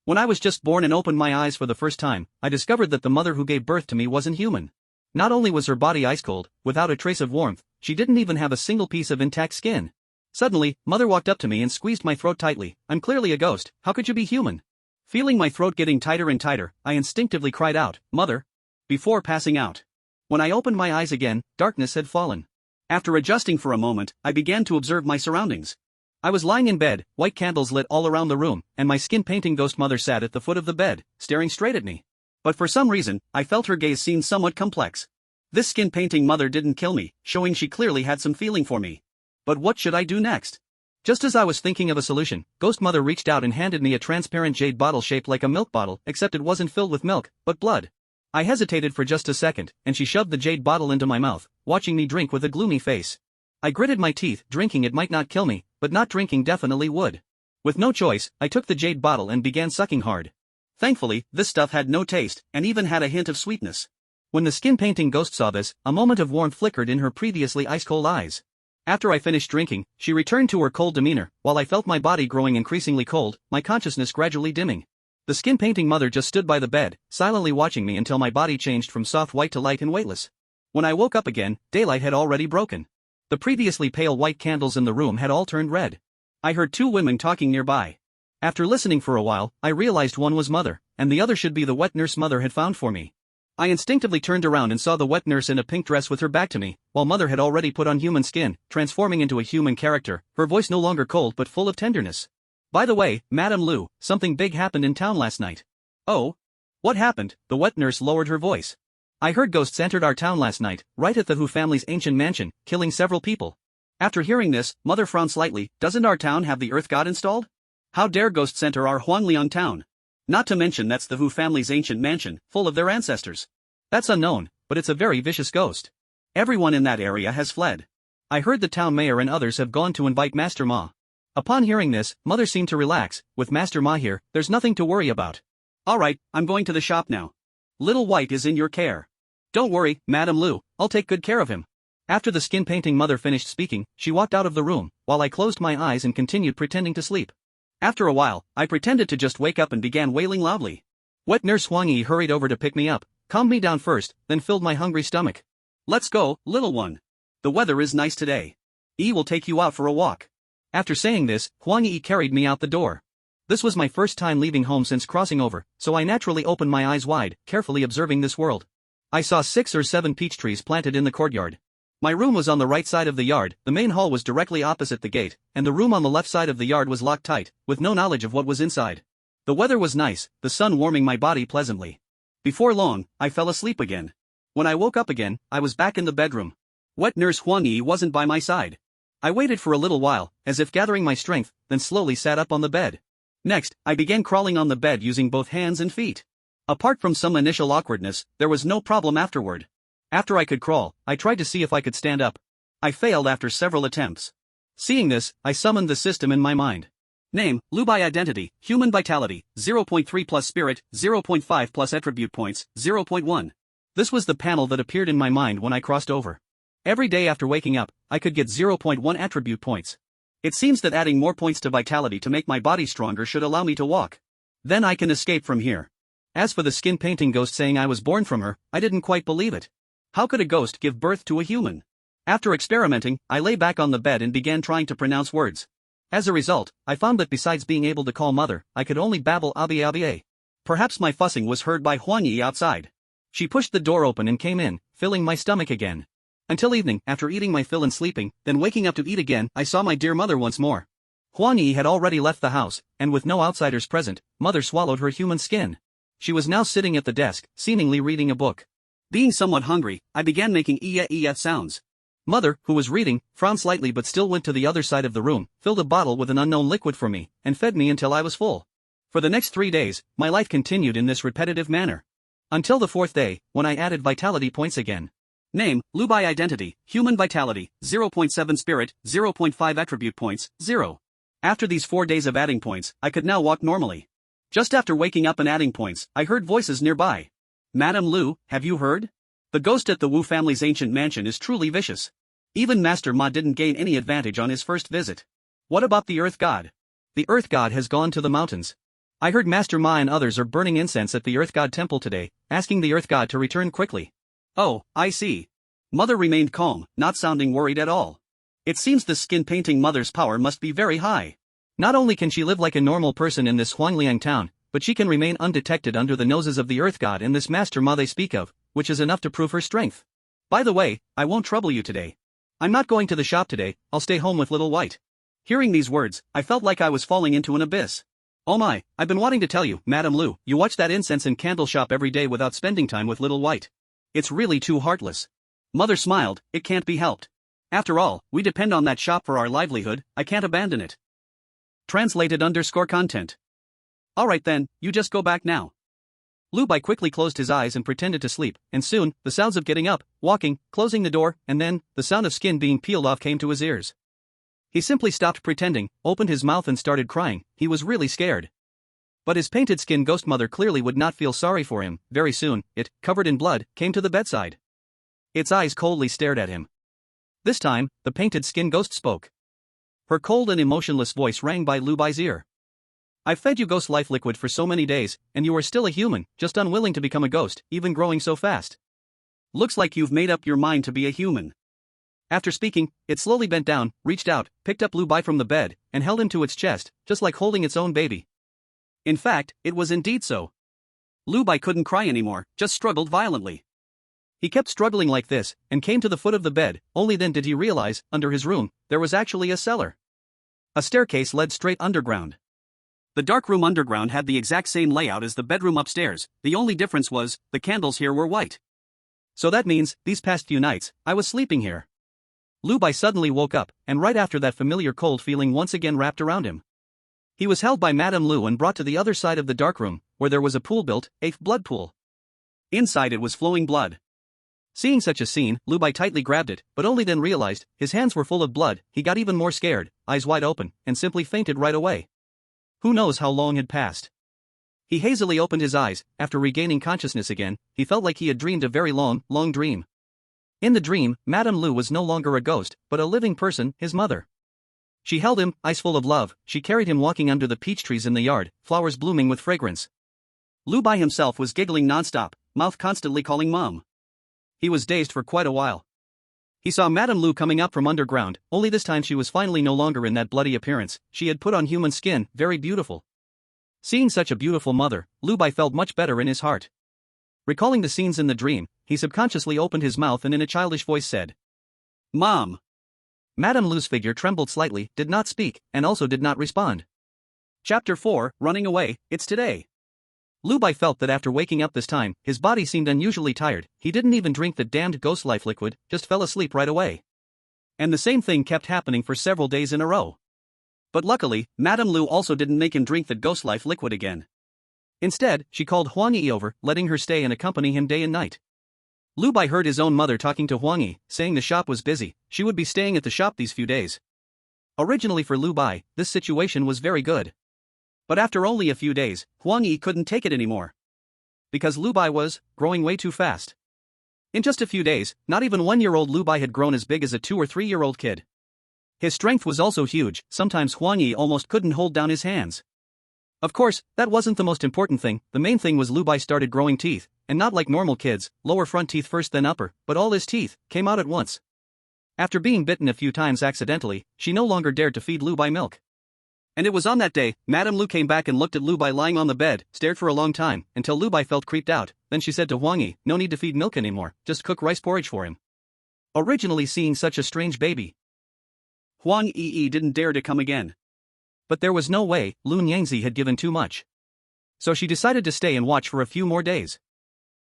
When I was just born and opened my eyes for the first time, I discovered that the mother who gave birth to me wasn't human. Not only was her body ice cold, without a trace of warmth, she didn't even have a single piece of intact skin. Suddenly, Mother walked up to me and squeezed my throat tightly. "I'm clearly a ghost, how could you be human?" Feeling my throat getting tighter and tighter, I instinctively cried out, "Mother!" before passing out. When I opened my eyes again, darkness had fallen. After adjusting for a moment, I began to observe my surroundings. I was lying in bed, white candles lit all around the room, and my skin-painting ghost mother sat at the foot of the bed, staring straight at me. But for some reason, I felt her gaze seemed somewhat complex. This skin-painting mother didn't kill me, showing she clearly had some feeling for me. But what should I do next? Just as I was thinking of a solution, Ghost Mother reached out and handed me a transparent jade bottle shaped like a milk bottle, except it wasn't filled with milk, but blood. I hesitated for just a second, and she shoved the jade bottle into my mouth, watching me drink with a gloomy face. I gritted my teeth, drinking it might not kill me, but not drinking definitely would. With no choice, I took the jade bottle and began sucking hard. Thankfully, this stuff had no taste, and even had a hint of sweetness. When the skin-painting ghost saw this, a moment of warmth flickered in her previously ice-cold eyes. After I finished drinking, she returned to her cold demeanor. While I felt my body growing increasingly cold, my consciousness gradually dimming. The skin-painting mother just stood by the bed, silently watching me until my body changed from soft white to light and weightless. When I woke up again, daylight had already broken. The previously pale white candles in the room had all turned red. I heard two women talking nearby. After listening for a while, I realized one was Mother, and the other should be the wet nurse Mother had found for me. I instinctively turned around and saw the wet nurse in a pink dress with her back to me, while Mother had already put on human skin, transforming into a human character, her voice no longer cold but full of tenderness. "By the way, Madame Lou, something big happened in town last night." "Oh? What happened?" The wet nurse lowered her voice. "I heard ghosts entered our town last night, right at the Hu family's ancient mansion, killing several people." After hearing this, Mother frowned slightly. "Doesn't our town have the Earth God installed? How dare ghosts enter our Huangliang town? Not to mention that's the Hu family's ancient mansion, full of their ancestors. That's unknown, but it's a very vicious ghost. Everyone in that area has fled. I heard the town mayor and others have gone to invite Master Ma." Upon hearing this, Mother seemed to relax. "With Master Ma here, there's nothing to worry about." "Alright, I'm going to the shop now. Little White is in your care. Don't worry, Madame Lou, I'll take good care of him." After the skin-painting mother finished speaking, she walked out of the room, while I closed my eyes and continued pretending to sleep. After a while, I pretended to just wake up and began wailing loudly. Wet Nurse Huang Yi hurried over to pick me up, calmed me down first, then filled my hungry stomach. "Let's go, little one. The weather is nice today. Yi will take you out for a walk." After saying this, Huang Yi carried me out the door. This was my first time leaving home since crossing over, so I naturally opened my eyes wide, carefully observing this world. I saw 6 or 7 peach trees planted in the courtyard. My room was on the right side of the yard, the main hall was directly opposite the gate, and the room on the left side of the yard was locked tight, with no knowledge of what was inside. The weather was nice, the sun warming my body pleasantly. Before long, I fell asleep again. When I woke up again, I was back in the bedroom. Wet Nurse Huang Yi wasn't by my side. I waited for a little while, as if gathering my strength, then slowly sat up on the bed. Next, I began crawling on the bed using both hands and feet. Apart from some initial awkwardness, there was no problem afterward. After I could crawl, I tried to see if I could stand up. I failed after several attempts. Seeing this, I summoned the system in my mind. Name, Lubai Identity, Human Vitality, 0.3 plus Spirit, 0.5 plus Attribute Points, 0.1. This was the panel that appeared in my mind when I crossed over. Every day after waking up, I could get 0.1 Attribute Points. It seems that adding more points to Vitality to make my body stronger should allow me to walk. Then I can escape from here. As for the skin-painting ghost saying I was born from her, I didn't quite believe it. How could a ghost give birth to a human? After experimenting, I lay back on the bed and began trying to pronounce words. As a result, I found that besides being able to call Mother, I could only babble "abie." Perhaps my fussing was heard by Huang Yi outside. She pushed the door open and came in, filling my stomach again. Until evening, after eating my fill and sleeping, then waking up to eat again, I saw my dear mother once more. Huang Yi had already left the house, and with no outsiders present, Mother swallowed her human skin. She was now sitting at the desk, seemingly reading a book. Being somewhat hungry, I began making iya sounds. Mother, who was reading, frowned slightly but still went to the other side of the room, filled a bottle with an unknown liquid for me, and fed me until I was full. For the next 3 days, my life continued in this repetitive manner. Until the 4th day, when I added vitality points again. Name, Lubai Identity, Human Vitality, 0.7 Spirit, 0.5 Attribute Points, 0. After these 4 days of adding points, I could now walk normally. Just after waking up and adding points, I heard voices nearby. "Madame Lou, have you heard? The ghost at the Wu family's ancient mansion is truly vicious. Even Master Ma didn't gain any advantage on his first visit. What about the Earth God? The Earth God has gone to the mountains. I heard Master Ma and others are burning incense at the Earth God Temple today, asking the Earth God to return quickly. Oh, I see. Mother remained calm, not sounding worried at all. It seems the skin painting mother's power must be very high. Not only can she live like a normal person in this Huangliang town, but she can remain undetected under the noses of the Earth God and this Master Ma they speak of, which is enough to prove her strength. By the way, I won't trouble you today. I'm not going to the shop today, I'll stay home with little White. Hearing these words, I felt like I was falling into an abyss. Oh my, I've been wanting to tell you, Madam Lu, you watch that incense and candle shop every day without spending time with little White. It's really too heartless. Mother smiled, it can't be helped. After all, we depend on that shop for our livelihood, I can't abandon it. Translated_content. Alright then, you just go back now. Lu Bai quickly closed his eyes and pretended to sleep, and soon, the sounds of getting up, walking, closing the door, and then, the sound of skin being peeled off came to his ears. He simply stopped pretending, opened his mouth and started crying, he was really scared. But his painted skin ghost mother clearly would not feel sorry for him. Very soon, it, covered in blood, came to the bedside. Its eyes coldly stared at him. This time, the painted skin ghost spoke. Her cold and emotionless voice rang by Lu Bai's ear. I've fed you ghost life liquid for so many days, and you are still a human, just unwilling to become a ghost, even growing so fast. Looks like you've made up your mind to be a human. After speaking, it slowly bent down, reached out, picked up Lu Bai from the bed, and held him to its chest, just like holding its own baby. In fact, it was indeed so. Lu Bai couldn't cry anymore, just struggled violently. He kept struggling like this, and came to the foot of the bed, only then did he realize, under his room, there was actually a cellar. A staircase led straight underground. The dark room underground had the exact same layout as the bedroom upstairs, the only difference was, the candles here were white. So that means, these past few nights, I was sleeping here. Lu Bai suddenly woke up, and right after that familiar cold feeling once again wrapped around him. He was held by Madame Lu and brought to the other side of the dark room, where there was a pool built, a blood pool. Inside it was flowing blood. Seeing such a scene, Lu Bai tightly grabbed it, but only then realized, his hands were full of blood, he got even more scared, eyes wide open, and simply fainted right away. Who knows how long had passed? He hazily opened his eyes, after regaining consciousness again, he felt like he had dreamed a very long dream. In the dream, Madame Lu was no longer a ghost, but a living person, his mother. She held him, eyes full of love, she carried him walking under the peach trees in the yard, flowers blooming with fragrance. Lu Bai himself was giggling non-stop, mouth constantly calling Mom. He was dazed for quite a while. He saw Madame Lu coming up from underground, only this time she was finally no longer in that bloody appearance, she had put on human skin, very beautiful. Seeing such a beautiful mother, Lu Bai felt much better in his heart. Recalling the scenes in the dream, he subconsciously opened his mouth and in a childish voice said, Mom. Madame Lu's figure trembled slightly, did not speak, and also did not respond. Chapter 4, Running Away, It's Today. Lu Bai felt that after waking up this time, his body seemed unusually tired, he didn't even drink the damned ghost life liquid, just fell asleep right away. And the same thing kept happening for several days in a row. But luckily, Madame Lu also didn't make him drink the ghost life liquid again. Instead, she called Huang Yi over, letting her stay and accompany him day and night. Lu Bai heard his own mother talking to Huang Yi, saying the shop was busy, she would be staying at the shop these few days. Originally for Lu Bai, this situation was very good. But after only a few days, Huang Yi couldn't take it anymore. Because Lu Bai was growing way too fast. In just a few days, not even 1-year-old Lu Bai had grown as big as a 2 or 3-year-old kid. His strength was also huge, sometimes Huang Yi almost couldn't hold down his hands. Of course, that wasn't the most important thing, the main thing was Lu Bai started growing teeth, and not like normal kids, lower front teeth first then upper, but all his teeth came out at once. After being bitten a few times accidentally, she no longer dared to feed Lu Bai milk. And it was on that day, Madame Lu came back and looked at Lu Bai lying on the bed, stared for a long time, until Lu Bai felt creeped out, then she said to Huang Yi, no need to feed milk anymore, just cook rice porridge for him. Originally seeing such a strange baby, Huang Yi didn't dare to come again. But there was no way, Lun Yangzi had given too much. So she decided to stay and watch for a few more days.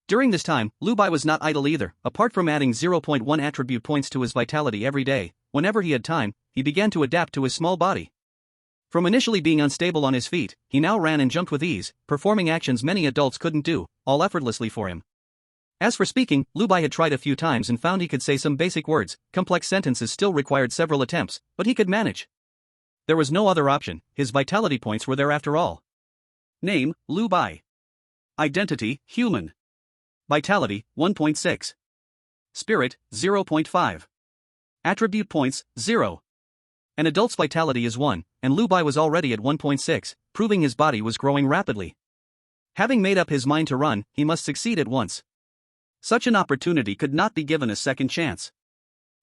During this time, Lu Bai was not idle either, apart from adding 0.1 attribute points to his vitality every day, whenever he had time, he began to adapt to his small body. From initially being unstable on his feet, he now ran and jumped with ease, performing actions many adults couldn't do, all effortlessly for him. As for speaking, Lu Bai had tried a few times and found he could say some basic words, complex sentences still required several attempts, but he could manage. There was no other option, his vitality points were there after all. Name, Lu Bai. Identity, human. Vitality, 1.6. Spirit, 0.5. Attribute points, 0. An adult's vitality is 1, and Lu Bai was already at 1.6, proving his body was growing rapidly. Having made up his mind to run, he must succeed at once. Such an opportunity could not be given a second chance.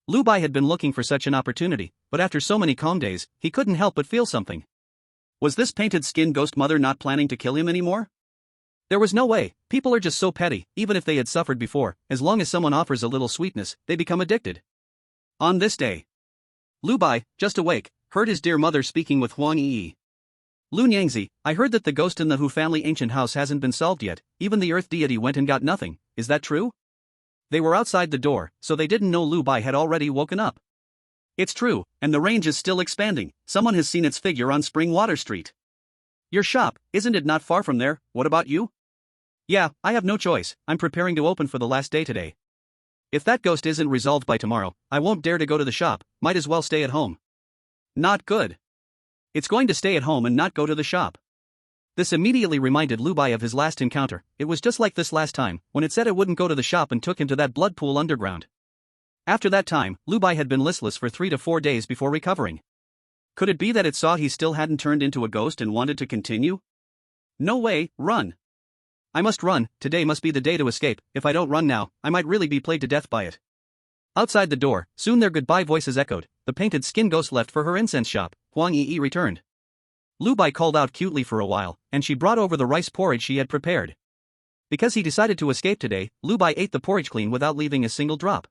Lu Bai had been looking for such an opportunity, but after so many calm days, he couldn't help but feel something. Was this painted skin ghost mother not planning to kill him anymore? There was no way. People are just so petty. Even if they had suffered before, as long as someone offers a little sweetness, they become addicted. On this day, Lu Bai, just awake, heard his dear mother speaking with Huang Yi. Lu Nyangzi, I heard that the ghost in the Hu family ancient house hasn't been solved yet. Even the earth deity went and got nothing. Is that true? They were outside the door, so they didn't know Lu Bai had already woken up. It's true, and the range is still expanding. Someone has seen its figure on Springwater Street. Your shop, isn't it not far from there? What about you? Yeah, I have no choice. I'm preparing to open for the last day today. If that ghost isn't resolved by tomorrow, I won't dare to go to the shop. Might as well stay at home. Not good. It's going to stay at home and not go to the shop. This immediately reminded Lu Bai of his last encounter. It was just like this last time, when it said it wouldn't go to the shop and took him to that blood pool underground. After that time, Lu Bai had been listless for 3 to 4 days before recovering. Could it be that it saw he still hadn't turned into a ghost and wanted to continue? No way, run. I must run, today must be the day to escape. If I don't run now, I might really be played to death by it. Outside the door, soon their goodbye voices echoed. The painted skin ghost left for her incense shop. Huang Yi returned. Lu Bai called out cutely for a while, and she brought over the rice porridge she had prepared. Because he decided to escape today, Lu Bai ate the porridge clean without leaving a single drop.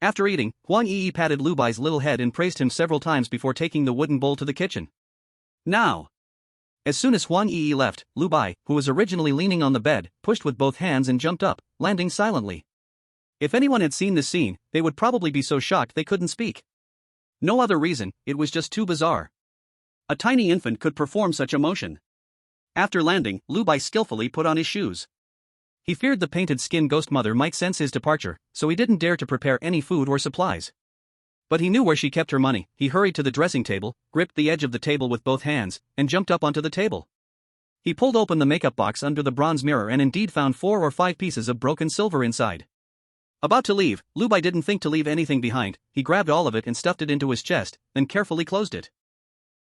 After eating, Huang Yi patted Lu Bai's little head and praised him several times before taking the wooden bowl to the kitchen. Now. As soon as Huang Yi left, Lu Bai, who was originally leaning on the bed, pushed with both hands and jumped up, landing silently. If anyone had seen this scene, they would probably be so shocked they couldn't speak. No other reason, it was just too bizarre. A tiny infant could perform such a motion. After landing, Lu Bai skillfully put on his shoes. He feared the painted skin ghost mother might sense his departure, so he didn't dare to prepare any food or supplies. But he knew where she kept her money. He hurried to the dressing table, gripped the edge of the table with both hands, and jumped up onto the table. He pulled open the makeup box under the bronze mirror and indeed found 4 or 5 pieces of broken silver inside. About to leave, Lu Bai didn't think to leave anything behind. He grabbed all of it and stuffed it into his chest, then carefully closed it.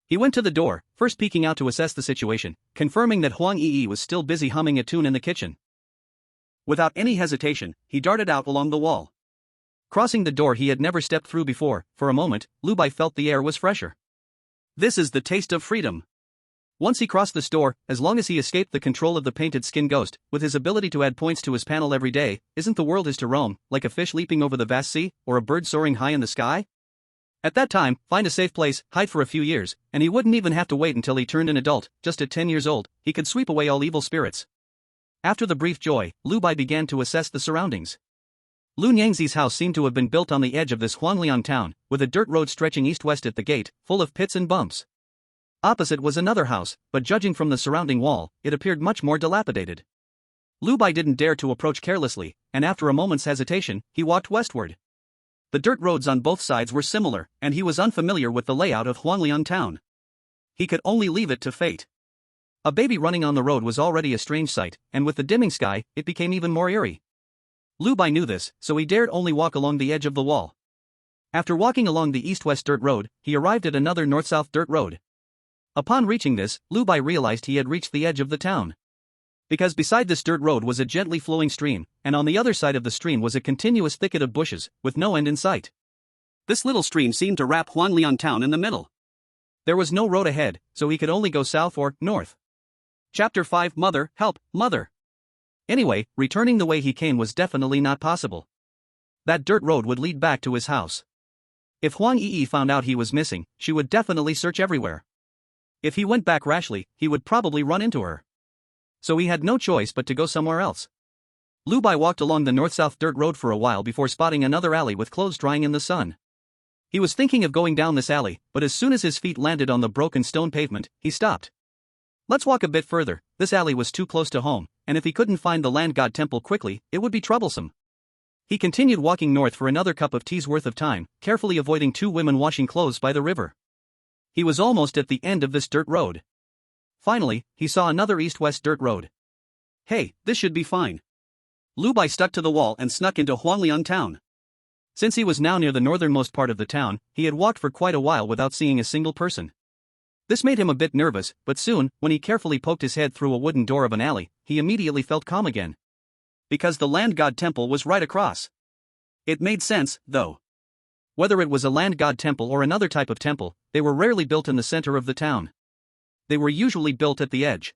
He went to the door, first peeking out to assess the situation, confirming that Huang Yi was still busy humming a tune in the kitchen. Without any hesitation, he darted out along the wall. Crossing the door he had never stepped through before, for a moment, Lu Bai felt the air was fresher. This is the taste of freedom. Once he crossed this door, as long as he escaped the control of the painted skin ghost, with his ability to add points to his panel every day, isn't the world his to roam, like a fish leaping over the vast sea, or a bird soaring high in the sky? At that time, find a safe place, hide for a few years, and he wouldn't even have to wait until he turned an adult. Just at 10 years old, he could sweep away all evil spirits. After the brief joy, Lu Bai began to assess the surroundings. Lu Nyangzi's house seemed to have been built on the edge of this Huangliang town, with a dirt road stretching east-west at the gate, full of pits and bumps. Opposite was another house, but judging from the surrounding wall, it appeared much more dilapidated. Lu Bai didn't dare to approach carelessly, and after a moment's hesitation, he walked westward. The dirt roads on both sides were similar, and he was unfamiliar with the layout of Huangliang town. He could only leave it to fate. A baby running on the road was already a strange sight, and with the dimming sky, it became even more eerie. Lu Bai knew this, so he dared only walk along the edge of the wall. After walking along the east-west dirt road, he arrived at another north-south dirt road. Upon reaching this, Lu Bai realized he had reached the edge of the town. Because beside this dirt road was a gently flowing stream, and on the other side of the stream was a continuous thicket of bushes, with no end in sight. This little stream seemed to wrap Huangliang town in the middle. There was no road ahead, so he could only go south or north. Chapter 5 Mother, help, Mother! Anyway, returning the way he came was definitely not possible. That dirt road would lead back to his house. If Huang Yi found out he was missing, she would definitely search everywhere. If he went back rashly, he would probably run into her. So he had no choice but to go somewhere else. Lu Bai walked along the north-south dirt road for a while before spotting another alley with clothes drying in the sun. He was thinking of going down this alley, but as soon as his feet landed on the broken stone pavement, he stopped. Let's walk a bit further. This alley was too close to home, and if he couldn't find the land god temple quickly, it would be troublesome. He continued walking north for another cup of tea's worth of time, carefully avoiding 2 women washing clothes by the river. He was almost at the end of this dirt road. Finally, he saw another east-west dirt road. Hey, this should be fine. Lu Bai stuck to the wall and snuck into Huangliang town. Since he was now near the northernmost part of the town, he had walked for quite a while without seeing a single person. This made him a bit nervous, but soon, when he carefully poked his head through a wooden door of an alley, he immediately felt calm again. Because the land god temple was right across. It made sense, though. Whether it was a land god temple or another type of temple, they were rarely built in the center of the town. They were usually built at the edge.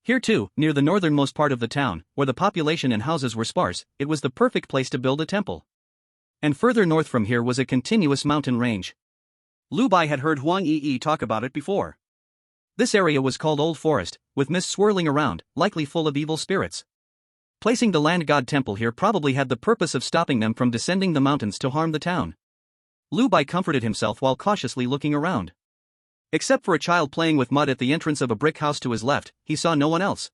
Here too, near the northernmost part of the town, where the population and houses were sparse, it was the perfect place to build a temple. And further north from here was a continuous mountain range. Lu Bai had heard Huang Yi talk about it before. This area was called Old Forest, with mist swirling around, likely full of evil spirits. Placing the land god temple here probably had the purpose of stopping them from descending the mountains to harm the town. Lu Bai comforted himself while cautiously looking around. Except for a child playing with mud at the entrance of a brick house to his left, he saw no one else.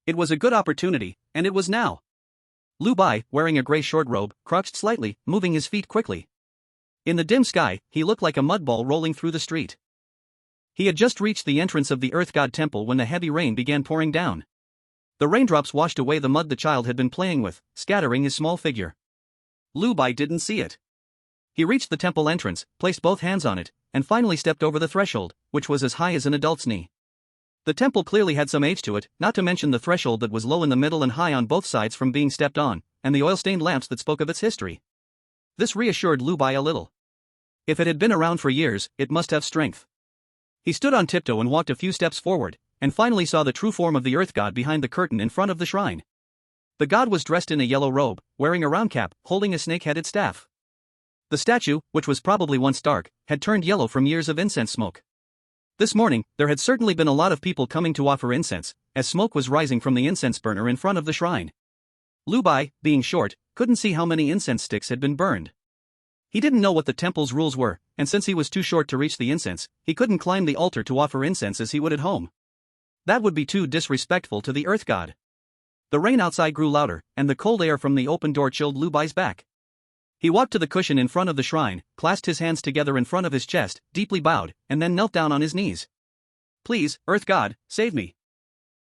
It was a good opportunity, and it was now. Lu Bai, wearing a gray short robe, crouched slightly, moving his feet quickly. In the dim sky, he looked like a mud ball rolling through the street. He had just reached the entrance of the Earth God Temple when the heavy rain began pouring down. The raindrops washed away the mud the child had been playing with, scattering his small figure. Lu Bai didn't see it. He reached the temple entrance, placed both hands on it, and finally stepped over the threshold, which was as high as an adult's knee. The temple clearly had some age to it, not to mention the threshold that was low in the middle and high on both sides from being stepped on, and the oil-stained lamps that spoke of its history. This reassured Lu Bai a little. If it had been around for years, it must have strength. He stood on tiptoe and walked a few steps forward, and finally saw the true form of the Earth God behind the curtain in front of the shrine. The god was dressed in a yellow robe, wearing a round cap, holding a snake-headed staff. The statue, which was probably once dark, had turned yellow from years of incense smoke. This morning, there had certainly been a lot of people coming to offer incense, as smoke was rising from the incense burner in front of the shrine. Lu Bai, being short, couldn't see how many incense sticks had been burned. He didn't know what the temple's rules were, and since he was too short to reach the incense, he couldn't climb the altar to offer incense as he would at home. That would be too disrespectful to the Earth God. The rain outside grew louder, and the cold air from the open door chilled Lu Bai's back. He walked to the cushion in front of the shrine, clasped his hands together in front of his chest, deeply bowed, and then knelt down on his knees. "Please, Earth God, save me."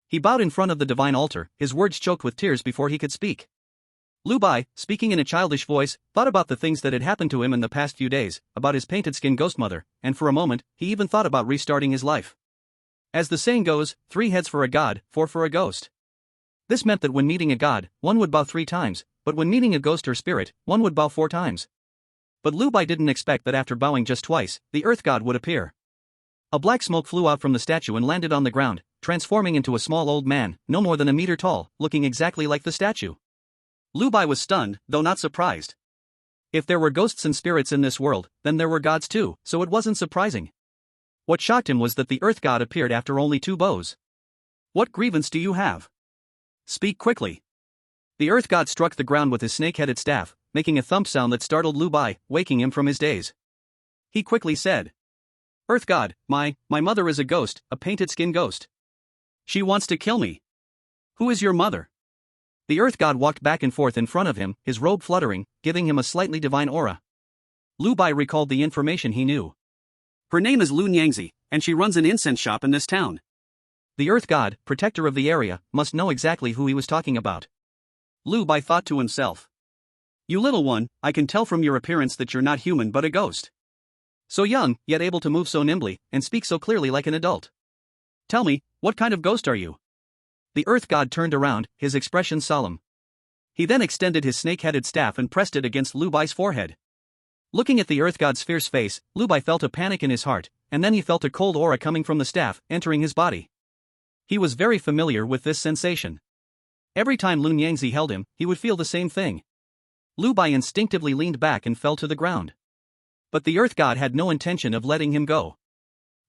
He bowed in front of the divine altar, his words choked with tears before he could speak. Lu Bai, speaking in a childish voice, thought about the things that had happened to him in the past few days, about his painted-skin ghost mother, and for a moment, he even thought about restarting his life. As the saying goes, 3 heads for a god, 4 for a ghost. This meant that when meeting a god, one would bow 3 times, but when meeting a ghost or spirit, one would bow 4 times. But Lu Bai didn't expect that after bowing just twice, the Earth God would appear. A black smoke flew out from the statue and landed on the ground, transforming into a small old man, no more than a meter tall, looking exactly like the statue. Lu Bai was stunned, though not surprised. If there were ghosts and spirits in this world, then there were gods too, so it wasn't surprising. What shocked him was that the Earth God appeared after only 2 bows. "What grievance do you have? Speak quickly." The Earth God struck the ground with his snake-headed staff, making a thump sound that startled Lu Bai, waking him from his daze. He quickly said, "Earth God, my mother is a ghost, a painted-skin ghost. She wants to kill me. Who is your mother?" The Earth God walked back and forth in front of him, his robe fluttering, giving him a slightly divine aura. Lu Bai recalled the information he knew. "Her name is Lu Nyangzi, and she runs an incense shop in this town." The Earth God, protector of the area, must know exactly who he was talking about. Lu Bai thought to himself. "You little one, I can tell from your appearance that you're not human but a ghost. So young, yet able to move so nimbly, and speak so clearly like an adult. Tell me, what kind of ghost are you?" The Earth God turned around, his expression solemn. He then extended his snake-headed staff and pressed it against Lu Bai's forehead. Looking at the Earth God's fierce face, Lu Bai felt a panic in his heart, and then he felt a cold aura coming from the staff, entering his body. He was very familiar with this sensation. Every time Lu Nyangzi held him, he would feel the same thing. Lu Bai instinctively leaned back and fell to the ground. But the Earth God had no intention of letting him go.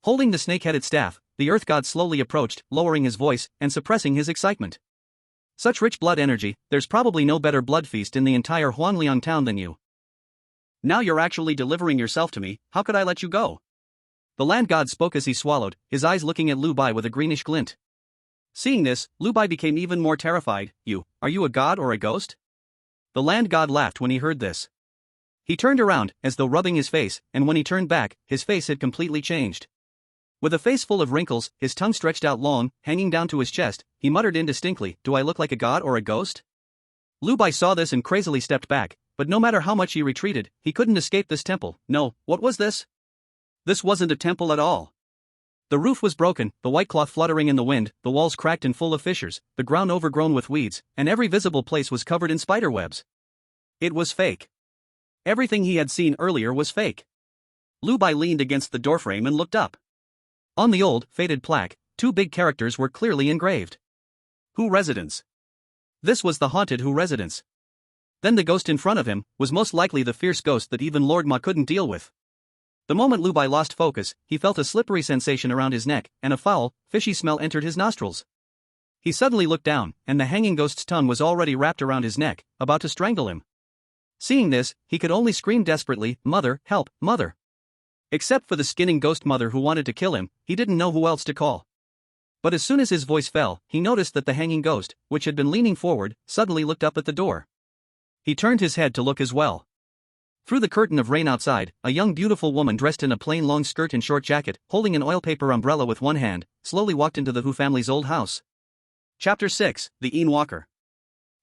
Holding the snake-headed staff, the Earth God slowly approached, lowering his voice and suppressing his excitement. "Such rich blood energy, there's probably no better blood feast in the entire Huangliang town than you. Now you're actually delivering yourself to me, how could I let you go?" The land god spoke as he swallowed, his eyes looking at Lu Bai with a greenish glint. Seeing this, Lu Bai became even more terrified. Are you a god or a ghost?" The land god laughed when he heard this. He turned around, as though rubbing his face, and when he turned back, his face had completely changed. With a face full of wrinkles, his tongue stretched out long, hanging down to his chest, he muttered indistinctly, "Do I look like a god or a ghost?" Lu Bai saw this and crazily stepped back, but no matter how much he retreated, he couldn't escape this temple. No, what was this? This wasn't a temple at all. The roof was broken, the white cloth fluttering in the wind, the walls cracked and full of fissures, the ground overgrown with weeds, and every visible place was covered in spider webs. It was fake. Everything he had seen earlier was fake. Lu Bai leaned against the doorframe and looked up. On the old, faded plaque, two big characters were clearly engraved. Who residence? This was the haunted Who residence. Then the ghost in front of him was most likely the fierce ghost that even Lord Ma couldn't deal with. The moment Lu Bai lost focus, he felt a slippery sensation around his neck, and a foul, fishy smell entered his nostrils. He suddenly looked down, and the hanging ghost's tongue was already wrapped around his neck, about to strangle him. Seeing this, he could only scream desperately, "Mother, help, mother!" Except for the skinning ghost mother who wanted to kill him, he didn't know who else to call. But as soon as his voice fell, he noticed that the hanging ghost, which had been leaning forward, suddenly looked up at the door. He turned his head to look as well. Through the curtain of rain outside, a young beautiful woman dressed in a plain long skirt and short jacket, holding an oil paper umbrella with one hand, slowly walked into the Hu family's old house. Chapter 6, The Een Walker.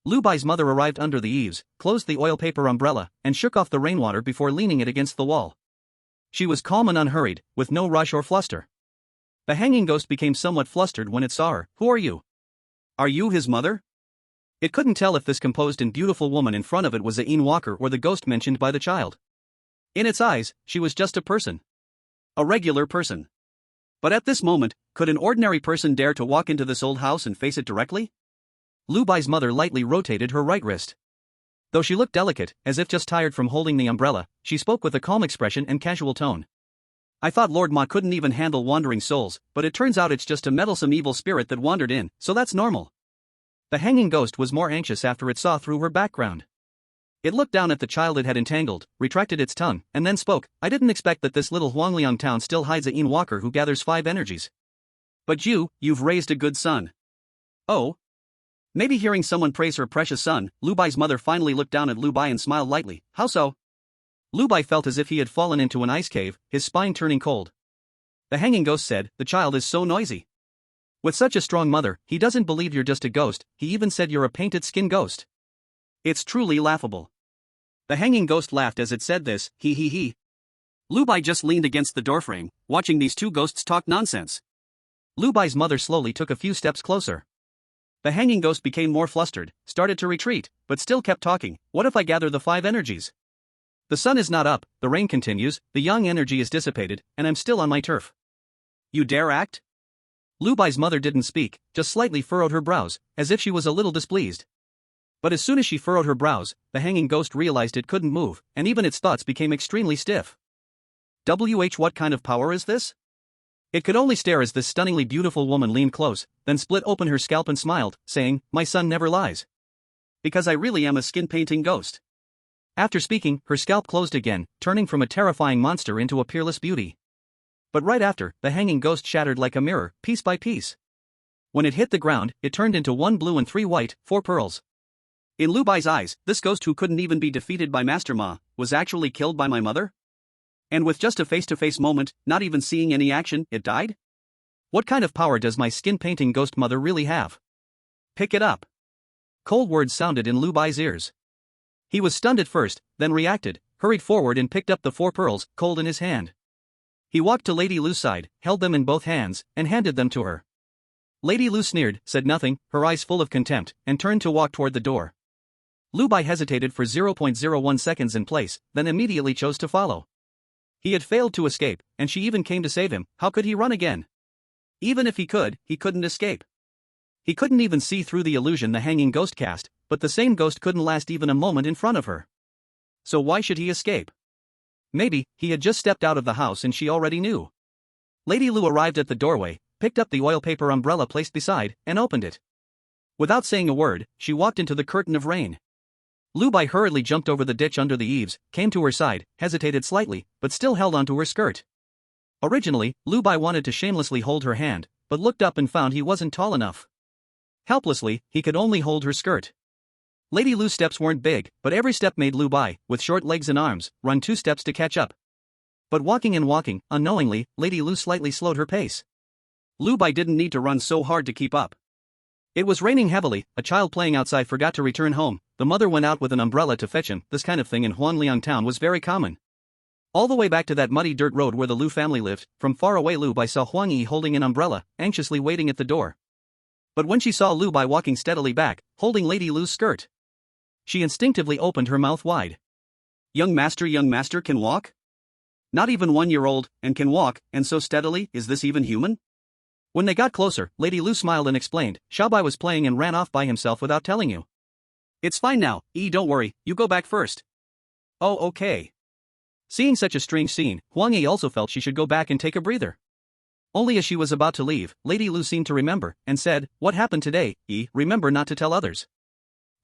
Lu Bai's mother arrived under the eaves, closed the oil paper umbrella, and shook off the rainwater before leaning it against the wall. She was calm and unhurried, with no rush or fluster. The hanging ghost became somewhat flustered when it saw her. "Who are you? Are you his mother?" It couldn't tell if this composed and beautiful woman in front of it was the Een Walker or the ghost mentioned by the child. In its eyes, she was just a person. A regular person. But at this moment, could an ordinary person dare to walk into this old house and face it directly? Lu Bai's mother lightly rotated her right wrist. Though she looked delicate, as if just tired from holding the umbrella, she spoke with a calm expression and casual tone. "I thought Lord Ma couldn't even handle wandering souls, but it turns out it's just a meddlesome evil spirit that wandered in, so that's normal." The hanging ghost was more anxious after it saw through her background. It looked down at the child it had entangled, retracted its tongue, and then spoke. "I didn't expect that this little Huangliang town still hides a Een Walker who gathers 5 energies. But you've raised a good son." "Oh?" Maybe hearing someone praise her precious son, Lu Bai's mother finally looked down at Lu Bai and smiled lightly. "How so?" Lu Bai felt as if he had fallen into an ice cave, his spine turning cold. The hanging ghost said, "The child is so noisy. With such a strong mother, he doesn't believe you're just a ghost, he even said you're a painted skin ghost. It's truly laughable." The hanging ghost laughed as it said this, he. Lu Bai just leaned against the doorframe, watching these two ghosts talk nonsense. Lu Bai's mother slowly took a few steps closer. The hanging ghost became more flustered, started to retreat, but still kept talking. "What if I gather the 5 energies? The sun is not up, the rain continues, the yang energy is dissipated, and I'm still on my turf. You dare act?" Lu Bai's mother didn't speak, just slightly furrowed her brows, as if she was a little displeased. But as soon as she furrowed her brows, the hanging ghost realized it couldn't move, and even its thoughts became extremely stiff. What kind of power is this? It could only stare as this stunningly beautiful woman leaned close, then split open her scalp and smiled, saying, "My son never lies. Because I really am a skin-painting ghost." After speaking, her scalp closed again, turning from a terrifying monster into a peerless beauty. But right after, the hanging ghost shattered like a mirror, piece by piece. When it hit the ground, it turned into 1 blue and 3 white, 4 pearls. In Lu Bai's eyes, this ghost who couldn't even be defeated by Master Ma, was actually killed by my mother? And with just a face-to-face moment, not even seeing any action, it died? What kind of power does my skin-painting ghost mother really have? Pick it up. Cold words sounded in Lu Bai's ears. He was stunned at first, then reacted, hurried forward and picked up the 4 pearls, cold in his hand. He walked to Lady Lu's side, held them in both hands, and handed them to her. Lady Lu sneered, said nothing, her eyes full of contempt, and turned to walk toward the door. Lu Bai hesitated for 0.01 seconds in place, then immediately chose to follow. He had failed to escape, and she even came to save him. How could he run again? Even if he couldn't escape. He couldn't even see through the illusion the hanging ghost cast, but the same ghost couldn't last even a moment in front of her. So why should he escape? Maybe he had just stepped out of the house and she already knew. Lady Lu arrived at the doorway, picked up the oil paper umbrella placed beside, and opened it. Without saying a word, she walked into the curtain of rain. Lu Bai hurriedly jumped over the ditch under the eaves, came to her side, hesitated slightly, but still held onto her skirt. Originally, Lu Bai wanted to shamelessly hold her hand, but looked up and found he wasn't tall enough. Helplessly, he could only hold her skirt. Lady Lu's steps weren't big, but every step made Lu Bai, with short legs and arms, run 2 steps to catch up. But walking, unknowingly, Lady Lu slightly slowed her pace. Lu Bai didn't need to run so hard to keep up. It was raining heavily, a child playing outside forgot to return home, the mother went out with an umbrella to fetch him. This kind of thing in Huanliang town was very common. All the way back to that muddy dirt road where the Lu family lived, from far away Lu Bai saw Huang Yi holding an umbrella, anxiously waiting at the door. But when she saw Lu Bai walking steadily back, holding Lady Lu's skirt, she instinctively opened her mouth wide. Young master can walk? Not even 1 year old, and can walk, and so steadily, is this even human? When they got closer, Lady Lu smiled and explained, Xiaobai was playing and ran off by himself without telling you. It's fine now, don't worry, you go back first. Oh okay. Seeing such a strange scene, Huang Yi also felt she should go back and take a breather. Only as she was about to leave, Lady Lu seemed to remember, and said, what happened today, remember not to tell others.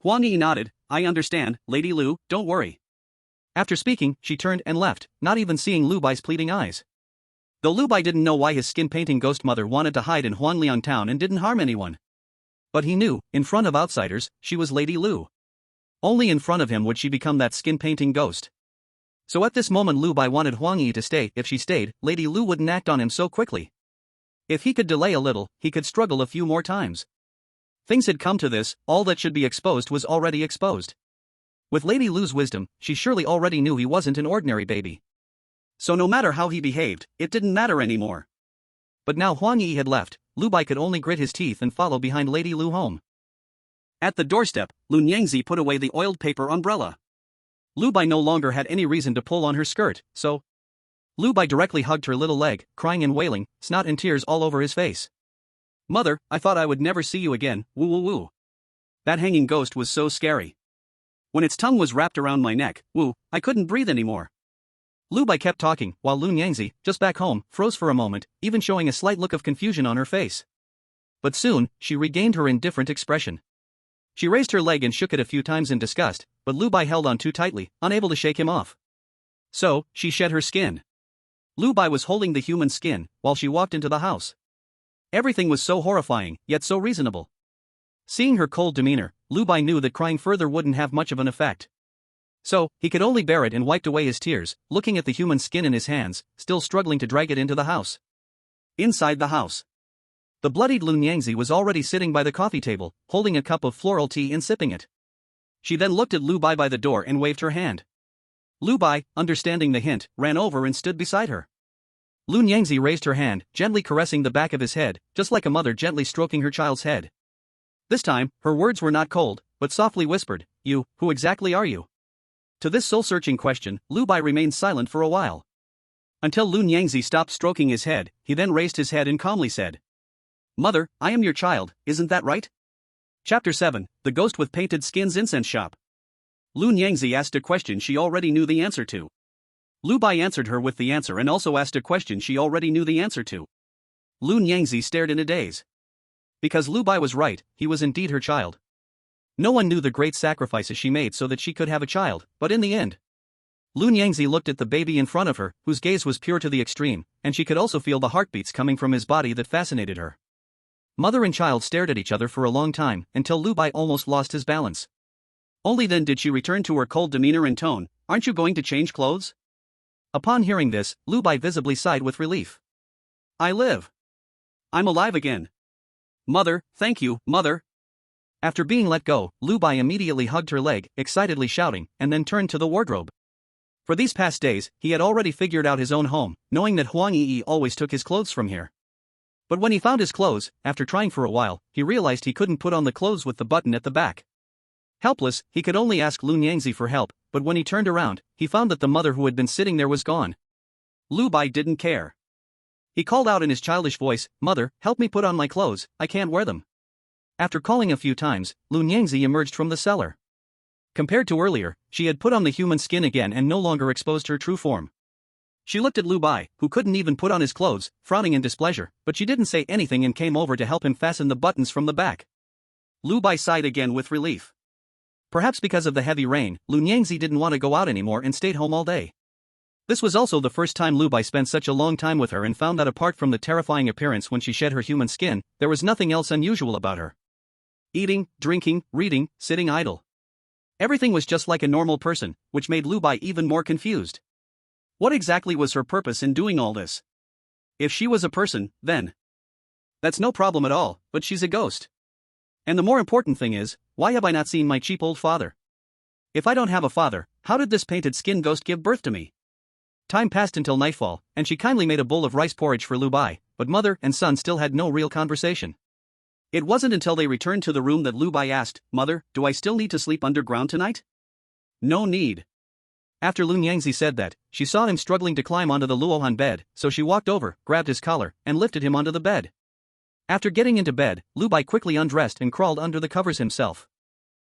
Huang Yi nodded, I understand, Lady Lu, don't worry. After speaking, she turned and left, not even seeing Lu Bai's pleading eyes. Though Lu Bai didn't know why his skin-painting ghost mother wanted to hide in Huanliang town and didn't harm anyone. But he knew, in front of outsiders, she was Lady Lu. Only in front of him would she become that skin-painting ghost. So at this moment Lu Bai wanted Huang Yi to stay. If she stayed, Lady Lu wouldn't act on him so quickly. If he could delay a little, he could struggle a few more times. Things had come to this, all that should be exposed was already exposed. With Lady Lu's wisdom, she surely already knew he wasn't an ordinary baby. So no matter how he behaved, it didn't matter anymore. But now Huang Yi had left, Lu Bai could only grit his teeth and follow behind Lady Lu home. At the doorstep, Lu Nyangzi put away the oiled paper umbrella. Lu Bai no longer had any reason to pull on her skirt, so Lu Bai directly hugged her little leg, crying and wailing, snot and tears all over his face. Mother, I thought I would never see you again, woo woo woo. That hanging ghost was so scary. When its tongue was wrapped around my neck, woo, I couldn't breathe anymore. Lu Bai kept talking, while Lu Nyangzi, just back home, froze for a moment, even showing a slight look of confusion on her face. But soon, she regained her indifferent expression. She raised her leg and shook it a few times in disgust, but Lu Bai held on too tightly, unable to shake him off. So, she shed her skin. Lu Bai was holding the human skin, while she walked into the house. Everything was so horrifying, yet so reasonable. Seeing her cold demeanor, Lu Bai knew that crying further wouldn't have much of an effect. So, he could only bear it and wiped away his tears, looking at the human skin in his hands, still struggling to drag it into the house. Inside the house, the bloodied Lu Nyangzi was already sitting by the coffee table, holding a cup of floral tea and sipping it. She then looked at Lu Bai by the door and waved her hand. Lu Bai, understanding the hint, ran over and stood beside her. Lu Nyangzi raised her hand, gently caressing the back of his head, just like a mother gently stroking her child's head. This time, her words were not cold, but softly whispered, "You, who exactly are you?" To this soul-searching question, Lu Bai remained silent for a while. Until Lu Nyangzi stopped stroking his head, he then raised his head and calmly said, "Mother, I am your child, isn't that right?" Chapter 7, The Ghost with Painted Skin's Incense Shop. Lu Nyangzi asked a question she already knew the answer to. Lu Bai answered her with the answer and also asked a question she already knew the answer to. Lu Nyangzi stared in a daze. Because Lu Bai was right, he was indeed her child. No one knew the great sacrifices she made so that she could have a child, but in the end, Lu Nyangzi looked at the baby in front of her, whose gaze was pure to the extreme, and she could also feel the heartbeats coming from his body that fascinated her. Mother and child stared at each other for a long time, until Lu Bai almost lost his balance. Only then did she return to her cold demeanor and tone, "Aren't you going to change clothes?" Upon hearing this, Lu Bai visibly sighed with relief. "I live. I'm alive again. Mother, thank you, Mother." After being let go, Lu Bai immediately hugged her leg, excitedly shouting, and then turned to the wardrobe. For these past days, he had already figured out his own home, knowing that Huang Yi always took his clothes from here. But when he found his clothes, after trying for a while, he realized he couldn't put on the clothes with the button at the back. Helpless, he could only ask Lu Nyangzi for help, but when he turned around, he found that the mother who had been sitting there was gone. Lu Bai didn't care. He called out in his childish voice, "Mother, help me put on my clothes, I can't wear them." After calling a few times, Lu Nyangzi emerged from the cellar. Compared to earlier, she had put on the human skin again and no longer exposed her true form. She looked at Lu Bai, who couldn't even put on his clothes, frowning in displeasure, but she didn't say anything and came over to help him fasten the buttons from the back. Lu Bai sighed again with relief. Perhaps because of the heavy rain, Lu Nyangzi didn't want to go out anymore and stayed home all day. This was also the first time Lu Bai spent such a long time with her and found that apart from the terrifying appearance when she shed her human skin, there was nothing else unusual about her. Eating, drinking, reading, sitting idle. Everything was just like a normal person, which made Lu Bai even more confused. What exactly was her purpose in doing all this? If she was a person, then that's no problem at all, but she's a ghost. And the more important thing is, why have I not seen my cheap old father? If I don't have a father, how did this painted skin ghost give birth to me? Time passed until nightfall, and she kindly made a bowl of rice porridge for Lu Bai, but mother and son still had no real conversation. It wasn't until they returned to the room that Lu Bai asked, "Mother, do I still need to sleep underground tonight?" "No need." After Lun Yangzi said that, she saw him struggling to climb onto the Luohan bed, so she walked over, grabbed his collar, and lifted him onto the bed. After getting into bed, Lu Bai quickly undressed and crawled under the covers himself.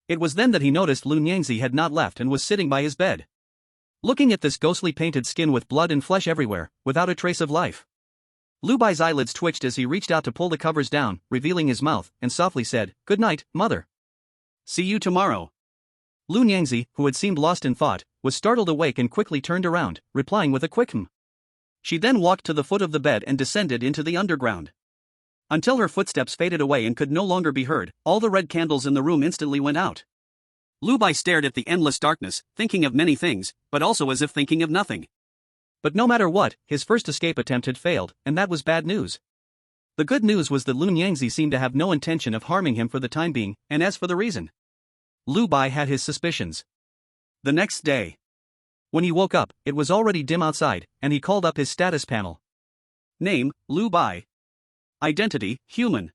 It was then that he noticed Lun Yangzi had not left and was sitting by his bed. Looking at this ghostly painted skin with blood and flesh everywhere, without a trace of life. Lu Bai's eyelids twitched as he reached out to pull the covers down, revealing his mouth, and softly said, "Good night, mother. See you tomorrow." Lun Yangzi, who had seemed lost in thought, was startled awake and quickly turned around, replying with a quick "hm." She then walked to the foot of the bed and descended into the underground. Until her footsteps faded away and could no longer be heard, all the red candles in the room instantly went out. Lu Bai stared at the endless darkness, thinking of many things, but also as if thinking of nothing. But no matter what, his first escape attempt had failed, and that was bad news. The good news was that Lun Yangzi seemed to have no intention of harming him for the time being, and as for the reason, Lu Bai had his suspicions. The next day, when he woke up, it was already dim outside, and he called up his status panel. Name, Lu Bai. Identity, human.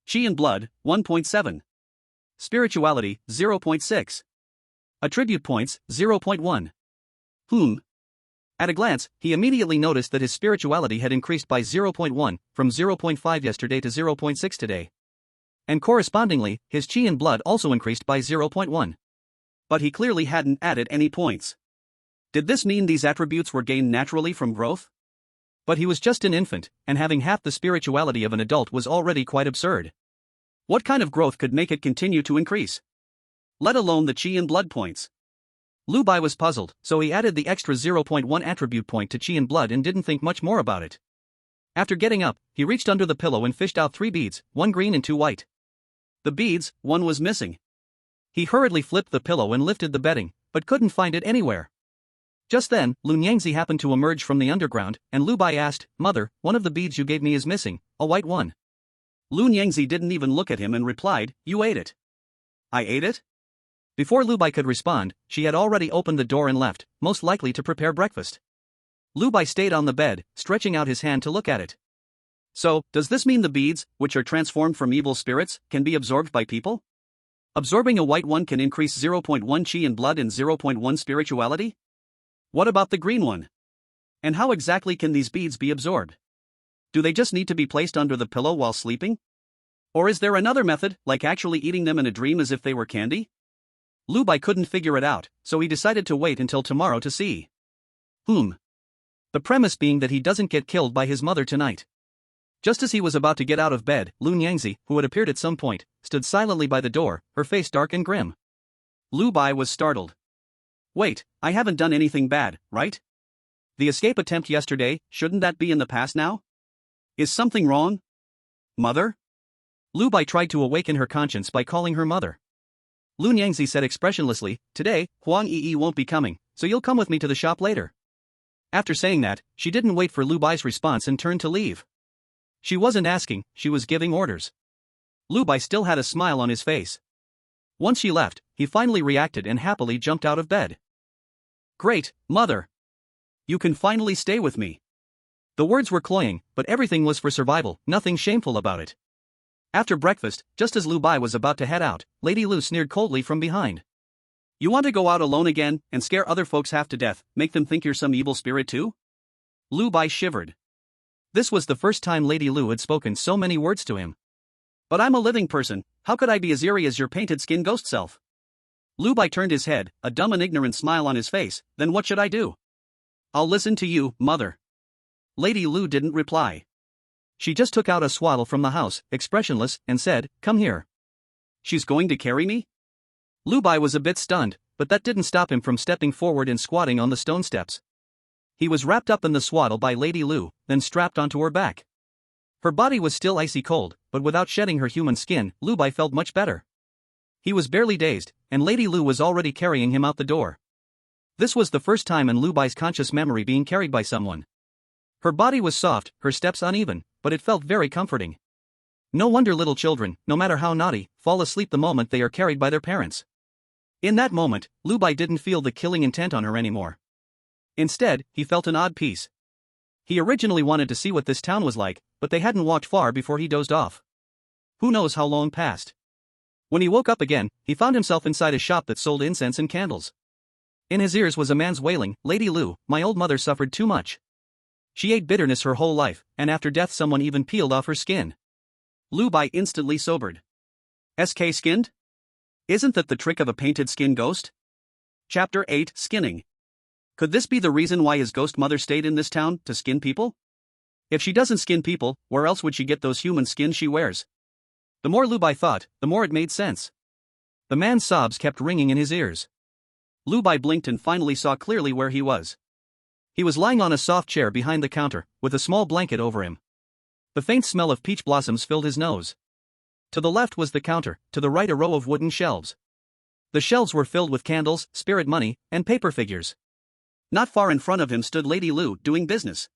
Qi and blood, 1.7. Spirituality, 0.6. Attribute points, 0.1. At a glance, he immediately noticed that his spirituality had increased by 0.1, from 0.5 yesterday to 0.6 today. And correspondingly, his Qi and blood also increased by 0.1. But he clearly hadn't added any points. Did this mean these attributes were gained naturally from growth? But he was just an infant, and having half the spirituality of an adult was already quite absurd. What kind of growth could make it continue to increase? Let alone the Qi and blood points. Lu Bai was puzzled, so he added the extra 0.1 attribute point to Qi and blood and didn't think much more about it. After getting up, he reached under the pillow and fished out 3 beads, 1 green and 2 white. The beads, 1 was missing. He hurriedly flipped the pillow and lifted the bedding, but couldn't find it anywhere. Just then, Lun Yangzi happened to emerge from the underground, and Lu Bai asked, "Mother, one of the beads you gave me is missing, a white one." Lun Yangzi didn't even look at him and replied, "You ate it." "I ate it?" Before Lu Bai could respond, she had already opened the door and left, most likely to prepare breakfast. Lu Bai stayed on the bed, stretching out his hand to look at it. So, does this mean the beads, which are transformed from evil spirits, can be absorbed by people? Absorbing a white one can increase 0.1 Qi in blood and 0.1 spirituality? What about the green one? And how exactly can these beads be absorbed? Do they just need to be placed under the pillow while sleeping? Or is there another method, like actually eating them in a dream as if they were candy? Lu Bai couldn't figure it out, so he decided to wait until tomorrow to see. The premise being that he doesn't get killed by his mother tonight. Just as he was about to get out of bed, Lun Yangzi, who had appeared at some point, stood silently by the door, her face dark and grim. Lu Bai was startled. "Wait, I haven't done anything bad, right? The escape attempt yesterday, shouldn't that be in the past now? Is something wrong? Mother?" Lu Bai tried to awaken her conscience by calling her mother. Lun Yangzi said expressionlessly, "Today, Huang Yi won't be coming, so you'll come with me to the shop later." After saying that, she didn't wait for Lu Bai's response and turned to leave. She wasn't asking, she was giving orders. Lu Bai still had a smile on his face. Once she left, he finally reacted and happily jumped out of bed. "Great, mother! You can finally stay with me." The words were cloying, but everything was for survival, nothing shameful about it. After breakfast, just as Lu Bai was about to head out, Lady Lu sneered coldly from behind. "You want to go out alone again, and scare other folks half to death, make them think you're some evil spirit too?" Lu Bai shivered. This was the first time Lady Lu had spoken so many words to him. "But I'm a living person, how could I be as eerie as your painted skin ghost self?" Lu Bai turned his head, a dumb and ignorant smile on his face. "Then what should I do?" "I'll listen to you, mother." Lady Lu didn't reply. She just took out a swaddle from the house, expressionless, and said, "Come here." "She's going to carry me?" Lu Bai was a bit stunned, but that didn't stop him from stepping forward and squatting on the stone steps. He was wrapped up in the swaddle by Lady Lu, then strapped onto her back. Her body was still icy cold, but without shedding her human skin, Lu Bai felt much better. He was barely dazed, and Lady Lu was already carrying him out the door. This was the first time in Lu Bai's conscious memory being carried by someone. Her body was soft, her steps uneven, but it felt very comforting. No wonder little children, no matter how naughty, fall asleep the moment they are carried by their parents. In that moment, Lu Bai didn't feel the killing intent on her anymore. Instead, he felt an odd peace. He originally wanted to see what this town was like, but they hadn't walked far before he dozed off. Who knows how long passed. When he woke up again, he found himself inside a shop that sold incense and candles. In his ears was a man's wailing, "Lady Lu, my old mother suffered too much. She ate bitterness her whole life, and after death someone even peeled off her skin." Lu Bai instantly sobered. SK skinned? Isn't that the trick of a painted skin ghost? Chapter 8 Skinning. Could this be the reason why his ghost mother stayed in this town, to skin people? If she doesn't skin people, where else would she get those human skins she wears? The more Lu Bai thought, the more it made sense. The man's sobs kept ringing in his ears. Lu Bai blinked and finally saw clearly where he was. He was lying on a soft chair behind the counter, with a small blanket over him. The faint smell of peach blossoms filled his nose. To the left was the counter, to the right a row of wooden shelves. The shelves were filled with candles, spirit money, and paper figures. Not far in front of him stood Lady Lu, doing business.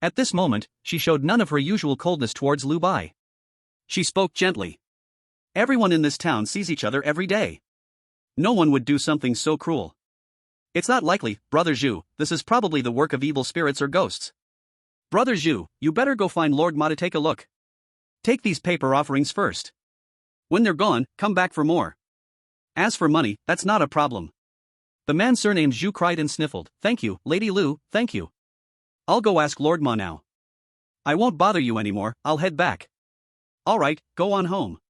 At this moment, she showed none of her usual coldness towards Lu Bai. She spoke gently. Everyone in this town sees each other every day. No one would do something so cruel. It's not likely, Brother Zhu, this is probably the work of evil spirits or ghosts. Brother Zhu, you better go find Lord Ma to take a look. Take these paper offerings first. When they're gone, come back for more. As for money, that's not a problem. The man surnamed Zhu cried and sniffled, "Thank you, Lady Lu, thank you. I'll go ask Lord Ma now. I won't bother you anymore, I'll head back." "Alright, go on home.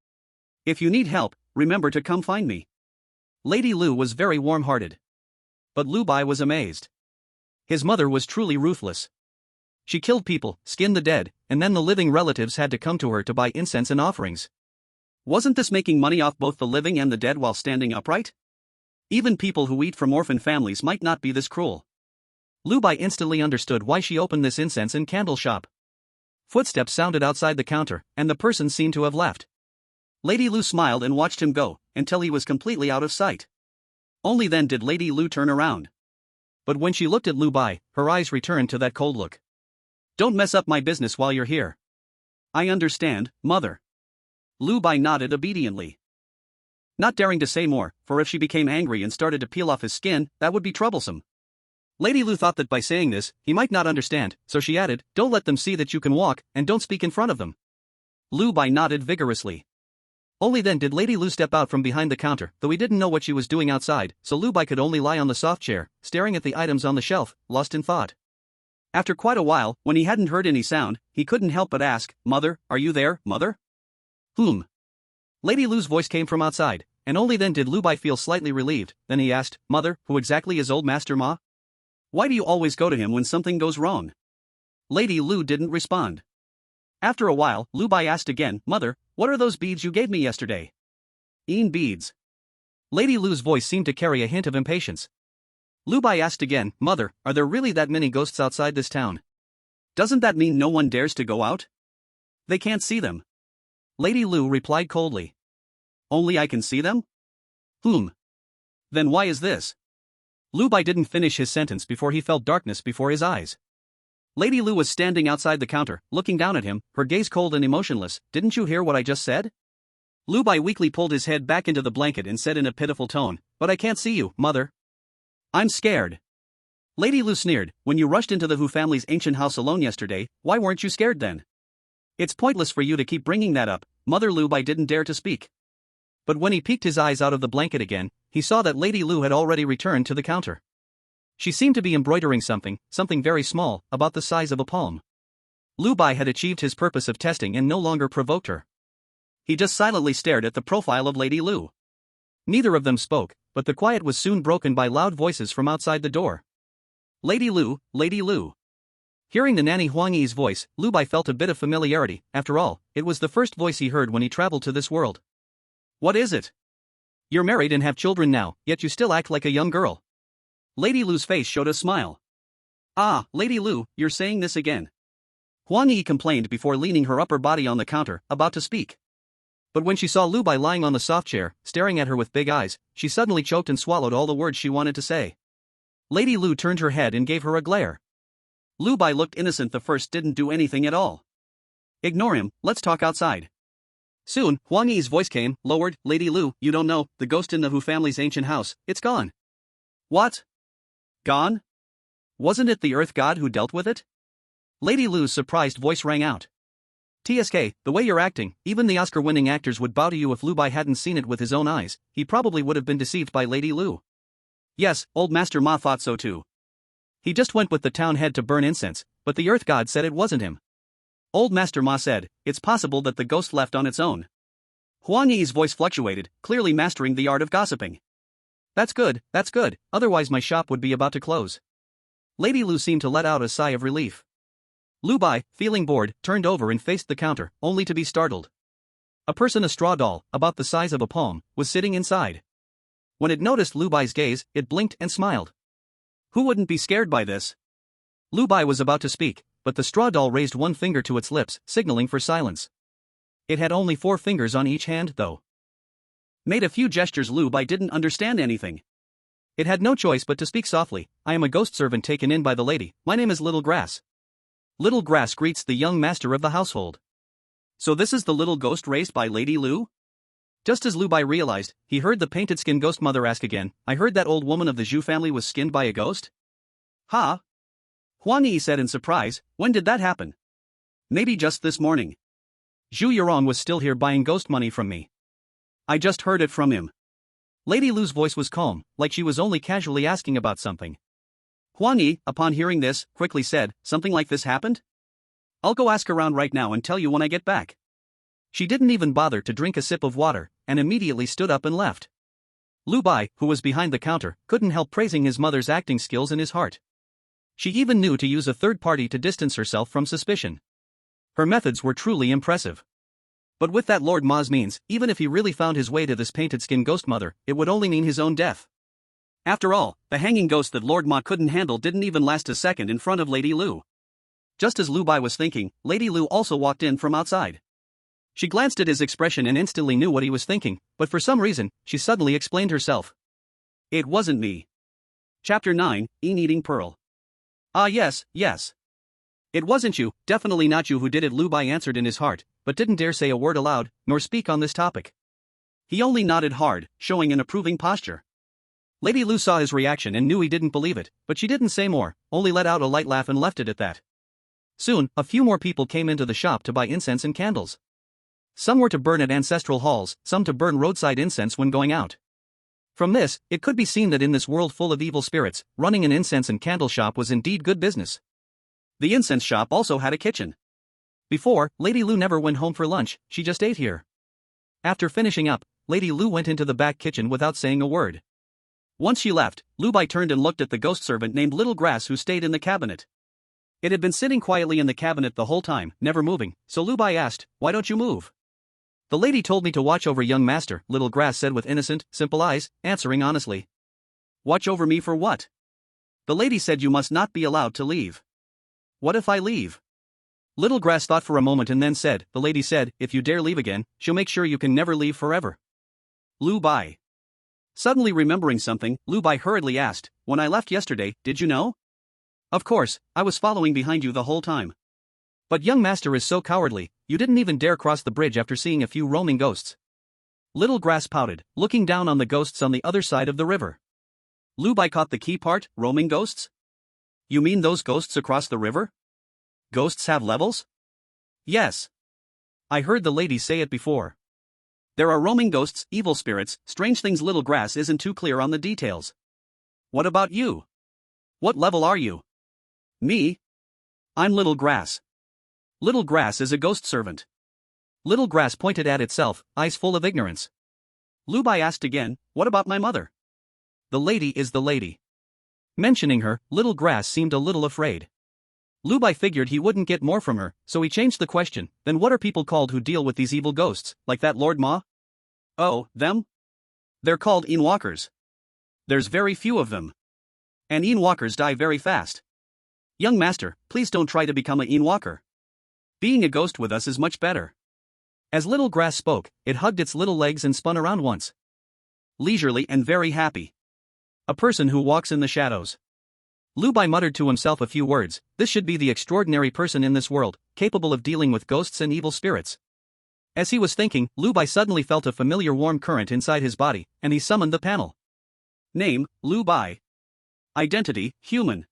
If you need help, remember to come find me." Lady Lu was very warm-hearted. But Lu Bai was amazed. His mother was truly ruthless. She killed people, skinned the dead, and then the living relatives had to come to her to buy incense and offerings. Wasn't this making money off both the living and the dead while standing upright? Even people who eat from orphan families might not be this cruel. Lu Bai instantly understood why she opened this incense and candle shop. Footsteps sounded outside the counter, and the person seemed to have left. Lady Lu smiled and watched him go, until he was completely out of sight. Only then did Lady Lu turn around. But when she looked at Lu Bai, her eyes returned to that cold look. "Don't mess up my business while you're here." "I understand, mother." Lu Bai nodded obediently, not daring to say more, for if she became angry and started to peel off his skin, that would be troublesome. Lady Lu thought that by saying this, he might not understand, so she added, "Don't let them see that you can walk, and don't speak in front of them." Lu Bai nodded vigorously. Only then did Lady Lu step out from behind the counter, though he didn't know what she was doing outside, so Lu Bai could only lie on the soft chair, staring at the items on the shelf, lost in thought. After quite a while, when he hadn't heard any sound, he couldn't help but ask, "Mother, are you there, mother?" "Whom?" Lady Lu's voice came from outside, and only then did Lu Bai feel slightly relieved. Then he asked, "Mother, who exactly is old Master Ma? Why do you always go to him when something goes wrong?" Lady Lu didn't respond. After a while, Lu Bai asked again, "Mother, what are those beads you gave me yesterday?" Beads." Lady Lu's voice seemed to carry a hint of impatience. Lu Bai asked again, "Mother, are there really that many ghosts outside this town? Doesn't that mean no one dares to go out? They can't see them." Lady Lu replied coldly. "Only I can see them? Whom? Then why is this?" Lu Bai didn't finish his sentence before he felt darkness before his eyes. Lady Lu was standing outside the counter, looking down at him, her gaze cold and emotionless. "Didn't you hear what I just said?" Lu Bai weakly pulled his head back into the blanket and said in a pitiful tone, "But I can't see you, mother. I'm scared." Lady Lu sneered, "When you rushed into the Hu family's ancient house alone yesterday, why weren't you scared then?" "It's pointless for you to keep bringing that up." Mother Lu Bai didn't dare to speak. But when he peeked his eyes out of the blanket again, he saw that Lady Lu had already returned to the counter. She seemed to be embroidering something very small, about the size of a palm. Lu Bai had achieved his purpose of testing and no longer provoked her. He just silently stared at the profile of Lady Lu. Neither of them spoke, but the quiet was soon broken by loud voices from outside the door. "Lady Lu, Lady Lu." Hearing the nanny Huang Yi's voice, Lu Bai felt a bit of familiarity. After all, it was the first voice he heard when he traveled to this world. "What is it? You're married and have children now, yet you still act like a young girl." Lady Lu's face showed a smile. "Ah, Lady Lu, you're saying this again." Huang Yi complained before leaning her upper body on the counter, about to speak. But when she saw Lu Bai lying on the soft chair, staring at her with big eyes, she suddenly choked and swallowed all the words she wanted to say. Lady Lu turned her head and gave her a glare. Lu Bai looked innocent. The first didn't do anything at all. "Ignore him, let's talk outside." Soon, Huang Yi's voice came, lowered, Lady Lu, you don't know, the ghost in the Hu family's ancient house, it's gone. What? Gone? Wasn't it the earth god who dealt with it? Lady Lu's surprised voice rang out. TSK, the way you're acting, even the Oscar-winning actors would bow to you if Lu Bai hadn't seen it with his own eyes, he probably would have been deceived by Lady Lu. Yes, old Master Ma thought so too. He just went with the town head to burn incense, but the earth god said it wasn't him. Old Master Ma said, it's possible that the ghost left on its own. Huang Yi's voice fluctuated, clearly mastering the art of gossiping. That's good, otherwise my shop would be about to close. Lady Lu seemed to let out a sigh of relief. Lu Bai, feeling bored, turned over and faced the counter, only to be startled. A straw doll, about the size of a palm, was sitting inside. When it noticed Lu Bai's gaze, it blinked and smiled. Who wouldn't be scared by this? Lu Bai was about to speak, but the straw doll raised one finger to its lips, signaling for silence. It had only 4 fingers on each hand, though. Made a few gestures. Lu Bai didn't understand anything. It had no choice but to speak softly. I am a ghost servant taken in by the lady, my name is Little Grass. Little Grass greets the young master of the household. So this is the little ghost raised by Lady Lu? Just as Lu Bai realized, he heard the painted skin ghost mother ask again, I heard that old woman of the Zhu family was skinned by a ghost? Ha? Huang Yi said in surprise, when did that happen? Maybe just this morning. Zhu Yurong was still here buying ghost money from me. I just heard it from him. Lady Lu's voice was calm, like she was only casually asking about something. Huang Yi, upon hearing this, quickly said, something like this happened? I'll go ask around right now and tell you when I get back. She didn't even bother to drink a sip of water, and immediately stood up and left. Lu Bai, who was behind the counter, couldn't help praising his mother's acting skills in his heart. She even knew to use a third party to distance herself from suspicion. Her methods were truly impressive. But with that Lord Ma's means, even if he really found his way to this painted skin ghost mother, it would only mean his own death. After all, the hanging ghost that Lord Ma couldn't handle didn't even last a second in front of Lady Lu. Just as Lu Bai was thinking, Lady Lu also walked in from outside. She glanced at his expression and instantly knew what he was thinking, but for some reason, she suddenly explained herself. It wasn't me. Chapter 9, Eating Pearl. Ah yes. It wasn't you, definitely not you who did it, Lu Bai answered in his heart, but didn't dare say a word aloud, nor speak on this topic. He only nodded hard, showing an approving posture. Lady Lu saw his reaction and knew he didn't believe it, but she didn't say more, only let out a light laugh and left it at that. Soon, a few more people came into the shop to buy incense and candles. Some were to burn at ancestral halls, some to burn roadside incense when going out. From this, it could be seen that in this world full of evil spirits, running an incense and candle shop was indeed good business. The incense shop also had a kitchen. Before, Lady Lu never went home for lunch, she just ate here. After finishing up, Lady Lu went into the back kitchen without saying a word. Once she left, Lu Bai turned and looked at the ghost servant named Little Grass who stayed in the cabinet. It had been sitting quietly in the cabinet the whole time, never moving, so Lu Bai asked, why don't you move? The lady told me to watch over young master, Little Grass said with innocent, simple eyes, answering honestly. Watch over me for what? The lady said you must not be allowed to leave. What if I leave? Little Grass thought for a moment and then said, the lady said, if you dare leave again, she'll make sure you can never leave forever. Lu Bai. Suddenly remembering something, Lu Bai hurriedly asked, when I left yesterday, did you know? Of course, I was following behind you the whole time. But young master is so cowardly, you didn't even dare cross the bridge after seeing a few roaming ghosts. Little Grass pouted, looking down on the ghosts on the other side of the river. Lu Bai caught the key part, roaming ghosts? You mean those ghosts across the river? Ghosts have levels? Yes. I heard the lady say it before. There are roaming ghosts, evil spirits, strange things. Little Grass isn't too clear on the details. What about you? What level are you? Me? I'm Little Grass. Little Grass is a ghost servant. Little Grass pointed at itself, eyes full of ignorance. Lu Bai asked again, what about my mother? The lady is the lady. Mentioning her, Little Grass seemed a little afraid. Lu Bai figured he wouldn't get more from her, so he changed the question, then what are people called who deal with these evil ghosts, like that Lord Ma? Oh, them? They're called Walkers. There's very few of them. And Walkers die very fast. Young master, please don't try to become a Walker. Being a ghost with us is much better. As Little Grass spoke, it hugged its little legs and spun around once. Leisurely and very happy. A person who walks in the shadows. Lu Bai muttered to himself a few words, this should be the extraordinary person in this world, capable of dealing with ghosts and evil spirits. As he was thinking, Lu Bai suddenly felt a familiar warm current inside his body, and he summoned the panel. Name, Lu Bai. Identity, human.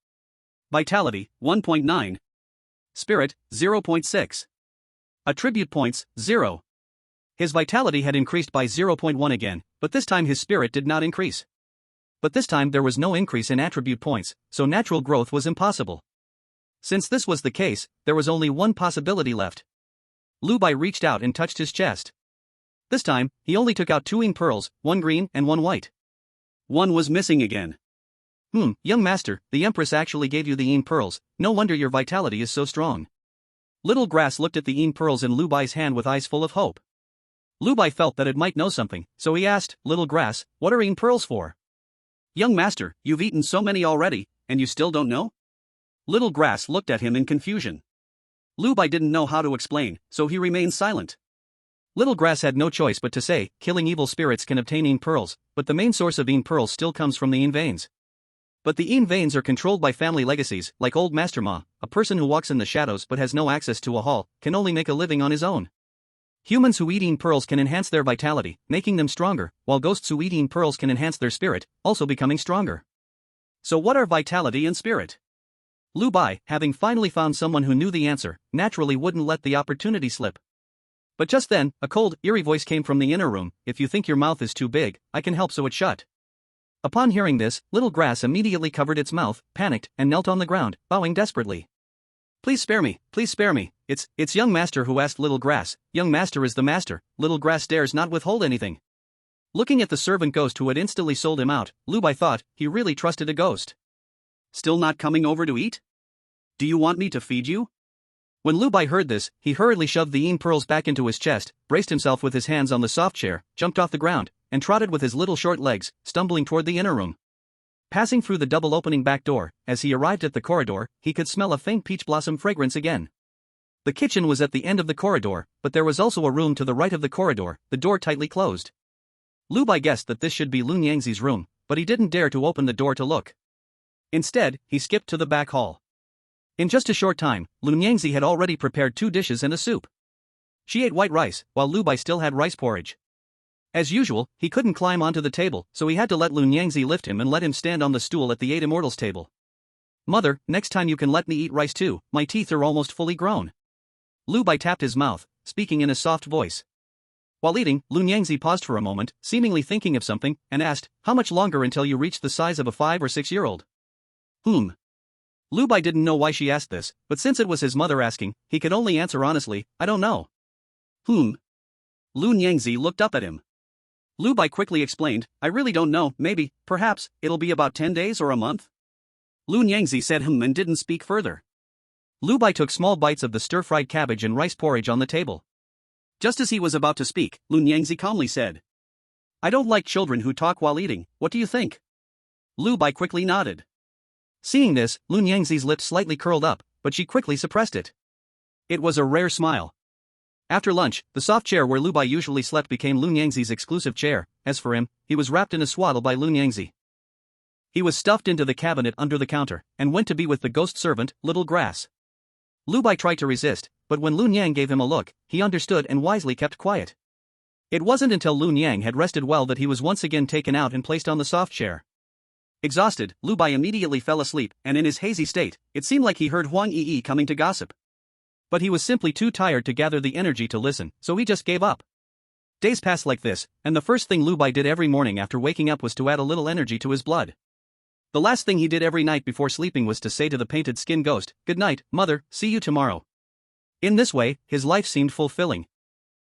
Vitality, 1.9. Spirit, 0.6. Attribute points, 0. His vitality had increased by 0.1 again, but this time his spirit did not increase. But this time there was no increase in attribute points, so natural growth was impossible. Since this was the case, there was only one possibility left. Lu Bai reached out and touched his chest. This time, he only took out 2 yin pearls, 1 green and 1 white. One was missing again. Young master, the Empress actually gave you the yin pearls, no wonder your vitality is so strong. Little Grass looked at the yin pearls in Lu Bai's hand with eyes full of hope. Lu Bai felt that it might know something, so he asked, Little Grass, what are yin pearls for? Young master, you've eaten so many already, and you still don't know? Little Grass looked at him in confusion. Lu Bai didn't know how to explain, so he remained silent. Little Grass had no choice but to say, killing evil spirits can obtain yin pearls, but the main source of yin pearls still comes from the yin veins. But the yin veins are controlled by family legacies, like old Master Ma, a person who walks in the shadows but has no access to a hall, can only make a living on his own. Humans who eat yin pearls can enhance their vitality, making them stronger, while ghosts who eat yin pearls can enhance their spirit, also becoming stronger. So what are vitality and spirit? Lu Bai, having finally found someone who knew the answer, naturally wouldn't let the opportunity slip. But just then, a cold, eerie voice came from the inner room, if you think your mouth is too big, I can help sew it shut. Upon hearing this, Little Grass immediately covered its mouth, panicked, and knelt on the ground, bowing desperately. Please spare me, it's young master who asked Little Grass, young master is the master, Little Grass dares not withhold anything. Looking at the servant ghost who had instantly sold him out, Lu Bai thought, he really trusted a ghost. Still not coming over to eat? Do you want me to feed you? When Lu Bai heard this, he hurriedly shoved the yin pearls back into his chest, braced himself with his hands on the soft chair, jumped off the ground, and trotted with his little short legs, stumbling toward the inner room. Passing through the double opening back door, as he arrived at the corridor, he could smell a faint peach blossom fragrance again. The kitchen was at the end of the corridor, but there was also a room to the right of the corridor, the door tightly closed. Lu Bai guessed that this should be Lun Yangzi's room, but he didn't dare to open the door to look. Instead, he skipped to the back hall. In just a short time, Lun Yangzi had already prepared 2 dishes and a soup. She ate white rice, while Lu Bai still had rice porridge. As usual, he couldn't climb onto the table, so he had to let Lun Yangzi lift him and let him stand on the stool at the 8 Immortals table. Mother, next time you can let me eat rice too, my teeth are almost fully grown. Lu Bai tapped his mouth, speaking in a soft voice. While eating, Lun Yangzi paused for a moment, seemingly thinking of something, and asked, how much longer until you reach the size of a 5 or 6-year-old? Lu Bai didn't know why she asked this, but since it was his mother asking, he could only answer honestly, I don't know. Lun Yangzi looked up at him. Lu Bai quickly explained, I really don't know, maybe, perhaps, it'll be about 10 days or a month. Lun Yangzi said and didn't speak further. Lu Bai took small bites of the stir-fried cabbage and rice porridge on the table. Just as he was about to speak, Lun Yangzi calmly said, I don't like children who talk while eating, what do you think? Lu Bai quickly nodded. Seeing this, Lun Yangzi's lips slightly curled up, but she quickly suppressed it. It was a rare smile. After lunch, the soft chair where Lu Bai usually slept became Lun Yangzi's exclusive chair. As for him, he was wrapped in a swaddle by Lun Yangzi. He was stuffed into the cabinet under the counter, and went to be with the ghost servant, Little Grass. Lu Bai tried to resist, but when Lun Yang gave him a look, he understood and wisely kept quiet. It wasn't until Lun Yang had rested well that he was once again taken out and placed on the soft chair. Exhausted, Lu Bai immediately fell asleep, and in his hazy state, it seemed like he heard Huang Yi coming to gossip. But he was simply too tired to gather the energy to listen, so he just gave up. Days passed like this, and the first thing Lu Bai did every morning after waking up was to add a little energy to his blood. The last thing he did every night before sleeping was to say to the painted skin ghost, "Good night, mother, see you tomorrow." In this way, his life seemed fulfilling.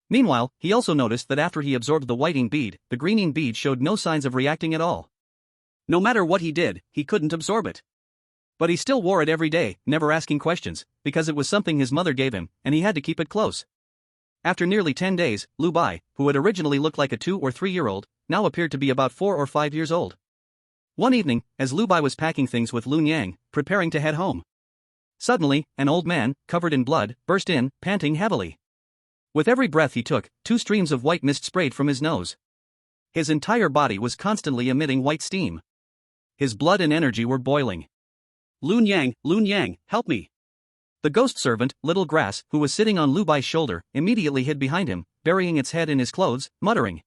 Meanwhile, he also noticed that after he absorbed the white ink bead, the green ink bead showed no signs of reacting at all. No matter what he did, he couldn't absorb it. But he still wore it every day, never asking questions, because it was something his mother gave him, and he had to keep it close. After nearly 10 days, Lu Bai, who had originally looked like a 2 or 3-year-old, now appeared to be about 4 or 5 years old. One evening, as Lu Bai was packing things with Lun Yang, preparing to head home, suddenly, an old man, covered in blood, burst in, panting heavily. With every breath he took, 2 streams of white mist sprayed from his nose. His entire body was constantly emitting white steam. His blood and energy were boiling. Lun Yang, help me." The ghost servant, Little Grass, who was sitting on Lu Bai's shoulder, immediately hid behind him, burying its head in his clothes, muttering.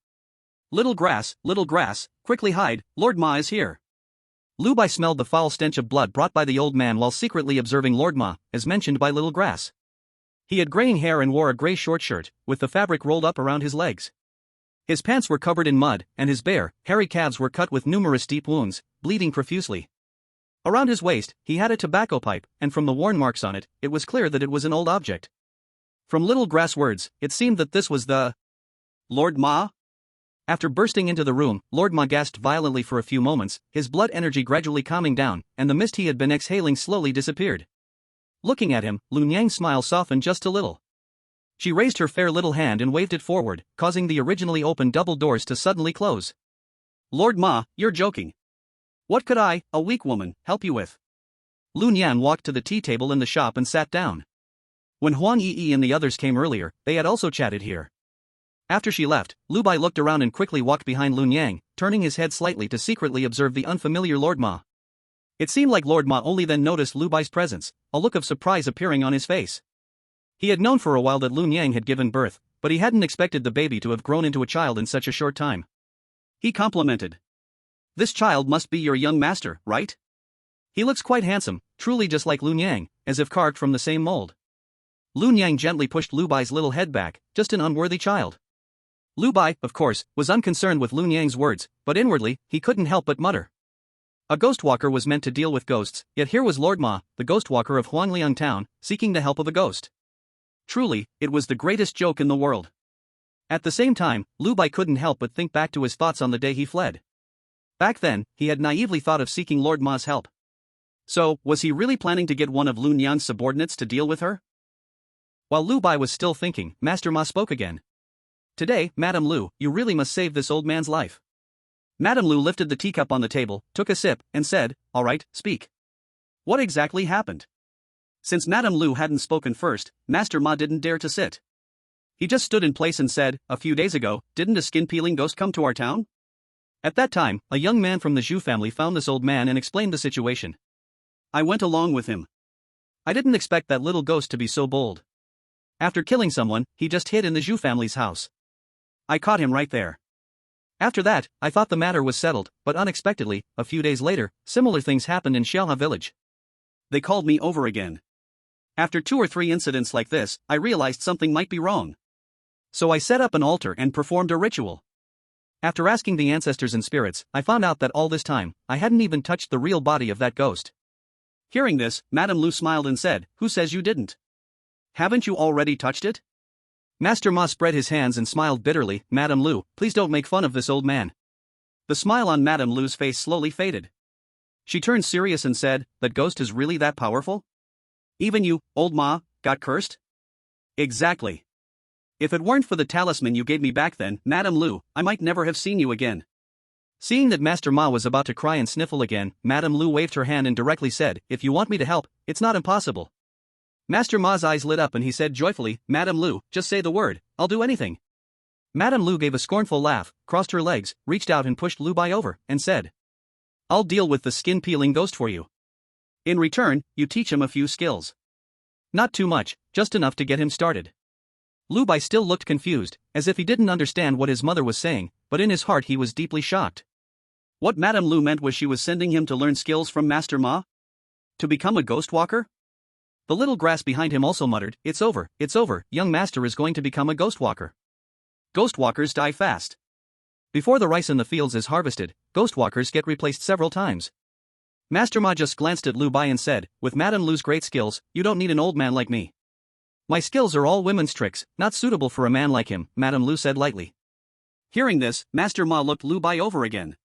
Little grass, quickly hide, Lord Ma is here. Lu Bai smelled the foul stench of blood brought by the old man while secretly observing Lord Ma, as mentioned by Little Grass. He had graying hair and wore a gray short shirt, with the fabric rolled up around his legs. His pants were covered in mud, and his bare, hairy calves were cut with numerous deep wounds, bleeding profusely. Around his waist, he had a tobacco pipe, and from the worn marks on it, it was clear that it was an old object. From Little Grass' words, it seemed that this was the Lord Ma? After bursting into the room, Lord Ma gasped violently for a few moments, his blood energy gradually calming down, and the mist he had been exhaling slowly disappeared. Looking at him, Lun Yang's smile softened just a little. She raised her fair little hand and waved it forward, causing the originally open double doors to suddenly close. Lord Ma, you're joking. What could I, a weak woman, help you with? Lun Yan walked to the tea table in the shop and sat down. When Huang Yi and the others came earlier, they had also chatted here. After she left, Lu Bai looked around and quickly walked behind Lun Yang, turning his head slightly to secretly observe the unfamiliar Lord Ma. It seemed like Lord Ma only then noticed Lu Bai's presence, a look of surprise appearing on his face. He had known for a while that Lun Yang had given birth, but he hadn't expected the baby to have grown into a child in such a short time. He complimented. This child must be your young master, right? He looks quite handsome, truly just like Lun Yang, as if carved from the same mold. Lun Yang gently pushed Lu Bai's little head back, just an unworthy child. Lu Bai, of course, was unconcerned with Lun Yang's words, but inwardly, he couldn't help but mutter. A ghost walker was meant to deal with ghosts, yet here was Lord Ma, the ghost walker of Huangliang town, seeking the help of a ghost. Truly, it was the greatest joke in the world. At the same time, Lu Bai couldn't help but think back to his thoughts on the day he fled. Back then, he had naively thought of seeking Lord Ma's help. So, was he really planning to get one of Lun Yan's subordinates to deal with her? While Lu Bai was still thinking, Master Ma spoke again. Today, Madame Lu, you really must save this old man's life. Madame Lu lifted the teacup on the table, took a sip, and said, all right, speak. What exactly happened? Since Madame Lu hadn't spoken first, Master Ma didn't dare to sit. He just stood in place and said, a few days ago, didn't a skin-peeling ghost come to our town? At that time, a young man from the Zhu family found this old man and explained the situation. I went along with him. I didn't expect that little ghost to be so bold. After killing someone, he just hid in the Zhu family's house. I caught him right there. After that, I thought the matter was settled, but unexpectedly, a few days later, similar things happened in Xiaoha village. They called me over again. After 2 or 3 incidents like this, I realized something might be wrong. So I set up an altar and performed a ritual. After asking the ancestors and spirits, I found out that all this time, I hadn't even touched the real body of that ghost. Hearing this, Madame Lu smiled and said, who says you didn't? Haven't you already touched it? Master Ma spread his hands and smiled bitterly. Madame Lu, please don't make fun of this old man. The smile on Madame Lu's face slowly faded. She turned serious and said, that ghost is really that powerful? Even you, old Ma, got cursed? Exactly. If it weren't for the talisman you gave me back then, Madame Lu, I might never have seen you again. Seeing that Master Ma was about to cry and sniffle again, Madame Lu waved her hand and directly said, if you want me to help, it's not impossible. Master Ma's eyes lit up and he said joyfully, Madame Lu, just say the word, I'll do anything. Madame Lu gave a scornful laugh, crossed her legs, reached out and pushed Lu Bai over, and said, I'll deal with the skin-peeling ghost for you. In return, you teach him a few skills. Not too much, just enough to get him started. Lu Bai still looked confused, as if he didn't understand what his mother was saying, but in his heart he was deeply shocked. What Madame Lu meant was she was sending him to learn skills from Master Ma? To become a ghost walker? The little grass behind him also muttered, it's over, young master is going to become a ghost walker. Ghost walkers die fast. Before the rice in the fields is harvested, ghost walkers get replaced several times. Master Ma just glanced at Lu Bai and said, with Madame Lu's great skills, you don't need an old man like me. My skills are all women's tricks, not suitable for a man like him, Madame Lu said lightly. Hearing this, Master Ma looked Lu Bai over again.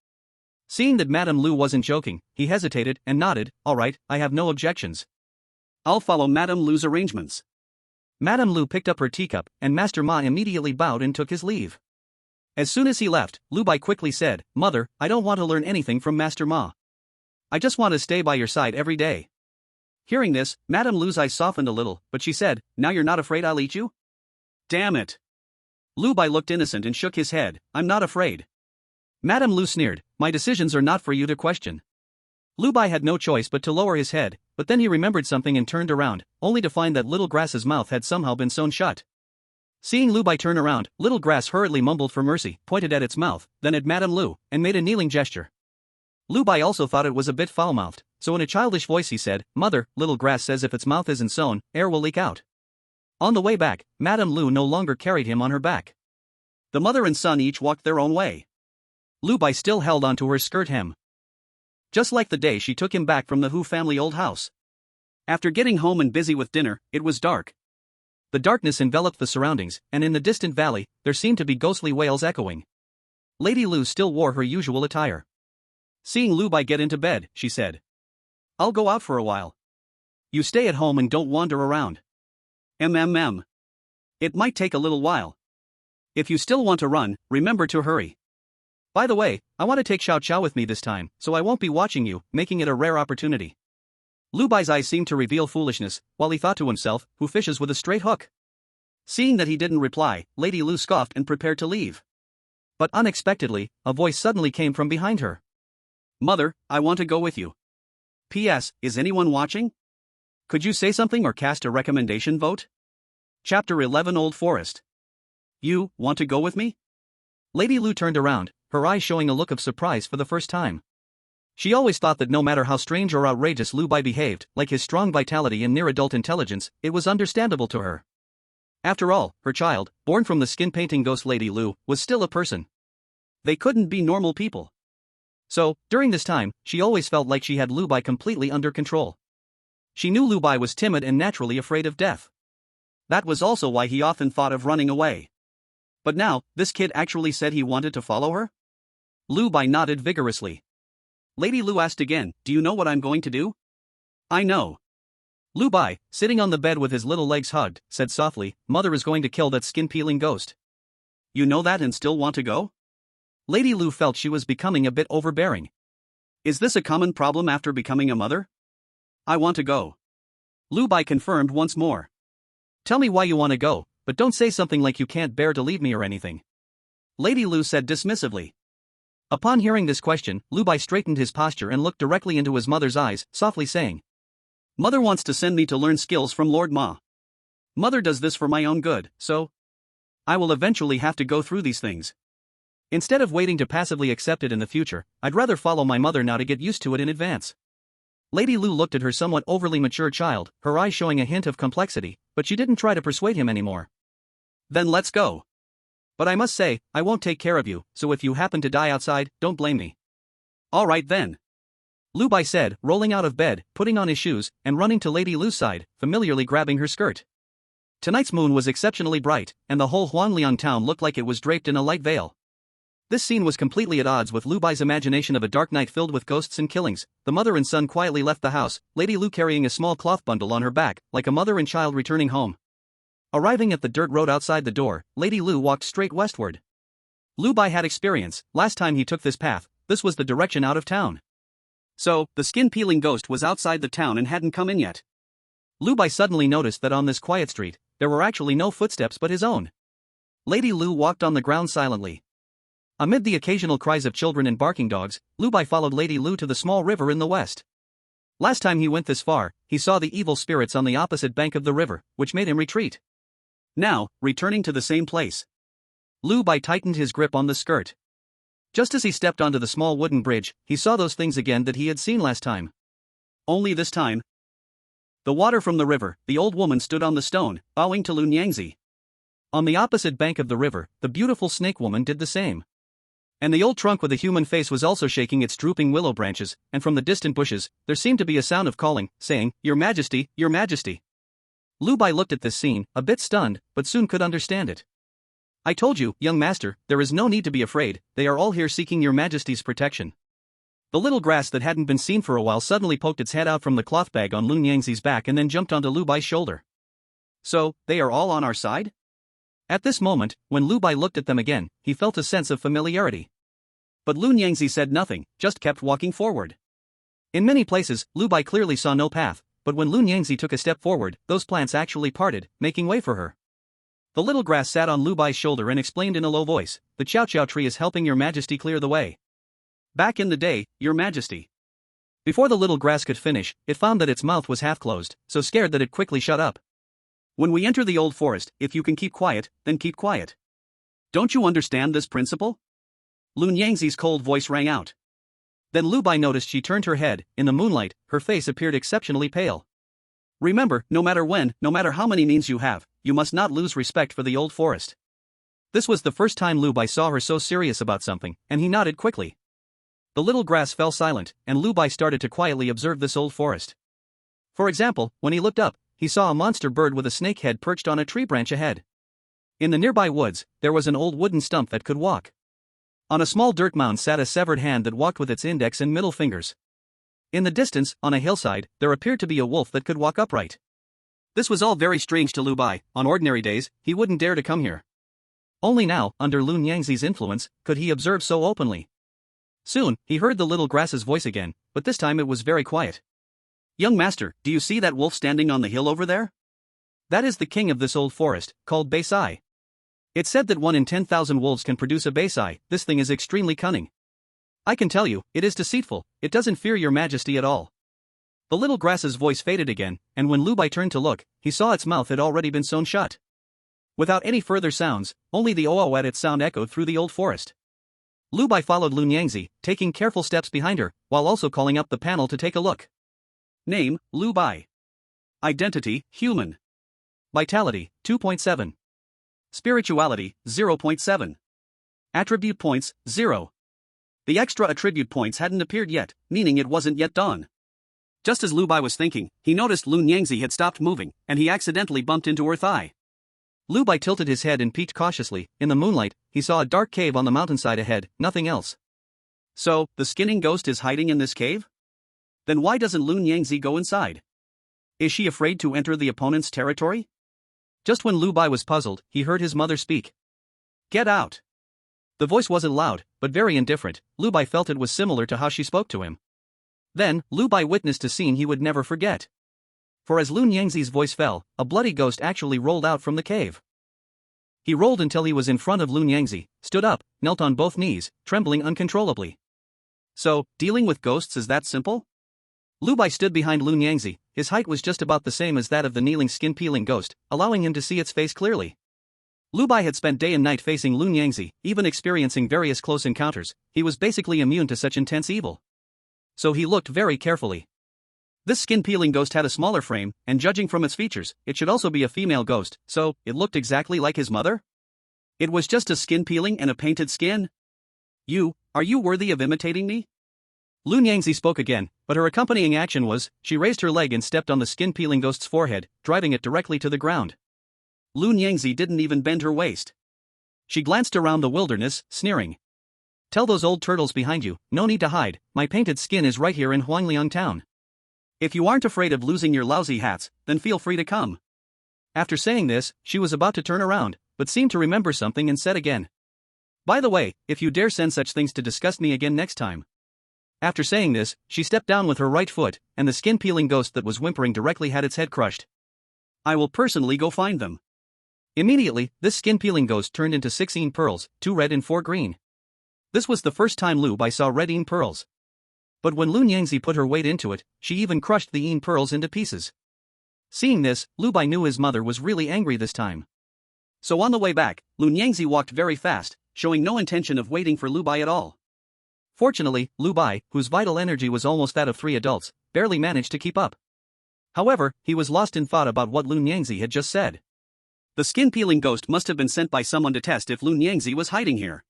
Seeing that Madame Lu wasn't joking, he hesitated and nodded, all right, I have no objections. I'll follow Madame Lu's arrangements. Madame Lu picked up her teacup, and Master Ma immediately bowed and took his leave. As soon as he left, Lu Bai quickly said, Mother, I don't want to learn anything from Master Ma. I just want to stay by your side every day. Hearing this, Madame Lu's eyes softened a little, but she said, now you're not afraid I'll eat you? Damn it. Lu Bai looked innocent and shook his head, I'm not afraid. Madame Lu sneered, my decisions are not for you to question. Lu Bai had no choice but to lower his head, but then he remembered something and turned around, only to find that Little Grass's mouth had somehow been sewn shut. Seeing Lu Bai turn around, little grass hurriedly mumbled for mercy, pointed at its mouth, then at Madame Lu, and made a kneeling gesture. Lu Bai also thought it was a bit foul-mouthed, so in a childish voice he said, "Mother, little grass says if its mouth isn't sewn, air will leak out." On the way back, Madame Lu no longer carried him on her back. The mother and son each walked their own way. Lu Bai still held onto her skirt hem. Just like the day she took him back from the Hu family old house. After getting home and busy with dinner, it was dark. The darkness enveloped the surroundings, and in the distant valley, there seemed to be ghostly wails echoing. Lady Lu still wore her usual attire. Seeing Lu Bai get into bed, she said, "I'll go out for a while. You stay at home and don't wander around. It might take a little while. If you still want to run, remember to hurry. By the way, I want to take Xiao Xiao with me this time, so I won't be watching you, making it a rare opportunity." Lu Bai's eyes seemed to reveal foolishness, while he thought to himself, "Who fishes with a straight hook?" Seeing that he didn't reply, Lady Lu scoffed and prepared to leave. But unexpectedly, a voice suddenly came from behind her. "Mother, I want to go with you. P.S. Is anyone watching? Could you say something or cast a recommendation vote?" Chapter 11 Old Forest. "You want to go with me?" Lady Lu turned around, her eyes showing a look of surprise for the first time. She always thought that no matter how strange or outrageous Lu Bai behaved, like his strong vitality and near-adult intelligence, it was understandable to her. After all, her child, born from the skin-painting ghost Lady Lu, was still a person. They couldn't be normal people. So, during this time, she always felt like she had Lu Bai completely under control. She knew Lu Bai was timid and naturally afraid of death. That was also why he often thought of running away. But now, this kid actually said he wanted to follow her? Lu Bai nodded vigorously. Lady Lu asked again, "Do you know what I'm going to do?" "I know." Lu Bai, sitting on the bed with his little legs hugged, said softly, "Mother is going to kill that skin-peeling ghost." "You know that and still want to go?" Lady Lu felt she was becoming a bit overbearing. "Is this a common problem after becoming a mother?" "I want to go." Lu Bai confirmed once more. "Tell me why you want to go, but don't say something like you can't bear to leave me or anything." Lady Lu said dismissively. Upon hearing this question, Lu Bai straightened his posture and looked directly into his mother's eyes, softly saying, "Mother wants to send me to learn skills from Lord Ma. Mother does this for my own good, so I will eventually have to go through these things. Instead of waiting to passively accept it in the future, I'd rather follow my mother now to get used to it in advance." Lady Lu looked at her somewhat overly mature child, her eyes showing a hint of complexity, but she didn't try to persuade him anymore. "Then let's go. But I must say, I won't take care of you, so if you happen to die outside, don't blame me." "All right then," Lu Bai said, rolling out of bed, putting on his shoes, and running to Lady Lu's side, familiarly grabbing her skirt. Tonight's moon was exceptionally bright, and the whole Huangliang town looked like it was draped in a light veil. This scene was completely at odds with Lu Bai's imagination of a dark night filled with ghosts and killings. The mother and son quietly left the house, Lady Lu carrying a small cloth bundle on her back, like a mother and child returning home. Arriving at the dirt road outside the door, Lady Lu walked straight westward. Lu Bai had experience. Last time he took this path, this was the direction out of town. So, the skin-peeling ghost was outside the town and hadn't come in yet. Lu Bai suddenly noticed that on this quiet street, there were actually no footsteps but his own. Lady Lu walked on the ground silently. Amid the occasional cries of children and barking dogs, Lu Bai followed Lady Lu to the small river in the west. Last time he went this far, he saw the evil spirits on the opposite bank of the river, which made him retreat. Now, returning to the same place, Lu Bai tightened his grip on the skirt. Just as he stepped onto the small wooden bridge, he saw those things again that he had seen last time. Only this time, the water from the river, the old woman stood on the stone, bowing to Lu Nyangzi. On the opposite bank of the river, the beautiful snake woman did the same. And the old trunk with a human face was also shaking its drooping willow branches, and from the distant bushes, there seemed to be a sound of calling, saying, "Your Majesty, Your Majesty." Lu Bai looked at this scene, a bit stunned, but soon could understand it. "I told you, young master, there is no need to be afraid, they are all here seeking Your Majesty's protection." The little grass that hadn't been seen for a while suddenly poked its head out from the cloth bag on Lu Nyangzi's back and then jumped onto Lu Bai's shoulder. "So, they are all on our side?" At this moment, when Lu Bai looked at them again, he felt a sense of familiarity. But Lu Nyangzi said nothing, just kept walking forward. In many places, Lu Bai clearly saw no path, but when Lu Nyangzi took a step forward, those plants actually parted, making way for her. The little grass sat on Lu Bai's shoulder and explained in a low voice, "The Chow Chow tree is helping Your Majesty clear the way. Back in the day, Your Majesty." Before the little grass could finish, it found that its mouth was half closed, so scared that it quickly shut up. When we enter the old forest, if you can keep quiet, then keep quiet. Don't you understand this principle? Lun Yangzi's cold voice rang out. Then Lu Bai noticed she turned her head. In the moonlight, her face appeared exceptionally pale. Remember, no matter when, no matter how many means you have, you must not lose respect for the old forest. This was the first time Lu Bai saw her so serious about something, and he nodded quickly. The little grass fell silent, and Lu Bai started to quietly observe this old forest. For example, when he looked up, he saw a monster bird with a snake head perched on a tree branch ahead. In the nearby woods, there was an old wooden stump that could walk. On a small dirt mound sat a severed hand that walked with its index and middle fingers. In the distance, on a hillside, there appeared to be a wolf that could walk upright. This was all very strange to Lu Bai. On ordinary days, he wouldn't dare to come here. Only now, under Lun Yangzi's influence, could he observe so openly. Soon, he heard the little grass's voice again, but this time it was very quiet. Young master, do you see that wolf standing on the hill over there? That is the king of this old forest, called Baisai. It's said that 1 in 10,000 wolves can produce a Baisai. This thing is extremely cunning. I can tell you, it is deceitful, it doesn't fear your majesty at all. The little grass's voice faded again, and when Lu Bai turned to look, he saw its mouth had already been sewn shut. Without any further sounds, only the "oh" at its sound echoed through the old forest. Lu Bai followed Lun Yangzi, taking careful steps behind her, while also calling up the panel to take a look. Name, Lu Bai. Identity, human. Vitality, 2.7. Spirituality, 0.7. Attribute points, 0. The extra attribute points hadn't appeared yet, meaning it wasn't yet dawn. Just as Lu Bai was thinking, he noticed Lun Yangzi had stopped moving, and he accidentally bumped into her thigh. Lu Bai tilted his head and peeked cautiously. In the moonlight, he saw a dark cave on the mountainside ahead, nothing else. So, the skinning ghost is hiding in this cave? Then why doesn't Lun Yangzi go inside? Is she afraid to enter the opponent's territory? Just when Lu Bai was puzzled, he heard his mother speak. Get out! The voice wasn't loud, but very indifferent. Lu Bai felt it was similar to how she spoke to him. Then, Lu Bai witnessed a scene he would never forget. For as Lun Yangzi's voice fell, a bloody ghost actually rolled out from the cave. He rolled until he was in front of Lun Yangzi, stood up, knelt on both knees, trembling uncontrollably. So, dealing with ghosts is that simple? Lu Bai stood behind Lun Yangzi. His height was just about the same as that of the kneeling skin-peeling ghost, allowing him to see its face clearly. Lu Bai had spent day and night facing Lun Yangzi, even experiencing various close encounters. He was basically immune to such intense evil. So he looked very carefully. This skin-peeling ghost had a smaller frame, and judging from its features, it should also be a female ghost, so, it looked exactly like his mother? It was just a skin peeling and a painted skin? Are you worthy of imitating me? Lun Yangzi spoke again, but her accompanying action was, she raised her leg and stepped on the skin-peeling ghost's forehead, driving it directly to the ground. Lun Yangzi didn't even bend her waist. She glanced around the wilderness, sneering. Tell those old turtles behind you, no need to hide, my painted skin is right here in Huangliang town. If you aren't afraid of losing your lousy hats, then feel free to come. After saying this, she was about to turn around, but seemed to remember something and said again. By the way, if you dare send such things to disgust me again next time. After saying this, she stepped down with her right foot, and the skin-peeling ghost that was whimpering directly had its head crushed. I will personally go find them. Immediately, this skin-peeling ghost turned into 16 pearls, 2 red and 4 green. This was the first time Lu Bai saw red-een pearls. But when Lun Yangzi put her weight into it, she even crushed the een pearls into pieces. Seeing this, Lu Bai knew his mother was really angry this time. So on the way back, Lun Yangzi walked very fast, showing no intention of waiting for Lu Bai at all. Fortunately, Lu Bai, whose vital energy was almost that of 3 adults, barely managed to keep up. However, he was lost in thought about what Lun Yangzi had just said. The skin-peeling ghost must have been sent by someone to test if Lun Yangzi was hiding here.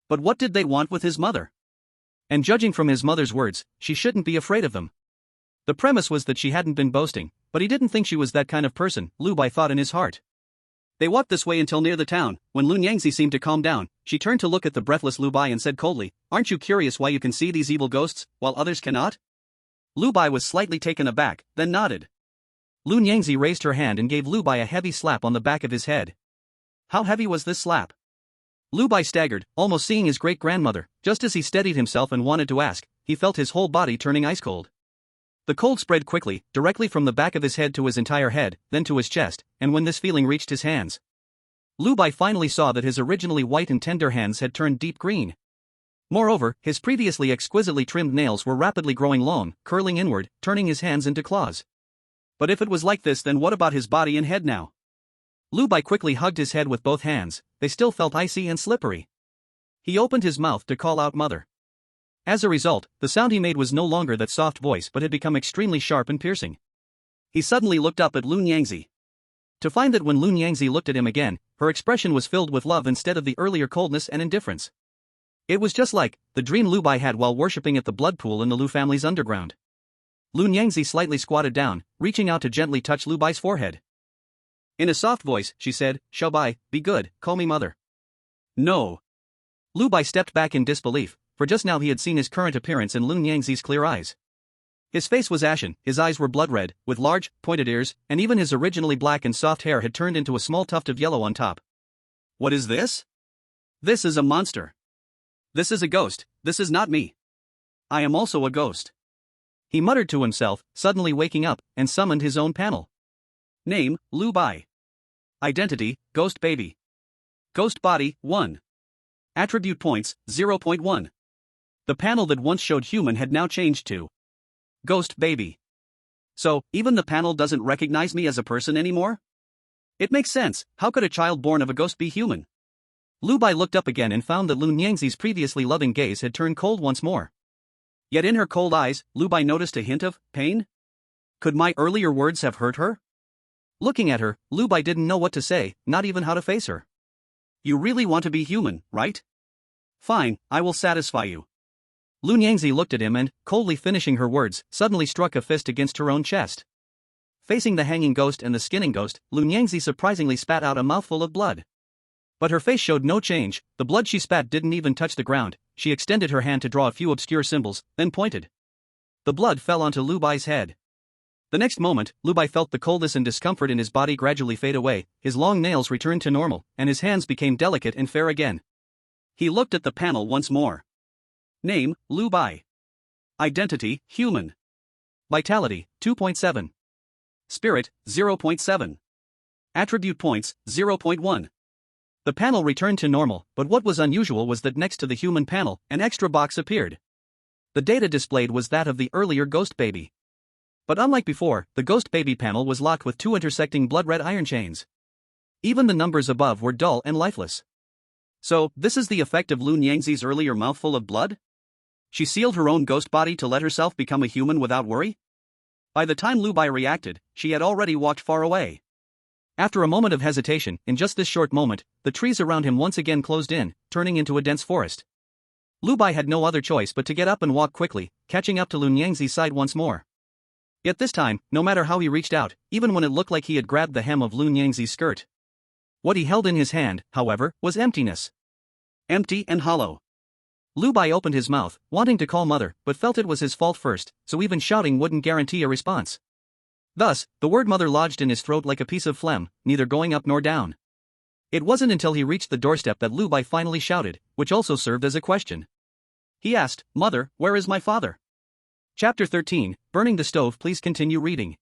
But what did they want with his mother? And judging from his mother's words, she shouldn't be afraid of them. The premise was that she hadn't been boasting, but he didn't think she was that kind of person, Lu Bai thought in his heart. They walked this way until near the town. When Lun Yangzi seemed to calm down, she turned to look at the breathless Lu Bai and said coldly, Aren't you curious why you can see these evil ghosts, while others cannot? Lu Bai was slightly taken aback, then nodded. Lun Yangzi raised her hand and gave Lu Bai a heavy slap on the back of his head. How heavy was this slap? Lu Bai staggered, almost seeing his great-grandmother. Just as he steadied himself and wanted to ask, he felt his whole body turning ice-cold. The cold spread quickly, directly from the back of his head to his entire head, then to his chest, and when this feeling reached his hands, Lu Bai finally saw that his originally white and tender hands had turned deep green. Moreover, his previously exquisitely trimmed nails were rapidly growing long, curling inward, turning his hands into claws. But if it was like this, then what about his body and head now? Lu Bai quickly hugged his head with both hands, they still felt icy and slippery. He opened his mouth to call out mother. As a result, the sound he made was no longer that soft voice but had become extremely sharp and piercing. He suddenly looked up at Lun Yangzi. To find that when Lun Yangzi looked at him again, her expression was filled with love instead of the earlier coldness and indifference. It was just like the dream Lu Bai had while worshipping at the blood pool in the Lu family's underground. Lun Yangzi slightly squatted down, reaching out to gently touch Lu Bai's forehead. In a soft voice, she said, "Xiao Bai, be good, call me mother." No. Lu Bai stepped back in disbelief, for just now he had seen his current appearance in Lun Yangzi's clear eyes. His face was ashen, his eyes were blood red, with large, pointed ears, and even his originally black and soft hair had turned into a small tuft of yellow on top. What is this? This is a monster. This is a ghost, this is not me. I am also a ghost. He muttered to himself, suddenly waking up, and summoned his own panel. Name, Lu Bai. Identity, Ghost Baby. Ghost Body, 1. Attribute points, 0.1. The panel that once showed human had now changed to Ghost Baby. So, even the panel doesn't recognize me as a person anymore? It makes sense, how could a child born of a ghost be human? Lu Bai looked up again and found that Lun Yangzi's previously loving gaze had turned cold once more. Yet in her cold eyes, Lu Bai noticed a hint of pain? Could my earlier words have hurt her? Looking at her, Lu Bai didn't know what to say, not even how to face her. You really want to be human, right? Fine, I will satisfy you. Lun Yangzi looked at him and, coldly finishing her words, suddenly struck a fist against her own chest. Facing the hanging ghost and the skinning ghost, Lun Yangzi surprisingly spat out a mouthful of blood. But her face showed no change, the blood she spat didn't even touch the ground. She extended her hand to draw a few obscure symbols, then pointed. The blood fell onto Lu Bai's head. The next moment, Lu Bai felt the coldness and discomfort in his body gradually fade away, his long nails returned to normal, and his hands became delicate and fair again. He looked at the panel once more. Name, Lu Bai. Identity, human. Vitality, 2.7. Spirit, 0.7. Attribute points, 0.1. The panel returned to normal, but what was unusual was that next to the human panel, an extra box appeared. The data displayed was that of the earlier Ghost Baby. But unlike before, the Ghost Baby panel was locked with two intersecting blood-red iron chains. Even the numbers above were dull and lifeless. So, this is the effect of Lun Yangzi's earlier mouthful of blood? She sealed her own ghost body to let herself become a human without worry? By the time Lu Bai reacted, she had already walked far away. After a moment of hesitation, in just this short moment, the trees around him once again closed in, turning into a dense forest. Lu Bai had no other choice but to get up and walk quickly, catching up to Lun Yangzi's side once more. Yet this time, no matter how he reached out, even when it looked like he had grabbed the hem of Lun Yangzi's skirt, what he held in his hand, however, was emptiness. Empty and hollow. Lu Bai opened his mouth, wanting to call mother, but felt it was his fault first, so even shouting wouldn't guarantee a response. Thus, the word mother lodged in his throat like a piece of phlegm, neither going up nor down. It wasn't until he reached the doorstep that Lu Bai finally shouted, which also served as a question. He asked, "Mother, where is my father?" Chapter 13, Burning the Stove. Please continue reading.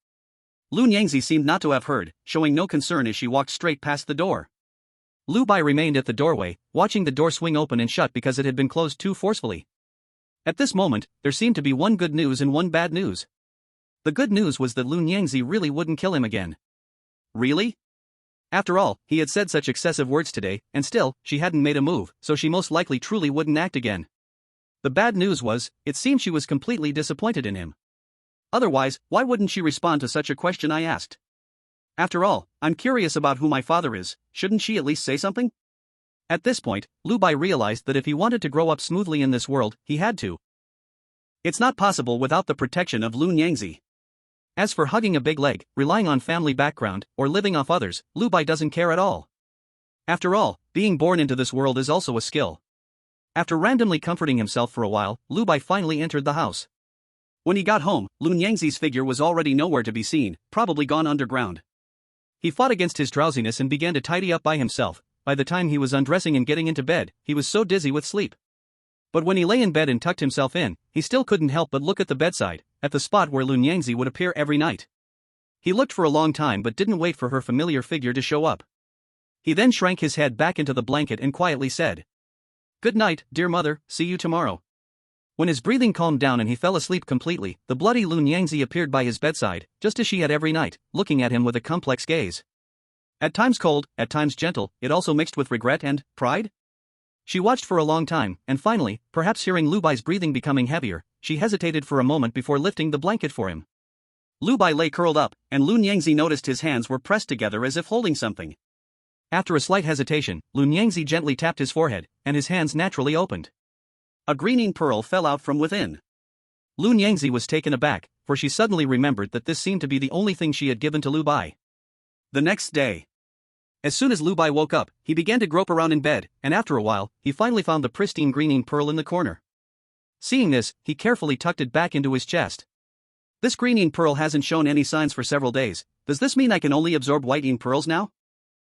Lun Yangzi seemed not to have heard, showing no concern as she walked straight past the door. Lu Bai remained at the doorway, watching the door swing open and shut because it had been closed too forcefully. At this moment, there seemed to be one good news and one bad news. The good news was that Lun Yangzi really wouldn't kill him again. Really? After all, he had said such excessive words today, and still, she hadn't made a move, so she most likely truly wouldn't act again. The bad news was, it seemed she was completely disappointed in him. Otherwise, why wouldn't she respond to such a question I asked? After all, I'm curious about who my father is, shouldn't she at least say something? At this point, Lu Bai realized that if he wanted to grow up smoothly in this world, he had to. It's not possible without the protection of Lun Yangzi. As for hugging a big leg, relying on family background, or living off others, Lu Bai doesn't care at all. After all, being born into this world is also a skill. After randomly comforting himself for a while, Lu Bai finally entered the house. When he got home, Lun Yangzi's figure was already nowhere to be seen, probably gone underground. He fought against his drowsiness and began to tidy up by himself. By the time he was undressing and getting into bed, he was so dizzy with sleep. But when he lay in bed and tucked himself in, he still couldn't help but look at the bedside, at the spot where Lun Yangzi would appear every night. He looked for a long time but didn't wait for her familiar figure to show up. He then shrank his head back into the blanket and quietly said, "Good night, dear mother, see you tomorrow." When his breathing calmed down and he fell asleep completely, the bloody Lun Yangzi appeared by his bedside, just as she had every night, looking at him with a complex gaze. At times cold, at times gentle, it also mixed with regret and pride? She watched for a long time, and finally, perhaps hearing Lu Bai's breathing becoming heavier, she hesitated for a moment before lifting the blanket for him. Lu Bai lay curled up, and Lu Nyangzi noticed his hands were pressed together as if holding something. After a slight hesitation, Lu Nyangzi gently tapped his forehead, and his hands naturally opened. A greening pearl fell out from within. Lu Nyangzi was taken aback, for she suddenly remembered that this seemed to be the only thing she had given to Lu Bai. The next day, as soon as Lu Bai woke up, he began to grope around in bed, and after a while, he finally found the pristine greening pearl in the corner. Seeing this, he carefully tucked it back into his chest. This greening pearl hasn't shown any signs for several days. Does this mean I can only absorb whitening pearls now?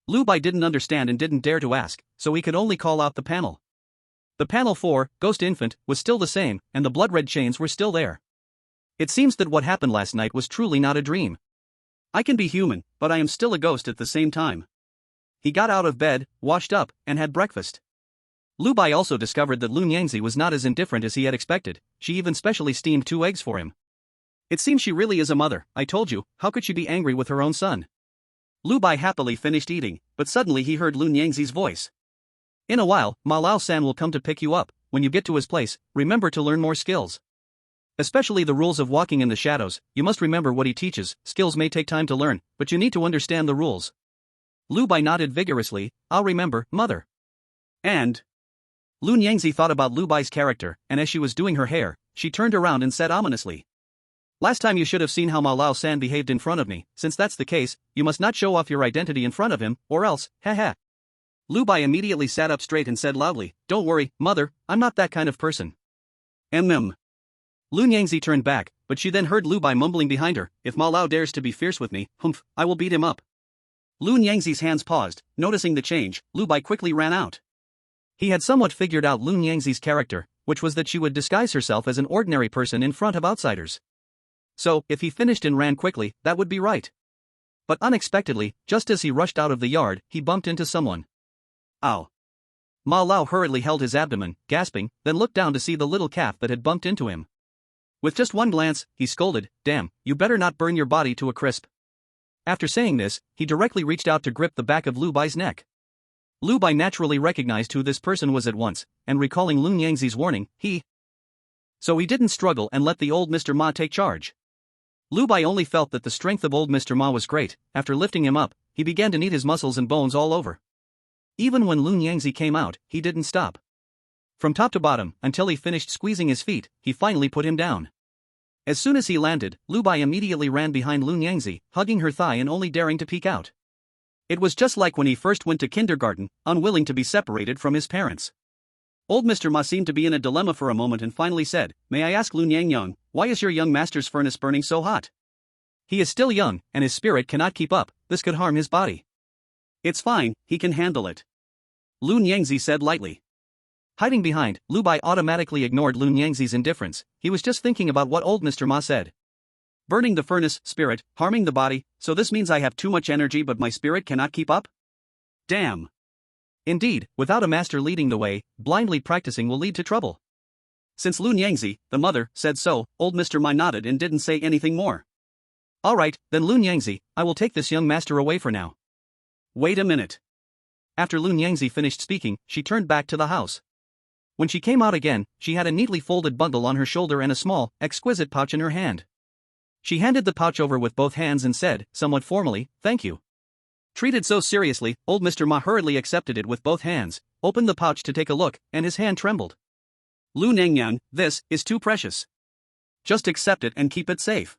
Lu Bai didn't understand and didn't dare to ask, so he could only call out the panel. The panel for Ghost Infant was still the same, and the blood-red chains were still there. It seems that what happened last night was truly not a dream. I can be human, but I am still a ghost at the same time. He got out of bed, washed up, and had breakfast. Lu Bai also discovered that Lu Nyangzi was not as indifferent as he had expected. She even specially steamed 2 eggs for him. It seems she really is a mother. I told you, how could she be angry with her own son? Lu Bai happily finished eating, but suddenly he heard Lu Nyangzi's voice. In a while, Ma Lao-san will come to pick you up. When you get to his place, remember to learn more skills. Especially the rules of walking in the shadows. You must remember what he teaches. Skills may take time to learn, but you need to understand the rules. Lu Bai nodded vigorously. I'll remember, mother. And Lu Nyangzi thought about Lu Bai's character, and as she was doing her hair, she turned around and said ominously, last time you should have seen how Ma Lao-san behaved in front of me. Since that's the case, you must not show off your identity in front of him, or else, haha. Lu Bai immediately sat up straight and said loudly, don't worry, mother, I'm not that kind of person. Lu Nyangzi turned back, but she then heard Lu Bai mumbling behind her, if Ma Lao dares to be fierce with me, I will beat him up. Lu Nyangzi's hands paused. Noticing the change, Lu Bai quickly ran out. He had somewhat figured out Lu Nyangzi's character, which was that she would disguise herself as an ordinary person in front of outsiders. So, if he finished and ran quickly, that would be right. But unexpectedly, just as he rushed out of the yard, he bumped into someone. Ow. Ma Lao hurriedly held his abdomen, gasping, then looked down to see the little calf that had bumped into him. With just one glance, he scolded, damn, you better not burn your body to a crisp. After saying this, he directly reached out to grip the back of Lu Bai's neck. Lu Bai naturally recognized who this person was at once, and recalling Lu Nyangzi's warning, So he didn't struggle and let the old Mr. Ma take charge. Lu Bai only felt that the strength of old Mr. Ma was great. After lifting him up, he began to knead his muscles and bones all over. Even when Lu Nyangzi came out, he didn't stop. From top to bottom, until he finished squeezing his feet, he finally put him down. As soon as he landed, Lu Bai immediately ran behind Lu Nyangzi, hugging her thigh and only daring to peek out. It was just like when he first went to kindergarten, unwilling to be separated from his parents. Old Mr. Ma seemed to be in a dilemma for a moment and finally said, may I ask Lu Nyangyang, why is your young master's furnace burning so hot? He is still young, and his spirit cannot keep up. This could harm his body. It's fine, he can handle it. Lu Nyangzi said lightly. Hiding behind, Lu Bai automatically ignored Lu Nyangzi's indifference. He was just thinking about what old Mr. Ma said. Burning the furnace, spirit, harming the body, so this means I have too much energy but my spirit cannot keep up? Damn. Indeed, without a master leading the way, blindly practicing will lead to trouble. Since Lu Nyangzi, the mother, said so, old Mr. Ma nodded and didn't say anything more. Alright, then Lu Nyangzi, I will take this young master away for now. Wait a minute. After Lu Nyangzi finished speaking, she turned back to the house. When she came out again, she had a neatly folded bundle on her shoulder and a small, exquisite pouch in her hand. She handed the pouch over with both hands and said, somewhat formally, thank you. Treated so seriously, old Mr. Ma hurriedly accepted it with both hands, opened the pouch to take a look, and his hand trembled. Lu Nengyan, this is too precious. Just accept it and keep it safe.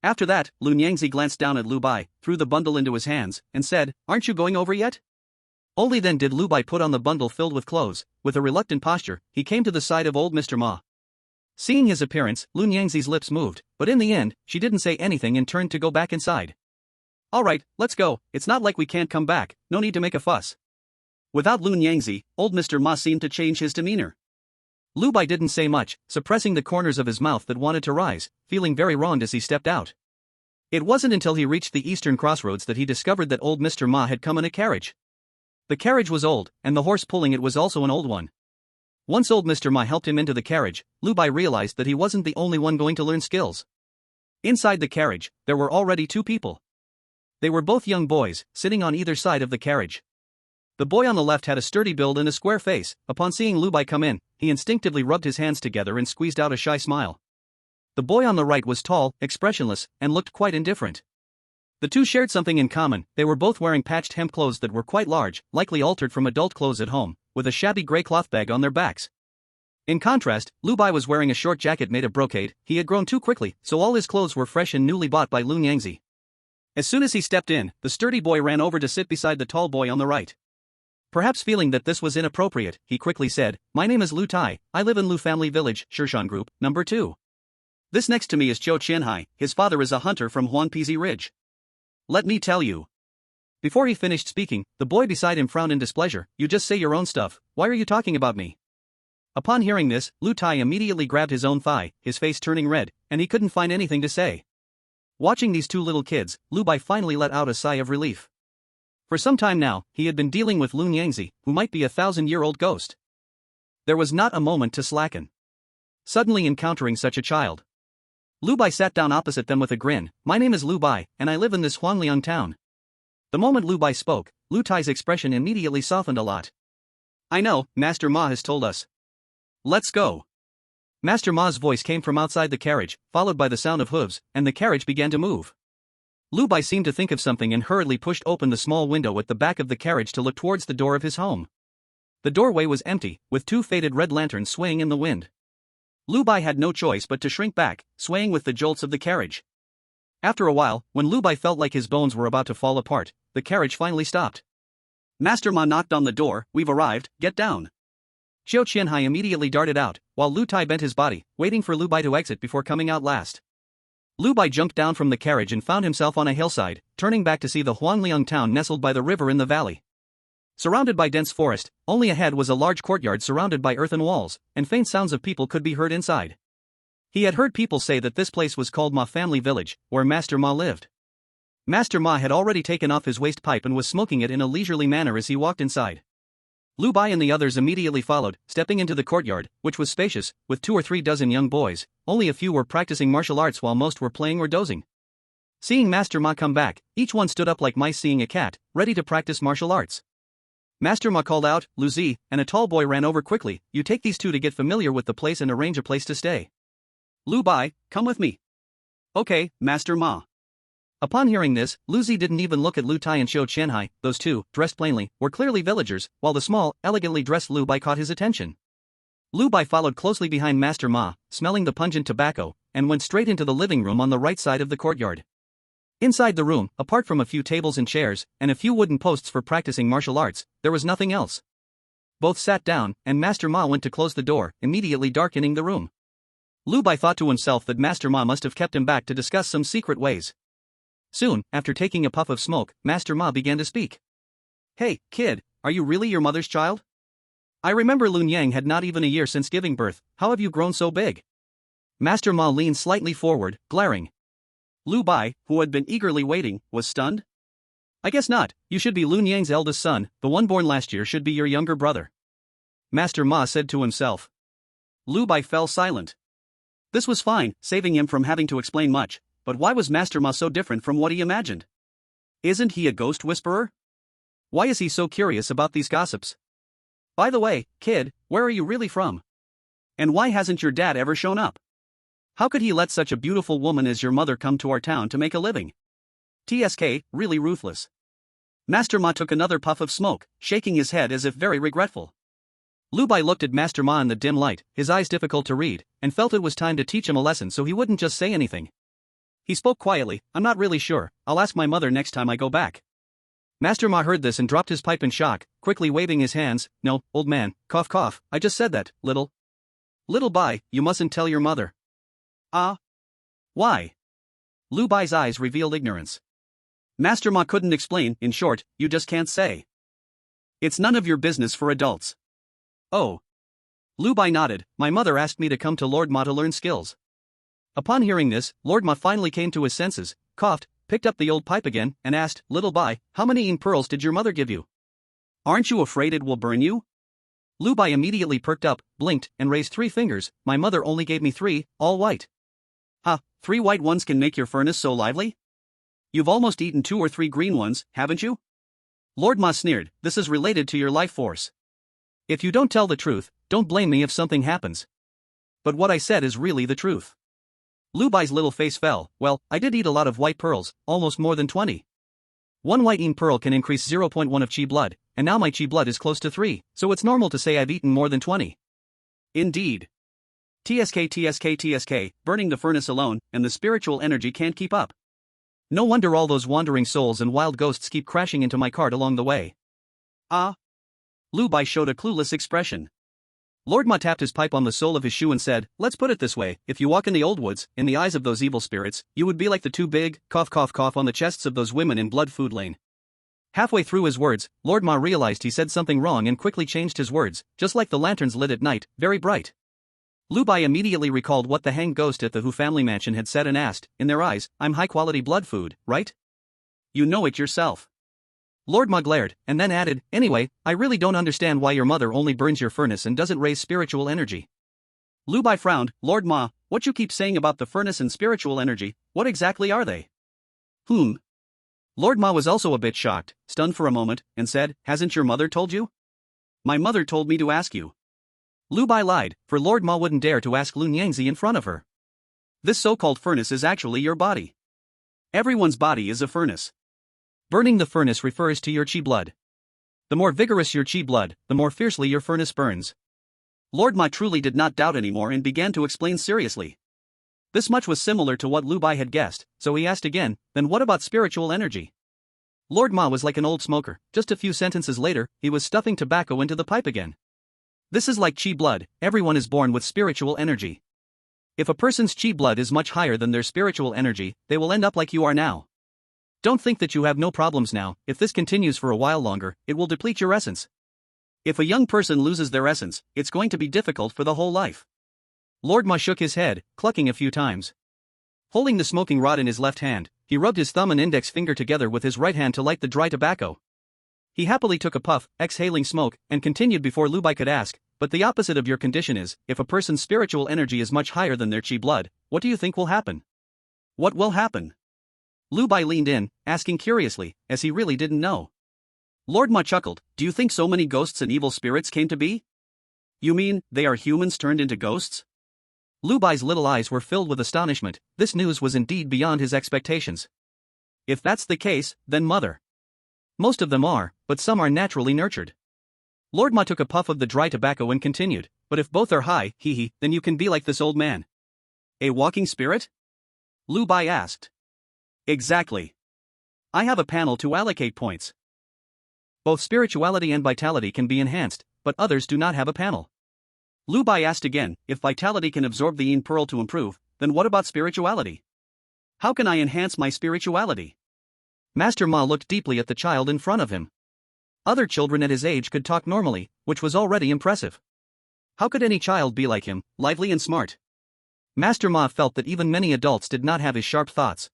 After that, Lu Nyangzi glanced down at Lu Bai, threw the bundle into his hands, and said, aren't you going over yet? Only then did Lu Bai put on the bundle filled with clothes. With a reluctant posture, he came to the side of old Mr. Ma. Seeing his appearance, Lu Nyangzi's lips moved, but in the end, she didn't say anything and turned to go back inside. Alright, let's go, it's not like we can't come back, no need to make a fuss. Without Lu Nyangzi, old Mr. Ma seemed to change his demeanor. Lu Bai didn't say much, suppressing the corners of his mouth that wanted to rise, feeling very wronged as he stepped out. It wasn't until he reached the eastern crossroads that he discovered that old Mr. Ma had come in a carriage. The carriage was old, and the horse pulling it was also an old one. Once old Mr. Ma helped him into the carriage, Lu Bai realized that he wasn't the only one going to learn skills. Inside the carriage, there were already two people. They were both young boys, sitting on either side of the carriage. The boy on the left had a sturdy build and a square face. Upon seeing Lu Bai come in, he instinctively rubbed his hands together and squeezed out a shy smile. The boy on the right was tall, expressionless, and looked quite indifferent. The two shared something in common. They were both wearing patched hemp clothes that were quite large, likely altered from adult clothes at home, with a shabby grey cloth bag on their backs. In contrast, Lu Bai was wearing a short jacket made of brocade. He had grown too quickly, so all his clothes were fresh and newly bought by Lun Yangzi. As soon as he stepped in, the sturdy boy ran over to sit beside the tall boy on the right. Perhaps feeling that this was inappropriate, he quickly said, "My name is Lu Tai, I live in Lu Family Village, Shirshan Group, number 2. This next to me is Zhou Qianhai, his father is a hunter from Huanpizi Ridge. Let me tell you." Before he finished speaking, the boy beside him frowned in displeasure. "You just say your own stuff, why are you talking about me?" Upon hearing this, Lu Tai immediately grabbed his own thigh, his face turning red, and he couldn't find anything to say. Watching these two little kids, Lu Bai finally let out a sigh of relief. For some time now, he had been dealing with Lun Yangzi, who might be a 1,000-year-old ghost. There was not a moment to slacken. Suddenly encountering such a child, Lu Bai sat down opposite them with a grin. "My name is Lu Bai, and I live in this Huangliang town." The moment Lu Bai spoke, Lu Tai's expression immediately softened a lot. "I know, Master Ma has told us. Let's go." Master Ma's voice came from outside the carriage, followed by the sound of hooves, and the carriage began to move. Lu Bai seemed to think of something and hurriedly pushed open the small window at the back of the carriage to look towards the door of his home. The doorway was empty, with two faded red lanterns swaying in the wind. Lu Bai had no choice but to shrink back, swaying with the jolts of the carriage. After a while, when Lu Bai felt like his bones were about to fall apart, the carriage finally stopped. "Master Ma knocked on the door, we've arrived, get down." Zhou Qianhai immediately darted out, while Lu Tai bent his body, waiting for Lu Bai to exit before coming out last. Lu Bai jumped down from the carriage and found himself on a hillside, turning back to see the Huangliang town nestled by the river in the valley. Surrounded by dense forest, only ahead was a large courtyard surrounded by earthen walls, and faint sounds of people could be heard inside. He had heard people say that this place was called Ma Family Village, where Master Ma lived. Master Ma had already taken off his waste pipe and was smoking it in a leisurely manner as he walked inside. Lu Bai and the others immediately followed, stepping into the courtyard, which was spacious, with 2 or 3 dozen young boys. Only a few were practicing martial arts while most were playing or dozing. Seeing Master Ma come back, each one stood up like mice seeing a cat, ready to practice martial arts. Master Ma called out, "Lu Zi," and a tall boy ran over quickly. "You take these two to get familiar with the place and arrange a place to stay." "Lu Bai, come with me." "Okay, Master Ma." Upon hearing this, Lu Zi didn't even look at Lu Tai and Zhou Qianhai. Those two, dressed plainly, were clearly villagers, while the small, elegantly dressed Lu Bai caught his attention. Lu Bai followed closely behind Master Ma, smelling the pungent tobacco, and went straight into the living room on the right side of the courtyard. Inside the room, apart from a few tables and chairs, and a few wooden posts for practicing martial arts, there was nothing else. Both sat down, and Master Ma went to close the door, immediately darkening the room. Lu Bai thought to himself that Master Ma must have kept him back to discuss some secret ways. Soon, after taking a puff of smoke, Master Ma began to speak. "Hey, kid, are you really your mother's child? I remember Lun Yang had not even a year since giving birth. How have you grown so big?" Master Ma leaned slightly forward, glaring. Lu Bai, who had been eagerly waiting, was stunned. "I guess not, you should be Lun Yang's eldest son, the one born last year should be your younger brother," Master Ma said to himself. Lu Bai fell silent. This was fine, saving him from having to explain much, but why was Master Ma so different from what he imagined? Isn't he a ghost whisperer? Why is he so curious about these gossips? By the way, kid, where are you really from? And why hasn't your dad ever shown up? How could he let such a beautiful woman as your mother come to our town to make a living? TSK, really ruthless. Master Ma took another puff of smoke, shaking his head as if very regretful. Lu Bai looked at Master Ma in the dim light, his eyes difficult to read, and felt it was time to teach him a lesson so he wouldn't just say anything. He spoke quietly, "I'm not really sure, I'll ask my mother next time I go back." Master Ma heard this and dropped his pipe in shock, quickly waving his hands. "No, old man, cough cough, I just said that, little Bai, you mustn't tell your mother." "Ah? Why?" Lu Bai's eyes revealed ignorance. Master Ma couldn't explain. "In short, you just can't say. It's none of your business for adults." "Oh." Lu Bai nodded. "My mother asked me to come to Lord Ma to learn skills." Upon hearing this, Lord Ma finally came to his senses, coughed, picked up the old pipe again, and asked, "Little Bai, how many yin pearls did your mother give you? Aren't you afraid it will burn you?" Lu Bai immediately perked up, blinked, and raised 3 fingers. "My mother only gave me 3, all white." "Ha, 3 white ones can make your furnace so lively?" You've almost eaten 2 or 3 green ones, haven't you? Lord Ma sneered, this is related to your life force. If you don't tell the truth, don't blame me if something happens. But what I said is really the truth. Lu Bai's little face fell. Well, I did eat a lot of white pearls, almost more than 20. One white yin pearl can increase 0.1 of chi blood, and now my chi blood is close to 3, so it's normal to say I've eaten more than 20. Indeed. TSK, burning the furnace alone, and the spiritual energy can't keep up. No wonder all those wandering souls and wild ghosts keep crashing into my cart along the way. Ah. Lu Bai showed a clueless expression. Lord Ma tapped his pipe on the sole of his shoe and said, let's put it this way, if you walk in the old woods, in the eyes of those evil spirits, you would be like the 2 big, cough cough cough on the chests of those women in Blood Food Lane. Halfway through his words, Lord Ma realized he said something wrong and quickly changed his words, just like the lanterns lit at night, very bright. Lu Bai immediately recalled what the hanged ghost at the Hu family mansion had said and asked, in their eyes, I'm high-quality blood food, right? You know it yourself. Lord Ma glared, and then added, anyway, I really don't understand why your mother only burns your furnace and doesn't raise spiritual energy. Lu Bai frowned, Lord Ma, what you keep saying about the furnace and spiritual energy, what exactly are they? Lord Ma was also a bit shocked, stunned for a moment, and said, hasn't your mother told you? My mother told me to ask you. Lu Bai lied, for Lord Ma wouldn't dare to ask Lun Yangzi in front of her. This so-called furnace is actually your body. Everyone's body is a furnace. Burning the furnace refers to your chi blood. The more vigorous your chi blood, the more fiercely your furnace burns. Lord Ma truly did not doubt anymore and began to explain seriously. This much was similar to what Lu Bai had guessed, so he asked again, then what about spiritual energy? Lord Ma was like an old smoker, just a few sentences later, he was stuffing tobacco into the pipe again. This is like chi blood, everyone is born with spiritual energy. If a person's chi blood is much higher than their spiritual energy, they will end up like you are now. Don't think that you have no problems now, if this continues for a while longer, it will deplete your essence. If a young person loses their essence, it's going to be difficult for the whole life. Lord Ma shook his head, clucking a few times. Holding the smoking rod in his left hand, he rubbed his thumb and index finger together with his right hand to light the dry tobacco. He happily took a puff, exhaling smoke, and continued before Lu Bai could ask, but the opposite of your condition is, if a person's spiritual energy is much higher than their chi blood, what do you think will happen? What will happen? Lu Bai leaned in, asking curiously, as he really didn't know. Lord Ma chuckled, do you think so many ghosts and evil spirits came to be? You mean, they are humans turned into ghosts? Lu Bai's little eyes were filled with astonishment, this news was indeed beyond his expectations. If that's the case, then mother. Most of them are, but some are naturally nurtured. Lord Ma took a puff of the dry tobacco and continued, but if both are high, then you can be like this old man. A walking spirit? Lu Bai asked. Exactly. I have a panel to allocate points. Both spirituality and vitality can be enhanced, but others do not have a panel. Lu Bai asked again, if vitality can absorb the yin pearl to improve, then what about spirituality? How can I enhance my spirituality? Master Ma looked deeply at the child in front of him. Other children at his age could talk normally, which was already impressive. How could any child be like him, lively and smart? Master Ma felt that even many adults did not have his sharp thoughts.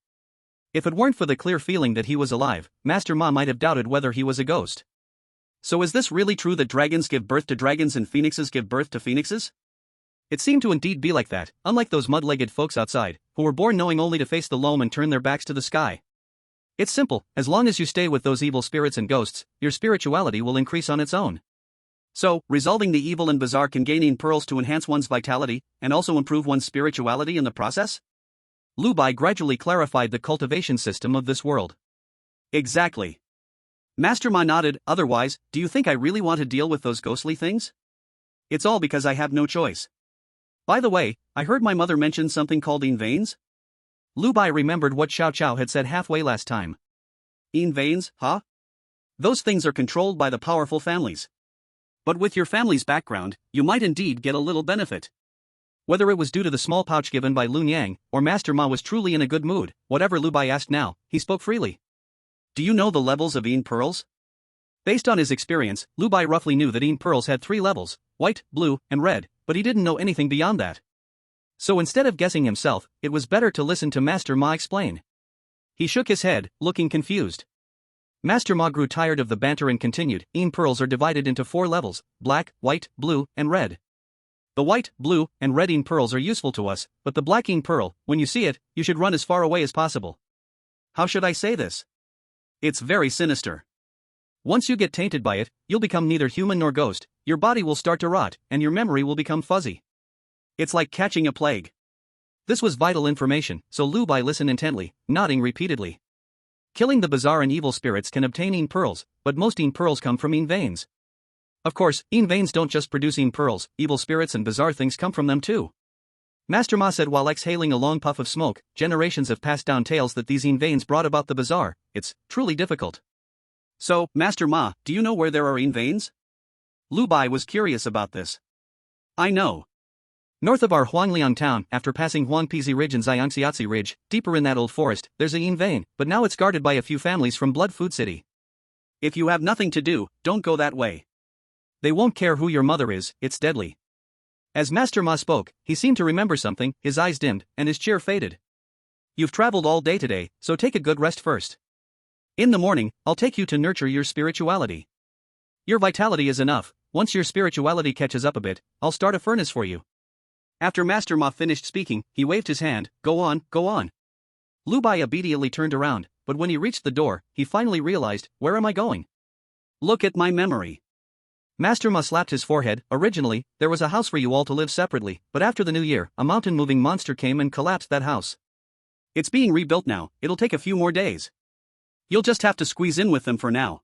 If it weren't for the clear feeling that he was alive, Master Ma might have doubted whether he was a ghost. So is this really true that dragons give birth to dragons and phoenixes give birth to phoenixes? It seemed to indeed be like that, unlike those mud-legged folks outside, who were born knowing only to face the loam and turn their backs to the sky. It's simple, as long as you stay with those evil spirits and ghosts, your spirituality will increase on its own. So, resolving the evil and bizarre can gain yin pearls to enhance one's vitality, and also improve one's spirituality in the process? Lu Bai gradually clarified the cultivation system of this world. Exactly. Master Ma nodded, otherwise, do you think I really want to deal with those ghostly things? It's all because I have no choice. By the way, I heard my mother mention something called yin veins? Lu Bai remembered what Xiao Qiao had said halfway last time. Yin veins, huh? Those things are controlled by the powerful families. But with your family's background, you might indeed get a little benefit. Whether it was due to the small pouch given by Lun Yang, or Master Ma was truly in a good mood, whatever Lu Bai asked now, he spoke freely. Do you know the levels of yin pearls? Based on his experience, Lu Bai roughly knew that yin pearls had 3 levels, white, blue, and red, but he didn't know anything beyond that. So instead of guessing himself, it was better to listen to Master Ma explain. He shook his head, looking confused. Master Ma grew tired of the banter and continued, yin pearls are divided into 4 levels, black, white, blue, and red. The white, blue, and red yin pearls are useful to us, but the black yin pearl, when you see it, you should run as far away as possible. How should I say this? It's very sinister. Once you get tainted by it, you'll become neither human nor ghost, your body will start to rot, and your memory will become fuzzy. It's like catching a plague. This was vital information, so Lu Bai listened intently, nodding repeatedly. Killing the bizarre and evil spirits can obtain Yin pearls, but most Yin pearls come from Yin veins. Of course, Yin veins don't just produce Yin pearls, evil spirits and bizarre things come from them too. Master Ma said while exhaling a long puff of smoke, generations have passed down tales that these Yin veins brought about the bizarre, it's truly difficult. So, Master Ma, do you know where there are Yin veins? Lu Bai was curious about this. I know. North of our Huangliang town, after passing Huangpizi Ridge and Xiangxiazi Ridge, deeper in that old forest, there's a Yin vein, but now it's guarded by a few families from Blood Food City. If you have nothing to do, don't go that way. They won't care who your mother is, it's deadly. As Master Ma spoke, he seemed to remember something, his eyes dimmed, and his cheer faded. You've traveled all day today, so take a good rest first. In the morning, I'll take you to nurture your spirituality. Your vitality is enough, once your spirituality catches up a bit, I'll start a furnace for you. After Master Ma finished speaking, he waved his hand, go on, go on. Lu Bai obediently turned around, but when he reached the door, he finally realized, where am I going? Look at my memory. Master Ma slapped his forehead. Originally, there was a house for you all to live separately, but after the new year, a mountain-moving monster came and collapsed that house. It's being rebuilt now, it'll take a few more days. You'll just have to squeeze in with them for now.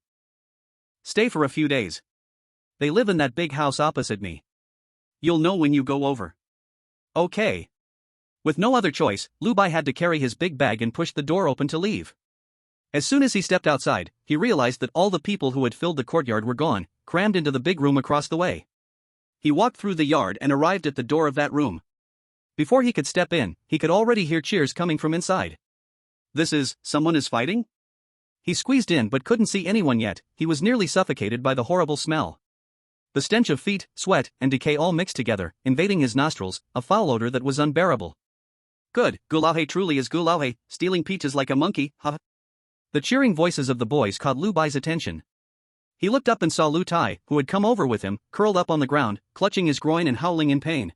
Stay for a few days. They live in that big house opposite me. You'll know when you go over. Okay. With no other choice, Lu Bai had to carry his big bag and push the door open to leave. As soon as he stepped outside, he realized that all the people who had filled the courtyard were gone, crammed into the big room across the way. He walked through the yard and arrived at the door of that room. Before he could step in, he could already hear cheers coming from inside. Someone is fighting? He squeezed in but couldn't see anyone yet, he was nearly suffocated by the horrible smell. The stench of feet, sweat, and decay all mixed together, invading his nostrils, a foul odor that was unbearable. Good, Gulauhe truly is Gulauhe, stealing peaches like a monkey, ha. The cheering voices of the boys caught Lu Bai's attention. He looked up and saw Lu Tai, who had come over with him, curled up on the ground, clutching his groin and howling in pain.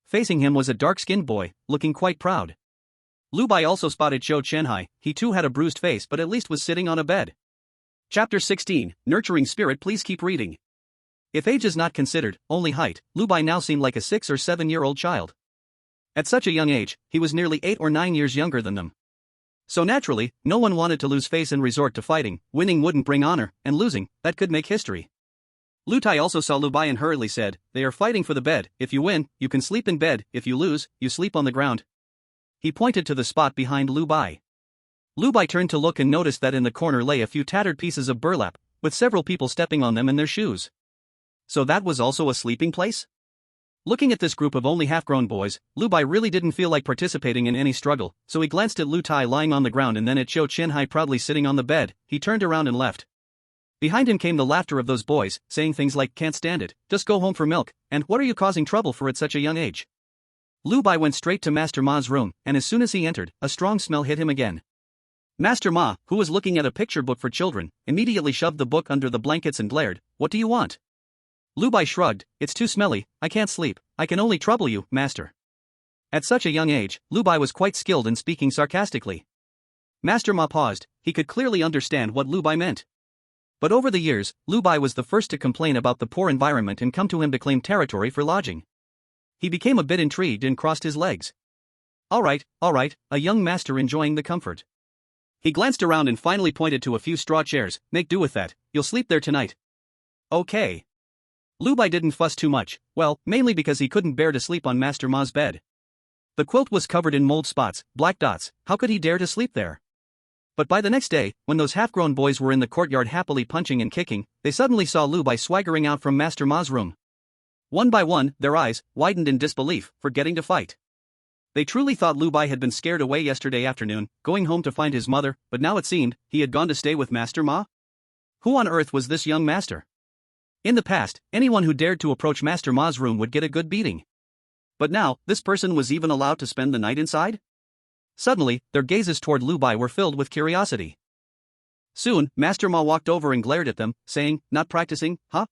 Facing him was a dark-skinned boy, looking quite proud. Lu Bai also spotted Zhou Chenhai, he too had a bruised face but at least was sitting on a bed. Chapter 16, Nurturing Spirit. Please keep reading. If age is not considered, only height, Lu Bai now seemed like a 6 or 7-year-old child. At such a young age, he was nearly 8 or 9 years younger than them. So naturally, no one wanted to lose face and resort to fighting. Winning wouldn't bring honor, and losing, that could make history. Lu Tai also saw Lu Bai and hurriedly said, they are fighting for the bed, if you win, you can sleep in bed, if you lose, you sleep on the ground. He pointed to the spot behind Lu Bai. Lu Bai turned to look and noticed that in the corner lay a few tattered pieces of burlap, with several people stepping on them in their shoes. So that was also a sleeping place? Looking at this group of only half-grown boys, Lu Bai really didn't feel like participating in any struggle, so he glanced at Lu Tai lying on the ground and then at Zhou Chenhai proudly sitting on the bed. He turned around and left. Behind him came the laughter of those boys, saying things like, can't stand it, just go home for milk, and what are you causing trouble for at such a young age? Lu Bai went straight to Master Ma's room, and as soon as he entered, a strong smell hit him again. Master Ma, who was looking at a picture book for children, immediately shoved the book under the blankets and glared, what do you want? Lu Bai shrugged, it's too smelly, I can't sleep, I can only trouble you, master. At such a young age, Lu Bai was quite skilled in speaking sarcastically. Master Ma paused, he could clearly understand what Lu Bai meant. But over the years, Lu Bai was the first to complain about the poor environment and come to him to claim territory for lodging. He became a bit intrigued and crossed his legs. All right, a young master enjoying the comfort. He glanced around and finally pointed to a few straw chairs, make do with that, you'll sleep there tonight. Okay. Lu Bai didn't fuss too much, well, mainly because he couldn't bear to sleep on Master Ma's bed. The quilt was covered in mold spots, black dots, how could he dare to sleep there? But by the next day, when those half-grown boys were in the courtyard happily punching and kicking, they suddenly saw Lu Bai swaggering out from Master Ma's room. One by one, their eyes widened in disbelief, forgetting to fight. They truly thought Lu Bai had been scared away yesterday afternoon, going home to find his mother, but now it seemed, he had gone to stay with Master Ma? Who on earth was this young master? In the past, anyone who dared to approach Master Ma's room would get a good beating. But now, this person was even allowed to spend the night inside? Suddenly, their gazes toward Lu Bai were filled with curiosity. Soon, Master Ma walked over and glared at them, saying, not practicing, huh?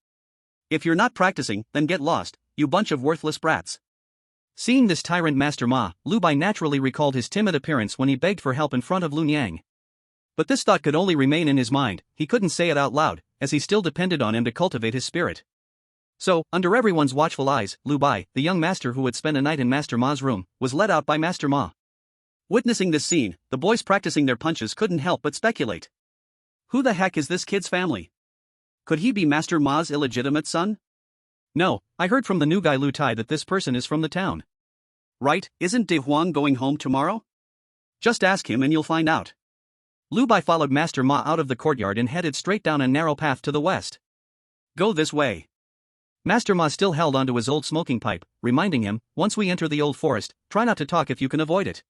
If you're not practicing, then get lost, you bunch of worthless brats. Seeing this tyrant Master Ma, Lu Bai naturally recalled his timid appearance when he begged for help in front of Lun Yang. But this thought could only remain in his mind, he couldn't say it out loud, as he still depended on him to cultivate his spirit. So, under everyone's watchful eyes, Lu Bai, the young master who had spent a night in Master Ma's room, was led out by Master Ma. Witnessing this scene, the boys practicing their punches couldn't help but speculate. Who the heck is this kid's family? Could he be Master Ma's illegitimate son? No, I heard from the new guy Lu Tai that this person is from the town. Right, isn't De Huang going home tomorrow? Just ask him and you'll find out. Lu Bai followed Master Ma out of the courtyard and headed straight down a narrow path to the west. Go this way. Master Ma still held onto his old smoking pipe, reminding him, once we enter the old forest, try not to talk if you can avoid it.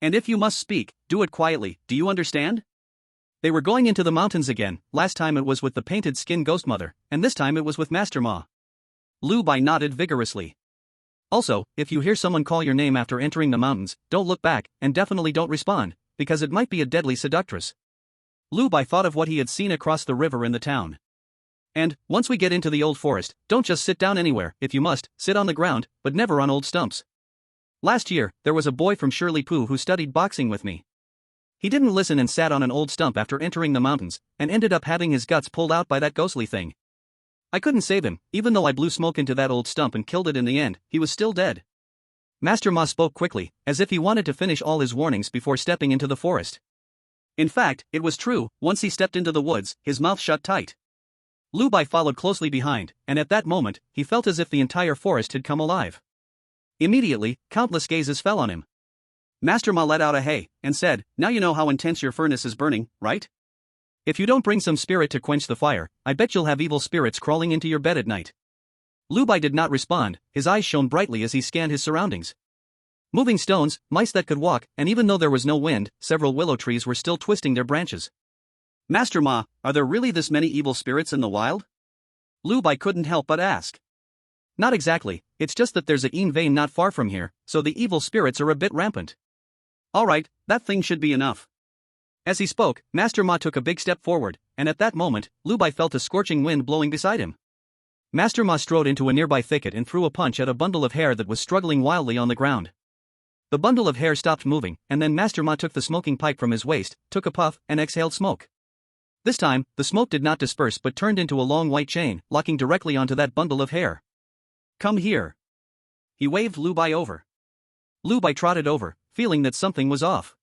And if you must speak, do it quietly, do you understand? They were going into the mountains again. Last time it was with the painted skin ghost mother, and this time it was with Master Ma. Lu Bai nodded vigorously. Also, if you hear someone call your name after entering the mountains, don't look back, and definitely don't respond, because it might be a deadly seductress. Lu Bai thought of what he had seen across the river in the town. And, once we get into the old forest, don't just sit down anywhere. If you must, sit on the ground, but never on old stumps. Last year, there was a boy from Shirley Poo who studied boxing with me. He didn't listen and sat on an old stump after entering the mountains, and ended up having his guts pulled out by that ghostly thing. I couldn't save him, even though I blew smoke into that old stump and killed it in the end, he was still dead. Master Ma spoke quickly, as if he wanted to finish all his warnings before stepping into the forest. In fact, it was true, once he stepped into the woods, his mouth shut tight. Lu Bai followed closely behind, and at that moment, he felt as if the entire forest had come alive. Immediately, countless gazes fell on him. Master Ma let out a hey, and said, now you know how intense your furnace is burning, right? If you don't bring some spirit to quench the fire, I bet you'll have evil spirits crawling into your bed at night. Lu Bai did not respond, his eyes shone brightly as he scanned his surroundings. Moving stones, mice that could walk, and even though there was no wind, several willow trees were still twisting their branches. Master Ma, are there really this many evil spirits in the wild? Lu Bai couldn't help but ask. Not exactly, it's just that there's a yin vein not far from here, so the evil spirits are a bit rampant. Alright, that thing should be enough. As he spoke, Master Ma took a big step forward, and at that moment, Lu Bai felt a scorching wind blowing beside him. Master Ma strode into a nearby thicket and threw a punch at a bundle of hair that was struggling wildly on the ground. The bundle of hair stopped moving, and then Master Ma took the smoking pipe from his waist, took a puff, and exhaled smoke. This time, the smoke did not disperse but turned into a long white chain, locking directly onto that bundle of hair. Come here. He waved Lu Bai over. Lu Bai trotted over, feeling that something was off.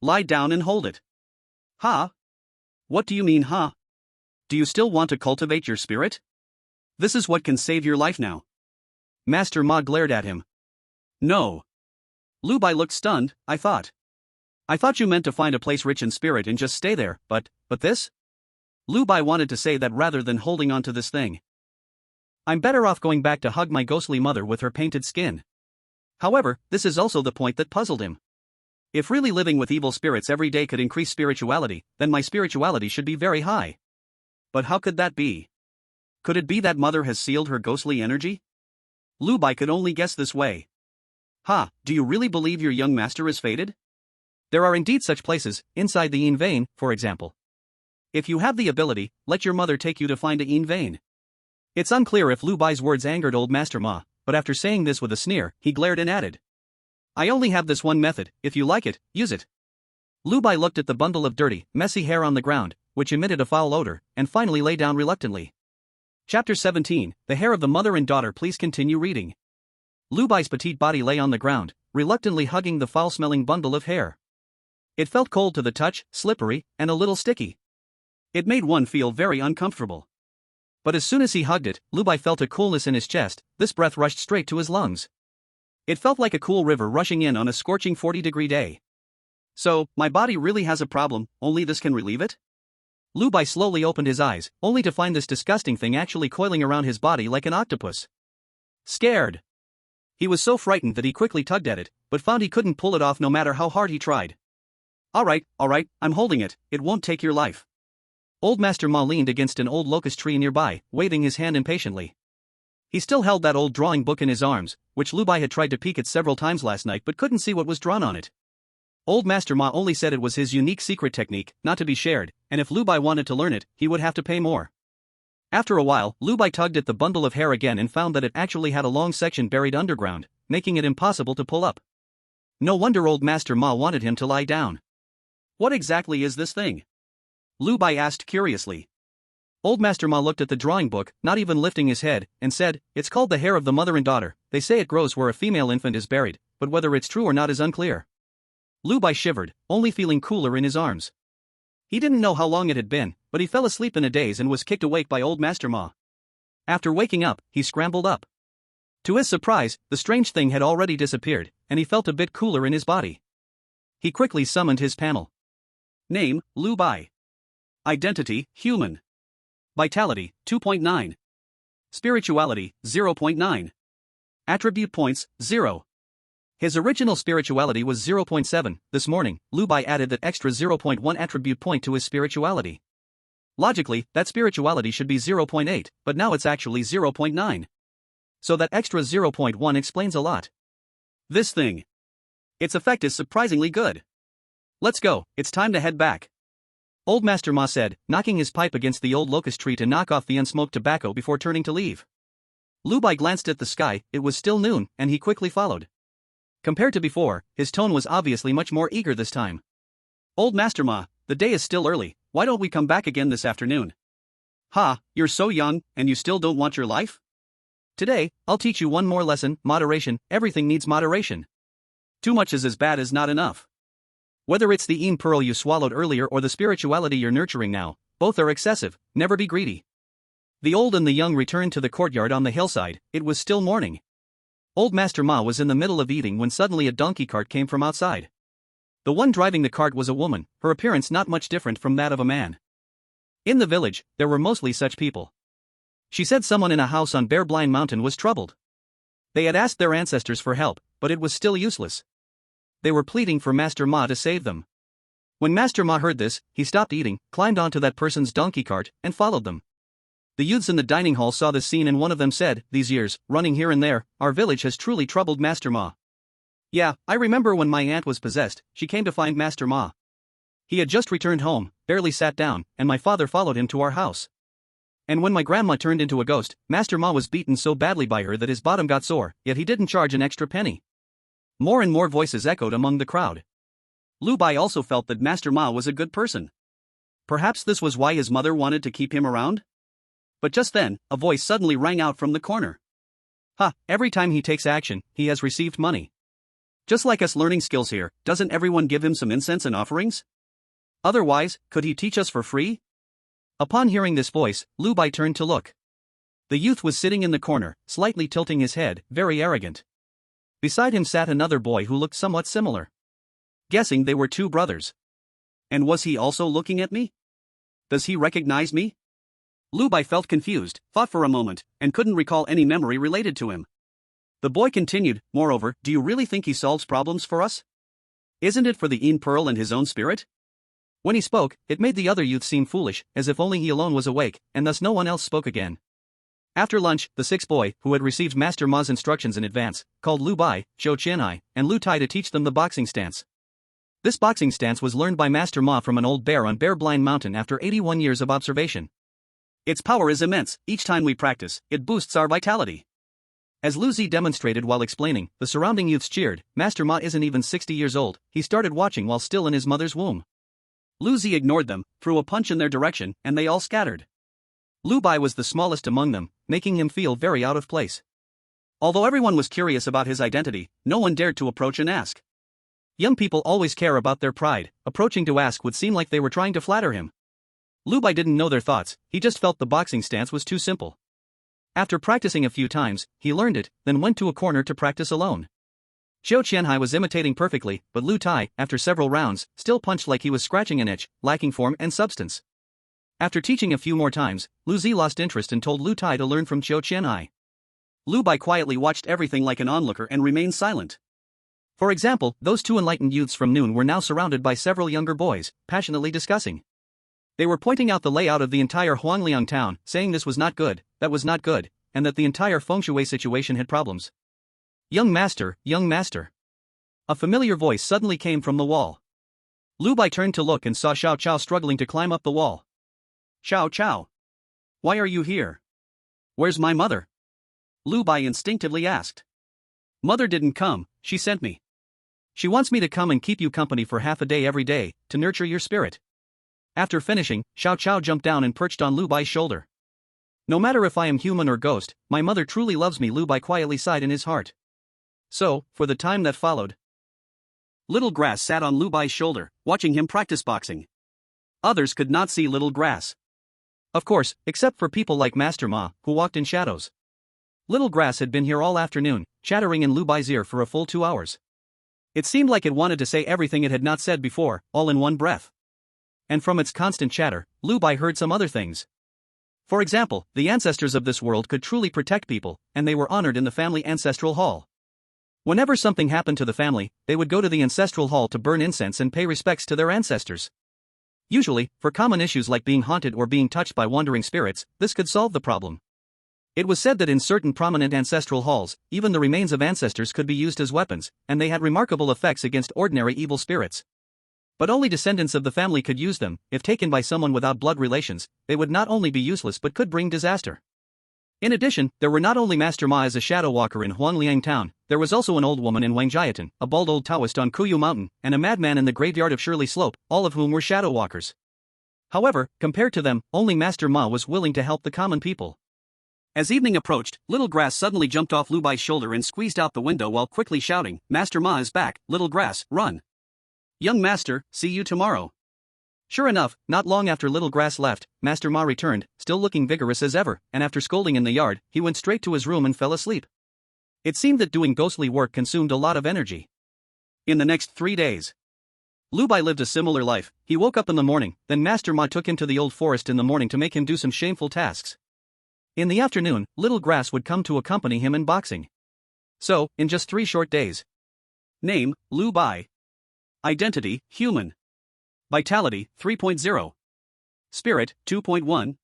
Lie down and hold it. Huh? What do you mean, huh? Do you still want to cultivate your spirit? This is what can save your life now. Master Ma glared at him. No. Lu Bai looked stunned, I thought you meant to find a place rich in spirit and just stay there, but this? Lu Bai wanted to say that rather than holding on to this thing. I'm better off going back to hug my ghostly mother with her painted skin. However, this is also the point that puzzled him. If really living with evil spirits every day could increase spirituality, then my spirituality should be very high. But how could that be? Could it be that mother has sealed her ghostly energy? Lu Bai could only guess this way. Do you really believe your young master is fated? There are indeed such places, inside the yin vein, for example. If you have the ability, let your mother take you to find a yin vein. It's unclear if Lu Bai's words angered old Master Ma, but after saying this with a sneer, he glared and added. I only have this one method, if you like it, use it. Lu Bai looked at the bundle of dirty, messy hair on the ground, which emitted a foul odor, and finally lay down reluctantly. Chapter 17, The Hair of the Mother and Daughter. Please continue reading. Lu Bai's petite body lay on the ground, reluctantly hugging the foul-smelling bundle of hair. It felt cold to the touch, slippery, and a little sticky. It made one feel very uncomfortable. But as soon as he hugged it, Lu Bai felt a coolness in his chest. This breath rushed straight to his lungs. It felt like a cool river rushing in on a scorching 40-degree day. So, my body really has a problem, only this can relieve it? Lu Bai slowly opened his eyes, only to find this disgusting thing actually coiling around his body like an octopus. Scared. He was so frightened that he quickly tugged at it, but found he couldn't pull it off no matter how hard he tried. Alright, I'm holding it, it won't take your life. Old Master Ma leaned against an old locust tree nearby, waving his hand impatiently. He still held that old drawing book in his arms, which Lu Bai had tried to peek at several times last night but couldn't see what was drawn on it. Old Master Ma only said it was his unique secret technique, not to be shared, and if Lu Bai wanted to learn it, he would have to pay more. After a while, Lu Bai tugged at the bundle of hair again and found that it actually had a long section buried underground, making it impossible to pull up. No wonder old Master Ma wanted him to lie down. What exactly is this thing? Lu Bai asked curiously. Old Master Ma looked at the drawing book, not even lifting his head, and said, "It's called the hair of the mother and daughter. They say it grows where a female infant is buried, but whether it's true or not is unclear." Lu Bai shivered, only feeling cooler in his arms. He didn't know how long it had been, but he fell asleep in a daze and was kicked awake by Old Master Ma. After waking up, he scrambled up. To his surprise, the strange thing had already disappeared, and he felt a bit cooler in his body. He quickly summoned his panel. Name, Lu Bai. Identity, human. Vitality, 2.9. Spirituality, 0.9. Attribute points, 0. His original spirituality was 0.7. This morning, Lu Bai added that extra 0.1 attribute point to his spirituality. Logically, that spirituality should be 0.8, but now it's actually 0.9. So that extra 0.1 explains a lot. This thing. Its effect is surprisingly good. Let's go, it's time to head back. Old Master Ma said, knocking his pipe against the old locust tree to knock off the unsmoked tobacco before turning to leave. Lu Bai glanced at the sky, it was still noon, and he quickly followed. Compared to before, his tone was obviously much more eager this time. Old Master Ma, the day is still early, why don't we come back again this afternoon? Ha, you're so young, and you still don't want your life? Today, I'll teach you one more lesson, moderation, everything needs moderation. Too much is as bad as not enough. Whether it's the pearl you swallowed earlier or the spirituality you're nurturing now, both are excessive, never be greedy. The old and the young returned to the courtyard on the hillside, it was still morning. Old Master Ma was in the middle of eating when suddenly a donkey cart came from outside. The one driving the cart was a woman, her appearance not much different from that of a man. In the village, there were mostly such people. She said someone in a house on Bear Blind Mountain was troubled. They had asked their ancestors for help, but it was still useless. They were pleading for Master Ma to save them. When Master Ma heard this, he stopped eating, climbed onto that person's donkey cart, and followed them. The youths in the dining hall saw this scene and one of them said, "These years, running here and there, our village has truly troubled Master Ma." "Yeah, I remember when my aunt was possessed, she came to find Master Ma. He had just returned home, barely sat down, and my father followed him to our house. And when my grandma turned into a ghost, Master Ma was beaten so badly by her that his bottom got sore, yet he didn't charge an extra penny." More and more voices echoed among the crowd. Lu Bai also felt that Master Ma was a good person. Perhaps this was why his mother wanted to keep him around? But just then, a voice suddenly rang out from the corner. "Ha, every time he takes action, he has received money. Just like us learning skills here, doesn't everyone give him some incense and offerings? Otherwise, could he teach us for free?" Upon hearing this voice, Lu Bai turned to look. The youth was sitting in the corner, slightly tilting his head, very arrogant. Beside him sat another boy who looked somewhat similar. Guessing they were two brothers. And was he also looking at me? Does he recognize me? Lu Bai felt confused, thought for a moment, and couldn't recall any memory related to him. The boy continued, "Moreover, do you really think he solves problems for us? Isn't it for the pearl and his own spirit?" When he spoke, it made the other youth seem foolish, as if only he alone was awake, and thus no one else spoke again. After lunch, the sixth boy, who had received Master Ma's instructions in advance, called Lu Bai, Zhou Qianhai, and Lu Tai to teach them the boxing stance. This boxing stance was learned by Master Ma from an old bear on Bear Blind Mountain after 81 years of observation. Its power is immense, each time we practice, it boosts our vitality. As Lu Zi demonstrated while explaining, the surrounding youths cheered. Master Ma isn't even 60 years old, he started watching while still in his mother's womb. Lu Zi ignored them, threw a punch in their direction, and they all scattered. Lu Bai was the smallest among them, making him feel very out of place. Although everyone was curious about his identity, no one dared to approach and ask. Young people always care about their pride, approaching to ask would seem like they were trying to flatter him. Lu Bai didn't know their thoughts, he just felt the boxing stance was too simple. After practicing a few times, he learned it, then went to a corner to practice alone. Zhou Qianhai was imitating perfectly, but Lu Tai, after several rounds, still punched like he was scratching an itch, lacking form and substance. After teaching a few more times, Lu Zi lost interest and told Lu Tai to learn from Zhou Qianhai. Lu Bai quietly watched everything like an onlooker and remained silent. For example, those two enlightened youths from noon were now surrounded by several younger boys, passionately discussing. They were pointing out the layout of the entire Huangliang town, saying this was not good, that was not good, and that the entire feng shui situation had problems. Young master, young master." A familiar voice suddenly came from the wall. Lu Bai turned to look and saw Xiao Chao struggling to climb up the wall. "Xiao Chao. Why are you here? Where's my mother?" Lu Bai instinctively asked. "Mother didn't come, she sent me." She wants me to come and keep you company for half a day every day, to nurture your spirit. After finishing, Xiao Chao jumped down and perched on Lu Bai's shoulder. No matter if I am human or ghost, my mother truly loves me, Lu Bai quietly sighed in his heart. So, for the time that followed, Little Grass sat on Lu Bai's shoulder, watching him practice boxing. Others could not see Little Grass. Of course, except for people like Master Ma, who walked in shadows. Little Grass had been here all afternoon, chattering in Lu Bai's ear for a full 2 hours. It seemed like it wanted to say everything it had not said before, all in one breath. And from its constant chatter, Lu Bai heard some other things. For example, the ancestors of this world could truly protect people, and they were honored in the family ancestral hall. Whenever something happened to the family, they would go to the ancestral hall to burn incense and pay respects to their ancestors. Usually, for common issues like being haunted or being touched by wandering spirits, this could solve the problem. It was said that in certain prominent ancestral halls, even the remains of ancestors could be used as weapons, and they had remarkable effects against ordinary evil spirits. But only descendants of the family could use them. If taken by someone without blood relations, they would not only be useless but could bring disaster. In addition, there were not only Master Ma as a shadow walker in Huangliang town, there was also an old woman in Wangjiatan, a bald old Taoist on Kuyu Mountain, and a madman in the graveyard of Shirley Slope, all of whom were shadow walkers. However, compared to them, only Master Ma was willing to help the common people. As evening approached, Little Grass suddenly jumped off Lu Bai's shoulder and squeezed out the window while quickly shouting, "Master Ma is back, Little Grass, run! Young Master, see you tomorrow." Sure enough, not long after Little Grass left, Master Ma returned, still looking vigorous as ever, and after scolding in the yard, he went straight to his room and fell asleep. It seemed that doing ghostly work consumed a lot of energy. In the next 3 days, Lu Bai lived a similar life. He woke up in the morning, then Master Ma took him to the old forest in the morning to make him do some shameful tasks. In the afternoon, Little Grass would come to accompany him in boxing. So, in just 3 short days. Name, Lu Bai. Identity, human. Vitality, 3.0. Spirit, 2.1.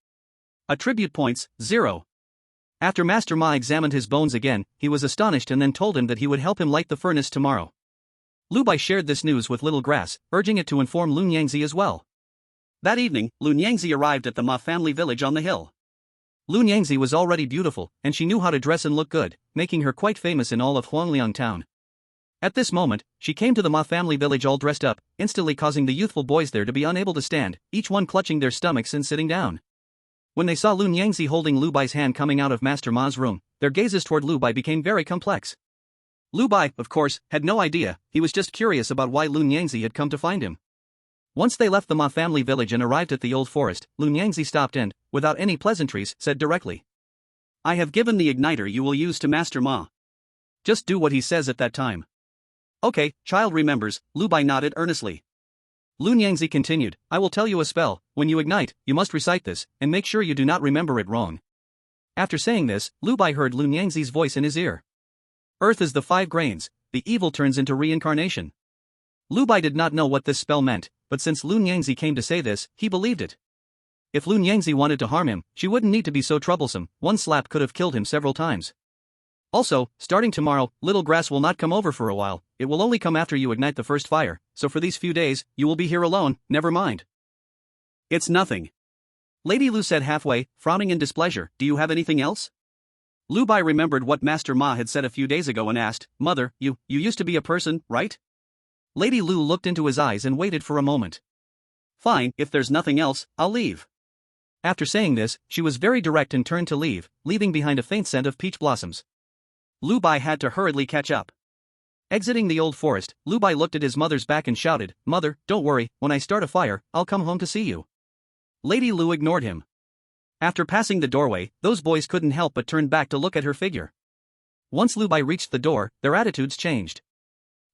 Attribute points, 0. After Master Ma examined his bones again, he was astonished and then told him that he would help him light the furnace tomorrow. Lu Bai shared this news with Little Grass, urging it to inform Lun Yangzi as well. That evening, Lun Yangzi arrived at the Ma family village on the hill. Lun Yangzi was already beautiful, and she knew how to dress and look good, making her quite famous in all of Huangliang town. At this moment, she came to the Ma family village all dressed up, instantly causing the youthful boys there to be unable to stand, each one clutching their stomachs and sitting down. When they saw Lun Yangzi holding Lu Bai's hand coming out of Master Ma's room, their gazes toward Lu Bai became very complex. Lu Bai, of course, had no idea. He was just curious about why Lun Yangzi had come to find him. Once they left the Ma family village and arrived at the old forest, Lun Yangzi stopped and, without any pleasantries, said directly, "I have given the igniter you will use to Master Ma. Just do what he says at that time." "Okay, child remembers," Lu Bai nodded earnestly. Lun Yangzi continued, "I will tell you a spell. When you ignite, you must recite this, and make sure you do not remember it wrong." After saying this, Lu Bai heard Lun Yangzi's voice in his ear. "Earth is the 5 grains, the evil turns into reincarnation." Lu Bai did not know what this spell meant, but since Lun Yangzi came to say this, he believed it. If Lun Yangzi wanted to harm him, she wouldn't need to be so troublesome. One slap could have killed him several times. Also, starting tomorrow, Little Grass will not come over for a while. It will only come after you ignite the first fire, so for these few days, you will be here alone, never mind. "It's nothing," Lady Lu said halfway, frowning in displeasure. "Do you have anything else?" Lu Bai remembered what Master Ma had said a few days ago and asked, "Mother, you used to be a person, right?" Lady Lu looked into his eyes and waited for a moment. "Fine, if there's nothing else, I'll leave." After saying this, she was very direct and turned to leave, leaving behind a faint scent of peach blossoms. Lu Bai had to hurriedly catch up. Exiting the old forest, Lu Bai looked at his mother's back and shouted, "Mother, don't worry, when I start a fire, I'll come home to see you." Lady Lu ignored him. After passing the doorway, those boys couldn't help but turn back to look at her figure. Once Lu Bai reached the door, their attitudes changed.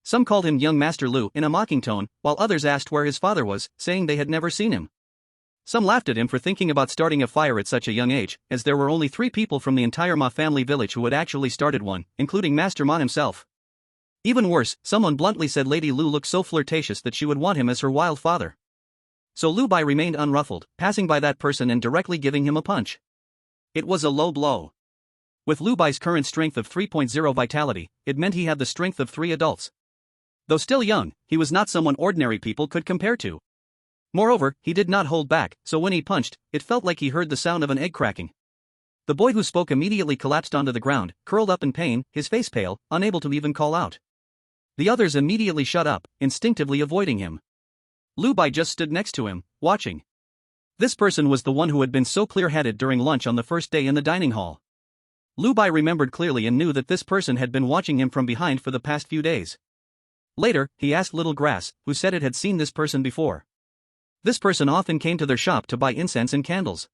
Some called him young Master Lu in a mocking tone, while others asked where his father was, saying they had never seen him. Some laughed at him for thinking about starting a fire at such a young age, as there were only 3 people from the entire Ma family village who had actually started one, including Master Ma himself. Even worse, someone bluntly said Lady Lu looked so flirtatious that she would want him as her wild father. So Lu Bai remained unruffled, passing by that person and directly giving him a punch. It was a low blow. With Lu Bai's current strength of 3.0 vitality, it meant he had the strength of 3 adults. Though still young, he was not someone ordinary people could compare to. Moreover, he did not hold back, so when he punched, it felt like he heard the sound of an egg cracking. The boy who spoke immediately collapsed onto the ground, curled up in pain, his face pale, unable to even call out. The others immediately shut up, instinctively avoiding him. Lu Bai just stood next to him, watching. This person was the one who had been so clear-headed during lunch on the first day in the dining hall. Lu Bai remembered clearly and knew that this person had been watching him from behind for the past few days. Later, he asked Little Grass, who said it had seen this person before. This person often came to their shop to buy incense and candles.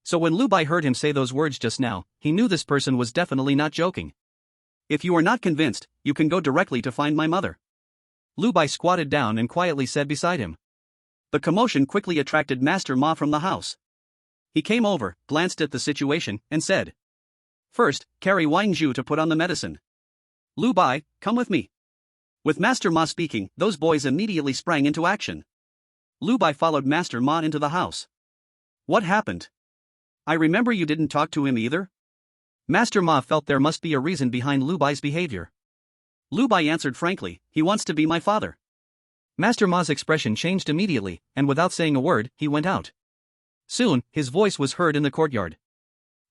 So when Lu Bai heard him say those words just now, he knew this person was definitely not joking. If you are not convinced, you can go directly to find my mother. Lu Bai squatted down and quietly said beside him. The commotion quickly attracted Master Ma from the house. He came over, glanced at the situation, and said, "First, carry Wang Zhu to put on the medicine. Lu Bai, come with me." With Master Ma speaking, those boys immediately sprang into action. Lu Bai followed Master Ma into the house. "What happened? I remember you didn't talk to him either?" Master Ma felt there must be a reason behind Lu Bai's behavior. Lu Bai answered frankly, "He wants to be my father." Master Ma's expression changed immediately, and without saying a word, he went out. Soon, his voice was heard in the courtyard.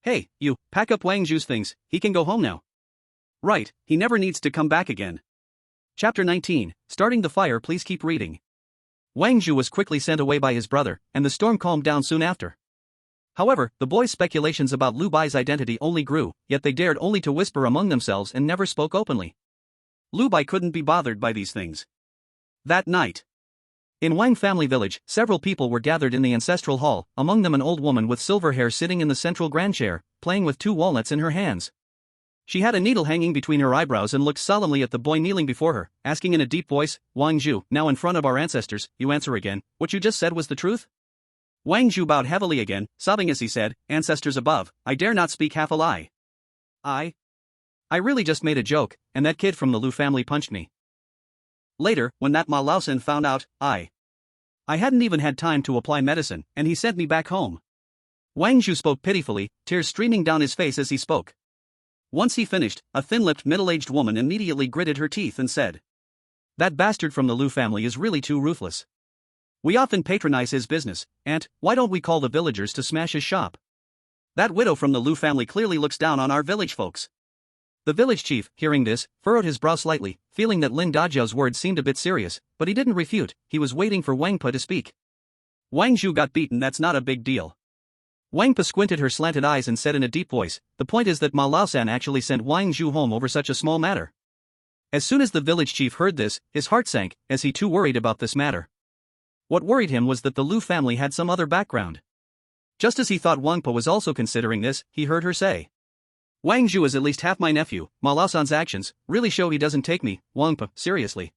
"Hey, you, pack up Wang Zhu's things, he can go home now." "Right, he never needs to come back again." Chapter 19, Starting the Fire. Please keep reading. Wang Zhu was quickly sent away by his brother, and the storm calmed down soon after. However, the boys' speculations about Lu Bai's identity only grew, yet they dared only to whisper among themselves and never spoke openly. Lu Bai couldn't be bothered by these things. That night, in Wang family village, several people were gathered in the ancestral hall, among them an old woman with silver hair sitting in the central grand chair, playing with 2 walnuts in her hands. She had a needle hanging between her eyebrows and looked solemnly at the boy kneeling before her, asking in a deep voice, "Wang Zhu, now in front of our ancestors, you answer again, what you just said was the truth?" Wang Zhu bowed heavily again, sobbing as he said, "Ancestors above, I dare not speak half a lie. I really just made a joke, and that kid from the Lu family punched me." Later, when that Ma Laosan found out, I hadn't even had time to apply medicine, and he sent me back home. Wang Zhu spoke pitifully, tears streaming down his face as he spoke. Once he finished, a thin-lipped middle-aged woman immediately gritted her teeth and said, "That bastard from the Lu family is really too ruthless. We often patronize his business, and why don't we call the villagers to smash his shop? That widow from the Lu family clearly looks down on our village folks." The village chief, hearing this, furrowed his brow slightly, feeling that Lin Dajiao's words seemed a bit serious, but he didn't refute. He was waiting for Wang Pa to speak. "Wang Zhu got beaten, that's not a big deal." Wang Pa squinted her slanted eyes and said in a deep voice, "The point is that Ma Laosan actually sent Wang Zhu home over such a small matter." As soon as the village chief heard this, his heart sank, as he too worried about this matter. What worried him was that the Lu family had some other background. Just as he thought Wang Pa was also considering this, he heard her say, "Wang Zhu is at least half my nephew. Ma Laosan's actions really show he doesn't take me, Wang Pa, seriously."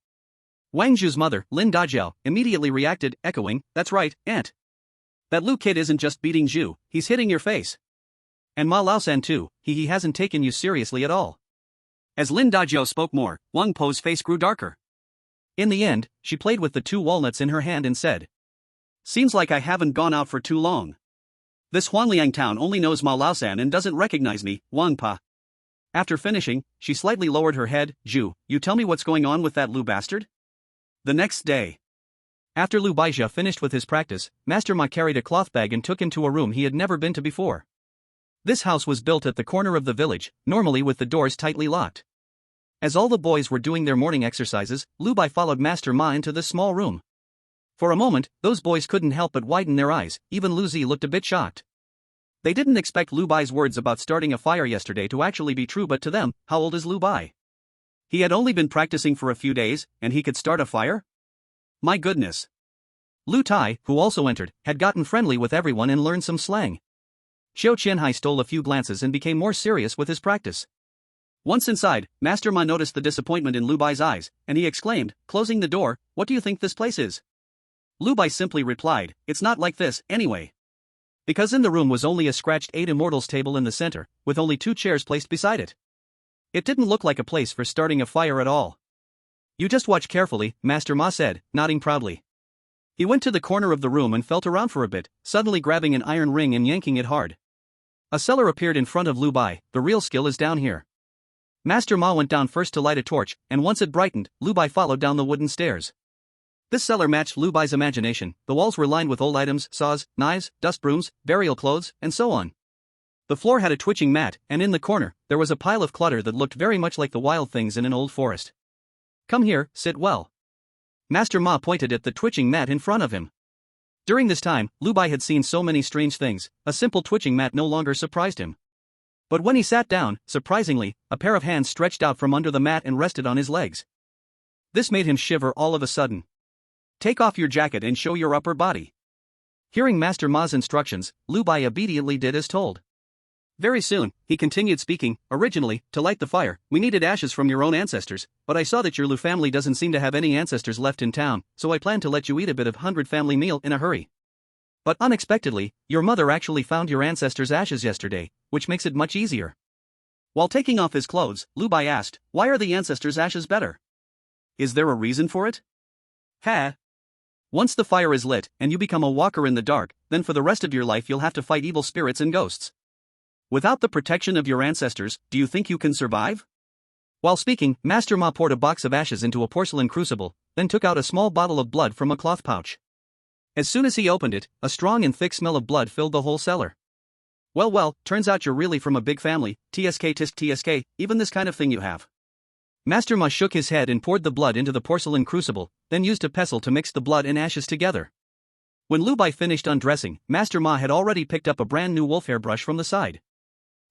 Wang Zhu's mother, Lin Dajiao, immediately reacted, echoing, "That's right, aunt. That Lu kid isn't just beating Zhu, he's hitting your face. And Ma Laosan too, he hasn't taken you seriously at all." As Lin Dajiao spoke more, Wang Po's face grew darker. In the end, she played with the 2 walnuts in her hand and said, "Seems like I haven't gone out for too long. This Huanliang town only knows Ma Laosan and doesn't recognize me, Wang Pa." After finishing, she slightly lowered her head. "Zhu, you tell me what's going on with that Lu bastard?" The next day, after Lu Baijia finished with his practice, Master Ma carried a cloth bag and took him to a room he had never been to before. This house was built at the corner of the village, normally with the doors tightly locked. As all the boys were doing their morning exercises, Lu Bai followed Master Ma into this small room. For a moment, those boys couldn't help but widen their eyes. Even Lu Zi looked a bit shocked. They didn't expect Lu Bai's words about starting a fire yesterday to actually be true, but to them, how old is Lu Bai? He had only been practicing for a few days, and he could start a fire? My goodness. Lu Tai, who also entered, had gotten friendly with everyone and learned some slang. Xiao Qianhai stole a few glances and became more serious with his practice. Once inside, Master Ma noticed the disappointment in Lu Bai's eyes, and he exclaimed, closing the door, "What do you think this place is?" Lu Bai simply replied, "It's not like this, anyway." Because in the room was only a scratched 8 immortals table in the center, with only 2 chairs placed beside it. It didn't look like a place for starting a fire at all. "You just watch carefully," Master Ma said, nodding proudly. He went to the corner of the room and felt around for a bit, suddenly grabbing an iron ring and yanking it hard. A cellar appeared in front of Lu Bai. "The real skill is down here." Master Ma went down first to light a torch, and once it brightened, Lu Bai followed down the wooden stairs. This cellar matched Lu Bai's imagination. The walls were lined with old items, saws, knives, dust brooms, burial clothes, and so on. The floor had a twitching mat, and in the corner, there was a pile of clutter that looked very much like the wild things in an old forest. Come here, sit well. Master Ma pointed at the twitching mat in front of him. During this time, Lu Bai had seen so many strange things, a simple twitching mat no longer surprised him. But when he sat down, surprisingly, a pair of hands stretched out from under the mat and rested on his legs. This made him shiver all of a sudden. Take off your jacket and show your upper body. Hearing Master Ma's instructions, Lu Bai obediently did as told. Very soon, he continued speaking. Originally, to light the fire, we needed ashes from your own ancestors, but I saw that your Lu family doesn't seem to have any ancestors left in town, so I planned to let you eat a bit of 100 family meal in a hurry. But unexpectedly, your mother actually found your ancestors' ashes yesterday, which makes it much easier. While taking off his clothes, Lu Bai asked, why are the ancestors' ashes better? Is there a reason for it? Ha! Once the fire is lit, and you become a walker in the dark, then for the rest of your life you'll have to fight evil spirits and ghosts. Without the protection of your ancestors, do you think you can survive? While speaking, Master Ma poured a box of ashes into a porcelain crucible, then took out a small bottle of blood from a cloth pouch. As soon as he opened it, a strong and thick smell of blood filled the whole cellar. Well, turns out you're really from a big family, tsk tisk tsk, even this kind of thing you have. Master Ma shook his head and poured the blood into the porcelain crucible, then used a pestle to mix the blood and ashes together. When Lu Bai finished undressing, Master Ma had already picked up a brand new wolf hair brush from the side.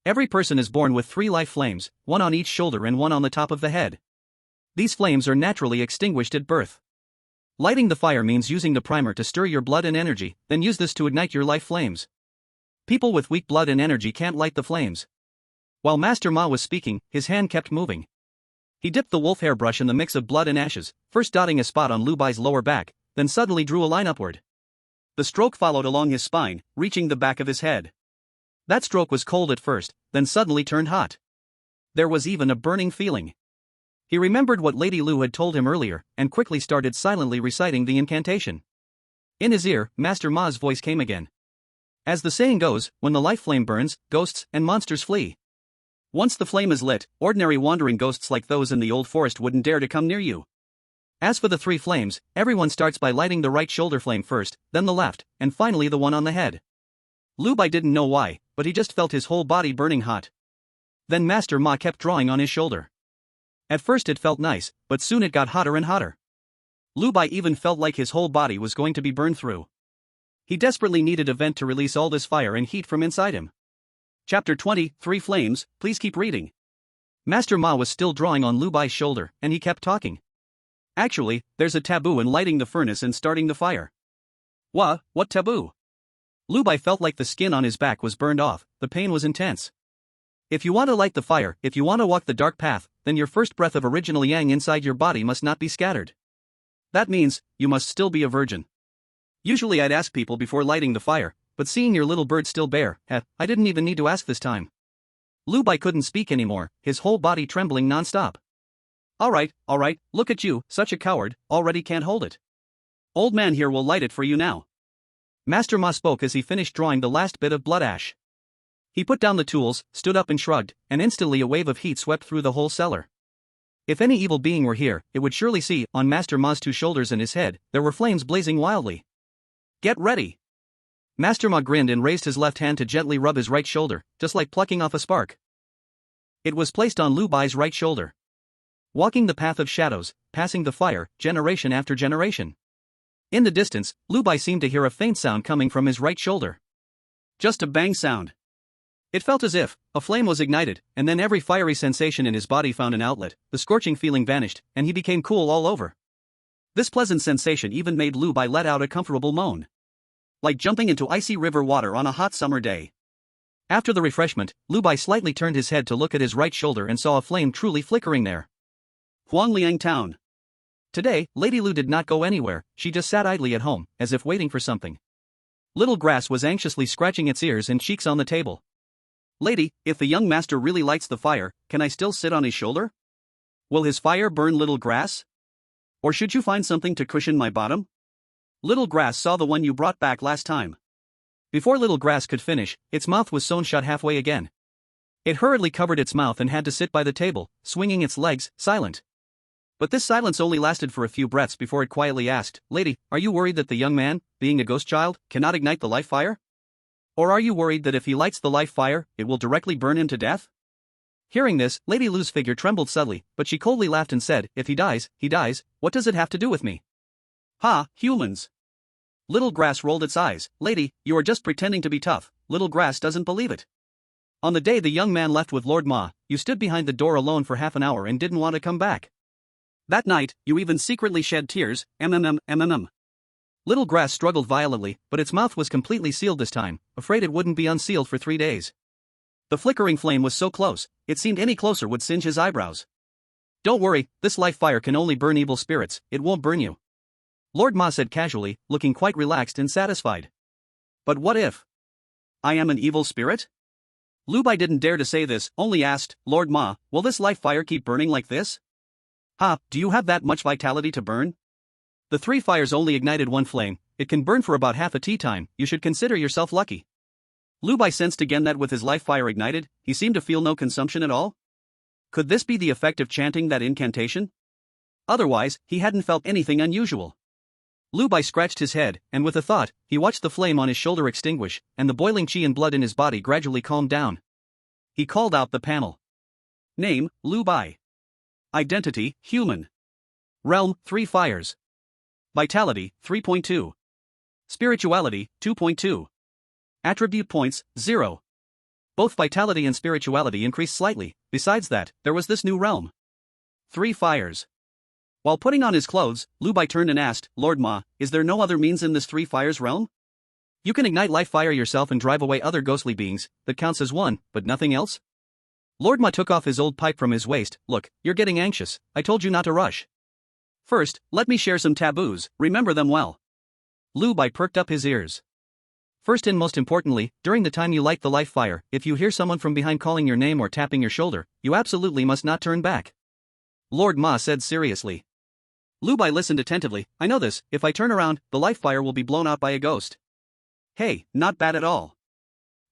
Every person is born with 3 life flames, one on each shoulder and one on the top of the head. These flames are naturally extinguished at birth. Lighting the fire means using the primer to stir your blood and energy, then use this to ignite your life flames. People with weak blood and energy can't light the flames. While Master Ma was speaking, his hand kept moving. He dipped the wolf hair brush in the mix of blood and ashes, first dotting a spot on Lu Bai's lower back, then suddenly drew a line upward. The stroke followed along his spine, reaching the back of his head. That stroke was cold at first, then suddenly turned hot. There was even a burning feeling. He remembered what Lady Lu had told him earlier, and quickly started silently reciting the incantation. In his ear, Master Ma's voice came again. As the saying goes, when the life flame burns, ghosts and monsters flee. Once the flame is lit, ordinary wandering ghosts like those in the old forest wouldn't dare to come near you. As for the 3 flames, everyone starts by lighting the right shoulder flame first, then the left, and finally the one on the head. Lu Bai didn't know why, but he just felt his whole body burning hot. Then Master Ma kept drawing on his shoulder. At first it felt nice, but soon it got hotter and hotter. Lu Bai even felt like his whole body was going to be burned through. He desperately needed a vent to release all this fire and heat from inside him. Chapter 20, 3 Flames, please keep reading. Master Ma was still drawing on Lu Bai's shoulder, and he kept talking. Actually, there's a taboo in lighting the furnace and starting the fire. What taboo? Lu Bai felt like the skin on his back was burned off, the pain was intense. If you want to light the fire, if you want to walk the dark path, then your first breath of original yang inside your body must not be scattered. That means, you must still be a virgin. Usually I'd ask people before lighting the fire, but seeing your little bird still bare, I didn't even need to ask this time. Lu Bai couldn't speak anymore, his whole body trembling non-stop. Alright, look at you, such a coward, already can't hold it. Old man here will light it for you now. Master Ma spoke as he finished drawing the last bit of blood ash. He put down the tools, stood up and shrugged, and instantly a wave of heat swept through the whole cellar. If any evil being were here, it would surely see, on Master Ma's 2 shoulders and his head, there were flames blazing wildly. Get ready! Master Ma grinned and raised his left hand to gently rub his right shoulder, just like plucking off a spark. It was placed on Lu Bai's right shoulder. Walking the path of shadows, passing the fire, generation after generation. In the distance, Lu Bai seemed to hear a faint sound coming from his right shoulder. Just a bang sound. It felt as if a flame was ignited, and then every fiery sensation in his body found an outlet, the scorching feeling vanished, and he became cool all over. This pleasant sensation even made Lu Bai let out a comfortable moan. Like jumping into icy river water on a hot summer day. After the refreshment, Lu Bai slightly turned his head to look at his right shoulder and saw a flame truly flickering there. Huangliang Town. Today, Lady Lu did not go anywhere, she just sat idly at home, as if waiting for something. Little Grass was anxiously scratching its ears and cheeks on the table. Lady, if the young master really lights the fire, can I still sit on his shoulder? Will his fire burn Little Grass? Or should you find something to cushion my bottom? Little Grass saw the one you brought back last time. Before Little Grass could finish, its mouth was sewn shut halfway again. It hurriedly covered its mouth and had to sit by the table, swinging its legs, silent. But this silence only lasted for a few breaths before it quietly asked, Lady, are you worried that the young man, being a ghost child, cannot ignite the life fire? Or are you worried that if he lights the life fire, it will directly burn him to death? Hearing this, Lady Lu's figure trembled subtly, but she coldly laughed and said, "If he dies, he dies, what does it have to do with me?" Ha, humans. Little Grass rolled its eyes. Lady, you are just pretending to be tough. Little Grass doesn't believe it. On the day the young man left with Lord Ma, you stood behind the door alone for half an hour and didn't want to come back. That night, you even secretly shed tears, mmm. Little Grass struggled violently, but its mouth was completely sealed this time, afraid it wouldn't be unsealed for 3 days. The flickering flame was so close, it seemed any closer would singe his eyebrows. Don't worry, this life fire can only burn evil spirits, it won't burn you, Lord Ma said casually, looking quite relaxed and satisfied. But what if I am an evil spirit? Lu Bai didn't dare to say this, only asked, Lord Ma, will this life fire keep burning like this? Ha, do you have that much vitality to burn? The 3 fires only ignited 1 flame, it can burn for about half a tea time, you should consider yourself lucky. Lu Bai sensed again that with his life fire ignited, he seemed to feel no consumption at all. Could this be the effect of chanting that incantation? Otherwise, he hadn't felt anything unusual. Lu Bai scratched his head, and with a thought, he watched the flame on his shoulder extinguish, and the boiling qi and blood in his body gradually calmed down. He called out the panel. Name, Lu Bai. Identity, human. Realm, 3 fires. Vitality, 3.2. Spirituality, 2.2. Attribute points, 0. Both vitality and spirituality increased slightly, besides that, there was this new realm. 3 fires. While putting on his clothes, Lu Bai turned and asked, Lord Ma, is there no other means in this 3 fires realm? You can ignite life fire yourself and drive away other ghostly beings, that counts as 1, but nothing else? Lord Ma took off his old pipe from his waist. Look, you're getting anxious, I told you not to rush. First, let me share some taboos, remember them well. Lu Bai perked up his ears. First and most importantly, during the time you light the life fire, if you hear someone from behind calling your name or tapping your shoulder, you absolutely must not turn back, Lord Ma said seriously. Lu Bai listened attentively. I know this, if I turn around, the life fire will be blown out by a ghost. Hey, not bad at all.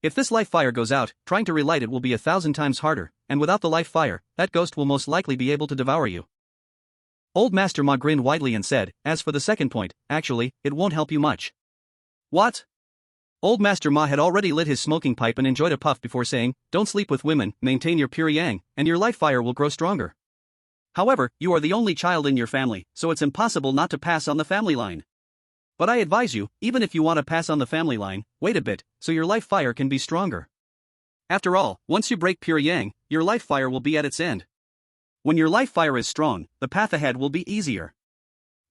If this life fire goes out, trying to relight it will be 1,000 times harder, and without the life fire, that ghost will most likely be able to devour you. Old Master Ma grinned widely and said, as for the second point, actually, it won't help you much. What? Old Master Ma had already lit his smoking pipe and enjoyed a puff before saying, don't sleep with women, maintain your pure yang, and your life fire will grow stronger. However, you are the only child in your family, so it's impossible not to pass on the family line. But I advise you, even if you want to pass on the family line, wait a bit, so your life fire can be stronger. After all, once you break pure yang, your life fire will be at its end. When your life fire is strong, the path ahead will be easier.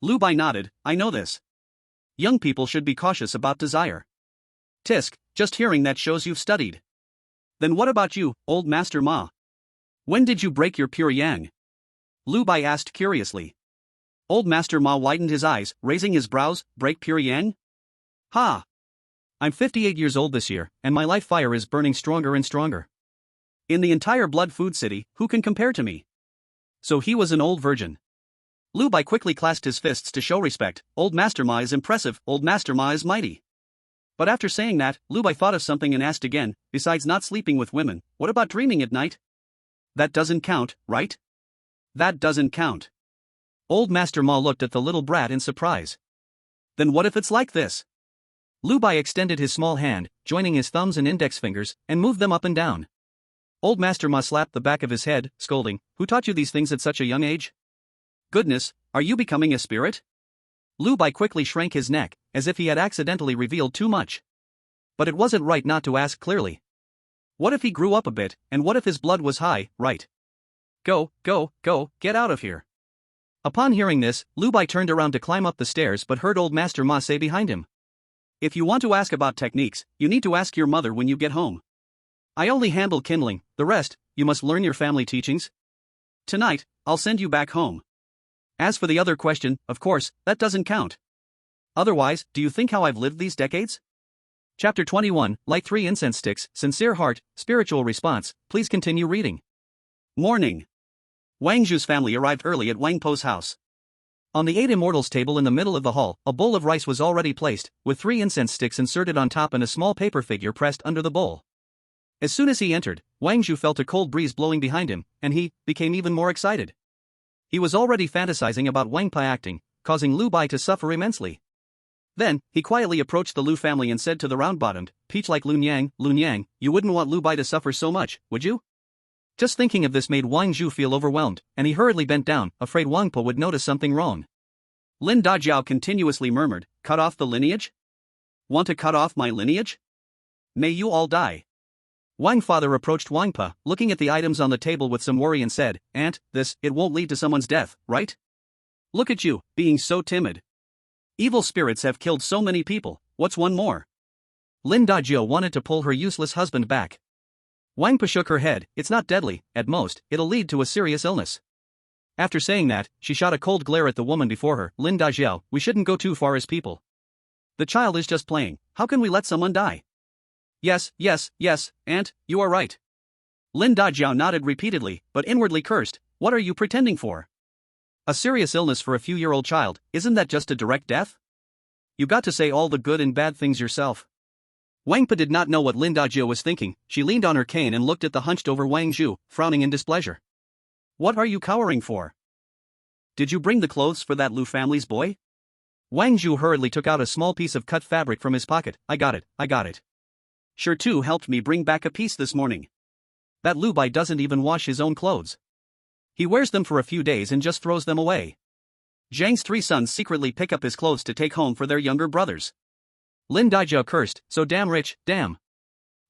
Lu Bai nodded, I know this. Young people should be cautious about desire. Tisk, just hearing that shows you've studied. Then what about you, old Master Ma? When did you break your pure yang? Lu Bai asked curiously. Old Master Ma widened his eyes, raising his brows, break pure yang? Ha! I'm 58 years old this year, and my life fire is burning stronger and stronger. In the entire Blood Food City, who can compare to me? So he was an old virgin. Lu Bai quickly clasped his fists to show respect. Old Master Ma is impressive, Old Master Ma is mighty. But after saying that, Lu Bai thought of something and asked again, besides not sleeping with women, what about dreaming at night? That doesn't count, right? That doesn't count. Old Master Ma looked at the little brat in surprise. Then what if it's like this? Lu Bai extended his small hand, joining his thumbs and index fingers, and moved them up and down. Old Master Ma slapped the back of his head, scolding, who taught you these things at such a young age? Goodness, are you becoming a spirit? Lu Bai quickly shrank his neck, as if he had accidentally revealed too much. But it wasn't right not to ask clearly. What if he grew up a bit, and what if his blood was high, right? Go, get out of here. Upon hearing this, Lu Bai turned around to climb up the stairs but heard Old Master Ma say behind him. If you want to ask about techniques, you need to ask your mother when you get home. I only handle kindling, the rest, you must learn your family teachings. Tonight, I'll send you back home. As for the other question, of course, that doesn't count. Otherwise, do you think how I've lived these decades? Chapter 21, Light 3 Incense Sticks, Sincere Heart, Spiritual Response, please continue reading. Morning. Wang Zhu's family arrived early at Wang Po's house. On the 8 Immortals table in the middle of the hall, a bowl of rice was already placed, with 3 incense sticks inserted on top and a small paper figure pressed under the bowl. As soon as he entered, Wang Zhu felt a cold breeze blowing behind him, and he became even more excited. He was already fantasizing about Wang Pa acting, causing Lu Bai to suffer immensely. Then, he quietly approached the Lu family and said to the round-bottomed, peach-like Lun Yang, you wouldn't want Lu Bai to suffer so much, would you? Just thinking of this made Wang Zhu feel overwhelmed, and he hurriedly bent down, afraid Wang Po would notice something wrong. Lin Dajiao continuously murmured, cut off the lineage? Want to cut off my lineage? May you all die. Wang father approached Wang Pa, looking at the items on the table with some worry and said, Aunt, it won't lead to someone's death, right? Look at you, being so timid. Evil spirits have killed so many people, what's one more? Lin Dajiao wanted to pull her useless husband back. Wang Pa shook her head, it's not deadly, at most, it'll lead to a serious illness. After saying that, she shot a cold glare at the woman before her. Lin Dajiao, we shouldn't go too far as people. The child is just playing, how can we let someone die? Yes, Aunt, you are right. Lin Dajiao nodded repeatedly, but inwardly cursed, what are you pretending for? A serious illness for a few-year-old child, isn't that just a direct death? You got to say all the good and bad things yourself. Wang Pa did not know what Lin Dajiao was thinking. She leaned on her cane and looked at the hunched-over Wang Zhu, frowning in displeasure. What are you cowering for? Did you bring the clothes for that Lu family's boy? Wang Zhu hurriedly took out a small piece of cut fabric from his pocket. I got it. Sure too helped me bring back a piece this morning. That Lu Bai doesn't even wash his own clothes. He wears them for a few days and just throws them away. Zhang's 3 sons secretly pick up his clothes to take home for their younger brothers. Lin Dajiao cursed, so damn rich, damn.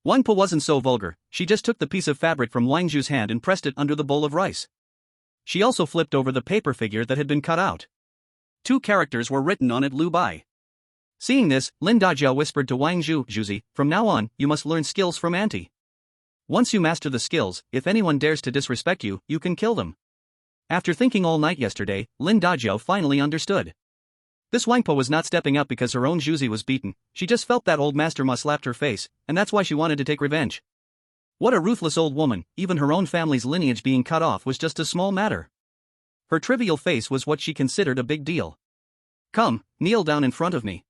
Wang Po wasn't so vulgar, she just took the piece of fabric from Wang Zhu's hand and pressed it under the bowl of rice. She also flipped over the paper figure that had been cut out. 2 characters were written on it, Lu Bai. Seeing this, Lin Dajiao whispered to Wang Zhu, Zhuzi, from now on, you must learn skills from Auntie. Once you master the skills, if anyone dares to disrespect you, you can kill them. After thinking all night yesterday, Lin Dajiao finally understood. This Wang Po was not stepping up because her own Zhuzi was beaten, she just felt that old master ma slapped her face, and that's why she wanted to take revenge. What a ruthless old woman, even her own family's lineage being cut off was just a small matter. Her trivial face was what she considered a big deal. Come, kneel down in front of me.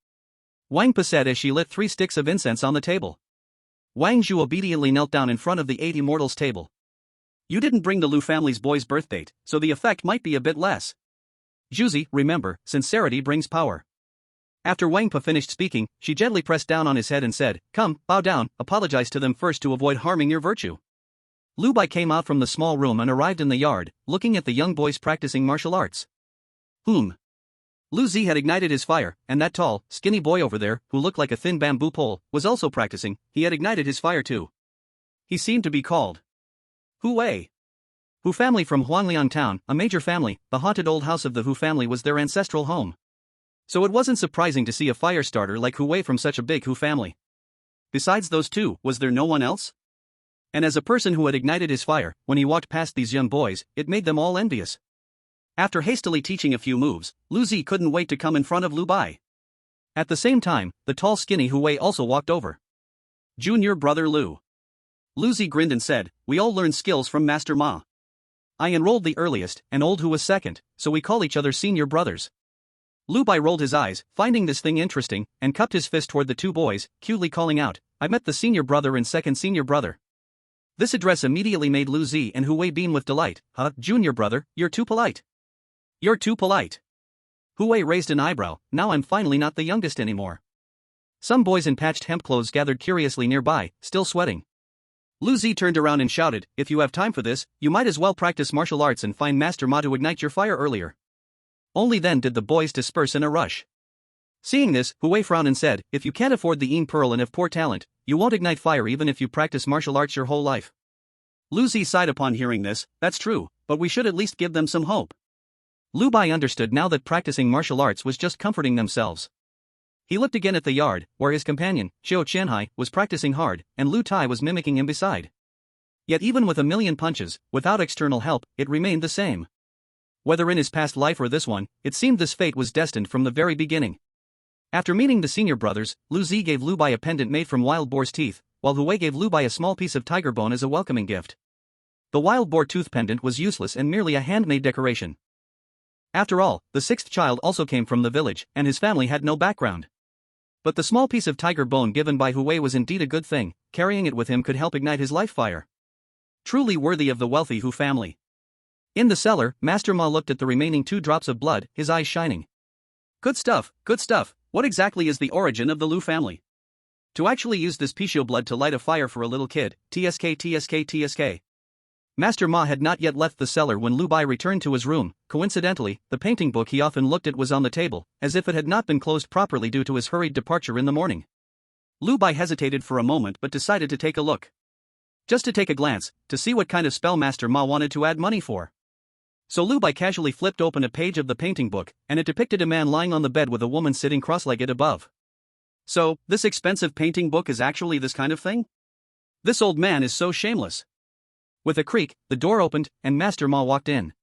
Wang Pa said as she lit 3 sticks of incense on the table. Wang Zhu obediently knelt down in front of the 8 immortals table. You didn't bring the Lu family's boy's birth date, so the effect might be a bit less. Zhuzi, remember, sincerity brings power. After Wang Pa finished speaking, she gently pressed down on his head and said, come, bow down, apologize to them first to avoid harming your virtue. Lu Bai came out from the small room and arrived in the yard, looking at the young boys practicing martial arts. Lu Zi had ignited his fire, and that tall, skinny boy over there, who looked like a thin bamboo pole, was also practicing. He had ignited his fire too. He seemed to be called Hu Wei. Hu family from Huangliang town, a major family. The haunted old house of the Hu family was their ancestral home. So it wasn't surprising to see a fire starter like Hu Wei from such a big Hu family. Besides those 2, was there no one else? And as a person who had ignited his fire, when he walked past these young boys, it made them all envious. After hastily teaching a few moves, Lu Zi couldn't wait to come in front of Lu Bai. At the same time, the tall skinny Hu Wei also walked over. Junior brother Lu. Lu Zi grinned and said, we all learned skills from Master Ma. I enrolled the earliest, and old Hu was second, so we call each other senior brothers. Lu Bai rolled his eyes, finding this thing interesting, and cupped his fist toward the 2 boys, cutely calling out, I met the senior brother and second senior brother. This address immediately made Lu Zi and Hu Wei beam with delight. Junior brother, you're too polite. You're too polite. Hu Wei raised an eyebrow, now I'm finally not the youngest anymore. Some boys in patched hemp clothes gathered curiously nearby, still sweating. Lu Zi turned around and shouted, if you have time for this, you might as well practice martial arts and find Master Ma to ignite your fire earlier. Only then did the boys disperse in a rush. Seeing this, Hu Wei frowned and said, if you can't afford the Yin Pearl and have poor talent, you won't ignite fire even if you practice martial arts your whole life. Lu Zi sighed upon hearing this, that's true, but we should at least give them some hope. Lu Bai understood now that practicing martial arts was just comforting themselves. He looked again at the yard, where his companion, Xiao Qianhai, was practicing hard, and Lu Tai was mimicking him beside. Yet even with a million punches, without external help, it remained the same. Whether in his past life or this one, it seemed this fate was destined from the very beginning. After meeting the senior brothers, Lu Zi gave Lu Bai a pendant made from wild boar's teeth, while Hu Wei gave Lu Bai a small piece of tiger bone as a welcoming gift. The wild boar tooth pendant was useless and merely a handmade decoration. After all, the 6th child also came from the village, and his family had no background. But the small piece of tiger bone given by Hu Wei was indeed a good thing, carrying it with him could help ignite his life fire. Truly worthy of the wealthy Hu family. In the cellar, Master Ma looked at the remaining 2 drops of blood, his eyes shining. Good stuff, good stuff. What exactly is the origin of the Lu family? To actually use this Pichio blood to light a fire for a little kid, TSK. Master Ma had not yet left the cellar when Lu Bai returned to his room. Coincidentally, the painting book he often looked at was on the table, as if it had not been closed properly due to his hurried departure in the morning. Lu Bai hesitated for a moment but decided to take a look. Just to take a glance, to see what kind of spell Master Ma wanted to add money for. So Lu Bai casually flipped open a page of the painting book, and it depicted a man lying on the bed with a woman sitting cross-legged above. So, this expensive painting book is actually this kind of thing? This old man is so shameless. With a creak, the door opened, and Master Ma walked in.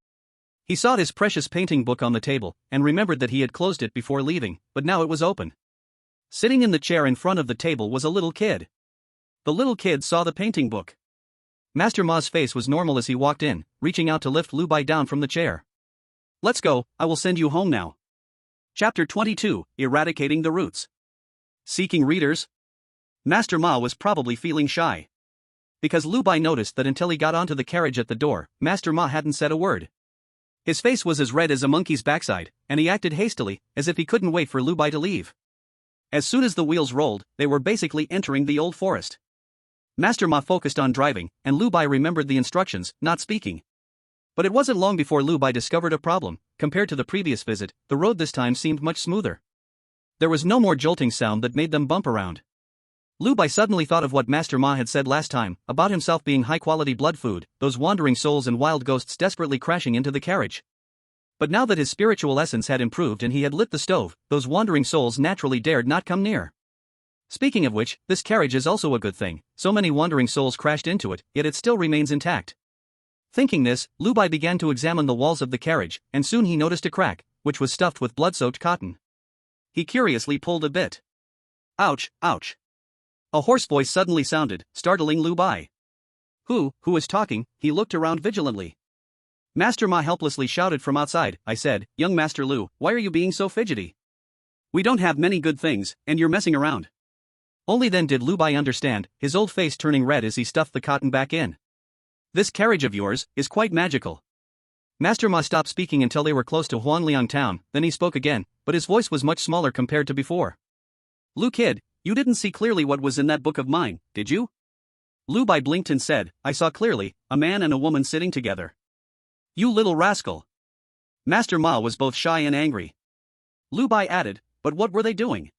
He saw his precious painting book on the table, and remembered that he had closed it before leaving, but now it was open. Sitting in the chair in front of the table was a little kid. The little kid saw the painting book. Master Ma's face was normal as he walked in, reaching out to lift Lu Bai down from the chair. Let's go, I will send you home now. Chapter 22, Eradicating the Roots. Seeking readers? Master Ma was probably feeling shy. Because Lu Bai noticed that until he got onto the carriage at the door, Master Ma hadn't said a word. His face was as red as a monkey's backside, and he acted hastily, as if he couldn't wait for Lu Bai to leave. As soon as the wheels rolled, they were basically entering the old forest. Master Ma focused on driving, and Lu Bai remembered the instructions, not speaking. But it wasn't long before Lu Bai discovered a problem. Compared to the previous visit, the road this time seemed much smoother. There was no more jolting sound that made them bump around. Lu Bai suddenly thought of what Master Ma had said last time, about himself being high-quality blood food, those wandering souls and wild ghosts desperately crashing into the carriage. But now that his spiritual essence had improved and he had lit the stove, those wandering souls naturally dared not come near. Speaking of which, this carriage is also a good thing, so many wandering souls crashed into it, yet it still remains intact. Thinking this, Lu Bai began to examine the walls of the carriage, and soon he noticed a crack, which was stuffed with blood-soaked cotton. He curiously pulled a bit. Ouch, ouch. A hoarse voice suddenly sounded, startling Lu Bai. Who is talking? He looked around vigilantly. Master Ma helplessly shouted from outside. I said, young Master Lu, why are you being so fidgety? We don't have many good things, and you're messing around. Only then did Lu Bai understand, his old face turning red as he stuffed the cotton back in. This carriage of yours is quite magical. Master Ma stopped speaking until they were close to Huangliang town, then he spoke again, but his voice was much smaller compared to before. Lu kid, you didn't see clearly what was in that book of mine, did you? Lu Bai blinked and said, I saw clearly, a man and a woman sitting together. You little rascal. Master Ma was both shy and angry. Lu Bai added, but what were they doing?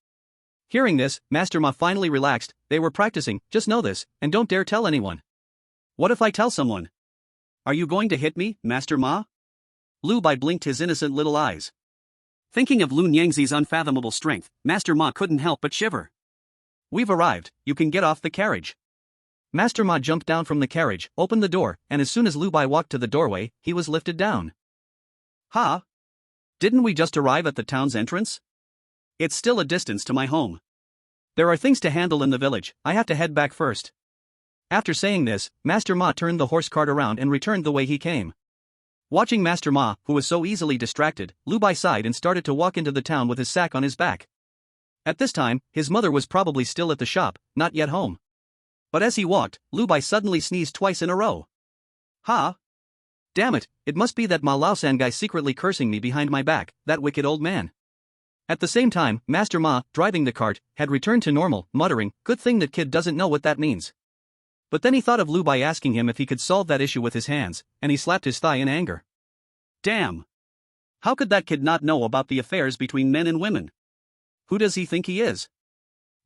Hearing this, Master Ma finally relaxed. They were practicing, just know this, and don't dare tell anyone. What if I tell someone? Are you going to hit me, Master Ma? Lu Bai blinked his innocent little eyes. Thinking of Lu Nyangzi's unfathomable strength, Master Ma couldn't help but shiver. We've arrived, you can get off the carriage. Master Ma jumped down from the carriage, opened the door, and as soon as Lu Bai walked to the doorway, he was lifted down. Ha! Didn't we just arrive at the town's entrance? It's still a distance to my home. There are things to handle in the village, I have to head back first. After saying this, Master Ma turned the horse cart around and returned the way he came. Watching Master Ma, who was so easily distracted, Lu Bai sighed and started to walk into the town with his sack on his back. At this time, his mother was probably still at the shop, not yet home. But as he walked, Lu Bai suddenly sneezed twice in a row. Ha! Damn it, it must be that Ma Lao San guy secretly cursing me behind my back, that wicked old man. At the same time, Master Ma, driving the cart, had returned to normal, muttering, good thing that kid doesn't know what that means. But then he thought of Lu Bai asking him if he could solve that issue with his hands, and he slapped his thigh in anger. Damn! How could that kid not know about the affairs between men and women? Who does he think he is?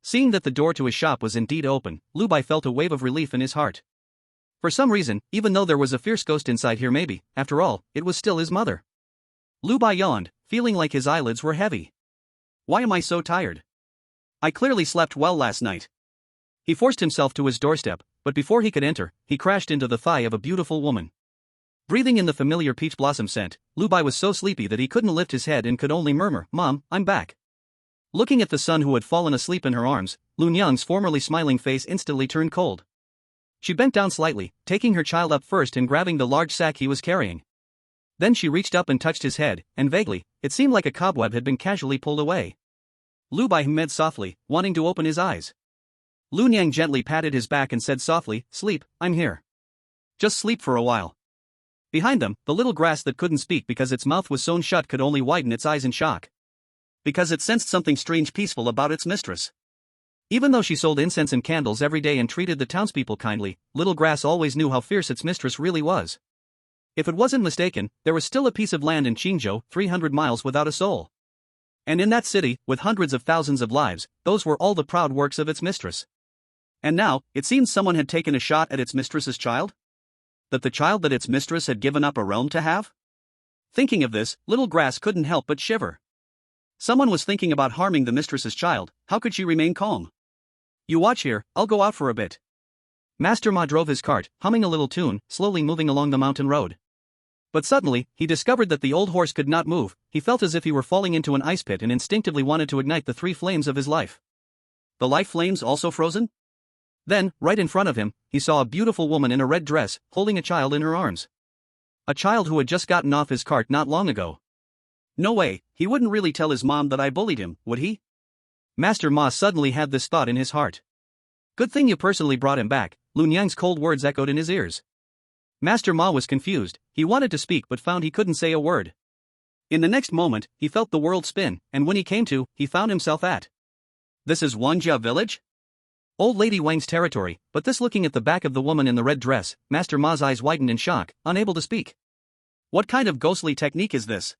Seeing that the door to his shop was indeed open, Lu Bai felt a wave of relief in his heart. For some reason, even though there was a fierce ghost inside here maybe, after all, it was still his mother. Lu Bai yawned, feeling like his eyelids were heavy. Why am I so tired? I clearly slept well last night. He forced himself to his doorstep, but before he could enter, he crashed into the thigh of a beautiful woman. Breathing in the familiar peach blossom scent, Lu Bai was so sleepy that he couldn't lift his head and could only murmur, Mom, I'm back. Looking at the son who had fallen asleep in her arms, Lu Nyang's formerly smiling face instantly turned cold. She bent down slightly, taking her child up first and grabbing the large sack he was carrying. Then she reached up and touched his head, and vaguely, it seemed like a cobweb had been casually pulled away. Lu Bai hummed softly, wanting to open his eyes. Lu Nyang gently patted his back and said softly, Sleep, I'm here. Just sleep for a while. Behind them, the little grass that couldn't speak because its mouth was sewn shut could only widen its eyes in shock. Because it sensed something strange peaceful about its mistress. Even though she sold incense and candles every day and treated the townspeople kindly, Little Grass always knew how fierce its mistress really was. If it wasn't mistaken, there was still a piece of land in Qingzhou, 300 miles without a soul. And in that city, with hundreds of thousands of lives, those were all the proud works of its mistress. And now, it seemed someone had taken a shot at its mistress's child? That the child that its mistress had given up a realm to have? Thinking of this, Little Grass couldn't help but shiver. Someone was thinking about harming the mistress's child, how could she remain calm? You watch here, I'll go out for a bit. Master Ma drove his cart, humming a little tune, slowly moving along the mountain road. But suddenly, he discovered that the old horse could not move. He felt as if he were falling into an ice pit and instinctively wanted to ignite the 3 flames of his life. The life flames also frozen? Then, right in front of him, he saw a beautiful woman in a red dress, holding a child in her arms. A child who had just gotten off his cart not long ago. No way, he wouldn't really tell his mom that I bullied him, would he? Master Ma suddenly had this thought in his heart. Good thing you personally brought him back, Lun Yang's cold words echoed in his ears. Master Ma was confused, he wanted to speak but found he couldn't say a word. In the next moment, he felt the world spin, and when he came to, he found himself at. This is Wangjia village? Old Lady Wang's territory, but this looking at the back of the woman in the red dress, Master Ma's eyes widened in shock, unable to speak. What kind of ghostly technique is this?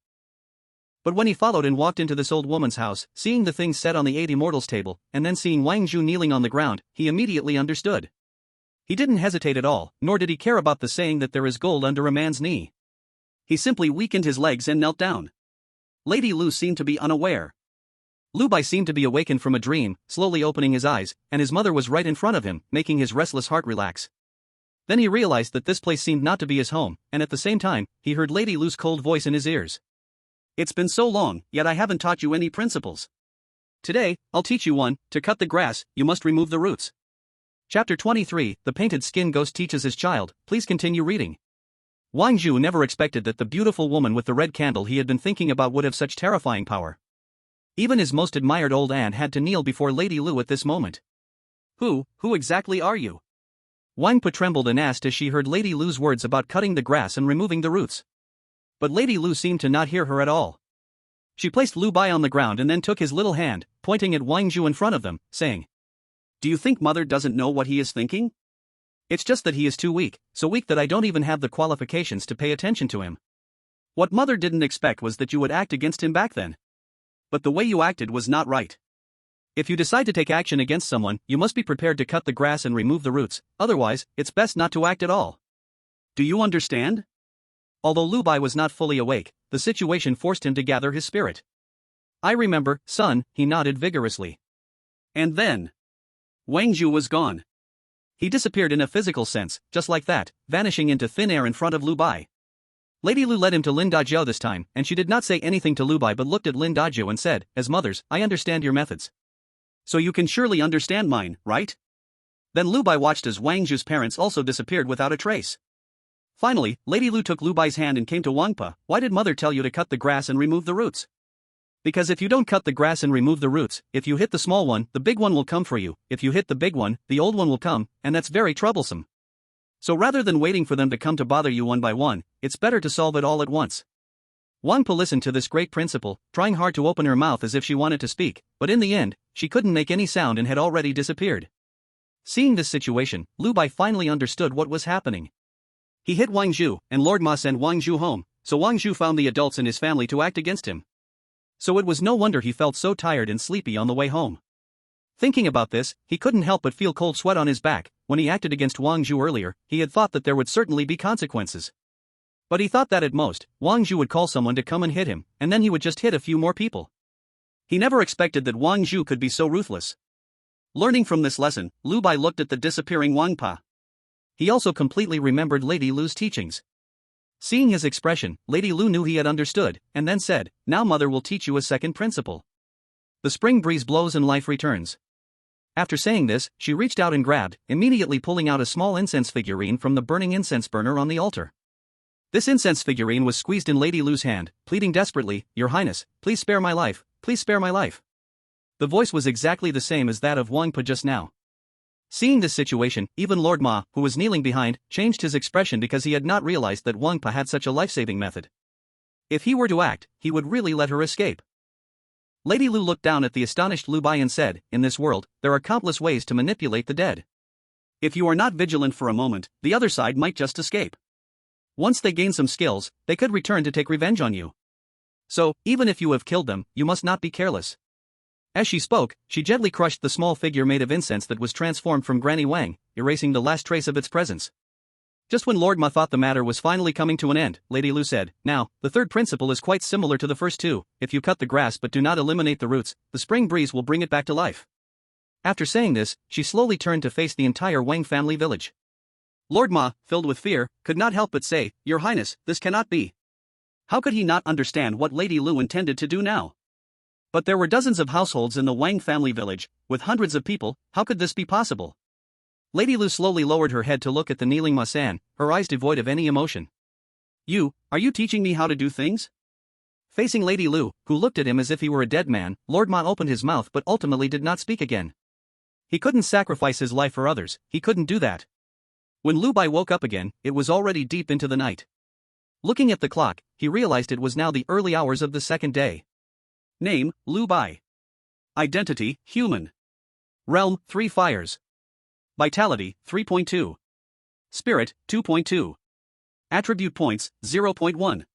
But when he followed and walked into this old woman's house, seeing the things set on the 8 immortals table, and then seeing Wang Zhu kneeling on the ground, he immediately understood. He didn't hesitate at all, nor did he care about the saying that there is gold under a man's knee. He simply weakened his legs and knelt down. Lady Lu seemed to be unaware. Lu Bai seemed to be awakened from a dream, slowly opening his eyes, and his mother was right in front of him, making his restless heart relax. Then he realized that this place seemed not to be his home, and at the same time, he heard Lady Lu's cold voice in his ears. It's been so long, yet I haven't taught you any principles. Today, I'll teach you one. To cut the grass, you must remove the roots. Chapter 23, The Painted Skin Ghost Teaches His Child. Please continue reading. Wang Zhu never expected that the beautiful woman with the red candle he had been thinking about would have such terrifying power. Even his most admired old aunt had to kneel before Lady Lu at this moment. Who exactly are you? Wang Pa trembled and asked as she heard Lady Lu's words about cutting the grass and removing the roots. But Lady Lu seemed to not hear her at all. She placed Lu Bai on the ground and then took his little hand, pointing at Wang Zhu in front of them, saying, Do you think mother doesn't know what he is thinking? It's just that he is too weak, so weak that I don't even have the qualifications to pay attention to him. What mother didn't expect was that you would act against him back then. But the way you acted was not right. If you decide to take action against someone, you must be prepared to cut the grass and remove the roots, otherwise, it's best not to act at all. Do you understand? Although Lu Bai was not fully awake, the situation forced him to gather his spirit. I remember, son, he nodded vigorously. And then, Wang Zhu was gone. He disappeared in a physical sense, just like that, vanishing into thin air in front of Lu Bai. Lady Lu led him to Lin Dajiao this time, and she did not say anything to Lu Bai but looked at Lin Dajiao and said, As mothers, I understand your methods. So you can surely understand mine, right? Then Lu Bai watched as Wang Zhu's parents also disappeared without a trace. Finally, Lady Lu took Lu Bai's hand and came to Wang Pa. Why did mother tell you to cut the grass and remove the roots? Because if you don't cut the grass and remove the roots, if you hit the small one, the big one will come for you, if you hit the big one, the old one will come, and that's very troublesome. So rather than waiting for them to come to bother you one by one, it's better to solve it all at once. Wang Pa listened to this great principle, trying hard to open her mouth as if she wanted to speak, but in the end, she couldn't make any sound and had already disappeared. Seeing this situation, Lu Bai finally understood what was happening. He hit Wang Zhu, and Lord Ma sent Wang Zhu home, so Wang Zhu found the adults in his family to act against him. So it was no wonder he felt so tired and sleepy on the way home. Thinking about this, he couldn't help but feel cold sweat on his back. When he acted against Wang Zhu earlier, he had thought that there would certainly be consequences. But he thought that at most, Wang Zhu would call someone to come and hit him, and then he would just hit a few more people. He never expected that Wang Zhu could be so ruthless. Learning from this lesson, Lu Bai looked at the disappearing Wang Pa. He also completely remembered Lady Lu's teachings. Seeing his expression, Lady Lu knew he had understood, and then said, Now mother will teach you a second principle. The spring breeze blows and life returns. After saying this, she reached out and grabbed, immediately pulling out a small incense figurine from the burning incense burner on the altar. This incense figurine was squeezed in Lady Lu's hand, pleading desperately, Your Highness, please spare my life, please spare my life. The voice was exactly the same as that of Wang Pa just now. Seeing this situation, even Lord Ma, who was kneeling behind, changed his expression because he had not realized that Wang Pa had such a life-saving method. If he were to act, he would really let her escape. Lady Lu looked down at the astonished Lu Bai and said, "In this world, there are countless ways to manipulate the dead. If you are not vigilant for a moment, the other side might just escape. Once they gain some skills, they could return to take revenge on you. So, even if you have killed them, you must not be careless." As she spoke, she gently crushed the small figure made of incense that was transformed from Granny Wang, erasing the last trace of its presence. Just when Lord Ma thought the matter was finally coming to an end, Lady Lu said, "Now, the third principle is quite similar to the first two. If you cut the grass but do not eliminate the roots, the spring breeze will bring it back to life." After saying this, she slowly turned to face the entire Wang family village. Lord Ma, filled with fear, could not help but say, "Your Highness, this cannot be." How could he not understand what Lady Lu intended to do now? But there were dozens of households in the Wang family village, with hundreds of people. How could this be possible? Lady Lu slowly lowered her head to look at the kneeling Ma San, her eyes devoid of any emotion. Are you teaching me how to do things?" Facing Lady Lu, who looked at him as if he were a dead man, Lord Ma opened his mouth but ultimately did not speak again. He couldn't sacrifice his life for others, he couldn't do that. When Lu Bai woke up again, it was already deep into the night. Looking at the clock, he realized it was now the early hours of the second day. Name, Lu Bai. Identity, human. Realm, 3 fires. Vitality, 3.2. Spirit, 2.2. Attribute points, 0.1.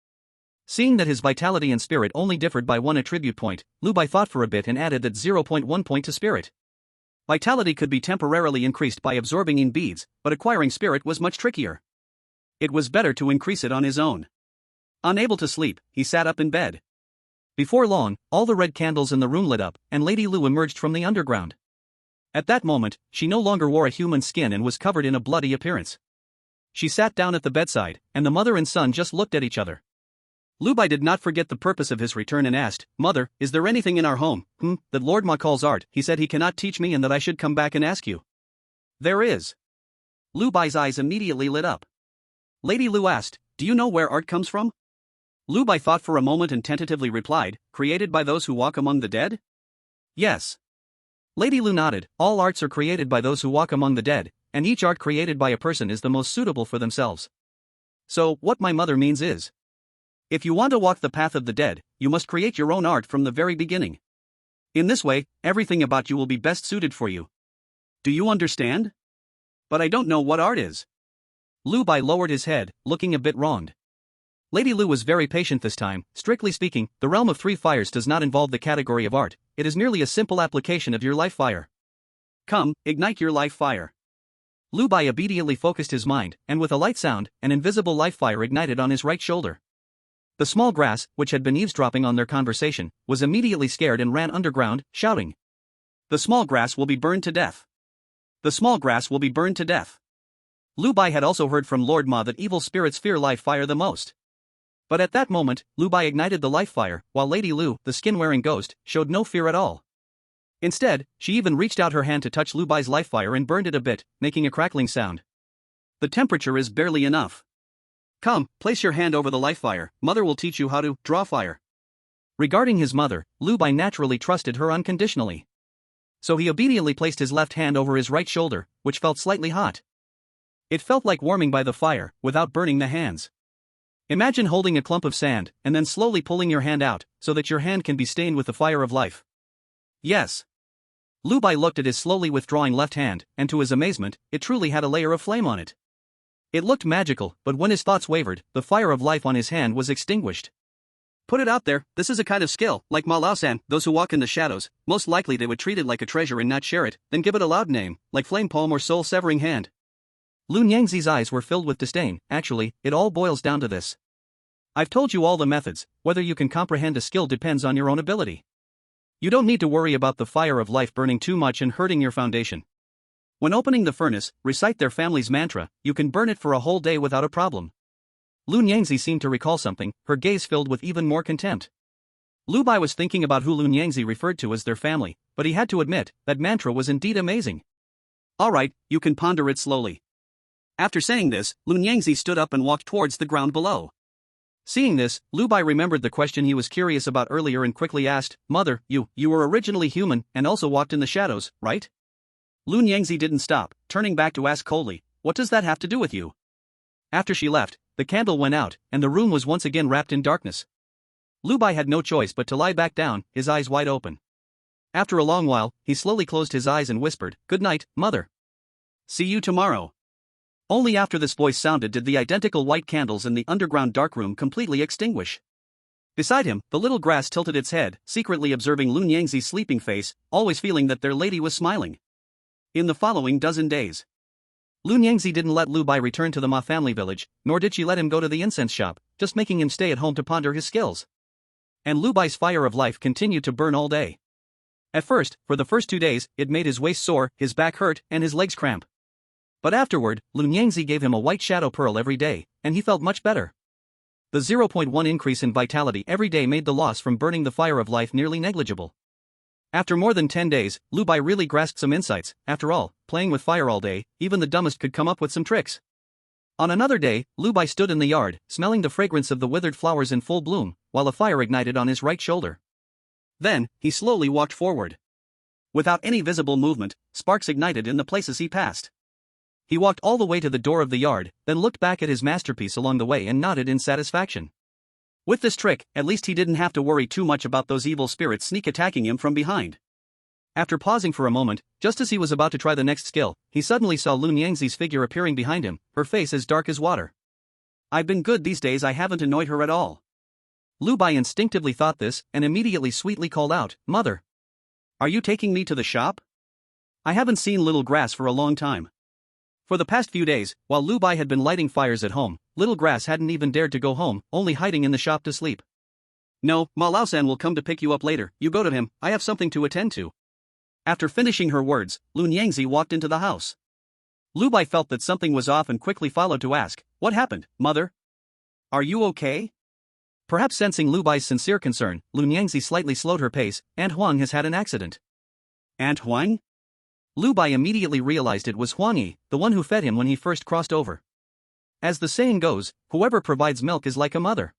Seeing that his vitality and spirit only differed by 1 attribute point, Lu Bai thought for a bit and added that 0.1 point to spirit. Vitality could be temporarily increased by absorbing in beads, but acquiring spirit was much trickier. It was better to increase it on his own. Unable to sleep, he sat up in bed. Before long, all the red candles in the room lit up, and Lady Lu emerged from the underground. At that moment, she no longer wore a human skin and was covered in a bloody appearance. She sat down at the bedside, and the mother and son just looked at each other. Lu Bai did not forget the purpose of his return and asked, "Mother, is there anything in our home, that Lord Ma calls art? He said he cannot teach me and that I should come back and ask you." "There is." Lu Bai's eyes immediately lit up. Lady Lu asked, "Do you know where art comes from?" Lu Bai thought for a moment and tentatively replied, "Created by those who walk among the dead?" "Yes." Lady Lu nodded. "All arts are created by those who walk among the dead, and each art created by a person is the most suitable for themselves. So, what my mother means is, if you want to walk the path of the dead, you must create your own art from the very beginning. In this way, everything about you will be best suited for you. Do you understand?" "But I don't know what art is." Lu Bai lowered his head, looking a bit wronged. Lady Lu was very patient this time. Strictly speaking, the realm of 3 fires does not involve the category of art, it is merely a simple application of your life fire. "Come, ignite your life fire." Lu Bai obediently focused his mind, and with a light sound, an invisible life fire ignited on his right shoulder. The small grass, which had been eavesdropping on their conversation, was immediately scared and ran underground, shouting, "The small grass will be burned to death. The small grass will be burned to death." Lu Bai had also heard from Lord Ma that evil spirits fear life fire the most. But at that moment, Lu Bai ignited the life fire, while Lady Lu, the skin-wearing ghost, showed no fear at all. Instead, she even reached out her hand to touch Lu Bai's life fire and burned it a bit, making a crackling sound. "The temperature is barely enough. Come, place your hand over the life fire, mother will teach you how to draw fire." Regarding his mother, Lu Bai naturally trusted her unconditionally. So he obediently placed his left hand over his right shoulder, which felt slightly hot. It felt like warming by the fire, without burning the hands. Imagine holding a clump of sand, and then slowly pulling your hand out, so that your hand can be stained with the fire of life. Yes. Lu Bai looked at his slowly withdrawing left hand, and to his amazement, it truly had a layer of flame on it. It looked magical, but when his thoughts wavered, the fire of life on his hand was extinguished. "Put it out there, this is a kind of skill, like Ma Lao-san, those who walk in the shadows, most likely they would treat it like a treasure and not share it, then give it a loud name, like flame palm or soul-severing hand." Lun Yangzi's eyes were filled with disdain. "Actually, it all boils down to this. I've told you all the methods, whether you can comprehend a skill depends on your own ability. You don't need to worry about the fire of life burning too much and hurting your foundation. When opening the furnace, recite their family's mantra, you can burn it for a whole day without a problem." Lun Yangzi seemed to recall something, her gaze filled with even more contempt. Lu Bai was thinking about who Lun Yangzi referred to as their family, but he had to admit, that mantra was indeed amazing. "Alright, you can ponder it slowly." After saying this, Lun Yangzi stood up and walked towards the ground below. Seeing this, Lu Bai remembered the question he was curious about earlier and quickly asked, "Mother, you were originally human and also walked in the shadows, right?" Lun Yangzi didn't stop, turning back to ask coldly, "What does that have to do with you?" After she left, the candle went out, and the room was once again wrapped in darkness. Lu Bai had no choice but to lie back down, his eyes wide open. After a long while, he slowly closed his eyes and whispered, "Good night, mother. See you tomorrow." Only after this voice sounded did the identical white candles in the underground darkroom completely extinguish. Beside him, the little grass tilted its head, secretly observing Lun Yangzi's sleeping face, always feeling that their lady was smiling. In the following dozen days, Lun Yangzi didn't let Lu Bai return to the Ma family village, nor did she let him go to the incense shop, just making him stay at home to ponder his skills. And Lu Bai's fire of life continued to burn all day. At first, for the first 2 days, it made his waist sore, his back hurt, and his legs cramp. But afterward, Lun Yangzi gave him a white shadow pearl every day, and he felt much better. The 0.1 increase in vitality every day made the loss from burning the fire of life nearly negligible. After more than 10 days, Lu Bai really grasped some insights. After all, playing with fire all day, even the dumbest could come up with some tricks. On another day, Lu Bai stood in the yard, smelling the fragrance of the withered flowers in full bloom, while a fire ignited on his right shoulder. Then, he slowly walked forward. Without any visible movement, sparks ignited in the places he passed. He walked all the way to the door of the yard, then looked back at his masterpiece along the way and nodded in satisfaction. With this trick, at least he didn't have to worry too much about those evil spirits sneak attacking him from behind. After pausing for a moment, just as he was about to try the next skill, he suddenly saw Lun Yangzi's figure appearing behind him, her face as dark as water. "I've been good these days, I haven't annoyed her at all." Lu Bai instinctively thought this, and immediately sweetly called out, "Mother! Are you taking me to the shop? I haven't seen Little Grass for a long time." For the past few days, while Lu Bai had been lighting fires at home, Little Grass hadn't even dared to go home, only hiding in the shop to sleep. "No, Ma Laosan will come to pick you up later, you go to him, I have something to attend to." After finishing her words, Lun Yangzi walked into the house. Lu Bai felt that something was off and quickly followed to ask, "What happened, mother? Are you okay?" Perhaps sensing Lu Bai's sincere concern, Lun Yangzi slightly slowed her pace. "Aunt Huang has had an accident." "Aunt Huang?" Lu Bai immediately realized it was Huang Yi, the one who fed him when he first crossed over. As the saying goes, whoever provides milk is like a mother.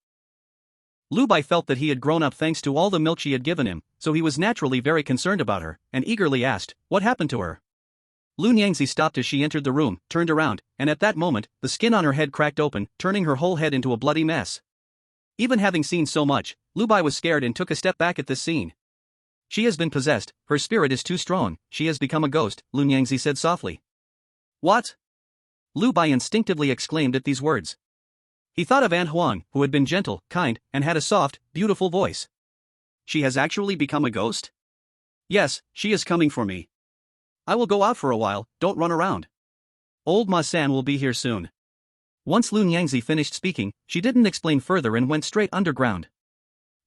Lu Bai felt that he had grown up thanks to all the milk she had given him, so he was naturally very concerned about her, and eagerly asked, "What happened to her?" Lun Yangzi stopped as she entered the room, turned around, and at that moment, the skin on her head cracked open, turning her whole head into a bloody mess. Even having seen so much, Lu Bai was scared and took a step back at this scene. "She has been possessed, her spirit is too strong, she has become a ghost," Lun Yangzi said softly. "What?" Lu Bai instinctively exclaimed at these words. He thought of Aunt Huang, who had been gentle, kind, and had a soft, beautiful voice. "She has actually become a ghost?" "Yes, she is coming for me. I will go out for a while, don't run around. Old Ma-san will be here soon." Once Lun Yangzi finished speaking, she didn't explain further and went straight underground.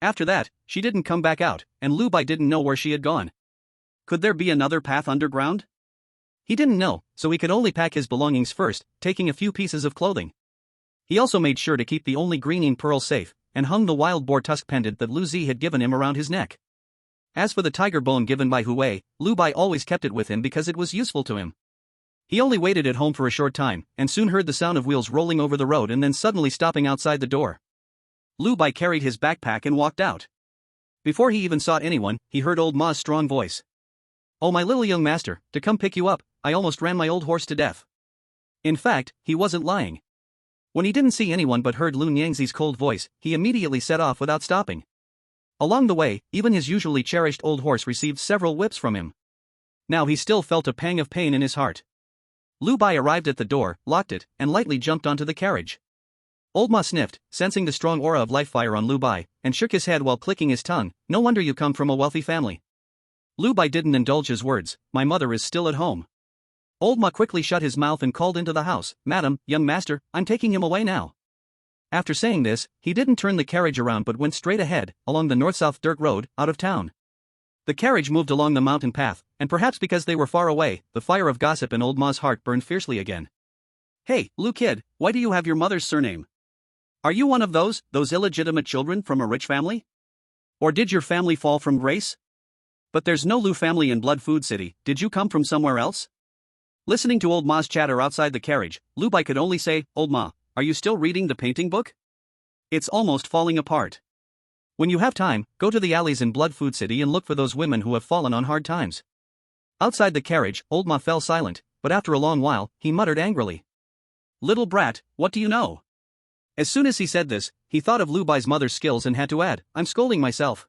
After that, she didn't come back out, and Lu Bai didn't know where she had gone. Could there be another path underground? He didn't know, so he could only pack his belongings first, taking a few pieces of clothing. He also made sure to keep the only greening pearl safe, and hung the wild boar tusk pendant that Lu Zi had given him around his neck. As for the tiger bone given by Hu Wei, Lu Bai always kept it with him because it was useful to him. He only waited at home for a short time, and soon heard the sound of wheels rolling over the road and then suddenly stopping outside the door. Lu Bai carried his backpack and walked out. Before he even saw anyone, he heard old Ma's strong voice. "Oh, my little young master, to come pick you up, I almost ran my old horse to death." In fact, he wasn't lying. When he didn't see anyone but heard Lun Yangzi's cold voice, he immediately set off without stopping. Along the way, even his usually cherished old horse received several whips from him. Now he still felt a pang of pain in his heart. Lu Bai arrived at the door, locked it, and lightly jumped onto the carriage. Old Ma sniffed, sensing the strong aura of life fire on Lu Bai, and shook his head while clicking his tongue. "No wonder you come from a wealthy family." Lu Bai didn't indulge his words. "My mother is still at home." Old Ma quickly shut his mouth and called into the house, "Madam, young master, I'm taking him away now." After saying this, he didn't turn the carriage around but went straight ahead, along the north-south dirt road, out of town. The carriage moved along the mountain path, and perhaps because they were far away, the fire of gossip in Old Ma's heart burned fiercely again. "Hey, Lu kid, why do you have your mother's surname? Are you one of those illegitimate children from a rich family? Or did your family fall from grace? But there's no Lu family in Blood Food City, did you come from somewhere else?" Listening to Old Ma's chatter outside the carriage, Lu Bai could only say, "Old Ma, are you still reading the painting book? It's almost falling apart. When you have time, go to the alleys in Blood Food City and look for those women who have fallen on hard times." Outside the carriage, Old Ma fell silent, but after a long while, he muttered angrily. "Little brat, what do you know? As soon as he said this, he thought of Lu Bai's mother's skills and had to add, I'm scolding myself.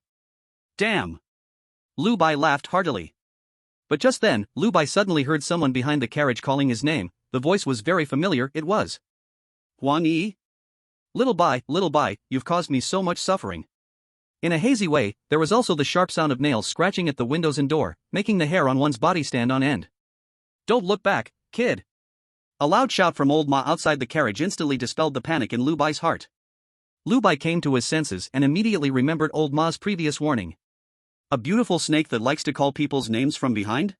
Damn. Lu Bai laughed heartily. But just then, Lu Bai suddenly heard someone behind the carriage calling his name. The voice was very familiar. It was Huan Yi. Little Bai, you've caused me so much suffering. In a hazy way, there was also the sharp sound of nails scratching at the windows and door, making the hair on one's body stand on end. Don't look back, kid. A loud shout from old Ma outside the carriage instantly dispelled the panic in Lu Bai's heart. Lu Bai came to his senses and immediately remembered old Ma's previous warning. A beautiful snake that likes to call people's names from behind?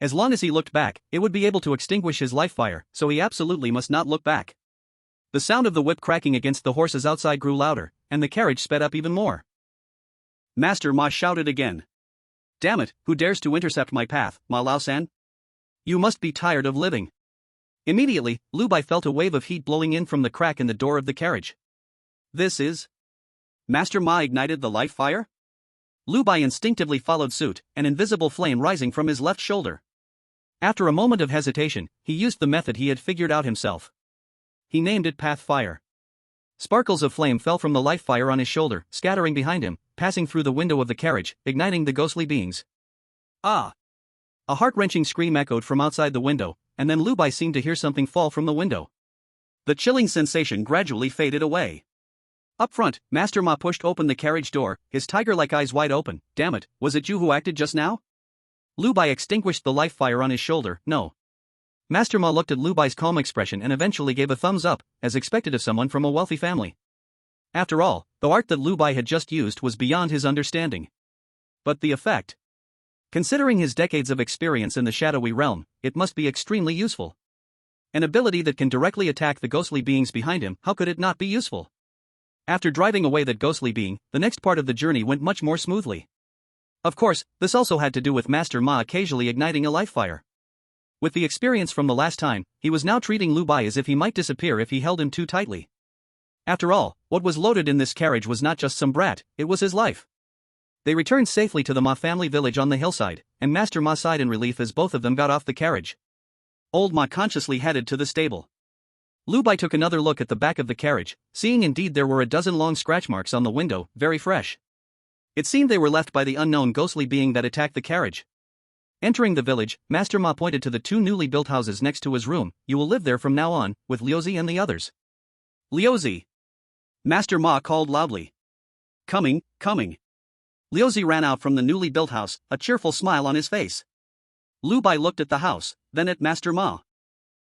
As long as he looked back, it would be able to extinguish his life fire, so he absolutely must not look back. The sound of the whip cracking against the horses outside grew louder, and the carriage sped up even more. Master Ma shouted again. Damn it, who dares to intercept my path, Ma Lao-san? You must be tired of living. Immediately, Lu Bai felt a wave of heat blowing in from the crack in the door of the carriage. This is... Master Ma ignited the life fire? Lu Bai instinctively followed suit, an invisible flame rising from his left shoulder. After a moment of hesitation, he used the method he had figured out himself. He named it Path Fire. Sparkles of flame fell from the life fire on his shoulder, scattering behind him, passing through the window of the carriage, igniting the ghostly beings. Ah! A heart-wrenching scream echoed from outside the window, and then Lu Bai seemed to hear something fall from the window. The chilling sensation gradually faded away. Up front, Master Ma pushed open the carriage door, his tiger-like eyes wide open. Damn it, was it you who acted just now? Lu Bai extinguished the life fire on his shoulder. No. Master Ma looked at Lu Bai's calm expression and eventually gave a thumbs up, as expected of someone from a wealthy family. After all, the art that Lu Bai had just used was beyond his understanding. But the effect? Considering his decades of experience in the shadowy realm, it must be extremely useful. An ability that can directly attack the ghostly beings behind him, how could it not be useful? After driving away that ghostly being, the next part of the journey went much more smoothly. Of course, this also had to do with Master Ma occasionally igniting a life fire. With the experience from the last time, he was now treating Lu Bai as if he might disappear if he held him too tightly. After all, what was loaded in this carriage was not just some brat, it was his life. They returned safely to the Ma family village on the hillside, and Master Ma sighed in relief as both of them got off the carriage. Old Ma consciously headed to the stable. Lu Bai took another look at the back of the carriage, seeing indeed there were a dozen long scratch marks on the window, very fresh. It seemed they were left by the unknown ghostly being that attacked the carriage. Entering the village, Master Ma pointed to the two newly built houses next to his room. You will live there from now on, with Liuzi and the others. Liuzi! Master Ma called loudly. Coming. Liuzi ran out from the newly built house, a cheerful smile on his face. Lu Bai looked at the house, then at Master Ma.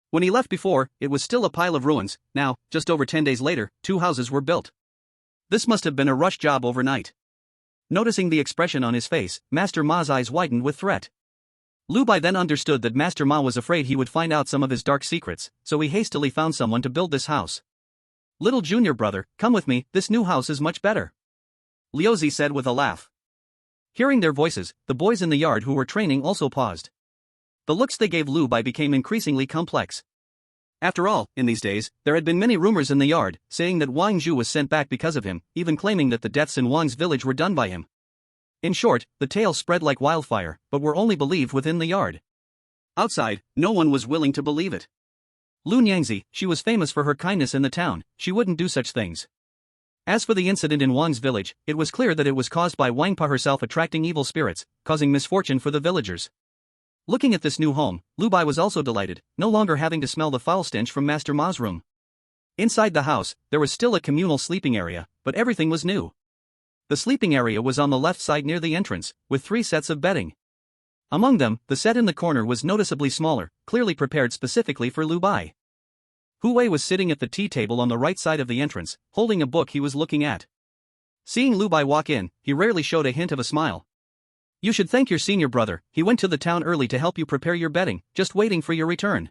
When he left before, it was still a pile of ruins. Now, just over 10 days later, 2 houses were built. This must have been a rush job overnight. Noticing the expression on his face, Master Ma's eyes widened with threat. Lu Bai then understood that Master Ma was afraid he would find out some of his dark secrets, so he hastily found someone to build this house. Little junior brother, come with me, this new house is much better. Liuzi said with a laugh. Hearing their voices, the boys in the yard who were training also paused. The looks they gave Lu Bai became increasingly complex. After all, in these days, there had been many rumors in the yard, saying that Wang Zhu was sent back because of him, even claiming that the deaths in Wang's village were done by him. In short, the tale spread like wildfire, but were only believed within the yard. Outside, no one was willing to believe it. Lu Nyangzi, she was famous for her kindness in the town, she wouldn't do such things. As for the incident in Wang's village, it was clear that it was caused by Wang Pa herself attracting evil spirits, causing misfortune for the villagers. Looking at this new home, Lu Bai was also delighted, no longer having to smell the foul stench from Master Ma's room. Inside the house, there was still a communal sleeping area, but everything was new. The sleeping area was on the left side near the entrance, with 3 sets of bedding. Among them, the set in the corner was noticeably smaller, clearly prepared specifically for Lu Bai. Hu Wei was sitting at the tea table on the right side of the entrance, holding a book he was looking at. Seeing Lu Bai walk in, he rarely showed a hint of a smile. You should thank your senior brother, he went to the town early to help you prepare your bedding, just waiting for your return.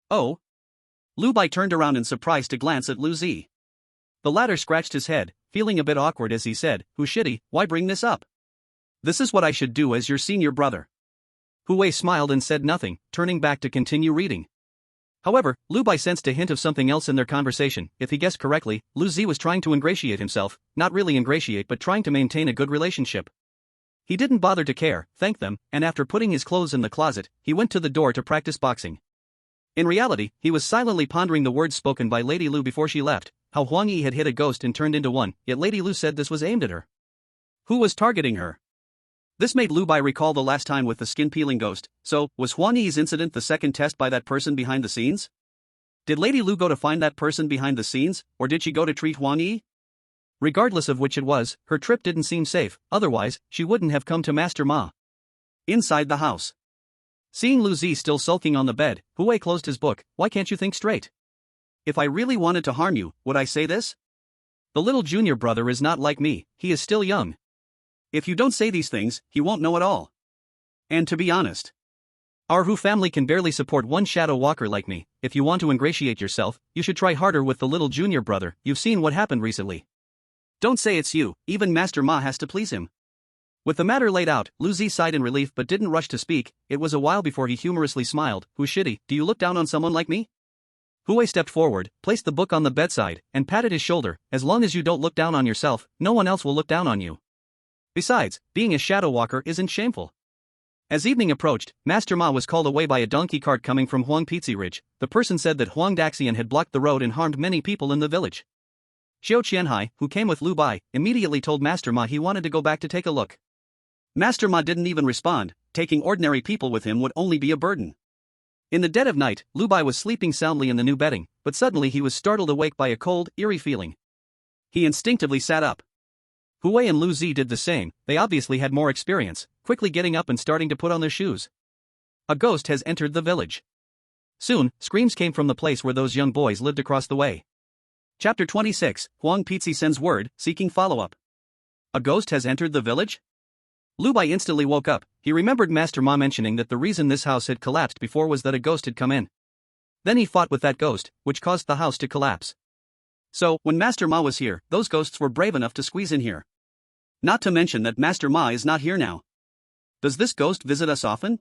Oh? Lu Bai turned around in surprise to glance at Lu Zi. The latter scratched his head, feeling a bit awkward as he said, Hu Shitty, why bring this up? This is what I should do as your senior brother. Hu Wei smiled and said nothing, turning back to continue reading. However, Lu Bai sensed a hint of something else in their conversation. If he guessed correctly, Lu Zi was trying to ingratiate himself, not really ingratiate but trying to maintain a good relationship. He didn't bother to care, thanked them, and after putting his clothes in the closet, he went to the door to practice boxing. In reality, he was silently pondering the words spoken by Lady Lu before she left. how Huang Yi had hit a ghost and turned into one, yet Lady Lu said this was aimed at her. Who was targeting her? This made Lu Bai recall the last time with the skin-peeling ghost. So, was Huang Yi's incident the second test by that person behind the scenes? Did Lady Lu go to find that person behind the scenes, or did she go to treat Huang Yi? Regardless of which it was, her trip didn't seem safe, otherwise, she wouldn't have come to Master Ma. Inside the house. Seeing Lu Zi still sulking on the bed, Hu Wei closed his book. Why can't you think straight? If I really wanted to harm you, would I say this? The little junior brother is not like me, he is still young. If you don't say these things, he won't know at all. And to be honest, our Hu family can barely support one shadow walker like me. If you want to ingratiate yourself, you should try harder with the little junior brother. You've seen what happened recently. Don't say it's you, even Master Ma has to please him. With the matter laid out, Lu Zi sighed in relief but didn't rush to speak. It was a while before he humorously smiled. Who's shitty, do you look down on someone like me? Hu Wei stepped forward, placed the book on the bedside, and patted his shoulder. As long as you don't look down on yourself, no one else will look down on you. Besides, being a shadow walker isn't shameful. As evening approached, Master Ma was called away by a donkey cart coming from Huang Pizzi Ridge. The person said that Huang Daxian had blocked the road and harmed many people in the village. Xiao Qianhai, who came with Lu Bai, immediately told Master Ma he wanted to go back to take a look. Master Ma didn't even respond. Taking ordinary people with him would only be a burden. In the dead of night, Lu Bai was sleeping soundly in the new bedding, but suddenly he was startled awake by a cold, eerie feeling. He instinctively sat up. Hu Wei and Lu Zi did the same. They obviously had more experience, quickly getting up and starting to put on their shoes. A ghost has entered the village. Soon, screams came from the place where those young boys lived across the way. Chapter 26, Huang Pizzi sends word, seeking follow-up. A ghost has entered the village? Lu Bai instantly woke up. He remembered Master Ma mentioning that the reason this house had collapsed before was that a ghost had come in. Then he fought with that ghost, which caused the house to collapse. So, when Master Ma was here, those ghosts were brave enough to squeeze in here. Not to mention that Master Ma is not here now. Does this ghost visit us often?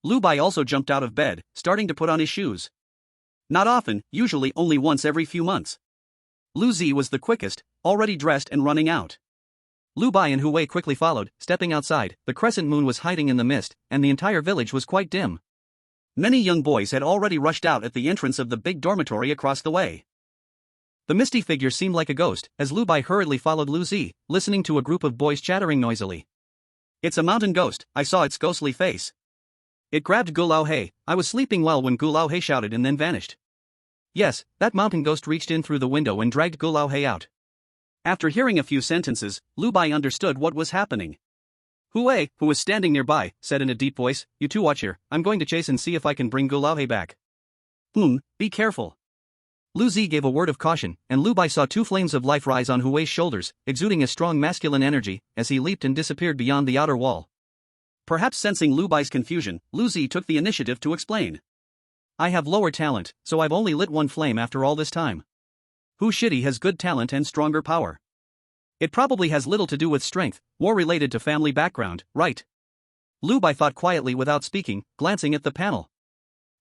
Lu Bai also jumped out of bed, starting to put on his shoes. Not often, usually only once every few months. Lu Zi was the quickest, already dressed and running out. Lu Bai and Hu Wei quickly followed. Stepping outside, the crescent moon was hiding in the mist, and the entire village was quite dim. Many young boys had already rushed out at the entrance of the big dormitory across the way. The misty figure seemed like a ghost, as Lu Bai hurriedly followed Lu Zi, listening to a group of boys chattering noisily. It's a mountain ghost, I saw its ghostly face. It grabbed Gu Lao Hei. I was sleeping well when Gu Lao Hei shouted and then vanished. Yes, that mountain ghost reached in through the window and dragged Gu Lao Hei out. After hearing a few sentences, Lu Bai understood what was happening. Hu Wei, who was standing nearby, said in a deep voice, "You two watch here, I'm going to chase and see if I can bring Gu Lao Hei back." Be careful. Lu Zi gave a word of caution, and Lu Bai saw two flames of life rise on Hu Wei's shoulders, exuding a strong masculine energy, as he leaped and disappeared beyond the outer wall. Perhaps sensing Lu Bai's confusion, Lu Zi took the initiative to explain. I have lower talent, so I've only lit one flame after all this time. Hu Shidi has good talent and stronger power. It probably has little to do with strength, more related to family background, right? Lu Bai thought quietly without speaking, glancing at the panel.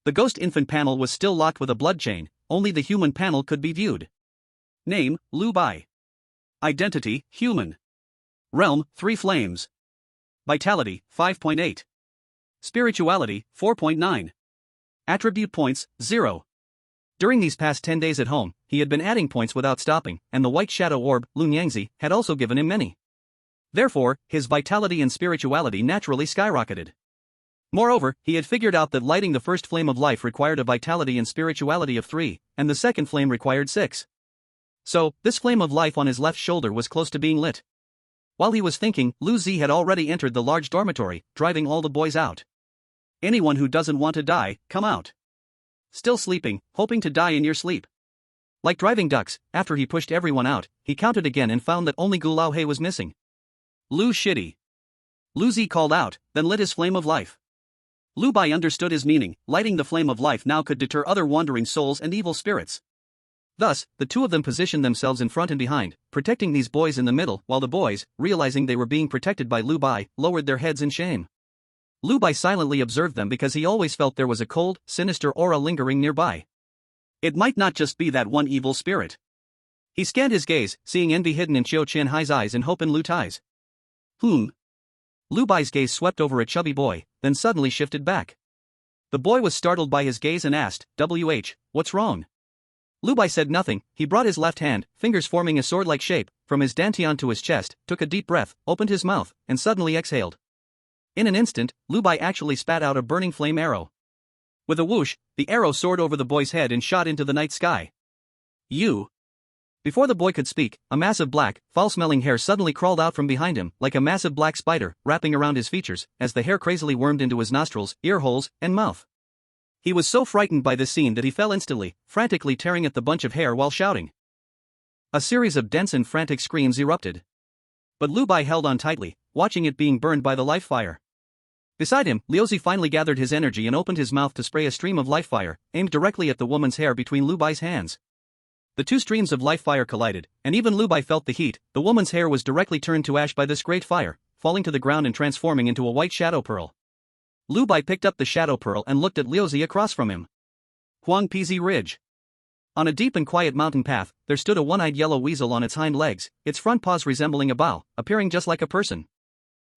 The ghost infant panel was still locked with a blood chain, only the human panel could be viewed. Name, Lu Bai. Identity, human. Realm, 3 flames. Vitality, 5.8. Spirituality, 4.9. Attribute points, 0. During these past 10 days at home, he had been adding points without stopping, and the white shadow orb, Lun Yangzi, had also given him many. Therefore, his vitality and spirituality naturally skyrocketed. Moreover, he had figured out that lighting the first flame of life required a vitality and spirituality of 3, and the second flame required 6. So, this flame of life on his left shoulder was close to being lit. While he was thinking, Lu Zi had already entered the large dormitory, driving all the boys out. Anyone who doesn't want to die, come out. Still sleeping, hoping to die in your sleep. Like driving ducks, after he pushed everyone out, he counted again and found that only Gu Lao Hei was missing. Lu Shidi. Lu Zi called out, then lit his flame of life. Lu Bai understood his meaning. Lighting the flame of life now could deter other wandering souls and evil spirits. Thus, the two of them positioned themselves in front and behind, protecting these boys in the middle, while the boys, realizing they were being protected by Lu Bai, lowered their heads in shame. Lu Bai silently observed them because he always felt there was a cold, sinister aura lingering nearby. It might not just be that one evil spirit. He scanned his gaze, seeing envy hidden in Qiu Qianhai's eyes and hope in Lu Tai's. Lu Bai's gaze swept over a chubby boy, then suddenly shifted back. The boy was startled by his gaze and asked, "WH, what's wrong?" Lu Bai said nothing. He brought his left hand, fingers forming a sword-like shape, from his dantian to his chest, took a deep breath, opened his mouth, and suddenly exhaled. In an instant, Lu Bai actually spat out a burning flame arrow. With a whoosh, the arrow soared over the boy's head and shot into the night sky. You! Before the boy could speak, a mass of black, foul-smelling hair suddenly crawled out from behind him, like a massive black spider, wrapping around his features, as the hair crazily wormed into his nostrils, ear holes, and mouth. He was so frightened by this scene that he fell instantly, frantically tearing at the bunch of hair while shouting. A series of dense and frantic screams erupted. But Lu Bai held on tightly, watching it being burned by the life fire. Beside him, Liuzi finally gathered his energy and opened his mouth to spray a stream of life fire, aimed directly at the woman's hair between Lu Bai's hands. The two streams of life fire collided, and even Lu Bai felt the heat. The woman's hair was directly turned to ash by this great fire, falling to the ground and transforming into a white shadow pearl. Lu Bai picked up the shadow pearl and looked at Liuzi across from him. Huang Pizi Ridge. On a deep and quiet mountain path, there stood a one-eyed yellow weasel on its hind legs, its front paws resembling a bow, appearing just like a person.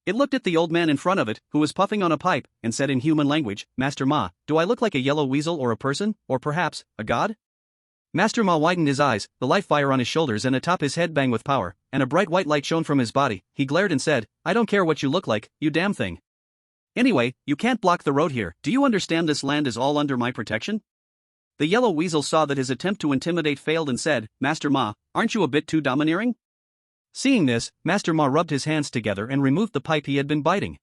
It looked at the old man in front of it, who was puffing on a pipe, and said in human language, "Master Ma, do I look like a yellow weasel or a person, or perhaps, a god?" Master Ma widened his eyes, the life fire on his shoulders and atop his head banged with power, and a bright white light shone from his body. He glared and said, "I don't care what you look like, you damn thing. Anyway, you can't block the road here. Do you understand this land is all under my protection?" The yellow weasel saw that his attempt to intimidate failed and said, "Master Ma, aren't you a bit too domineering?" Seeing this, Master Ma rubbed his hands together and removed the pipe he had been biting.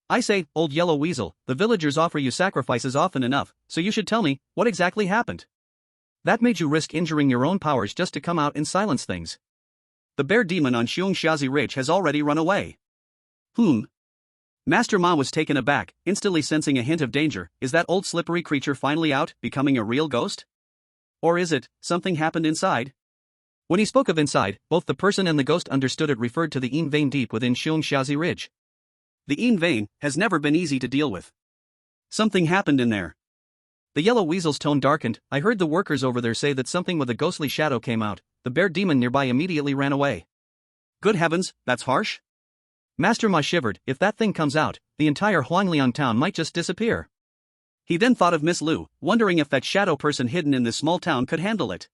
"I say, old yellow weasel, the villagers offer you sacrifices often enough, so you should tell me, what exactly happened? That made you risk injuring your own powers just to come out and silence things." "The bear demon on Xiazi Ridge has already run away." Master Ma was taken aback, instantly sensing a hint of danger. Is that old slippery creature finally out, becoming a real ghost? Or is it, something happened inside? When he spoke of inside, both the person and the ghost understood it referred to the Yin vein deep within Xiazi Ridge. The Yin vein has never been easy to deal with. Something happened in there. The yellow weasel's tone darkened. "I heard the workers over there say that something with a ghostly shadow came out. The bear demon nearby immediately ran away." "Good heavens, that's harsh." Master Ma shivered. "If that thing comes out, the entire Huangliang town might just disappear." He then thought of Miss Lu, wondering if that shadow person hidden in this small town could handle it.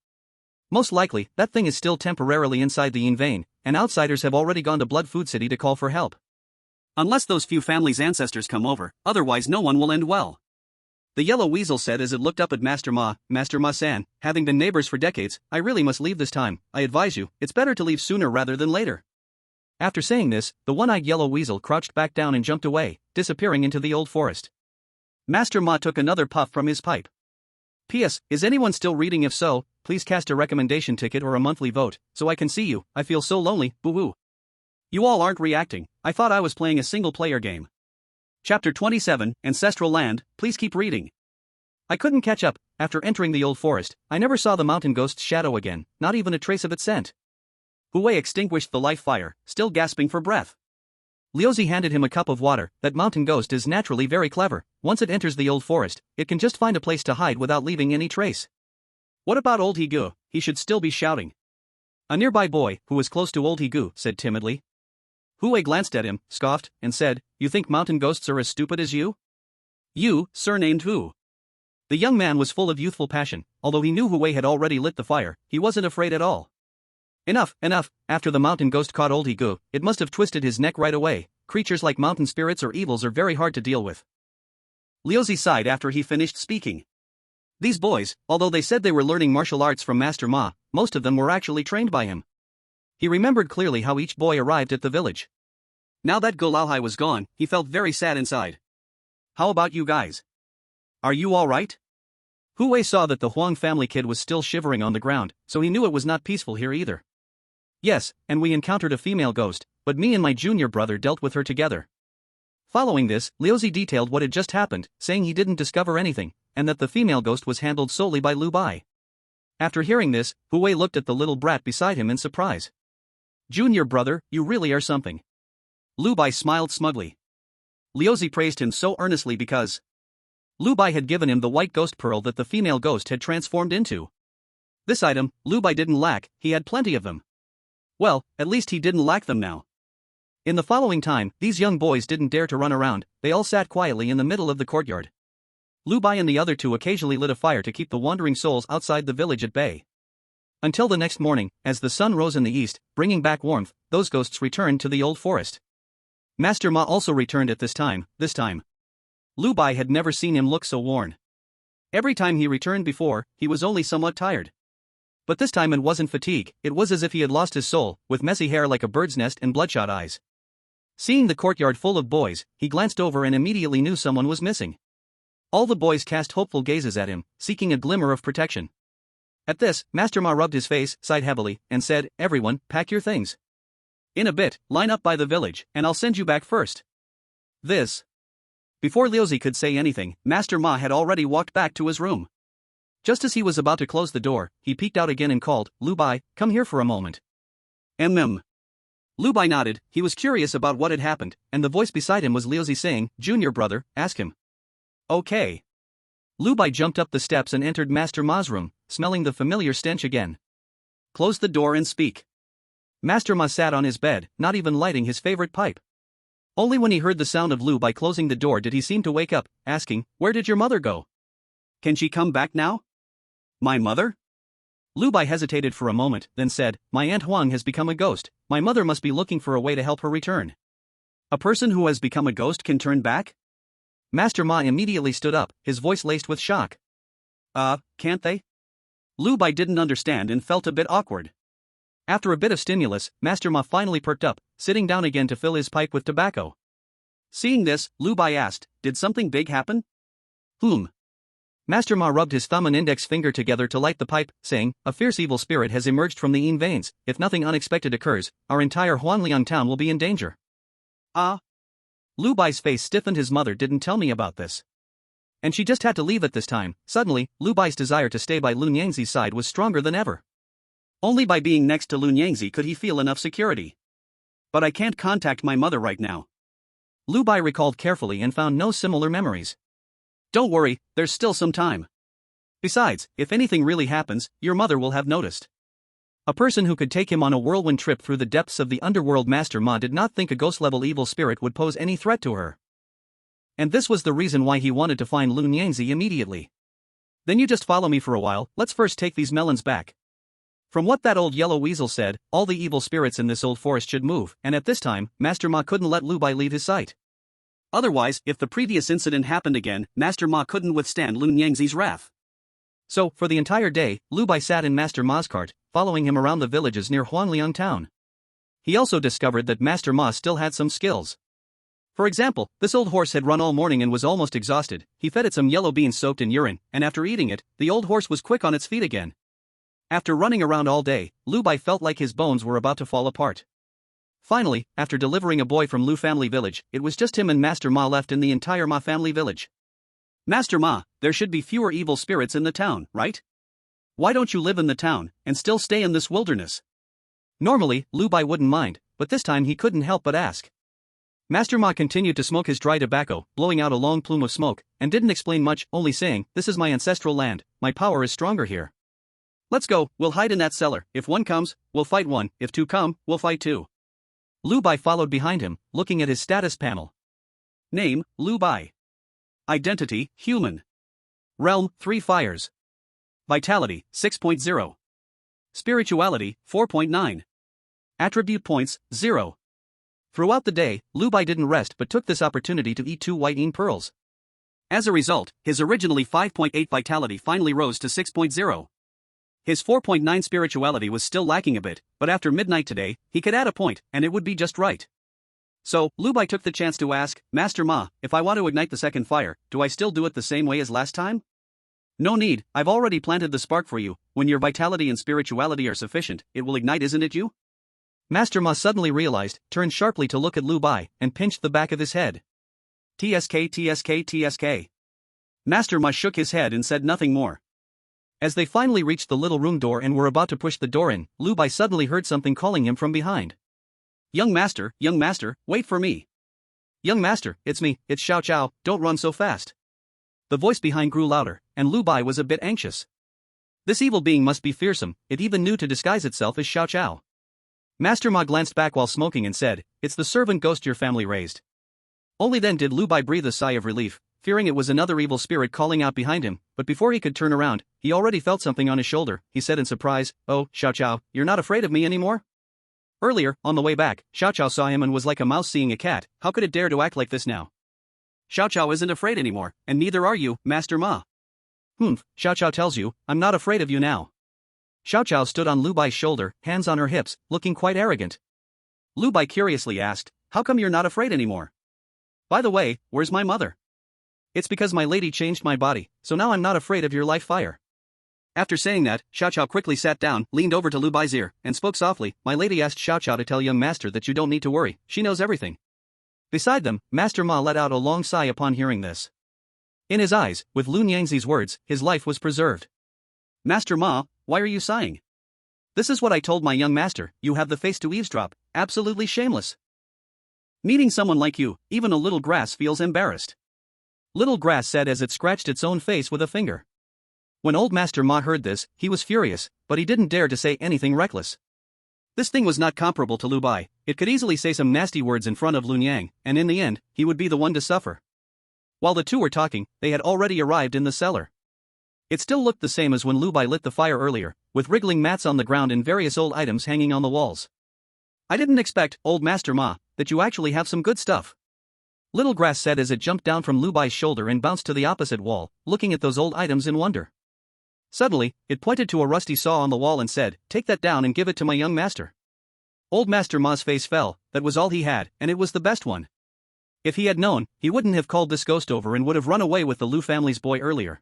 Most likely, that thing is still temporarily inside the Yin vein, and outsiders have already gone to Blood Food City to call for help. Unless those few families' ancestors come over, otherwise no one will end well. The yellow weasel said as it looked up at Master Ma. "Master Ma-san, having been neighbors for decades, I really must leave this time. I advise you, it's better to leave sooner rather than later." After saying this, the one-eyed yellow weasel crouched back down and jumped away, disappearing into the old forest. Master Ma took another puff from his pipe. "P.S. Is anyone still reading? If so, please cast a recommendation ticket or a monthly vote, so I can see you. I feel so lonely, boo-hoo." You all aren't reacting. I thought I was playing a single-player game. Chapter 27, Ancestral Land. Please keep reading. I couldn't catch up. After entering the old forest, I never saw the mountain ghost's shadow again, not even a trace of its scent. Hu extinguished the life fire, still gasping for breath. Liuzi handed him a cup of water. That mountain ghost is naturally very clever. Once it enters the old forest, it can just find a place to hide without leaving any trace. What about old Higu? He should still be shouting. A nearby boy, who was close to old Higu, said timidly. Hu glanced at him, scoffed, and said, "You think mountain ghosts are as stupid as you?" You, surnamed Hu. The young man was full of youthful passion. Although he knew Hu had already lit the fire, he wasn't afraid at all. Enough. After the mountain ghost caught old Higu, it must have twisted his neck right away. Creatures like mountain spirits or evils are very hard to deal with. Liuzi sighed after he finished speaking. These boys, although they said they were learning martial arts from Master Ma, most of them were actually trained by him. He remembered clearly how each boy arrived at the village. Now that Gulalhai was gone, he felt very sad inside. How about you guys? Are you alright? Hu saw that the Huang family kid was still shivering on the ground, so he knew it was not peaceful here either. Yes, and we encountered a female ghost, but me and my junior brother dealt with her together. Following this, Liuzi detailed what had just happened, saying he didn't discover anything, and that the female ghost was handled solely by Lu Bai. After hearing this, Hu looked at the little brat beside him in surprise. Junior brother, you really are something. Lu Bai smiled smugly. Liuzi praised him so earnestly because Lu Bai had given him the white ghost pearl that the female ghost had transformed into. This item, Lu Bai didn't lack, he had plenty of them. Well, at least he didn't lack them now. In the following time, these young boys didn't dare to run around, they all sat quietly in the middle of the courtyard. Lu Bai and the other two occasionally lit a fire to keep the wandering souls outside the village at bay. Until the next morning, as the sun rose in the east, bringing back warmth, those ghosts returned to the old forest. Master Ma also returned at this time. Lu Bai had never seen him look so worn. Every time he returned before, he was only somewhat tired. But this time it wasn't fatigue, it was as if he had lost his soul, with messy hair like a bird's nest and bloodshot eyes. Seeing the courtyard full of boys, he glanced over and immediately knew someone was missing. All the boys cast hopeful gazes at him, seeking a glimmer of protection. At this, Master Ma rubbed his face, sighed heavily, and said, "Everyone, pack your things. In a bit, line up by the village, and I'll send you back first." This. Before Liuzi could say anything, Master Ma had already walked back to his room. Just as he was about to close the door, he peeked out again and called, "Lu Bai, come here for a moment." Lu Bai nodded. He was curious about what had happened, and the voice beside him was Liuzi saying, "Junior brother, ask him." "Okay." Lu Bai jumped up the steps and entered Master Ma's room, smelling the familiar stench again. "Close the door and speak." Master Ma sat on his bed, not even lighting his favorite pipe. Only when he heard the sound of Lu Bai closing the door did he seem to wake up, asking, "Where did your mother go? Can she come back now?" "My mother?" Lu Bai hesitated for a moment, then said, "My Aunt Huang has become a ghost. My mother must be looking for a way to help her return." "A person who has become a ghost can turn back?" Master Ma immediately stood up, his voice laced with shock. Can't they?" Lu Bai didn't understand and felt a bit awkward. After a bit of stimulus, Master Ma finally perked up, sitting down again to fill his pipe with tobacco. Seeing this, Lu Bai asked, "Did something big happen?" Master Ma rubbed his thumb and index finger together to light the pipe, saying, "A fierce evil spirit has emerged from the Yin veins. If nothing unexpected occurs, our entire Huanliang town will be in danger." Lu Bai's face stiffened. His mother didn't tell me about this. And she just had to leave at this time. Suddenly, Lu Bai's desire to stay by Lun Yangzi's side was stronger than ever. Only by being next to Lun Yangzi could he feel enough security. "But I can't contact my mother right now." Lu Bai recalled carefully and found no similar memories. "Don't worry, there's still some time. Besides, if anything really happens, your mother will have noticed." A person who could take him on a whirlwind trip through the depths of the underworld, Master Ma did not think a ghost-level evil spirit would pose any threat to her. And this was the reason why he wanted to find Lun Yangzi immediately. "Then you just follow me for a while, let's first take these melons back." From what that old yellow weasel said, all the evil spirits in this old forest should move, and at this time, Master Ma couldn't let Lu Bai leave his sight. Otherwise, if the previous incident happened again, Master Ma couldn't withstand Lun Yangzi's wrath. So, for the entire day, Lu Bai sat in Master Ma's cart, following him around the villages near Huanliang town. He also discovered that Master Ma still had some skills. For example, this old horse had run all morning and was almost exhausted. He fed it some yellow beans soaked in urine, and after eating it, the old horse was quick on its feet again. After running around all day, Lu Bai felt like his bones were about to fall apart. Finally, after delivering a boy from Lu family village, it was just him and Master Ma left in the entire Ma family village. "Master Ma, there should be fewer evil spirits in the town, right? Why don't you live in the town, and still stay in this wilderness?" Normally, Lu Bai wouldn't mind, but this time he couldn't help but ask. Master Ma continued to smoke his dry tobacco, blowing out a long plume of smoke, and didn't explain much, only saying, "This is my ancestral land, my power is stronger here. Let's go, we'll hide in that cellar. If one comes, we'll fight one, if two come, we'll fight two." Lu Bai followed behind him, looking at his status panel. Name, Lu Bai. Identity, human. Realm, 3 fires. Vitality, 6.0. Spirituality, 4.9. Attribute points, 0. Throughout the day, Lu Bai didn't rest but took this opportunity to eat 2 white yin pearls. As a result, his originally 5.8 vitality finally rose to 6.0. His 4.9 spirituality was still lacking a bit, but after midnight today, he could add a point, and it would be just right. So, Lu Bai took the chance to ask, "Master Ma, if I want to ignite the second fire, do I still do it the same way as last time?" "No need, I've already planted the spark for you. When your vitality and spirituality are sufficient, it will ignite, isn't it you?" Master Ma suddenly realized, turned sharply to look at Lu Bai, and pinched the back of his head. TSK. Master Ma shook his head and said nothing more. As they finally reached the little room door and were about to push the door in, Lu Bai suddenly heard something calling him from behind. Young master, wait for me." "Young master, it's me, it's Xiao Chao, don't run so fast." The voice behind grew louder, and Lu Bai was a bit anxious. This evil being must be fearsome, it even knew to disguise itself as Xiao Chao. Master Ma glanced back while smoking and said, "It's the servant ghost your family raised." Only then did Lu Bai breathe a sigh of relief. fearing it was another evil spirit calling out behind him, but before he could turn around, he already felt something on his shoulder. He said in surprise, "Oh, Xiao Xiao, you're not afraid of me anymore?" Earlier, on the way back, Xiao Xiao saw him and was like a mouse seeing a cat. How could it dare to act like this now? Xiao Xiao isn't afraid anymore, and neither are you, Master Ma. Xiao Xiao tells you, I'm not afraid of you now. Xiao Xiao stood on Lu Bai's shoulder, hands on her hips, looking quite arrogant. Lu Bai curiously asked, how come you're not afraid anymore? By the way, where's my mother? It's because my lady changed my body, so now I'm not afraid of your life fire. After saying that, Xiao Xiao quickly sat down, leaned over to Lu Bai's ear, and spoke softly. My lady asked Xiao Xiao to tell young master that you don't need to worry, she knows everything. Beside them, Master Ma let out a long sigh upon hearing this. In his eyes, with Lun Yangzi's words, his life was preserved. Master Ma, why are you sighing? This is what I told my young master, you have the face to eavesdrop, absolutely shameless. Meeting someone like you, even a little grass feels embarrassed. Little grass said as it scratched its own face with a finger. When old Master Ma heard this, he was furious, but he didn't dare to say anything reckless. This thing was not comparable to Lu Bai, it could easily say some nasty words in front of Lun Yang, and in the end, he would be the one to suffer. While the two were talking, they had already arrived in the cellar. It still looked the same as when Lu Bai lit the fire earlier, with wriggling mats on the ground and various old items hanging on the walls. I didn't expect, old Master Ma, that you actually have some good stuff. Little grass said as it jumped down from Lu Bai's shoulder and bounced to the opposite wall, looking at those old items in wonder. Suddenly, it pointed to a rusty saw on the wall and said, take that down and give it to my young master. Old Master Ma's face fell, that was all he had, and it was the best one. If he had known, he wouldn't have called this ghost over and would have run away with the Lu family's boy earlier.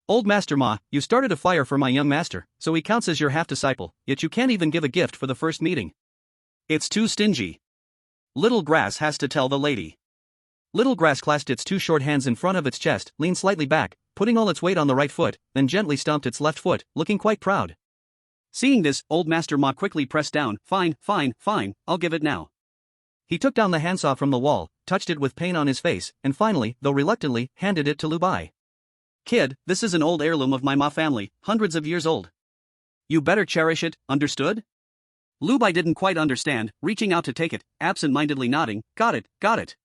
Old Master Ma, you started a fire for my young master, so he counts as your half-disciple, yet you can't even give a gift for the first meeting. It's too stingy. Little grass has to tell the lady. Little grass clasped its two short hands in front of its chest, leaned slightly back, putting all its weight on the right foot, then gently stomped its left foot, looking quite proud. Seeing this, old Master Ma quickly pressed down, fine, I'll give it now. He took down the handsaw from the wall, touched it with pain on his face, and finally, though reluctantly, handed it to Lu Bai. Kid, this is an old heirloom of my Ma family, hundreds of years old. You better cherish it, understood? Lu Bai didn't quite understand, reaching out to take it, absent-mindedly nodding, got it.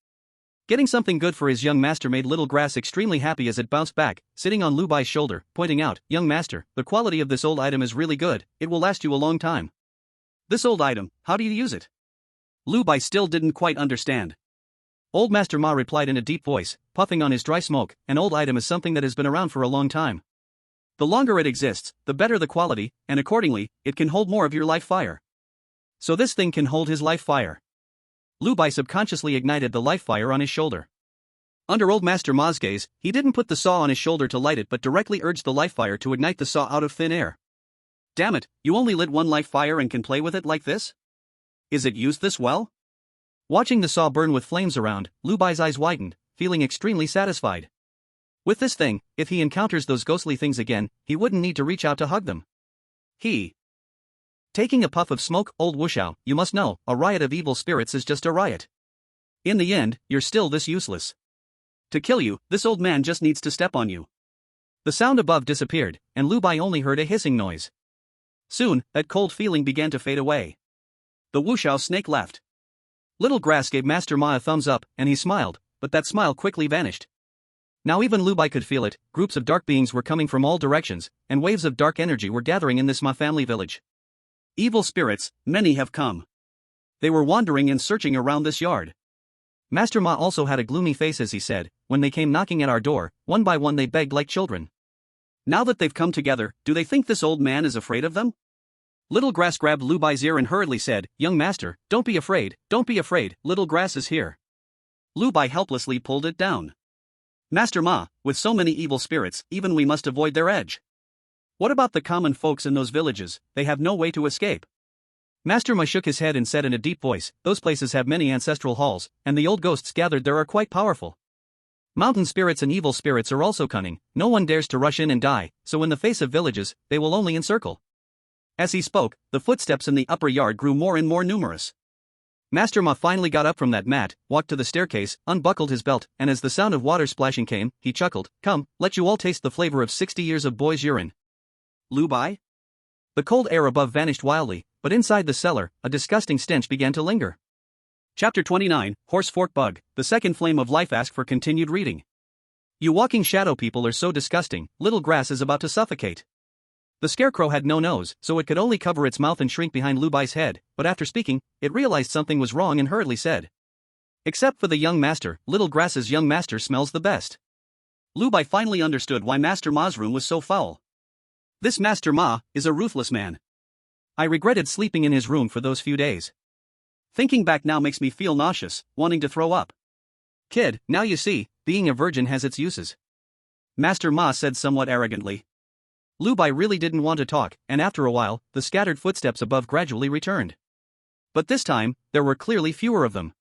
Getting something good for his young master made Little Grass extremely happy as it bounced back, sitting on Lu Bai's shoulder, pointing out, young master, the quality of this old item is really good, it will last you a long time. This old item, how do you use it? Lu Bai still didn't quite understand. Old Master Ma replied in a deep voice, puffing on his dry smoke, an old item is something that has been around for a long time. The longer it exists, the better the quality, and accordingly, it can hold more of your life fire. So this thing can hold his life fire. Lu Bai subconsciously ignited the life fire on his shoulder. Under old Master Ma's gaze, he didn't put the saw on his shoulder to light it but directly urged the life fire to ignite the saw out of thin air. Damn it, you only lit one life fire and can play with it like this? Is it used this well? Watching the saw burn with flames around, Lu Bai's eyes widened, feeling extremely satisfied. With this thing, if he encounters those ghostly things again, he wouldn't need to reach out to hug them. Taking a puff of smoke, old Wushao, you must know, a riot of evil spirits is just a riot. In the end, you're still this useless. To kill you, this old man just needs to step on you. The sound above disappeared, and Lu Bai only heard a hissing noise. Soon, that cold feeling began to fade away. The Wushao snake left. Little Grass gave Master Ma a thumbs up, and he smiled, but that smile quickly vanished. Now even Lu Bai could feel it, groups of dark beings were coming from all directions, and waves of dark energy were gathering in this Ma family village. Evil spirits, many have come. They were wandering and searching around this yard. Master Ma also had a gloomy face as he said, when they came knocking at our door, one by one they begged like children. Now that they've come together, do they think this old man is afraid of them? Little Grass grabbed Lu Bai's ear and hurriedly said, young master, don't be afraid, Little Grass is here. Lu Bai helplessly pulled it down. Master Ma, with so many evil spirits, even we must avoid their edge. What about the common folks in those villages? They have no way to escape. Master Ma shook his head and said in a deep voice, those places have many ancestral halls, and the old ghosts gathered there are quite powerful. Mountain spirits and evil spirits are also cunning, no one dares to rush in and die, so in the face of villages, they will only encircle. As he spoke, the footsteps in the upper yard grew more and more numerous. Master Ma finally got up from that mat, walked to the staircase, unbuckled his belt, and as the sound of water splashing came, he chuckled, come, let you all taste the flavor of 60 years of boy's urine. Lu Bai? The cold air above vanished wildly, but inside the cellar, a disgusting stench began to linger. Chapter 29, Horse Fork Bug, the second flame of life. Ask for continued reading. You walking shadow people are so disgusting, little grass is about to suffocate. The scarecrow had no nose, so it could only cover its mouth and shrink behind Lu Bai's head, but after speaking, it realized something was wrong and hurriedly said. Except for the young master, little grass's young master smells the best. Lu Bai finally understood why Master Ma's room was so foul. This Master Ma is a ruthless man. I regretted sleeping in his room for those few days. Thinking back now makes me feel nauseous, wanting to throw up. Kid, now you see, being a virgin has its uses. Master Ma said somewhat arrogantly. Lu Bai really didn't want to talk, and after a while, the scattered footsteps above gradually returned. But this time, there were clearly fewer of them.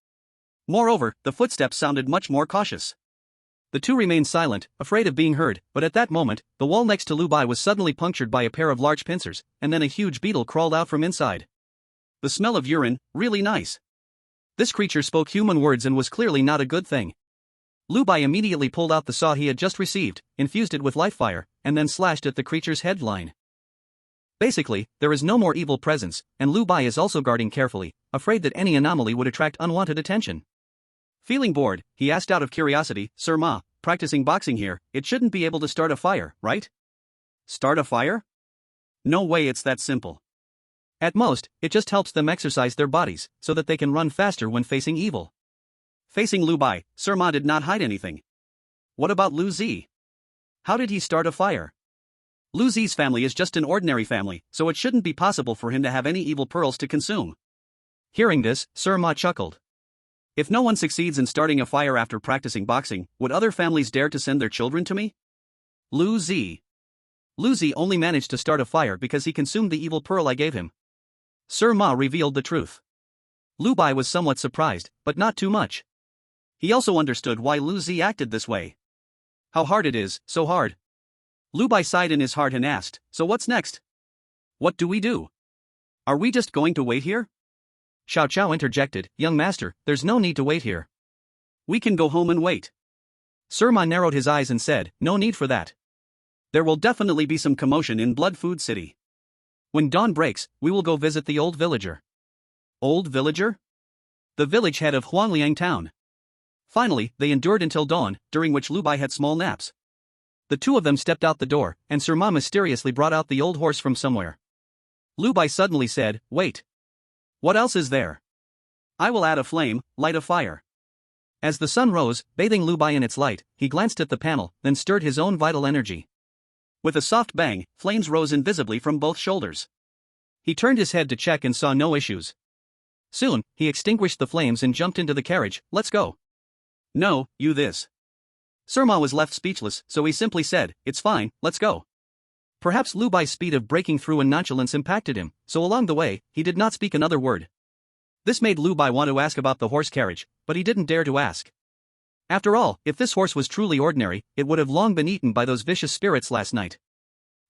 Moreover, the footsteps sounded much more cautious. The two remained silent, afraid of being heard, but at that moment, the wall next to Lu Bai was suddenly punctured by a pair of large pincers, and then a huge beetle crawled out from inside. The smell of urine, really nice. This creature spoke human words and was clearly not a good thing. Lu Bai immediately pulled out the saw he had just received, infused it with life fire, and then slashed at the creature's headline. Basically, there is no more evil presence, and Lu Bai is also guarding carefully, afraid that any anomaly would attract unwanted attention. Feeling bored, he asked out of curiosity, Sir Ma, practicing boxing here, it shouldn't be able to start a fire, right? Start a fire? No way it's that simple. At most, it just helps them exercise their bodies, so that they can run faster when facing evil. Facing Lu Bai, Sir Ma did not hide anything. What about Lu Zi? How did he start a fire? Lu Zi's family is just an ordinary family, so it shouldn't be possible for him to have any evil pearls to consume. Hearing this, Sir Ma chuckled. If no one succeeds in starting a fire after practicing boxing, would other families dare to send their children to me? Lu Zi. Lu Zi only managed to start a fire because he consumed the evil pearl I gave him. Sir Ma revealed the truth. Lu Bai was somewhat surprised, but not too much. He also understood why Lu Zi acted this way. How hard it is, so hard. Lu Bai sighed in his heart and asked, so what's next? What do we do? Are we just going to wait here? Xiao Chao interjected, young master, there's no need to wait here. We can go home and wait. Sir Ma narrowed his eyes and said, no need for that. There will definitely be some commotion in Blood Food City. When dawn breaks, we will go visit the old villager. Old villager? The village head of Huangliang town. Finally, they endured until dawn, during which Lu Bai had small naps. The two of them stepped out the door, and Sir Ma mysteriously brought out the old horse from somewhere. Lu Bai suddenly said, wait. What else is there? I will add a flame, light a fire. As the sun rose, bathing Lu Bai in its light, he glanced at the panel, then stirred his own vital energy. With a soft bang, flames rose invisibly from both shoulders. He turned his head to check and saw no issues. Soon, he extinguished the flames and jumped into the carriage, let's go. No, you this. Sir Ma was left speechless, so he simply said, it's fine, let's go. Perhaps Lu Bai's speed of breaking through and nonchalance impacted him, so along the way, he did not speak another word. This made Lu Bai want to ask about the horse carriage, but he didn't dare to ask. After all, if this horse was truly ordinary, it would have long been eaten by those vicious spirits last night.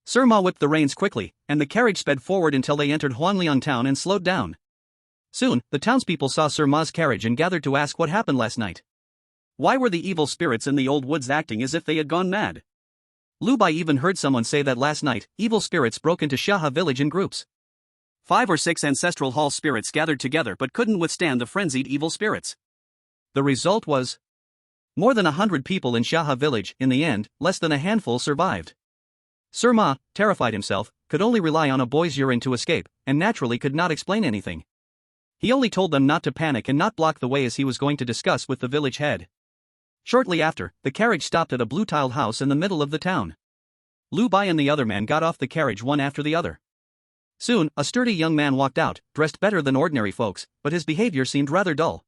Sir Ma whipped the reins quickly, and the carriage sped forward until they entered Huangliang town and slowed down. Soon, the townspeople saw Sir Ma's carriage and gathered to ask what happened last night. Why were the evil spirits in the old woods acting as if they had gone mad? Lu Bai even heard someone say that last night, evil spirits broke into Shaha village in groups. 5 or 6 ancestral hall spirits gathered together but couldn't withstand the frenzied evil spirits. The result was more than 100 people in Shaha village. In the end, less than a handful survived. Sir Ma, terrified himself, could only rely on a boy's urine to escape, and naturally could not explain anything. He only told them not to panic and not block the way as he was going to discuss with the village head. Shortly after, the carriage stopped at a blue-tiled house in the middle of the town. Lu Bai and the other man got off the carriage one after the other. Soon, a sturdy young man walked out, dressed better than ordinary folks, but his behavior seemed rather dull.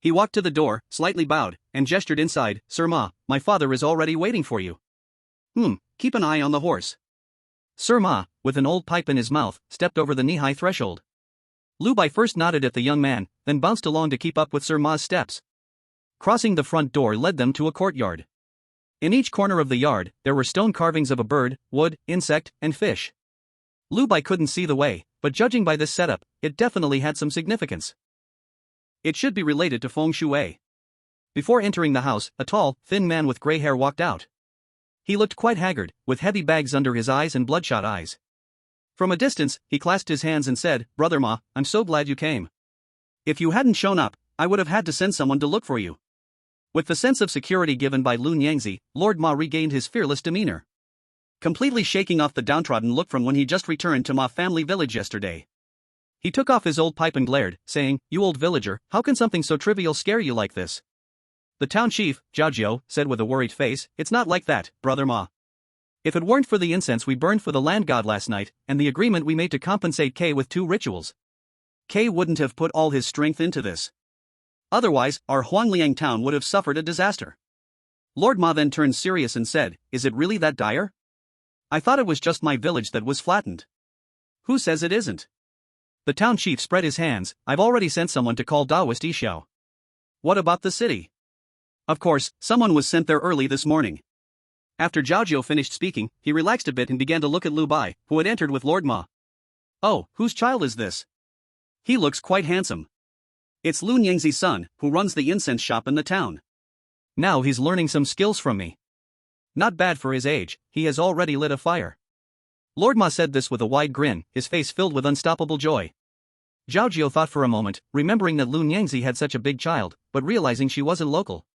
He walked to the door, slightly bowed, and gestured inside, Sir Ma, my father is already waiting for you. Keep an eye on the horse. Sir Ma, with an old pipe in his mouth, stepped over the knee-high threshold. Lu Bai first nodded at the young man, then bounced along to keep up with Sir Ma's steps. Crossing the front door led them to a courtyard. In each corner of the yard, there were stone carvings of a bird, wood, insect, and fish. Lu Bai couldn't see the way, but judging by this setup, it definitely had some significance. It should be related to feng shui. Before entering the house, a tall, thin man with gray hair walked out. He looked quite haggard, with heavy bags under his eyes and bloodshot eyes. From a distance, he clasped his hands and said, Brother Ma, I'm so glad you came. If you hadn't shown up, I would have had to send someone to look for you. With the sense of security given by Lun Yangzi, Lord Ma regained his fearless demeanor, completely shaking off the downtrodden look from when he just returned to Ma family village yesterday. He took off his old pipe and glared, saying, "You old villager, how can something so trivial scare you like this?" The town chief, Zhao Jiao, said with a worried face, "It's not like that, brother Ma. If it weren't for the incense we burned for the land god last night, and the agreement we made to compensate K with 2 rituals, K wouldn't have put all his strength into this. Otherwise, our Huangliang town would have suffered a disaster." Lord Ma then turned serious and said, "Is it really that dire? I thought it was just my village that was flattened. Who says it isn't?" The town chief spread his hands. "I've already sent someone to call Daoist Yixiao." "What about the city?" "Of course, someone was sent there early this morning." After Zhao Jiao finished speaking, he relaxed a bit and began to look at Lu Bai, who had entered with Lord Ma. "Oh, whose child is this? He looks quite handsome." "It's Lun Yangzi's son, who runs the incense shop in the town. Now he's learning some skills from me. Not bad for his age, he has already lit a fire." Lord Ma said this with a wide grin, his face filled with unstoppable joy. Zhao Jiao thought for a moment, remembering that Lun Yangzi had such a big child, but realizing she wasn't local,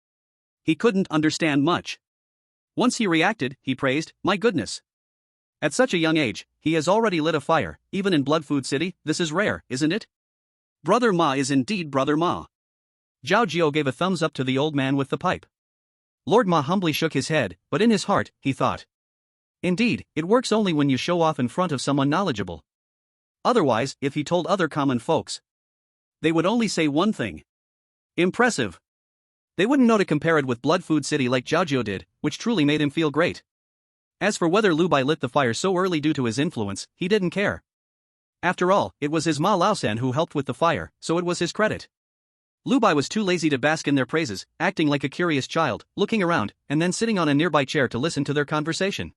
he couldn't understand much. Once he reacted, he praised, "My goodness. At such a young age, he has already lit a fire, even in Blood Food City. This is rare, isn't it? Brother Ma is indeed Brother Ma." Zhao Jiao gave a thumbs up to the old man with the pipe. Lord Ma humbly shook his head, but in his heart, he thought, "Indeed, it works only when you show off in front of someone knowledgeable. Otherwise, if he told other common folks, they would only say one thing: impressive. They wouldn't know to compare it with Blood Food City like Zhao Jiao did, which truly made him feel great." As for whether Lu Bai lit the fire so early due to his influence, he didn't care. After all, it was his Ma Laosan who helped with the fire, so it was his credit. Lu Bai was too lazy to bask in their praises, acting like a curious child, looking around, and then sitting on a nearby chair to listen to their conversation.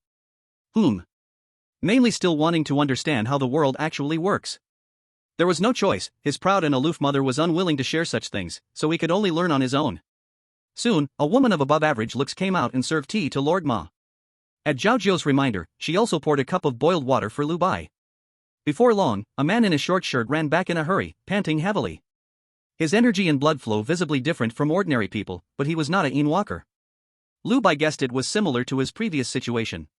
Mainly still wanting to understand how the world actually works. There was no choice, his proud and aloof mother was unwilling to share such things, so he could only learn on his own. Soon, a woman of above average looks came out and served tea to Lord Ma. At Zhao Jiao's reminder, she also poured a cup of boiled water for Lu Bai. Before long, a man in a short shirt ran back in a hurry, panting heavily. His energy and blood flow visibly different from ordinary people, but he was not a Yin walker. Lu Bai guessed it was similar to his previous situation.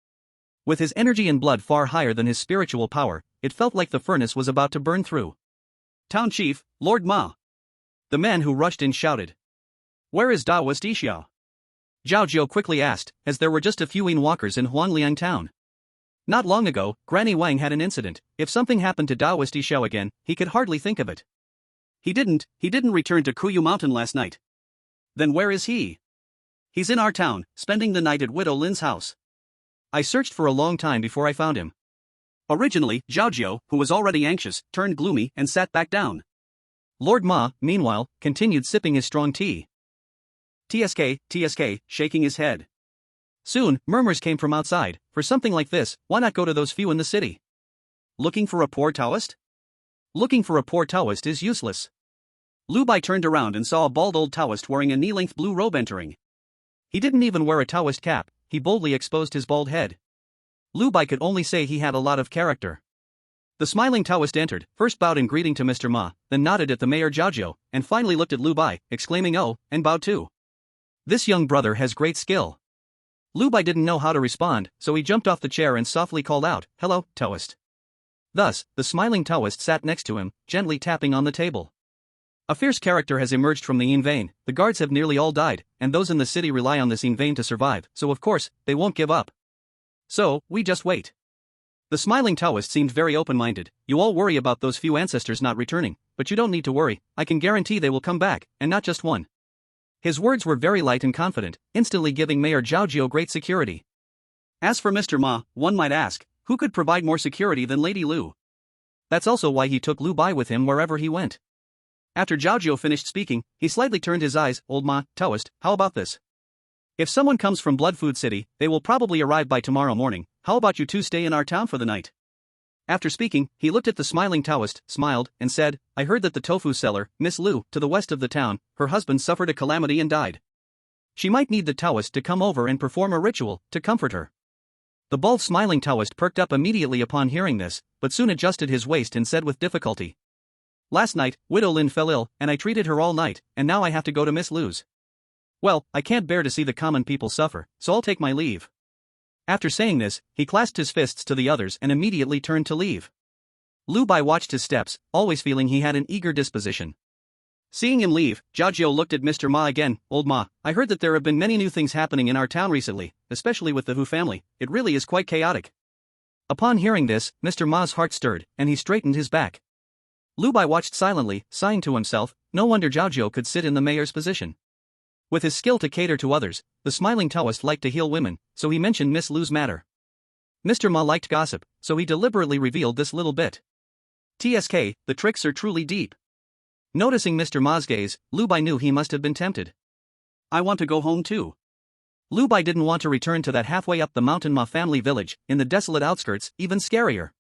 With his energy and blood far higher than his spiritual power, it felt like the furnace was about to burn through. "Town Chief, Lord Ma." The man who rushed in shouted. "Where is Daoist Yixiao?" Zhao Jiao quickly asked, as there were just a few Yin walkers in Huangliang town. Not long ago, Granny Wang had an incident. If something happened to Daoist Yixiao again, he could hardly think of it. He didn't return to Kuyu Mountain last night." "Then where is he?" "He's in our town, spending the night at Widow Lin's house. I searched for a long time before I found him." Originally, Zhao Jiao, who was already anxious, turned gloomy and sat back down. Lord Ma, meanwhile, continued sipping his strong tea. TSK, shaking his head. Soon, murmurs came from outside. "For something like this, why not go to those few in the city? Looking for a poor Taoist? Looking for a poor Taoist is useless." Lu Bai turned around and saw a bald old Taoist wearing a knee-length blue robe entering. He didn't even wear a Taoist cap, he boldly exposed his bald head. Lu Bai could only say he had a lot of character. The smiling Taoist entered, first bowed in greeting to Mr. Ma, then nodded at the mayor Zhao Jiao, and finally looked at Lu Bai, exclaiming "Oh," and bowed too. This young brother has great skill. Lu Bai didn't know how to respond, so he jumped off the chair and softly called out, "Hello, Taoist." Thus, the smiling Taoist sat next to him, gently tapping on the table. A fierce character has emerged from the Yin vein. The guards have nearly all died, and those in the city rely on this Yin vein to survive, so of course, they won't give up. So, we just wait. The smiling Taoist seemed very open-minded. "You all worry about those few ancestors not returning, but you don't need to worry, I can guarantee they will come back, and not just one." His words were very light and confident, instantly giving Mayor Zhao Jiao great security. As for Mr. Ma, one might ask, who could provide more security than Lady Lu? That's also why he took Lu Bai with him wherever he went. After Zhao Jiao finished speaking, he slightly turned his eyes. "Old Ma, Taoist, how about this? If someone comes from Blood Food City, they will probably arrive by tomorrow morning. How about you two stay in our town for the night?" After speaking, he looked at the smiling Taoist, smiled, and said, "I heard that the tofu seller, Miss Lu, to the west of the town, her husband suffered a calamity and died. She might need the Taoist to come over and perform a ritual, to comfort her." The bald smiling Taoist perked up immediately upon hearing this, but soon adjusted his waist and said with difficulty, "Last night, Widow Lin fell ill, and I treated her all night, and now I have to go to Miss Lu's." Well, I can't bear to see the common people suffer, so I'll take my leave. After saying this, he clasped his fists to the others and immediately turned to leave. Lu Bai watched his steps, always feeling he had an eager disposition. Seeing him leave, Jiao looked at Mr. Ma again. Old Ma, I heard that there have been many new things happening in our town recently, especially with the Hu family. It really is quite chaotic. Upon hearing this, Mr. Ma's heart stirred, and he straightened his back. Lu Bai watched silently, sighing to himself. No wonder Jiao could sit in the mayor's position. With his skill to cater to others, the smiling Taoist liked to heal women, so he mentioned Miss Lu's matter. Mr. Ma liked gossip, so he deliberately revealed this little bit. TSK, the tricks are truly deep. Noticing Mr. Ma's gaze, Lu Bai knew he must have been tempted. I want to go home too. Lu Bai didn't want to return to that halfway up the mountain Ma family village, in the desolate outskirts, even scarier.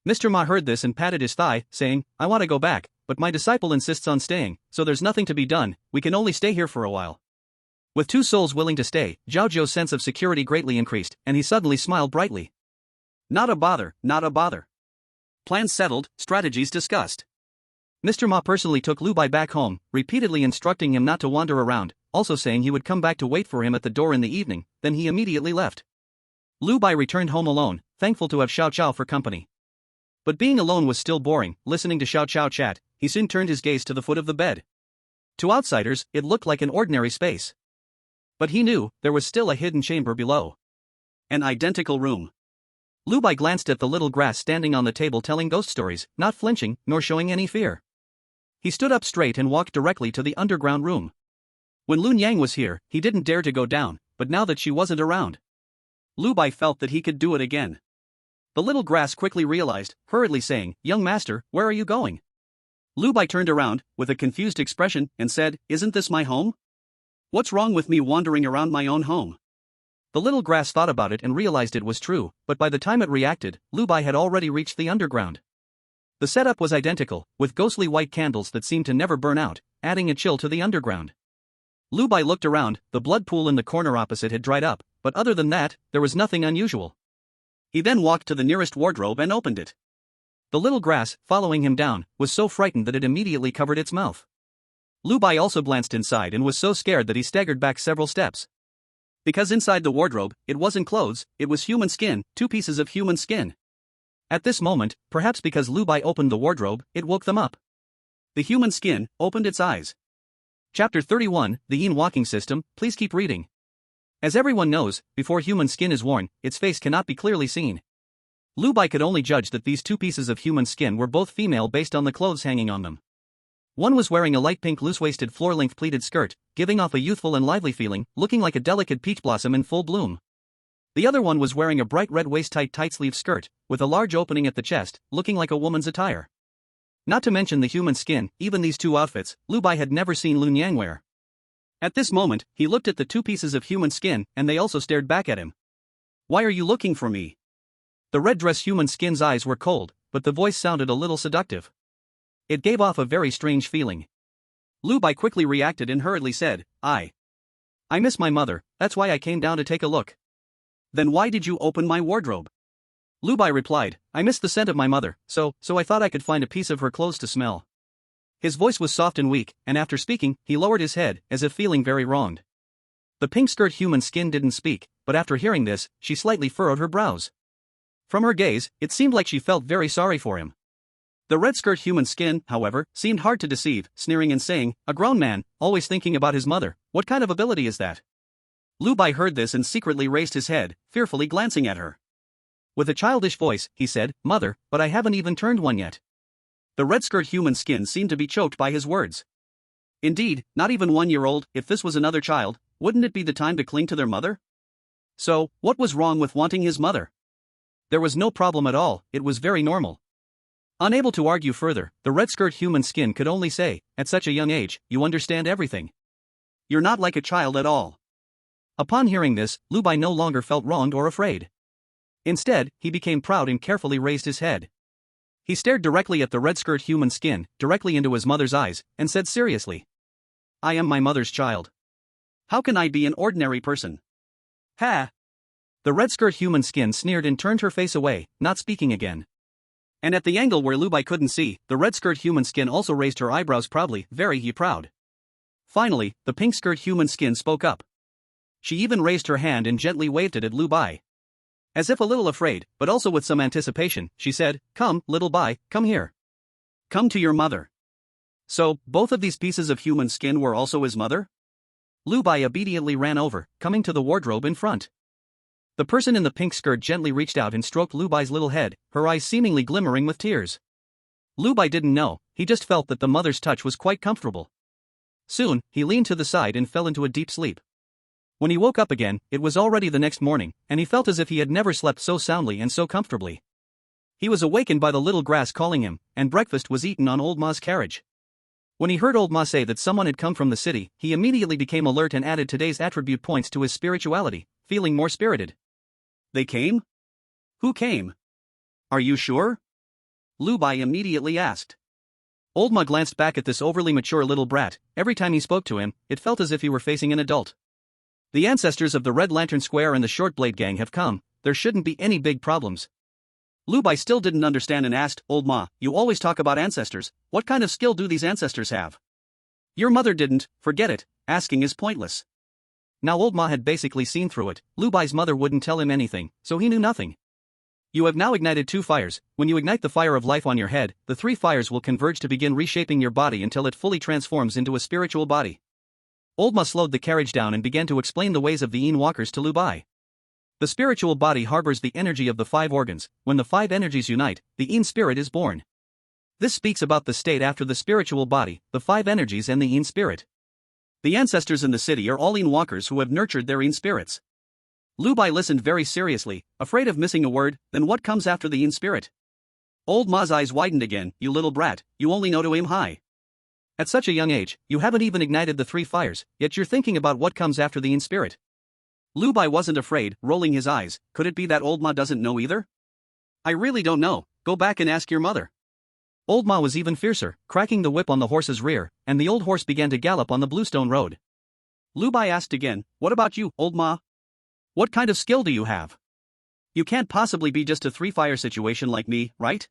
Mr. Ma heard this and patted his thigh, saying, I want to go back, but my disciple insists on staying, so there's nothing to be done, we can only stay here for a while. With two souls willing to stay, Jiao's sense of security greatly increased, and he suddenly smiled brightly. Not a bother, not a bother. Plans settled, strategies discussed. Mr. Ma personally took Lu Bai back home, repeatedly instructing him not to wander around, also saying he would come back to wait for him at the door in the evening, then he immediately left. Lu Bai returned home alone, thankful to have Xiao Qiao for company. But being alone was still boring. Listening to Xiao Qiao chat, he soon turned his gaze to the foot of the bed. To outsiders, it looked like an ordinary space. But he knew, there was still a hidden chamber below. An identical room. Lu Bai glanced at the little grass standing on the table telling ghost stories, not flinching, nor showing any fear. He stood up straight and walked directly to the underground room. When Lun Yang was here, he didn't dare to go down, but now that she wasn't around, Lu Bai felt that he could do it again. The little grass quickly realized, hurriedly saying, Young master, where are you going? Lu Bai turned around, with a confused expression, and said, Isn't this my home? What's wrong with me wandering around my own home? The little grass thought about it and realized it was true, but by the time it reacted, Lu Bai had already reached the underground. The setup was identical, with ghostly white candles that seemed to never burn out, adding a chill to the underground. Lu Bai looked around, the blood pool in the corner opposite had dried up, but other than that, there was nothing unusual. He then walked to the nearest wardrobe and opened it. The little grass, following him down, was so frightened that it immediately covered its mouth. Lu Bai also glanced inside and was so scared that he staggered back several steps. Because inside the wardrobe, it wasn't clothes, it was human skin, 2 pieces of human skin. At this moment, perhaps because Lu Bai opened the wardrobe, it woke them up. The human skin opened its eyes. Chapter 31, The Yin Walking System. Please keep reading. As everyone knows, before human skin is worn, its face cannot be clearly seen. Lu Bai could only judge that these 2 pieces of human skin were both female based on the clothes hanging on them. One was wearing a light pink loose-waisted floor-length pleated skirt, giving off a youthful and lively feeling, looking like a delicate peach blossom in full bloom. The other one was wearing a bright red waist-tight tight-sleeve skirt, with a large opening at the chest, looking like a woman's attire. Not to mention the human skin, even these 2 outfits, Lu Bai had never seen Lun Yang wear. At this moment, he looked at the 2 pieces of human skin, and they also stared back at him. Why are you looking for me? The red-dressed human skin's eyes were cold, but the voice sounded a little seductive. It gave off a very strange feeling. Lu Bai quickly reacted and hurriedly said, I miss my mother, that's why I came down to take a look. Then why did you open my wardrobe? Lu Bai replied, I miss the scent of my mother, so I thought I could find a piece of her clothes to smell. His voice was soft and weak, and after speaking, he lowered his head, as if feeling very wronged. The pink skirt human skin didn't speak, but after hearing this, she slightly furrowed her brows. From her gaze, it seemed like she felt very sorry for him. The red skirt human skin, however, seemed hard to deceive, sneering and saying, a grown man, always thinking about his mother, what kind of ability is that? Lu Bai heard this and secretly raised his head, fearfully glancing at her. With a childish voice, he said, Mother, but I haven't even turned 1 yet. The red skirt human skin seemed to be choked by his words. Indeed, not even 1-year-old, if this was another child, wouldn't it be the time to cling to their mother? So, what was wrong with wanting his mother? There was no problem at all, it was very normal. Unable to argue further, the red skirt human skin could only say, at such a young age, you understand everything. You're not like a child at all. Upon hearing this, Lu Bai no longer felt wronged or afraid. Instead, he became proud and carefully raised his head. He stared directly at the red skirt human skin, directly into his mother's eyes, and said seriously, I am my mother's child. How can I be an ordinary person? Ha! The red skirt human skin sneered and turned her face away, not speaking again. And at the angle where Lu Bai couldn't see, the red skirt human skin also raised her eyebrows proudly, very proud. Finally, the pink-skirt human skin spoke up. She even raised her hand and gently waved it at Lu Bai. As if a little afraid, but also with some anticipation, she said, "Come, little Bai, come here. Come to your mother." So, both of these pieces of human skin were also his mother? Lu Bai obediently ran over, coming to the wardrobe in front. The person in the pink skirt gently reached out and stroked Lu Bai's little head, her eyes seemingly glimmering with tears. Lu Bai didn't know, he just felt that the mother's touch was quite comfortable. Soon, he leaned to the side and fell into a deep sleep. When he woke up again, it was already the next morning, and he felt as if he had never slept so soundly and so comfortably. He was awakened by the little grass calling him, and breakfast was eaten on Old Ma's carriage. When he heard Old Ma say that someone had come from the city, he immediately became alert and added today's attribute points to his spirituality, feeling more spirited. They came? Who came? Are you sure? Lu Bai immediately asked. Old Ma glanced back at this overly mature little brat. Every time he spoke to him, it felt as if he were facing an adult. The ancestors of the Red Lantern Square and the Short Blade Gang have come, there shouldn't be any big problems. Lu Bai still didn't understand and asked, "Old Ma, you always talk about ancestors, what kind of skill do these ancestors have?" "Your mother didn't, forget it, asking is pointless." Now Old Ma had basically seen through it, Lu Bai's mother wouldn't tell him anything, so he knew nothing. "You have now ignited 2 fires, when you ignite the fire of life on your head, the 3 fires will converge to begin reshaping your body until it fully transforms into a spiritual body." Old Ma slowed the carriage down and began to explain the ways of the Yin walkers to Lu Bai. The spiritual body harbors the energy of the 5 organs. When the 5 energies unite, the Yin spirit is born. This speaks about the state after the spiritual body, the 5 energies and the Yin spirit. The ancestors in the city are all Yin walkers who have nurtured their Yin spirits. Lu Bai listened very seriously, afraid of missing a word. Then what comes after the Yin spirit? Old Ma's eyes widened again. "You little brat, you only know to aim high. At such a young age, you haven't even ignited the 3 fires, yet you're thinking about what comes after the Yin spirit." Lu Bai wasn't afraid, rolling his eyes. Could it be that Old Ma doesn't know either? "I really don't know, go back and ask your mother." Old Ma was even fiercer, cracking the whip on the horse's rear, and the old horse began to gallop on the bluestone road. Lu Bai asked again, "What about you, Old Ma? What kind of skill do you have? You can't possibly be just a 3-fire situation like me, right?"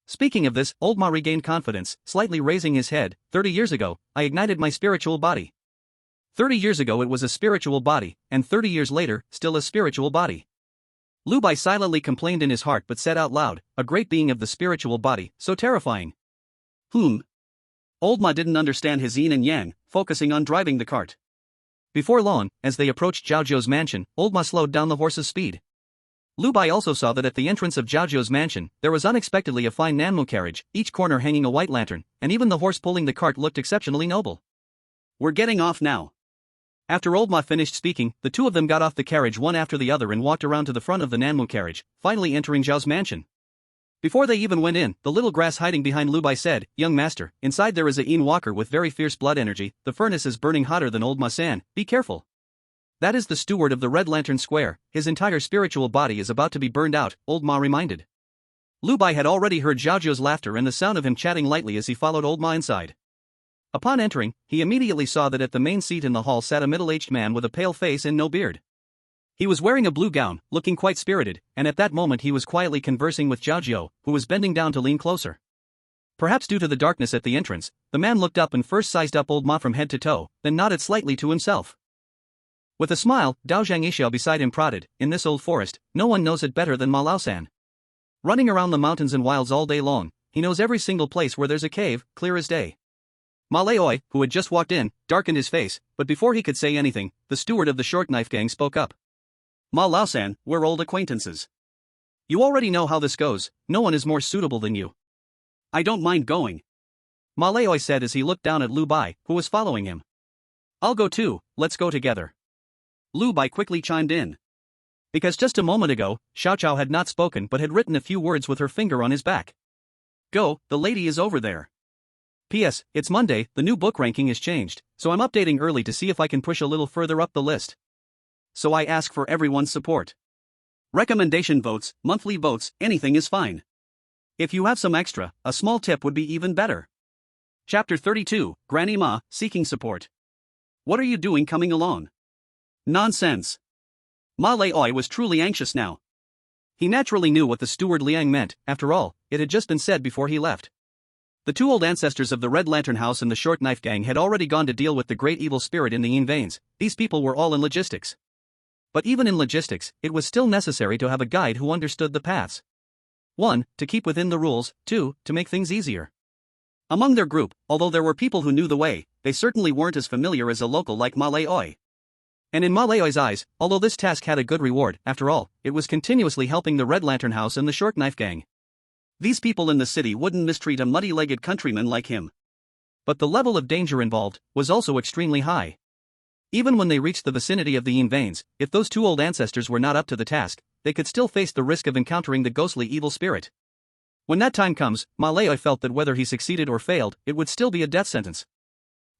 Speaking of this, Old Ma regained confidence, slightly raising his head. 30 years ago, I ignited my spiritual body. 30 years ago it was a spiritual body, and 30 years later, still a spiritual body. Lu Bai silently complained in his heart but said out loud, "A great being of the spiritual body, so terrifying." Old Ma didn't understand his yin and yang, focusing on driving the cart. Before long, as they approached Zhao Zhou's mansion, Old Ma slowed down the horse's speed. Lu Bai also saw that at the entrance of Zhao Zhou's mansion, there was unexpectedly a fine Nanmu carriage, each corner hanging a white lantern, and even the horse pulling the cart looked exceptionally noble. "We're getting off now." After Old Ma finished speaking, the 2 of them got off the carriage one after the other and walked around to the front of the Nanmu carriage, finally entering Zhao's mansion. Before they even went in, the little grass hiding behind Lu Bai said, "Young master, inside there is a Yin walker with very fierce blood energy, the furnace is burning hotter than Old Ma-san, be careful. That is the steward of the Red Lantern Square, his entire spiritual body is about to be burned out," Old Ma reminded. Lu Bai had already heard Zhao Zhou's laughter and the sound of him chatting lightly as he followed Old Ma inside. Upon entering, he immediately saw that at the main seat in the hall sat a middle-aged man with a pale face and no beard. He was wearing a blue gown, looking quite spirited, and at that moment he was quietly conversing with Zhao Zhou, who was bending down to lean closer. Perhaps due to the darkness at the entrance, the man looked up and first sized up Old Ma from head to toe, then nodded slightly to himself. With a smile, Dao Zhang Yixiao beside him prodded, "In this old forest, no one knows it better than Ma Lao-san. Running around the mountains and wilds all day long, he knows every single place where there's a cave, clear as day." Ma Laoi, who had just walked in, darkened his face, but before he could say anything, the steward of the Short Knife Gang spoke up. "Ma Lao-san, we're old acquaintances. You already know how this goes, no one is more suitable than you." "I don't mind going," Ma Laoi said as he looked down at Lu Bai, who was following him. "I'll go too, let's go together." Lu Bai quickly chimed in. Because just a moment ago, Xiao Chao had not spoken but had written a few words with her finger on his back. "Go, the lady is over there. P.S. It's Monday, the new book ranking is changed, so I'm updating early to see if I can push a little further up the list. So I ask for everyone's support. Recommendation votes, monthly votes, anything is fine. If you have some extra, a small tip would be even better." Chapter 32, Granny Ma, Seeking Support. "What are you doing coming along?" "Nonsense." Ma Laoi was truly anxious now. He naturally knew what the steward Liang meant, after all, it had just been said before he left. The two old ancestors of the Red Lantern House and the Short Knife Gang had already gone to deal with the great evil spirit in the Yin Veins. These people were all in logistics. But even in logistics, it was still necessary to have a guide who understood the paths. 1. To keep within the rules, 2. To make things easier. Among their group, although there were people who knew the way, they certainly weren't as familiar as a local like Ma Lei. And in Ma Lei's eyes, although this task had a good reward, after all, it was continuously helping the Red Lantern House and the Short Knife Gang. These people in the city wouldn't mistreat a muddy-legged countryman like him. But the level of danger involved was also extremely high. Even when they reached the vicinity of the Yin Veins, if those two old ancestors were not up to the task, they could still face the risk of encountering the ghostly evil spirit. When that time comes, Ma Lei felt that whether he succeeded or failed, it would still be a death sentence.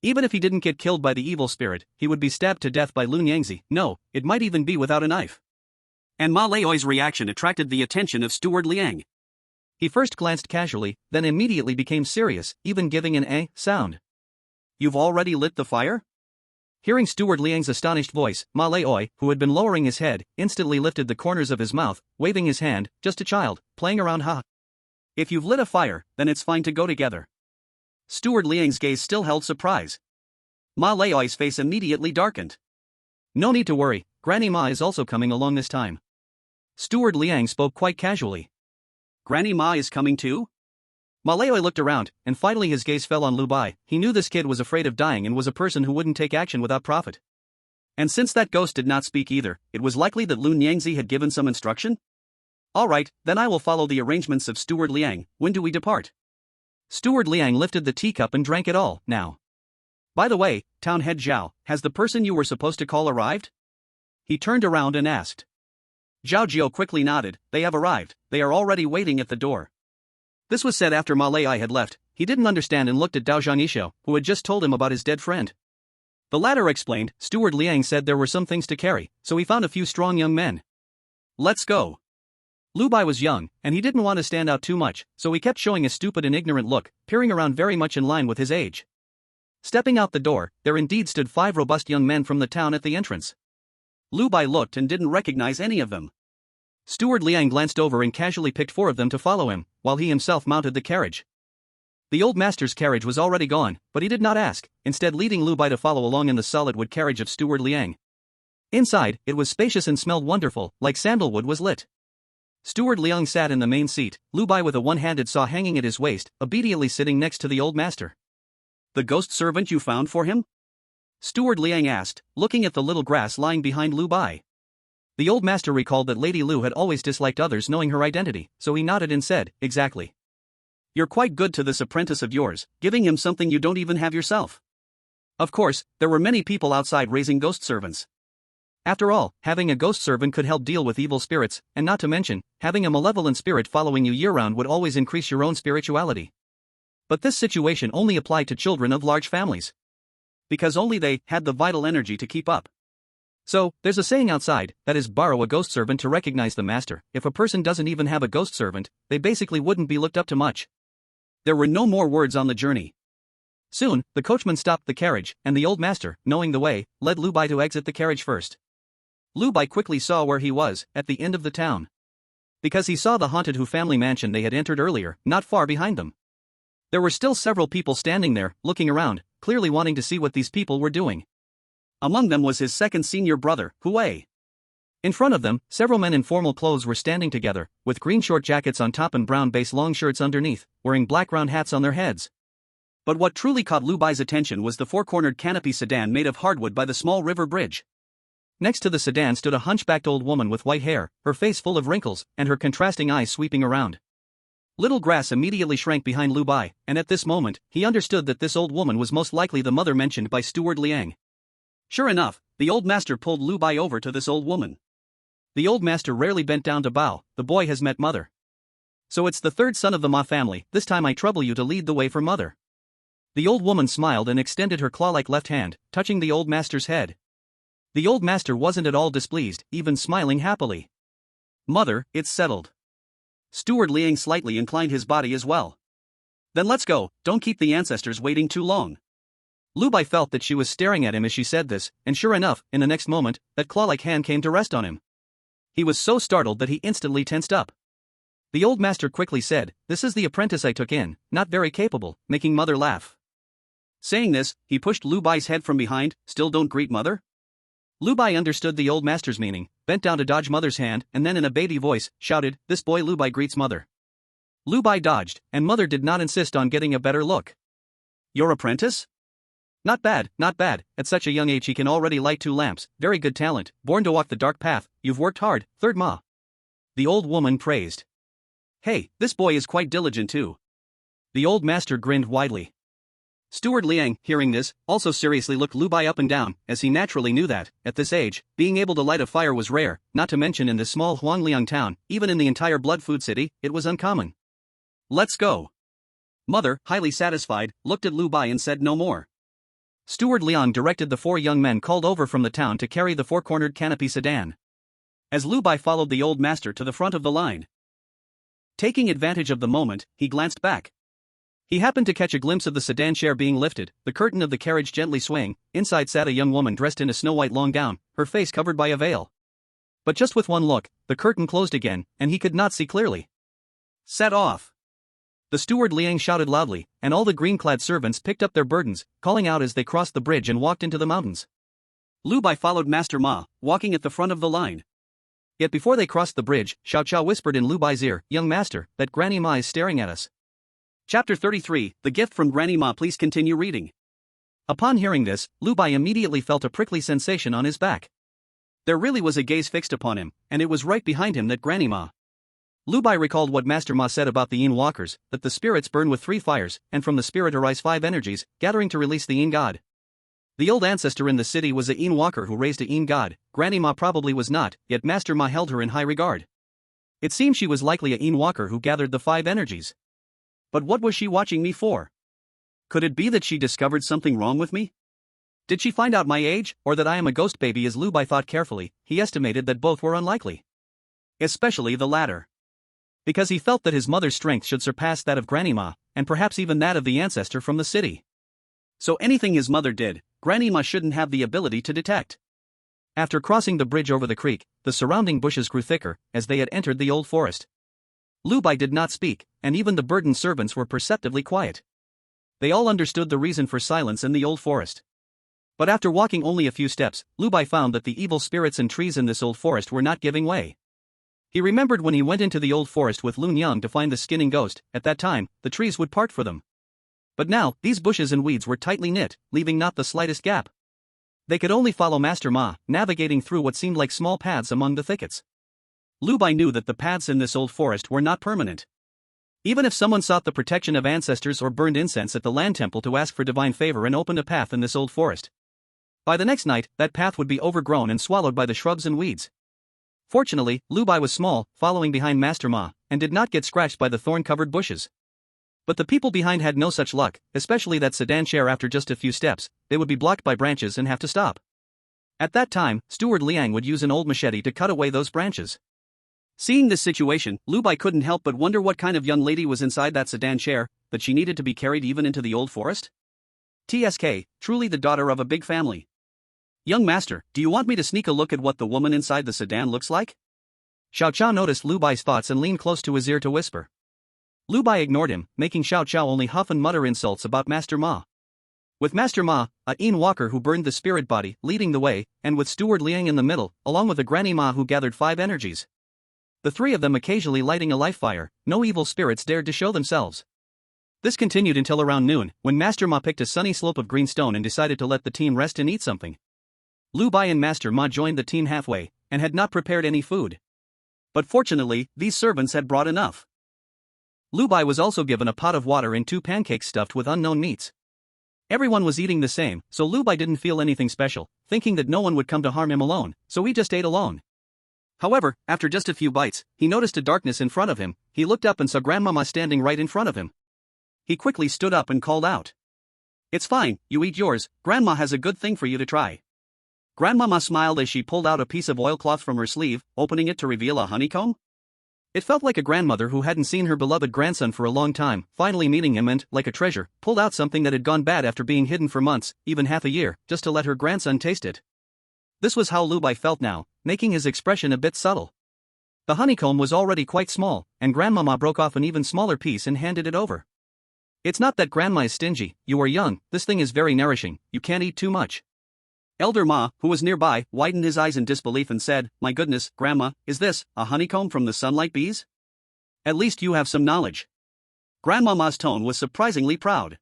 Even if he didn't get killed by the evil spirit, he would be stabbed to death by Lun Yangzi. No, it might even be without a knife. And Ma Lei's reaction attracted the attention of Steward Liang. He first glanced casually, then immediately became serious, even giving an "eh" sound. You've already lit the fire? Hearing Steward Liang's astonished voice, Ma Lei, who had been lowering his head, instantly lifted the corners of his mouth, waving his hand, just a child, playing around ha. If you've lit a fire, then it's fine to go together. Steward Liang's gaze still held surprise. Ma Lei's face immediately darkened. No need to worry, Granny Ma is also coming along this time. Steward Liang spoke quite casually. Granny Ma is coming too? Ma Lei looked around, and finally his gaze fell on Lu Bai. He knew this kid was afraid of dying and was a person who wouldn't take action without profit. And since that ghost did not speak either, it was likely that Lun Yangzi had given some instruction? Alright, then I will follow the arrangements of Steward Liang. When do we depart? Steward Liang lifted the teacup and drank it all. Now. By the way, Town Head Zhao, has the person you were supposed to call arrived? He turned around and asked. Zhao Jiao quickly nodded. They have arrived. They are already waiting at the door. This was said after Ma Lei had left. He didn't understand and looked at Dao Zhangishou, who had just told him about his dead friend. The latter explained. Steward Liang said there were some things to carry, so he found a few strong young men. Let's go. Lu Bai was young, and he didn't want to stand out too much, so he kept showing a stupid and ignorant look, peering around very much in line with his age. Stepping out the door, there indeed stood 5 robust young men from the town at the entrance. Lu Bai looked and didn't recognize any of them. Steward Liang glanced over and casually picked 4 of them to follow him, while he himself mounted the carriage. The old master's carriage was already gone, but he did not ask, instead leading Lu Bai to follow along in the solid wood carriage of Steward Liang. Inside, it was spacious and smelled wonderful, like sandalwood was lit. Steward Liang sat in the main seat, Lu Bai with a one-handed saw hanging at his waist, obediently sitting next to the old master. The ghost servant you found for him? Steward Liang asked, looking at the little grass lying behind Lu Bai. The old master recalled that Lady Lu had always disliked others knowing her identity, so he nodded and said, exactly. You're quite good to this apprentice of yours, giving him something you don't even have yourself. Of course, there were many people outside raising ghost servants. After all, having a ghost servant could help deal with evil spirits, and not to mention, having a malevolent spirit following you year-round would always increase your own spirituality. But this situation only applied to children of large families. Because only they had the vital energy to keep up. So, there's a saying outside, that is, borrow a ghost servant to recognize the master. If a person doesn't even have a ghost servant, they basically wouldn't be looked up to much. There were no more words on the journey. Soon, the coachman stopped the carriage, and the old master, knowing the way, led Lu Bai to exit the carriage first. Lu Bai quickly saw where he was, at the end of the town. Because he saw the haunted Hu family mansion they had entered earlier, not far behind them. There were still several people standing there, looking around, clearly wanting to see what these people were doing. Among them was his second senior brother, Hu Wei. In front of them, several men in formal clothes were standing together, with green short jackets on top and brown base long shirts underneath, wearing black round hats on their heads. But what truly caught Lu Bai's attention was the 4-cornered canopy sedan made of hardwood by the small river bridge. Next to the sedan stood a hunchbacked old woman with white hair, her face full of wrinkles, and her contrasting eyes sweeping around. Little Grass immediately shrank behind Lu Bai, and at this moment, he understood that this old woman was most likely the mother mentioned by Steward Liang. Sure enough, the old master pulled Lu Bai over to this old woman. The old master rarely bent down to bow. The boy has met mother. So it's the 3rd son of the Ma family. This time I trouble you to lead the way for mother. The old woman smiled and extended her claw-like left hand, touching the old master's head. The old master wasn't at all displeased, even smiling happily. Mother, it's settled. Steward Liang slightly inclined his body as well. Then let's go, don't keep the ancestors waiting too long. Lu Bai felt that she was staring at him as she said this, and sure enough, in the next moment, that claw-like hand came to rest on him. He was so startled that he instantly tensed up. The old master quickly said, "This is the apprentice I took in, not very capable," making mother laugh. Saying this, he pushed Lu Bai's head from behind. "Still don't greet mother?" Lu Bai understood the old master's meaning, bent down to dodge mother's hand, and then in a baby voice, shouted, "This boy Lu Bai greets mother." Lu Bai dodged, and mother did not insist on getting a better look. "Your apprentice? Not bad, not bad. At such a young age he can already light 2 lamps, very good talent, born to walk the dark path. You've worked hard, third ma." The old woman praised. "Hey, this boy is quite diligent too." The old master grinned widely. Steward Liang, hearing this, also seriously looked Lu Bai up and down, as he naturally knew that, at this age, being able to light a fire was rare, not to mention in this small Huangliang town, even in the entire blood food city, it was uncommon. "Let's go." Mother, highly satisfied, looked at Lu Bai and said no more. Steward Liang directed the 4 young men called over from the town to carry the 4-cornered canopy sedan. As Lu Bai followed the old master to the front of the line. Taking advantage of the moment, he glanced back. He happened to catch a glimpse of the sedan chair being lifted, the curtain of the carriage gently swaying. Inside sat a young woman dressed in a snow-white long gown, her face covered by a veil. But just with one look, the curtain closed again, and he could not see clearly. "Set off!" The steward Liang shouted loudly, and all the green-clad servants picked up their burdens, calling out as they crossed the bridge and walked into the mountains. Lu Bai followed Master Ma, walking at the front of the line. Yet before they crossed the bridge, Xiao Qiao whispered in Lu Bai's ear, "Young master, that Granny Ma is staring at us." Chapter 33, The Gift from Granny Ma. Please continue reading. Upon hearing this, Lu Bai immediately felt a prickly sensation on his back. There really was a gaze fixed upon him, and it was right behind him that Granny Ma. Lu Bai recalled what Master Ma said about the Yin walkers, that the spirits burn with 3 fires, and from the spirit arise 5 energies, gathering to release the Yin god. The old ancestor in the city was a Yin walker who raised a Yin god. Granny Ma probably was not, yet Master Ma held her in high regard. It seemed she was likely a Yin walker who gathered the 5 energies. But what was she watching me for? Could it be that she discovered something wrong with me? Did she find out my age, or that I am a ghost baby? As Lu Bai thought carefully, he estimated that both were unlikely. Especially the latter. Because he felt that his mother's strength should surpass that of Granny Ma, and perhaps even that of the ancestor from the city. So anything his mother did, Granny Ma shouldn't have the ability to detect. After crossing the bridge over the creek, the surrounding bushes grew thicker, as they had entered the old forest. Lu Bai did not speak, and even the burdened servants were perceptibly quiet. They all understood the reason for silence in the old forest. But after walking only a few steps, Lu Bai found that the evil spirits and trees in this old forest were not giving way. He remembered when he went into the old forest with Lun Yang to find the skinning ghost. At that time, the trees would part for them. But now, these bushes and weeds were tightly knit, leaving not the slightest gap. They could only follow Master Ma, navigating through what seemed like small paths among the thickets. Lu Bai knew that the paths in this old forest were not permanent. Even if someone sought the protection of ancestors or burned incense at the land temple to ask for divine favor and opened a path in this old forest, by the next night, that path would be overgrown and swallowed by the shrubs and weeds. Fortunately, Lu Bai was small, following behind Master Ma, and did not get scratched by the thorn-covered bushes. But the people behind had no such luck, especially that sedan chair. After just a few steps, they would be blocked by branches and have to stop. At that time, Steward Liang would use an old machete to cut away those branches. Seeing this situation, Lu Bai couldn't help but wonder what kind of young lady was inside that sedan chair, that she needed to be carried even into the old forest? TSK, truly the daughter of a big family. Young master, do you want me to sneak a look at what the woman inside the sedan looks like? Xiao Qiao noticed Lu Bai's thoughts and leaned close to his ear to whisper. Lu Bai ignored him, making Xiao Qiao only huff and mutter insults about Master Ma. With Master Ma, a Yin walker who burned the spirit body, leading the way, and with Steward Liang in the middle, along with a Granny Ma who gathered 5 energies. The 3 of them occasionally lighting a life fire, no evil spirits dared to show themselves. This continued until around noon, when Master Ma picked a sunny slope of green stone and decided to let the team rest and eat something. Lu Bai and Master Ma joined the team halfway, and had not prepared any food. But fortunately, these servants had brought enough. Lu Bai was also given a pot of water and 2 pancakes stuffed with unknown meats. Everyone was eating the same, so Lu Bai didn't feel anything special, thinking that no one would come to harm him alone, so he just ate alone. However, after just a few bites, he noticed a darkness in front of him. He looked up and saw Grandmama standing right in front of him. He quickly stood up and called out. "It's fine, you eat yours, Grandma has a good thing for you to try." Grandmama smiled as she pulled out a piece of oilcloth from her sleeve, opening it to reveal a honeycomb. It felt like a grandmother who hadn't seen her beloved grandson for a long time, finally meeting him and, like a treasure, pulled out something that had gone bad after being hidden for months, even half a year, just to let her grandson taste it. This was how Lu Bai felt now, making his expression a bit subtle. The honeycomb was already quite small, and Grandmama broke off an even smaller piece and handed it over. It's not that Grandma is stingy, you are young, this thing is very nourishing, you can't eat too much. Elder Ma, who was nearby, widened his eyes in disbelief and said, My goodness, Grandma, is this a honeycomb from the sunlight bees? At least you have some knowledge. Grandmama's tone was surprisingly proud.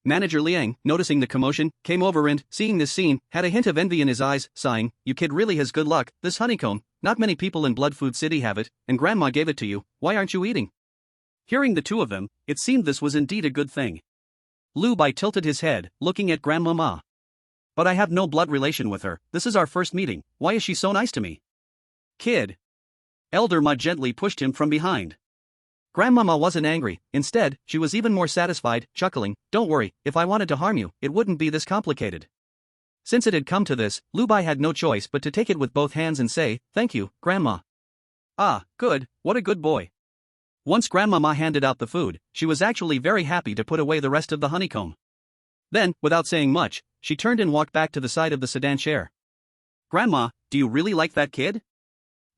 Manager Liang, noticing the commotion, came over and, seeing this scene, had a hint of envy in his eyes, sighing, You kid really has good luck, this honeycomb, not many people in Blood Food City have it, and Grandma gave it to you, why aren't you eating? Hearing the two of them, it seemed this was indeed a good thing. Lu Bai tilted his head, looking at Grandmama. But I have no blood relation with her, this is our first meeting, why is she so nice to me? Kid. Elder Ma gently pushed him from behind. Grandmama wasn't angry, instead, she was even more satisfied, chuckling, Don't worry, if I wanted to harm you, it wouldn't be this complicated. Since it had come to this, Lu Bai had no choice but to take it with both hands and say, Thank you, Grandma. Ah, good, what a good boy. Once Grandmama handed out the food, she was actually very happy to put away the rest of the honeycomb. Then, without saying much, she turned and walked back to the side of the sedan chair. Grandma, do you really like that kid?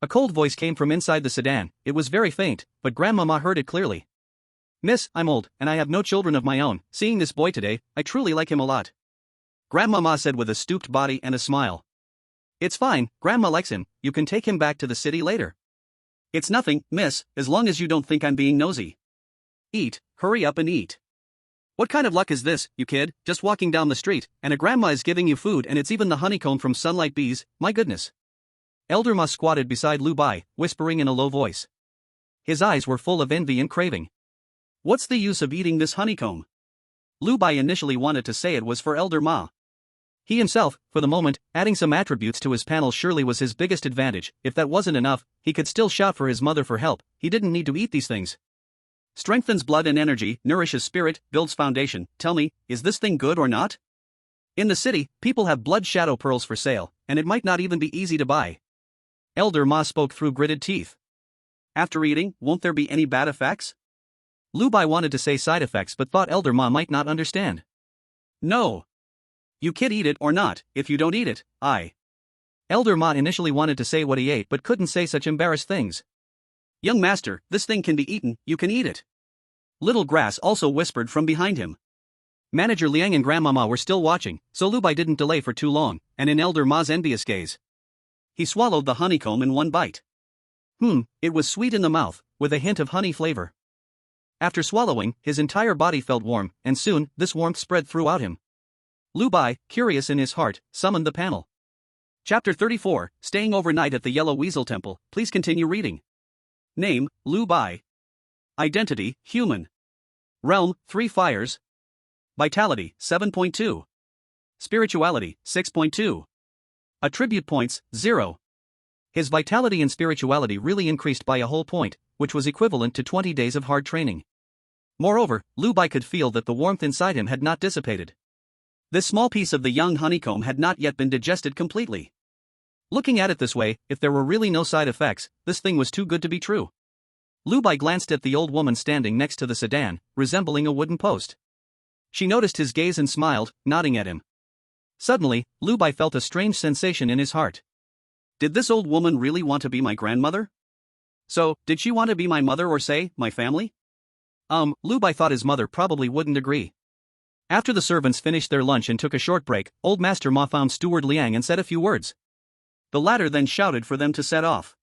A cold voice came from inside the sedan, it was very faint, but Grandmama heard it clearly. Miss, I'm old, and I have no children of my own, seeing this boy today, I truly like him a lot. Grandmama said with a stooped body and a smile. It's fine, Grandma likes him, you can take him back to the city later. It's nothing, miss, as long as you don't think I'm being nosy. Eat, hurry up and eat. What kind of luck is this, you kid, just walking down the street, and a grandma is giving you food and it's even the honeycomb from sunlight bees, my goodness. Elder Ma squatted beside Lu Bai, whispering in a low voice. His eyes were full of envy and craving. What's the use of eating this honeycomb? Lu Bai initially wanted to say it was for Elder Ma. He himself, for the moment, adding some attributes to his panel surely was his biggest advantage. If that wasn't enough, he could still shout for his mother for help, he didn't need to eat these things. Strengthens blood and energy, nourishes spirit, builds foundation. Tell me, is this thing good or not? In the city, people have blood shadow pearls for sale, and it might not even be easy to buy. Elder Ma spoke through gritted teeth. After eating, won't there be any bad effects? Lu Bai wanted to say side effects but thought Elder Ma might not understand. No. You kid eat it or not, if you don't eat it, Elder Ma initially wanted to say what he ate but couldn't say such embarrassed things. Young master, this thing can be eaten, you can eat it. Little Grass also whispered from behind him. Manager Liang and Grandmama were still watching, so Lu Bai didn't delay for too long, and in Elder Ma's envious gaze, he swallowed the honeycomb in one bite. It was sweet in the mouth, with a hint of honey flavor. After swallowing, his entire body felt warm, and soon, this warmth spread throughout him. Lu Bai, curious in his heart, summoned the panel. Chapter 34, Staying Overnight at the Yellow Weasel Temple, please continue reading. Name, Lu Bai. Identity, human. Realm, 3 fires. Vitality, 7.2. Spirituality, 6.2. Attribute points, 0. His vitality and spirituality really increased by a whole point, which was equivalent to 20 days of hard training. Moreover, Lu Bai could feel that the warmth inside him had not dissipated. This small piece of the young honeycomb had not yet been digested completely. Looking at it this way, if there were really no side effects, this thing was too good to be true. Lu Bai glanced at the old woman standing next to the sedan, resembling a wooden post. She noticed his gaze and smiled, nodding at him. Suddenly, Lu Bai felt a strange sensation in his heart. Did this old woman really want to be my grandmother? So, did she want to be my mother or say, my family? Lu Bai thought his mother probably wouldn't agree. After the servants finished their lunch and took a short break, Old Master Ma found Steward Liang and said a few words. The latter then shouted for them to set off.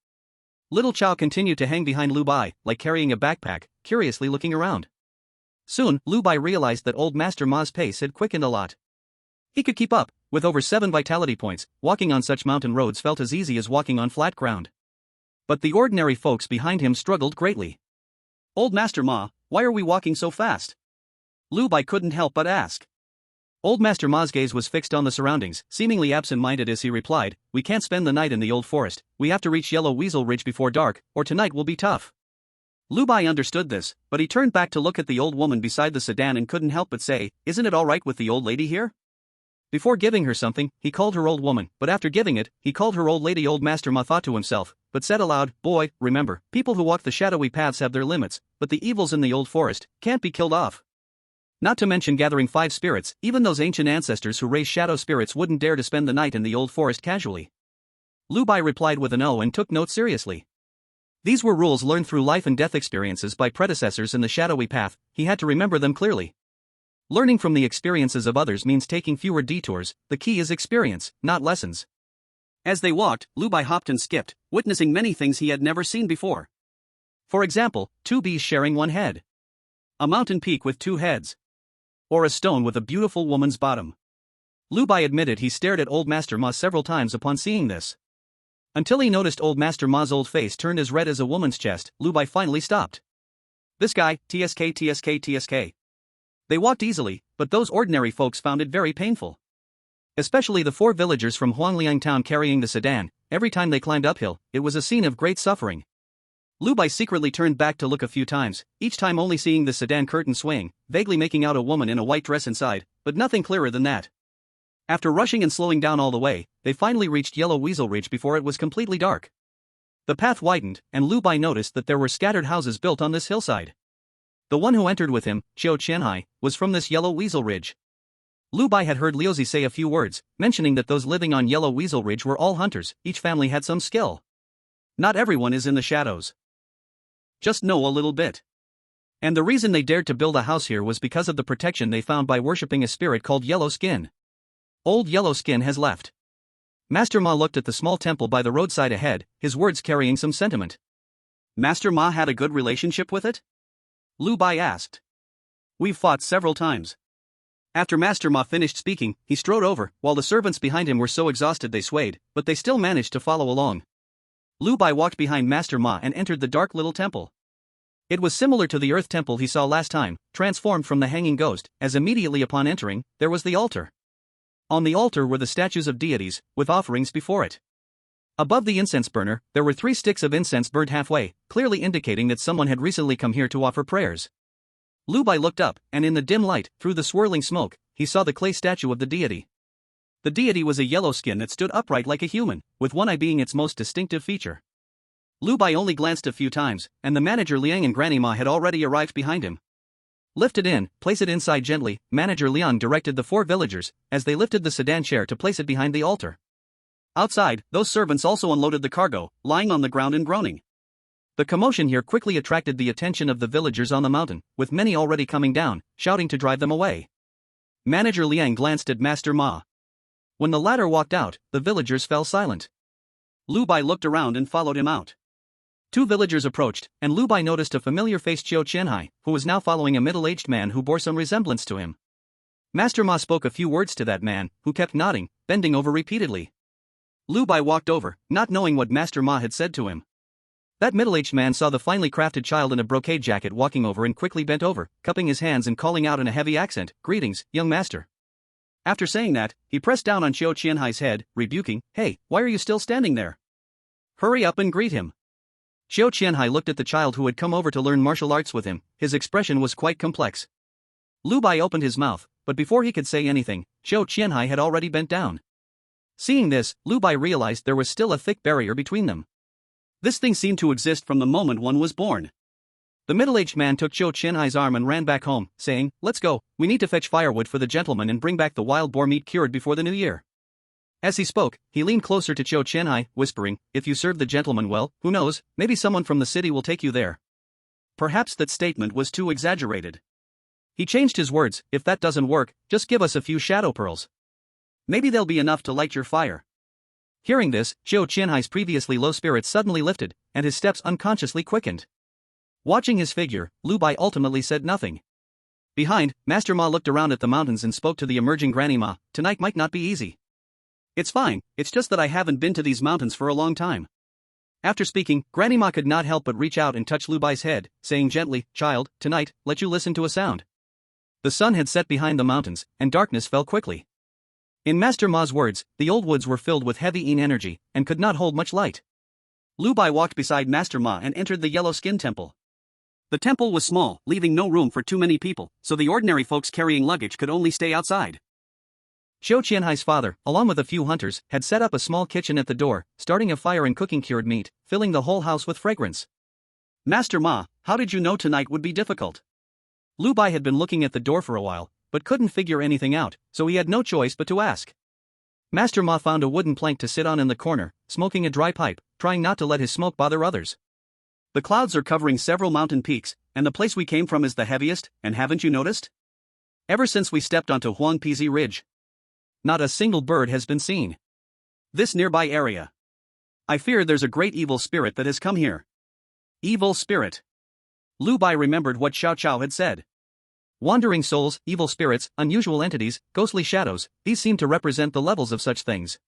Little Chow continued to hang behind Lu Bai, like carrying a backpack, curiously looking around. Soon, Lu Bai realized that Old Master Ma's pace had quickened a lot. He could keep up, with over 7 vitality points, walking on such mountain roads felt as easy as walking on flat ground. But the ordinary folks behind him struggled greatly. Old Master Ma, why are we walking so fast? Lu Bai couldn't help but ask. Old Master Ma's gaze was fixed on the surroundings, seemingly absent-minded as he replied, We can't spend the night in the old forest, we have to reach Yellow Weasel Ridge before dark, or tonight will be tough. Lu Bai understood this, but he turned back to look at the old woman beside the sedan and couldn't help but say, Isn't it all right with the old lady here? Before giving her something, he called her old woman, but after giving it, he called her old lady. Old Master Ma thought to himself, but said aloud, Boy, remember, people who walk the shadowy paths have their limits, but the evils in the old forest can't be killed off. Not to mention gathering 5 spirits, even those ancient ancestors who raise shadow spirits wouldn't dare to spend the night in the old forest casually. Lu Bai replied with an O and took note seriously. These were rules learned through life and death experiences by predecessors in the shadowy path. He had to remember them clearly. Learning from the experiences of others means taking fewer detours. The key is experience, not lessons. As they walked, Lu Bai hopped and skipped, witnessing many things he had never seen before. For example, two bees sharing one head. A mountain peak with two heads. Or a stone with a beautiful woman's bottom. Lu Bai admitted he stared at old Master Ma several times upon seeing this. Until he noticed old Master Ma's old face turned as red as a woman's chest, Lu Bai finally stopped. This guy, TSK. They walked easily, but those ordinary folks found it very painful. Especially the 4 villagers from Huangliang town carrying the sedan. Every time they climbed uphill, it was a scene of great suffering. Lu Bai secretly turned back to look a few times, each time only seeing the sedan curtain swaying, vaguely making out a woman in a white dress inside, but nothing clearer than that. After rushing and slowing down all the way, they finally reached Yellow Weasel Ridge before it was completely dark. The path widened, and Lu Bai noticed that there were scattered houses built on this hillside. The one who entered with him, Qiu Qianhai, was from this Yellow Weasel Ridge. Lu Bai had heard Liuzi say a few words, mentioning that those living on Yellow Weasel Ridge were all hunters. Each family had some skill. Not everyone is in the shadows. Just know a little bit. And the reason they dared to build a house here was because of the protection they found by worshipping a spirit called Yellow Skin. Old Yellow Skin has left. Master Ma looked at the small temple by the roadside ahead, his words carrying some sentiment. Master Ma had a good relationship with it? Lu Bai asked. We've fought several times. After Master Ma finished speaking, he strode over, while the servants behind him were so exhausted they swayed, but they still managed to follow along. Lu Bai walked behind Master Ma and entered the dark little temple. It was similar to the earth temple he saw last time, transformed from the hanging ghost, as immediately upon entering, there was the altar. On the altar were the statues of deities, with offerings before it. Above the incense burner, there were 3 sticks of incense burnt halfway, clearly indicating that someone had recently come here to offer prayers. Lu Bai looked up, and in the dim light, through the swirling smoke, he saw the clay statue of the deity. The deity was a yellow skin that stood upright like a human, with one eye being its most distinctive feature. Lu Bai only glanced a few times, and the manager Liang and Granny Ma had already arrived behind him. Lift it in, place it inside gently, Manager Liang directed the 4 villagers, as they lifted the sedan chair to place it behind the altar. Outside, those servants also unloaded the cargo, lying on the ground and groaning. The commotion here quickly attracted the attention of the villagers on the mountain, with many already coming down, shouting to drive them away. Manager Liang glanced at Master Ma. When the latter walked out, the villagers fell silent. Lu Bai looked around and followed him out. 2 villagers approached, and Lu Bai noticed a familiar-faced Qiu Qianhai, who was now following a middle-aged man who bore some resemblance to him. Master Ma spoke a few words to that man, who kept nodding, bending over repeatedly. Lu Bai walked over, not knowing what Master Ma had said to him. That middle-aged man saw the finely crafted child in a brocade jacket walking over and quickly bent over, cupping his hands and calling out in a heavy accent, "Greetings, young master." After saying that, he pressed down on Qiu Qianhai's head, rebuking, "Hey, why are you still standing there? Hurry up and greet him." Qiu Qianhai looked at the child who had come over to learn martial arts with him. His expression was quite complex. Lu Bai opened his mouth, but before he could say anything, Qiu Qianhai had already bent down. Seeing this, Lu Bai realized there was still a thick barrier between them. This thing seemed to exist from the moment one was born. The middle-aged man took Qiu Qianhai's arm and ran back home, saying, "Let's go, we need to fetch firewood for the gentleman and bring back the wild boar meat cured before the new year." As he spoke, he leaned closer to Qiu Qianhai, whispering, "If you serve the gentleman well, who knows, maybe someone from the city will take you there." Perhaps that statement was too exaggerated. He changed his words, "If that doesn't work, just give us a few shadow pearls. Maybe they'll be enough to light your fire." Hearing this, Qiu Qianhai's previously low spirits suddenly lifted, and his steps unconsciously quickened. Watching his figure, Lu Bai ultimately said nothing. Behind, Master Ma looked around at the mountains and spoke to the emerging Granny Ma, "Tonight might not be easy." "It's fine, it's just that I haven't been to these mountains for a long time." After speaking, Granny Ma could not help but reach out and touch Lu Bai's head, saying gently, "Child, tonight, let you listen to a sound." The sun had set behind the mountains, and darkness fell quickly. In Master Ma's words, the old woods were filled with heavy yin energy, and could not hold much light. Lu Bai walked beside Master Ma and entered the Yellow Skin Temple. The temple was small, leaving no room for too many people, so the ordinary folks carrying luggage could only stay outside. Qiu Qianhai's father, along with a few hunters, had set up a small kitchen at the door, starting a fire and cooking cured meat, filling the whole house with fragrance. "Master Ma, how did you know tonight would be difficult?" Lu Bai had been looking at the door for a while, but couldn't figure anything out, so he had no choice but to ask. Master Ma found a wooden plank to sit on in the corner, smoking a dry pipe, trying not to let his smoke bother others. The clouds are covering several mountain peaks, and the place we came from is the heaviest, and haven't you noticed? Ever since we stepped onto Huangpizi Ridge, not a single bird has been seen. This nearby area. I fear there's a great evil spirit that has come here. Evil spirit. Lu Bai remembered what Xiao Chao had said. Wandering souls, evil spirits, unusual entities, ghostly shadows, these seem to represent the levels of such things.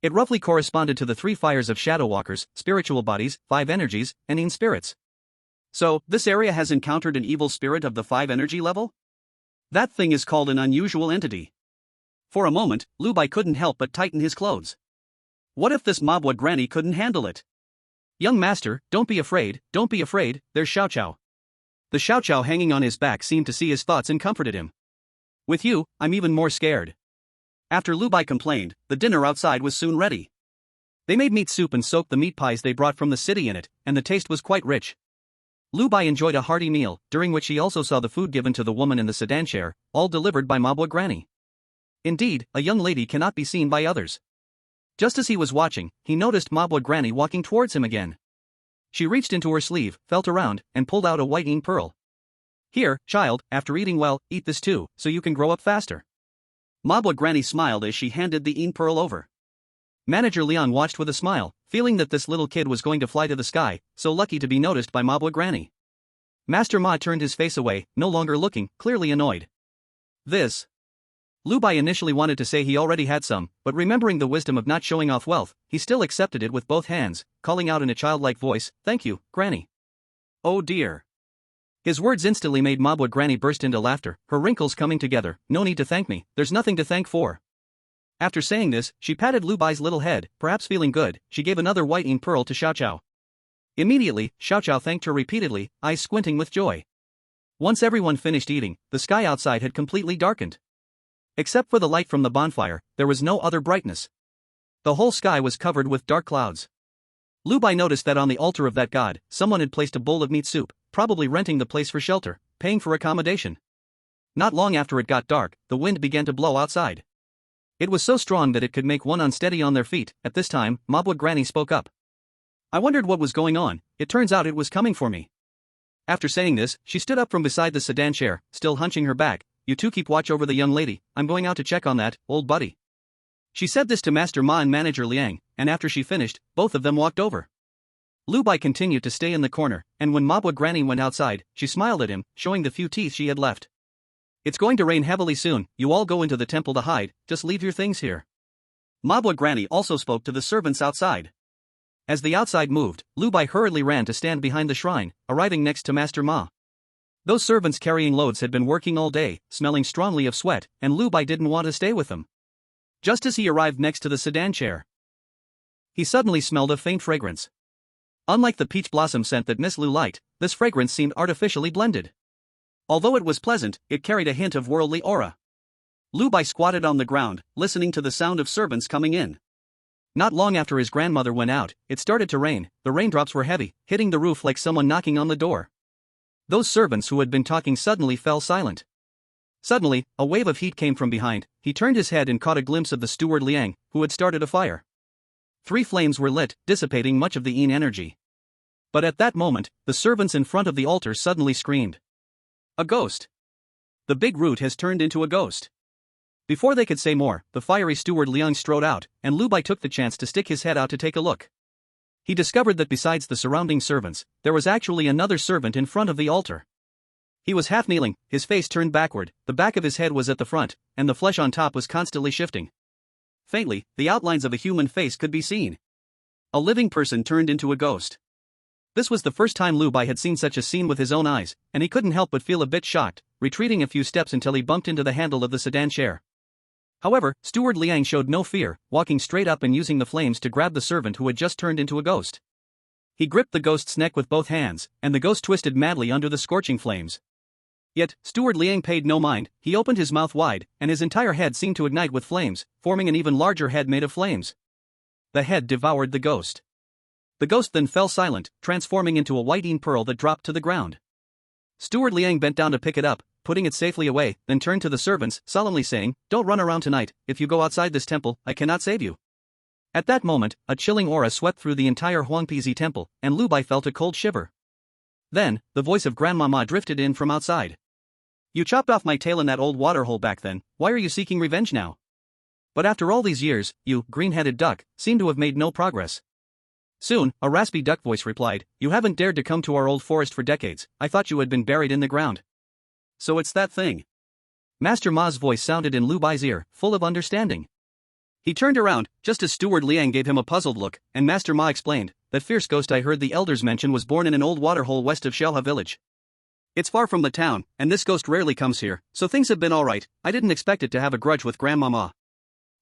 It roughly corresponded to the 3 fires of shadow walkers, spiritual bodies, 5 energies, and in spirits. So, this area has encountered an evil spirit of the 5 energy level? That thing is called an unusual entity. For a moment, Lu Bai couldn't help but tighten his clothes. What if this Mabwa granny couldn't handle it? Young master, don't be afraid, there's Xiao Chao. The Xiao Chao hanging on his back seemed to see his thoughts and comforted him. With you, I'm even more scared. After Lu Bai complained, the dinner outside was soon ready. They made meat soup and soaked the meat pies they brought from the city in it, and the taste was quite rich. Lu Bai enjoyed a hearty meal, during which he also saw the food given to the woman in the sedan chair, all delivered by Mabwa Granny. Indeed, a young lady cannot be seen by others. Just as he was watching, he noticed Mabwa Granny walking towards him again. She reached into her sleeve, felt around, and pulled out a white yin pearl. Here, child, after eating well, eat this too, so you can grow up faster. Mabwa Granny smiled as she handed the yin pearl over. Manager Liang watched with a smile, feeling that this little kid was going to fly to the sky, so lucky to be noticed by Mabwa Granny. Master Ma turned his face away, no longer looking, clearly annoyed. This. Lu Bai initially wanted to say he already had some, but remembering the wisdom of not showing off wealth, he still accepted it with both hands, calling out in a childlike voice, "Thank you, Granny." Oh dear. His words instantly made Mabwa Granny burst into laughter, her wrinkles coming together. "No need to thank me, there's nothing to thank for." After saying this, she patted Lu Bai's little head, perhaps feeling good, she gave another white yin pearl to Xiao Chao. Immediately, Xiao Chao thanked her repeatedly, eyes squinting with joy. Once everyone finished eating, the sky outside had completely darkened. Except for the light from the bonfire, there was no other brightness. The whole sky was covered with dark clouds. Lu Bai noticed that on the altar of that god, someone had placed a bowl of meat soup, probably renting the place for shelter, paying for accommodation. Not long after it got dark, the wind began to blow outside. It was so strong that it could make one unsteady on their feet. At this time, Mabwa Granny spoke up. I wondered what was going on, it turns out it was coming for me. After saying this, she stood up from beside the sedan chair, still hunching her back. You two keep watch over the young lady, I'm going out to check on that, old buddy. She said this to Master Ma and Manager Liang, and after she finished, both of them walked over. Lu Bai continued to stay in the corner, and when Mabwa Granny went outside, she smiled at him, showing the few teeth she had left. It's going to rain heavily soon, you all go into the temple to hide, just leave your things here. Mabwa Granny also spoke to the servants outside. As the outside moved, Lu Bai hurriedly ran to stand behind the shrine, arriving next to Master Ma. Those servants carrying loads had been working all day, smelling strongly of sweat, and Lu Bai didn't want to stay with them. Just as he arrived next to the sedan chair, he suddenly smelled a faint fragrance. Unlike the peach blossom scent that Miss Lu liked, this fragrance seemed artificially blended. Although it was pleasant, it carried a hint of worldly aura. Lu Bai squatted on the ground, listening to the sound of servants coming in. Not long after his grandmother went out, it started to rain. The raindrops were heavy, hitting the roof like someone knocking on the door. Those servants who had been talking suddenly fell silent. Suddenly, a wave of heat came from behind. He turned his head and caught a glimpse of the steward Liang, who had started a fire. 3 flames were lit, dissipating much of the yin energy. But at that moment, the servants in front of the altar suddenly screamed. A ghost! The big root has turned into a ghost. Before they could say more, the fiery steward Liang strode out, and Lu Bai took the chance to stick his head out to take a look. He discovered that besides the surrounding servants, there was actually another servant in front of the altar. He was half kneeling, his face turned backward, the back of his head was at the front, and the flesh on top was constantly shifting. Faintly, the outlines of a human face could be seen. A living person turned into a ghost. This was the first time Lu Bai had seen such a scene with his own eyes, and he couldn't help but feel a bit shocked, retreating a few steps until he bumped into the handle of the sedan chair. However, Steward Liang showed no fear, walking straight up and using the flames to grab the servant who had just turned into a ghost. He gripped the ghost's neck with both hands, and the ghost twisted madly under the scorching flames. Yet, Steward Liang paid no mind. He opened his mouth wide, and his entire head seemed to ignite with flames, forming an even larger head made of flames. The head devoured the ghost. The ghost then fell silent, transforming into a white yin pearl that dropped to the ground. Steward Liang bent down to pick it up, putting it safely away, then turned to the servants, solemnly saying, "Don't run around tonight. If you go outside this temple, I cannot save you." At that moment, a chilling aura swept through the entire Huangpizi temple, and Lu Bai felt a cold shiver. Then, the voice of Grandmama drifted in from outside. You chopped off my tail in that old waterhole back then, why are you seeking revenge now? But after all these years, you, green-headed duck, seem to have made no progress. Soon, a raspy duck voice replied, you haven't dared to come to our old forest for decades, I thought you had been buried in the ground. So it's that thing. Master Ma's voice sounded in Lu Bai's ear, full of understanding. He turned around, just as Steward Liang gave him a puzzled look, and Master Ma explained, that fierce ghost I heard the elders mention was born in an old waterhole west of Shelha village. It's far from the town, and this ghost rarely comes here, so things have been alright. I didn't expect it to have a grudge with Grandmama.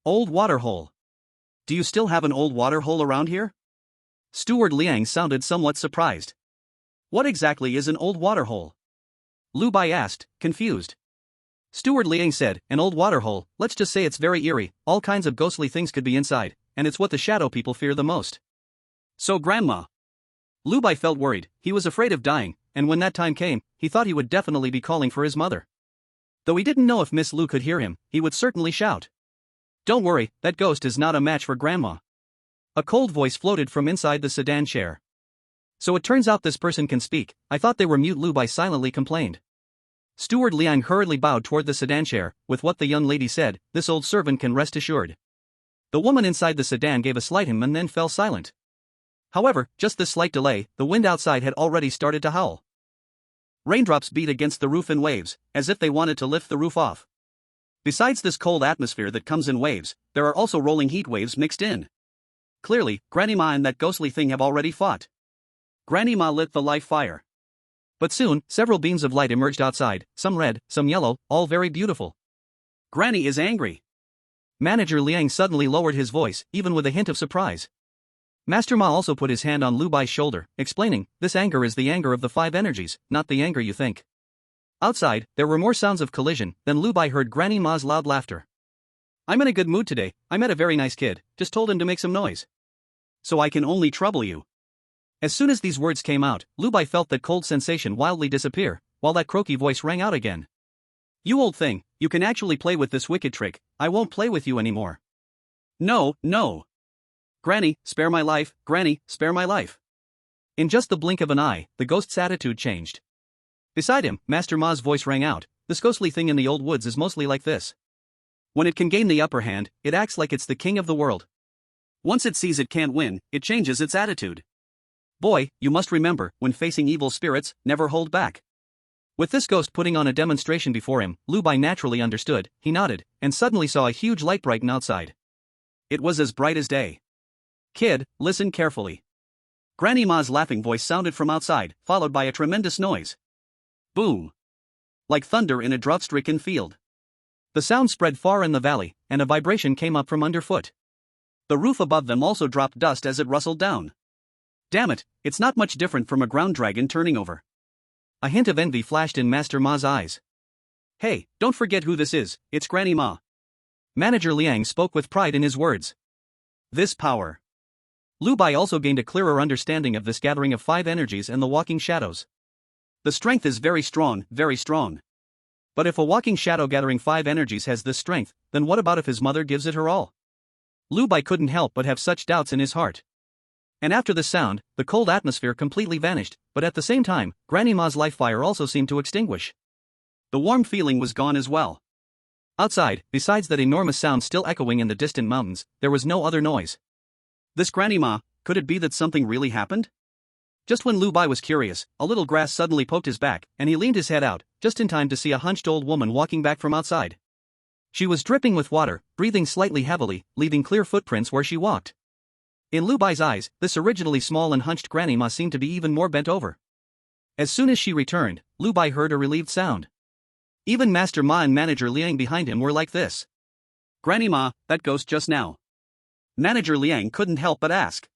Old waterhole. Do you still have an old waterhole around here? Steward Liang sounded somewhat surprised. What exactly is an old waterhole? Lu Bai asked, confused. Steward Liang said, an old waterhole, let's just say it's very eerie, all kinds of ghostly things could be inside, and it's what the shadow people fear the most. So Grandma. Lu Bai felt worried, he was afraid of dying, and when that time came, he thought he would definitely be calling for his mother. Though he didn't know if Miss Lu could hear him, he would certainly shout. Don't worry, that ghost is not a match for Grandma. A cold voice floated from inside the sedan chair. So it turns out this person can speak, I thought they were mute. Lu Bai silently complained. Steward Liang hurriedly bowed toward the sedan chair, with what the young lady said, this old servant can rest assured. The woman inside the sedan gave a slight hem and then fell silent. However, just this slight delay, the wind outside had already started to howl. Raindrops beat against the roof in waves, as if they wanted to lift the roof off. Besides this cold atmosphere that comes in waves, there are also rolling heat waves mixed in. Clearly, Granny Ma and that ghostly thing have already fought. Granny Ma lit the life fire. But soon, several beams of light emerged outside, some red, some yellow, all very beautiful. Granny is angry. Manager Liang suddenly lowered his voice, even with a hint of surprise. Master Ma also put his hand on Lu Bai's shoulder, explaining, this anger is the anger of the five energies, not the anger you think. Outside, there were more sounds of collision, then Lu Bai heard Granny Ma's loud laughter. I'm in a good mood today, I met a very nice kid, just told him to make some noise. So I can only trouble you. As soon as these words came out, Lu Bai felt that cold sensation wildly disappear, while that croaky voice rang out again. You old thing, you can actually play with this wicked trick, I won't play with you anymore. No, no. Granny, spare my life, Granny, spare my life. In just the blink of an eye, the ghost's attitude changed. Beside him, Master Ma's voice rang out, this ghostly thing in the old woods is mostly like this. When it can gain the upper hand, it acts like it's the king of the world. Once it sees it can't win, it changes its attitude. Boy, you must remember, when facing evil spirits, never hold back. With this ghost putting on a demonstration before him, Lu Bai naturally understood, he nodded, and suddenly saw a huge light brighten outside. It was as bright as day. Kid, listen carefully. Granny Ma's laughing voice sounded from outside, followed by a tremendous noise. Boom. Like thunder in a drought-stricken field. The sound spread far in the valley, and a vibration came up from underfoot. The roof above them also dropped dust as it rustled down. Damn it, it's not much different from a ground dragon turning over. A hint of envy flashed in Master Ma's eyes. Hey, don't forget who this is, it's Granny Ma. Manager Liang spoke with pride in his words. This power. Lu Bai also gained a clearer understanding of this gathering of five energies and the walking shadows. The strength is very strong, very strong. But if a walking shadow gathering five energies has this strength, then what about if his mother gives it her all? Lu Bai couldn't help but have such doubts in his heart. And after the sound, the cold atmosphere completely vanished, but at the same time, Granny Ma's life fire also seemed to extinguish. The warm feeling was gone as well. Outside, besides that enormous sound still echoing in the distant mountains, there was no other noise. This Granny Ma, could it be that something really happened? Just when Lu Bai was curious, a little grass suddenly poked his back, and he leaned his head out, just in time to see a hunched old woman walking back from outside. She was dripping with water, breathing slightly heavily, leaving clear footprints where she walked. In Lu Bai's eyes, this originally small and hunched Granny Ma seemed to be even more bent over. As soon as she returned, Lu Bai heard a relieved sound. Even Master Ma and Manager Liang behind him were like this. Granny Ma, that ghost just now. Manager Liang couldn't help but ask.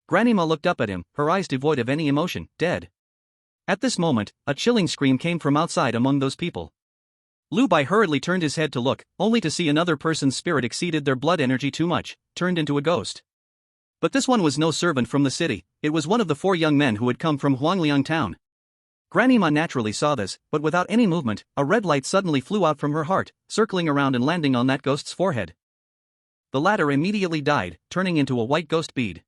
Granny Ma looked up at him, her eyes devoid of any emotion, dead. At this moment, a chilling scream came from outside among those people. Lu Bai hurriedly turned his head to look, only to see another person's spirit exceeded their blood energy too much, turned into a ghost. But this one was no servant from the city, it was one of the 4 young men who had come from Huangliang town. Granny Ma naturally saw this, but without any movement, a red light suddenly flew out from her heart, circling around and landing on that ghost's forehead. the latter immediately died, turning into a white ghost bead.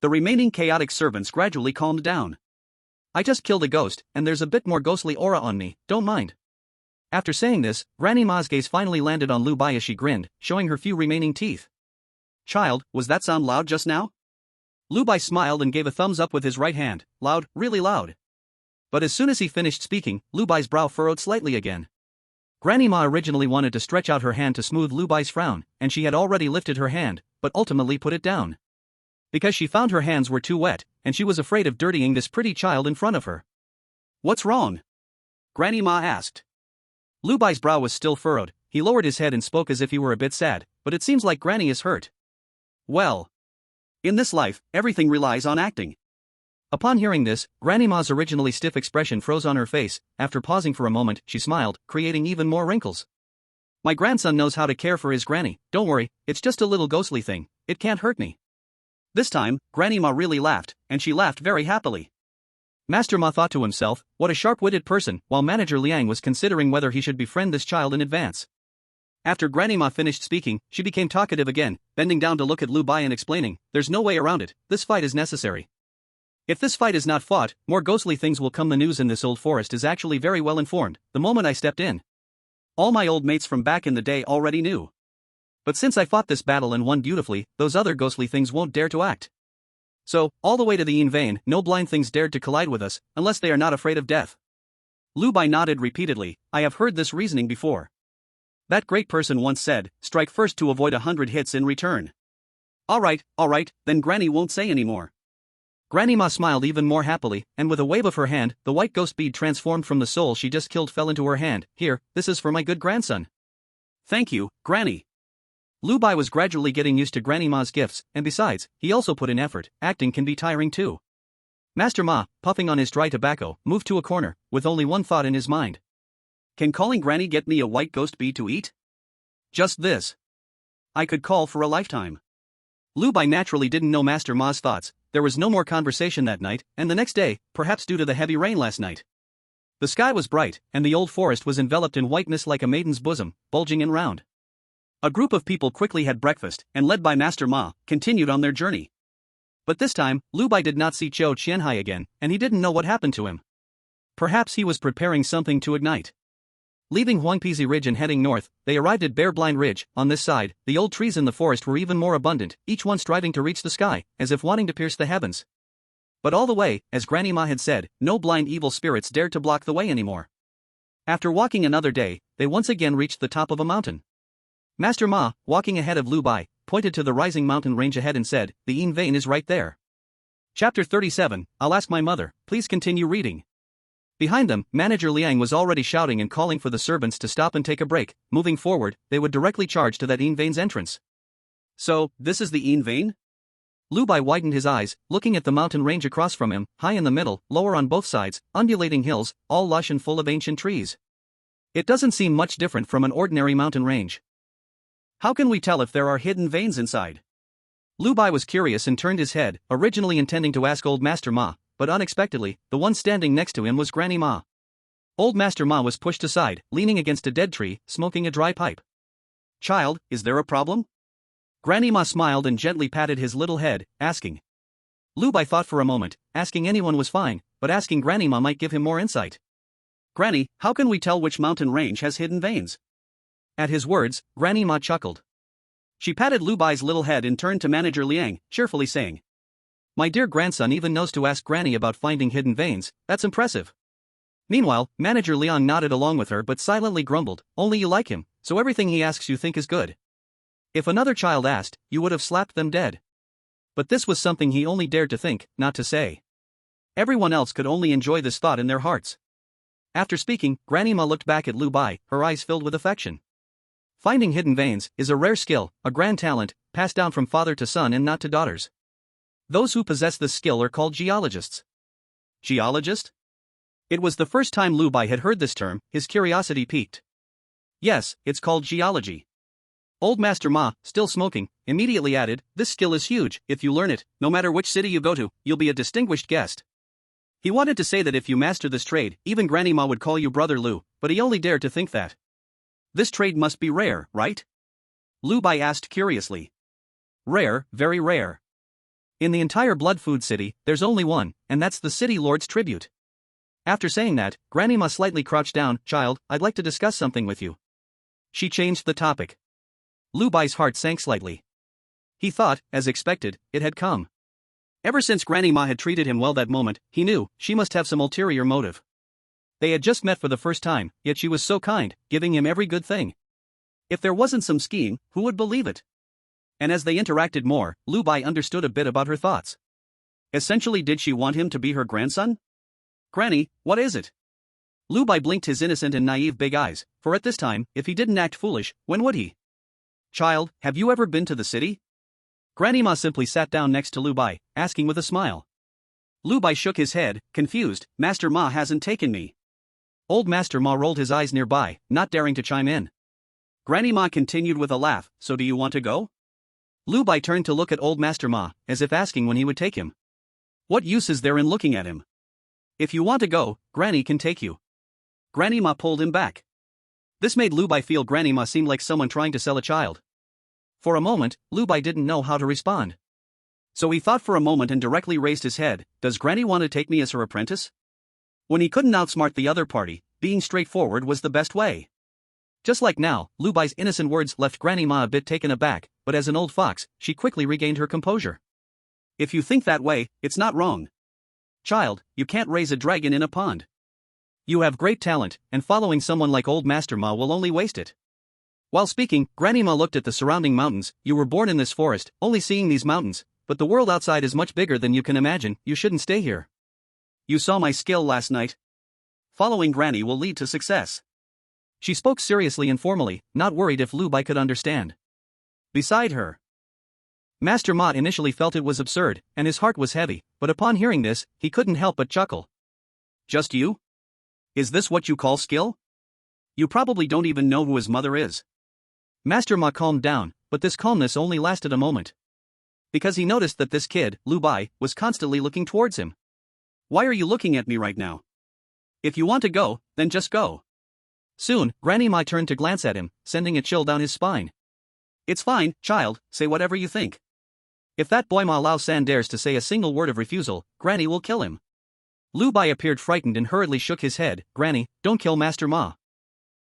The remaining chaotic servants gradually calmed down. I just killed a ghost, and there's a bit more ghostly aura on me, don't mind. After saying this, Granny Ma's gaze finally landed on Lu Bai as she grinned, showing her few remaining teeth. Child, was that sound loud just now? Lu Bai smiled and gave a thumbs up with his right hand, loud, really loud. But as soon as he finished speaking, Lu Bai's brow furrowed slightly again. Granny Ma originally wanted to stretch out her hand to smooth Lu Bai's frown, and she had already lifted her hand, but ultimately put it down. Because she found her hands were too wet, and she was afraid of dirtying this pretty child in front of her. What's wrong? Granny Ma asked. Lu Bai's brow was still furrowed. He lowered his head and spoke as if he were a bit sad, but it seems like Granny is hurt. Well, in this life, everything relies on acting. Upon hearing this, Granny Ma's originally stiff expression froze on her face. After pausing for a moment, she smiled, creating even more wrinkles. My grandson knows how to care for his granny, don't worry, it's just a little ghostly thing, it can't hurt me. This time, Granny Ma really laughed, and she laughed very happily. Master Ma thought to himself, what a sharp-witted person, while Manager Liang was considering whether he should befriend this child in advance. After Granny Ma finished speaking, she became talkative again, bending down to look at Lu Bai and explaining, there's no way around it, this fight is necessary. If this fight is not fought, more ghostly things will come. The news in this old forest is actually very well informed. The moment I stepped in, all my old mates from back in the day already knew. But since I fought this battle and won beautifully, those other ghostly things won't dare to act. So, all the way to the Yin Vein, no blind things dared to collide with us, unless they are not afraid of death. Lu Bai nodded repeatedly. I have heard this reasoning before. That great person once said, strike first to avoid 100 hits in return. Alright, then Granny won't say anymore. Granny Ma smiled even more happily, and with a wave of her hand, the white ghost bead transformed from the soul she just killed fell into her hand. Here, this is for my good grandson. Thank you, Granny. Lu Bai was gradually getting used to Granny Ma's gifts, and besides, he also put in effort. Acting can be tiring too. Master Ma, puffing on his dry tobacco, moved to a corner, with only one thought in his mind. Can calling Granny get me a white ghost bead to eat? Just this. I could call for a lifetime. Lu Bai naturally didn't know Master Ma's thoughts. There was no more conversation that night, and the next day, perhaps due to the heavy rain last night. The sky was bright, and the old forest was enveloped in whiteness like a maiden's bosom, bulging and round. A group of people quickly had breakfast, and led by Master Ma, continued on their journey. But this time, Lu Bai did not see Zhou Qianhai again, and he didn't know what happened to him. Perhaps he was preparing something to ignite. Leaving Huangpizi Ridge and heading north, they arrived at Bear Blind Ridge. On this side, the old trees in the forest were even more abundant, each one striving to reach the sky, as if wanting to pierce the heavens. But all the way, as Granny Ma had said, no blind evil spirits dared to block the way anymore. After walking another day, they once again reached the top of a mountain. Master Ma, walking ahead of Lu Bai, pointed to the rising mountain range ahead and said, the Yin Vein is right there. Chapter 37, I'll ask my mother, please continue reading. Behind them, Manager Liang was already shouting and calling for the servants to stop and take a break. Moving forward, they would directly charge to that Yin Vein's entrance. So, this is the Yin Vein? Lu Bai widened his eyes, looking at the mountain range across from him, high in the middle, lower on both sides, undulating hills, all lush and full of ancient trees. It doesn't seem much different from an ordinary mountain range. How can we tell if there are hidden veins inside? Lu Bai was curious and turned his head, originally intending to ask old Master Ma, but unexpectedly, the one standing next to him was Granny Ma. Old Master Ma was pushed aside, leaning against a dead tree, smoking a dry pipe. Child, is there a problem? Granny Ma smiled and gently patted his little head, asking. Lu Bai thought for a moment. Asking anyone was fine, but asking Granny Ma might give him more insight. Granny, how can we tell which mountain range has hidden veins? At his words, Granny Ma chuckled. She patted Lu Bai's little head and turned to Manager Liang, cheerfully saying, my dear grandson even knows to ask Granny about finding hidden veins, that's impressive. Meanwhile, Manager Liang nodded along with her but silently grumbled, only you like him, so everything he asks you think is good. If another child asked, you would have slapped them dead. But this was something he only dared to think, not to say. Everyone else could only enjoy this thought in their hearts. After speaking, Granny Ma looked back at Lu Bai, her eyes filled with affection. Finding hidden veins is a rare skill, a grand talent, passed down from father to son and not to daughters. Those who possess this skill are called geologists. Geologist? It was the first time Lu Bai had heard this term, his curiosity piqued. Yes, it's called geology. Old Master Ma, still smoking, immediately added, this skill is huge, if you learn it, no matter which city you go to, you'll be a distinguished guest. He wanted to say that if you master this trade, even Granny Ma would call you Brother Lu, but he only dared to think that. This trade must be rare, right? Lu Bai asked curiously. Rare, very rare. In the entire Blood Food City, there's only one, and that's the City Lord's tribute. After saying that, Granny Ma slightly crouched down. Child, I'd like to discuss something with you. She changed the topic. Lu Bai's heart sank slightly. He thought, as expected, it had come. Ever since Granny Ma had treated him well that moment, he knew she must have some ulterior motive. They had just met for the first time, yet she was so kind, giving him every good thing. If there wasn't some scheme, who would believe it? And as they interacted more, Lu Bai understood a bit about her thoughts. Essentially, did she want him to be her grandson? Granny, what is it? Lu Bai blinked his innocent and naive big eyes, for at this time, if he didn't act foolish, when would he? Child, have you ever been to the city? Granny Ma simply sat down next to Lu Bai, asking with a smile. Lu Bai shook his head, confused. Master Ma hasn't taken me. Old Master Ma rolled his eyes nearby, not daring to chime in. Granny Ma continued with a laugh. So do you want to go? Lu Bai turned to look at Old Master Ma, as if asking when he would take him. What use is there in looking at him? If you want to go, Granny can take you. Granny Ma pulled him back. This made Lu Bai feel Granny Ma seemed like someone trying to sell a child. For a moment, Lu Bai didn't know how to respond. So he thought for a moment and directly raised his head. Does Granny want to take me as her apprentice? When he couldn't outsmart the other party, being straightforward was the best way. Just like now, Lu Bai's innocent words left Granny Ma a bit taken aback, but as an old fox, she quickly regained her composure. If you think that way, it's not wrong. Child, you can't raise a dragon in a pond. You have great talent, and following someone like Old Master Ma will only waste it. While speaking, Granny Ma looked at the surrounding mountains. You were born in this forest, only seeing these mountains, but the world outside is much bigger than you can imagine. You shouldn't stay here. You saw my skill last night. Following Granny will lead to success. She spoke seriously and formally, not worried if Lu Bai could understand. Beside her, Master Ma initially felt it was absurd, and his heart was heavy, but upon hearing this, he couldn't help but chuckle. Just you? Is this what you call skill? You probably don't even know who his mother is. Master Ma calmed down, but this calmness only lasted a moment. Because he noticed that this kid, Lu Bai, was constantly looking towards him. Why are you looking at me right now? If you want to go, then just go. Soon, Granny Ma turned to glance at him, sending a chill down his spine. It's fine, child, say whatever you think. If that boy Ma Lao San dares to say a single word of refusal, Granny will kill him. Lu Bai appeared frightened and hurriedly shook his head. Granny, don't kill Master Ma.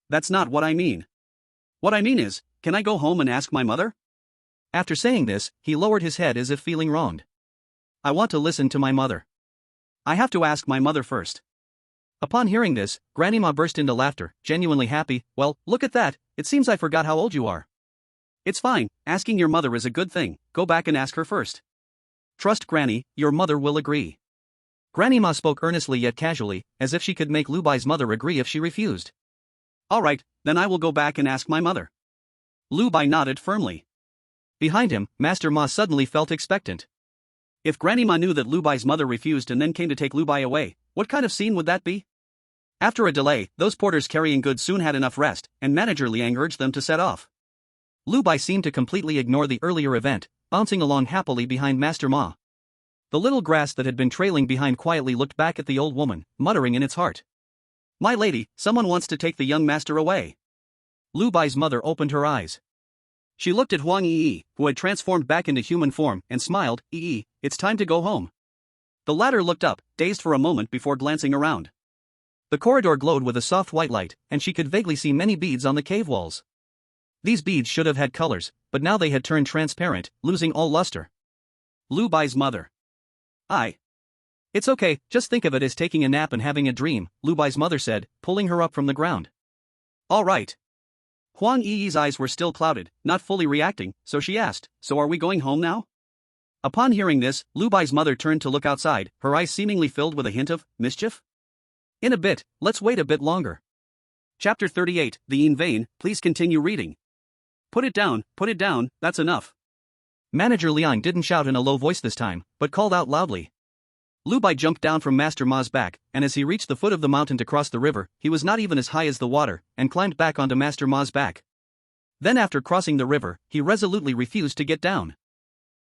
That's not what I mean. What I mean is, can I go home and ask my mother? After saying this, he lowered his head as if feeling wronged. I want to listen to my mother. I have to ask my mother first. Upon hearing this, Granny Ma burst into laughter, genuinely happy. Well, look at that, it seems I forgot how old you are. It's fine, asking your mother is a good thing, go back and ask her first. Trust Granny, your mother will agree. Granny Ma spoke earnestly yet casually, as if she could make Lu Bai's mother agree if she refused. Alright, then I will go back and ask my mother. Lu Bai nodded firmly. Behind him, Master Ma suddenly felt expectant. If Granny Ma knew that Lu Bai's mother refused and then came to take Lu Bai away, what kind of scene would that be? After a delay, those porters carrying goods soon had enough rest, and Manager Liang urged them to set off. Lu Bai seemed to completely ignore the earlier event, bouncing along happily behind Master Ma. The little grass that had been trailing behind quietly looked back at the old woman, muttering in its heart. My lady, someone wants to take the young master away. Lu Bai's mother opened her eyes. She looked at Huang Yi, who had transformed back into human form, and smiled. Yi, it's time to go home. The latter looked up, dazed for a moment before glancing around. The corridor glowed with a soft white light, and she could vaguely see many beads on the cave walls. These beads should have had colors, but now they had turned transparent, losing all luster. Lu Bai's mother. It's okay, just think of it as taking a nap and having a dream, Lu Bai's mother said, pulling her up from the ground. All right. Huang Yi's eyes were still clouded, not fully reacting, so she asked, so are we going home now? Upon hearing this, Lu Bai's mother turned to look outside, her eyes seemingly filled with a hint of mischief. In a bit, let's wait a bit longer. Chapter 38, The In Vain, please continue reading. Put it down, that's enough. Manager Liang didn't shout in a low voice this time, but called out loudly. Lu Bai jumped down from Master Ma's back, and as he reached the foot of the mountain to cross the river, he was not even as high as the water, and climbed back onto Master Ma's back. Then after crossing the river, he resolutely refused to get down.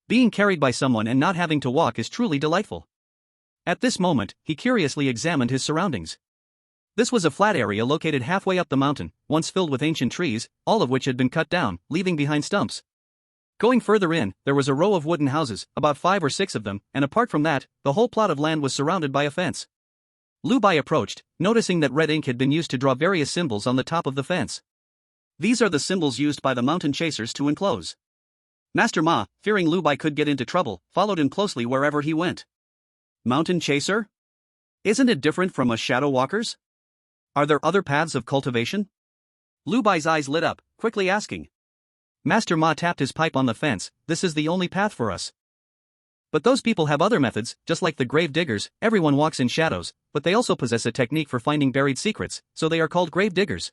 Being carried by someone and not having to walk is truly delightful. At this moment, he curiously examined his surroundings. This was a flat area located halfway up the mountain, once filled with ancient trees, all of which had been cut down, leaving behind stumps. Going further in, there was a row of wooden houses, about 5 or 6 of them, and apart from that, the whole plot of land was surrounded by a fence. Lu Bai approached, noticing that red ink had been used to draw various symbols on the top of the fence. These are the symbols used by the mountain chasers to enclose. Master Ma, fearing Lu Bai could get into trouble, followed him closely wherever he went. Mountain chaser? Isn't it different from us shadow walkers? Are there other paths of cultivation? Lu Bai's eyes lit up, quickly asking. Master Ma tapped his pipe on the fence. This is the only path for us. But those people have other methods, just like the grave diggers. Everyone walks in shadows, but they also possess a technique for finding buried secrets, so they are called grave diggers.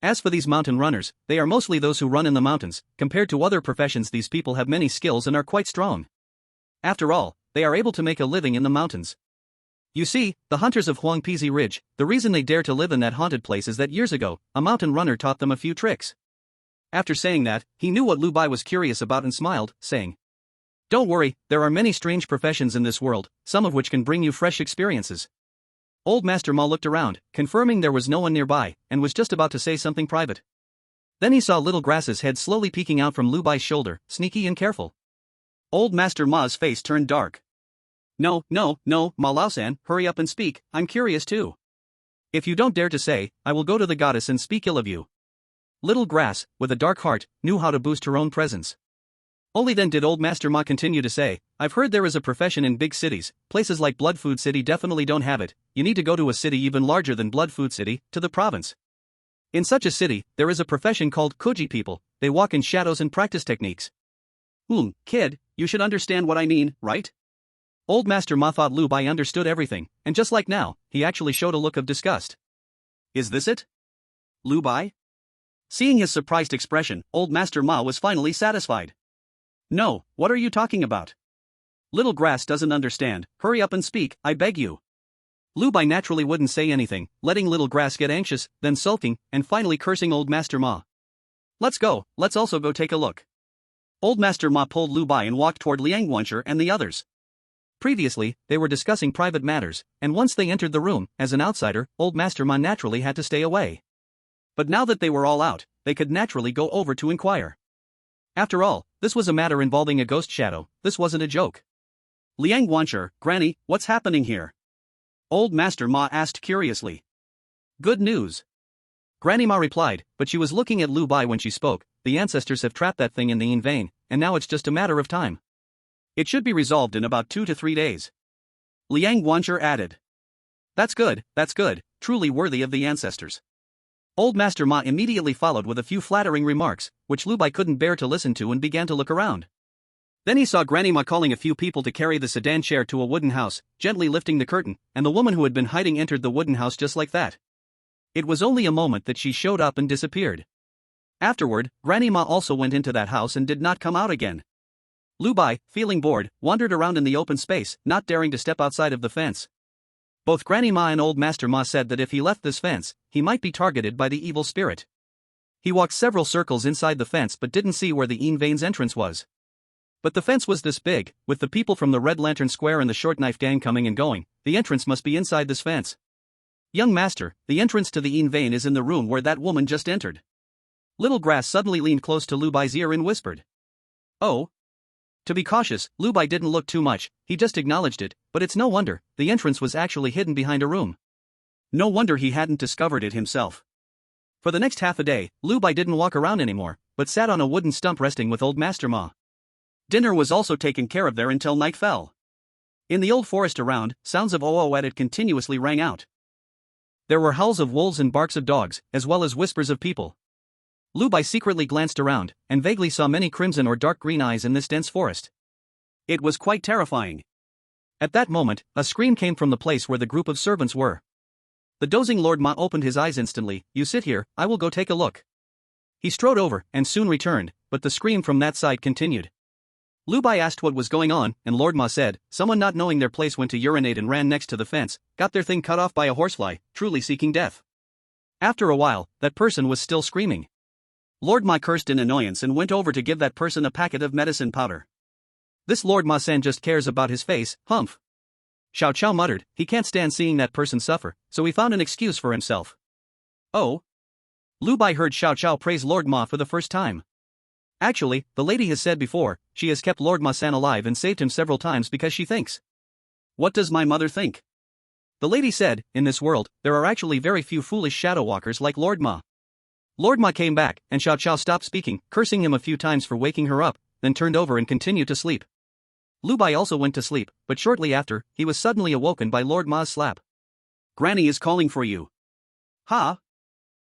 As for these mountain runners, they are mostly those who run in the mountains. Compared to other professions, these people have many skills and are quite strong. After all, they are able to make a living in the mountains. You see, the hunters of Huangpizi Ridge, the reason they dare to live in that haunted place is that years ago, a mountain runner taught them a few tricks. After saying that, he knew what Lu Bai was curious about and smiled, saying, "Don't worry, there are many strange professions in this world, some of which can bring you fresh experiences." Old Master Ma looked around, confirming there was no one nearby, and was just about to say something private. Then he saw Little Grass's head slowly peeking out from Lu Bai's shoulder, sneaky and careful. Old Master Ma's face turned dark. No, Ma Lao-san, hurry up and speak, I'm curious too. If you don't dare to say, I will go to the goddess and speak ill of you. Little Grass, with a dark heart, knew how to boost her own presence. Only then did Old Master Ma continue to say, I've heard there is a profession in big cities. Places like Bloodfood City definitely don't have it. You need to go to a city even larger than Bloodfood City, to the province. In such a city, there is a profession called Koji people. They walk in shadows and practice techniques. Kid, you should understand what I mean, right? Old Master Ma thought Lu Bai understood everything, and just like now, he actually showed a look of disgust. Is this it? Lu Bai? Seeing his surprised expression, Old Master Ma was finally satisfied. No, what are you talking about? Little Grass doesn't understand, hurry up and speak, I beg you. Lu Bai naturally wouldn't say anything, letting Little Grass get anxious, then sulking, and finally cursing Old Master Ma. Let's go, let's also go take a look. Old Master Ma pulled Lu Bai and walked toward Liang Guancher and the others. Previously, they were discussing private matters, and once they entered the room, as an outsider, Old Master Ma naturally had to stay away. But now that they were all out, they could naturally go over to inquire. After all, this was a matter involving a ghost shadow, this wasn't a joke. Liang Guancher, Granny, what's happening here? Old Master Ma asked curiously. Good news. Granny Ma replied, but she was looking at Lu Bai when she spoke. The ancestors have trapped that thing in the vein, and now it's just a matter of time. It should be resolved in about 2 to 3 days. Liang Guancher added. That's good, truly worthy of the ancestors. Old Master Ma immediately followed with a few flattering remarks, which Lu Bai couldn't bear to listen to and began to look around. Then he saw Granny Ma calling a few people to carry the sedan chair to a wooden house, gently lifting the curtain, and the woman who had been hiding entered the wooden house just like that. It was only a moment that she showed up and disappeared. Afterward, Granny Ma also went into that house and did not come out again. Lu Bai, feeling bored, wandered around in the open space, not daring to step outside of the fence. Both Granny Ma and Old Master Ma said that if he left this fence, he might be targeted by the evil spirit. He walked several circles inside the fence but didn't see where the Veins entrance was. But the fence was this big, with the people from the Red Lantern Square and the Short Knife Gang coming and going, the entrance must be inside this fence. Young master, the entrance to the Vein is in the room where that woman just entered. Little Grass suddenly leaned close to Lu Bai's ear and whispered. Oh? To be cautious, Lu Bai didn't look too much, he just acknowledged it, but it's no wonder, the entrance was actually hidden behind a room. No wonder he hadn't discovered it himself. For the next half a day, Lu Bai didn't walk around anymore, but sat on a wooden stump resting with Old Master Ma. Dinner was also taken care of there until night fell. In the old forest around, sounds of oo-at continuously rang out. There were howls of wolves and barks of dogs, as well as whispers of people. Lu Bai secretly glanced around, and vaguely saw many crimson or dark green eyes in this dense forest. It was quite terrifying. At that moment, a scream came from the place where the group of servants were. The dozing Lord Ma opened his eyes instantly. You sit here, I will go take a look. He strode over, and soon returned, but the scream from that side continued. Lu Bai asked what was going on, and Lord Ma said, someone not knowing their place went to urinate and ran next to the fence, got their thing cut off by a horsefly, truly seeking death. After a while, that person was still screaming. Lord Ma cursed in annoyance and went over to give that person a packet of medicine powder. This Lord Ma-san just cares about his face, humph. Xiao Chao muttered, he can't stand seeing that person suffer, so he found an excuse for himself. Oh. Lu Bai heard Xiao Chao praise Lord Ma for the first time. Actually, the lady has said before, she has kept Lord Ma-san alive and saved him several times because she thinks. What does my mother think? The lady said, in this world, there are actually very few foolish shadow walkers like Lord Ma. Lord Ma came back, and Xiao Chao stopped speaking, cursing him a few times for waking her up, then turned over and continued to sleep. Lu Bai also went to sleep, but shortly after, he was suddenly awoken by Lord Ma's slap. Granny is calling for you. Ha?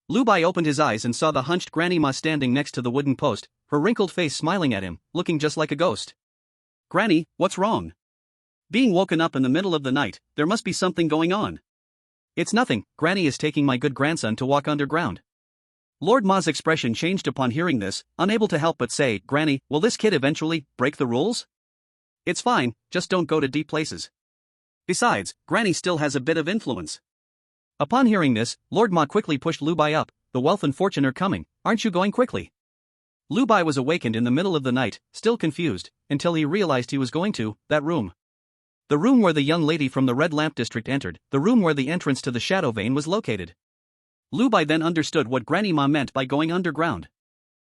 Lu Bai opened his eyes and saw the hunched Granny Ma standing next to the wooden post, her wrinkled face smiling at him, looking just like a ghost. Granny, what's wrong? Being woken up in the middle of the night, there must be something going on. It's nothing, Granny is taking my good grandson to walk underground. Lord Ma's expression changed upon hearing this, unable to help but say, Granny, will this kid eventually break the rules? It's fine, just don't go to deep places. Besides, Granny still has a bit of influence. Upon hearing this, Lord Ma quickly pushed Lu Bai up. The wealth and fortune are coming, aren't you going quickly? Lu Bai was awakened in the middle of the night, still confused, until he realized he was going to that room. The room where the young lady from the Red Lamp District entered, the room where the entrance to the Shadow Vein was located. Lu Bai then understood what Granny Ma meant by going underground.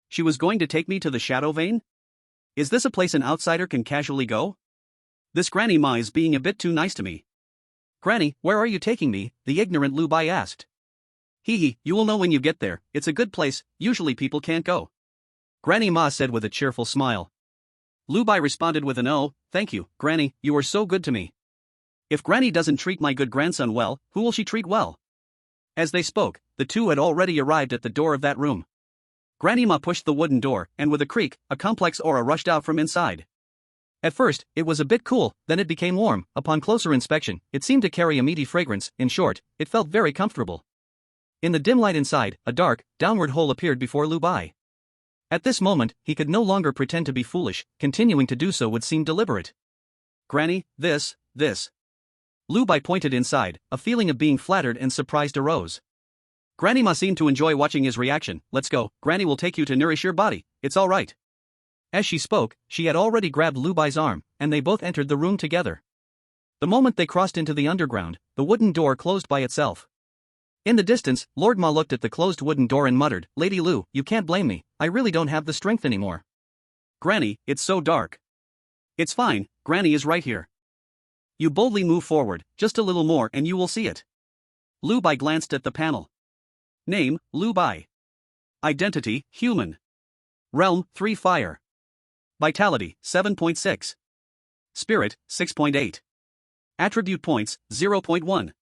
She was going to take me to the Shadow Vein? Is this a place an outsider can casually go? This Granny Ma is being a bit too nice to me. Granny, where are you taking me? The ignorant Lu Bai asked. Hee, you will know when you get there, it's a good place, usually people can't go. Granny Ma said with a cheerful smile. Lu Bai responded with an oh, thank you, Granny, you are so good to me. If Granny doesn't treat my good grandson well, who will she treat well? As they spoke, the two had already arrived at the door of that room. Granny Ma pushed the wooden door, and with a creak, a complex aura rushed out from inside. At first, it was a bit cool, then it became warm. Upon closer inspection, it seemed to carry a meaty fragrance. In short, it felt very comfortable. In the dim light inside, a dark, downward hole appeared before Lu Bai. At this moment, he could no longer pretend to be foolish, continuing to do so would seem deliberate. Granny, this. Lu Bai pointed inside, a feeling of being flattered and surprised arose. Granny Ma seemed to enjoy watching his reaction. Let's go, Granny will take you to nourish your body, it's alright. As she spoke, she had already grabbed Lu Bai's arm, and they both entered the room together. The moment they crossed into the underground, the wooden door closed by itself. In the distance, Lord Ma looked at the closed wooden door and muttered, Lady Lu, you can't blame me, I really don't have the strength anymore. Granny, it's so dark. It's fine, Granny is right here. You boldly move forward, just a little more and you will see it. Lu Bai glanced at the panel. Name, Lu Bai. Identity, human. Realm, 3 fire. Vitality, 7.6. Spirit, 6.8. Attribute points, 0.1.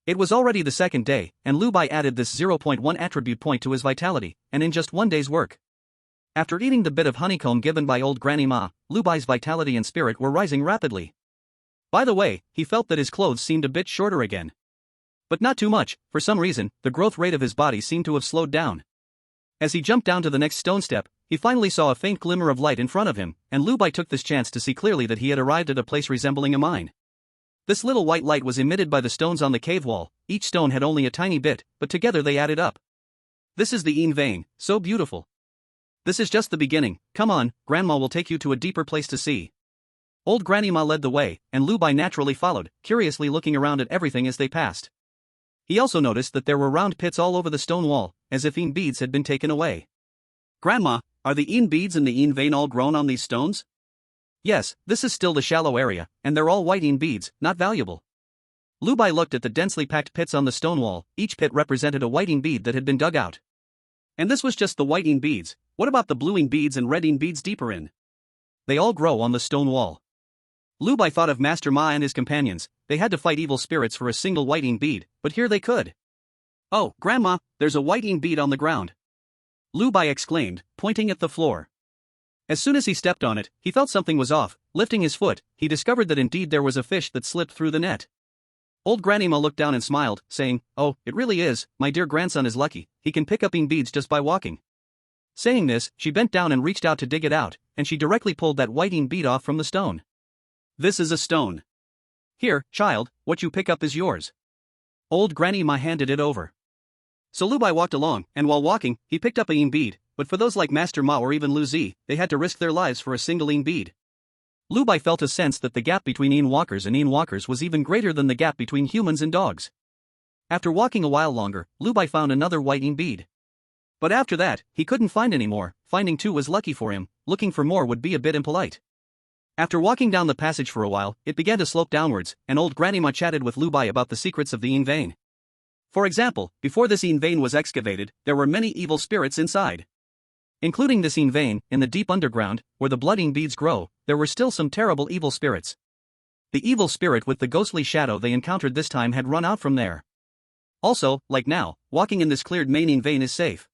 It was already the second day, and Lu Bai added this 0.1 attribute point to his vitality, and in just one day's work. After eating the bit of honeycomb given by old Granny Ma, Lu Bai's vitality and spirit were rising rapidly. By the way, he felt that his clothes seemed a bit shorter again. But not too much, for some reason, the growth rate of his body seemed to have slowed down. As he jumped down to the next stone step, he finally saw a faint glimmer of light in front of him, and Lu Bai took this chance to see clearly that he had arrived at a place resembling a mine. This little white light was emitted by the stones on the cave wall. Each stone had only a tiny bit, but together they added up. This is the Yin vein, so beautiful. This is just the beginning, come on, Grandma will take you to a deeper place to see. Old Granny Ma led the way, and Lu Bai naturally followed, curiously looking around at everything as they passed. He also noticed that there were round pits all over the stone wall, as if Yin beads had been taken away. Grandma, are the Yin beads in the Yin vein all grown on these stones? Yes, this is still the shallow area, and they're all white Yin beads, not valuable. Lu Bai looked at the densely packed pits on the stone wall. Each pit represented a white Yin bead that had been dug out. And this was just the white Yin beads. What about the blue Yin beads and red Yin beads deeper in? They all grow on the stone wall. Lu Bai thought of Master Ma and his companions. They had to fight evil spirits for a single white Yin bead, but here they could. Oh, Grandma, there's a white Yin bead on the ground. Lu Bai exclaimed, pointing at the floor. As soon as he stepped on it, he felt something was off. Lifting his foot, he discovered that indeed there was a fish that slipped through the net. Old Granny Ma looked down and smiled, saying, Oh, it really is, my dear grandson is lucky, he can pick up Yin beads just by walking. Saying this, she bent down and reached out to dig it out, and she directly pulled that white Yin bead off from the stone. This is a stone. Here, child, what you pick up is yours. Old Granny Ma handed it over. So Lu Bai walked along, and while walking, he picked up a Yin bead, but for those like Master Ma or even Lu Zi, they had to risk their lives for a single Yin bead. Lu Bai felt a sense that the gap between walkers and walkers was even greater than the gap between humans and dogs. After walking a while longer, Lu Bai found another white bead. But after that, he couldn't find any more. Finding two was lucky for him, looking for more would be a bit impolite. After walking down the passage for a while, it began to slope downwards, and old Grandma chatted with Lu Bai about the secrets of the vein. For example, before this vein was excavated, there were many evil spirits inside. Including this vein, in the deep underground, where the blood beads grow, there were still some terrible evil spirits. The evil spirit with the ghostly shadow they encountered this time had run out from there. Also, like now, walking in this cleared main vein is safe.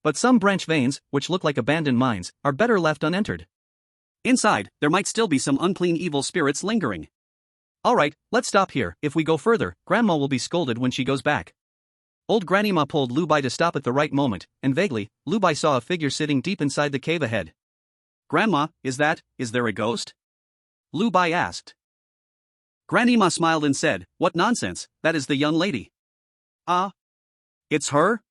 But some branch veins, which look like abandoned mines, are better left unentered. Inside, there might still be some unclean evil spirits lingering. Alright, let's stop here. If we go further, Grandma will be scolded when she goes back. Old Grandma pulled Lu Bai to stop at the right moment, and vaguely, Lu Bai saw a figure sitting deep inside the cave ahead. Grandma, is there a ghost? Lu Bai asked. Grandma smiled and said, what nonsense, that is the young lady. Ah? It's her?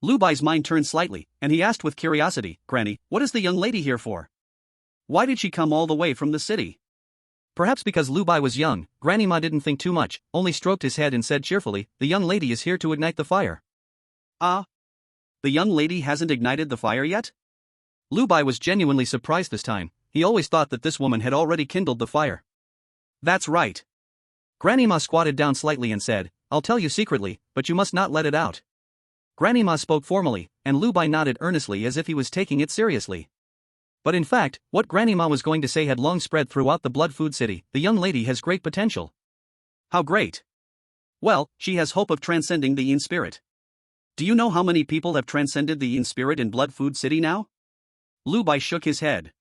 Lu Bai's mind turned slightly, and he asked with curiosity, Granny, what is the young lady here for? Why did she come all the way from the city? Perhaps because Lu Bai was young, Grandma didn't think too much, only stroked his head and said cheerfully, the young lady is here to ignite the fire. Ah? The young lady hasn't ignited the fire yet? Lu Bai was genuinely surprised this time. He always thought that this woman had already kindled the fire. That's right. Grandma squatted down slightly and said, I'll tell you secretly, but you must not let it out. Grandma spoke formally, and Lu Bai nodded earnestly as if he was taking it seriously. But in fact, what Grandma was going to say had long spread throughout the Blood Food City. The young lady has great potential. How great? Well, she has hope of transcending the Yin spirit. Do you know how many people have transcended the Yin spirit in Blood Food City now? Lu Bai shook his head.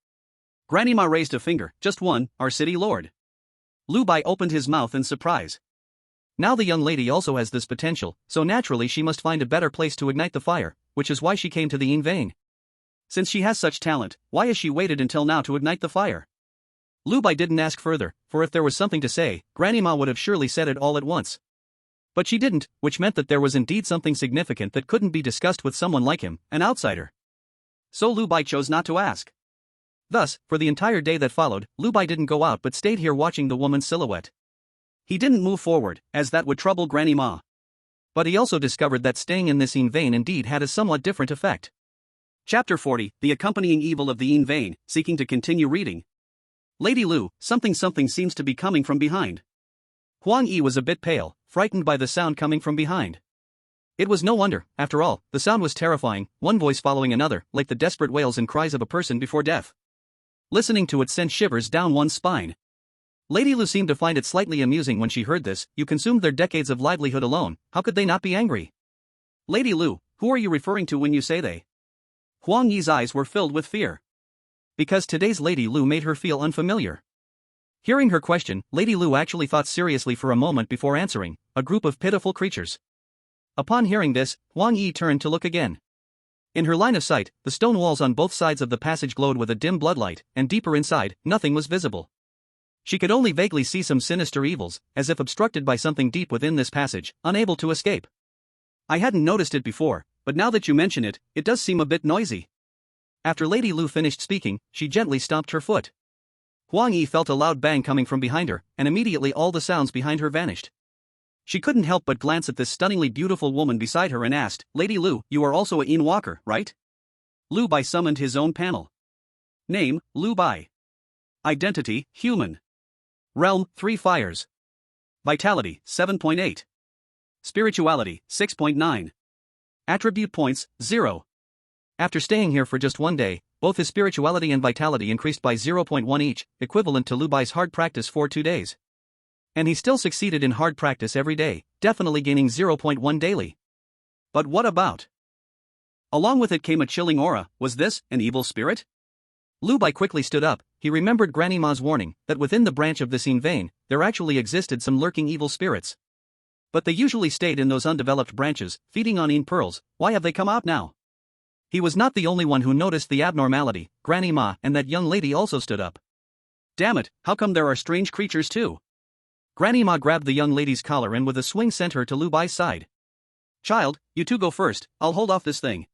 Grandma raised a finger, just one, our city lord. Lu Bai opened his mouth in surprise. Now the young lady also has this potential, so naturally she must find a better place to ignite the fire, which is why she came to the Yin vein. Since she has such talent, why has she waited until now to ignite the fire? Lu Bai didn't ask further, for if there was something to say, Grandma would have surely said it all at once. But she didn't, which meant that there was indeed something significant that couldn't be discussed with someone like him, an outsider. So Lu Bai chose not to ask. Thus, for the entire day that followed, Lu Bai didn't go out but stayed here watching the woman's silhouette. He didn't move forward, as that would trouble Grandma. But he also discovered that staying in this Yin vein indeed had a somewhat different effect. Chapter 40, The Accompanying Evil of the Yin Vein, seeking to continue reading. Lady Lu, something seems to be coming from behind. Huang Yi was a bit pale, frightened by the sound coming from behind. It was no wonder, after all, the sound was terrifying, one voice following another, like the desperate wails and cries of a person before death. Listening to it sent shivers down one's spine. Lady Lu seemed to find it slightly amusing when she heard this. You consumed their decades of livelihood alone, how could they not be angry? Lady Lu, who are you referring to when you say they? Huang Yi's eyes were filled with fear. Because today's Lady Lu made her feel unfamiliar. Hearing her question, Lady Lu actually thought seriously for a moment before answering, a group of pitiful creatures. Upon hearing this, Huang Yi turned to look again. In her line of sight, the stone walls on both sides of the passage glowed with a dim bloodlight, and deeper inside, nothing was visible. She could only vaguely see some sinister evils, as if obstructed by something deep within this passage, unable to escape. I hadn't noticed it before, but now that you mention it, it does seem a bit noisy. After Lady Lu finished speaking, she gently stomped her foot. Huang Yi felt a loud bang coming from behind her, and immediately all the sounds behind her vanished. She couldn't help but glance at this stunningly beautiful woman beside her and asked, Lady Lu, you are also a Yin walker, right? Lu Bai summoned his own panel. Name, Lu Bai. Identity, human. Realm, 3 fires. Vitality, 7.8. Spirituality, 6.9. Attribute points, 0. After staying here for just one day, both his spirituality and vitality increased by 0.1 each, equivalent to Lu Bai's hard practice for 2 days. And he still succeeded in hard practice every day, definitely gaining 0.1 daily. But what about? Along with it came a chilling aura. Was this an evil spirit? Lu Bai quickly stood up. He remembered Grandma's warning that within the branch of this Yin vein, there actually existed some lurking evil spirits. But they usually stayed in those undeveloped branches, feeding on Yin pearls. Why have they come out now? He was not the only one who noticed the abnormality. Grandma and that young lady also stood up. Damn it, how come there are strange creatures too? Grandma grabbed the young lady's collar and with a swing sent her to Lu Bai's side. Child, you two go first, I'll hold off this thing.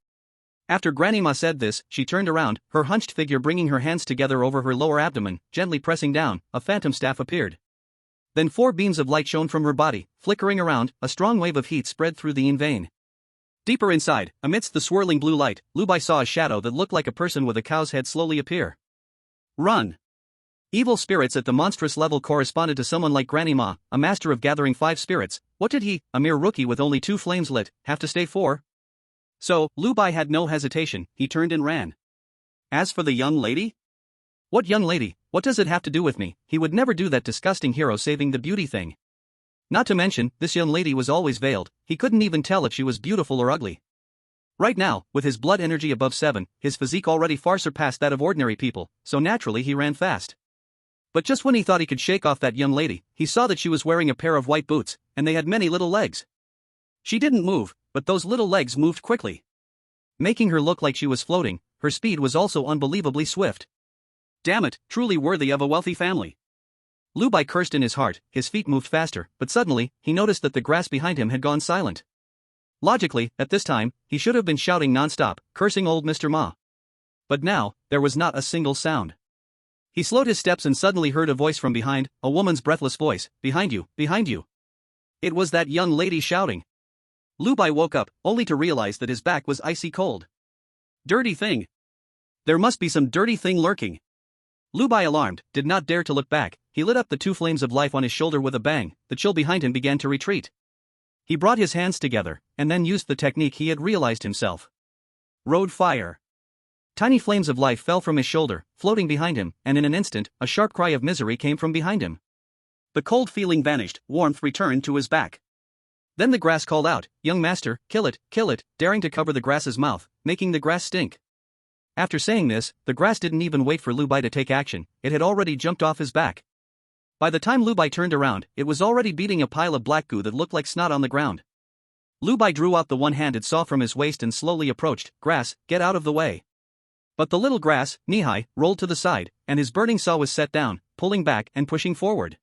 After Granny Ma said this, she turned around, her hunched figure bringing her hands together over her lower abdomen, gently pressing down. A phantom staff appeared. Then 4 beams of light shone from her body, flickering around. A strong wave of heat spread through the yin vein. Deeper inside, amidst the swirling blue light, Lu Bai saw a shadow that looked like a person with a cow's head slowly appear. Run! Evil spirits at the monstrous level corresponded to someone like Granny Ma, a master of gathering 5 spirits. What did he, a mere rookie with only 2 flames lit, have to stay for? So, Lu Bai had no hesitation, he turned and ran. As for the young lady? What young lady? What does it have to do with me? He would never do that disgusting hero saving the beauty thing. Not to mention, this young lady was always veiled, he couldn't even tell if she was beautiful or ugly. Right now, with his blood energy above 7, his physique already far surpassed that of ordinary people, so naturally he ran fast. But just when he thought he could shake off that young lady, he saw that she was wearing a pair of white boots, and they had many little legs. She didn't move, but those little legs moved quickly, making her look like she was floating. Her speed was also unbelievably swift. Damn it, truly worthy of a wealthy family. Lu Bai cursed in his heart, his feet moved faster, but suddenly, he noticed that the grass behind him had gone silent. Logically, at this time, he should have been shouting non-stop, cursing old Mr. Ma. But now, there was not a single sound. He slowed his steps and suddenly heard a voice from behind, a woman's breathless voice, behind you, behind you. It was that young lady shouting. Lu Bai woke up, only to realize that his back was icy cold. Dirty thing. There must be some dirty thing lurking. Lu Bai, alarmed, did not dare to look back. He lit up the 2 flames of life on his shoulder with a bang. The chill behind him began to retreat. He brought his hands together, and then used the technique he had realized himself. Road fire. Tiny flames of life fell from his shoulder, floating behind him, and in an instant, a sharp cry of misery came from behind him. The cold feeling vanished, warmth returned to his back. Then the grass called out, "Young master, kill it," daring to cover the grass's mouth, making the grass stink. After saying this, the grass didn't even wait for Lu Bai to take action, it had already jumped off his back. By the time Lu Bai turned around, it was already beating a pile of black goo that looked like snot on the ground. Lu Bai drew out the one hand it saw from his waist and slowly approached. "Grass, get out of the way." But the little grass, knee-high, rolled to the side, and his burning saw was set down, pulling back and pushing forward.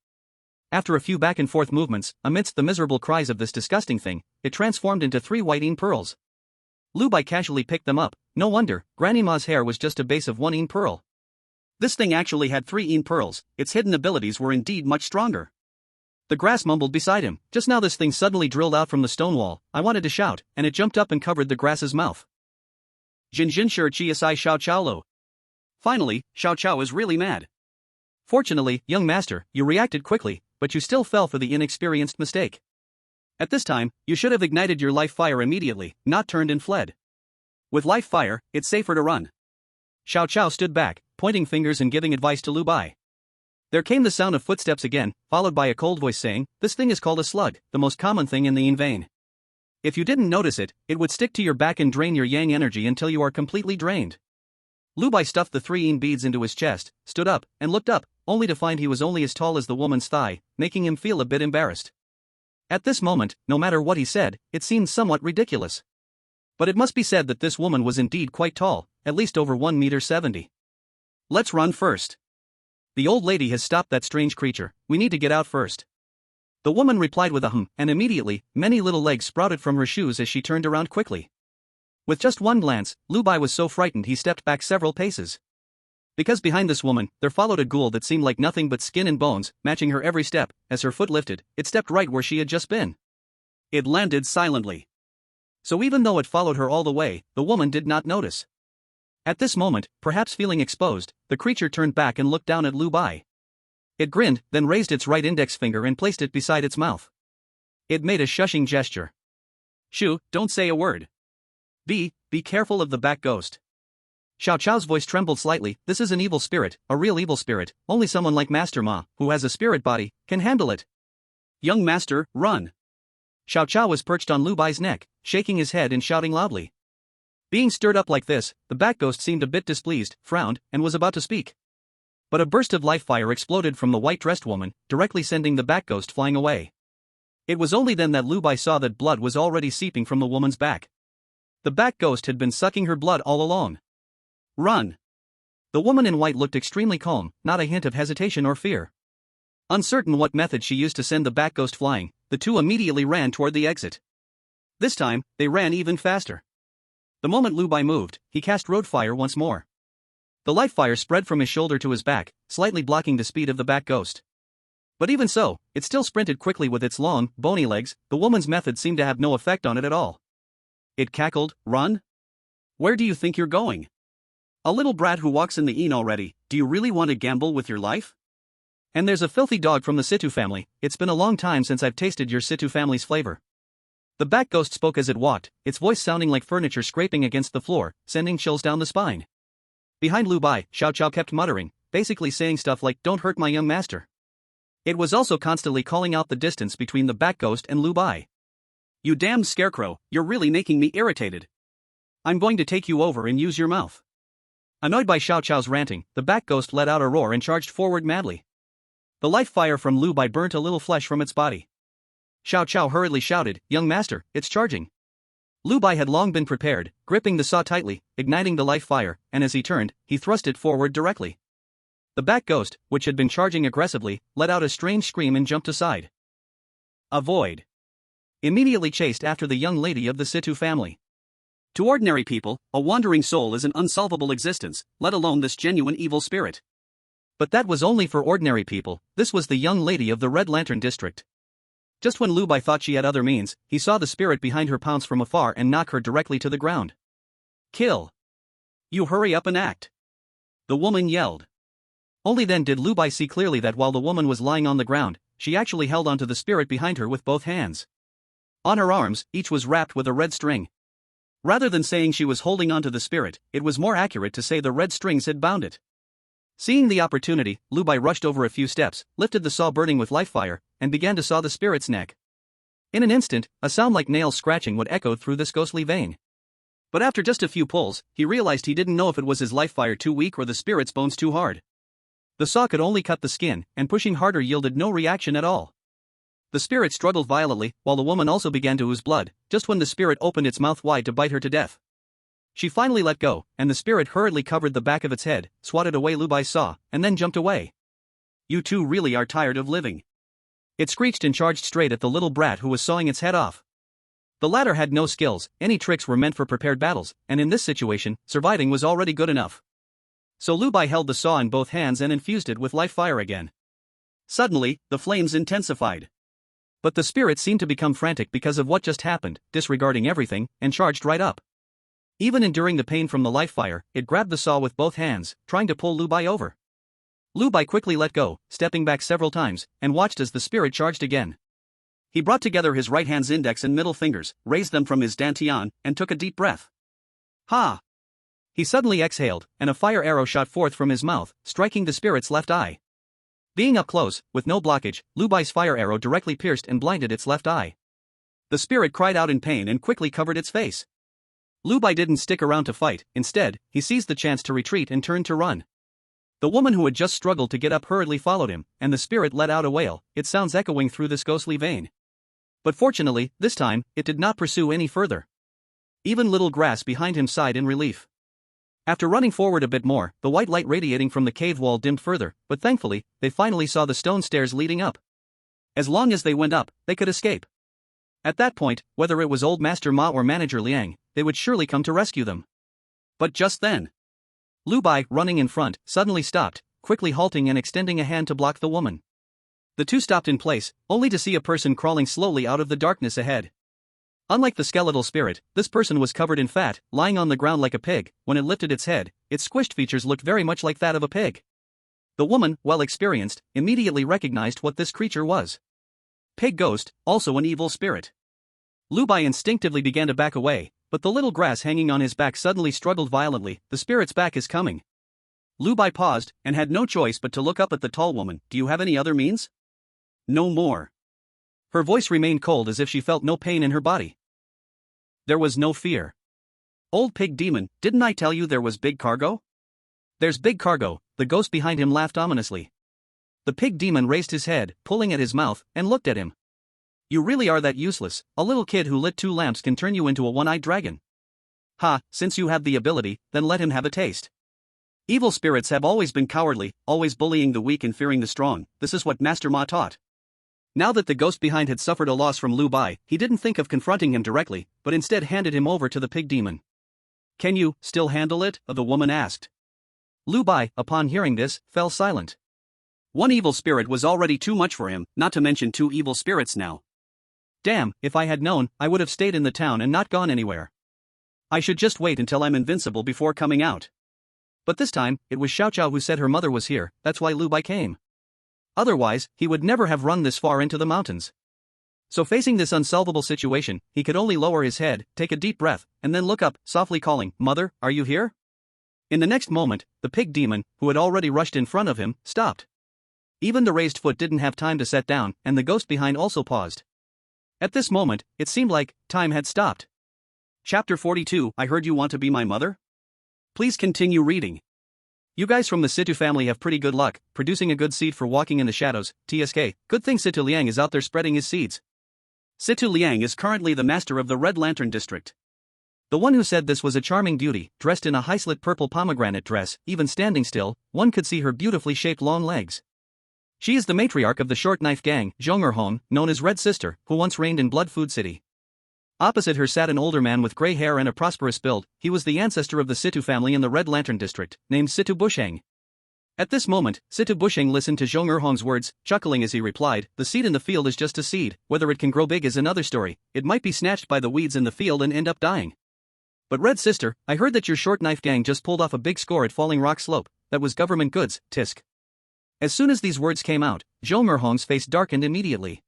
After a few back-and-forth movements, amidst the miserable cries of this disgusting thing, it transformed into 3 white pearls. Lu Bai casually picked them up. No wonder, Granny Ma's hair was just a base of 1 pearl. This thing actually had 3 pearls, its hidden abilities were indeed much stronger. The grass mumbled beside him. Just now this thing suddenly drilled out from the stone wall. I wanted to shout, and it jumped up and covered the grass's mouth. Jin Jin Shi Chiasai Xiao Chao Lo. Finally, Xiao Chao is really mad. Fortunately, young master, you reacted quickly, but you still fell for the inexperienced mistake. At this time, you should have ignited your life fire immediately, not turned and fled. With life fire, it's safer to run. Xiao Chao stood back, pointing fingers and giving advice to Lu Bai. There came the sound of footsteps again, followed by a cold voice saying, "This thing is called a slug, the most common thing in the yin vein. If you didn't notice it, it would stick to your back and drain your yang energy until you are completely drained." Lu Bai stuffed the 3 yin beads into his chest, stood up, and looked up, only to find he was only as tall as the woman's thigh, making him feel a bit embarrassed. At this moment, no matter what he said, it seemed somewhat ridiculous. But it must be said that this woman was indeed quite tall, at least over 1.70 meters. "Let's run first. The old lady has stopped that strange creature, we need to get out first." The woman replied with a hum, and immediately, many little legs sprouted from her shoes as she turned around quickly. With just one glance, Lu Bai was so frightened he stepped back several paces. Because behind this woman, there followed a ghoul that seemed like nothing but skin and bones, matching her every step. As her foot lifted, it stepped right where she had just been. It landed silently. So even though it followed her all the way, the woman did not notice. At this moment, perhaps feeling exposed, the creature turned back and looked down at Lu Bai. It grinned, then raised its right index finger and placed it beside its mouth. It made a shushing gesture. "Shoo, don't say a word. Be careful of the back ghost." Xiao Chao's voice trembled slightly. "This is an evil spirit, a real evil spirit. Only someone like Master Ma, who has a spirit body, can handle it." "Young master, run." Xiao Chao was perched on Lu Bai's neck, shaking his head and shouting loudly. Being stirred up like this, the back ghost seemed a bit displeased, frowned, and was about to speak. But a burst of life fire exploded from the white-dressed woman, directly sending the back ghost flying away. It was only then that Lu Bai saw that blood was already seeping from the woman's back. The back ghost had been sucking her blood all along. "Run." The woman in white looked extremely calm, not a hint of hesitation or fear. Uncertain what method she used to send the back ghost flying, the two immediately ran toward the exit. This time, they ran even faster. The moment Lu Bai moved, he cast road fire once more. The light fire spread from his shoulder to his back, slightly blocking the speed of the bat ghost. But even so, it still sprinted quickly with its long, bony legs. The woman's method seemed to have no effect on it at all. It cackled, "Run? Where do you think you're going? A little brat who walks in the inn already, do you really want to gamble with your life? And there's a filthy dog from the Situ family. It's been a long time since I've tasted your Situ family's flavor." The bat ghost spoke as it walked, its voice sounding like furniture scraping against the floor, sending chills down the spine. Behind Lu Bai, Xiao Qiao kept muttering, basically saying stuff like, "Don't hurt my young master." It was also constantly calling out the distance between the bat ghost and Lu Bai. "You damned scarecrow, you're really making me irritated. I'm going to take you over and use your mouth." Annoyed by Xiao Qiao's ranting, the bat ghost let out a roar and charged forward madly. The light fire from Lu Bai burnt a little flesh from its body. Xiao Qiao hurriedly shouted, "Young master, it's charging." Lu Bai had long been prepared, gripping the saw tightly, igniting the light fire, and as he turned, he thrust it forward directly. The bat ghost, which had been charging aggressively, let out a strange scream and jumped aside. Avoid. Immediately chased after the young lady of the Situ family. To ordinary people, a wandering soul is an unsolvable existence, let alone this genuine evil spirit. But that was only for ordinary people. This was the young lady of the Red Lantern district. Just when Lu Bai thought she had other means, he saw the spirit behind her pounce from afar and knock her directly to the ground. "Kill! You hurry up and act!" the woman yelled. Only then did Lu Bai see clearly that while the woman was lying on the ground, she actually held onto the spirit behind her with both hands. On her arms, each was wrapped with a red string. Rather than saying she was holding onto the spirit, it was more accurate to say the red strings had bound it. Seeing the opportunity, Lu Bai rushed over a few steps, lifted the saw burning with light fire, and began to saw the spirit's neck. In an instant, a sound like nails scratching would echo through this ghostly vein. But after just a few pulls, he realized he didn't know if it was his light fire too weak or the spirit's bones too hard. The saw could only cut the skin, and pushing harder yielded no reaction at all. The spirit struggled violently, while the woman also began to ooze blood, just when the spirit opened its mouth wide to bite her to death. She finally let go, and the spirit hurriedly covered the back of its head, swatted away Lu Bai's saw, and then jumped away. "You two really are tired of living." It screeched and charged straight at the little brat who was sawing its head off. The latter had no skills, any tricks were meant for prepared battles, and in this situation, surviving was already good enough. So Lu Bai held the saw in both hands and infused it with light fire again. Suddenly, the flames intensified. But the spirit seemed to become frantic because of what just happened, disregarding everything, and charged right up. Even enduring the pain from the light fire, it grabbed the saw with both hands, trying to pull Lu Bai over. Lu Bai quickly let go, stepping back several times, and watched as the spirit charged again. He brought together his right hand's index and middle fingers, raised them from his dantian, and took a deep breath. "Ha!" He suddenly exhaled, and a fire arrow shot forth from his mouth, striking the spirit's left eye. Being up close, with no blockage, Lu Bai's fire arrow directly pierced and blinded its left eye. The spirit cried out in pain and quickly covered its face. Lu Bai didn't stick around to fight, instead, he seized the chance to retreat and turned to run. The woman who had just struggled to get up hurriedly followed him, and the spirit let out a wail, its sounds echoing through this ghostly vein. But fortunately, this time, it did not pursue any further. Even little grass behind him sighed in relief. After running forward a bit more, the white light radiating from the cave wall dimmed further, but thankfully, they finally saw the stone stairs leading up. As long as they went up, they could escape. At that point, whether it was old Master Ma or Manager Liang, they would surely come to rescue them. But just then, Lu Bai, running in front, suddenly stopped, quickly halting and extending a hand to block the woman. The two stopped in place, only to see a person crawling slowly out of the darkness ahead. Unlike the skeletal spirit, this person was covered in fat, lying on the ground like a pig. When it lifted its head, its squished features looked very much like that of a pig. The woman, well experienced, immediately recognized what this creature was. Pig ghost, also an evil spirit. Lu Bai instinctively began to back away, but the little grass hanging on his back suddenly struggled violently. "The spirit's back is coming." Lu Bai paused, and had no choice but to look up at the tall woman. "Do you have any other means?" "No more." Her voice remained cold as if she felt no pain in her body. There was no fear. "Old pig demon, didn't I tell you there was big cargo?" "There's big cargo," the ghost behind him laughed ominously. The pig demon raised his head, pulling at his mouth, and looked at him. "You really are that useless. A little kid who lit 2 lamps can turn you into a one-eyed dragon." "Ha, since you have the ability, then let him have a taste." Evil spirits have always been cowardly, always bullying the weak and fearing the strong. This is what Master Ma taught. Now that the ghost behind had suffered a loss from Lu Bai, he didn't think of confronting him directly, but instead handed him over to the pig demon. Can you still handle it? The woman asked. Lu Bai, upon hearing this, fell silent. One evil spirit was already too much for him, not to mention two evil spirits now. Damn, if I had known, I would have stayed in the town and not gone anywhere. I should just wait until I'm invincible before coming out. But this time, it was Xiao Xiao who said her mother was here, that's why Lu Bai came. Otherwise, he would never have run this far into the mountains. So facing this unsolvable situation, he could only lower his head, take a deep breath, and then look up, softly calling, "Mother, are you here?" In the next moment, the pig demon, who had already rushed in front of him, stopped. Even the raised foot didn't have time to set down, and the ghost behind also paused. At this moment, it seemed like time had stopped. Chapter 42. I heard you want to be my mother? Please continue reading. You guys from the Situ family have pretty good luck, producing a good seed for walking in the shadows, TSK. Good thing Situ Liang is out there spreading his seeds. Situ Liang is currently the master of the Red Lantern District. The one who said this was a charming beauty, dressed in a high-slit purple pomegranate dress. Even standing still, one could see her beautifully shaped long legs. She is the matriarch of the Short Knife Gang, Zhongerhong, known as Red Sister, who once reigned in Blood Food City. Opposite her sat an older man with gray hair and a prosperous build. He was the ancestor of the Situ family in the Red Lantern District, named Situ Busheng. At this moment, Situ Busheng listened to Zhongerhong's words, chuckling as he replied, "The seed in the field is just a seed, whether it can grow big is another story. It might be snatched by the weeds in the field and end up dying. But Red Sister, I heard that your Short Knife Gang just pulled off a big score at Falling Rock Slope. That was government goods, tisk." As soon as these words came out, Zhongerhong's face darkened immediately.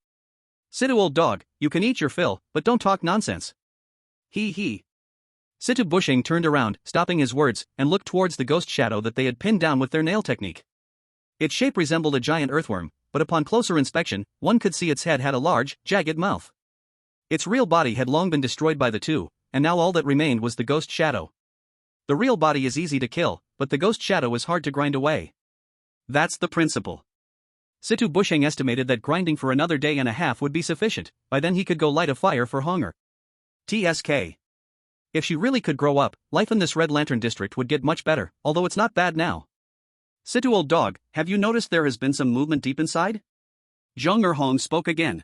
"Situ old dog, you can eat your fill, but don't talk nonsense." He. Situ Busheng turned around, stopping his words, and looked towards the ghost shadow that they had pinned down with their nail technique. Its shape resembled a giant earthworm, but upon closer inspection, one could see its head had a large, jagged mouth. Its real body had long been destroyed by the two, and now all that remained was the ghost shadow. The real body is easy to kill, but the ghost shadow is hard to grind away. That's the principle. Situ Busheng estimated that grinding for another day and a half would be sufficient. By then he could go light a fire for hunger. TSK. If she really could grow up, life in this Red Lantern District would get much better, although it's not bad now. Situ old dog, have you noticed there has been some movement deep inside? Zhongerhong spoke again.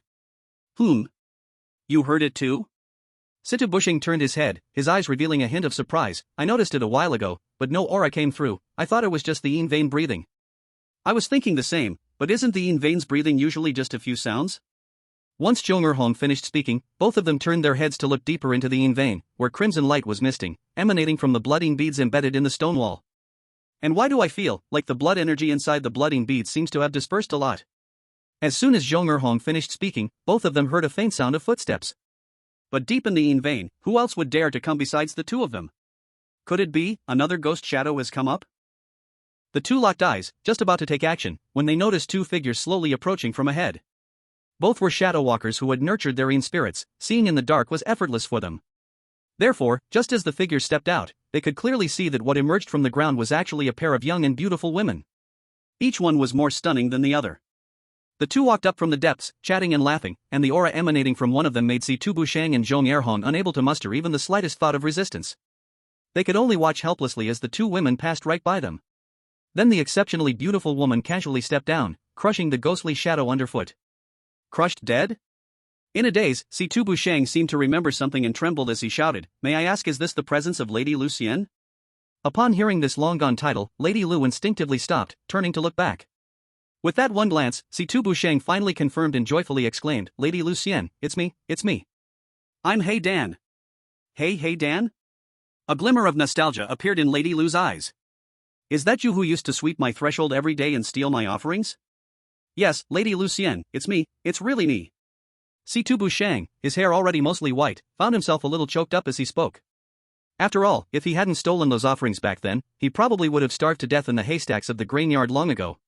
You heard it too? Situ Busheng turned his head, his eyes revealing a hint of surprise. I noticed it a while ago, but no aura came through. I thought it was just the yin vein breathing. I was thinking the same, but isn't the yin veins breathing usually just a few sounds? Once Zhongerhong finished speaking, both of them turned their heads to look deeper into the yin vein, where crimson light was misting, emanating from the blood-yin beads embedded in the stone wall. And why do I feel like the blood energy inside the blood-yin beads seems to have dispersed a lot? As soon as Zhongerhong finished speaking, both of them heard a faint sound of footsteps. But deep in the yin vein, who else would dare to come besides the two of them? Could it be another ghost shadow has come up? The two locked eyes, just about to take action, when they noticed two figures slowly approaching from ahead. Both were shadow walkers who had nurtured their yin spirits. Seeing in the dark was effortless for them. Therefore, just as the figures stepped out, they could clearly see that what emerged from the ground was actually a pair of young and beautiful women. Each one was more stunning than the other. The two walked up from the depths, chatting and laughing, and the aura emanating from one of them made Situ Busheng and Zhongerhong unable to muster even the slightest thought of resistance. They could only watch helplessly as the two women passed right by them. Then the exceptionally beautiful woman casually stepped down, crushing the ghostly shadow underfoot. Crushed dead? In a daze, Situ Busheng seemed to remember something and trembled as he shouted, "May I ask, is this the presence of Lady Lucienne?" Upon hearing this long-gone title, Lady Lu instinctively stopped, turning to look back. With that one glance, Situ Busheng finally confirmed and joyfully exclaimed, "Lady Lucienne, it's me. I'm Hey Dan." Hey Dan? A glimmer of nostalgia appeared in Lady Lu's eyes. Is that you who used to sweep my threshold every day and steal my offerings? Yes, Lady Lucienne, it's me, it's really me. Situ Busheng, his hair already mostly white, found himself a little choked up as he spoke. After all, if he hadn't stolen those offerings back then, he probably would have starved to death in the haystacks of the grainyard long ago.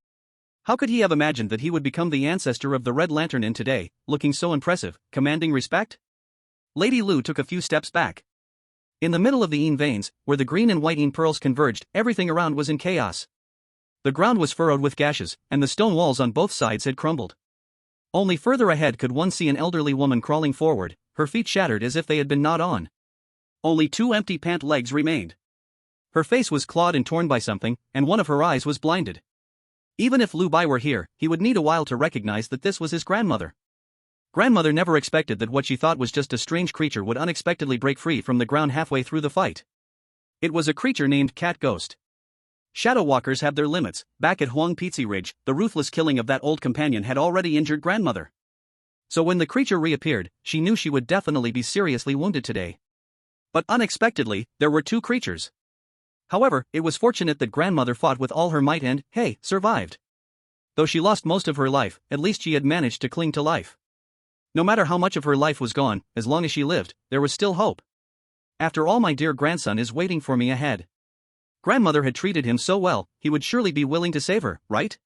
How could he have imagined that he would become the ancestor of the Red Lantern in today, looking so impressive, commanding respect? Lady Lu took a few steps back. In the middle of the yin veins, where the green and white yin pearls converged, everything around was in chaos. The ground was furrowed with gashes, and the stone walls on both sides had crumbled. Only further ahead could one see an elderly woman crawling forward, her feet shattered as if they had been gnawed on. Only two empty pant legs remained. Her face was clawed and torn by something, and one of her eyes was blinded. Even if Lu Bai were here, he would need a while to recognize that this was his grandmother. Grandmother never expected that what she thought was just a strange creature would unexpectedly break free from the ground halfway through the fight. It was a creature named Cat Ghost. Shadow walkers have their limits. Back at Huang Pizzi Ridge, the ruthless killing of that old companion had already injured grandmother. So when the creature reappeared, she knew she would definitely be seriously wounded today. But unexpectedly, there were two creatures. However, it was fortunate that grandmother fought with all her might and, hey, survived. Though she lost most of her life, at least she had managed to cling to life. No matter how much of her life was gone, as long as she lived, there was still hope. After all, my dear grandson is waiting for me ahead. Grandmother had treated him so well, he would surely be willing to save her, right?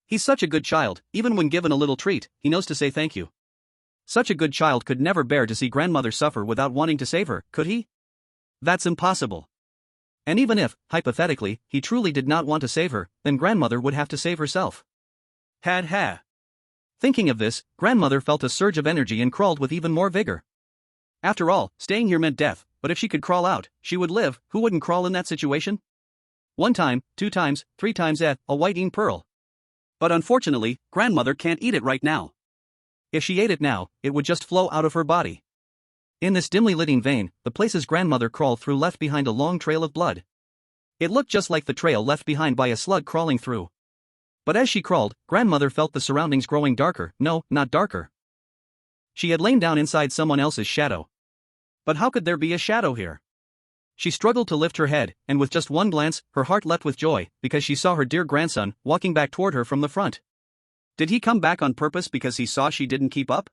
He's such a good child, even when given a little treat, he knows to say thank you. Such a good child could never bear to see grandmother suffer without wanting to save her, could he? That's impossible. And even if, hypothetically, he truly did not want to save her, then grandmother would have to save herself. Ha. Thinking of this, grandmother felt a surge of energy and crawled with even more vigor. After all, staying here meant death, but if she could crawl out, she would live. Who wouldn't crawl in that situation? 1 time, 2 times, 3 times, a white pearl. But unfortunately, grandmother can't eat it right now. If she ate it now, it would just flow out of her body. In this dimly lit vein, the places grandmother crawled through left behind a long trail of blood. It looked just like the trail left behind by a slug crawling through. But as she crawled, grandmother felt the surroundings growing darker. No, not darker. She had lain down inside someone else's shadow. But how could there be a shadow here? She struggled to lift her head, and with just one glance, her heart leapt with joy, because she saw her dear grandson walking back toward her from the front. Did he come back on purpose because he saw she didn't keep up?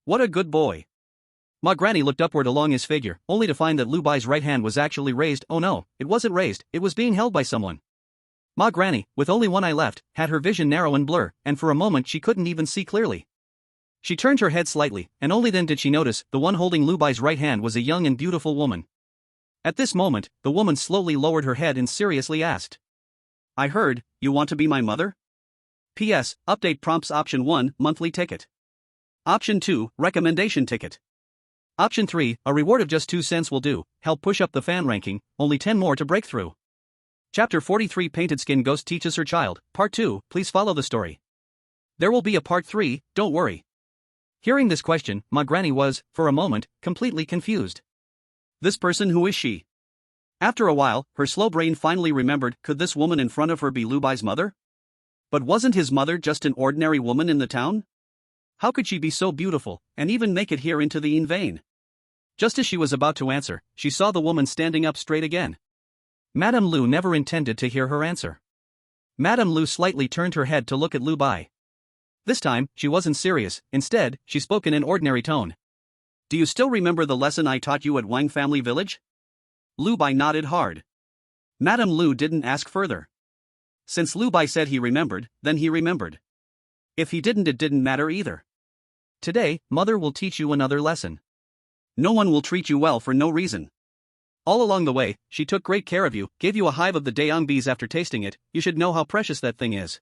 What a good boy. Ma Granny looked upward along his figure, only to find that Lu Bai's right hand was actually raised. Oh no, it wasn't raised, it was being held by someone. Ma Granny, with only one eye left, had her vision narrow and blur, and for a moment she couldn't even see clearly. She turned her head slightly, and only then did she notice the one holding Lu Bai's right hand was a young and beautiful woman. At this moment, the woman slowly lowered her head and seriously asked, "I heard, you want to be my mother?" P.S. Update prompts: Option 1, monthly ticket. Option 2, recommendation ticket. Option 3, a reward of just 2 cents will do, help push up the fan ranking, only 10 more to break through. Chapter 43, Painted Skin Ghost Teaches Her Child, Part 2, please follow the story. There will be a Part 3, don't worry. Hearing this question, Ma Granny was, for a moment, completely confused. This person, who is she? After a while, her slow brain finally remembered, could this woman in front of her be Lu Bai's mother? But wasn't his mother just an ordinary woman in the town? How could she be so beautiful, and even make it here into the vein? Just as she was about to answer, she saw the woman standing up straight again. Madame Lu never intended to hear her answer. Madame Lu slightly turned her head to look at Lu Bai. This time, she wasn't serious, instead, she spoke in an ordinary tone. Do you still remember the lesson I taught you at Wang Family Village? Lu Bai nodded hard. Madame Lu didn't ask further. Since Lu Bai said he remembered, then he remembered. If he didn't, it didn't matter either. Today, mother will teach you another lesson. No one will treat you well for no reason. All along the way, she took great care of you, gave you a hive of the Dayang bees after tasting it. You should know how precious that thing is.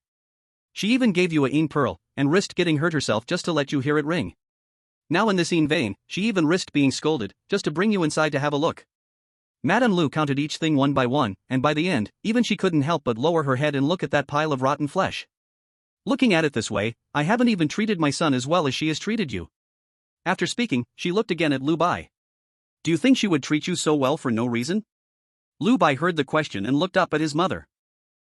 She even gave you a pearl, and risked getting hurt herself just to let you hear it ring. Now in this vein, she even risked being scolded, just to bring you inside to have a look. Madame Lu counted each thing one by one, and by the end, even she couldn't help but lower her head and look at that pile of rotten flesh. Looking at it this way, I haven't even treated my son as well as she has treated you. After speaking, she looked again at Lu Bai. Do you think she would treat you so well for no reason? Lu Bai heard the question and looked up at his mother.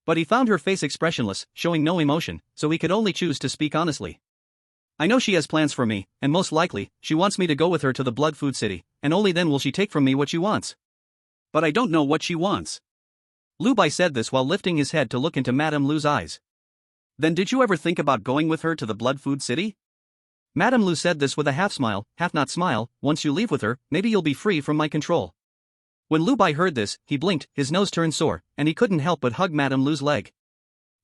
But he found her face expressionless, showing no emotion, so he could only choose to speak honestly. I know she has plans for me, and most likely, she wants me to go with her to the Blood Food City, and only then will she take from me what she wants. But I don't know what she wants. Lu Bai said this while lifting his head to look into Madame Lu's eyes. Then did you ever think about going with her to the Blood Food City? Madame Lu said this with a half smile, half not smile. Once you leave with her, maybe you'll be free from my control. When Lu Bai heard this, he blinked, his nose turned sore, and he couldn't help but hug Madame Lu's leg.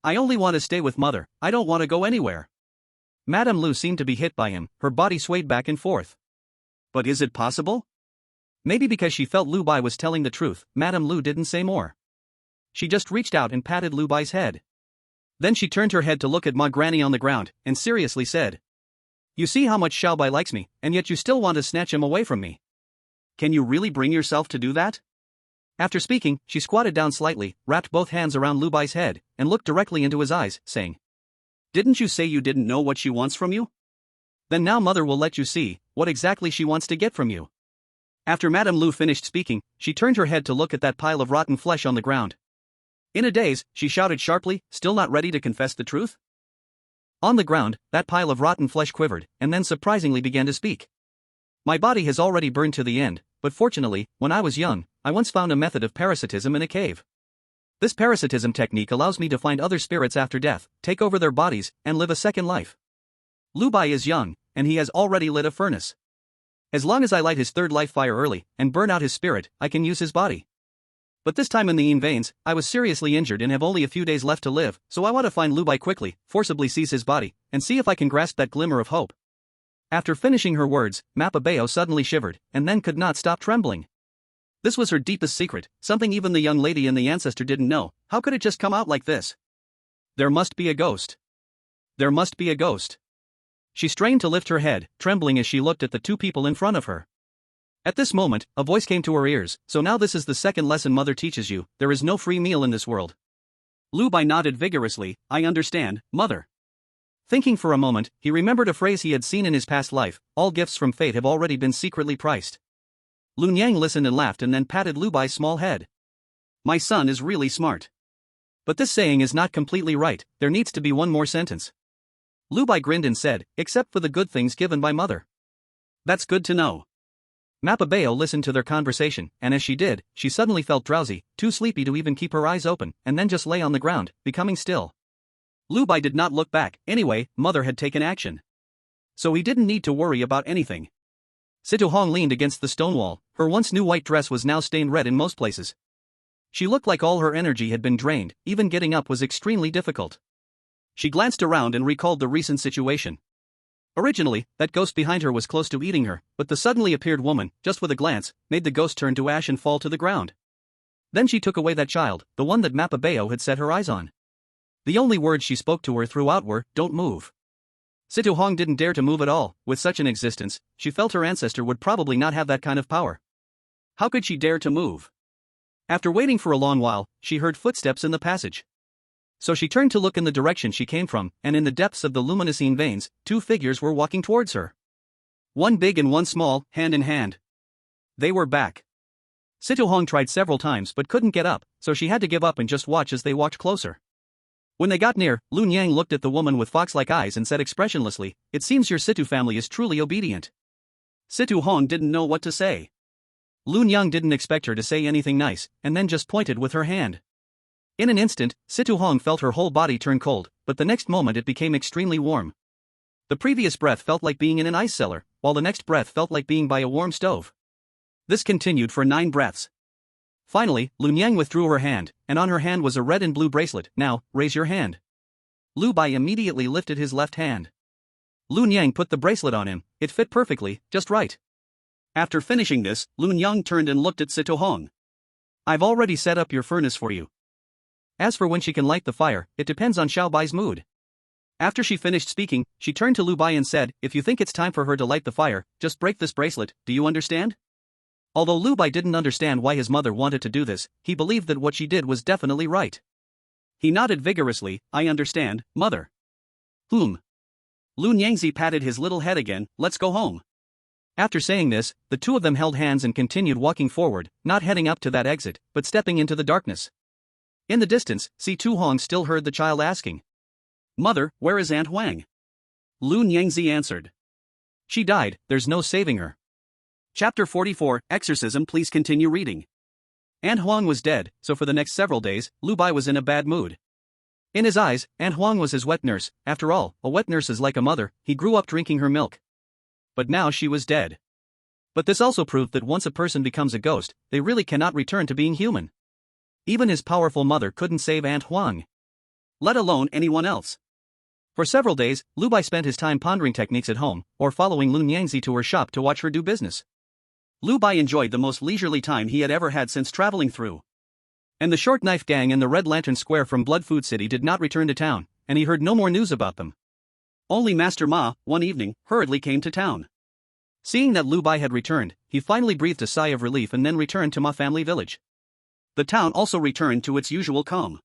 I only want to stay with mother, I don't want to go anywhere. Madame Lu seemed to be hit by him, her body swayed back and forth. But is it possible? Maybe because she felt Lu Bai was telling the truth, Madame Lu didn't say more. She just reached out and patted Lu Bai's head. Then she turned her head to look at Ma Granny on the ground, and seriously said, You see how much Xiao Bai likes me, and yet you still want to snatch him away from me. Can you really bring yourself to do that? After speaking, she squatted down slightly, wrapped both hands around Lu Bai's head, and looked directly into his eyes, saying, Didn't you say you didn't know what she wants from you? Then now mother will let you see what exactly she wants to get from you. After Madame Lu finished speaking, she turned her head to look at that pile of rotten flesh on the ground. In a daze, she shouted sharply, still not ready to confess the truth. On the ground, that pile of rotten flesh quivered, and then surprisingly began to speak. My body has already burned to the end, but fortunately, when I was young, I once found a method of parasitism in a cave. This parasitism technique allows me to find other spirits after death, take over their bodies, and live a second life. Lu Bai is young, and he has already lit a furnace. As long as I light his third life fire early, and burn out his spirit, I can use his body. But this time in the yin veins, I was seriously injured and have only a few days left to live, so I want to find Lu Bai quickly, forcibly seize his body, and see if I can grasp that glimmer of hope. After finishing her words, Mappa Bayo suddenly shivered, and then could not stop trembling. This was her deepest secret, something even the young lady in the ancestor didn't know. How could it just come out like this? There must be a ghost. There must be a ghost. She strained to lift her head, trembling as she looked at the two people in front of her. At this moment, a voice came to her ears, so now this is the second lesson Mother teaches you, there is no free meal in this world. Lu Bai nodded vigorously, I understand, Mother. Thinking for a moment, he remembered a phrase he had seen in his past life, all gifts from fate have already been secretly priced. Lun Yang listened and laughed and then patted Lu Bai's small head. My son is really smart. But this saying is not completely right, there needs to be one more sentence. Lu Bai grinned and said, except for the good things given by Mother. That's good to know. Mappa Bayo listened to their conversation, and as she did, she suddenly felt drowsy, too sleepy to even keep her eyes open, and then just lay on the ground, becoming still. Lu Bai did not look back, anyway, Mother had taken action. So he didn't need to worry about anything. Situ Hong leaned against the stone wall, her once new white dress was now stained red in most places. She looked like all her energy had been drained, even getting up was extremely difficult. She glanced around and recalled the recent situation. Originally, that ghost behind her was close to eating her, but the suddenly appeared woman, just with a glance, made the ghost turn to ash and fall to the ground. Then she took away that child, the one that Mappa Bayo had set her eyes on. The only words she spoke to her throughout were, don't move. Situ Hong didn't dare to move at all, with such an existence, she felt her ancestor would probably not have that kind of power. How could she dare to move? After waiting for a long while, she heard footsteps in the passage. So she turned to look in the direction she came from, and in the depths of the luminous yin veins, two figures were walking towards her. One big and one small, hand in hand. They were back. Situ Hong tried several times but couldn't get up, so she had to give up and just watch as they walked closer. When they got near, Lun Yang looked at the woman with fox-like eyes and said expressionlessly, it seems your Situ family is truly obedient. Situ Hong didn't know what to say. Lun Yang didn't expect her to say anything nice, and then just pointed with her hand. In an instant, Situ Hong felt her whole body turn cold, but the next moment it became extremely warm. The previous breath felt like being in an ice cellar, while the next breath felt like being by a warm stove. This continued for 9 breaths. Finally, Lun Yang withdrew her hand, and on her hand was a red and blue bracelet. Now, raise your hand. Lu Bai immediately lifted his left hand. Lun Yang put the bracelet on him, it fit perfectly, just right. After finishing this, Lun Yang turned and looked at Situ Hong. I've already set up your furnace for you. As for when she can light the fire, it depends on Xiao Bai's mood. After she finished speaking, she turned to Lu Bai and said, if you think it's time for her to light the fire, just break this bracelet, do you understand? Although Lu Bai didn't understand why his mother wanted to do this, he believed that what she did was definitely right. He nodded vigorously, I understand, Mother. Lun Yangzi patted his little head again, let's go home. After saying this, the two of them held hands and continued walking forward, not heading up to that exit, but stepping into the darkness. In the distance, Situ Hong still heard the child asking. Mother, where is Aunt Huang? Lun Yangzi answered. She died, there's no saving her. Chapter 44, Exorcism. Please continue reading. Aunt Huang was dead, so for the next several days, Lu Bai was in a bad mood. In his eyes, Aunt Huang was his wet nurse, after all, a wet nurse is like a mother, he grew up drinking her milk. But now she was dead. But this also proved that once a person becomes a ghost, they really cannot return to being human. Even his powerful mother couldn't save Aunt Huang. Let alone anyone else. For several days, Lu Bai spent his time pondering techniques at home, or following Lun Yangzi to her shop to watch her do business. Lu Bai enjoyed the most leisurely time he had ever had since traveling through. And the Short Knife Gang and the Red Lantern Square from Blood Food City did not return to town, and he heard no more news about them. Only Master Ma, one evening, hurriedly came to town. Seeing that Lu Bai had returned, he finally breathed a sigh of relief and then returned to Ma family village. The town also returned to its usual calm.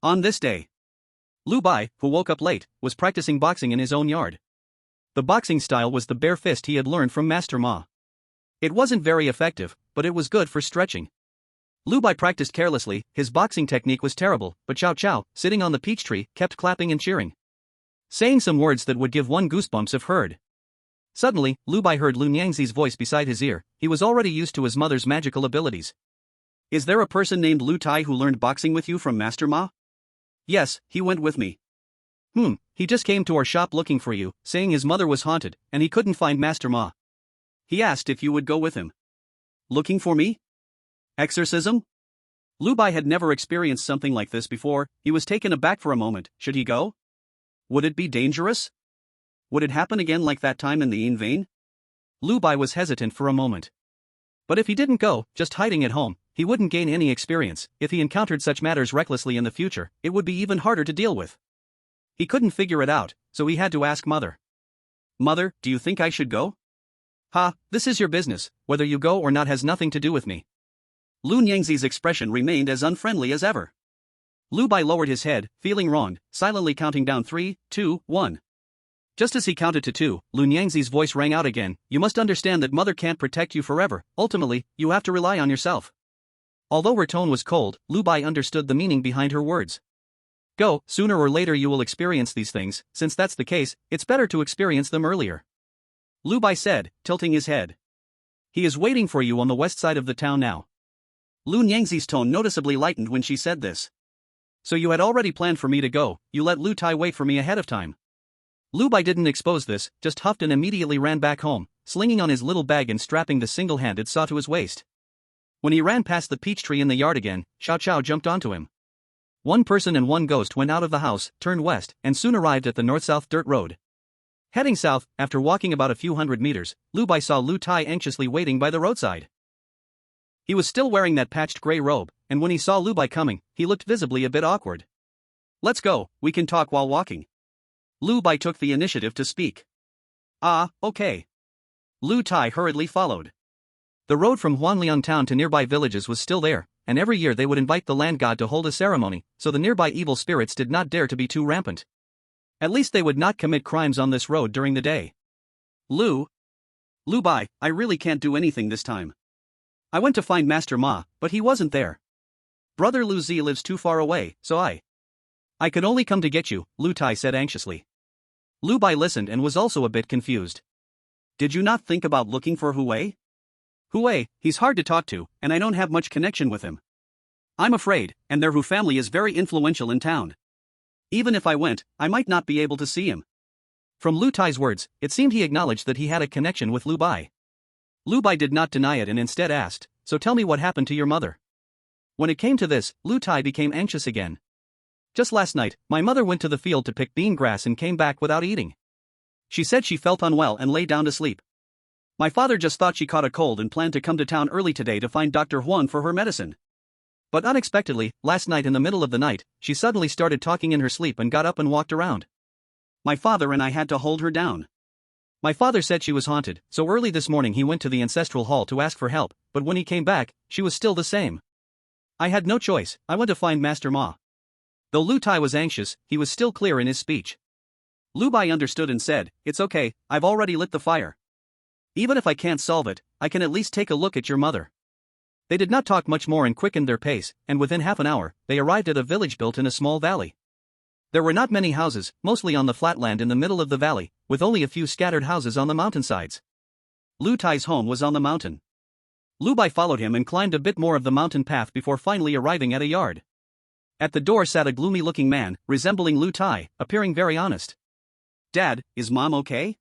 On this day, Lu Bai, who woke up late, was practicing boxing in his own yard. The boxing style was the bare fist he had learned from Master Ma. It wasn't very effective, but it was good for stretching. Lu Bai practiced carelessly, his boxing technique was terrible, but Chow Chow, sitting on the peach tree, kept clapping and cheering, saying some words that would give one goosebumps if heard. Suddenly, Lu Bai heard Lu Nyangzi's voice beside his ear. He was already used to his mother's magical abilities. Is there a person named Lu Tai who learned boxing with you from Master Ma? Yes, he went with me. He just came to our shop looking for you, saying his mother was haunted, and he couldn't find Master Ma. He asked if you would go with him. Looking for me? Exorcism? Lu Bai had never experienced something like this before. He was taken aback for a moment. Should he go? Would it be dangerous? Would it happen again like that time in the Yin vein? Lu Bai was hesitant for a moment. But if he didn't go, just hiding at home, he wouldn't gain any experience. If he encountered such matters recklessly in the future, it would be even harder to deal with. He couldn't figure it out, so he had to ask Mother. Mother, do you think I should go? This is your business. Whether you go or not has nothing to do with me. Lu Nyangzi's expression remained as unfriendly as ever. Lu Bai lowered his head, feeling wronged, silently counting down 3, 2, 1. Just as he counted to 2, Lu Nyangzi's voice rang out again. You must understand that Mother can't protect you forever. Ultimately, you have to rely on yourself. Although her tone was cold, Lu Bai understood the meaning behind her words. Go, sooner or later you will experience these things. Since that's the case, it's better to experience them earlier. Lu Bai said, tilting his head. He is waiting for you on the west side of the town now. Lu Nyangzi's tone noticeably lightened when she said this. So you had already planned for me to go, you let Lu Tai wait for me ahead of time. Lu Bai didn't expose this, just huffed and immediately ran back home, slinging on his little bag and strapping the single-handed saw to his waist. When he ran past the peach tree in the yard again, Xiao Chao jumped onto him. One person and one ghost went out of the house, turned west, and soon arrived at the north-south dirt road. Heading south, after walking about a few hundred meters, Lu Bai saw Lu Tai anxiously waiting by the roadside. He was still wearing that patched gray robe, and when he saw Lu Bai coming, he looked visibly a bit awkward. Let's go, we can talk while walking. Lu Bai took the initiative to speak. Okay. Lu Tai hurriedly followed. The road from Huanliang town to nearby villages was still there, and every year they would invite the land god to hold a ceremony, so the nearby evil spirits did not dare to be too rampant. At least they would not commit crimes on this road during the day. Lu Bai, I really can't do anything this time. I went to find Master Ma, but he wasn't there. Brother Lu Zi lives too far away, so I could only come to get you, Lu Tai said anxiously. Lu Bai listened and was also a bit confused. Did you not think about looking for Hu Wei? Hu Wei, he's hard to talk to, and I don't have much connection with him. I'm afraid, and their Hu family is very influential in town. Even if I went, I might not be able to see him. From Lu Tai's words, it seemed he acknowledged that he had a connection with Lu Bai. Lu Bai did not deny it and instead asked, so tell me what happened to your mother. When it came to this, Lu Tai became anxious again. Just last night, my mother went to the field to pick bean grass and came back without eating. She said she felt unwell and lay down to sleep. My father just thought she caught a cold and planned to come to town early today to find Dr. Huang for her medicine. But unexpectedly, last night in the middle of the night, she suddenly started talking in her sleep and got up and walked around. My father and I had to hold her down. My father said she was haunted, so early this morning he went to the ancestral hall to ask for help, but when he came back, she was still the same. I had no choice, I went to find Master Ma. Though Lu Tai was anxious, he was still clear in his speech. Lu Bai understood and said, it's okay, I've already lit the fire. Even if I can't solve it, I can at least take a look at your mother. They did not talk much more and quickened their pace, and within half an hour, they arrived at a village built in a small valley. There were not many houses, mostly on the flat land in the middle of the valley, with only a few scattered houses on the mountainsides. Lu Tai's home was on the mountain. Lu Bai followed him and climbed a bit more of the mountain path before finally arriving at a yard. At the door sat a gloomy-looking man, resembling Lu Tai, appearing very honest. Dad, is Mom okay?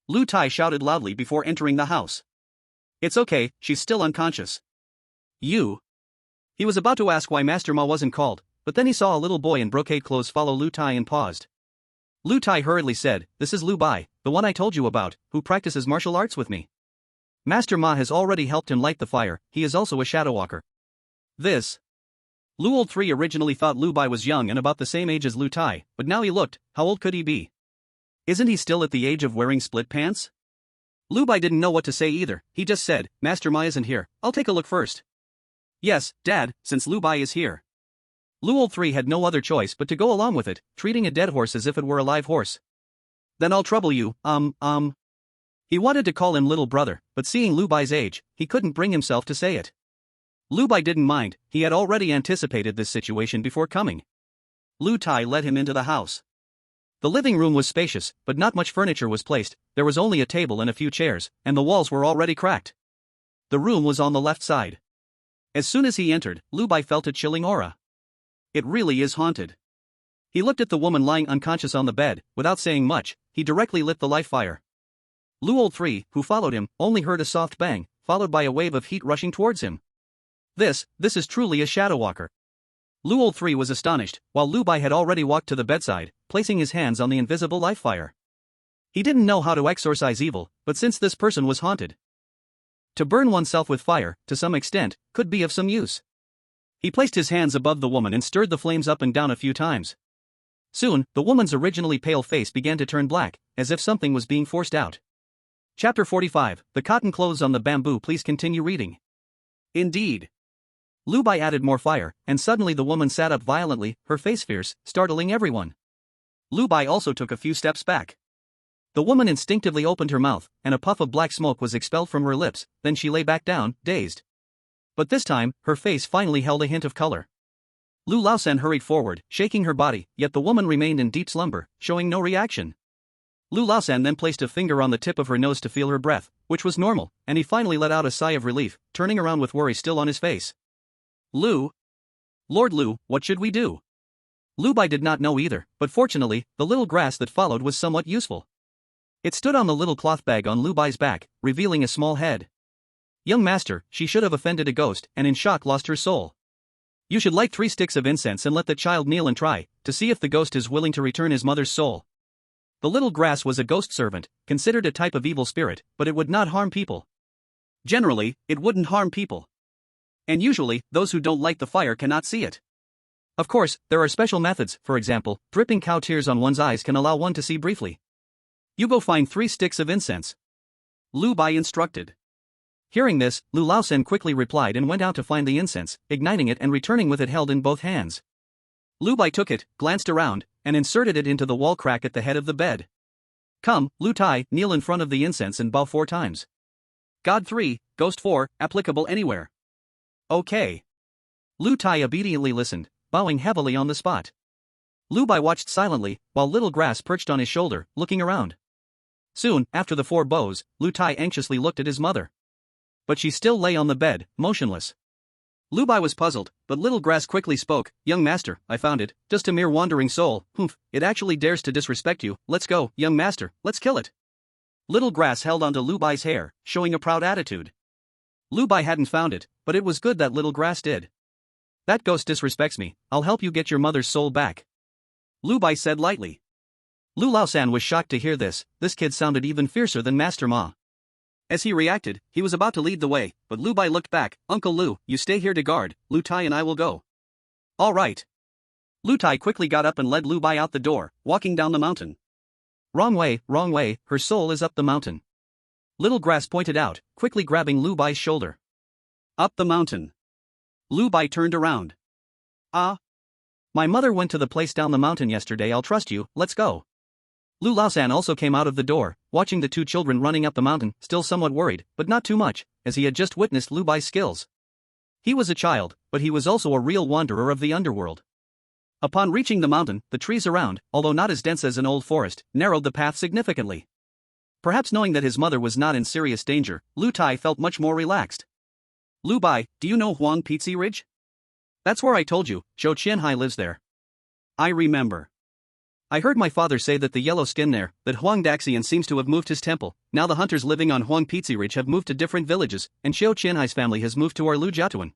Lu Tai shouted loudly before entering the house. It's okay, she's still unconscious. You? He was about to ask why Master Ma wasn't called, but then he saw a little boy in brocade clothes follow Lu Tai and paused. Lu Tai hurriedly said, this is Lu Bai, the one I told you about, who practices martial arts with me. Master Ma has already helped him light the fire, he is also a shadow walker. This. Lu Old 3 originally thought Lu Bai was young and about the same age as Lu Tai, but now he looked, how old could he be? Isn't he still at the age of wearing split pants? Lu Bai didn't know what to say either, he just said, Master Ma isn't here, I'll take a look first. Yes, Dad, since Lu Bai is here. Lu Old 3 had no other choice but to go along with it, treating a dead horse as if it were a live horse. Then I'll trouble you, He wanted to call him little brother, but seeing Lu Bai's age, he couldn't bring himself to say it. Lu Bai didn't mind, he had already anticipated this situation before coming. Lu Tai led him into the house. The living room was spacious, but not much furniture was placed, there was only a table and a few chairs, and the walls were already cracked. The room was on the left side. As soon as he entered, Lu Bai felt a chilling aura. It really is haunted. He looked at the woman lying unconscious on the bed, without saying much, he directly lit the life fire. Lu Old 3, who followed him, only heard a soft bang, followed by a wave of heat rushing towards him. This is truly a shadow walker. Lu Old 3 was astonished, while Lu Bai had already walked to the bedside, placing his hands on the invisible life fire. He didn't know how to exorcise evil, but since this person was haunted, to burn oneself with fire, to some extent, could be of some use. He placed his hands above the woman and stirred the flames up and down a few times. Soon, the woman's originally pale face began to turn black, as if something was being forced out. Chapter 45, The Cotton Clothes on the Bamboo. Please continue reading. Indeed. Lu Bai added more fire, and suddenly the woman sat up violently, her face fierce, startling everyone. Lu Bai also took a few steps back. The woman instinctively opened her mouth, and a puff of black smoke was expelled from her lips, then she lay back down, dazed. But this time, her face finally held a hint of color. Lu Laosan hurried forward, shaking her body, yet the woman remained in deep slumber, showing no reaction. Lu Laosan then placed a finger on the tip of her nose to feel her breath, which was normal, and he finally let out a sigh of relief, turning around with worry still on his face. Lord Lu, what should we do? Lu Bai did not know either, but fortunately, the little grass that followed was somewhat useful. It stood on the little cloth bag on Lu Bai's back, revealing a small head. Young master, she should have offended a ghost, and in shock lost her soul. You should light 3 sticks of incense and let the child kneel and try, to see if the ghost is willing to return his mother's soul. The little grass was a ghost servant, considered a type of evil spirit, but it would not harm people. Generally, it wouldn't harm people. And usually, those who don't light the fire cannot see it. Of course, there are special methods, for example, dripping cow tears on one's eyes can allow one to see briefly. You go find 3 sticks of incense. Lu Bai instructed. Hearing this, Lu Laosan quickly replied and went out to find the incense, igniting it and returning with it held in both hands. Lu Bai took it, glanced around, and inserted it into the wall crack at the head of the bed. Come, Lu Tai, kneel in front of the incense and bow 4 times. God 3, Ghost 4, applicable anywhere. Okay. Lu Tai obediently listened, bowing heavily on the spot. Lu Bai watched silently, while little grass perched on his shoulder, looking around. Soon, after the 4 bows, Lu Tai anxiously looked at his mother. But she still lay on the bed, motionless. Lu Bai was puzzled, but little grass quickly spoke. Young master, I found it, just a mere wandering soul, it actually dares to disrespect you, let's go, young master, let's kill it. Little grass held onto Lu Bai's hair, showing a proud attitude. Lu Bai hadn't found it, but it was good that little grass did. That ghost disrespects me, I'll help you get your mother's soul back. Lu Bai said lightly. Lu Laosan was shocked to hear this kid sounded even fiercer than Master Ma. As he reacted, he was about to lead the way, but Lu Bai looked back. Uncle Lu, you stay here to guard, Lu Tai and I will go. All right. Lu Tai quickly got up and led Lu Bai out the door, walking down the mountain. Wrong way, her soul is up the mountain. Little grass pointed out, quickly grabbing Lu Bai's shoulder. Up the mountain. Lu Bai turned around. My mother went to the place down the mountain yesterday, I'll trust you, let's go. Lu Laosan also came out of the door, watching the 2 children running up the mountain, still somewhat worried, but not too much, as he had just witnessed Lu Bai's skills. He was a child, but he was also a real wanderer of the underworld. Upon reaching the mountain, the trees around, although not as dense as an old forest, narrowed the path significantly. Perhaps knowing that his mother was not in serious danger, Lu Tai felt much more relaxed. Lu Bai, do you know Huang Pizzi Ridge? That's where I told you, Zhou Qianhai lives there. I remember. I heard my father say that the yellow skin there, that Huang Daxian seems to have moved his temple. Now the hunters living on Huang Pizzi Ridge have moved to different villages, and Zhou Qianhai's family has moved to our Lu Jiatuan.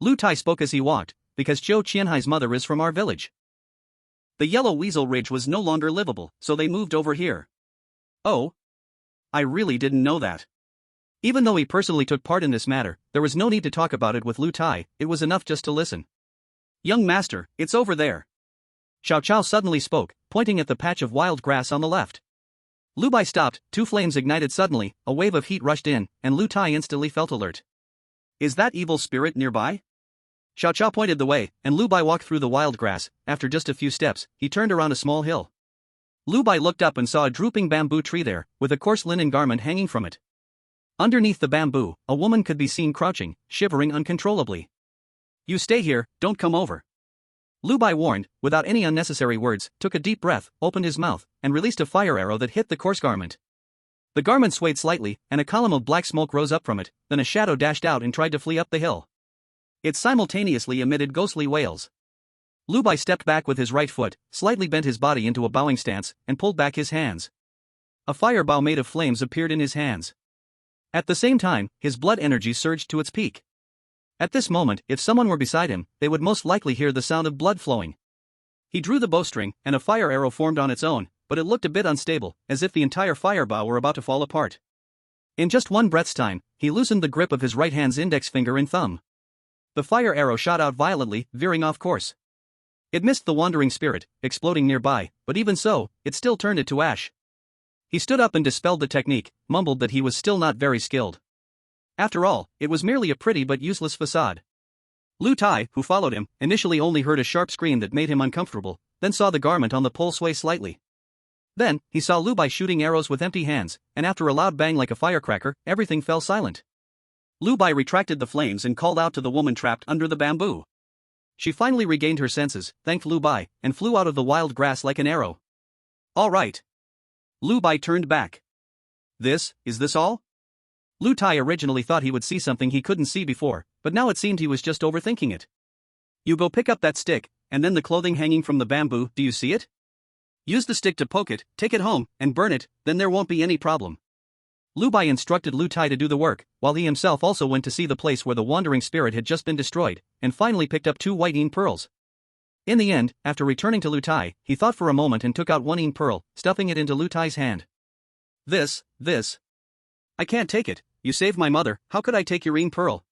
Lu Tai spoke as he walked, because Zhou Qianhai's mother is from our village. The Yellow Weasel Ridge was no longer livable, so they moved over here. Oh? I really didn't know that. Even though he personally took part in this matter, there was no need to talk about it with Lu Tai, it was enough just to listen. Young master, it's over there. Xiao Chao suddenly spoke, pointing at the patch of wild grass on the left. Lu Bai stopped, 2 flames ignited suddenly, a wave of heat rushed in, and Lu Tai instantly felt alert. Is that evil spirit nearby? Xiao Chao pointed the way, and Lu Bai walked through the wild grass. After just a few steps, he turned around a small hill. Lu Bai looked up and saw a drooping bamboo tree there, with a coarse linen garment hanging from it. Underneath the bamboo, a woman could be seen crouching, shivering uncontrollably. "You stay here, don't come over." Lu Bai warned, without any unnecessary words, took a deep breath, opened his mouth, and released a fire arrow that hit the coarse garment. The garment swayed slightly, and a column of black smoke rose up from it, then a shadow dashed out and tried to flee up the hill. It simultaneously emitted ghostly wails. Lu Bai stepped back with his right foot, slightly bent his body into a bowing stance, and pulled back his hands. A fire bow made of flames appeared in his hands. At the same time, his blood energy surged to its peak. At this moment, if someone were beside him, they would most likely hear the sound of blood flowing. He drew the bowstring, and a fire arrow formed on its own, but it looked a bit unstable, as if the entire fire bow were about to fall apart. In just one breath's time, he loosened the grip of his right hand's index finger and thumb. The fire arrow shot out violently, veering off course. It missed the wandering spirit, exploding nearby, but even so, it still turned it to ash. He stood up and dispelled the technique, mumbled that he was still not very skilled. After all, it was merely a pretty but useless facade. Lu Tai, who followed him, initially only heard a sharp scream that made him uncomfortable, then saw the garment on the pole sway slightly. Then, he saw Lu Bai shooting arrows with empty hands, and after a loud bang like a firecracker, everything fell silent. Lu Bai retracted the flames and called out to the woman trapped under the bamboo. She finally regained her senses, thanked Lu Bai, and flew out of the wild grass like an arrow. "All right." Lu Bai turned back. Is this all?" Lu Tai originally thought he would see something he couldn't see before, but now it seemed he was just overthinking it. "You go pick up that stick, and then the clothing hanging from the bamboo, do you see it? Use the stick to poke it, take it home, and burn it, then there won't be any problem." Lu Bai instructed Lu Tai to do the work, while he himself also went to see the place where the wandering spirit had just been destroyed, and finally picked up 2 white een pearls. In the end, after returning to Lu Tai, he thought for a moment and took out 1 een pearl, stuffing it into Lu Tai's hand. This. I can't take it. You saved my mother, how could I take your een pearl?"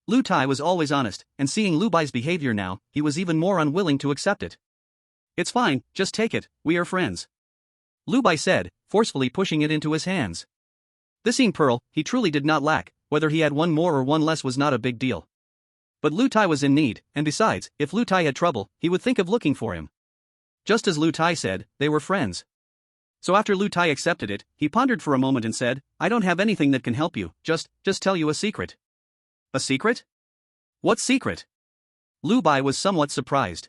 Lu Tai was always honest, and seeing Lu Bai's behavior now, he was even more unwilling to accept it. "It's fine, just take it, we are friends," Lu Bai said, forcefully pushing it into his hands. This een pearl, he truly did not lack, whether he had 1 more or 1 less was not a big deal. But Lu Tai was in need, and besides, if Lu Tai had trouble, he would think of looking for him. Just as Lu Tai said, they were friends. So after Lu Tai accepted it, he pondered for a moment and said, "I don't have anything that can help you, just tell you a secret." "A secret? What secret?" Lu Bai was somewhat surprised.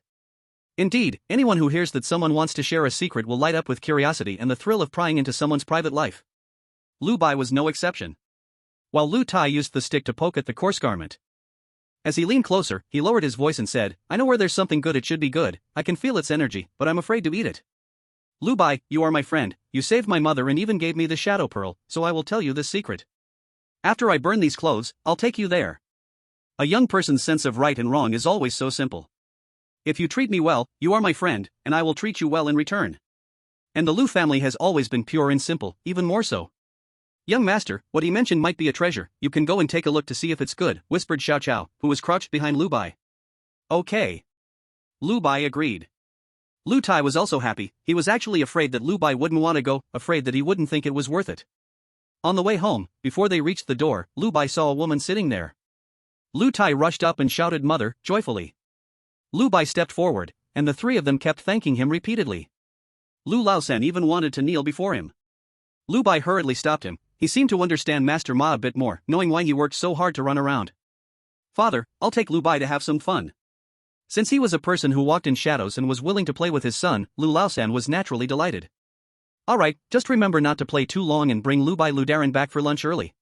Indeed, anyone who hears that someone wants to share a secret will light up with curiosity and the thrill of prying into someone's private life. Lu Bai was no exception. While Lu Tai used the stick to poke at the coarse garment. As he leaned closer, he lowered his voice and said, "I know where there's something good, it should be good, I can feel its energy, but I'm afraid to eat it. Lu Bai, you are my friend, you saved my mother and even gave me the shadow pearl, so I will tell you this secret. After I burn these clothes, I'll take you there." A young person's sense of right and wrong is always so simple. If you treat me well, you are my friend, and I will treat you well in return. And the Lu family has always been pure and simple, even more so. "Young master, what he mentioned might be a treasure, you can go and take a look to see if it's good," whispered Xiao Chao, who was crouched behind Lu Bai. "Okay." Lu Bai agreed. Lu Tai was also happy, he was actually afraid that Lu Bai wouldn't want to go, afraid that he wouldn't think it was worth it. On the way home, before they reached the door, Lu Bai saw a woman sitting there. Lu Tai rushed up and shouted "Mother," joyfully. Lu Bai stepped forward, and the 3 of them kept thanking him repeatedly. Lu Laosan even wanted to kneel before him. Lu Bai hurriedly stopped him, he seemed to understand Master Ma a bit more, knowing why he worked so hard to run around. "Father, I'll take Lu Bai to have some fun." Since he was a person who walked in shadows and was willing to play with his son, Lu Laosan was naturally delighted. "Alright, just remember not to play too long and bring Lu Bai Ludaran back for lunch early."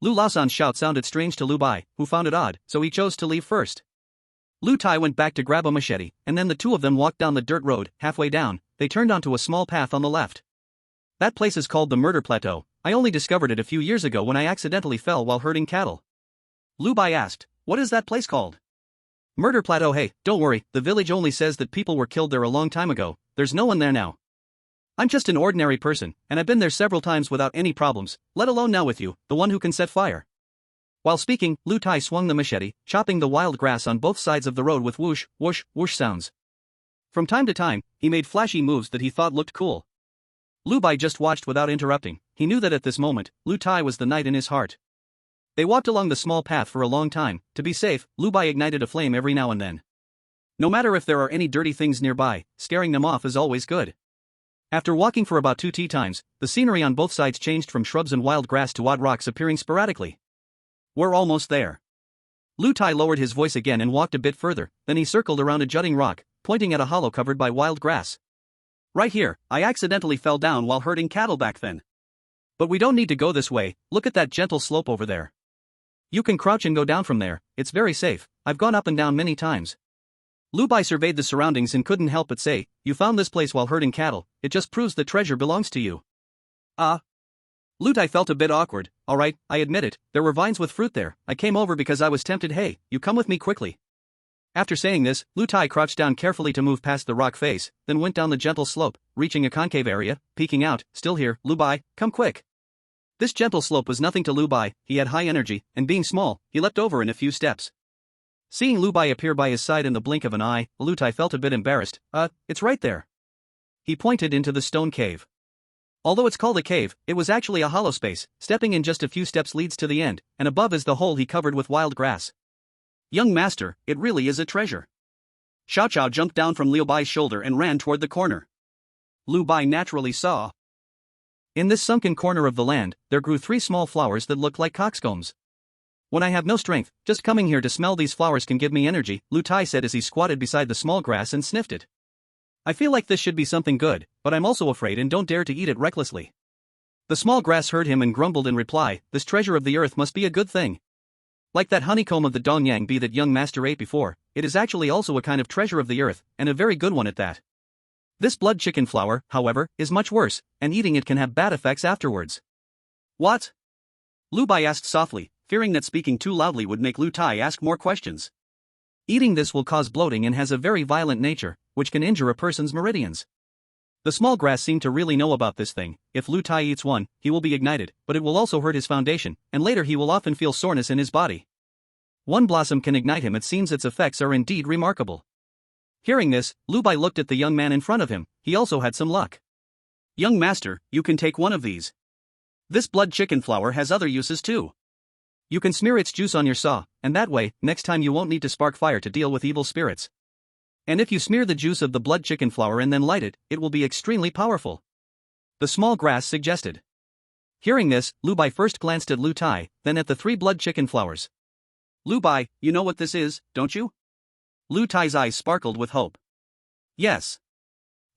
Lu Laosan's shout sounded strange to Lu Bai, who found it odd, so he chose to leave first. Lu Tai went back to grab a machete, and then the 2 of them walked down the dirt road. Halfway down, they turned onto a small path on the left. "That place is called the Murder Plateau, I only discovered it a few years ago when I accidentally fell while herding cattle." Lu Bai asked, "What is that place called?" "Murder Plateau. Hey, don't worry, the village only says that people were killed there a long time ago, there's no one there now. I'm just an ordinary person, and I've been there several times without any problems, let alone now with you, the one who can set fire." While speaking, Lu Tai swung the machete, chopping the wild grass on both sides of the road with whoosh, whoosh, whoosh sounds. From time to time, he made flashy moves that he thought looked cool. Lu Bai just watched without interrupting, he knew that at this moment, Lu Tai was the knight in his heart. They walked along the small path for a long time. To be safe, Lu Bai ignited a flame every now and then. No matter if there are any dirty things nearby, scaring them off is always good. After walking for about 2 tea times, the scenery on both sides changed from shrubs and wild grass to odd rocks appearing sporadically. We're almost there. Lu Tai lowered his voice again and walked a bit further, then he circled around a jutting rock, pointing at a hollow covered by wild grass. Right here, I accidentally fell down while herding cattle back then. But we don't need to go this way, look at that gentle slope over there. You can crouch and go down from there, it's very safe, I've gone up and down many times. Lu Bai surveyed the surroundings and couldn't help but say, you found this place while herding cattle, it just proves the treasure belongs to you. Lu Tai felt a bit awkward. Alright, I admit it, there were vines with fruit there, I came over because I was tempted. Hey, you come with me quickly. After saying this, Lu Tai crouched down carefully to move past the rock face, then went down the gentle slope, reaching a concave area, peeking out. Still here, Lu Bai, come quick. This gentle slope was nothing to Lu Bai, he had high energy, and being small, he leapt over in a few steps. Seeing Lu Bai appear by his side in the blink of an eye, Lu Tai felt a bit embarrassed. It's right there. He pointed into the stone cave. Although it's called a cave, it was actually a hollow space, stepping in just a few steps leads to the end, and above is the hole he covered with wild grass. Young master, it really is a treasure. Xiao Chao jumped down from Liu Bai's shoulder and ran toward the corner. Lu Bai naturally saw. In this sunken corner of the land, there grew 3 small flowers that looked like coxcombs. When I have no strength, just coming here to smell these flowers can give me energy, Lu Tai said as he squatted beside the small grass and sniffed it. I feel like this should be something good, but I'm also afraid and don't dare to eat it recklessly. The small grass heard him and grumbled in reply, this treasure of the earth must be a good thing. Like that honeycomb of the Dongyang bee that young master ate before, it is actually also a kind of treasure of the earth, and a very good one at that. This blood chicken flower, however, is much worse, and eating it can have bad effects afterwards. What? Lu Bai asked softly, fearing that speaking too loudly would make Lu Tai ask more questions. Eating this will cause bloating and has a very violent nature, which can injure a person's meridians. The small grass seemed to really know about this thing. If Lu Tai eats one, he will be ignited, but it will also hurt his foundation, and later he will often feel soreness in his body. One blossom can ignite him. It seems its effects are indeed remarkable. Hearing this, Lu Bai looked at the young man in front of him. He also had some luck. Young master, you can take one of these. This blood chicken flower has other uses too. You can smear its juice on your saw, and that way, next time you won't need to spark fire to deal with evil spirits. And if you smear the juice of the blood chicken flower and then light it, it will be extremely powerful. The small grass suggested. Hearing this, Lu Bai first glanced at Lu Tai, then at the 3 blood chicken flowers. Lu Bai, you know what this is, don't you? Lu Tai's eyes sparkled with hope. Yes.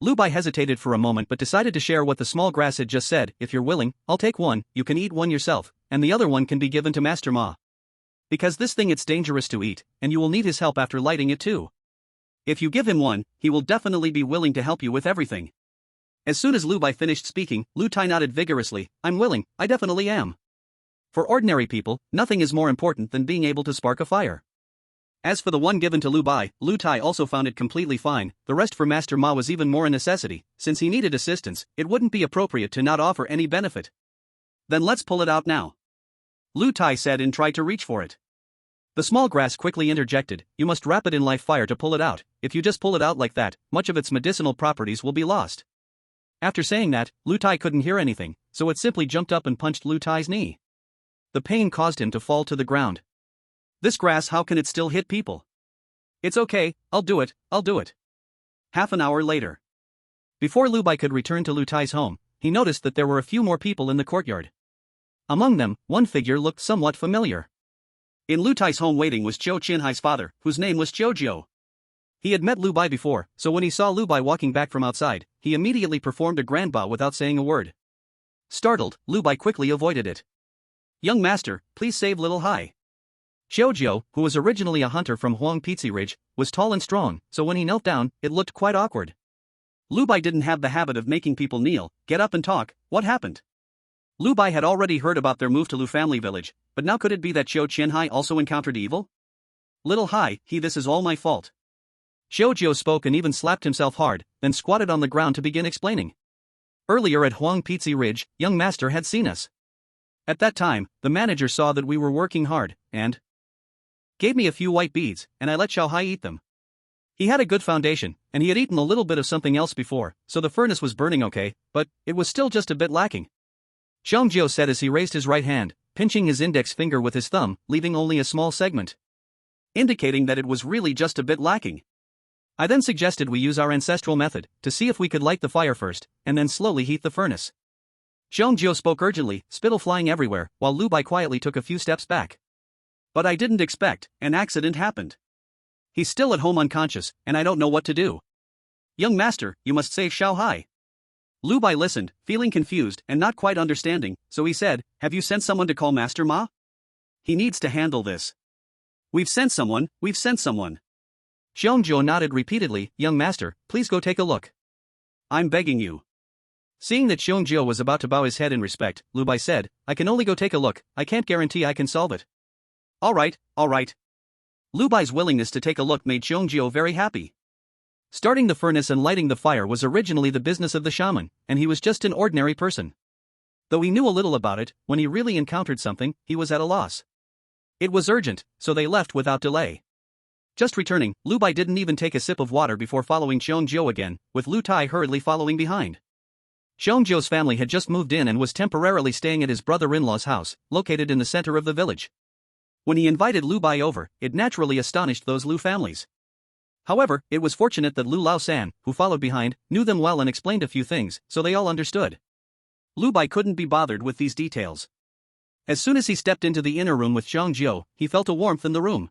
Lu Bai hesitated for a moment but decided to share what the small grass had just said. If you're willing, I'll take one, you can eat one yourself, and the other one can be given to Master Ma. Because this thing it's dangerous to eat, and you will need his help after lighting it too. If you give him one, he will definitely be willing to help you with everything. As soon as Lu Bai finished speaking, Lu Tai nodded vigorously. I'm willing, I definitely am. For ordinary people, nothing is more important than being able to spark a fire. As for the one given to Lu Bai, Lu Tai also found it completely fine. The rest for Master Ma was even more a necessity. Since he needed assistance, it wouldn't be appropriate to not offer any benefit. Then let's pull it out now. Lu Tai said and tried to reach for it. The small grass quickly interjected, you must wrap it in live fire to pull it out. If you just pull it out like that, much of its medicinal properties will be lost. After saying that, Lu Tai couldn't hear anything, so it simply jumped up and punched Lu Tai's knee. The pain caused him to fall to the ground. This grass, how can it still hit people? It's okay, I'll do it. Half an hour later. Before Lu Bai could return to Lu Tai's home, he noticed that there were a few more people in the courtyard. Among them, one figure looked somewhat familiar. In Lu Tai's home waiting was Chiu Qianhai's father, whose name was Chiu Jiu. He had met Lu Bai before, so when he saw Lu Bai walking back from outside, he immediately performed a grand bow without saying a word. Startled, Lu Bai quickly avoided it. Young master, please save little Hai. Xiao Jiu, who was originally a hunter from Huang Pizzi Ridge, was tall and strong, so when he knelt down, it looked quite awkward. Lu Bai didn't have the habit of making people kneel, get up and talk. What happened? Lu Bai had already heard about their move to Lu family village, but now could it be that Xiao Qianhai also encountered evil? Little Hai, this is all my fault. Xiao Jiu spoke and even slapped himself hard, then squatted on the ground to begin explaining. Earlier at Huang Pizzi Ridge, young master had seen us. At that time, the manager saw that we were working hard, and gave me a few white beads, and I let Xiao Hai eat them. He had a good foundation, and he had eaten a little bit of something else before, so the furnace was burning okay, but it was still just a bit lacking. Xiang Jiu said as he raised his right hand, pinching his index finger with his thumb, leaving only a small segment, indicating that it was really just a bit lacking. I then suggested we use our ancestral method to see if we could light the fire first, and then slowly heat the furnace. Xiongjiu spoke urgently, spittle flying everywhere, while Lu Bai quietly took a few steps back. But I didn't expect, an accident happened. He's still at home unconscious, and I don't know what to do. Young master, you must save Xiao Hai. Lu Bai listened, feeling confused and not quite understanding, so he said, have you sent someone to call Master Ma? He needs to handle this. We've sent someone. Xiongjiu nodded repeatedly, young master, please go take a look. I'm begging you. Seeing that Xiongjiu was about to bow his head in respect, Lu Bai said, I can only go take a look, I can't guarantee I can solve it. All right. Lu Bai's willingness to take a look made Xiongjiu very happy. Starting the furnace and lighting the fire was originally the business of the shaman, and he was just an ordinary person. Though he knew a little about it, when he really encountered something, he was at a loss. It was urgent, so they left without delay. Just returning, Lu Bai didn't even take a sip of water before following Xiongjiu again, with Lu Tai hurriedly following behind. Xiongjiu's family had just moved in and was temporarily staying at his brother-in-law's house, located in the center of the village. When he invited Lu Bai over, it naturally astonished those Lu families. However, it was fortunate that Lu Lao-san, who followed behind, knew them well and explained a few things, so they all understood. Lu Bai couldn't be bothered with these details. As soon as he stepped into the inner room with Xiongjiu, he felt a warmth in the room.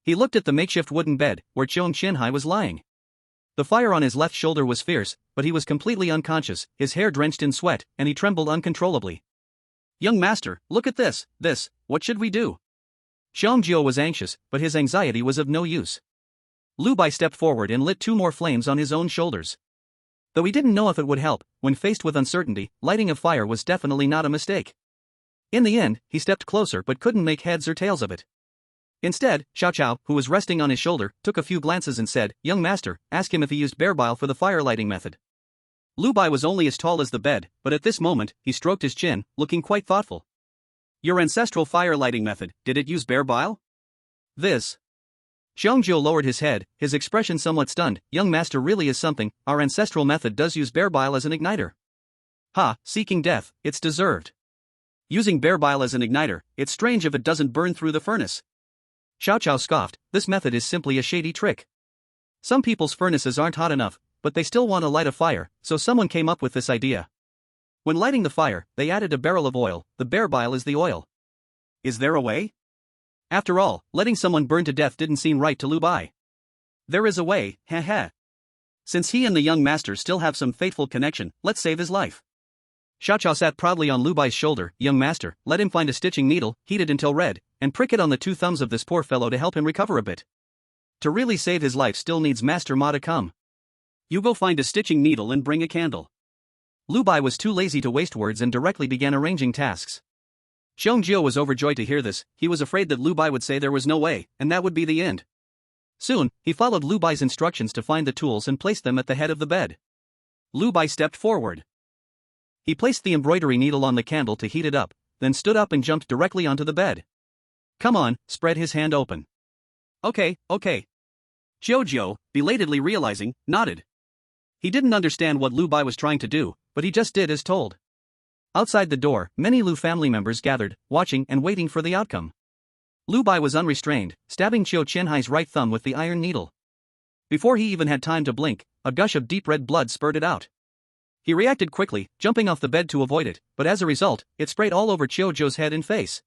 He looked at the makeshift wooden bed, where Qiong Qianhai was lying. The fire on his left shoulder was fierce, but he was completely unconscious, his hair drenched in sweat, and he trembled uncontrollably. Young master, look at this, what should we do? Xiongjiu was anxious, but his anxiety was of no use. Lu Bai stepped forward and lit 2 more flames on his own shoulders. Though he didn't know if it would help, when faced with uncertainty, lighting a fire was definitely not a mistake. In the end, he stepped closer but couldn't make heads or tails of it. Instead, Xiao Chao, who was resting on his shoulder, took a few glances and said, young master, ask him if he used bear bile for the fire lighting method. Lu Bai was only as tall as the bed, but at this moment, he stroked his chin, looking quite thoughtful. Your ancestral fire lighting method, did it use bear bile? This. Xiongjiu lowered his head, his expression somewhat stunned. Young master really is something, our ancestral method does use bear bile as an igniter. Ha, seeking death, it's deserved. Using bear bile as an igniter, it's strange if it doesn't burn through the furnace. Xiao Chao scoffed, this method is simply a shady trick. Some people's furnaces aren't hot enough, but they still want to light a fire, so someone came up with this idea. When lighting the fire, they added a barrel of oil, the bear bile is the oil. Is there a way? After all, letting someone burn to death didn't seem right to Lu Bai. There is a way, heh. Since he and the young master still have some fateful connection, let's save his life. Xiao Chao sat proudly on Lu Bai's shoulder. Young master, let him find a stitching needle, heat it until red, and prick it on the 2 thumbs of this poor fellow to help him recover a bit. To really save his life still needs Master Ma to come. You go find a stitching needle and bring a candle. Lu Bai was too lazy to waste words and directly began arranging tasks. Xiongjiu was overjoyed to hear this. He was afraid that Lu Bai would say there was no way, and that would be the end. Soon, he followed Lu Bai's instructions to find the tools and placed them at the head of the bed. Lu Bai stepped forward. He placed the embroidery needle on the candle to heat it up, then stood up and jumped directly onto the bed. Come on, spread his hand open. Okay. Xiongjiu, belatedly realizing, nodded. He didn't understand what Lu Bai was trying to do, but he just did as told. Outside the door, many Lu family members gathered, watching and waiting for the outcome. Lu Bai was unrestrained, stabbing Qiong Qianhai's right thumb with the iron needle. Before he even had time to blink, a gush of deep red blood spurted out. He reacted quickly, jumping off the bed to avoid it, but as a result, it sprayed all over Qiongjiu's head and face.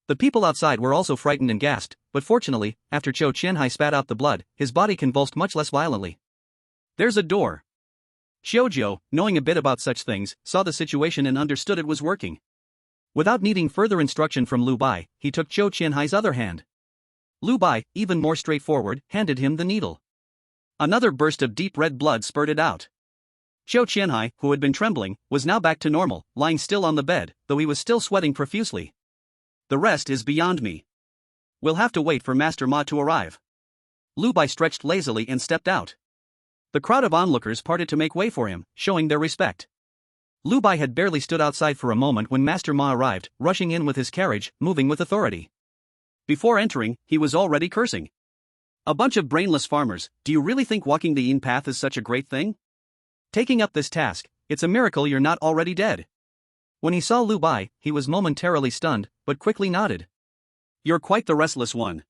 The people outside were also frightened and gasped, but fortunately, after Qiong Qianhai spat out the blood, his body convulsed much less violently. There's a door. Xiongjiu, knowing a bit about such things, saw the situation and understood it was working. Without needing further instruction from Lu Bai, he took Qiong Qianhai's other hand. Lu Bai, even more straightforward, handed him the needle. Another burst of deep red blood spurted out. Qiong Qianhai, who had been trembling, was now back to normal, lying still on the bed, though he was still sweating profusely. The rest is beyond me. We'll have to wait for Master Ma to arrive. Lu Bai stretched lazily and stepped out. The crowd of onlookers parted to make way for him, showing their respect. Lu Bai had barely stood outside for a moment when Master Ma arrived, rushing in with his carriage, moving with authority. Before entering, he was already cursing. A bunch of brainless farmers, do you really think walking the Yin path is such a great thing? Taking up this task, it's a miracle you're not already dead. When he saw Lu Bai, he was momentarily stunned, but quickly nodded. You're quite the restless one.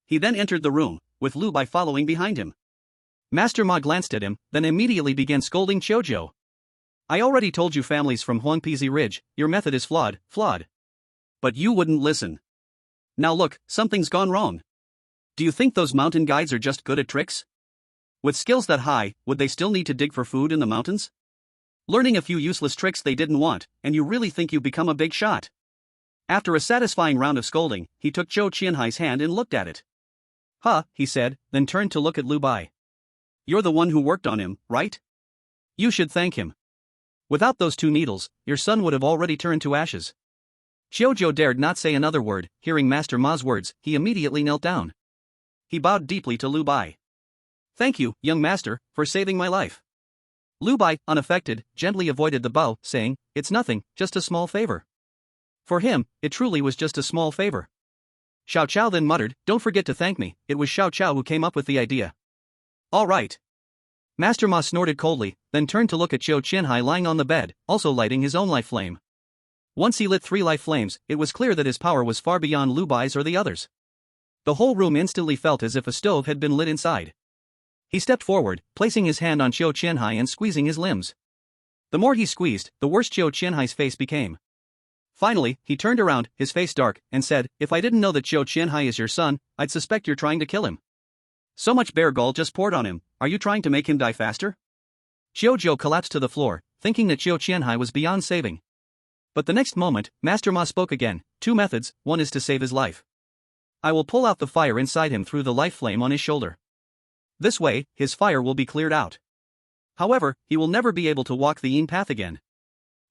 He then entered the room, with Lu Bai following behind him. Master Ma glanced at him, then immediately began scolding Chojo. I already told you families from Huangpeizi Ridge, your method is flawed. But you wouldn't listen. Now look, something's gone wrong. Do you think those mountain guides are just good at tricks? With skills that high, would they still need to dig for food in the mountains? Learning a few useless tricks they didn't want, and you really think you've become a big shot? After a satisfying round of scolding, he took Zhou Qianhai's hand and looked at it. Huh, he said, then turned to look at Lu Bai. You're the one who worked on him, right? You should thank him. Without those 2 needles, your son would have already turned to ashes. Xiaozhou dared not say another word. Hearing Master Ma's words, he immediately knelt down. He bowed deeply to Lu Bai. Thank you, young master, for saving my life. Lu Bai, unaffected, gently avoided the bow, saying, it's nothing, just a small favor. For him, it truly was just a small favor. Xiao Chao then muttered, don't forget to thank me. It was Xiao Chao who came up with the idea. All right. Master Ma snorted coldly, then turned to look at Zhou Qianhai lying on the bed, also lighting his own life flame. Once he lit 3 life flames, it was clear that his power was far beyond Lu Bai's or the others. The whole room instantly felt as if a stove had been lit inside. He stepped forward, placing his hand on Zhou Qianhai and squeezing his limbs. The more he squeezed, the worse Zhou Qianhai's face became. Finally, he turned around, his face dark, and said, if I didn't know that Zhou Qianhai is your son, I'd suspect you're trying to kill him. So much bear gall just poured on him, are you trying to make him die faster? Xiaozhou collapsed to the floor, thinking that Zhou Qianhai was beyond saving. But the next moment, Master Ma spoke again, 2 methods, one is to save his life. I will pull out the fire inside him through the life flame on his shoulder. This way, his fire will be cleared out. However, he will never be able to walk the yin path again.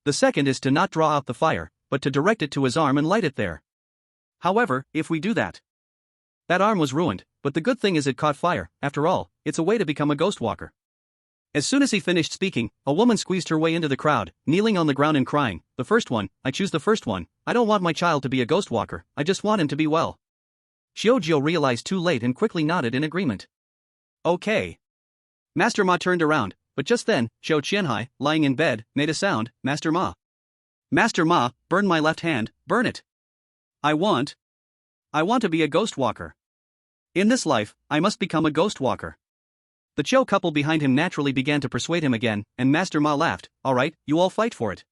The second is to not draw out the fire, but to direct it to his arm and light it there. However, if we do that arm was ruined, but the good thing is it caught fire. After all, it's a way to become a ghost walker. As soon as he finished speaking, a woman squeezed her way into the crowd, kneeling on the ground and crying, the first one, I choose the first one. I don't want my child to be a ghost walker, I just want him to be well. Xiaozhou realized too late and quickly nodded in agreement. Okay. Master Ma turned around, but just then, Zhou Qianhai, lying in bed, made a sound, Master Ma. Master Ma, burn my left hand, burn it. I want to be a ghost walker. In this life, I must become a ghost walker. The Zhou couple behind him naturally began to persuade him again, and Master Ma laughed, alright, you all fight for it.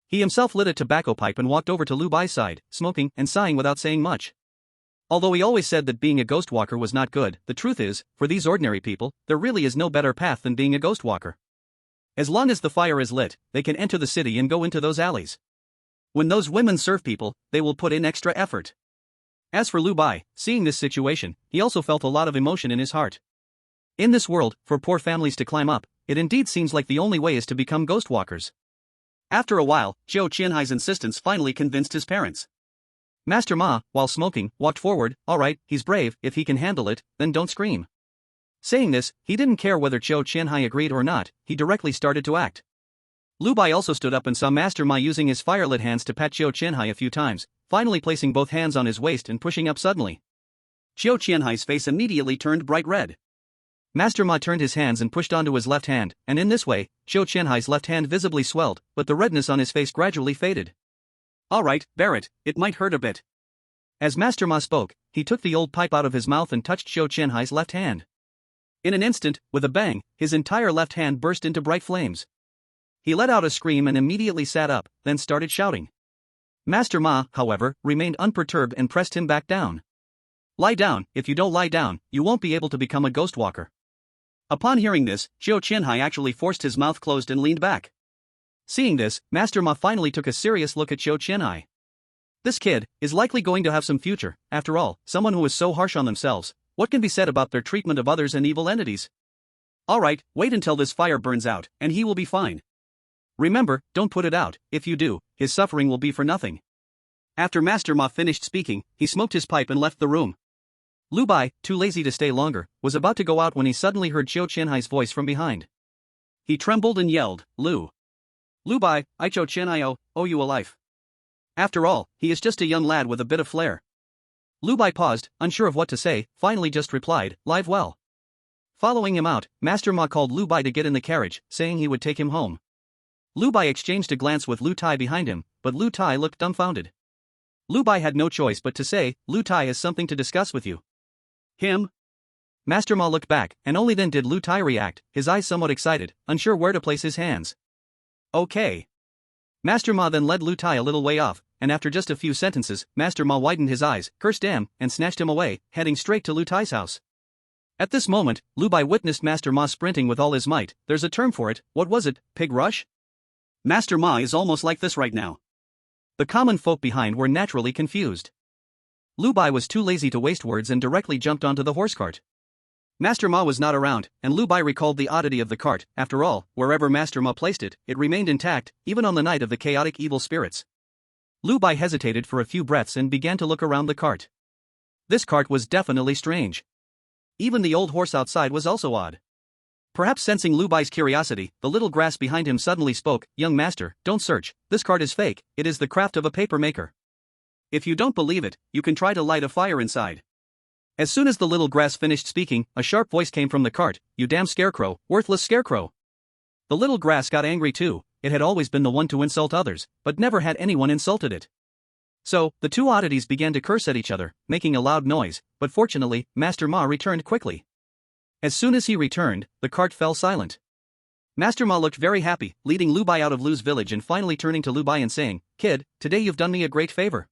He himself lit a tobacco pipe and walked over to Lu Bai's side, smoking and sighing without saying much. Although he always said that being a ghost walker was not good, the truth is, for these ordinary people, there really is no better path than being a ghost walker. As long as the fire is lit, they can enter the city and go into those alleys. When those women serve people, they will put in extra effort. As for Lu Bai, seeing this situation, he also felt a lot of emotion in his heart. In this world, for poor families to climb up, it indeed seems like the only way is to become ghost walkers. After a while, Zhou Qianhai's insistence finally convinced his parents. Master Ma, while smoking, walked forward, alright, he's brave, if he can handle it, then don't scream. Saying this, he didn't care whether Zhou Qianhai agreed or not, he directly started to act. Lu Bai also stood up and saw Master Ma using his fire-lit hands to pat Zhou Qianhai a few times, finally placing both hands on his waist and pushing up suddenly. Zhou Qianhai's face immediately turned bright red. Master Ma turned his hands and pushed onto his left hand, and in this way, Zhou Qianhai's left hand visibly swelled, but the redness on his face gradually faded. Alright, bear it, it might hurt a bit. As Master Ma spoke, he took the old pipe out of his mouth and touched Zhou Qianhai's left hand. In an instant, with a bang, his entire left hand burst into bright flames. He let out a scream and immediately sat up, then started shouting. Master Ma, however, remained unperturbed and pressed him back down. Lie down, if you don't lie down, you won't be able to become a ghost walker. Upon hearing this, Zhou Qianhai actually forced his mouth closed and leaned back. Seeing this, Master Ma finally took a serious look at Zhou Qianhai. This kid is likely going to have some future. After all, someone who is so harsh on themselves, what can be said about their treatment of others and evil entities? Alright, wait until this fire burns out, and he will be fine. Remember, don't put it out, if you do, his suffering will be for nothing. After Master Ma finished speaking, he smoked his pipe and left the room. Lu Bai, too lazy to stay longer, was about to go out when he suddenly heard Zhou Qianhai's voice from behind. He trembled and yelled, Lu Bai, I Zhou Qianhai owe you a life. After all, he is just a young lad with a bit of flair. Lu Bai paused, unsure of what to say, finally just replied, live well. Following him out, Master Ma called Lu Bai to get in the carriage, saying he would take him home. Lu Bai exchanged a glance with Lu Tai behind him, but Lu Tai looked dumbfounded. Lu Bai had no choice but to say, Lu Tai has something to discuss with you. Him? Master Ma looked back, and only then did Lu Tai react, his eyes somewhat excited, unsure where to place his hands. Okay. Master Ma then led Lu Tai a little way off, and after just a few sentences, Master Ma widened his eyes, cursed damn, and snatched him away, heading straight to Lu Tai's house. At this moment, Lu Bai witnessed Master Ma sprinting with all his might. There's a term for it, what was it, pig rush? Master Ma is almost like this right now. The common folk behind were naturally confused. Lu Bai was too lazy to waste words and directly jumped onto the horse cart. Master Ma was not around, and Lu Bai recalled the oddity of the cart. After all, wherever Master Ma placed it, it remained intact, even on the night of the chaotic evil spirits. Lu Bai hesitated for a few breaths and began to look around the cart. This cart was definitely strange. Even the old horse outside was also odd. Perhaps sensing Lu Bai's curiosity, the little grass behind him suddenly spoke, "Young master, don't search, this cart is fake, it is the craft of a paper maker. If you don't believe it, you can try to light a fire inside." As soon as the little grass finished speaking, a sharp voice came from the cart, "You damn scarecrow, worthless scarecrow." The little grass got angry too. It had always been the one to insult others, but never had anyone insulted it. So, the two oddities began to curse at each other, making a loud noise, but fortunately, Master Ma returned quickly. As soon as he returned, the cart fell silent. Master Ma looked very happy, leading Lu Bai out of Lu's village and finally turning to Lu Bai and saying, "Kid, today you've done me a great favor."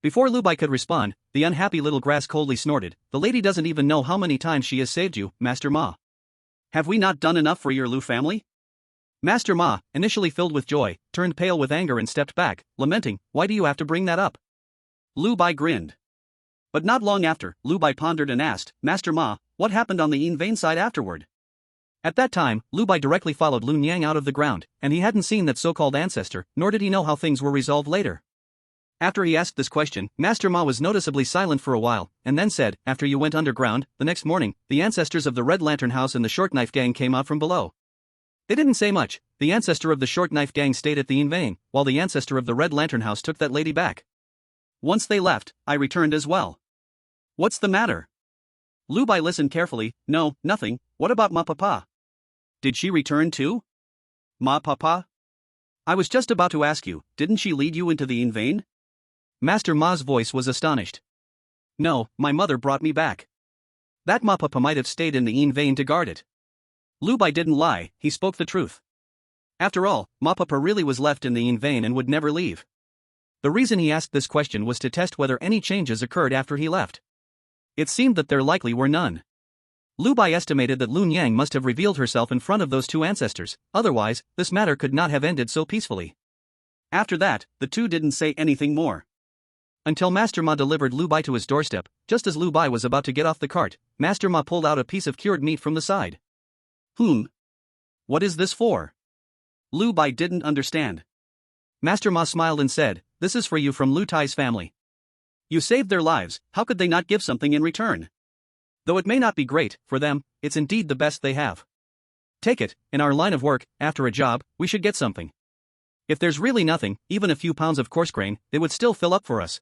Before Lu Bai could respond, the unhappy little grass coldly snorted, "The lady doesn't even know how many times she has saved you, Master Ma. Have we not done enough for your Lu family?" Master Ma, initially filled with joy, turned pale with anger and stepped back, lamenting, "Why do you have to bring that up?" Lu Bai grinned. But not long after, Lu Bai pondered and asked, "Master Ma, what happened on the Yin Vein side afterward?" At that time, Lu Bai directly followed Lu Nyang out of the ground, and he hadn't seen that so-called ancestor, nor did he know how things were resolved later. After he asked this question, Master Ma was noticeably silent for a while, and then said, "After you went underground, the next morning, the ancestors of the Red Lantern House and the Short Knife Gang came out from below. They didn't say much. The ancestor of the Short Knife Gang stayed at the Yin Vein, while the ancestor of the Red Lantern House took that lady back. Once they left, I returned as well." "What's the matter?" Lu Bai listened carefully. "No, nothing. What about Ma Papa? Did she return too?" Ma Papa? I was just about to ask you, didn't she lead you into the Yin Vein? Master Ma's voice was astonished. "No, my mother brought me back. That Ma Papa might have stayed in the Yin Vein to guard it." Lu Bai didn't lie, he spoke the truth. After all, Ma Papa really was left in the Yin Vein and would never leave. The reason he asked this question was to test whether any changes occurred after he left. It seemed that there likely were none. Lu Bai estimated that Lun Yang must have revealed herself in front of those two ancestors, otherwise, this matter could not have ended so peacefully. After that, the two didn't say anything more. Until Master Ma delivered Lu Bai to his doorstep. Just as Lu Bai was about to get off the cart, Master Ma pulled out a piece of cured meat from the side. What is this for?" Lu Bai didn't understand. Master Ma smiled and said, "This is for you from Lu Tai's family. You saved their lives, how could they not give something in return? Though it may not be great, for them, it's indeed the best they have. Take it, in our line of work, after a job, we should get something. If there's really nothing, even a few pounds of coarse grain, it would still fill up for us."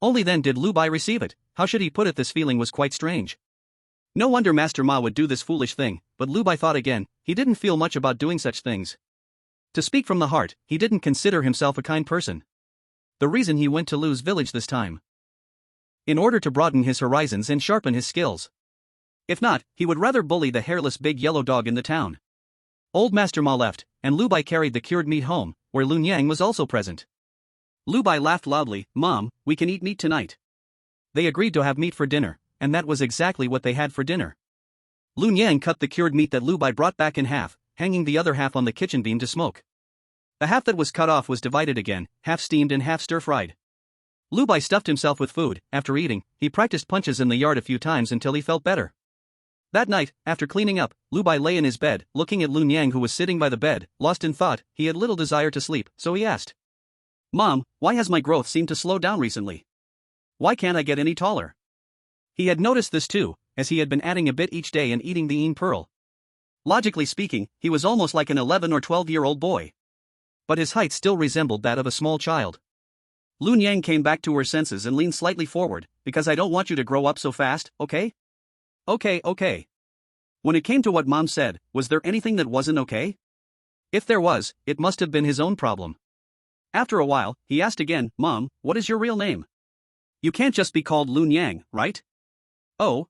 Only then did Lu Bai receive it. How should he put it? This feeling was quite strange. No wonder Master Ma would do this foolish thing, but Lu Bai thought again, he didn't feel much about doing such things. To speak from the heart, he didn't consider himself a kind person. The reason he went to Lu's village this time. In order to broaden his horizons and sharpen his skills. If not, he would rather bully the hairless big yellow dog in the town. Old Master Ma left, and Lu Bai carried the cured meat home, where Lun Yang was also present. Lu Bai laughed loudly, "Mom, we can eat meat tonight." They agreed to have meat for dinner, and that was exactly what they had for dinner. Lun Yang cut the cured meat that Lu Bai brought back in half, hanging the other half on the kitchen beam to smoke. The half that was cut off was divided again, half steamed and half stir-fried. Lu Bai stuffed himself with food. After eating, he practiced punches in the yard a few times until he felt better. That night, after cleaning up, Lu Bai lay in his bed, looking at Lun Yang who was sitting by the bed, lost in thought. He had little desire to sleep, so he asked, "Mom, why has my growth seemed to slow down recently? Why can't I get any taller?" He had noticed this too, as he had been adding a bit each day and eating the Yin Pearl. Logically speaking, he was almost like an 11 or 12-year-old boy. But his height still resembled that of a small child. Lun Yang came back to her senses and leaned slightly forward, "Because I don't want you to grow up so fast, okay?" Okay. When it came to what Mom said, was there anything that wasn't okay? If there was, it must have been his own problem. After a while, he asked again, "Mom, what is your real name? You can't just be called Lun Yang, right?" "Oh.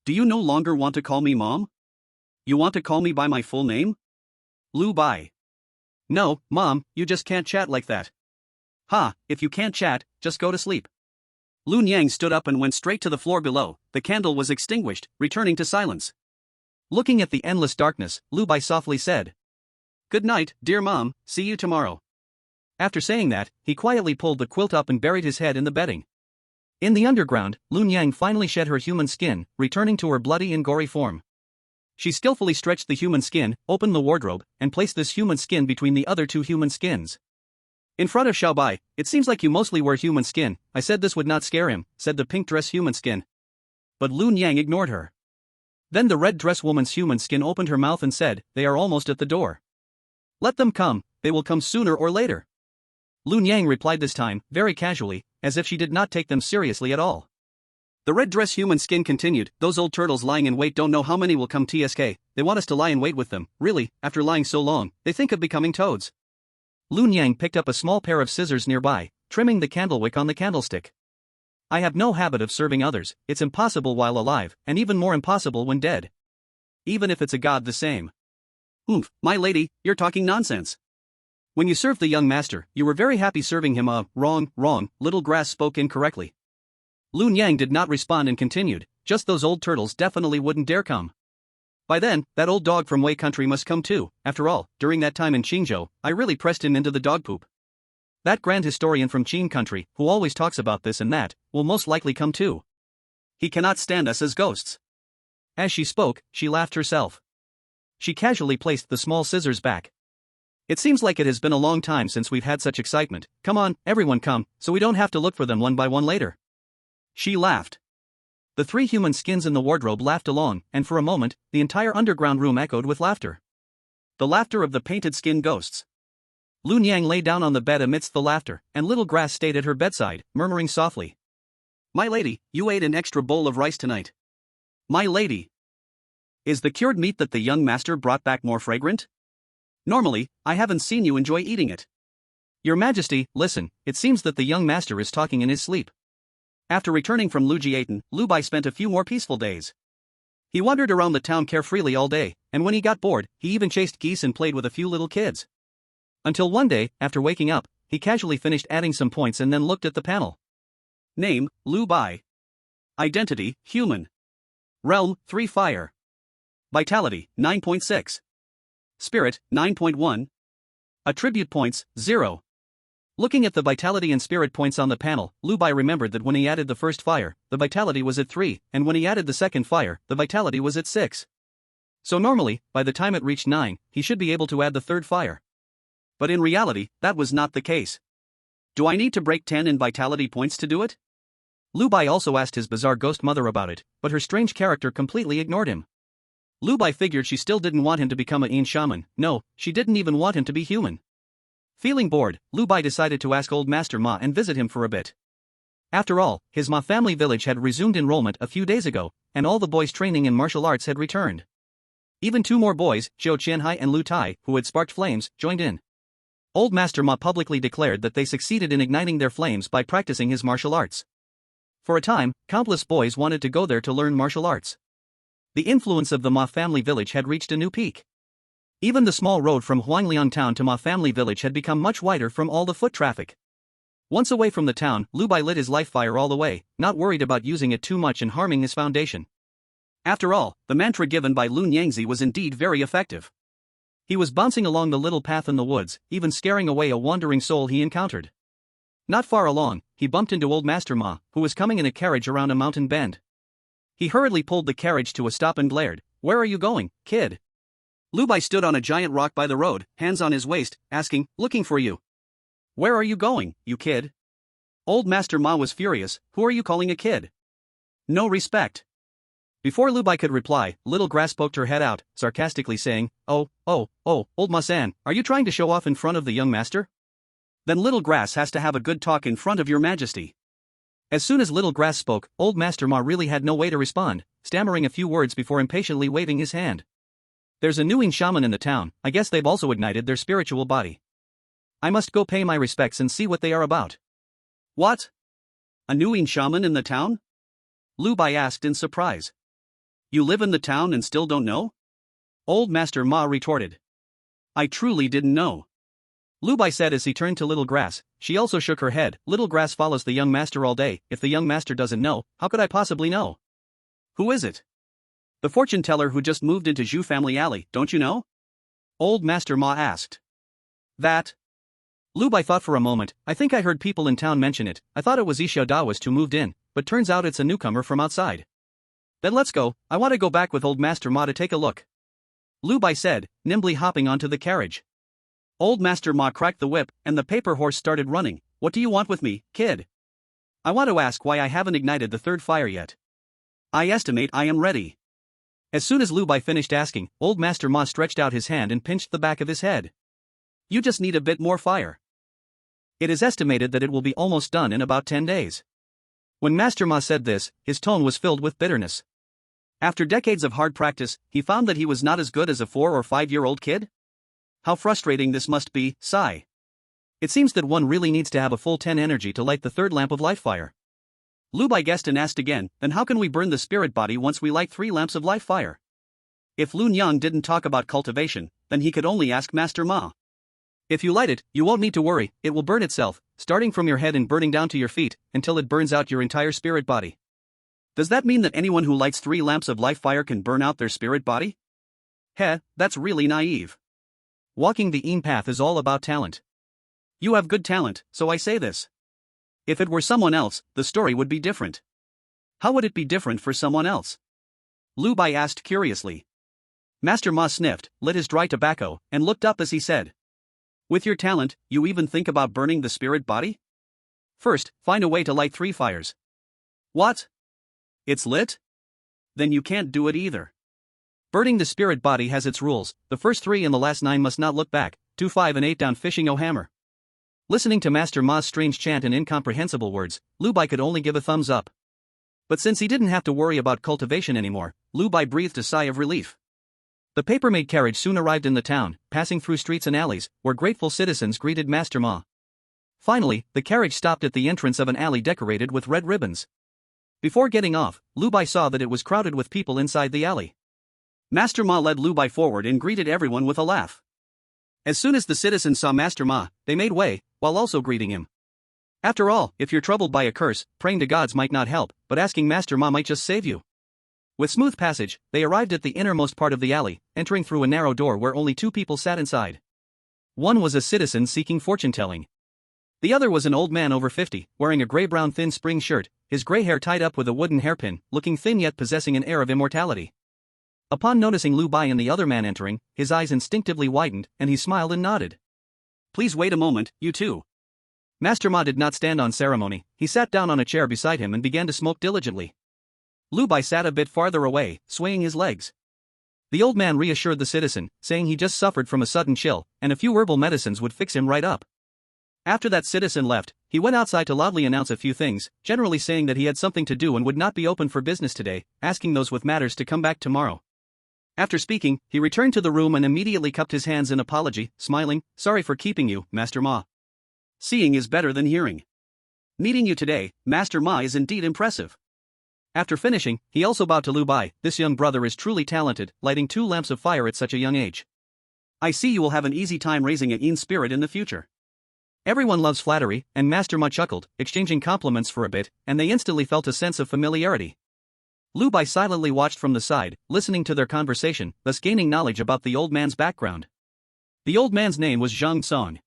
Do you no longer want to call me Mom? You want to call me by my full name? Lu Bai. No, Mom, you just can't chat like that. Ha, if you can't chat, just go to sleep. Lun Yang stood up and went straight to the floor below. The candle was extinguished, returning to silence. Looking at the endless darkness, Lu Bai softly said, "Good night, dear Mom, see you tomorrow." After saying that, he quietly pulled the quilt up and buried his head in the bedding. In the underground, Lun Yang finally shed her human skin, returning to her bloody and gory form. She skillfully stretched the human skin, opened the wardrobe, and placed this human skin between the other two human skins. In front of Xiao Bai, "It seems like you mostly wear human skin. I said this would not scare him," said the pink dress human skin. But Lun Yang ignored her. Then the red dress woman's human skin opened her mouth and said, "They are almost at the door. Let them come, they will come sooner or later." Lun Yang replied this time, very casually, as if she did not take them seriously at all. The red dress human skin continued, "Those old turtles lying in wait don't know how many will come TSK, they want us to lie in wait with them, really, after lying so long, they think of becoming toads." Lun Yang picked up a small pair of scissors nearby, trimming the candle wick on the candlestick. "I have no habit of serving others, it's impossible while alive, and even more impossible when dead. Even if it's a god the same." "Oomph, my lady, you're talking nonsense. When you served the young master, you were very happy serving him." Wrong, Little Grass spoke incorrectly. Lun Yang did not respond and continued, "Just those old turtles definitely wouldn't dare come. By then, that old dog from Wei country must come too. After all, during that time in Qingzhou, I really pressed him into the dog poop. That grand historian from Qing country, who always talks about this and that, will most likely come too. He cannot stand us as ghosts." As she spoke, she laughed herself. She casually placed the small scissors back. "It seems like it has been a long time since we've had such excitement. Come on, everyone come, so we don't have to look for them one by one later." She laughed. The three human skins in the wardrobe laughed along, and for a moment, the entire underground room echoed with laughter. The laughter of the painted skin ghosts. Lun Yang lay down on the bed amidst the laughter, and Little Grass stayed at her bedside, murmuring softly, "My lady, you ate an extra bowl of rice tonight. My lady. Is the cured meat that the young master brought back more fragrant? Normally, I haven't seen you enjoy eating it." "Your Majesty, listen, it seems that the young master is talking in his sleep." After returning from Lujiaten, Lu Bai spent a few more peaceful days. He wandered around the town carefreely all day, and when he got bored, he even chased geese and played with a few little kids. Until one day, after waking up, he casually finished adding some points and then looked at the panel. Name, Lu Bai. Identity, human. Realm, 3 fire. Vitality, 9.6. Spirit, 9.1. Attribute points, 0. Looking at the vitality and spirit points on the panel, Lu Bai remembered that when he added the first fire, the vitality was at 3, and when he added the second fire, the vitality was at 6. So normally, by the time it reached 9, he should be able to add the third fire. But in reality, that was not the case. Do I need to break 10 in vitality points to do it? Lu Bai also asked his bizarre ghost mother about it, but her strange character completely ignored him. Lu Bai figured she still didn't want him to become a Yin shaman. No, she didn't even want him to be human. Feeling bored, Lu Bai decided to ask Old Master Ma and visit him for a bit. After all, his Ma family village had resumed enrollment a few days ago, and all the boys training in martial arts had returned. Even 2 more boys, Zhou Qianhai and Lu Tai, who had sparked flames, joined in. Old Master Ma publicly declared that they succeeded in igniting their flames by practicing his martial arts. For a time, countless boys wanted to go there to learn martial arts. The influence of the Ma family village had reached a new peak. Even the small road from Huangliang town to Ma family village had become much wider from all the foot traffic. Once away from the town, Lu Bai lit his life fire all the way, not worried about using it too much and harming his foundation. After all, the mantra given by Lun Yangzi was indeed very effective. He was bouncing along the little path in the woods, even scaring away a wandering soul he encountered. Not far along, he bumped into Old Master Ma, who was coming in a carriage around a mountain bend. He hurriedly pulled the carriage to a stop and glared, "Where are you going, kid?" Lu Bai stood on a giant rock by the road, hands on his waist, asking, "Looking for you." "Where are you going, you kid?" Old Master Ma was furious, "Who are you calling a kid? No respect." Before Lu Bai could reply, Little Grass poked her head out, sarcastically saying, Oh, Old Ma-san, are you trying to show off in front of the young master? Then Little Grass has to have a good talk in front of your majesty. As soon as Little Grass spoke, Old Master Ma really had no way to respond, stammering a few words before impatiently waving his hand. "There's a new Yin shaman in the town, I guess they've also ignited their spiritual body. I must go pay my respects and see what they are about." "What? A new Yin shaman in the town?" Lu Bai asked in surprise. You live in the town and still don't know? Old Master Ma retorted. I truly didn't know. Lu Bai said as he turned to Little Grass. She also shook her head. Little Grass follows the young master all day. If the young master doesn't know, how could I possibly know? Who is it? The fortune teller who just moved into Zhu Family Alley, don't you know? Old Master Ma asked. That? Lu Bai thought for a moment. I think I heard people in town mention it. I thought it was Xiao Daoist who moved in, but turns out it's a newcomer from outside. Then let's go. I want to go back with Old Master Ma to take a look. Lu Bai said, nimbly hopping onto the carriage. Old Master Ma cracked the whip, and the paper horse started running. What do you want with me, kid? I want to ask why I haven't ignited the third fire yet. I estimate I am ready. As soon as Lu Bai finished asking, Old Master Ma stretched out his hand and pinched the back of his head. You just need a bit more fire. It is estimated that it will be almost done in about 10 days. When Master Ma said this, his tone was filled with bitterness. After decades of hard practice, he found that he was not as good as a 4 or 5-year-old kid? How frustrating this must be, sigh. It seems that one really needs to have a full 10 energy to light the third lamp of life fire. Lu Bai guessed and asked again, then how can we burn the spirit body once we light 3 lamps of life fire? If Lun Yang didn't talk about cultivation, then he could only ask Master Ma. If you light it, you won't need to worry, it will burn itself, starting from your head and burning down to your feet, until it burns out your entire spirit body. Does that mean that anyone who lights 3 lamps of life fire can burn out their spirit body? Heh, that's really naive. Walking the Yin path is all about talent. You have good talent, so I say this. If it were someone else, the story would be different. How would it be different for someone else? Lu Bai asked curiously. Master Ma sniffed, lit his dry tobacco, and looked up as he said. With your talent, you even think about burning the spirit body? First, find a way to light 3 fires. What? It's lit? Then you can't do it either. Burning the spirit body has its rules. The first 3 and the last 9 must not look back. 2, 5 and 8 down fishing o hammer. Listening to Master Ma's strange chant and incomprehensible words, Lu Bai could only give a thumbs up. But since he didn't have to worry about cultivation anymore, Lu Bai breathed a sigh of relief. The paper-made carriage soon arrived in the town, passing through streets and alleys, where grateful citizens greeted Master Ma. Finally, the carriage stopped at the entrance of an alley decorated with red ribbons. Before getting off, Lu Bai saw that it was crowded with people inside the alley. Master Ma led Lu Bai forward and greeted everyone with a laugh. As soon as the citizens saw Master Ma, they made way, while also greeting him. After all, if you're troubled by a curse, praying to gods might not help, but asking Master Ma might just save you. With smooth passage, they arrived at the innermost part of the alley, entering through a narrow door where only 2 people sat inside. One was a citizen seeking fortune-telling. The other was an old man over 50, wearing a gray-brown thin spring shirt, his gray hair tied up with a wooden hairpin, looking thin yet possessing an air of immortality. Upon noticing Lu Bai and the other man entering, his eyes instinctively widened, and he smiled and nodded. Please wait a moment, you two. Master Ma did not stand on ceremony, he sat down on a chair beside him and began to smoke diligently. Lu Bai sat a bit farther away, swaying his legs. The old man reassured the citizen, saying he just suffered from a sudden chill, and a few herbal medicines would fix him right up. After that citizen left, he went outside to loudly announce a few things, generally saying that he had something to do and would not be open for business today, asking those with matters to come back tomorrow. After speaking, he returned to the room and immediately cupped his hands in apology, smiling, sorry for keeping you, Master Ma. Seeing is better than hearing. Meeting you today, Master Ma is indeed impressive. After finishing, he also bowed to Lu Bai, this young brother is truly talented, lighting 2 lamps of fire at such a young age. I see you will have an easy time raising a Yin spirit in the future. Everyone loves flattery, and Master Ma chuckled, exchanging compliments for a bit, and they instantly felt a sense of familiarity. Lu Bai silently watched from the side, listening to their conversation, thus gaining knowledge about the old man's background. The old man's name was Zhang Song.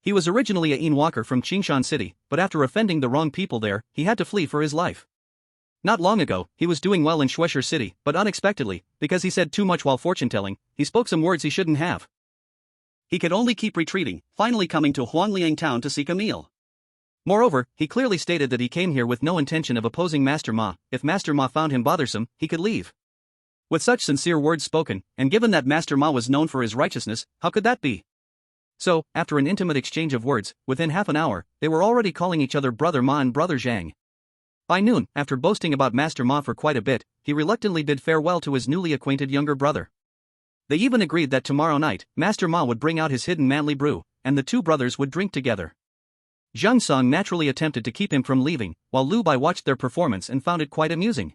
He was originally a Yin walker from Qingshan City, but after offending the wrong people there, he had to flee for his life. Not long ago, he was doing well in Shuesher City, but unexpectedly, because he said too much while fortune-telling, he spoke some words he shouldn't have. He could only keep retreating, finally coming to Huangliang town to seek a meal. Moreover, he clearly stated that he came here with no intention of opposing Master Ma. If Master Ma found him bothersome, he could leave. With such sincere words spoken, and given that Master Ma was known for his righteousness, how could that be? So, after an intimate exchange of words, within half an hour, they were already calling each other Brother Ma and Brother Zhang. By noon, after boasting about Master Ma for quite a bit, he reluctantly bid farewell to his newly acquainted younger brother. They even agreed that tomorrow night, Master Ma would bring out his hidden manly brew, and the 2 brothers would drink together. Zhang Song naturally attempted to keep him from leaving, while Lu Bai watched their performance and found it quite amusing.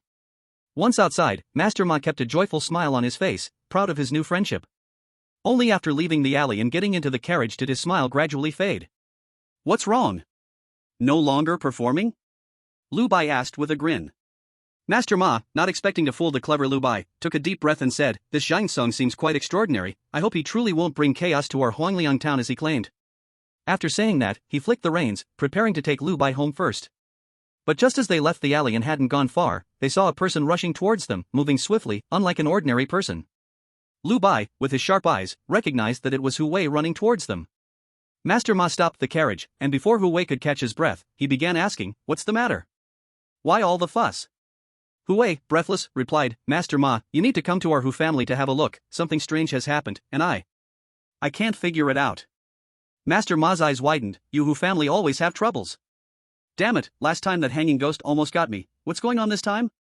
Once outside, Master Ma kept a joyful smile on his face, proud of his new friendship. Only after leaving the alley and getting into the carriage did his smile gradually fade. What's wrong? No longer performing? Lu Bai asked with a grin. Master Ma, not expecting to fool the clever Lu Bai, took a deep breath and said, "This Zhang Song seems quite extraordinary. I hope he truly won't bring chaos to our Huangliang town as he claimed." After saying that, he flicked the reins, preparing to take Lu Bai home first. But just as they left the alley and hadn't gone far, they saw a person rushing towards them, moving swiftly, unlike an ordinary person. Lu Bai, with his sharp eyes, recognized that it was Hu Wei running towards them. Master Ma stopped the carriage, and before Hu Wei could catch his breath, he began asking, "What's the matter? Why all the fuss?" Hu Wei, breathless, replied, "Master Ma, you need to come to our Hu family to have a look. Something strange has happened, and I can't figure it out." Master Ma's eyes widened. "You Hu family always have troubles. Damn it, last time that hanging ghost almost got me. What's going on this time?"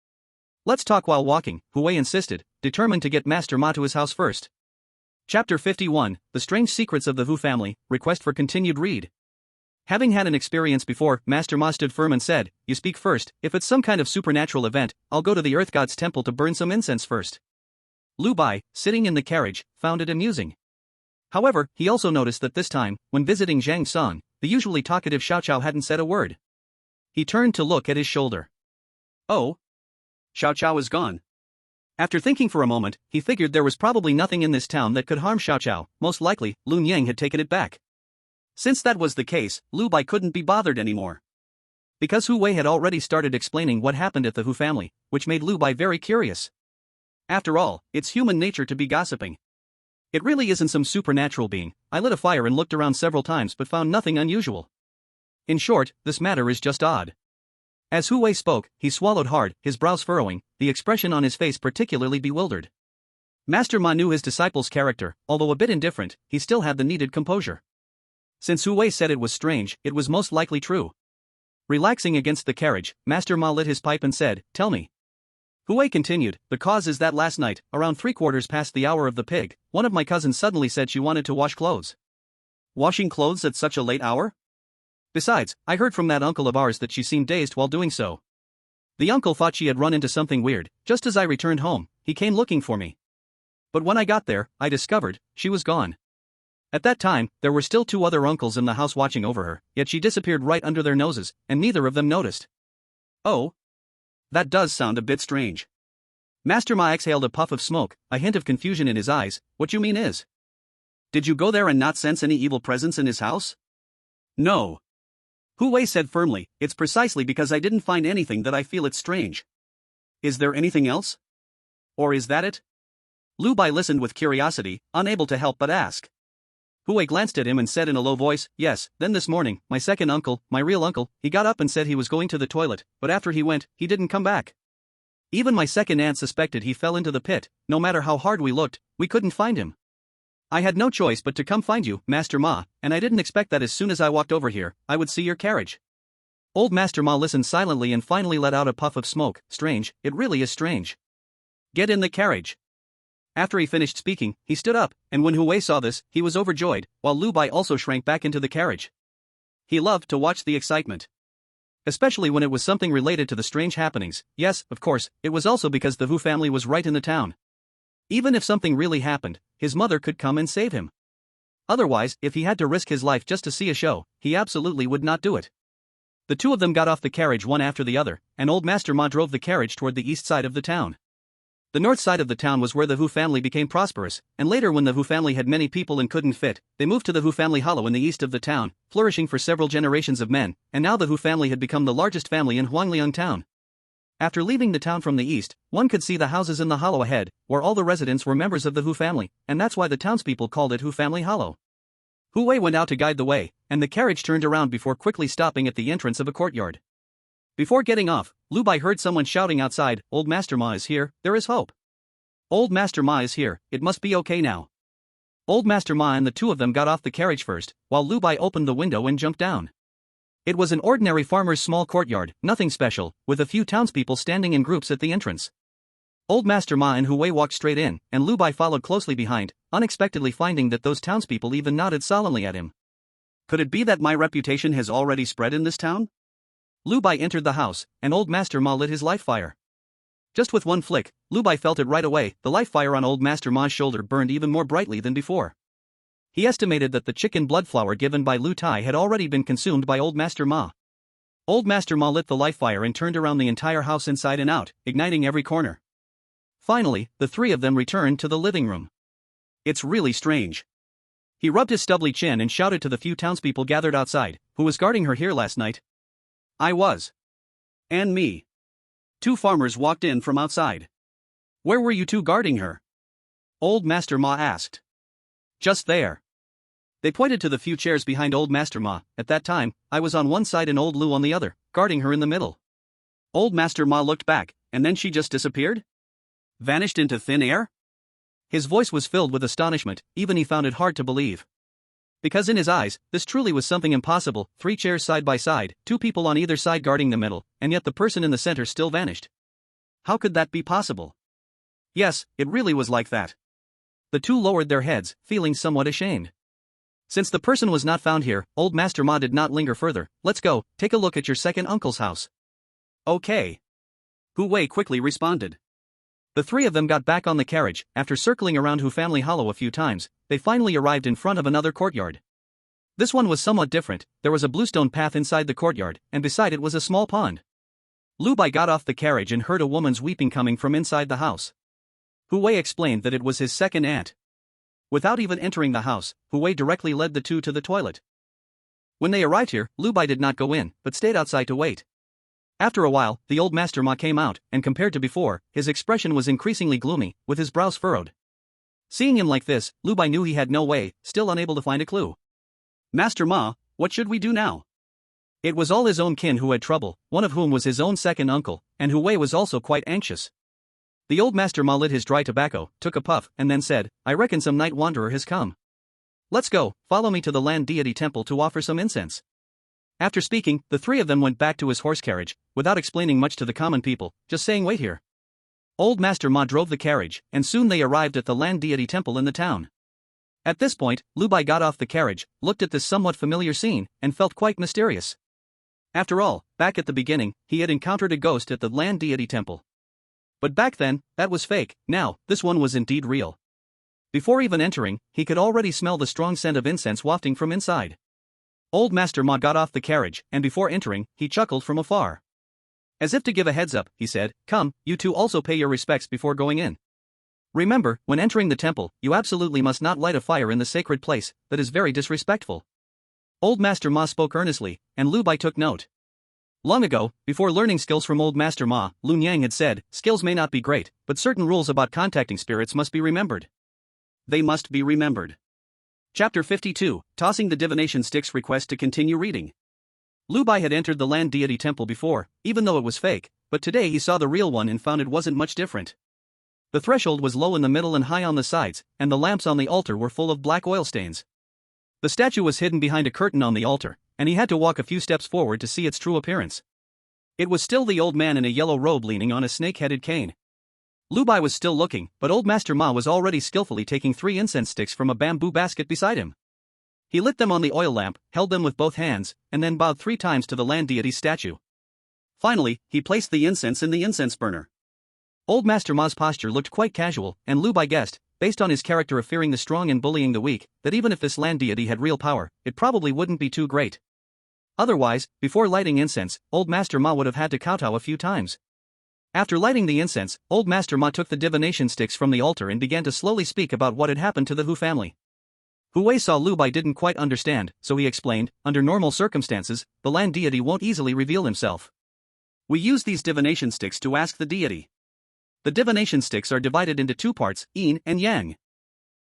"Let's talk while walking," Hu Wei insisted, determined to get Master Ma to his house first. Chapter 51, The Strange Secrets of the Hu Family, request for continued read. Having had an experience before, Master Ma stood firm and said, "You speak first. If it's some kind of supernatural event, I'll go to the Earth God's temple to burn some incense first." Lu Bai, sitting in the carriage, found it amusing. However, he also noticed that this time, when visiting Zhang Song, the usually talkative Xiao Qiao hadn't said a word. He turned to look at his shoulder. Oh. Xiao Qiao is gone. After thinking for a moment, he figured there was probably nothing in this town that could harm Xiao Qiao. Most likely, Lun Yang had taken it back. Since that was the case, Lu Bai couldn't be bothered anymore. Because Hu Wei had already started explaining what happened at the Hu family, which made Lu Bai very curious. After all, it's human nature to be gossiping. It really isn't some supernatural being. I lit a fire and looked around several times but found nothing unusual. In short, this matter is just odd. As Hu Wei spoke, he swallowed hard, his brows furrowing, the expression on his face particularly bewildered. Master Ma knew his disciple's character. Although a bit indifferent, he still had the needed composure. Since Hu Wei said it was strange, it was most likely true. Relaxing against the carriage, Master Ma lit his pipe and said, "Tell me." Hu Wei continued, "The cause is that last night, around 3/4 past the hour of the pig, one of my cousins suddenly said she wanted to wash clothes." Washing clothes at such a late hour? Besides, I heard from that uncle of ours that she seemed dazed while doing so. The uncle thought she had run into something weird. Just as I returned home, he came looking for me. But when I got there, I discovered she was gone. At that time, there were still 2 other uncles in the house watching over her, yet she disappeared right under their noses, and neither of them noticed. Oh? That does sound a bit strange. Master Ma exhaled a puff of smoke, a hint of confusion in his eyes. "What you mean is? Did you go there and not sense any evil presence in his house?" "No." Hu Wei said firmly, "It's precisely because I didn't find anything that I feel it's strange." "Is there anything else? Or is that it?" Lu Bai listened with curiosity, unable to help but ask. Hu Wei glanced at him and said in a low voice, "Yes, then this morning, my second uncle, my real uncle, he got up and said he was going to the toilet, but after he went, he didn't come back. Even my second aunt suspected he fell into the pit. No matter how hard we looked, we couldn't find him. I had no choice but to come find you, Master Ma, and I didn't expect that as soon as I walked over here, I would see your carriage." Old Master Ma listened silently and finally let out a puff of smoke. "Strange, it really is strange. Get in the carriage." After he finished speaking, he stood up, and when Hu Wei saw this, he was overjoyed, while Lu Bai also shrank back into the carriage. He loved to watch the excitement. Especially when it was something related to the strange happenings. Yes, of course, it was also because the Hu family was right in the town. Even if something really happened, his mother could come and save him. Otherwise, if he had to risk his life just to see a show, he absolutely would not do it. The 2 of them got off the carriage one after the other, and old Master Ma drove the carriage toward the east side of the town. The north side of the town was where the Hu family became prosperous, and later when the Hu family had many people and couldn't fit, they moved to the Hu family hollow in the east of the town, flourishing for several generations of men, and now the Hu family had become the largest family in Huangliang town. After leaving the town from the east, one could see the houses in the hollow ahead, where all the residents were members of the Hu family, and that's why the townspeople called it Hu Family Hollow. Hu Wei went out to guide the way, and the carriage turned around before quickly stopping at the entrance of a courtyard. Before getting off, Lu Bai heard someone shouting outside, "Old Master Ma is here, there is hope. Old Master Ma is here, it must be okay now." Old Master Ma and the 2 of them got off the carriage first, while Lu Bai opened the window and jumped down. It was an ordinary farmer's small courtyard, nothing special, with a few townspeople standing in groups at the entrance. Old Master Ma and Hu Wei walked straight in, and Lu Bai followed closely behind, unexpectedly finding that those townspeople even nodded solemnly at him. Could it be that my reputation has already spread in this town? Lu Bai entered the house, and old Master Ma lit his life fire. Just with one flick, Lu Bai felt it right away. The life fire on Old Master Ma's shoulder burned even more brightly than before. He estimated that the chicken blood flower given by Lu Tai had already been consumed by Old Master Ma. Old Master Ma lit the life fire and turned around the entire house inside and out, igniting every corner. Finally, the three of them returned to the living room. It's really strange. He rubbed his stubbly chin and shouted to the few townspeople gathered outside, who was guarding her here last night? I was. And me. Two farmers walked in from outside. Where were you two guarding her? Old Master Ma asked. Just there. They pointed to the few chairs behind Old Master Ma. At that time, I was on one side and Old Lu on the other, guarding her in the middle. Old Master Ma looked back, and then she just disappeared? Vanished into thin air? His voice was filled with astonishment, even he found it hard to believe. Because in his eyes, this truly was something impossible, 3 chairs side by side, 2 people on either side guarding the middle, and yet the person in the center still vanished. How could that be possible? Yes, it really was like that. The two lowered their heads, feeling somewhat ashamed. Since the person was not found here, Old Master Ma did not linger further. Let's go, take a look at your second uncle's house. Okay. Hu Wei quickly responded. The three of them got back on the carriage. After circling around Hu Family Hollow a few times, they finally arrived in front of another courtyard. This one was somewhat different. There was a bluestone path inside the courtyard, and beside it was a small pond. Lu Bai got off the carriage and heard a woman's weeping coming from inside the house. Hu Wei explained that it was his second aunt. Without even entering the house, Hu Wei directly led the two to the toilet. When they arrived here, Lu Bai did not go in, but stayed outside to wait. After a while, the Old Master Ma came out, and compared to before, his expression was increasingly gloomy, with his brows furrowed. Seeing him like this, Lu Bai knew he had no way, still unable to find a clue. Master Ma, what should we do now? It was all his own kin who had trouble, one of whom was his own second uncle, and Hu Wei was also quite anxious. The Old Master Ma lit his dry tobacco, took a puff, and then said, I reckon some night wanderer has come. Let's go, follow me to the land deity temple to offer some incense. After speaking, the three of them went back to his horse carriage, without explaining much to the common people, just saying wait here. Old Master Ma drove the carriage, and soon they arrived at the land deity temple in the town. At this point, Lu Bai got off the carriage, looked at this somewhat familiar scene, and felt quite mysterious. After all, back at the beginning, he had encountered a ghost at the land deity temple. But back then, that was fake. Now, this one was indeed real. Before even entering, he could already smell the strong scent of incense wafting from inside. Old Master Ma got off the carriage, and before entering, he chuckled from afar. As if to give a heads up, he said, come, you two also pay your respects before going in. Remember, when entering the temple, you absolutely must not light a fire in the sacred place. That is very disrespectful. Old Master Ma spoke earnestly, and Lu Bai took note. Long ago, before learning skills from Old Master Ma, Lun Yang had said, skills may not be great, but certain rules about contacting spirits must be remembered. They must be remembered. Chapter 52, Tossing the Divination Sticks. Request to continue reading. Lu Bai had entered the land deity temple before, even though it was fake, but today he saw the real one and found it wasn't much different. The threshold was low in the middle and high on the sides, and the lamps on the altar were full of black oil stains. The statue was hidden behind a curtain on the altar, and he had to walk a few steps forward to see its true appearance. It was still the old man in a yellow robe leaning on a snake-headed cane. Lu Bai was still looking, but Old Master Ma was already skillfully taking 3 incense sticks from a bamboo basket beside him. He lit them on the oil lamp, held them with both hands, and then bowed 3 times to the land deity's statue. Finally, he placed the incense in the incense burner. Old Master Ma's posture looked quite casual, and Lu Bai guessed, based on his character of fearing the strong and bullying the weak, that even if this land deity had real power, it probably wouldn't be too great. Otherwise, before lighting incense, Old Master Ma would have had to kowtow a few times. After lighting the incense, Old Master Ma took the divination sticks from the altar and began to slowly speak about what had happened to the Hu family. Hu Wei saw Lu Bai didn't quite understand, so he explained, under normal circumstances, the land deity won't easily reveal himself. We use these divination sticks to ask the deity. The divination sticks are divided into 2 parts, yin and yang.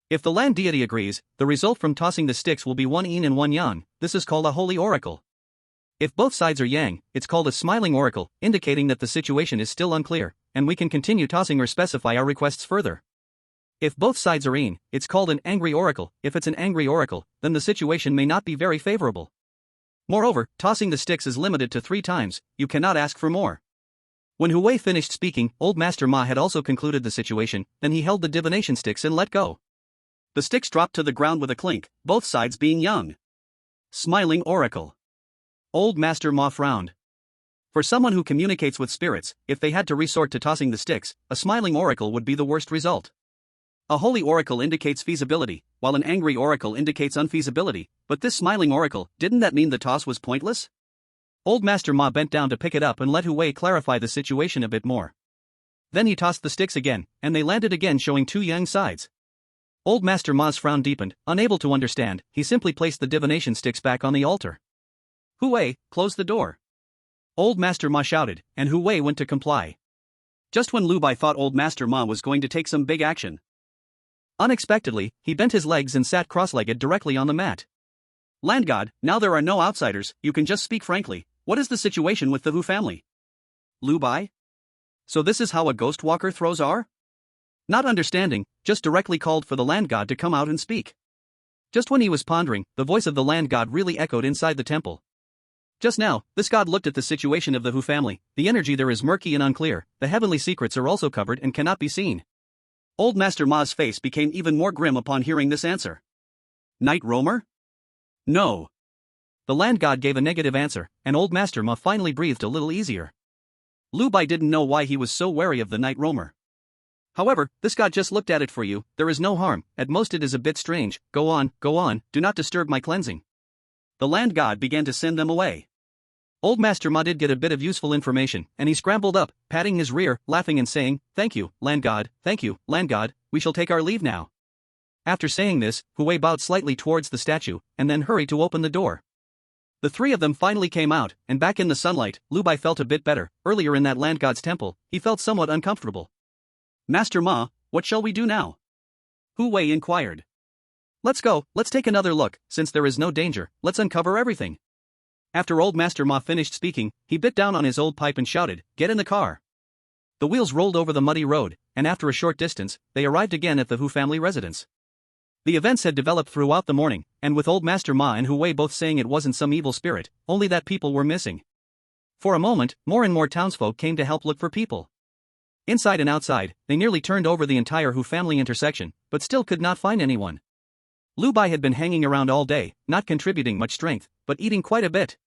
If the land deity agrees, the result from tossing the sticks will be 1 yin and 1 yang. This is called a holy oracle. If both sides are yang, it's called a smiling oracle, indicating that the situation is still unclear, and we can continue tossing or specify our requests further. If both sides are yin, it's called an angry oracle. If it's an angry oracle, then the situation may not be very favorable. Moreover, tossing the sticks is limited to 3 times, you cannot ask for more. When Hu Wei finished speaking, Old Master Ma had also concluded the situation, then he held the divination sticks and let go. The sticks dropped to the ground with a clink, both sides being yang. Smiling oracle. Old Master Ma frowned. For someone who communicates with spirits, if they had to resort to tossing the sticks, a smiling oracle would be the worst result. A holy oracle indicates feasibility, while an angry oracle indicates unfeasibility, but this smiling oracle, didn't that mean the toss was pointless? Old Master Ma bent down to pick it up and let Hu Wei clarify the situation a bit more. Then he tossed the sticks again, and they landed again, showing two young sides. Old Master Ma's frown deepened. Unable to understand, he simply placed the divination sticks back on the altar. Hu Wei, close the door. Old Master Ma shouted, and Hu Wei went to comply. Just when Lu Bai thought Old Master Ma was going to take some big action, unexpectedly, he bent his legs and sat cross-legged directly on the mat. Land God, now there are no outsiders, you can just speak frankly. What is the situation with the Hu family? Lu Bai? So this is how a ghost walker throws are? Not understanding, just directly called for the land god to come out and speak. Just when he was pondering, the voice of the land god really echoed inside the temple. Just now, this god looked at the situation of the Hu family. The energy there is murky and unclear, the heavenly secrets are also covered and cannot be seen. Old Master Ma's face became even more grim upon hearing this answer. Night roamer? No. The land god gave a negative answer, and Old Master Ma finally breathed a little easier. Lu Bai didn't know why he was so wary of the night roamer. However, this god just looked at it for you, there is no harm, at most it is a bit strange, go on, do not disturb my cleansing. The land god began to send them away. Old Master Ma did get a bit of useful information, and he scrambled up, patting his rear, laughing and saying, thank you, land god, we shall take our leave now. After saying this, Hu Wei bowed slightly towards the statue, and then hurried to open the door. The three of them finally came out, and back in the sunlight, Lu Bai felt a bit better. Earlier in that land god's temple, he felt somewhat uncomfortable. Master Ma, what shall we do now? Hu Wei inquired. Let's go, let's take another look, since there is no danger, let's uncover everything. After Old Master Ma finished speaking, he bit down on his old pipe and shouted, get in the car. The wheels rolled over the muddy road, and after a short distance, they arrived again at the Hu family residence. The events had developed throughout the morning, and with Old Master Ma and Hu Wei both saying it wasn't some evil spirit, only that people were missing. For a moment, more and more townsfolk came to help look for people. Inside and outside, they nearly turned over the entire Hu family intersection, but still could not find anyone. Lu Bai had been hanging around all day, not contributing much strength, but eating quite a bit.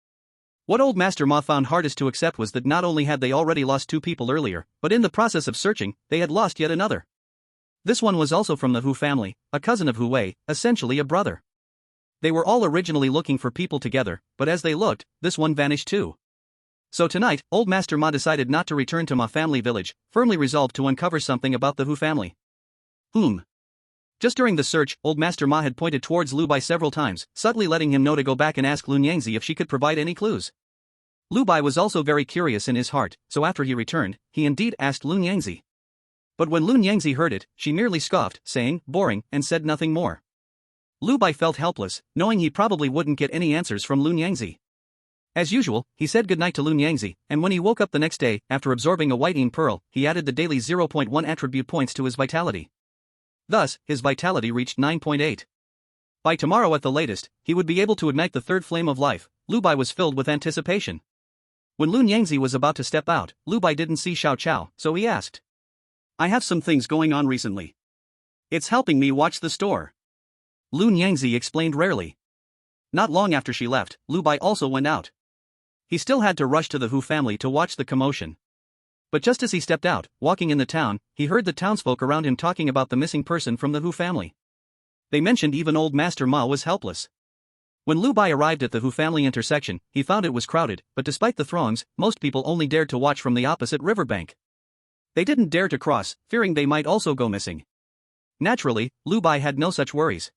What Old Master Ma found hardest to accept was that not only had they already lost 2 people earlier, but in the process of searching, they had lost yet another. This one was also from the Hu family, a cousin of Hu Wei, essentially a brother. They were all originally looking for people together, but as they looked, this one vanished too. So tonight, Old Master Ma decided not to return to Ma family village, firmly resolved to uncover something about the Hu family. Just during the search, Old Master Ma had pointed towards Lu Bai several times, subtly letting him know to go back and ask Lun Yangzi if she could provide any clues. Lu Bai was also very curious in his heart, so after he returned, he indeed asked Lun Yangzi. But when Lun Yangzi heard it, she merely scoffed, saying, boring, and said nothing more. Lu Bai felt helpless, knowing he probably wouldn't get any answers from Lun Yangzi. As usual, he said goodnight to Lun Yangzi, and when he woke up the next day, after absorbing a white pearl, he added the daily 0.1 attribute points to his vitality. Thus, his vitality reached 9.8. By tomorrow at the latest, he would be able to ignite the third flame of life. Lu Bai was filled with anticipation. When Lun Yangzi was about to step out, Lu Bai didn't see Xiao Chao, so he asked. I have some things going on recently. It's helping me watch the store. Lun Yangzi explained rarely. Not long after she left, Lu Bai also went out. He still had to rush to the Hu family to watch the commotion. But just as he stepped out, walking in the town, he heard the townsfolk around him talking about the missing person from the Hu family. They mentioned even Old Master Ma was helpless. When Lu Bai arrived at the Hu family intersection, he found it was crowded, but despite the throngs, most people only dared to watch from the opposite riverbank. They didn't dare to cross, fearing they might also go missing. Naturally, Lu Bai had no such worries.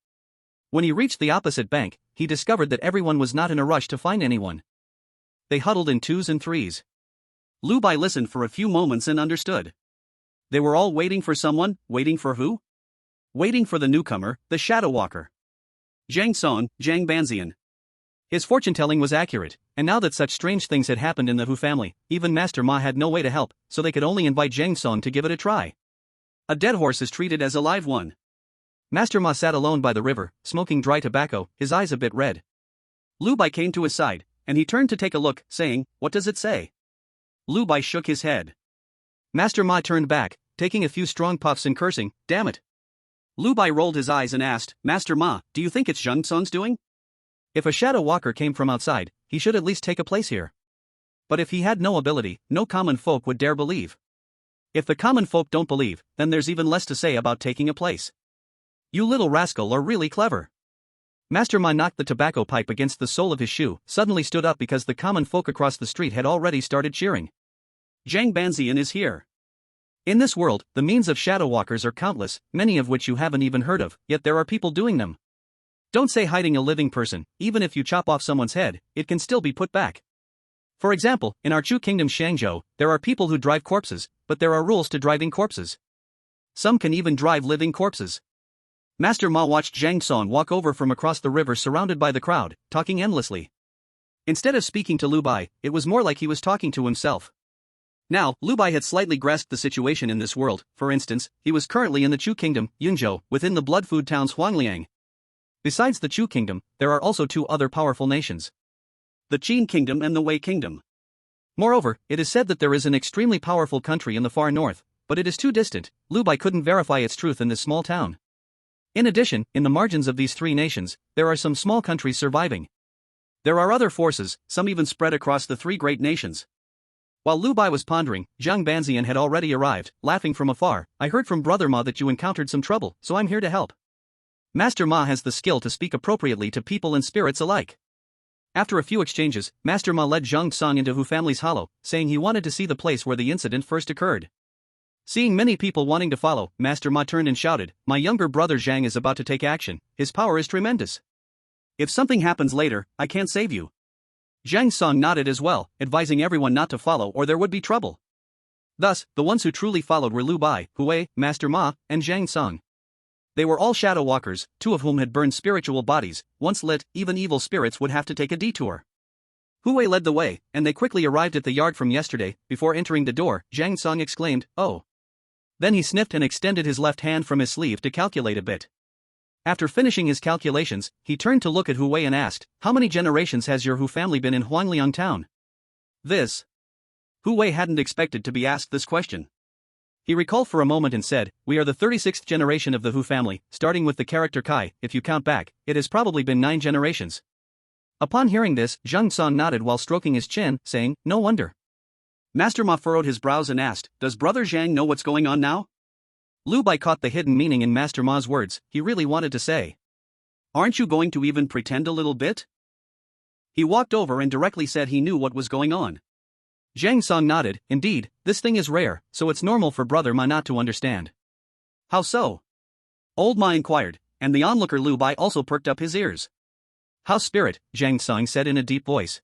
When he reached the opposite bank, he discovered that everyone was not in a rush to find anyone. They huddled in 2s and 3s. Lu Bai listened for a few moments and understood. They were all waiting for someone. Waiting for who? Waiting for the newcomer, the Shadow Walker. Zhang Song, Zhang Banzian. His fortune-telling was accurate, and now that such strange things had happened in the Hu family, even Master Ma had no way to help, so they could only invite Zhang Song to give it a try. A dead horse is treated as a live one. Master Ma sat alone by the river, smoking dry tobacco, his eyes a bit red. Lu Bai came to his side, and he turned to take a look, saying, "What does it say?" Lu Bai shook his head. Master Ma turned back, taking a few strong puffs and cursing, "Damn it." Lu Bai rolled his eyes and asked, "Master Ma, do you think it's Zhang Song's doing? If a shadow walker came from outside, he should at least take a place here." But if he had no ability, no common folk would dare believe. If the common folk don't believe, then there's even less to say about taking a place. You little rascal are really clever. Master Ma knocked the tobacco pipe against the sole of his shoe, suddenly stood up because the common folk across the street had already started cheering. Zhang Banzian is here. In this world, the means of shadow walkers are countless, many of which you haven't even heard of, yet there are people doing them. Don't say hiding a living person, even if you chop off someone's head, it can still be put back. For example, in our Chu Kingdom Shangzhou, there are people who drive corpses, but there are rules to driving corpses. Some can even drive living corpses. Master Ma watched Zhang Song walk over from across the river surrounded by the crowd, talking endlessly. Instead of speaking to Lu Bai, it was more like he was talking to himself. Now, Lu Bai had slightly grasped the situation in this world. For instance, he was currently in the Chu Kingdom, Yunzhou, within the blood food towns Huangliang. Besides the Chu Kingdom, there are also two other powerful nations: the Qin Kingdom and the Wei Kingdom. Moreover, it is said that there is an extremely powerful country in the far north, but it is too distant. Lu Bai couldn't verify its truth in this small town. In addition, in the margins of these three nations, there are some small countries surviving. There are other forces, some even spread across the three great nations. While Lu Bai was pondering, Zhang Banzian had already arrived, laughing from afar. I heard from Brother Ma that you encountered some trouble, so I'm here to help. Master Ma has the skill to speak appropriately to people and spirits alike. After a few exchanges, Master Ma led Zhang Song into Hu family's hollow, saying he wanted to see the place where the incident first occurred. Seeing many people wanting to follow, Master Ma turned and shouted, "My younger brother Zhang is about to take action. His power is tremendous. If something happens later, I can't save you." Zhang Song nodded as well, advising everyone not to follow or there would be trouble. Thus, the ones who truly followed were Lu Bai, Hu Wei, Master Ma, and Zhang Song. They were all shadow walkers, two of whom had burned spiritual bodies. Once lit, even evil spirits would have to take a detour. Hu Wei led the way, and they quickly arrived at the yard from yesterday. Before entering the door, Zhang Song exclaimed, "Oh." Then he sniffed and extended his left hand from his sleeve to calculate a bit. After finishing his calculations, he turned to look at Hu Wei and asked, "How many generations has your Hu family been in Huangliang town?" Hu Wei hadn't expected to be asked this question. He recalled for a moment and said, "We are the 36th generation of the Hu family, starting with the character Kai. If you count back, it has probably been 9 generations. Upon hearing this, Zhang Song nodded while stroking his chin, saying, "No wonder." Master Ma furrowed his brows and asked, "Does Brother Zhang know what's going on now?" Lu Bai caught the hidden meaning in Master Ma's words. He really wanted to say, "Aren't you going to even pretend a little bit?" He walked over and directly said he knew what was going on. Zhang Song nodded. "Indeed, this thing is rare, so it's normal for Brother Ma not to understand." "How so?" Old Ma inquired, and the onlooker Lu Bai also perked up his ears. "House spirit," Zhang Song said in a deep voice.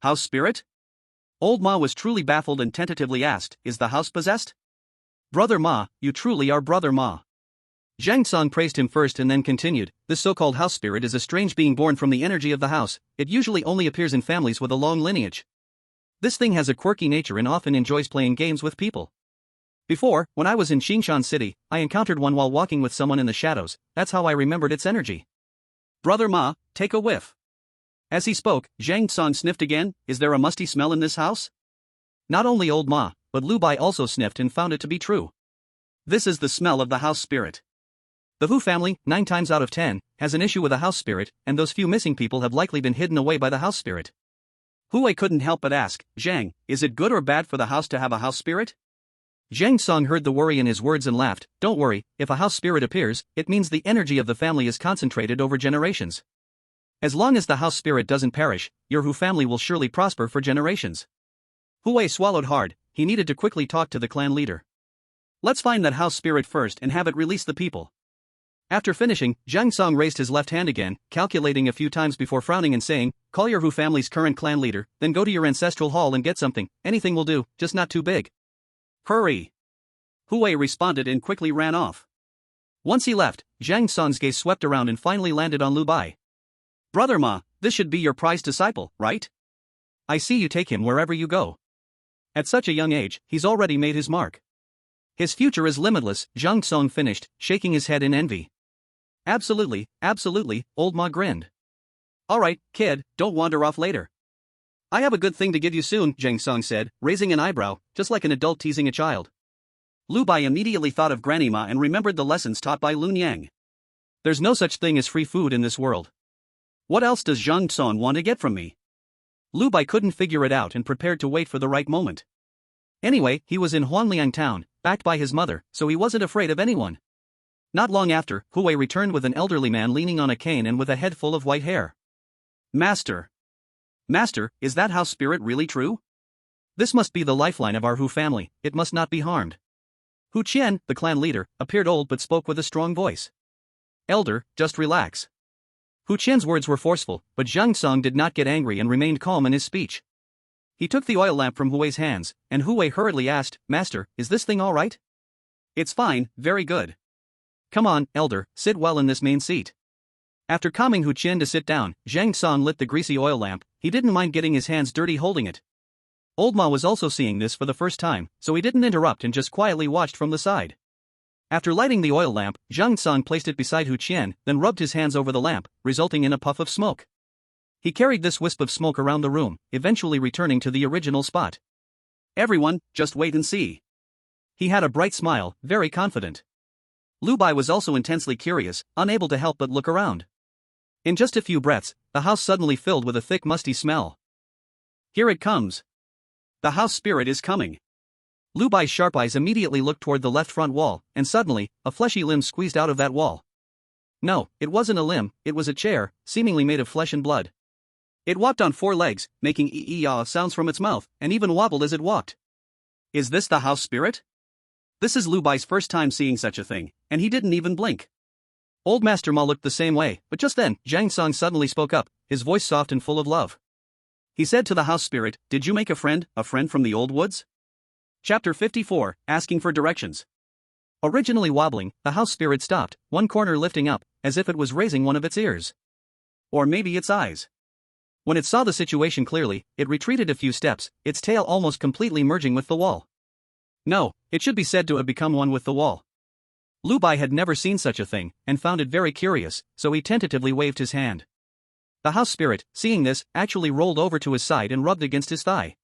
"House spirit?" Old Ma was truly baffled and tentatively asked, "Is the house possessed?" "Brother Ma, you truly are Brother Ma." Zhang Song praised him first and then continued, "This so-called house spirit is a strange being born from the energy of the house. It usually only appears in families with a long lineage. This thing has a quirky nature and often enjoys playing games with people. Before, when I was in Xingshan City, I encountered one while walking with someone in the shadows. That's how I remembered its energy. Brother Ma, take a whiff." As he spoke, Zhang Song sniffed again. "Is there a musty smell in this house?" Not only Old Ma, but Lu Bai also sniffed and found it to be true. This is the smell of the house spirit. The Hu family, 9 times out of 10, has an issue with a house spirit, and those few missing people have likely been hidden away by the house spirit. Hu Wei couldn't help but ask, "Zhang, is it good or bad for the house to have a house spirit?" Zhang Song heard the worry in his words and laughed. "Don't worry, if a house spirit appears, it means the energy of the family is concentrated over generations. As long as the house spirit doesn't perish, your Hu family will surely prosper for generations." Hu Wei swallowed hard. He needed to quickly talk to the clan leader. "Let's find that house spirit first and have it release the people." After finishing, Zhang Song raised his left hand again, calculating a few times before frowning and saying, "Call your Hu family's current clan leader, then go to your ancestral hall and get something. Anything will do, just not too big." "Hurry!" Hu Wei responded and quickly ran off. Once he left, Zhang Song's gaze swept around and finally landed on Lu Bai. "Brother Ma, this should be your prized disciple, right? I see you take him wherever you go. At such a young age, he's already made his mark. His future is limitless." Zhang Song finished, shaking his head in envy. "Absolutely, absolutely," Old Ma grinned. "Alright, kid, don't wander off later." "I have a good thing to give you soon," Zhang Song said, raising an eyebrow, just like an adult teasing a child. Lu Bai immediately thought of Granny Ma and remembered the lessons taught by Lun Yang. There's no such thing as free food in this world. What else does Zhang Song want to get from me? Lu Bai couldn't figure it out and prepared to wait for the right moment. Anyway, he was in Huanliang town, backed by his mother, so he wasn't afraid of anyone. Not long after, Hu Wei returned with an elderly man leaning on a cane and with a head full of white hair. Master. Master, is that house spirit really true? This must be the lifeline of our Hu family, it must not be harmed. Hu Qian, the clan leader, appeared old but spoke with a strong voice. Elder, just relax. Hu Qian's words were forceful, but Zhang Song did not get angry and remained calm in his speech. He took the oil lamp from Hu Wei's hands, and Hu Wei hurriedly asked, Master, is this thing all right? It's fine, very good. Come on, elder, sit well in this main seat. After calming Hu Qian to sit down, Zhang Song lit the greasy oil lamp. He didn't mind getting his hands dirty holding it. Old Ma was also seeing this for the first time, so he didn't interrupt and just quietly watched from the side. After lighting the oil lamp, Zhang Song placed it beside Hu Qian, then rubbed his hands over the lamp, resulting in a puff of smoke. He carried this wisp of smoke around the room, eventually returning to the original spot. Everyone, just wait and see. He had a bright smile, very confident. Lu Bai was also intensely curious, unable to help but look around. In just a few breaths, the house suddenly filled with a thick musty smell. Here it comes. The house spirit is coming. Lu Bai's sharp eyes immediately looked toward the left front wall, and suddenly, a fleshy limb squeezed out of that wall. No, it wasn't a limb, it was a chair, seemingly made of flesh and blood. It walked on 4 legs, making ee-ee-ah sounds from its mouth, and even wobbled as it walked. Is this the house spirit? This is Lu Bai's first time seeing such a thing, and he didn't even blink. Old Master Ma looked the same way, but just then, Zhang Song suddenly spoke up, his voice soft and full of love. He said to the house spirit, Did you make a friend from the old woods? Chapter 54, Asking for Directions. Originally wobbling, the house spirit stopped, one corner lifting up, as if it was raising one of its ears. Or maybe its eyes. When it saw the situation clearly, it retreated a few steps, its tail almost completely merging with the wall. No, it should be said to have become one with the wall. Lu Bai had never seen such a thing, and found it very curious, so he tentatively waved his hand. The house spirit, seeing this, actually rolled over to his side and rubbed against his thigh.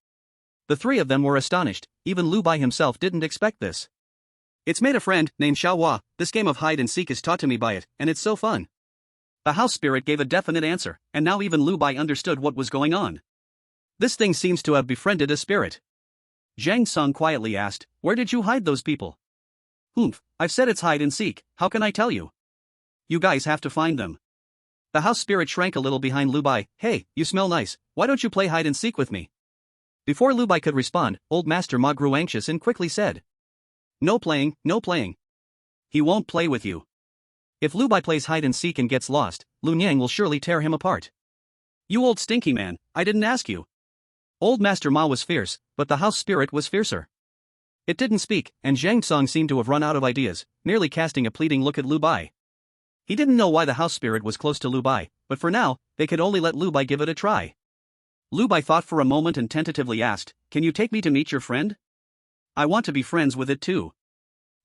The 3 of them were astonished, even Lu Bai himself didn't expect this. It's made a friend, named Xiaohua, this game of hide and seek is taught to me by it, and it's so fun. The house spirit gave a definite answer, and now even Lu Bai understood what was going on. This thing seems to have befriended a spirit. Zhang Song quietly asked, Where did you hide those people? Humph, I've said it's hide and seek, how can I tell you? You guys have to find them. The house spirit shrank a little behind Lu Bai. Hey, you smell nice, why don't you play hide and seek with me? Before Lu Bai could respond, Old Master Ma grew anxious and quickly said. No playing, no playing. He won't play with you. If Lu Bai plays hide and seek and gets lost, Lu Niang will surely tear him apart. You old stinky man, I didn't ask you. Old Master Ma was fierce, but the house spirit was fiercer. It didn't speak, and Zhang Song seemed to have run out of ideas, nearly casting a pleading look at Lu Bai. He didn't know why the house spirit was close to Lu Bai, but for now, they could only let Lu Bai give it a try. Lu Bai thought for a moment and tentatively asked, Can you take me to meet your friend? I want to be friends with it too.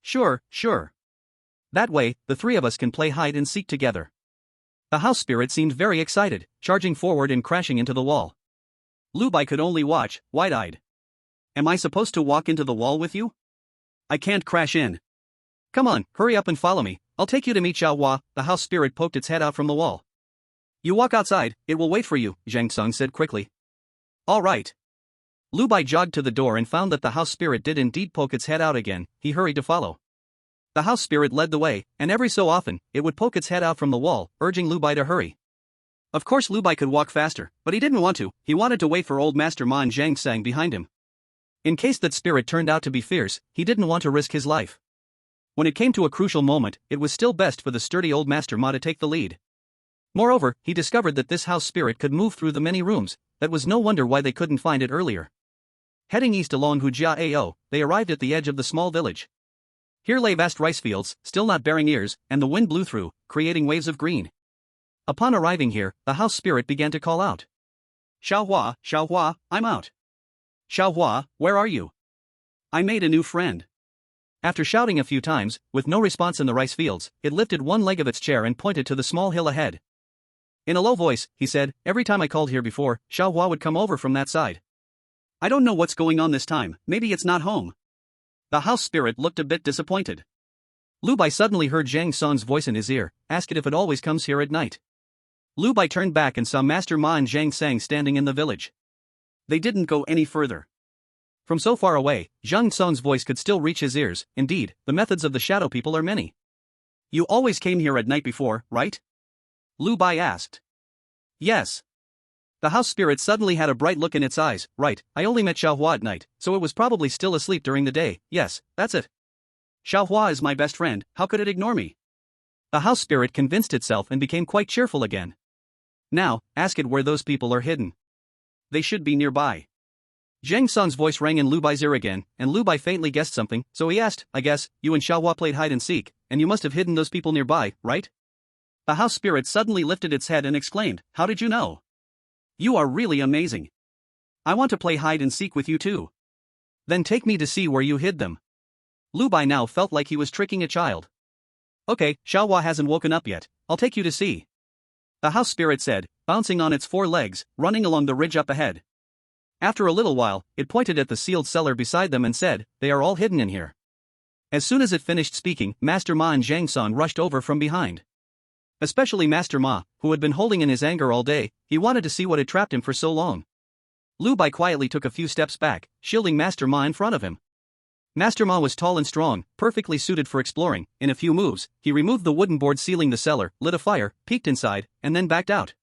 Sure, sure. That way, the 3 of us can play hide and seek together. The house spirit seemed very excited, charging forward and crashing into the wall. Lu Bai could only watch, wide-eyed. Am I supposed to walk into the wall with you? I can't crash in. Come on, hurry up and follow me, I'll take you to meet Xiaohua. The house spirit poked its head out from the wall. You walk outside, it will wait for you, Zhang Song said quickly. All right. Lu Bai jogged to the door and found that the house spirit did indeed poke its head out again. He hurried to follow. The house spirit led the way, and every so often, it would poke its head out from the wall, urging Lu Bai to hurry. Of course Lu Bai could walk faster, but he didn't want to, he wanted to wait for Old Master Ma and Zhang Sang behind him. In case that spirit turned out to be fierce, he didn't want to risk his life. When it came to a crucial moment, it was still best for the sturdy Old Master Ma to take the lead. Moreover, he discovered that this house spirit could move through the many rooms. That was no wonder why they couldn't find it earlier. Heading east along Hujiao, they arrived at the edge of the small village. Here lay vast rice fields, still not bearing ears, and the wind blew through, creating waves of green. Upon arriving here, the house spirit began to call out. Xiaohua, Xiaohua, I'm out. Xiaohua, where are you? I made a new friend. After shouting a few times, with no response in the rice fields, it lifted one leg of its chair and pointed to the small hill ahead. In a low voice, he said, Every time I called here before, Xiaohua would come over from that side. I don't know what's going on this time, maybe it's not home. The house spirit looked a bit disappointed. Lu Bai suddenly heard Zhang Song's voice in his ear, ask it if it always comes here at night. Lu Bai turned back and saw Master Ma and Zhang Sang standing in the village. They didn't go any further. From so far away, Zhang Song's voice could still reach his ears. Indeed, the methods of the shadow people are many. You always came here at night before, right? Lu Bai asked. Yes. The house spirit suddenly had a bright look in its eyes. Right, I only met Xiaohua at night, so it was probably still asleep during the day. Yes, that's it. Xiaohua is my best friend, how could it ignore me? The house spirit convinced itself and became quite cheerful again. Now, ask it where those people are hidden. They should be nearby. Zhang Song's voice rang in Lu Bai's ear again, and Lu Bai faintly guessed something, so he asked, I guess, you and Xiaohua played hide and seek, and you must have hidden those people nearby, right? The house spirit suddenly lifted its head and exclaimed, how did you know? You are really amazing. I want to play hide and seek with you too. Then take me to see where you hid them. Lu Bai now felt like he was tricking a child. Okay, Xiaohua hasn't woken up yet, I'll take you to see. The house spirit said, bouncing on its 4 legs, running along the ridge up ahead. After a little while, it pointed at the sealed cellar beside them and said, they are all hidden in here. As soon as it finished speaking, Master Ma and Zhang Song rushed over from behind. Especially Master Ma, who had been holding in his anger all day, he wanted to see what had trapped him for so long. Lu Bai quietly took a few steps back, shielding Master Ma in front of him. Master Ma was tall and strong, perfectly suited for exploring. In a few moves, he removed the wooden board sealing the cellar, lit a fire, peeked inside, and then backed out.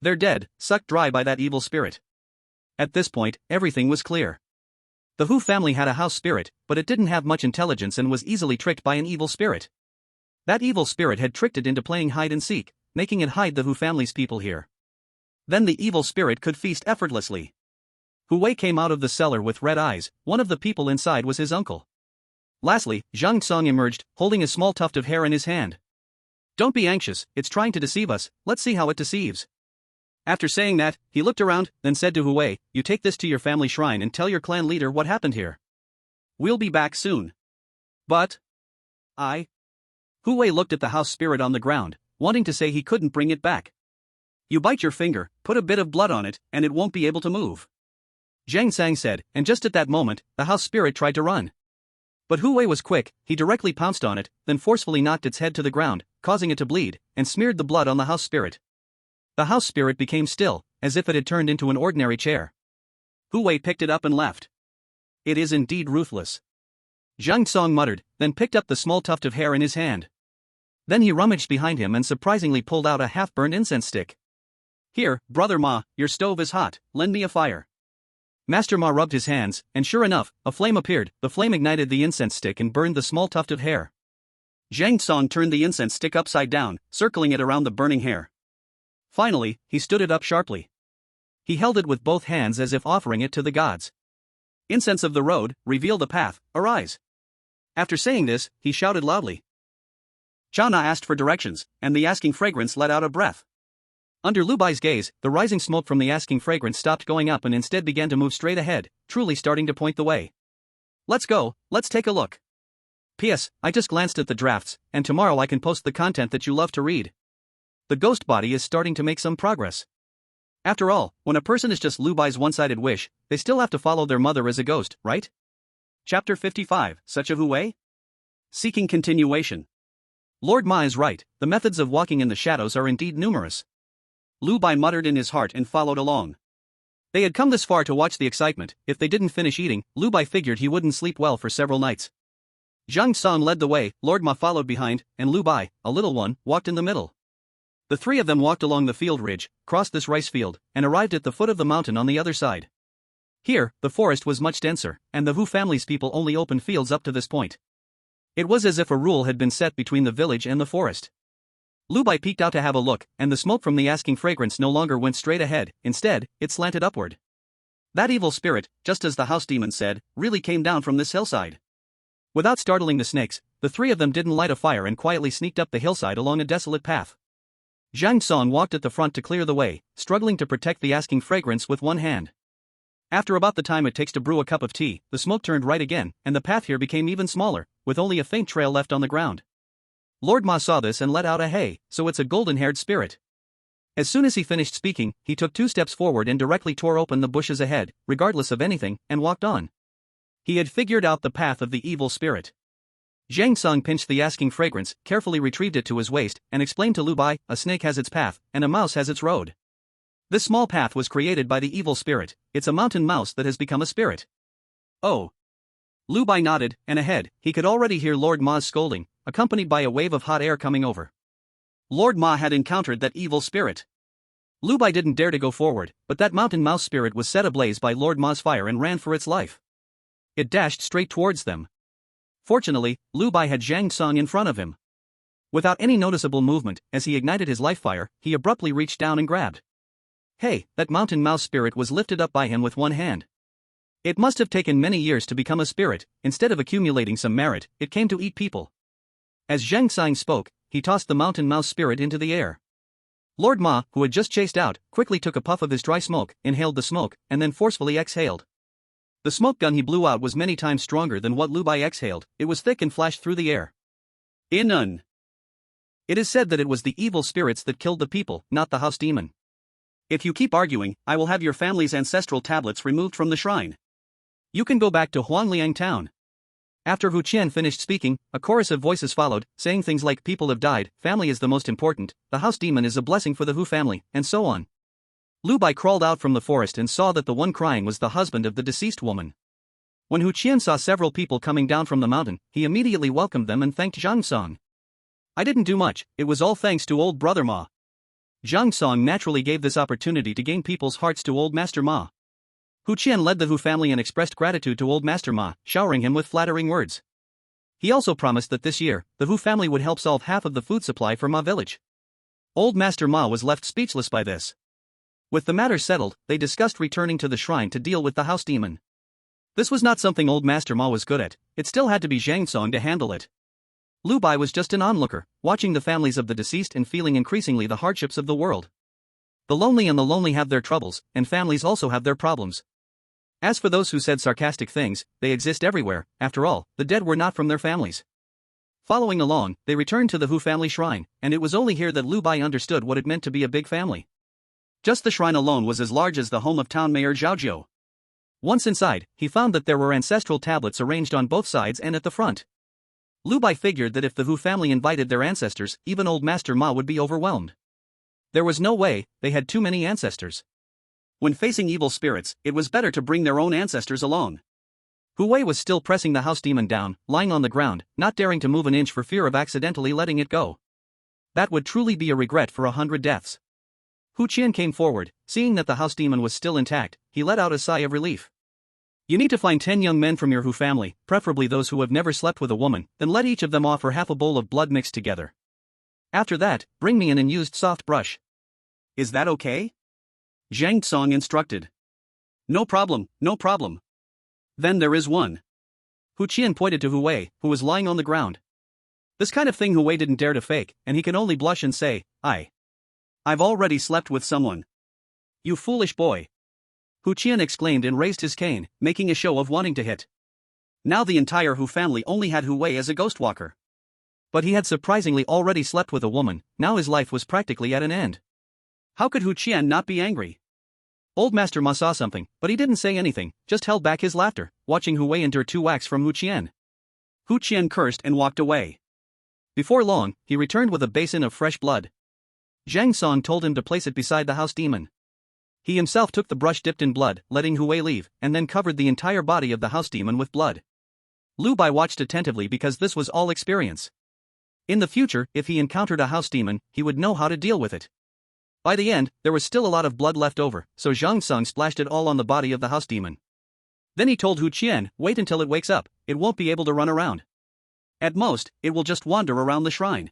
They're dead, sucked dry by that evil spirit. At this point, everything was clear. The Hu family had a house spirit, but it didn't have much intelligence and was easily tricked by an evil spirit. That evil spirit had tricked it into playing hide and seek, making it hide the Hu family's people here. Then the evil spirit could feast effortlessly. Hu Wei came out of the cellar with red eyes. One of the people inside was his uncle. Lastly, Zhang Song emerged, holding a small tuft of hair in his hand. Don't be anxious, it's trying to deceive us, let's see how it deceives. After saying that, he looked around, then said to Hu Wei, you take this to your family shrine and tell your clan leader what happened here. We'll be back soon. But... Hu Wei looked at the house spirit on the ground, wanting to say he couldn't bring it back. You bite your finger, put a bit of blood on it, and it won't be able to move. Zhang Sang said, and just at that moment, the house spirit tried to run. But Hu Wei was quick, he directly pounced on it, then forcefully knocked its head to the ground, causing it to bleed, and smeared the blood on the house spirit. The house spirit became still, as if it had turned into an ordinary chair. Hu Wei picked it up and left. It is indeed ruthless. Zhang Song muttered, then picked up the small tuft of hair in his hand. Then he rummaged behind him and surprisingly pulled out a half-burned incense stick. Here, Brother Ma, your stove is hot, lend me a fire. Master Ma rubbed his hands, and sure enough, a flame appeared. The flame ignited the incense stick and burned the small tuft of hair. Zhang Song turned the incense stick upside down, circling it around the burning hair. Finally, he stood it up sharply. He held it with both hands as if offering it to the gods. Incense of the road, reveal the path, arise. After saying this, he shouted loudly. Chana asked for directions, and the asking fragrance let out a breath. Under Lu Bai's gaze, the rising smoke from the asking fragrance stopped going up and instead began to move straight ahead, truly starting to point the way. Let's go, let's take a look. P.S. I just glanced at the drafts, and tomorrow I can post the content that you love to read. The ghost body is starting to make some progress. After all, when a person is just Lu Bai's one-sided wish, they still have to follow their mother as a ghost, right? Chapter 55, Such a Hu Wei? Seeking continuation. Lord Ma is right, the methods of walking in the shadows are indeed numerous. Lu Bai muttered in his heart and followed along. They had come this far to watch the excitement. If they didn't finish eating, Lu Bai figured he wouldn't sleep well for several nights. Zhang Song led the way, Lord Ma followed behind, and Lu Bai, a little one, walked in the middle. The three of them walked along the field ridge, crossed this rice field, and arrived at the foot of the mountain on the other side. Here, the forest was much denser, and the Hu family's people only opened fields up to this point. It was as if a rule had been set between the village and the forest. Lu Bai peeked out to have a look, and the smoke from the asking fragrance no longer went straight ahead, instead, it slanted upward. That evil spirit, just as the house demon said, really came down from this hillside. Without startling the snakes, the three of them didn't light a fire and quietly sneaked up the hillside along a desolate path. Zhang Song walked at the front to clear the way, struggling to protect the asking fragrance with one hand. After about the time it takes to brew a cup of tea, the smoke turned right again, and the path here became even smaller, with only a faint trail left on the ground. Lord Ma saw this and let out a hey, so it's a golden-haired spirit. As soon as he finished speaking, he took 2 steps forward and directly tore open the bushes ahead, regardless of anything, and walked on. He had figured out the path of the evil spirit. Zhang Song pinched the asking fragrance, carefully retrieved it to his waist, and explained to Lu Bai, a snake has its path, and a mouse has its road. This small path was created by the evil spirit. It's a mountain mouse that has become a spirit. Oh. Lu Bai nodded, and ahead, he could already hear Lord Ma's scolding, accompanied by a wave of hot air coming over. Lord Ma had encountered that evil spirit. Lu Bai didn't dare to go forward, but that mountain mouse spirit was set ablaze by Lord Ma's fire and ran for its life. It dashed straight towards them. Fortunately, Lu Bai had Zhang Song in front of him. Without any noticeable movement, as he ignited his life fire, he abruptly reached down and grabbed. Hey, that mountain mouse spirit was lifted up by him with one hand. It must have taken many years to become a spirit. Instead of accumulating some merit, it came to eat people. As Zhang Song spoke, he tossed the mountain mouse spirit into the air. Lord Ma, who had just chased out, quickly took a puff of his dry smoke, inhaled the smoke, and then forcefully exhaled. The smoke gun he blew out was many times stronger than what Lu Bai exhaled. It was thick and flashed through the air. Inun. It is said that it was the evil spirits that killed the people, not the house demon. If you keep arguing, I will have your family's ancestral tablets removed from the shrine. You can go back to Huangliang town. After Hu Qian finished speaking, a chorus of voices followed, saying things like people have died, family is the most important, the house demon is a blessing for the Hu family, and so on. Lu Bai crawled out from the forest and saw that the one crying was the husband of the deceased woman. When Hu Qian saw several people coming down from the mountain, he immediately welcomed them and thanked Zhang Song. I didn't do much, it was all thanks to old brother Ma. Zhang Song naturally gave this opportunity to gain people's hearts to old Master Ma. Hu Qian led the Hu family and expressed gratitude to old Master Ma, showering him with flattering words. He also promised that this year, the Hu family would help solve half of the food supply for Ma village. Old Master Ma was left speechless by this. With the matter settled, they discussed returning to the shrine to deal with the house demon. This was not something old Master Ma was good at, it still had to be Zhang Song to handle it. Lu Bai was just an onlooker, watching the families of the deceased and feeling increasingly the hardships of the world. The lonely and the lonely have their troubles, and families also have their problems. As for those who said sarcastic things, they exist everywhere. After all, the dead were not from their families. Following along, they returned to the Hu family shrine, and it was only here that Lu Bai understood what it meant to be a big family. Just the shrine alone was as large as the home of town mayor Zhao Jiu. Once inside, he found that there were ancestral tablets arranged on both sides and at the front. Lu Bai figured that if the Hu family invited their ancestors, even old Master Ma would be overwhelmed. There was no way, they had too many ancestors. When facing evil spirits, it was better to bring their own ancestors along. Hu Wei was still pressing the house demon down, lying on the ground, not daring to move an inch for fear of accidentally letting it go. That would truly be a regret for 100 deaths. Hu Qian came forward, seeing that the house demon was still intact, he let out a sigh of relief. You need to find 10 young men from your Hu family, preferably those who have never slept with a woman, then let each of them offer half a bowl of blood mixed together. After that, bring me an unused soft brush. Is that okay? Zhang Song instructed. No problem, no problem. Then there is one. Hu Qian pointed to Hu Wei, who was lying on the ground. This kind of thing Hu Wei didn't dare to fake, and he can only blush and say, I've already slept with someone. You foolish boy. Hu Qian exclaimed and raised his cane, making a show of wanting to hit. Now the entire Hu family only had Hu Wei as a ghost walker. But he had surprisingly already slept with a woman, now his life was practically at an end. How could Hu Qian not be angry? Old Master Ma saw something, but he didn't say anything, just held back his laughter, watching Hu Wei endure 2 whacks from Hu Qian. Hu Qian cursed and walked away. Before long, he returned with a basin of fresh blood. Zhang Song told him to place it beside the house demon. He himself took the brush dipped in blood, letting Hu Wei leave, and then covered the entire body of the house demon with blood. Lu Bai watched attentively because this was all experience. In the future, if he encountered a house demon, he would know how to deal with it. By the end, there was still a lot of blood left over, so Zhang Song splashed it all on the body of the house demon. Then he told Hu Qian, wait until it wakes up, it won't be able to run around. At most, it will just wander around the shrine.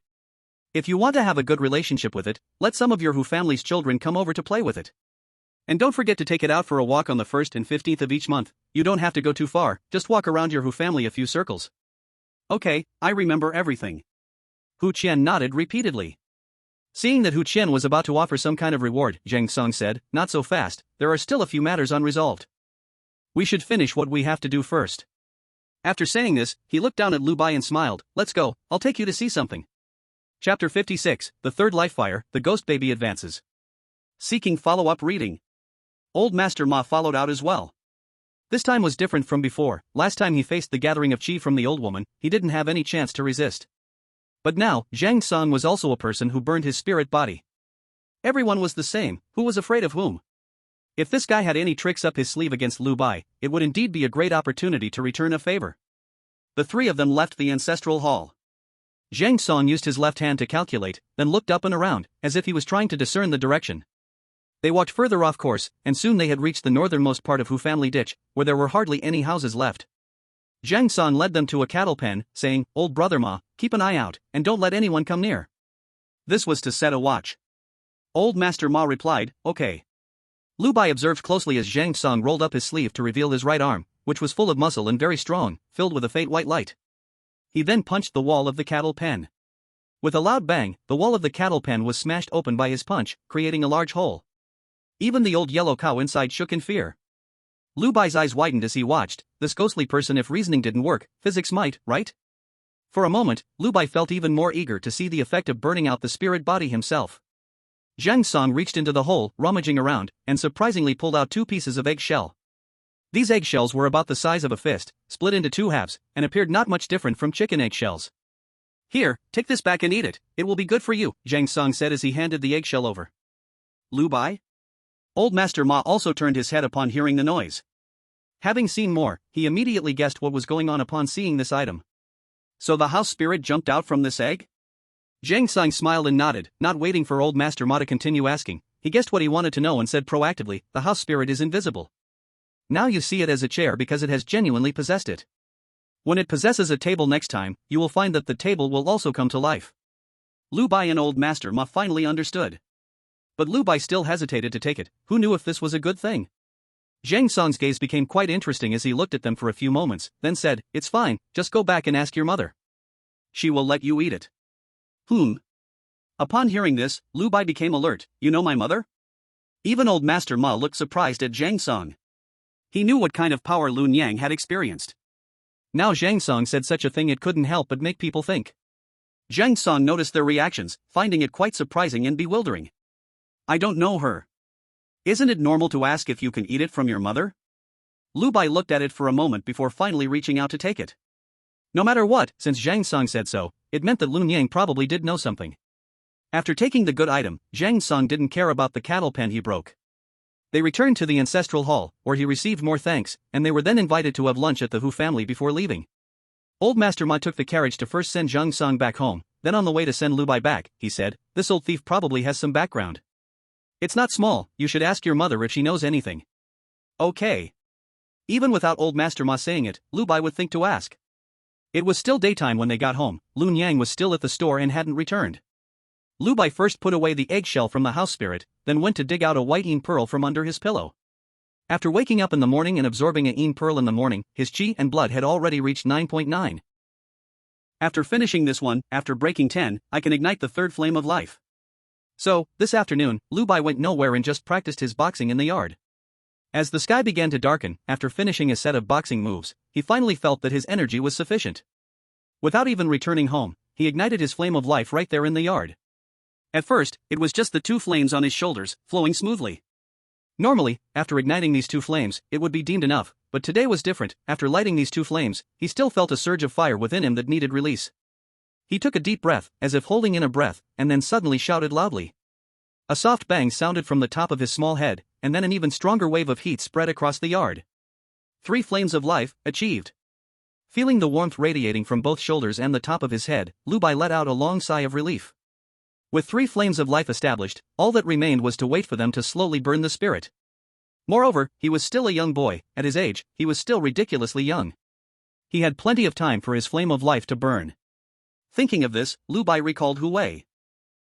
If you want to have a good relationship with it, let some of your Hu family's children come over to play with it. And don't forget to take it out for a walk on the 1st and 15th of each month. You don't have to go too far, just walk around your Hu family a few circles. Okay, I remember everything. Hu Qian nodded repeatedly. Seeing that Hu Qian was about to offer some kind of reward, Zhang Song said, not so fast, there are still a few matters unresolved. We should finish what we have to do first. After saying this, he looked down at Lu Bai and smiled, let's go, I'll take you to see something. Chapter 56, The Third Life Fire, The Ghost Baby Advances. Seeking follow-up reading. Old Master Ma followed out as well. This time was different from before. Last time he faced the gathering of qi from the old woman, he didn't have any chance to resist. But now, Zhang Song was also a person who burned his spirit body. Everyone was the same, who was afraid of whom? If this guy had any tricks up his sleeve against Lu Bai, it would indeed be a great opportunity to return a favor. The three of them left the ancestral hall. Zhang Song used his left hand to calculate, then looked up and around, as if he was trying to discern the direction. They walked further off course, and soon they had reached the northernmost part of Hu family ditch, where there were hardly any houses left. Zhang Song led them to a cattle pen, saying, "Old brother Ma, keep an eye out, and don't let anyone come near." This was to set a watch. Old Master Ma replied, "Okay." Lu Bai observed closely as Zhang Song rolled up his sleeve to reveal his right arm, which was full of muscle and very strong, filled with a faint white light. He then punched the wall of the cattle pen. With a loud bang, the wall of the cattle pen was smashed open by his punch, creating a large hole. Even the old yellow cow inside shook in fear. Lu Bai's eyes widened as he watched. This ghostly person, if reasoning didn't work, physics might, right? For a moment, Lu Bai felt even more eager to see the effect of burning out the spirit body himself. Zhang Song reached into the hole, rummaging around, and surprisingly pulled out 2 pieces of eggshell. These eggshells were about the size of a fist, split into 2 halves, and appeared not much different from chicken eggshells. "Here, take this back and eat it, it will be good for you," Zhang Song said as he handed the eggshell over. "Lu Bai?" Old Master Ma also turned his head upon hearing the noise. Having seen more, he immediately guessed what was going on upon seeing this item. So the house spirit jumped out from this egg? Zhang Song smiled and nodded, not waiting for Old Master Ma to continue asking. He guessed what he wanted to know and said proactively, "The house spirit is invisible. Now you see it as a chair because it has genuinely possessed it. When it possesses a table next time, you will find that the table will also come to life." Lu Bai and Old Master Ma finally understood. But Lu Bai still hesitated to take it. Who knew if this was a good thing? Zhang Song's gaze became quite interesting as he looked at them for a few moments, then said, "It's fine, just go back and ask your mother. She will let you eat it." Upon hearing this, Lu Bai became alert. "You know my mother?" Even Old Master Ma looked surprised at Zhang Song. He knew what kind of power Lun Yang had experienced. Now Zhang Song said such a thing, it couldn't help but make people think. Zhang Song noticed their reactions, finding it quite surprising and bewildering. "I don't know her. Isn't it normal to ask if you can eat it from your mother?" Lu Bai looked at it for a moment before finally reaching out to take it. No matter what, since Zhang Song said so, it meant that Lun Yang probably did know something. After taking the good item, Zhang Song didn't care about the cattle pen he broke. They returned to the ancestral hall, where he received more thanks, and they were then invited to have lunch at the Hu family before leaving. Old Master Ma took the carriage to first send Zhang Song back home, then on the way to send Lu Bai back, he said, "This old thief probably has some background. It's not small, you should ask your mother if she knows anything." Okay. Even without Old Master Ma saying it, Lu Bai would think to ask. It was still daytime when they got home. Lun Yang was still at the store and hadn't returned. Lu Bai first put away the eggshell from the house spirit, then went to dig out a white yin pearl from under his pillow. After waking up in the morning and absorbing a yin pearl in the morning, his qi and blood had already reached 9.9. After finishing this one, after breaking 10, I can ignite the 3rd flame of life. So, this afternoon, Lu Bai went nowhere and just practiced his boxing in the yard. As the sky began to darken, after finishing a set of boxing moves, he finally felt that his energy was sufficient. Without even returning home, he ignited his flame of life right there in the yard. At first, it was just the 2 flames on his shoulders, flowing smoothly. Normally, after igniting these 2 flames, it would be deemed enough, but today was different. After lighting these 2 flames, he still felt a surge of fire within him that needed release. He took a deep breath, as if holding in a breath, and then suddenly shouted loudly. A soft bang sounded from the top of his small head, and then an even stronger wave of heat spread across the yard. 3 flames of life, achieved. Feeling the warmth radiating from both shoulders and the top of his head, Lu Bai let out a long sigh of relief. With 3 flames of life established, all that remained was to wait for them to slowly burn the spirit. Moreover, he was still a young boy. At his age, he was still ridiculously young. He had plenty of time for his flame of life to burn. Thinking of this, Lu Bai recalled Hu Wei.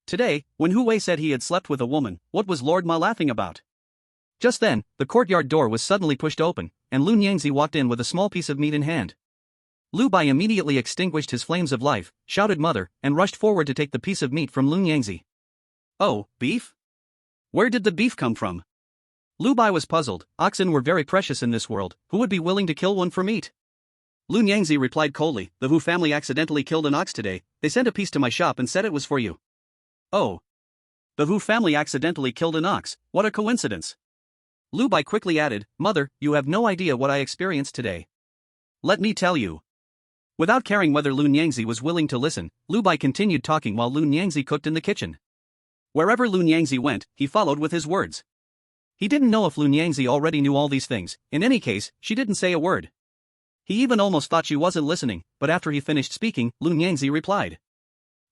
Today, when Hu Wei said he had slept with a woman, what was Lord Ma laughing about? Just then, the courtyard door was suddenly pushed open, and Lun Yangzi walked in with a small piece of meat in hand. Lu Bai immediately extinguished his flames of life, shouted "Mother," and rushed forward to take the piece of meat from Lun Yangzi. "Oh, beef? Where did the beef come from?" Lu Bai was puzzled. Oxen were very precious in this world. Who would be willing to kill one for meat? Lun Yangzi replied coldly, "The Hu family accidentally killed an ox today. They sent a piece to my shop and said it was for you." "Oh. The Hu family accidentally killed an ox, what a coincidence." Lu Bai quickly added, "Mother, you have no idea what I experienced today. Let me tell you." Without caring whether Lun Yangzi was willing to listen, Lu Bai continued talking while Lun Yangzi cooked in the kitchen. Wherever Lu Nyangzi went, he followed with his words. He didn't know if Lu Nyangzi already knew all these things. In any case, she didn't say a word. He even almost thought she wasn't listening, but after he finished speaking, Lu Nyangzi replied.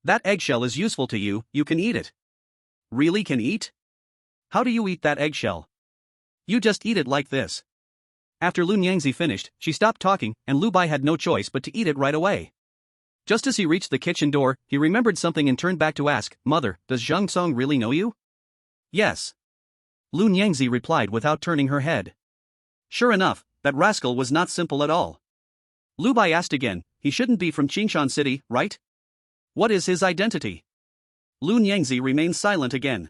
That eggshell is useful to you, you can eat it. Really can eat? How do you eat that eggshell? You just eat it like this. After Lu Nyangzi finished, she stopped talking, and Lu Bai had no choice but to eat it right away. Just as he reached the kitchen door, he remembered something and turned back to ask, Mother, does Zhang Song really know you? Yes. Lu Nyangzi replied without turning her head. Sure enough, that rascal was not simple at all. Lu Bai asked again, he shouldn't be from Qingshan City, right? What is his identity? Lu Nyangzi remained silent again.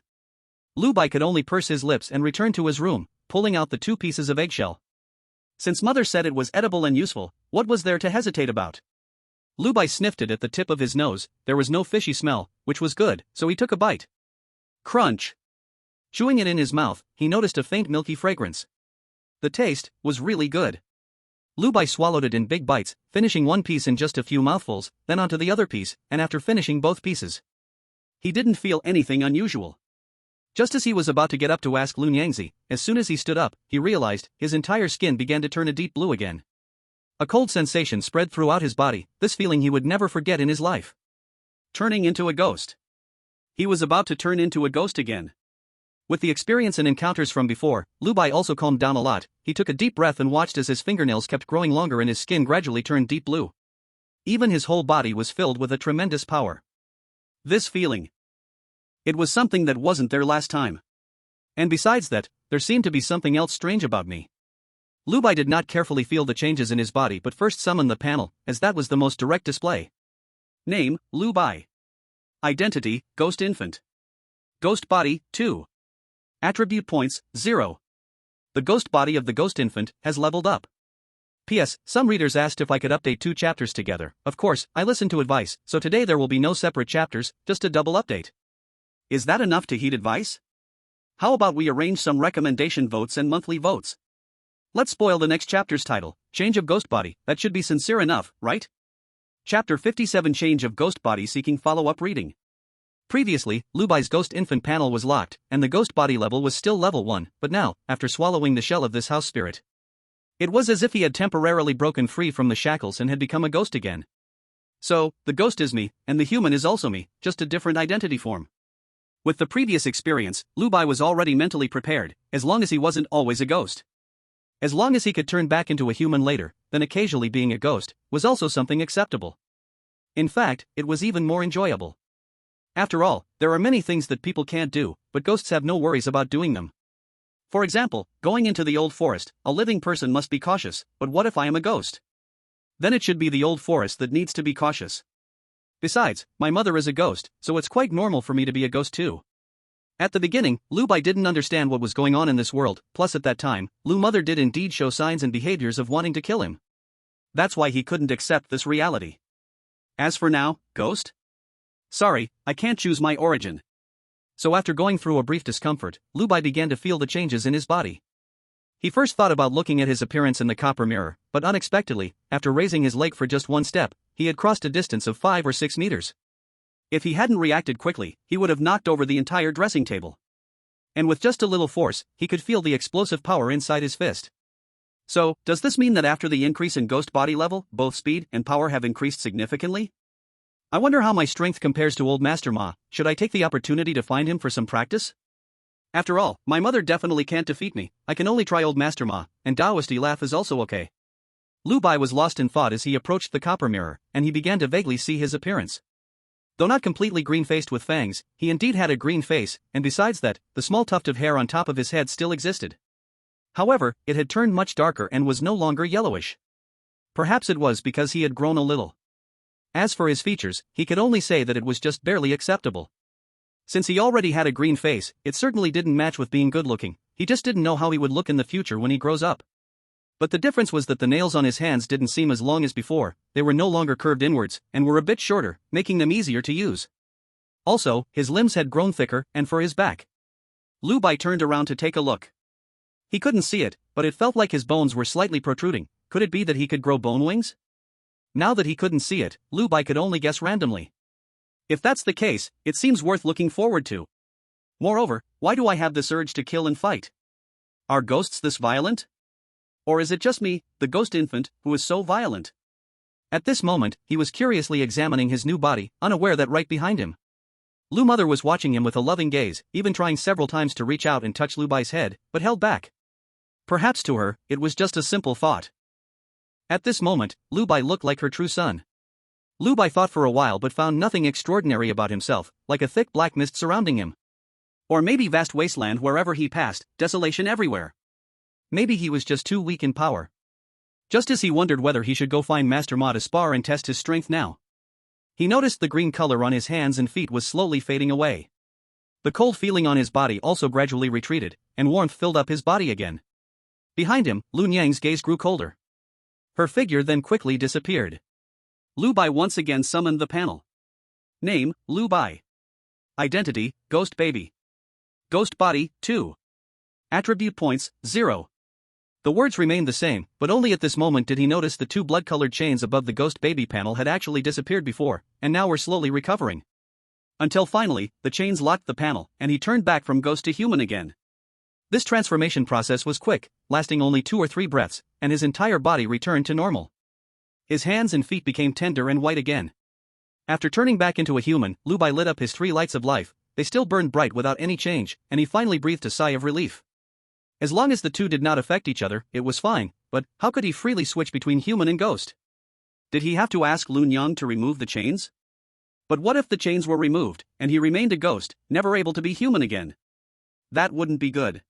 Lu Bai could only purse his lips and return to his room, pulling out the 2 pieces of eggshell. Since Mother said it was edible and useful, what was there to hesitate about? Lu Bai sniffed it at the tip of his nose. There was no fishy smell, which was good, so he took a bite. Crunch! Chewing it in his mouth, he noticed a faint milky fragrance. The taste was really good. Lu Bai swallowed it in big bites, finishing 1 piece in just a few mouthfuls, then onto the other piece, and after finishing both pieces, he didn't feel anything unusual. Just as he was about to get up to ask Lu Nyangzi, as soon as he stood up, he realized his entire skin began to turn a deep blue again. A cold sensation spread throughout his body, this feeling he would never forget in his life. Turning into a ghost. He was about to turn into a ghost again. With the experience and encounters from before, Lu Bai also calmed down a lot. He took a deep breath and watched as his fingernails kept growing longer and his skin gradually turned deep blue. Even his whole body was filled with a tremendous power. This feeling. It was something that wasn't there last time. And besides that, there seemed to be something else strange about me. Lu Bai did not carefully feel the changes in his body but first summoned the panel, as that was the most direct display. Name, Lu Bai. Identity, Ghost Infant. Ghost Body, 2. Attribute points, 0. The ghost body of the Ghost Infant has leveled up. P.S. Some readers asked if I could update 2 chapters together. Of course, I listened to advice, so today there will be no separate chapters, just a double update. Is that enough to heed advice? How about we arrange some recommendation votes and monthly votes? Let's spoil the next chapter's title, Change of Ghost Body. That should be sincere enough, right? Chapter 57, Change of Ghost Body, seeking follow-up reading. Previously, Lu Bai's Ghost Infant panel was locked, and the Ghost Body level was still level 1, but now, after swallowing the shell of this house spirit, it was as if he had temporarily broken free from the shackles and had become a ghost again. So, the ghost is me, and the human is also me, just a different identity form. With the previous experience, Lu Bai was already mentally prepared, as long as he wasn't always a ghost. As long as he could turn back into a human later, then occasionally being a ghost was also something acceptable. In fact, it was even more enjoyable. After all, there are many things that people can't do, but ghosts have no worries about doing them. For example, going into the old forest, a living person must be cautious, but what if I am a ghost? Then it should be the old forest that needs to be cautious. Besides, my mother is a ghost, so it's quite normal for me to be a ghost too. At the beginning, Lu Bai didn't understand what was going on in this world, plus at that time, Lu Mother did indeed show signs and behaviors of wanting to kill him. That's why he couldn't accept this reality. As for now, ghost? Sorry, I can't choose my origin. So after going through a brief discomfort, Lu Bai began to feel the changes in his body. He first thought about looking at his appearance in the copper mirror, but unexpectedly, after raising his leg for just 1 step, he had crossed a distance of 5 or 6 meters. If he hadn't reacted quickly, he would have knocked over the entire dressing table. And with just a little force, he could feel the explosive power inside his fist. So, does this mean that after the increase in ghost body level, both speed and power have increased significantly? I wonder how my strength compares to old Master Ma. Should I take the opportunity to find him for some practice? After all, my mother definitely can't defeat me. I can only try old Master Ma, and Taoist laugh is also okay. Lu Bai was lost in thought as he approached the copper mirror, and he began to vaguely see his appearance. Though not completely green-faced with fangs, he indeed had a green face, and besides that, the small tuft of hair on top of his head still existed. However, it had turned much darker and was no longer yellowish. Perhaps it was because he had grown a little. As for his features, he could only say that it was just barely acceptable. Since he already had a green face, it certainly didn't match with being good-looking. He just didn't know how he would look in the future when he grows up. But the difference was that the nails on his hands didn't seem as long as before, they were no longer curved inwards, and were a bit shorter, making them easier to use. Also, his limbs had grown thicker, and for his back. Lu Bai turned around to take a look. He couldn't see it, but it felt like his bones were slightly protruding. Could it be that he could grow bone wings? Now that he couldn't see it, Lu Bai could only guess randomly. If that's the case, it seems worth looking forward to. Moreover, why do I have this urge to kill and fight? Are ghosts this violent? Or is it just me, the ghost infant, who is so violent? At this moment, he was curiously examining his new body, unaware that right behind him, Lu Mother was watching him with a loving gaze, even trying several times to reach out and touch Lu Bai's head, but held back. Perhaps to her, it was just a simple thought. At this moment, Lu Bai looked like her true son. Lu Bai thought for a while but found nothing extraordinary about himself, like a thick black mist surrounding him. Or maybe vast wasteland wherever he passed, desolation everywhere. Maybe he was just too weak in power. Just as he wondered whether he should go find Master Ma to spar and test his strength now, he noticed the green color on his hands and feet was slowly fading away. The cold feeling on his body also gradually retreated, and warmth filled up his body again. Behind him, Lu Niang's gaze grew colder. Her figure then quickly disappeared. Lu Bai once again summoned the panel. Name, Lu Bai. Identity, Ghost Baby. Ghost Body, 2. Attribute points, 0. The words remained the same, but only at this moment did he notice the two blood-colored chains above the Ghost Baby panel had actually disappeared before, and now were slowly recovering. Until finally, the chains locked the panel, and he turned back from ghost to human again. This transformation process was quick, lasting only 2 or 3 breaths, and his entire body returned to normal. His hands and feet became tender and white again. After turning back into a human, Lu Bai lit up his 3 lights of life. They still burned bright without any change, and he finally breathed a sigh of relief. As long as the two did not affect each other, it was fine, but how could he freely switch between human and ghost? Did he have to ask Lu Niang to remove the chains? But what if the chains were removed, and he remained a ghost, never able to be human again? That wouldn't be good.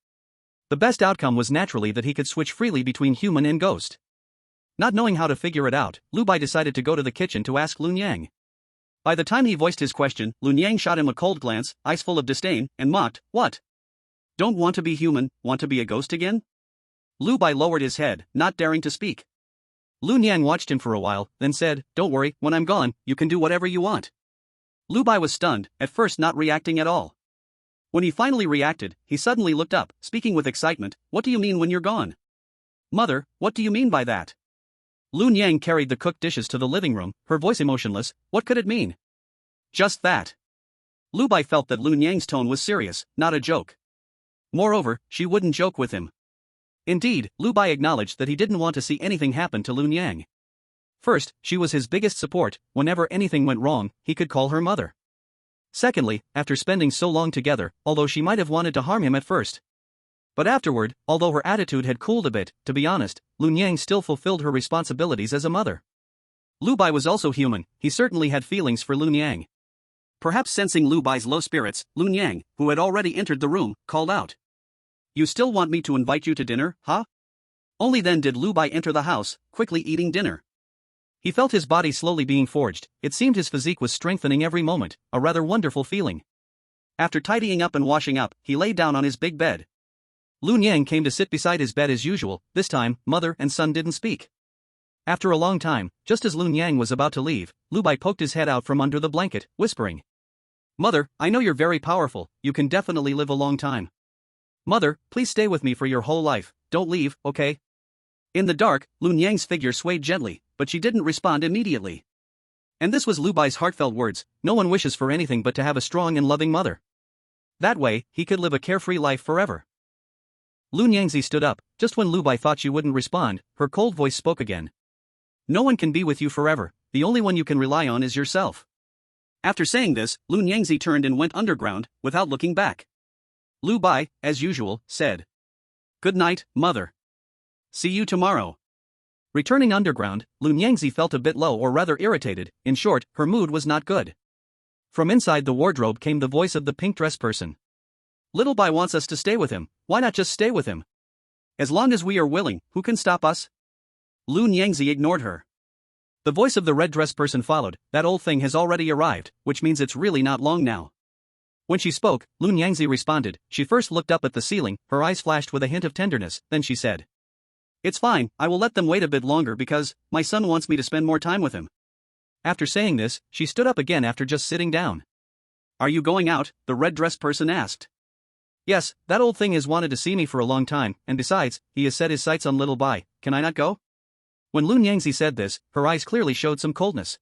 The best outcome was naturally that he could switch freely between human and ghost. Not knowing how to figure it out, Lu Bai decided to go to the kitchen to ask Lu Niang. By the time he voiced his question, Lu Niang shot him a cold glance, eyes full of disdain, and mocked, "What? Don't want to be human, want to be a ghost again?" Lu Bai lowered his head, not daring to speak. Lu Niang watched him for a while, then said, "Don't worry, when I'm gone, you can do whatever you want." Lu Bai was stunned, at first not reacting at all. When he finally reacted, he suddenly looked up, speaking with excitement, "What do you mean when you're gone?" "Mother, what do you mean by that?" Lu Niang carried the cooked dishes to the living room, her voice emotionless. What could it mean? Just that. Lu Bai felt that Lu Niang's tone was serious, not a joke. Moreover, she wouldn't joke with him. Indeed, Lu Bai acknowledged that he didn't want to see anything happen to Lu Niang. First, she was his biggest support. Whenever anything went wrong, he could call her mother. Secondly, after spending so long together, although she might have wanted to harm him at first. But afterward, although her attitude had cooled a bit, to be honest, Lu Niang still fulfilled her responsibilities as a mother. Lu Bai was also human, he certainly had feelings for Lu Niang. Perhaps sensing Lu Bai's low spirits, Lu Niang, who had already entered the room, called out, "You still want me to invite you to dinner, huh?" Only then did Lu Bai enter the house, quickly eating dinner. He felt his body slowly being forged. It seemed his physique was strengthening every moment, a rather wonderful feeling. After tidying up and washing up, he lay down on his big bed. Lu Niang came to sit beside his bed as usual. This time, mother and son didn't speak. After a long time, just as Lu Niang was about to leave, Lu Bai poked his head out from under the blanket, whispering, "Mother, I know you're very powerful, you can definitely live a long time. Mother, please stay with me for your whole life, don't leave, okay?" In the dark, Lu Niang's figure swayed gently, but she didn't respond immediately. And this was Lu Bai's heartfelt words: no one wishes for anything but to have a strong and loving mother. That way, he could live a carefree life forever. Lu Niangzi stood up. Just when Lu Bai thought she wouldn't respond, her cold voice spoke again. "No one can be with you forever, the only one you can rely on is yourself." After saying this, Lu Niangzi turned and went underground, without looking back. Lu Bai, as usual, said, "Good night, mother. See you tomorrow." Returning underground, Lu Niangzi felt a bit low, or rather irritated. In short, her mood was not good. From inside the wardrobe came the voice of the pink dress person. "Little Bai wants us to stay with him, why not just stay with him? As long as we are willing, who can stop us?" Lu Niangzi ignored her. The voice of the red dress person followed. "That old thing has already arrived, which means it's really not long now." When she spoke, Lu Niangzi responded. She first looked up at the ceiling, her eyes flashed with a hint of tenderness, then she said, "It's fine, I will let them wait a bit longer because my son wants me to spend more time with him." After saying this, she stood up again after just sitting down. "Are you going out?" the red dress person asked. "Yes, that old thing has wanted to see me for a long time, and besides, he has set his sights on little Bai. Can I not go?" When Lu Niangzi said this, her eyes clearly showed some coldness.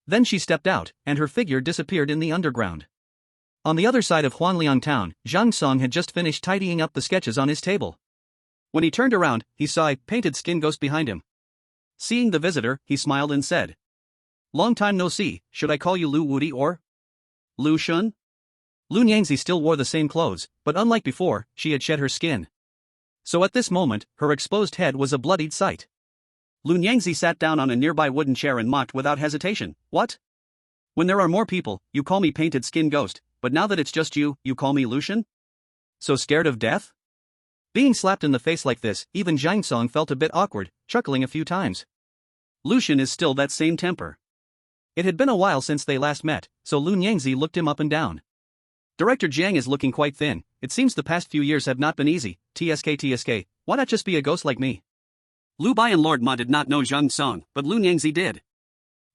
Then she stepped out, and her figure disappeared in the underground. On the other side of Huanliang Town, Zhang Song had just finished tidying up the sketches on his table. When he turned around, he saw a painted skin ghost behind him. Seeing the visitor, he smiled and said, "Long time no see, should I call you Lu Wudi or Lu Shun?" Lu Yangzi still wore the same clothes, but unlike before, she had shed her skin. So at this moment, her exposed head was a bloodied sight. Lu Yangzi sat down on a nearby wooden chair and mocked without hesitation, "What? When there are more people, you call me painted skin ghost, but now that it's just you, you call me Lucian? So scared of death?" Being slapped in the face like this, even Zhang Song felt a bit awkward, chuckling a few times. Lucian is still that same temper. It had been a while since they last met, so Lu Yangzi looked him up and down. "Director Jiang is looking quite thin, it seems the past few years have not been easy, TSK, why not just be a ghost like me?" Lu Bai and Lord Ma did not know Zhang Song, but Lu Yangzi did.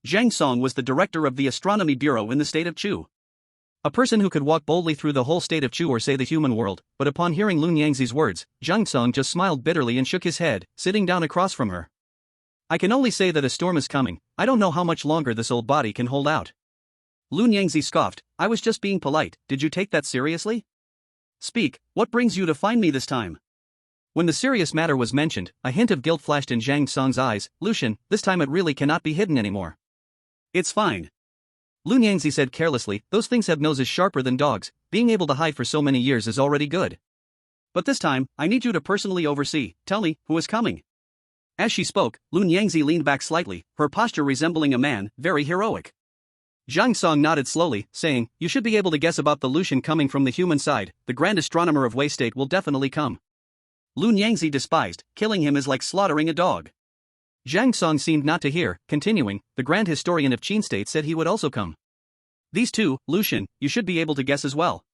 Zhang Song was the director of the Astronomy Bureau in the state of Chu. A person who could walk boldly through the whole state of Chu or say the human world, but upon hearing Lu Yangzi's words, Zhang Song just smiled bitterly and shook his head, sitting down across from her. "I can only say that a storm is coming, I don't know how much longer this old body can hold out." Lu Yangzi scoffed, "I was just being polite, did you take that seriously? Speak, what brings you to find me this time?" When the serious matter was mentioned, a hint of guilt flashed in Zhang Song's eyes. "Lucian, this time it really cannot be hidden anymore." "It's fine," Lu Yangzi said carelessly, "those things have noses sharper than dogs, being able to hide for so many years is already good. But this time, I need you to personally oversee, tell me, who is coming?" As she spoke, Lu Yangzi leaned back slightly, her posture resembling a man, very heroic. Zhang Song nodded slowly, saying, "You should be able to guess about the Lucian coming from the human side, the Grand Astronomer of Wei State will definitely come." Lu Yangzi despised, "Killing him is like slaughtering a dog." Zhang Song seemed not to hear, continuing, "The Grand Historian of Qin State said he would also come. These two, Lucian, you should be able to guess as well."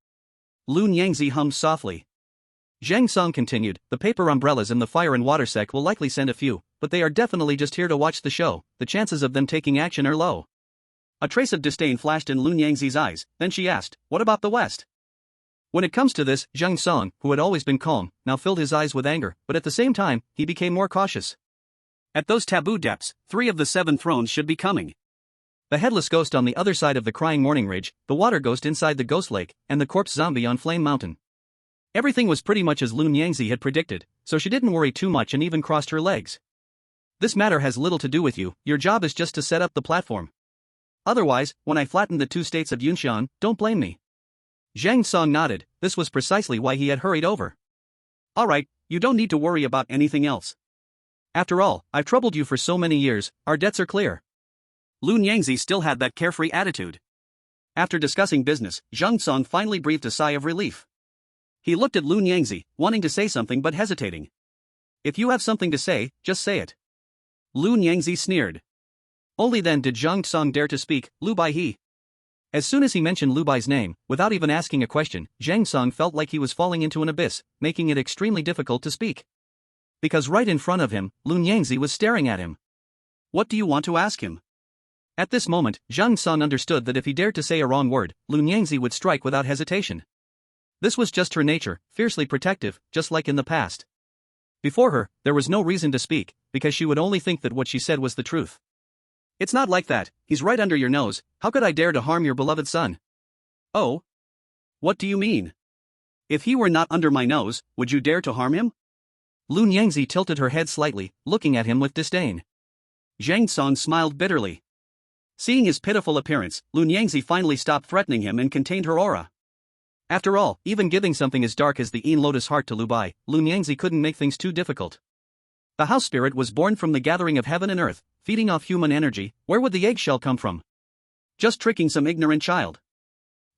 Lu Yangzi hummed softly. Zhang Song continued, "The paper umbrellas and the fire and water sect will likely send a few, but they are definitely just here to watch the show, the chances of them taking action are low." A trace of disdain flashed in Lu Yangzi's eyes, then she asked, "What about the West?" When it comes to this, Zhang Song, who had always been calm, now filled his eyes with anger, but at the same time, he became more cautious. At those taboo depths, 3 of the 7 thrones should be coming. The headless ghost on the other side of the Crying Morning Ridge, the water ghost inside the Ghost Lake, and the corpse zombie on Flame Mountain. Everything was pretty much as Lu Yangzi had predicted, so she didn't worry too much and even crossed her legs. "This matter has little to do with you, your job is just to set up the platform. Otherwise, when I flatten the 2 states of Yunxian, don't blame me." Zhang Song nodded, this was precisely why he had hurried over. "Alright, you don't need to worry about anything else. After all, I've troubled you for so many years, our debts are clear." Lu Yangzi still had that carefree attitude. After discussing business, Zhang Song finally breathed a sigh of relief. He looked at Lu Yangzi, wanting to say something but hesitating. "If you have something to say, just say it." Lu Yangzi sneered. Only then did Zhang Song dare to speak, "Lu Bai he." As soon as he mentioned Lu Bai's name, without even asking a question, Zhang Song felt like he was falling into an abyss, making it extremely difficult to speak. Because right in front of him, Lu Yangzi was staring at him. "What do you want to ask him?" At this moment, Zhang Song understood that if he dared to say a wrong word, Lu Yangzi would strike without hesitation. This was just her nature, fiercely protective, just like in the past. Before her, there was no reason to speak, because she would only think that what she said was the truth. "It's not like that, he's right under your nose, how could I dare to harm your beloved son?" "Oh? What do you mean? If he were not under my nose, would you dare to harm him?" Lu Yangzi tilted her head slightly, looking at him with disdain. Zhang Song smiled bitterly. Seeing his pitiful appearance, Lu Yangzi finally stopped threatening him and contained her aura. After all, even giving something as dark as the Een Lotus Heart to Lu Bai, Lu Yangzi couldn't make things too difficult. The house spirit was born from the gathering of heaven and earth, feeding off human energy. Where would the eggshell come from? Just tricking some ignorant child.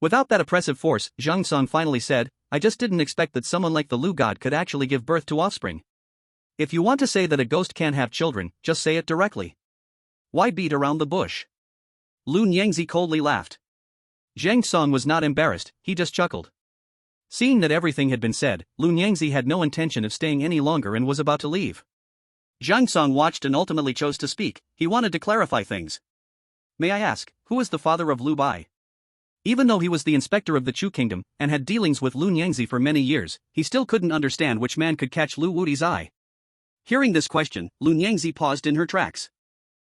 Without that oppressive force, Zhang Song finally said, "I just didn't expect that someone like the Lu god could actually give birth to offspring. If you want to say that a ghost can't have children, just say it directly. Why beat around the bush?" Lu Yangzi coldly laughed. Zhang Song was not embarrassed, he just chuckled. Seeing that everything had been said, Lu Yangzi had no intention of staying any longer and was about to leave. Zhang Song watched and ultimately chose to speak. He wanted to clarify things. "May I ask, who is the father of Lu Bai?" Even though he was the inspector of the Chu kingdom, and had dealings with Lu Yangzi for many years, he still couldn't understand which man could catch Lu Wudi's eye. Hearing this question, Lu Yangzi paused in her tracks.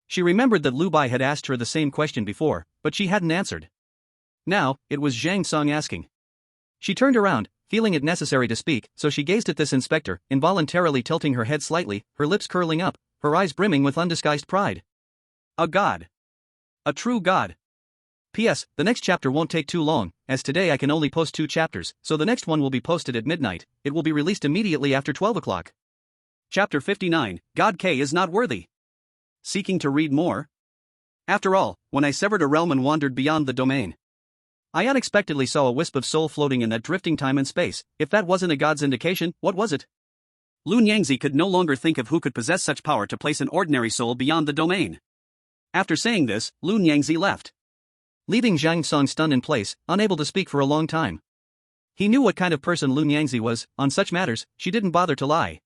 She remembered that Lu Bai had asked her the same question before, but she hadn't answered. Now, it was Zhang Song asking. She turned around, feeling it necessary to speak, so she gazed at this inspector, involuntarily tilting her head slightly, her lips curling up, her eyes brimming with undisguised pride. A god. A true god. P.S. The next chapter won't take too long, as today I can only post 2 chapters, so the next one will be posted at midnight. It will be released immediately after 12 o'clock. Chapter 59, God K is not worthy. Seeking to read more? After all, when I severed a realm and wandered beyond the domain, I unexpectedly saw a wisp of soul floating in that drifting time and space. If that wasn't a god's indication, what was it? Lun Yangzi could no longer think of who could possess such power to place an ordinary soul beyond the domain. After saying this, Lun Yangzi left, leaving Zhang Song stunned in place, unable to speak for a long time. He knew what kind of person Lun Yangzi was. On such matters, she didn't bother to lie.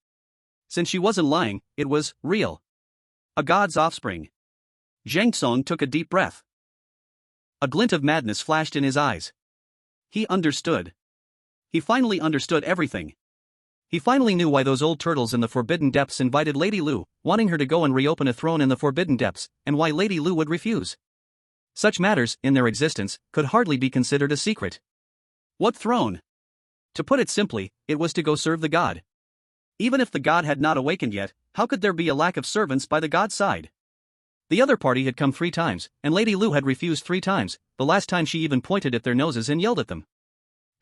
Since she wasn't lying, it was real. A god's offspring. Zhang Song took a deep breath. A glint of madness flashed in his eyes. He understood. He finally understood everything. He finally knew why those old turtles in the Forbidden Depths invited Lady Lu, wanting her to go and reopen a throne in the Forbidden Depths, and why Lady Lu would refuse. Such matters, in their existence, could hardly be considered a secret. What throne? To put it simply, it was to go serve the god. Even if the god had not awakened yet, how could there be a lack of servants by the god's side? The other party had come 3 times, and Lady Lu had refused 3 times, the last time she even pointed at their noses and yelled at them.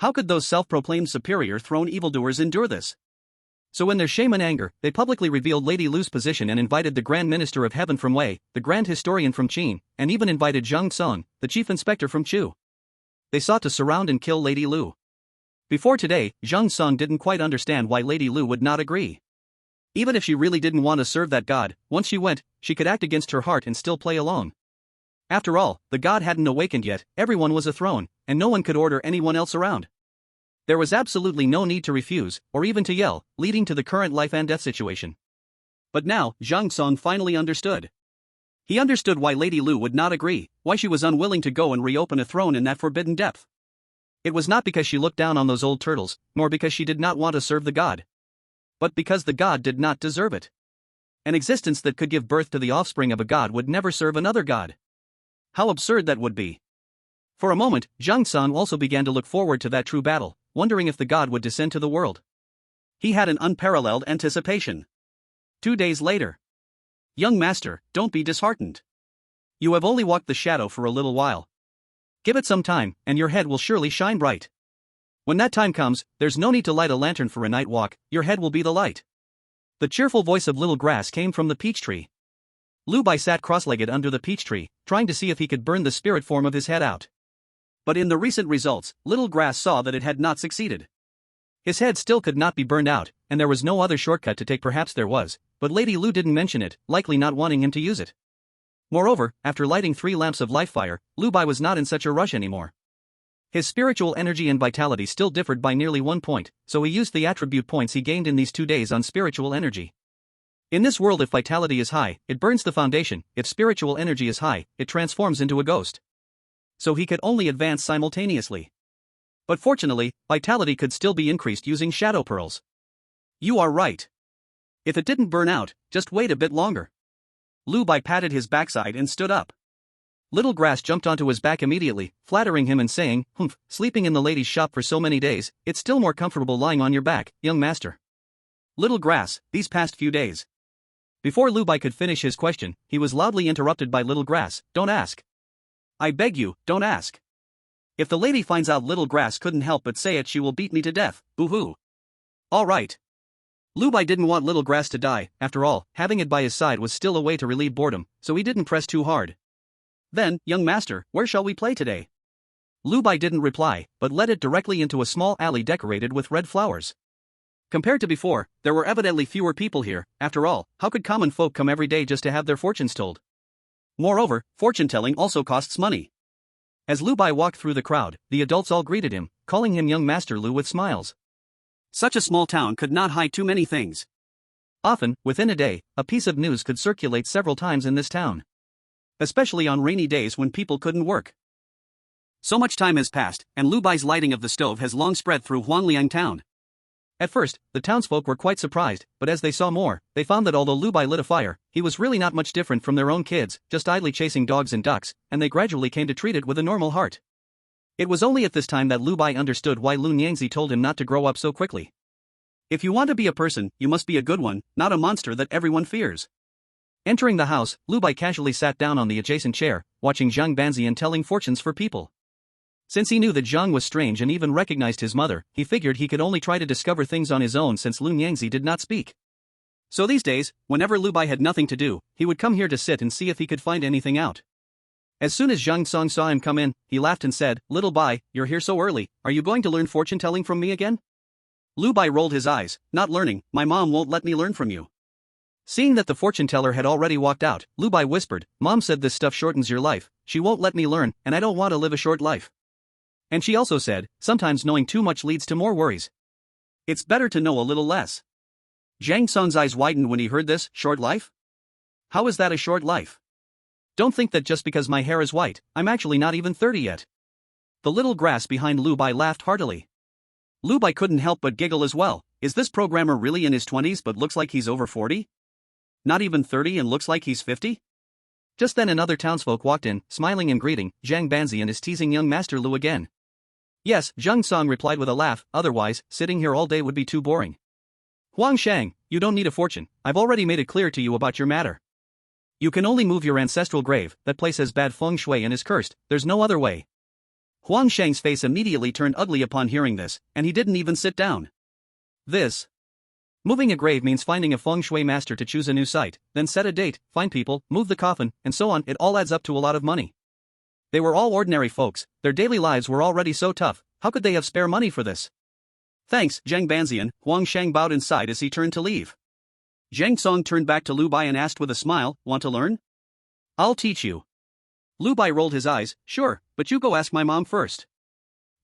How could those self-proclaimed superior throne evildoers endure this? So in their shame and anger, they publicly revealed Lady Lu's position and invited the Grand Minister of Heaven from Wei, the Grand Historian from Qin, and even invited Zhang Song, the Chief Inspector from Chu. They sought to surround and kill Lady Lu. Before today, Zhang Song didn't quite understand why Lady Lu would not agree. Even if she really didn't want to serve that god, once she went, she could act against her heart and still play along. After all, the god hadn't awakened yet, everyone was a throne, and no one could order anyone else around. There was absolutely no need to refuse, or even to yell, leading to the current life and death situation. But now, Zhang Song finally understood. He understood why Lady Lu would not agree, why she was unwilling to go and reopen a throne in that forbidden depth. It was not because she looked down on those old turtles, nor because she did not want to serve the god, but because the god did not deserve it. An existence that could give birth to the offspring of a god would never serve another god. How absurd that would be. For a moment, Zhang Song also began to look forward to that true battle, wondering if the god would descend to the world. He had an unparalleled anticipation. 2 days later. Young master, don't be disheartened. You have only walked the shadow for a little while. Give it some time, and your head will surely shine bright. When that time comes, there's no need to light a lantern for a night walk, your head will be the light. The cheerful voice of Little Grass came from the peach tree. Lu Bai sat cross-legged under the peach tree, trying to see if he could burn the spirit form of his head out. But in the recent results, Little Grass saw that it had not succeeded. His head still could not be burned out, and there was no other shortcut to take. Perhaps there was, but Lady Lu didn't mention it, likely not wanting him to use it. Moreover, after lighting 3 lamps of life fire, Lu Bai was not in such a rush anymore. His spiritual energy and vitality still differed by nearly 1 point, so he used the attribute points he gained in these 2 days on spiritual energy. In this world, if vitality is high, it burns the foundation, if spiritual energy is high, it transforms into a ghost. So he could only advance simultaneously. But fortunately, vitality could still be increased using shadow pearls. You are right. If it didn't burn out, just wait a bit longer. Lu Bai patted his backside and stood up. Little Grass jumped onto his back immediately, flattering him and saying, "Humph, sleeping in the lady's shop for so many days, it's still more comfortable lying on your back, young master." Little Grass, these past few days. Before Lu Bai could finish his question, he was loudly interrupted by Little Grass. "Don't ask. I beg you, don't ask. If the lady finds out Little Grass couldn't help but say it, she will beat me to death, boo-hoo." All right. Lu Bai didn't want Little Grass to die, after all, having it by his side was still a way to relieve boredom, so he didn't press too hard. "Then, young master, where shall we play today?" Lu Bai didn't reply, but led it directly into a small alley decorated with red flowers. Compared to before, there were evidently fewer people here. After all, how could common folk come every day just to have their fortunes told? Moreover, fortune-telling also costs money. As Lu Bai walked through the crowd, the adults all greeted him, calling him young Master Lu with smiles. Such a small town could not hide too many things. Often, within a day, a piece of news could circulate several times in this town. Especially on rainy days when people couldn't work. So much time has passed, and Lu Bai's lighting of the stove has long spread through Huangliang town. At first, the townsfolk were quite surprised, but as they saw more, they found that although Lu Bai lit a fire, he was really not much different from their own kids, just idly chasing dogs and ducks, and they gradually came to treat it with a normal heart. It was only at this time that Lu Bai understood why Lu Nyangzi told him not to grow up so quickly. If you want to be a person, you must be a good one, not a monster that everyone fears. Entering the house, Lu Bai casually sat down on the adjacent chair, watching Zhang Banzian telling fortunes for people. Since he knew that Zhang was strange and even recognized his mother, he figured he could only try to discover things on his own since Lu Nyangzi did not speak. So these days, whenever Lu Bai had nothing to do, he would come here to sit and see if he could find anything out. As soon as Zhang Song saw him come in, he laughed and said, "Little Bai, you're here so early, are you going to learn fortune-telling from me again?" Lu Bai rolled his eyes. "Not learning, my mom won't let me learn from you." Seeing that the fortune-teller had already walked out, Lu Bai whispered, "Mom said this stuff shortens your life, she won't let me learn, and I don't want to live a short life. And she also said, sometimes knowing too much leads to more worries. It's better to know a little less." Zhang Song's eyes widened when he heard this. Short life? How is that a short life? Don't think that just because my hair is white, I'm actually not even 30 yet. The little grass behind Lu Bai laughed heartily. Lu Bai couldn't help but giggle as well. Is this programmer really in his 20s but looks like he's over 40? Not even 30 and looks like he's 50? Just then another townsfolk walked in, smiling and greeting. Zhang Banzian is teasing young Master Lu again. Yes, Zhang Song replied with a laugh, otherwise, sitting here all day would be too boring. Huang Shang, you don't need a fortune, I've already made it clear to you about your matter. You can only move your ancestral grave, that place has bad feng shui and is cursed, there's no other way. Huang Shang's face immediately turned ugly upon hearing this, and he didn't even sit down. Moving a grave means finding a feng shui master to choose a new site, then set a date, find people, move the coffin, and so on. It all adds up to a lot of money. They were all ordinary folks, their daily lives were already so tough, how could they have spare money for this? Thanks, Zhang Banzian. Huang Shang bowed inside as he turned to leave. Zhang Song turned back to Lu Bai and asked with a smile, "Want to learn?" "I'll teach you." Lu Bai rolled his eyes. "Sure, but you go ask my mom first."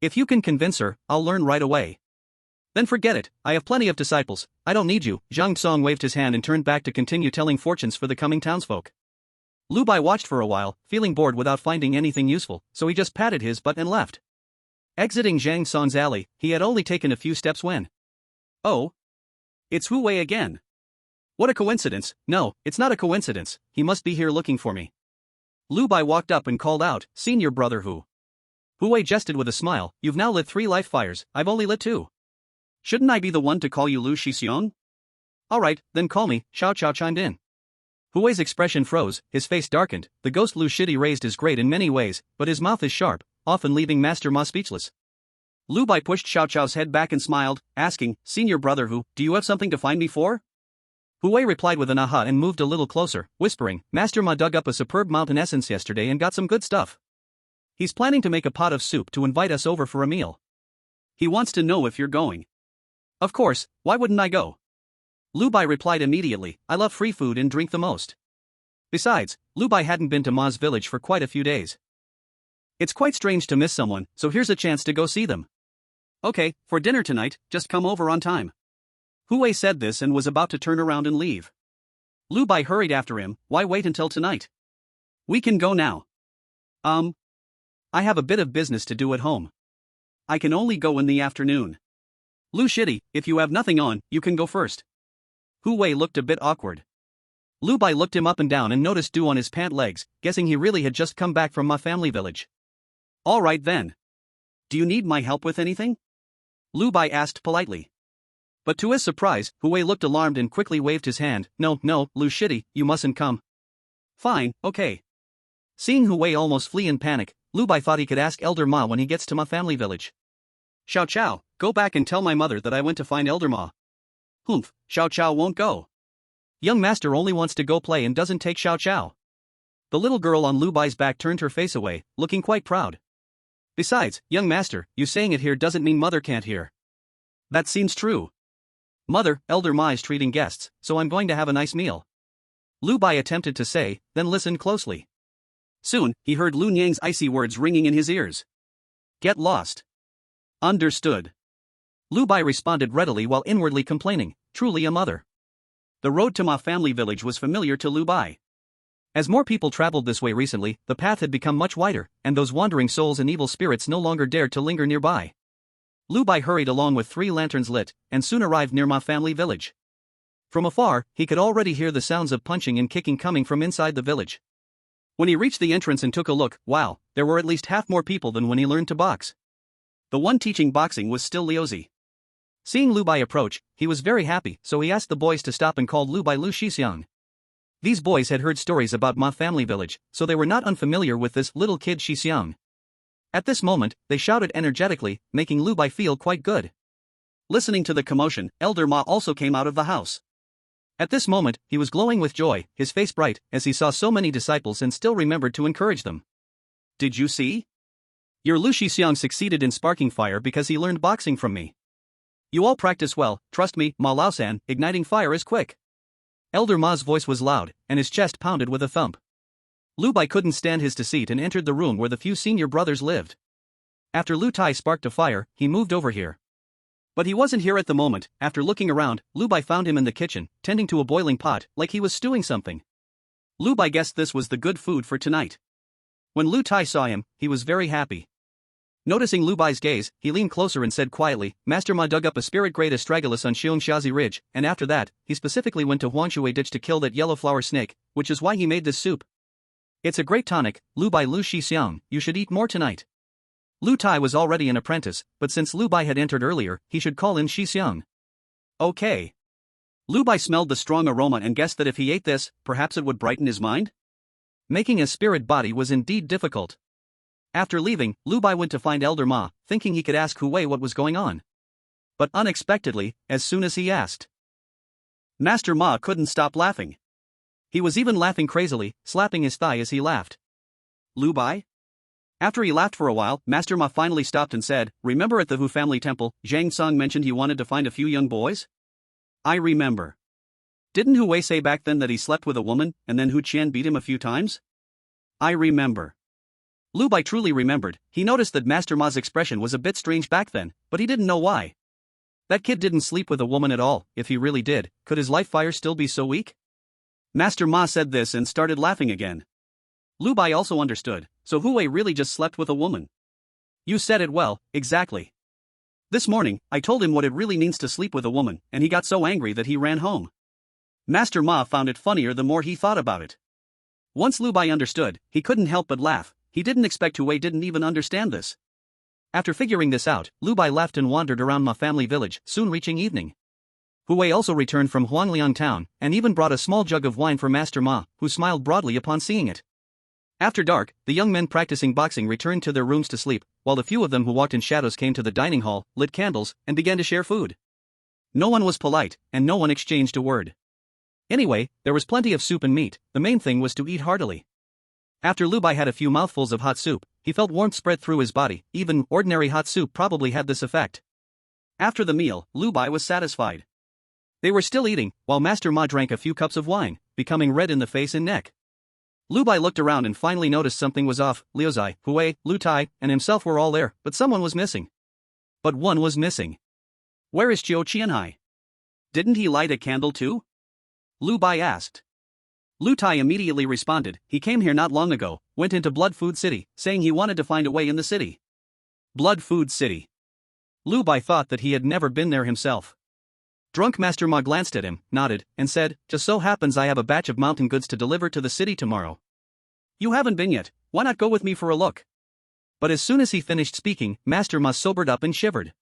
"If you can convince her, I'll learn right away." "Then forget it, I have plenty of disciples, I don't need you." Zhang Song waved his hand and turned back to continue telling fortunes for the coming townsfolk. Lu Bai watched for a while, feeling bored without finding anything useful, so he just patted his butt and left. Exiting Zhang Song's alley, he had only taken a few steps when... Oh? It's Hu Wei again. What a coincidence. No, it's not a coincidence, he must be here looking for me. Lu Bai walked up and called out, "Senior brother Hu." Hu Wei jested with a smile, "You've now lit 3 life fires, I've only lit 2. Shouldn't I be the one to call you Lu Shixiong?" "Alright, then call me," Xiao Chao chimed in. Hu Wei's expression froze, his face darkened. The ghost Lu Shidi raised is great in many ways, but his mouth is sharp, often leaving Master Ma speechless. Lu Bai pushed Xiao Chao's head back and smiled, asking, "Senior brother Hu, do you have something to find me for?" Hu Wei replied with an aha and moved a little closer, whispering, "Master Ma dug up a superb mountain essence yesterday and got some good stuff. He's planning to make a pot of soup to invite us over for a meal. He wants to know if you're going." "Of course, why wouldn't I go?" Lu Bai replied immediately, "I love free food and drink the most." Besides, Lu Bai hadn't been to Ma's village for quite a few days. It's quite strange to miss someone, so here's a chance to go see them. "Okay, for dinner tonight, just come over on time." Hu Wei said this and was about to turn around and leave. Lu Bai hurried after him. "Why wait until tonight? We can go now." I have a bit of business to do at home. "I can only go in the afternoon." "Lu Shidi, if you have nothing on, you can go first." Hu Wei looked a bit awkward. Lu Bai looked him up and down and noticed dew on his pant legs, guessing he really had just come back from Ma family village. "All right then. Do you need my help with anything?" Lu Bai asked politely. But to his surprise, Hu Wei looked alarmed and quickly waved his hand. No, Lu Shidi, you mustn't come." "Fine, okay." Seeing Hu Wei almost flee in panic, Lu Bai thought he could ask Elder Ma when he gets to Ma family village. "Xiao Chao, go back and tell my mother that I went to find Elder Ma." "Humph, Xiao Chao won't go." Young master only wants to go play and doesn't take Xiao Chao. The little girl on Lu Bai's back turned her face away, looking quite proud. Besides, young master, you saying it here doesn't mean mother can't hear. That seems true. Mother, Elder Ma is treating guests, so I'm going to have a nice meal. Lu Bai attempted to say, then listened closely. Soon, he heard Lu Nyang's icy words ringing in his ears. "Get lost." "Understood." Lu Bai responded readily while inwardly complaining, truly a mother. The road to Ma family village was familiar to Lu Bai. As more people traveled this way recently, the path had become much wider, and those wandering souls and evil spirits no longer dared to linger nearby. Lu Bai hurried along with 3 lanterns lit, and soon arrived near Ma family village. From afar, he could already hear the sounds of punching and kicking coming from inside the village. When he reached the entrance and took a look, wow, there were at least half more people than when he learned to box. The one teaching boxing was still Liuzi. Seeing Lu Bai approach, he was very happy, so he asked the boys to stop and called Lu Bai Lu Shixiang. These boys had heard stories about Ma family village, so they were not unfamiliar with this little kid Shixiang. At this moment, they shouted energetically, making Lu Bai feel quite good. Listening to the commotion, Elder Ma also came out of the house. At this moment, he was glowing with joy, his face bright, as he saw so many disciples and still remembered to encourage them. Did you see? Your Lu Shixiang succeeded in sparking fire because he learned boxing from me. You all practice well, trust me, Ma Laosan, igniting fire is quick. Elder Ma's voice was loud, and his chest pounded with a thump. Lu Bai couldn't stand his deceit and entered the room where the few senior brothers lived. After Lu Tai sparked a fire, he moved over here. But he wasn't here at the moment. After looking around, Lu Bai found him in the kitchen, tending to a boiling pot, like he was stewing something. Lu Bai guessed this was the good food for tonight. When Lu Tai saw him, he was very happy. Noticing Lu Bai's gaze, he leaned closer and said quietly, Master Ma dug up a spirit-grade astragalus on Xiongxiazi Ridge, and after that, he specifically went to Huangshui Ditch to kill that yellow flower snake, which is why he made this soup. It's a great tonic, Lu Bai Lu Shixiang, you should eat more tonight. Lu Tai was already an apprentice, but since Lu Bai had entered earlier, he should call in Shixiang. Okay. Lu Bai smelled the strong aroma and guessed that if he ate this, perhaps it would brighten his mind? Making a spirit body was indeed difficult. After leaving, Lu Bai went to find Elder Ma, thinking he could ask Hu Wei what was going on. But unexpectedly, as soon as he asked, Master Ma couldn't stop laughing. He was even laughing crazily, slapping his thigh as he laughed. Lu Bai? After he laughed for a while, Master Ma finally stopped and said, remember at the Hu family temple, Zhang Song mentioned he wanted to find a few young boys? I remember. Didn't Hu Wei say back then that he slept with a woman, and then Hu Qian beat him a few times? I remember. Lu Bai truly remembered. He noticed that Master Ma's expression was a bit strange back then, but he didn't know why. That kid didn't sleep with a woman at all. If he really did, could his life fire still be so weak? Master Ma said this and started laughing again. Lu Bai also understood, so Hu Wei really just slept with a woman. You said it well, exactly. This morning, I told him what it really means to sleep with a woman, and he got so angry that he ran home. Master Ma found it funnier the more he thought about it. Once Lu Bai understood, he couldn't help but laugh. He didn't expect Hu Wei didn't even understand this. After figuring this out, Lu Bai left and wandered around Ma family village, soon reaching evening. Hu Wei also returned from Huangliang town, and even brought a small jug of wine for Master Ma, who smiled broadly upon seeing it. After dark, the young men practicing boxing returned to their rooms to sleep, while the few of them who walked in shadows came to the dining hall, lit candles, and began to share food. No one was polite, and no one exchanged a word. Anyway, there was plenty of soup and meat. The main thing was to eat heartily. After Lu Bai had a few mouthfuls of hot soup, he felt warmth spread through his body. Even ordinary hot soup probably had this effect. After the meal, Lu Bai was satisfied. They were still eating, while Master Ma drank a few cups of wine, becoming red in the face and neck. Lu Bai looked around and finally noticed something was off. Liu Zai, Hu Wei, Lu Tai, and himself were all there, but someone was missing. But one was missing. Where is Jiu Qianhai? Didn't he light a candle too? Lu Bai asked. Lu Tai immediately responded, he came here not long ago, went into Blood Food City, saying he wanted to find a way in the city. Blood Food City. Lu Bai thought that he had never been there himself. Drunk Master Ma glanced at him, nodded, and said, just so happens I have a batch of mountain goods to deliver to the city tomorrow. You haven't been yet, why not go with me for a look? But as soon as he finished speaking, Master Ma sobered up and shivered.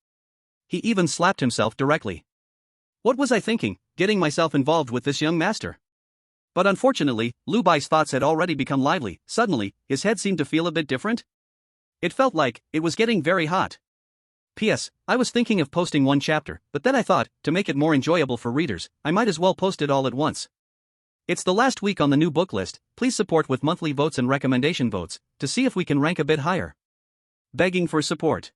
He even slapped himself directly. What was I thinking, getting myself involved with this young master? But unfortunately, Lu Bai's thoughts had already become lively. Suddenly, his head seemed to feel a bit different. It felt like it was getting very hot. P.S. I was thinking of posting one chapter, but then I thought, to make it more enjoyable for readers, I might as well post it all at once. It's the last week on the new book list. Please support with monthly votes and recommendation votes, to see if we can rank a bit higher. Begging for support.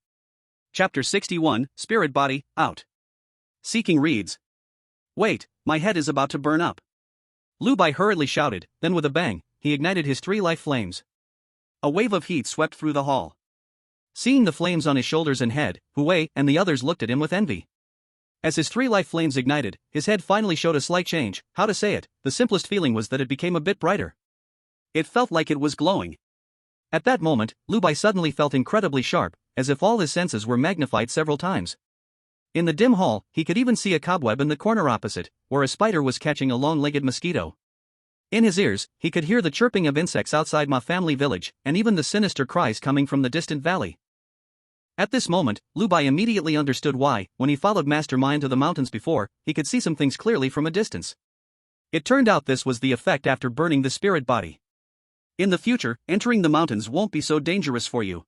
Chapter 61, Spirit Body, out. Seeking reads. Wait, my head is about to burn up. Lu Bai hurriedly shouted, then with a bang, he ignited his 3 life flames. A wave of heat swept through the hall. Seeing the flames on his shoulders and head, Hu Wei and the others looked at him with envy. As his 3 life flames ignited, his head finally showed a slight change. How to say it, the simplest feeling was that it became a bit brighter. It felt like it was glowing. At that moment, Lu Bai suddenly felt incredibly sharp, as if all his senses were magnified several times. In the dim hall, he could even see a cobweb in the corner opposite, where a spider was catching a long-legged mosquito. In his ears, he could hear the chirping of insects outside my family village, and even the sinister cries coming from the distant valley. At this moment, Lu Bai immediately understood why, when he followed Master Ma into the mountains before, he could see some things clearly from a distance. It turned out this was the effect after burning the spirit body. In the future, entering the mountains won't be so dangerous for you.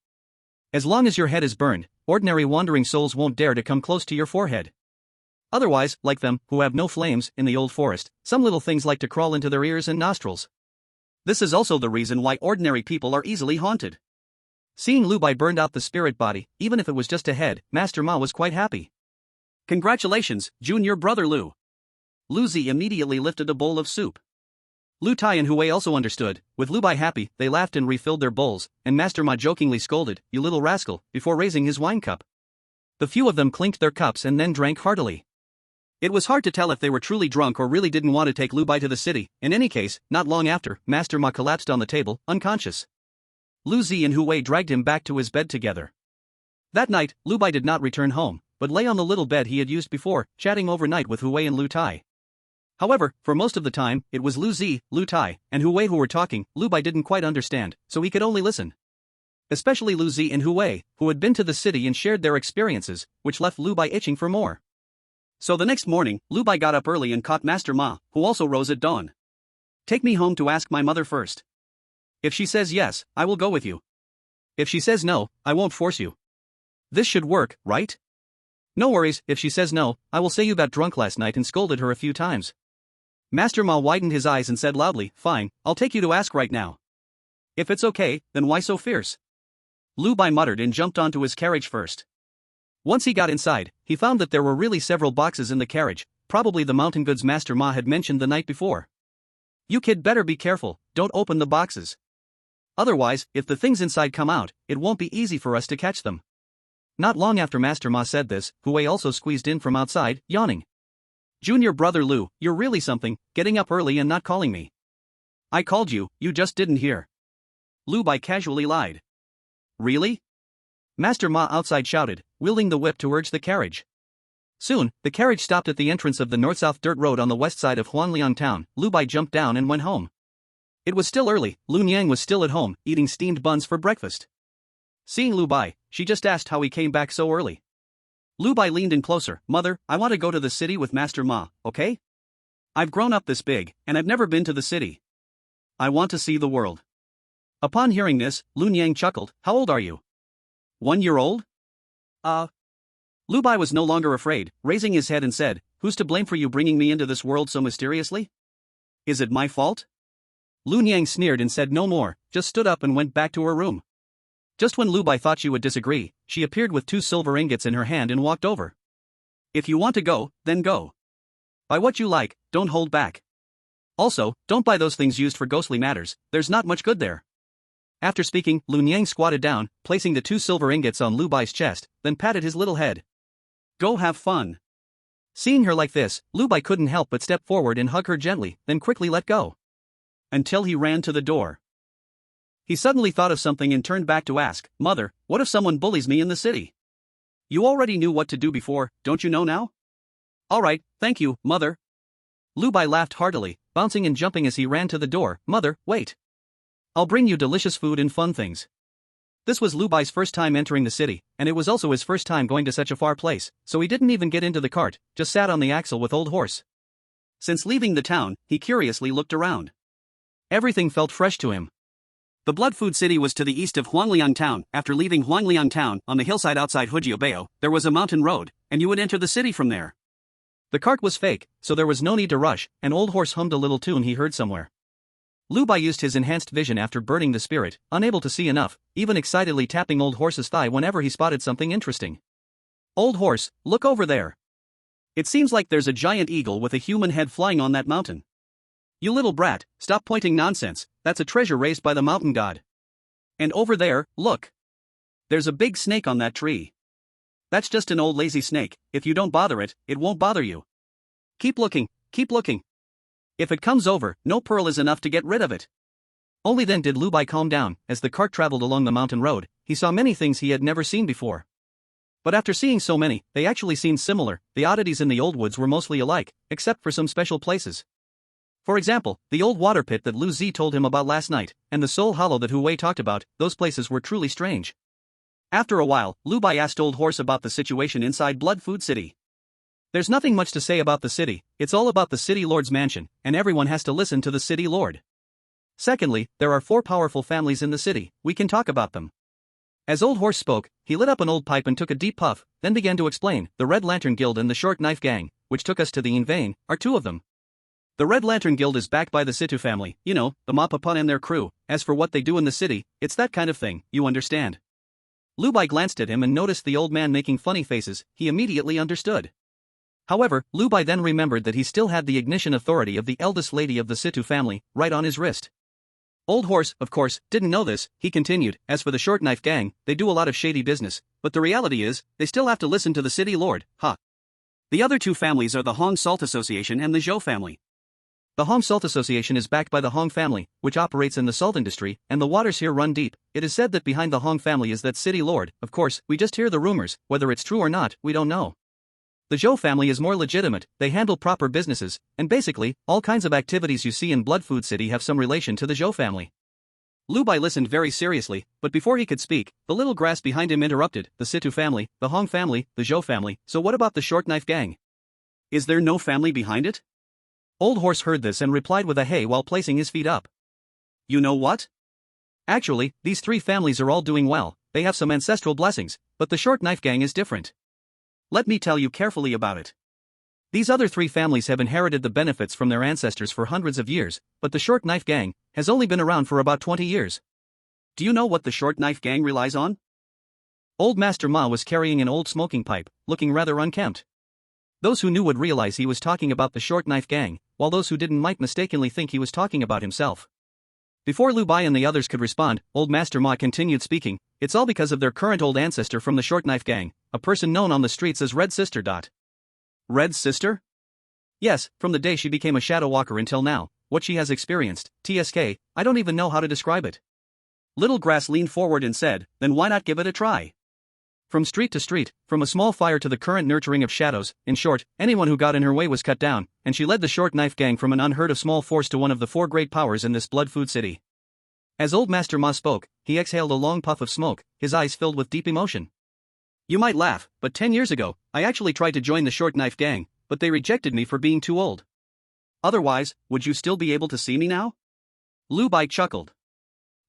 As long as your head is burned, ordinary wandering souls won't dare to come close to your forehead. Otherwise, like them, who have no flames, in the old forest, some little things like to crawl into their ears and nostrils. This is also the reason why ordinary people are easily haunted. Seeing Lu Bai burned out the spirit body, even if it was just a head, Master Ma was quite happy. Congratulations, junior brother Lu. Lu Zi immediately lifted a bowl of soup. Lu Tai and Hui also understood. With Lu Bai happy, they laughed and refilled their bowls, and Master Ma jokingly scolded, "You little rascal," before raising his wine cup. The few of them clinked their cups and then drank heartily. It was hard to tell if they were truly drunk or really didn't want to take Lu Bai to the city. In any case, not long after, Master Ma collapsed on the table, unconscious. Lu Zi and Hui dragged him back to his bed together. That night, Lu Bai did not return home, but lay on the little bed he had used before, chatting overnight with Hui and Lu Tai. However, for most of the time, it was Lu Zi, Lu Tai, and Hui who were talking. Lu Bai didn't quite understand, so he could only listen. Especially Lu Zi and Hui, who had been to the city and shared their experiences, which left Lu Bai itching for more. So the next morning, Lu Bai got up early and caught Master Ma, who also rose at dawn. "Take me home to ask my mother first. If she says yes, I will go with you. If she says no, I won't force you. This should work, right?" "No worries, if she says no, I will say you got drunk last night and scolded her a few times." Master Ma widened his eyes and said loudly, "Fine, I'll take you to ask right now." "If it's okay, then why so fierce?" Lu Bai muttered and jumped onto his carriage first. Once he got inside, he found that there were really several boxes in the carriage, probably the mountain goods Master Ma had mentioned the night before. "You kid better be careful, don't open the boxes. Otherwise, if the things inside come out, it won't be easy for us to catch them." Not long after Master Ma said this, Hui also squeezed in from outside, yawning. "Junior brother Lu, you're really something, getting up early and not calling me." "I called you, you just didn't hear." Lu Bai casually lied. "Really?" Master Ma outside shouted, wielding the whip to urge the carriage. Soon, the carriage stopped at the entrance of the north-south dirt road on the west side of Huangliang town. Lu Bai jumped down and went home. It was still early. Lu Niang was still at home, eating steamed buns for breakfast. Seeing Lu Bai, she just asked how he came back so early. Lu Bai leaned in closer. "Mother, I want to go to the city with Master Ma, okay? I've grown up this big, and I've never been to the city. I want to see the world." Upon hearing this, Lu Niang chuckled. "How old are you?" 1 year old? Lu Bai was no longer afraid, raising his head and said, "Who's to blame for you bringing me into this world so mysteriously? Is it my fault?" Lu Niang sneered and said no more, just stood up and went back to her room. Just when Lu Bai thought she would disagree, she appeared with 2 silver ingots in her hand and walked over. "If you want to go, then go. Buy what you like, don't hold back. Also, don't buy those things used for ghostly matters, there's not much good there." After speaking, Lu Niang squatted down, placing the 2 silver ingots on Lu Bai's chest, then patted his little head. "Go have fun." Seeing her like this, Lu Bai couldn't help but step forward and hug her gently, then quickly let go. Until he ran to the door. He suddenly thought of something and turned back to ask, "Mother, what if someone bullies me in the city?" "You already knew what to do before, don't you know now?" "Alright, thank you, Mother." Lu Bai laughed heartily, bouncing and jumping as he ran to the door. "Mother, wait. I'll bring you delicious food and fun things." This was Lu Bai's first time entering the city, and it was also his first time going to such a far place, so he didn't even get into the cart, just sat on the axle with Old Horse. Since leaving the town, he curiously looked around. Everything felt fresh to him. The Blood Food City was to the east of Huangliang town. After leaving Huangliang town, on the hillside outside Hujiobeo, there was a mountain road, and you would enter the city from there. The cart was fake, so there was no need to rush, and Old Horse hummed a little tune he heard somewhere. Lu Bai used his enhanced vision after burning the spirit, unable to see enough, even excitedly tapping Old Horse's thigh whenever he spotted something interesting. "Old Horse, look over there. It seems like there's a giant eagle with a human head flying on that mountain." "You little brat, stop pointing nonsense, that's a treasure raised by the mountain god. And over there, look. There's a big snake on that tree. That's just an old lazy snake, if you don't bother it, it won't bother you. Keep looking, keep looking. If it comes over, no pearl is enough to get rid of it." Only then did Lu Bai calm down. As the cart traveled along the mountain road, he saw many things he had never seen before. But after seeing so many, they actually seemed similar. The oddities in the old woods were mostly alike, except for some special places. For example, the old water pit that Lu Zi told him about last night, and the soul hollow that Hu Wei talked about, those places were truly strange. After a while, Lu Bai asked Old Horse about the situation inside Blood Food City. There's nothing much to say about the city, it's all about the city lord's mansion, and everyone has to listen to the city lord. Secondly, there are 4 powerful families in the city, we can talk about them. As Old Horse spoke, he lit up an old pipe and took a deep puff, then began to explain, the Red Lantern Guild and the Short Knife Gang, which took us to the Vein, are 2 of them. The Red Lantern Guild is backed by the Situ family, you know, the Mapapun and their crew. As for what they do in the city, it's that kind of thing, you understand. Lu Bai glanced at him and noticed the old man making funny faces, he immediately understood. However, Lu Bai then remembered that he still had the ignition authority of the eldest lady of the Situ family, right on his wrist. Old Horse, of course, didn't know this, he continued, as for the Short Knife Gang, they do a lot of shady business, but the reality is, they still have to listen to the city lord, ha. The other 2 families are the Hong Salt Association and the Zhou family. The Hong Salt Association is backed by the Hong family, which operates in the salt industry, and the waters here run deep. It is said that behind the Hong family is that city lord. Of course, we just hear the rumors, whether it's true or not, we don't know. The Zhou family is more legitimate, they handle proper businesses, and basically, all kinds of activities you see in Blood Food City have some relation to the Zhou family. Lu Bai listened very seriously, but before he could speak, the little grass behind him interrupted, the Situ family, the Hong family, the Zhou family, so what about the Short Knife Gang? Is there no family behind it? Old Horse heard this and replied with a hey while placing his feet up. You know what? Actually, these 3 families are all doing well, they have some ancestral blessings, but the Short Knife Gang is different. Let me tell you carefully about it. These other 3 families have inherited the benefits from their ancestors for hundreds of years, but the Short Knife Gang has only been around for about 20 years. Do you know what the Short Knife Gang relies on? Old Master Ma was carrying an old smoking pipe, looking rather unkempt. Those who knew would realize he was talking about the Short Knife Gang, while those who didn't might mistakenly think he was talking about himself. Before Lu Bai and the others could respond, Old Master Ma continued speaking, it's all because of their current old ancestor from the Short Knife Gang, a person known on the streets as Red Sister. Red Sister? Yes, from the day she became a shadow walker until now, what she has experienced, TSK, I don't even know how to describe it. Little Grass leaned forward and said, then why not give it a try? From street to street, from a small fire to the current nurturing of shadows, in short, anyone who got in her way was cut down, and she led the Short Knife Gang from an unheard of small force to one of the 4 great powers in this Blood Food City. As Old Master Ma spoke, he exhaled a long puff of smoke, his eyes filled with deep emotion. You might laugh, but 10 years ago, I actually tried to join the Short Knife Gang, but they rejected me for being too old. Otherwise, would you still be able to see me now? Lu Bai chuckled.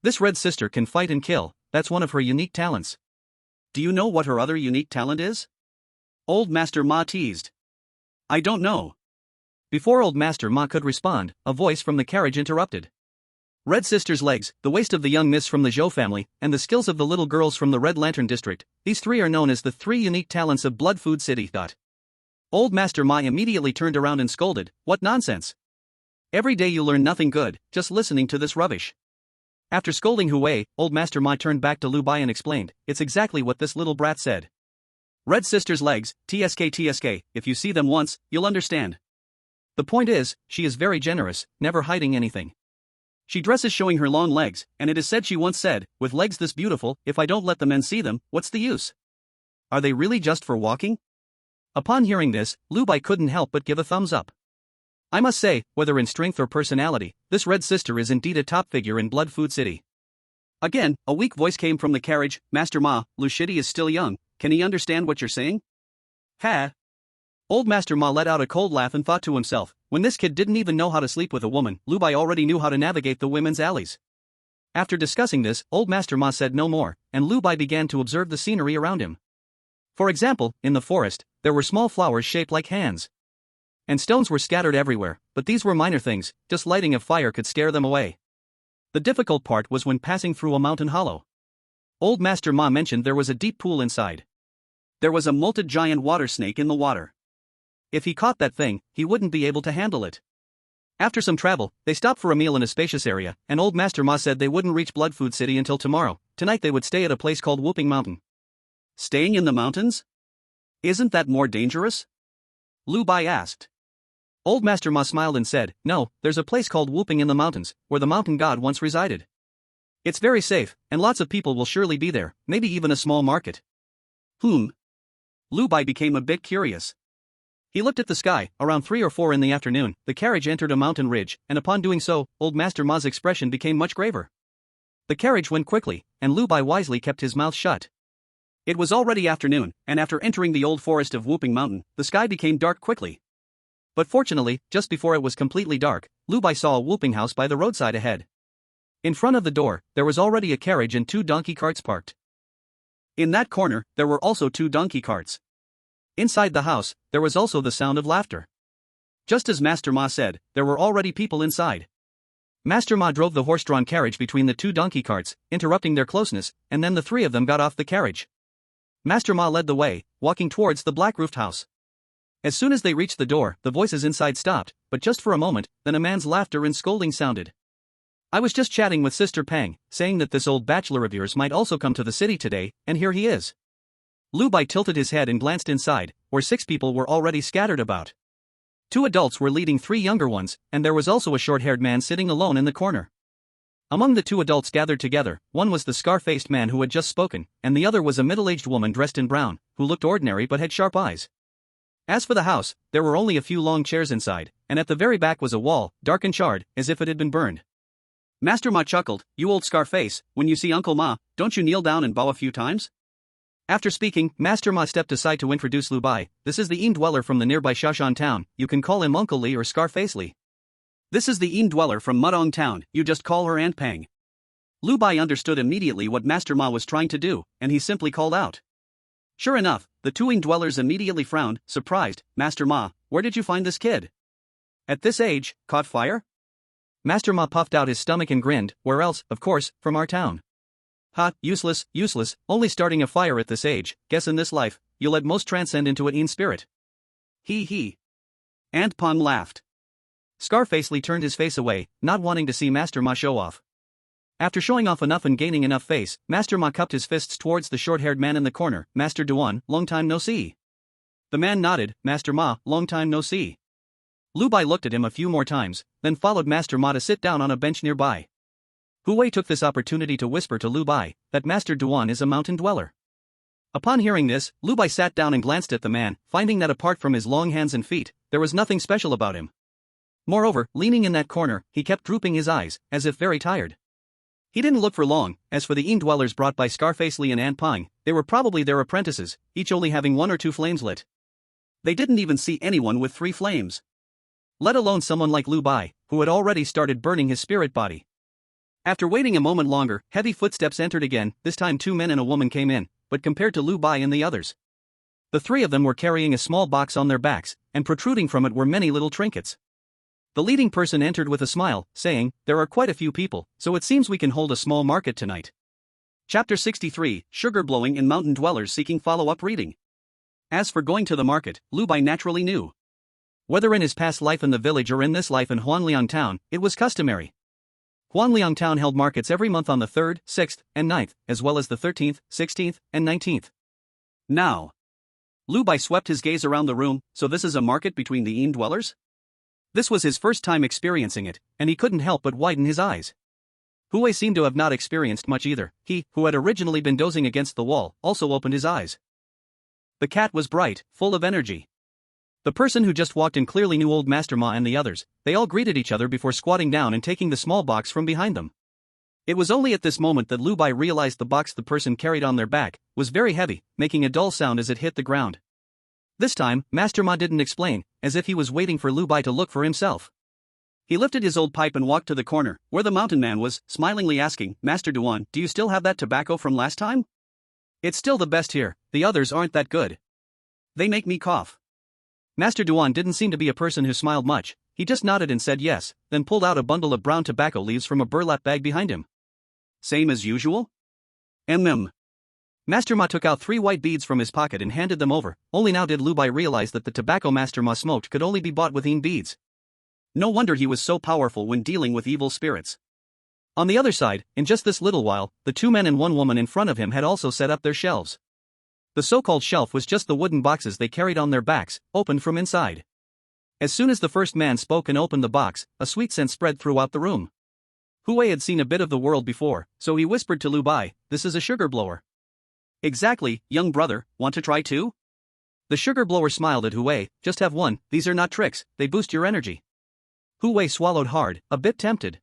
This Red Sister can fight and kill, that's one of her unique talents. Do you know what her other unique talent is? Old Master Ma teased. I don't know. Before Old Master Ma could respond, a voice from the carriage interrupted. Red Sister's legs, the waist of the young miss from the Zhou family, and the skills of the little girls from the Red Lantern District, these 3 are known as the 3 unique talents of Blood Food City. Old Master Ma immediately turned around and scolded, what nonsense! Every day you learn nothing good, just listening to this rubbish. After scolding Hu Wei, Old Master Ma turned back to Lu Bai and explained, it's exactly what this little brat said. Red Sister's legs, TSK, if you see them once, you'll understand. The point is, she is very generous, never hiding anything. She dresses showing her long legs, and it is said she once said, with legs this beautiful, if I don't let the men see them, what's the use? Are they really just for walking? Upon hearing this, Lu Bai couldn't help but give a thumbs up. I must say, whether in strength or personality, this Red Sister is indeed a top figure in Blood Food City. Again, a weak voice came from the carriage, Master Ma, Lu Shidi is still young, can he understand what you're saying? Ha! Old Master Ma let out a cold laugh and thought to himself, when this kid didn't even know how to sleep with a woman, Lu Bai already knew how to navigate the women's alleys. After discussing this, Old Master Ma said no more, and Lu Bai began to observe the scenery around him. For example, in the forest, there were small flowers shaped like hands. And stones were scattered everywhere, but these were minor things, just lighting a fire could scare them away. The difficult part was when passing through a mountain hollow. Old Master Ma mentioned there was a deep pool inside. There was a molted giant water snake in the water. If he caught that thing, he wouldn't be able to handle it. After some travel, they stopped for a meal in a spacious area, and Old Master Ma said they wouldn't reach Blood Food City until tomorrow. Tonight they would stay at a place called Whooping Mountain. Staying in the mountains? Isn't that more dangerous? Lu Bai asked. Old Master Ma smiled and said, no, there's a place called Whooping in the mountains, where the mountain god once resided. It's very safe, and lots of people will surely be there, maybe even a small market. Lu Bai became a bit curious. He looked at the sky. Around 3 or 4 in the afternoon, the carriage entered a mountain ridge, and upon doing so, old Master Ma's expression became much graver. The carriage went quickly, and Lu Bai wisely kept his mouth shut. It was already afternoon, and after entering the old forest of Whooping Mountain, the sky became dark quickly. But fortunately, just before it was completely dark, Lu Bai saw a whooping house by the roadside ahead. In front of the door, there was already a carriage and 2 donkey carts parked. In that corner, there were also 2 donkey carts. Inside the house, there was also the sound of laughter. Just as Master Ma said, there were already people inside. Master Ma drove the horse-drawn carriage between the 2 donkey carts, interrupting their closeness, and then the 3 of them got off the carriage. Master Ma led the way, walking towards the black-roofed house. As soon as they reached the door, the voices inside stopped, but just for a moment, then a man's laughter and scolding sounded. "I was just chatting with Sister Pang, saying that this old bachelor of yours might also come to the city today, and here he is." Lu Bai tilted his head and glanced inside, where 6 people were already scattered about. 2 adults were leading 3 younger ones, and there was also a short-haired man sitting alone in the corner. Among the 2 adults gathered together, one was the scar-faced man who had just spoken, and the other was a middle-aged woman dressed in brown, who looked ordinary but had sharp eyes. As for the house, there were only a few long chairs inside, and at the very back was a wall, dark and charred, as if it had been burned. Master Ma chuckled, "You old scar-face, when you see Uncle Ma, don't you kneel down and bow a few times?" After speaking, Master Ma stepped aside to introduce Lu Bai. "This is the dweller from the nearby Shashan town, you can call him Uncle Li or Scarface Li. This is the dweller from Mudong town, you just call her Aunt Pang." Lu Bai understood immediately what Master Ma was trying to do, and he simply called out. Sure enough, the 2 dwellers immediately frowned, surprised. "Master Ma, where did you find this kid? At this age, caught fire?" Master Ma puffed out his stomach and grinned. "Where else, of course, from our town." "Ha, useless, only starting a fire at this age, guess in this life, you'll at most transcend into it in spirit." He. Aunt Pang laughed. Scarface Lee turned his face away, not wanting to see Master Ma show off. After showing off enough and gaining enough face, Master Ma cupped his fists towards the short-haired man in the corner. "Master Duan, long time no see." The man nodded. "Master Ma, long time no see." Lu Bai looked at him a few more times, then followed Master Ma to sit down on a bench nearby. Hu Wei took this opportunity to whisper to Lu Bai that Master Duan is a mountain dweller. Upon hearing this, Lu Bai sat down and glanced at the man, finding that apart from his long hands and feet, there was nothing special about him. Moreover, leaning in that corner, he kept drooping his eyes, as if very tired. He didn't look for long. As for the dwellers brought by Scarface Lee and Aunt Pang, they were probably their apprentices, each only having 1 or 2 flames lit. They didn't even see anyone with 3 flames. Let alone someone like Lu Bai, who had already started burning his spirit body. After waiting a moment longer, heavy footsteps entered again. This time 2 men and a woman came in, but compared to Lu Bai and the others, the 3 of them were carrying a small box on their backs, and protruding from it were many little trinkets. The leading person entered with a smile, saying, "There are quite a few people, so it seems we can hold a small market tonight." Chapter 63, Sugar Blowing and Mountain Dwellers Seeking Follow-Up Reading. As for going to the market, Lu Bai naturally knew. Whether in his past life in the village or in this life in Huanliang Town, it was customary. Huanliang Town held markets every month on the 3rd, 6th, and 9th, as well as the 13th, 16th, and 19th. Now, Lu Bai swept his gaze around the room. So this is a market between the dwellers? This was his first time experiencing it, and he couldn't help but widen his eyes. Hu Wei seemed to have not experienced much either. He, who had originally been dozing against the wall, also opened his eyes. The cat was bright, full of energy. The person who just walked in clearly knew old Master Ma and the others. They all greeted each other before squatting down and taking the small box from behind them. It was only at this moment that Lu Bai realized the box the person carried on their back was very heavy, making a dull sound as it hit the ground. This time, Master Ma didn't explain, as if he was waiting for Lu Bai to look for himself. He lifted his old pipe and walked to the corner, where the mountain man was, smilingly asking, "Master Duan, do you still have that tobacco from last time?" "It's still the best here, the others aren't that good. They make me cough." Master Duan didn't seem to be a person who smiled much. He just nodded and said yes, then pulled out a bundle of brown tobacco leaves from a burlap bag behind him. "Same as usual?" Master Ma took out 3 white beads from his pocket and handed them over. Only now did Lu Bai realize that the tobacco Master Ma smoked could only be bought with beads. No wonder he was so powerful when dealing with evil spirits. On the other side, in just this little while, the 2 men and 1 woman in front of him had also set up their shelves. The so-called shelf was just the wooden boxes they carried on their backs, opened from inside. As soon as the first man spoke and opened the box, a sweet scent spread throughout the room. Hu Wei had seen a bit of the world before, so he whispered to Lu Bai, "This is a sugar blower." "Exactly, young brother, want to try too?" The sugar blower smiled at Hu Wei. Just have one, these are not tricks, they boost your energy. Hu Wei swallowed hard, a bit tempted.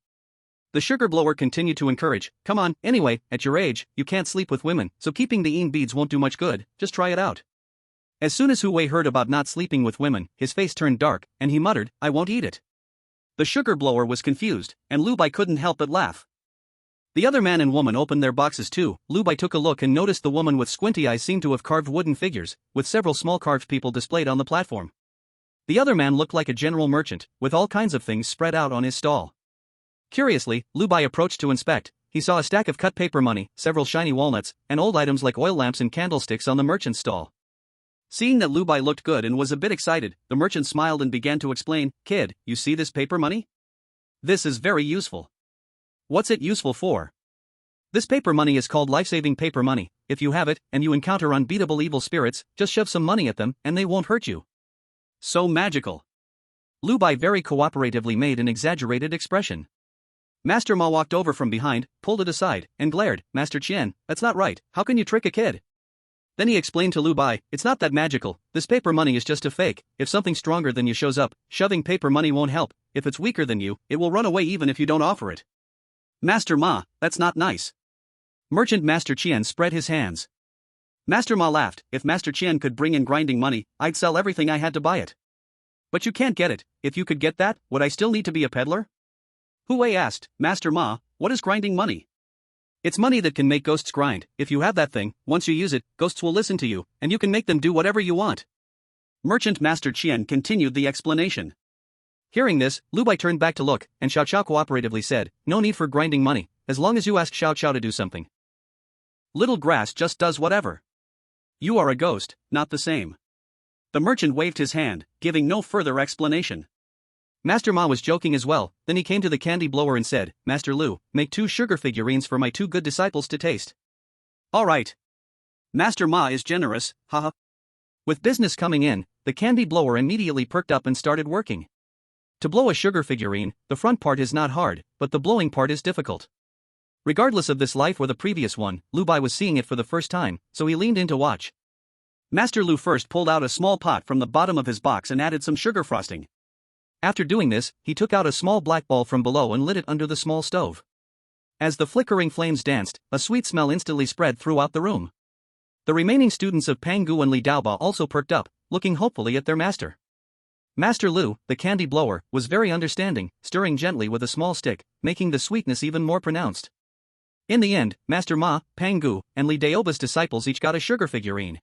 The sugar blower continued to encourage, come on, anyway, at your age, you can't sleep with women, so keeping the beads won't do much good, just try it out. As soon as Hu Wei heard about not sleeping with women, his face turned dark, and he muttered, I won't eat it. The sugar blower was confused, and Lu Bai couldn't help but laugh. The other man and woman opened their boxes too. Lu Bai took a look and noticed the woman with squinty eyes seemed to have carved wooden figures, with several small carved people displayed on the platform. The other man looked like a general merchant, with all kinds of things spread out on his stall. Curiously, Lu Bai approached to inspect. He saw a stack of cut paper money, several shiny walnuts, and old items like oil lamps and candlesticks on the merchant's stall. Seeing that Lu Bai looked good and was a bit excited, the merchant smiled and began to explain, kid, you see this paper money? This is very useful. What's it useful for? This paper money is called life-saving paper money. If you have it, and you encounter unbeatable evil spirits, just shove some money at them, and they won't hurt you. So magical. Lu Bai very cooperatively made an exaggerated expression. Master Ma walked over from behind, pulled it aside, and glared, Master Qian, that's not right, how can you trick a kid? Then he explained to Lu Bai, it's not that magical, this paper money is just a fake, if something stronger than you shows up, shoving paper money won't help, if it's weaker than you, it will run away even if you don't offer it. Master Ma, that's not nice. Merchant Master Qian spread his hands. Master Ma laughed, if Master Qian could bring in grinding money, I'd sell everything I had to buy it. But you can't get it, if you could get that, would I still need to be a peddler? Hu Wei asked, Master Ma, what is grinding money? It's money that can make ghosts grind. If you have that thing, once you use it, ghosts will listen to you, and you can make them do whatever you want. Merchant Master Qian continued the explanation. Hearing this, Lu Bai turned back to look, and Xiao Qiao cooperatively said, no need for grinding money, as long as you ask Xiao Qiao to do something. Little grass just does whatever. You are a ghost, not the same. The merchant waved his hand, giving no further explanation. Master Ma was joking as well, then he came to the candy blower and said, Master Lu, make 2 sugar figurines for my 2 good disciples to taste. Alright. Master Ma is generous, haha. With business coming in, the candy blower immediately perked up and started working. To blow a sugar figurine, the front part is not hard, but the blowing part is difficult. Regardless of this life or the previous one, Lu Bai was seeing it for the first time, so he leaned in to watch. Master Lu first pulled out a small pot from the bottom of his box and added some sugar frosting. After doing this, he took out a small black ball from below and lit it under the small stove. As the flickering flames danced, a sweet smell instantly spread throughout the room. The remaining students of Pangu and Li Daoba also perked up, looking hopefully at their master. Master Lu, the candy blower, was very understanding, stirring gently with a small stick, making the sweetness even more pronounced. In the end, Master Ma, Pangu, and Li Daoba's disciples each got a sugar figurine.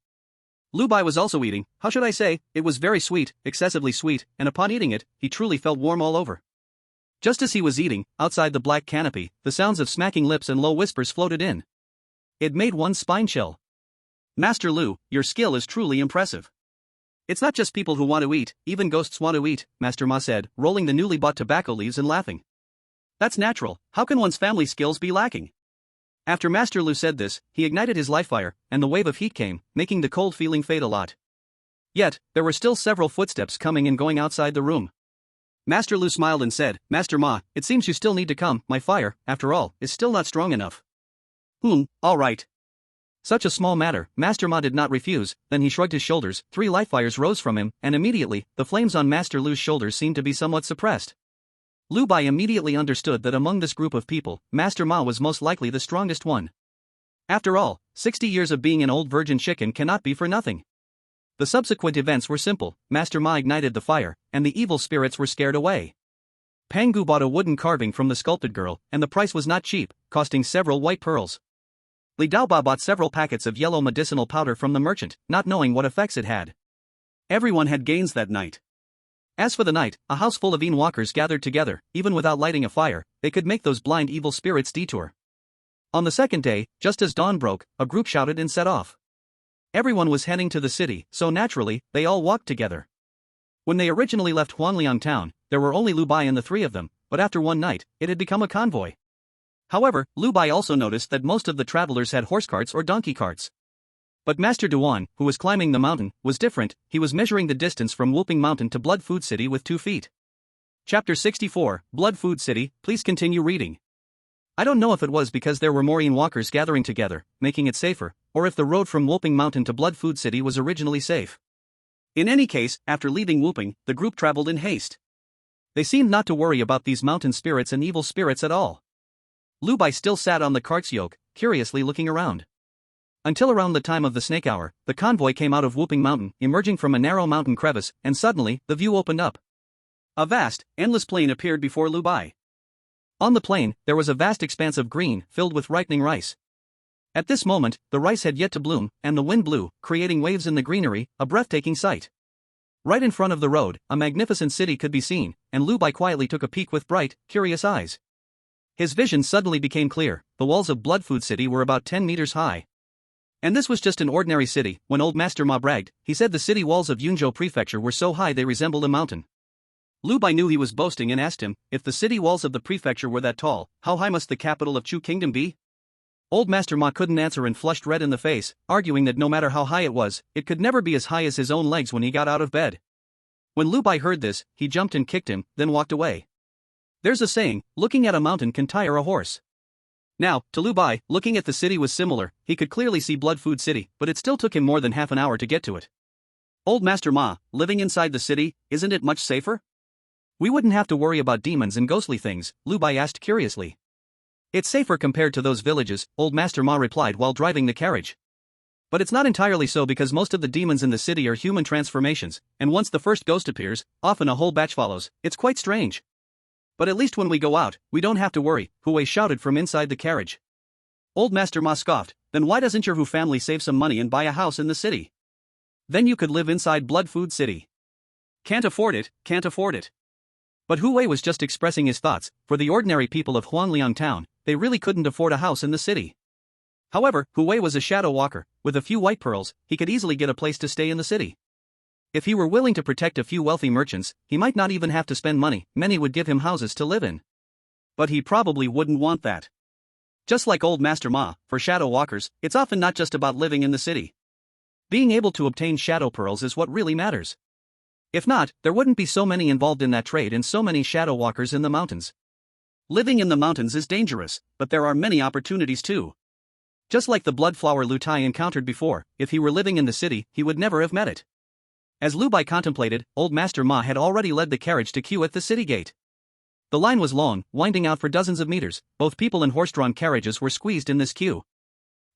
Lu Bai was also eating, how should I say, it was very sweet, excessively sweet, and upon eating it, he truly felt warm all over. Just as he was eating, outside the black canopy, the sounds of smacking lips and low whispers floated in. It made one's spine chill. Master Lu, your skill is truly impressive. It's not just people who want to eat, even ghosts want to eat, Master Ma said, rolling the newly bought tobacco leaves and laughing. That's natural, how can one's family skills be lacking? After Master Lu said this, he ignited his life fire, and the wave of heat came, making the cold feeling fade a lot. Yet, there were still several footsteps coming and going outside the room. Master Lu smiled and said, Master Ma, it seems you still need to come, my fire, after all, is still not strong enough. All right. Such a small matter, Master Ma did not refuse, then he shrugged his shoulders, 3 life fires rose from him, and immediately, the flames on Master Lu's shoulders seemed to be somewhat suppressed. Lu Bai immediately understood that among this group of people, Master Ma was most likely the strongest one. After all, 60 years of being an old virgin chicken cannot be for nothing. The subsequent events were simple, Master Ma ignited the fire, and the evil spirits were scared away. Pangu bought a wooden carving from the sculpted girl, and the price was not cheap, costing several white pearls. Li Daoba bought several packets of yellow medicinal powder from the merchant, not knowing what effects it had. Everyone had gains that night. As for the night, a house full of walkers gathered together, even without lighting a fire, they could make those blind evil spirits detour. On the second day, just as dawn broke, a group shouted and set off. Everyone was heading to the city, so naturally, they all walked together. When they originally left Huangliang town, there were only Lu Bai and the 3 of them, but after one night, it had become a convoy. However, Lu Bai also noticed that most of the travelers had horse carts or donkey carts. But Master Duan, who was climbing the mountain, was different, he was measuring the distance from Whooping Mountain to Blood Food City with 2 feet. Chapter 64, Blood Food City, please continue reading. I don't know if it was because there were more walkers gathering together, making it safer, or if the road from Whooping Mountain to Blood Food City was originally safe. In any case, after leaving Whooping, the group traveled in haste. They seemed not to worry about these mountain spirits and evil spirits at all. Lu Bai still sat on the cart's yoke, curiously looking around. Until around the time of the snake hour, the convoy came out of Whooping Mountain, emerging from a narrow mountain crevice, and suddenly, the view opened up. A vast, endless plain appeared before Lu Bai. On the plain, there was a vast expanse of green, filled with ripening rice. At this moment, the rice had yet to bloom, and the wind blew, creating waves in the greenery, a breathtaking sight. Right in front of the road, a magnificent city could be seen, and Lu Bai quietly took a peek with bright, curious eyes. His vision suddenly became clear. The walls of Bloodfood City were about 10 meters high. And this was just an ordinary city. When old Master Ma bragged, he said the city walls of Yunzhou Prefecture were so high they resembled a mountain. Lu Bai knew he was boasting and asked him, if the city walls of the prefecture were that tall, how high must the capital of Chu Kingdom be? Old Master Ma couldn't answer and flushed red in the face, arguing that no matter how high it was, it could never be as high as his own legs when he got out of bed. When Lu Bai heard this, he jumped and kicked him, then walked away. There's a saying, looking at a mountain can tire a horse. Now, to Lu Bai, looking at the city was similar. He could clearly see Bloodfood City, but it still took him more than half an hour to get to it. Old Master Ma, living inside the city, isn't it much safer? We wouldn't have to worry about demons and ghostly things, Lu Bai asked curiously. It's safer compared to those villages, Old Master Ma replied while driving the carriage. But it's not entirely so because most of the demons in the city are human transformations, and once the first ghost appears, often a whole batch follows. It's quite strange. But at least when we go out, we don't have to worry, Hu Wei shouted from inside the carriage. Old Master Ma scoffed, then why doesn't your Hu family save some money and buy a house in the city? Then you could live inside Bloodfood City. Can't afford it, can't afford it. But Hu Wei was just expressing his thoughts. For the ordinary people of Huangliang Town, they really couldn't afford a house in the city. However, Hu Wei was a shadow walker. With a few white pearls, he could easily get a place to stay in the city. If he were willing to protect a few wealthy merchants, he might not even have to spend money. Many would give him houses to live in. But he probably wouldn't want that. Just like old Master Ma, for shadow walkers, it's often not just about living in the city. Being able to obtain shadow pearls is what really matters. If not, there wouldn't be so many involved in that trade and so many shadow walkers in the mountains. Living in the mountains is dangerous, but there are many opportunities too. Just like the bloodflower Lu Tai encountered before, if he were living in the city, he would never have met it. As Lu Bai contemplated, old Master Ma had already led the carriage to queue at the city gate. The line was long, winding out for dozens of meters. Both people and horse-drawn carriages were squeezed in this queue.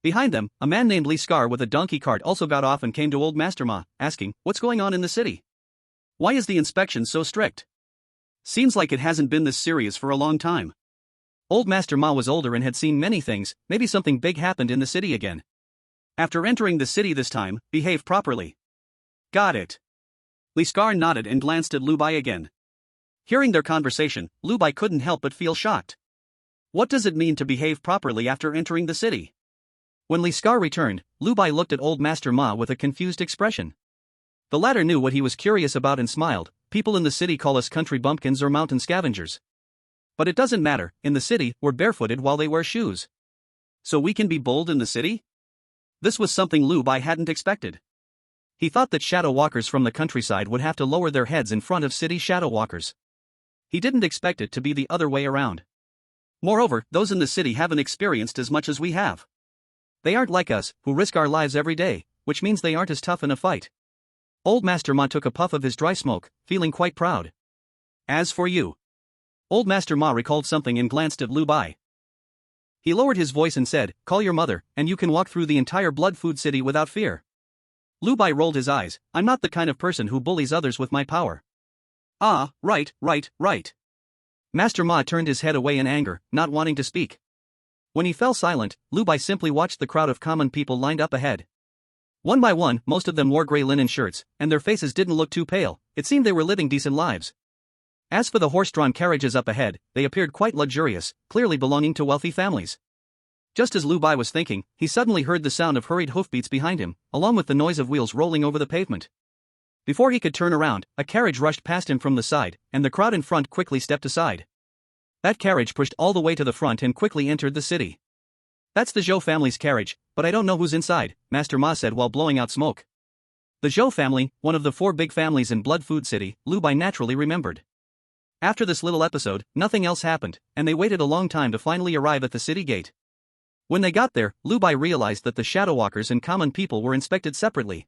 Behind them, a man named Li Scar with a donkey cart also got off and came to old Master Ma, asking, "What's going on in the city? Why is the inspection so strict? Seems like it hasn't been this serious for a long time." Old Master Ma was older and had seen many things. Maybe something big happened in the city again. After entering the city this time, behave properly. Got it. Li Scar nodded and glanced at Lu Bai again. Hearing their conversation, Lu Bai couldn't help but feel shocked. What does it mean to behave properly after entering the city? When Li Scar returned, Lu Bai looked at old Master Ma with a confused expression. The latter knew what he was curious about and smiled. People in the city call us country bumpkins or mountain scavengers. But it doesn't matter, in the city, we're barefooted while they wear shoes. So we can be bold in the city? This was something Lu Bai hadn't expected. He thought that shadow walkers from the countryside would have to lower their heads in front of city shadow walkers. He didn't expect it to be the other way around. Moreover, those in the city haven't experienced as much as we have. They aren't like us, who risk our lives every day, which means they aren't as tough in a fight. Old Master Ma took a puff of his dry smoke, feeling quite proud. As for you. Old Master Ma recalled something and glanced at Lu Bai. He lowered his voice and said, "Call your mother, and you can walk through the entire Bloodfood City without fear." Lu Bai rolled his eyes. "I'm not the kind of person who bullies others with my power." "Ah, right. Master Ma turned his head away in anger, not wanting to speak. When he fell silent, Lu Bai simply watched the crowd of common people lined up ahead. One by one, most of them wore gray linen shirts, and their faces didn't look too pale. It seemed they were living decent lives. As for the horse-drawn carriages up ahead, they appeared quite luxurious, clearly belonging to wealthy families. Just as Lu Bai was thinking, he suddenly heard the sound of hurried hoofbeats behind him, along with the noise of wheels rolling over the pavement. Before he could turn around, a carriage rushed past him from the side, and the crowd in front quickly stepped aside. That carriage pushed all the way to the front and quickly entered the city. "That's the Zhou family's carriage, but I don't know who's inside," Master Ma said while blowing out smoke. The Zhou family, one of the 4 big families in Bloodfood City, Lu Bai naturally remembered. After this little episode, nothing else happened, and they waited a long time to finally arrive at the city gate. When they got there, Lu Bai realized that the shadow walkers and common people were inspected separately.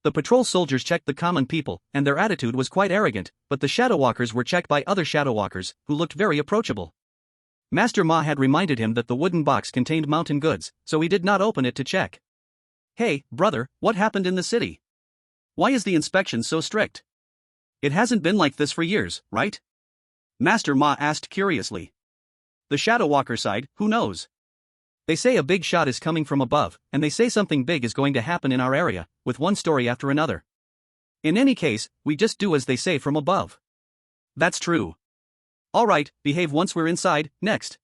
The patrol soldiers checked the common people, and their attitude was quite arrogant, but the shadow walkers were checked by other shadow walkers, who looked very approachable. Master Ma had reminded him that the wooden box contained mountain goods, so he did not open it to check. Hey, brother, what happened in the city? Why is the inspection so strict? It hasn't been like this for years, right? Master Ma asked curiously. The shadow walker sighed, who knows? They say a big shot is coming from above, and they say something big is going to happen in our area, with one story after another. In any case, we just do as they say from above. That's true. Alright, behave once we're inside, next.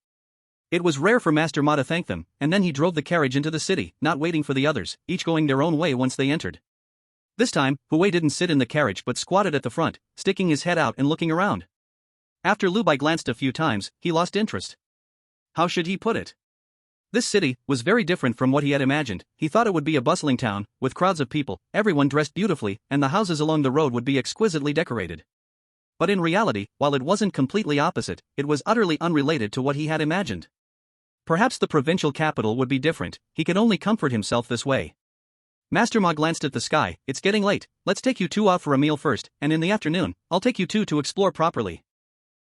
It was rare for Master Ma to thank them, and then he drove the carriage into the city, not waiting for the others, each going their own way once they entered. This time, Hui didn't sit in the carriage but squatted at the front, sticking his head out and looking around. After Lu Bai glanced a few times, he lost interest. How should he put it? This city was very different from what he had imagined. He thought it would be a bustling town, with crowds of people, everyone dressed beautifully, and the houses along the road would be exquisitely decorated. But in reality, while it wasn't completely opposite, it was utterly unrelated to what he had imagined. Perhaps the provincial capital would be different. He could only comfort himself this way. Master Ma glanced at the sky. It's getting late, let's take you two out for a meal first, and in the afternoon, I'll take you two to explore properly.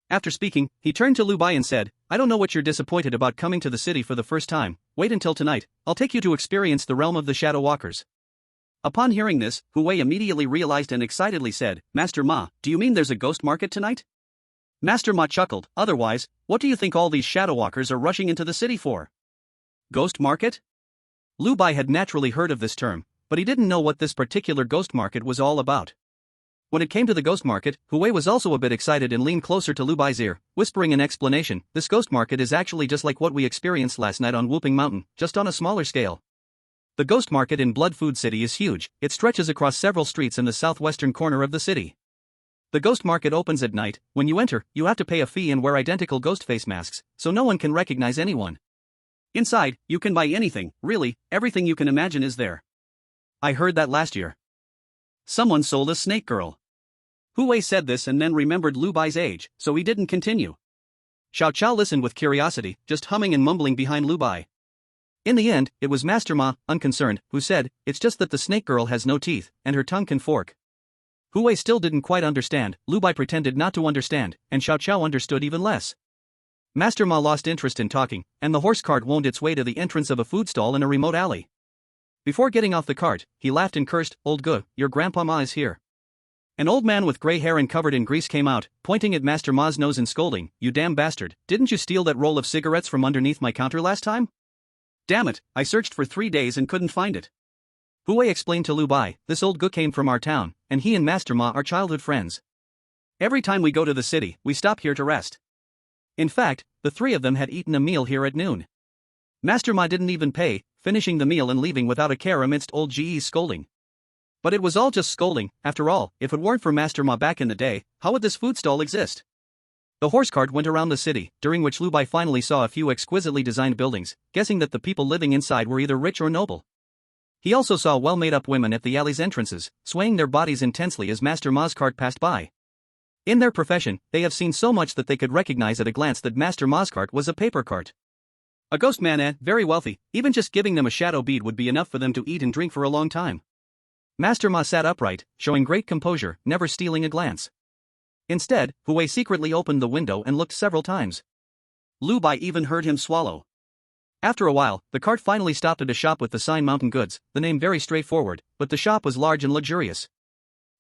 After speaking, he turned to Lu Bai and said, I don't know what you're disappointed about coming to the city for the first time. Wait until tonight, I'll take you to experience the realm of the shadow walkers. Upon hearing this, Hui immediately realized and excitedly said, Master Ma, do you mean there's a ghost market tonight? Master Ma chuckled, otherwise, what do you think all these shadow walkers are rushing into the city for? Ghost market? Lu Bai had naturally heard of this term, but he didn't know what this particular ghost market was all about. When it came to the ghost market, Hui was also a bit excited and leaned closer to Lu Bai's ear, whispering an explanation. This ghost market is actually just like what we experienced last night on Whooping Mountain, just on a smaller scale. The ghost market in Blood Food City is huge. It stretches across several streets in the southwestern corner of the city. The ghost market opens at night. When you enter, you have to pay a fee and wear identical ghost face masks, so no one can recognize anyone. Inside, you can buy anything, really, everything you can imagine is there. I heard that last year. Someone sold a snake girl. Hui said this and then remembered Lu Bai's age, so he didn't continue. Xiao Chao listened with curiosity, just humming and mumbling behind Lu Bai. In the end, it was Master Ma, unconcerned, who said, it's just that the snake girl has no teeth, and her tongue can fork. Hui still didn't quite understand. Lu Bai pretended not to understand, and Xiao Chao understood even less. Master Ma lost interest in talking, and the horse cart wound its way to the entrance of a food stall in a remote alley. Before getting off the cart, he laughed and cursed, Old Gu, your Grandpa Ma is here. An old man with gray hair and covered in grease came out, pointing at Master Ma's nose and scolding, you damn bastard, didn't you steal that roll of cigarettes from underneath my counter last time? Damn it, I searched for 3 days and couldn't find it. Hui explained to Lu Bai, this old Gu came from our town, and he and Master Ma are childhood friends. Every time we go to the city, we stop here to rest. In fact, the three of them had eaten a meal here at noon. Master Ma didn't even pay, finishing the meal and leaving without a care amidst old Ge's scolding. But it was all just scolding. After all, if it weren't for Master Ma back in the day, how would this food stall exist? The horse cart went around the city, during which Lu Bai finally saw a few exquisitely designed buildings, guessing that the people living inside were either rich or noble. He also saw well-made-up women at the alley's entrances, swaying their bodies intensely as Master Ma's cart passed by. In their profession, they have seen so much that they could recognize at a glance that Master Ma's cart was a paper cart. A ghost man and very wealthy, even just giving them a shadow bead would be enough for them to eat and drink for a long time. Master Ma sat upright, showing great composure, never stealing a glance. Instead, Hui secretly opened the window and looked several times. Lu Bai even heard him swallow. After a while, the cart finally stopped at a shop with the sign Mountain Goods, the name very straightforward, but the shop was large and luxurious.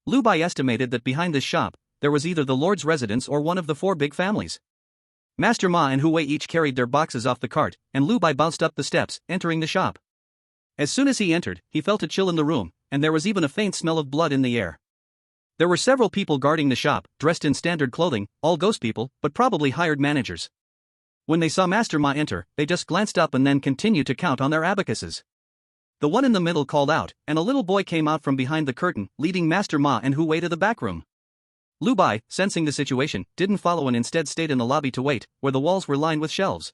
Lu Bai estimated that behind this shop, there was either the Lord's residence or one of the 4 big families. Master Ma and Hui each carried their boxes off the cart, and Lu Bai bounced up the steps, entering the shop. As soon as he entered, he felt a chill in the room, and there was even a faint smell of blood in the air. There were several people guarding the shop, dressed in standard clothing, all ghost people, but probably hired managers. When they saw Master Ma enter, they just glanced up and then continued to count on their abacuses. The one in the middle called out, and a little boy came out from behind the curtain, leading Master Ma and Hui to the back room. Lu Bai, sensing the situation, didn't follow and instead stayed in the lobby to wait, where the walls were lined with shelves.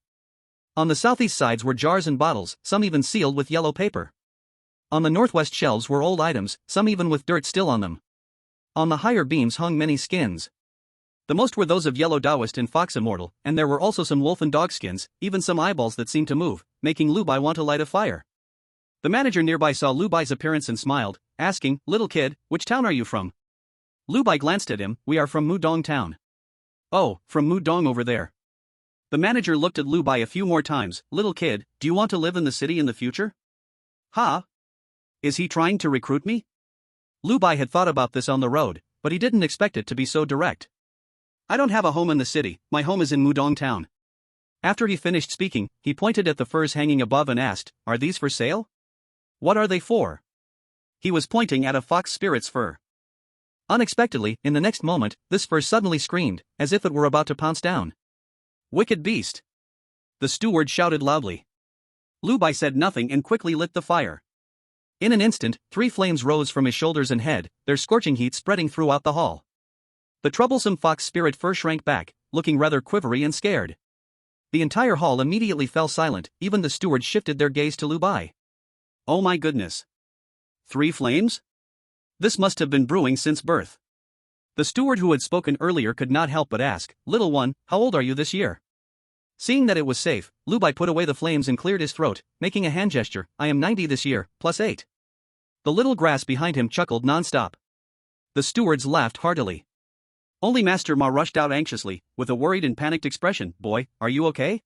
On the southeast sides were jars and bottles, some even sealed with yellow paper. On the northwest shelves were old items, some even with dirt still on them. On the higher beams hung many skins. The most were those of yellow Taoist and fox immortal, and there were also some wolf and dog skins, even some eyeballs that seemed to move, making Lu Bai want to light a fire. The manager nearby saw Lu Bai's appearance and smiled, asking, "Little kid, which town are you from?" Lu Bai glanced at him. "We are from Mudong town." "Oh, from Mudong over there." The manager looked at Lu Bai a few more times. "Little kid, do you want to live in the city in the future?" "Huh? Is he trying to recruit me?" Lu Bai had thought about this on the road, but he didn't expect it to be so direct. "I don't have a home in the city, my home is in Mudong town." After he finished speaking, he pointed at the furs hanging above and asked, "Are these for sale?" "What are they for?" He was pointing at a fox spirit's fur. Unexpectedly, in the next moment, this fur suddenly screamed, as if it were about to pounce down. "Wicked beast!" the steward shouted loudly. Lu Bai said nothing and quickly lit the fire. In an instant, 3 flames rose from his shoulders and head, their scorching heat spreading throughout the hall. The troublesome fox spirit fur shrank back, looking rather quivery and scared. The entire hall immediately fell silent, even the stewards shifted their gaze to Lu Bai. "Oh my goodness! 3 flames? This must have been brewing since birth." The steward who had spoken earlier could not help but ask, "Little one, how old are you this year?" Seeing that it was safe, Lu Bai put away the flames and cleared his throat, making a hand gesture. "I am 90 this year, plus 8. The little grass behind him chuckled non-stop. The stewards laughed heartily. Only Master Ma rushed out anxiously, with a worried and panicked expression. "Boy, are you okay?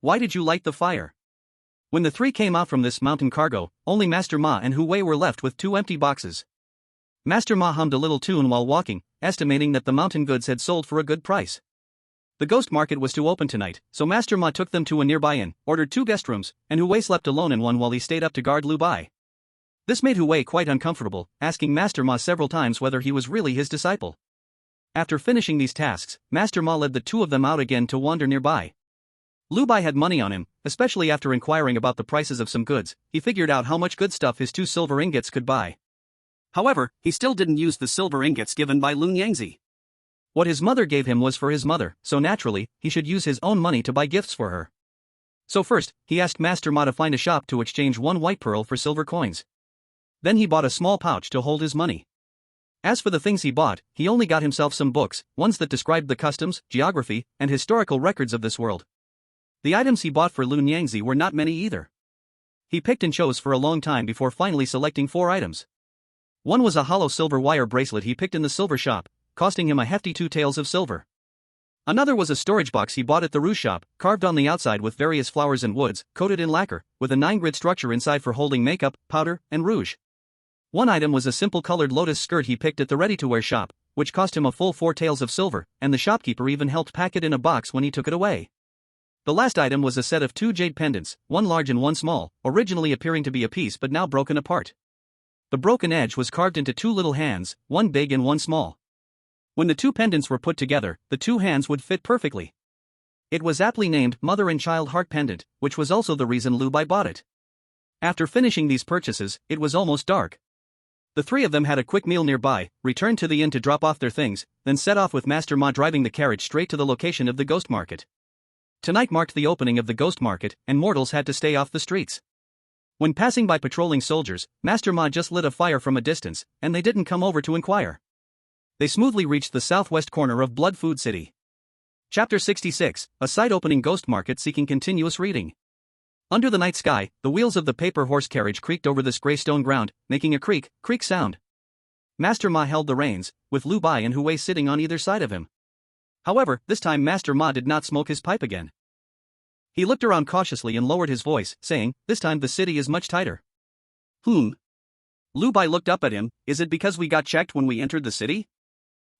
Why did you light the fire?" When the 3 came out from this mountain cargo, only Master Ma and Hu Wei were left with 2 empty boxes. Master Ma hummed a little tune while walking, estimating that the mountain goods had sold for a good price. The ghost market was to open tonight, so Master Ma took them to a nearby inn, ordered 2 guest rooms, and Hu Wei slept alone in one while he stayed up to guard Lu Bai. This made Hu Wei quite uncomfortable, asking Master Ma several times whether he was really his disciple. After finishing these tasks, Master Ma led the 2 of them out again to wander nearby. Lu Bai had money on him, especially after inquiring about the prices of some goods. He figured out how much good stuff his 2 silver ingots could buy. However, he still didn't use the silver ingots given by Lun Yangzi. What his mother gave him was for his mother, so naturally, he should use his own money to buy gifts for her. So first, he asked Master Ma to find a shop to exchange 1 white pearl for silver coins. Then he bought a small pouch to hold his money. As for the things he bought, he only got himself some books, ones that described the customs, geography, and historical records of this world. The items he bought for Lun Yangzi were not many either. He picked and chose for a long time before finally selecting 4 items. One was a hollow silver wire bracelet he picked in the silver shop, costing him a hefty 2 taels of silver. Another was a storage box he bought at the rouge shop, carved on the outside with various flowers and woods, coated in lacquer, with a 9-grid structure inside for holding makeup, powder, and rouge. One item was a simple colored lotus skirt he picked at the ready-to-wear shop, which cost him a full 4 taels of silver, and the shopkeeper even helped pack it in a box when he took it away. The last item was a set of 2 jade pendants, one large and one small, originally appearing to be a piece but now broken apart. The broken edge was carved into 2 little hands, one big and one small. When the 2 pendants were put together, the 2 hands would fit perfectly. It was aptly named Mother and Child Heart Pendant, which was also the reason Lu Bai bought it. After finishing these purchases, it was almost dark. The 3 of them had a quick meal nearby, returned to the inn to drop off their things, then set off with Master Ma driving the carriage straight to the location of the ghost market. Tonight marked the opening of the ghost market, and mortals had to stay off the streets. When passing by patrolling soldiers, Master Ma just lit a fire from a distance, and they didn't come over to inquire. They smoothly reached the southwest corner of Blood Food City. Chapter 66, a side-opening ghost market seeking continuous reading. Under the night sky, the wheels of the paper horse carriage creaked over this gray stone ground, making a creak sound. Master Ma held the reins, with Lu Bai and Hu Wei sitting on either side of him. However, this time Master Ma did not smoke his pipe again. He looked around cautiously and lowered his voice, saying, "This time the city is much tighter." Lu Bai looked up at him. "Is it because we got checked when we entered the city?"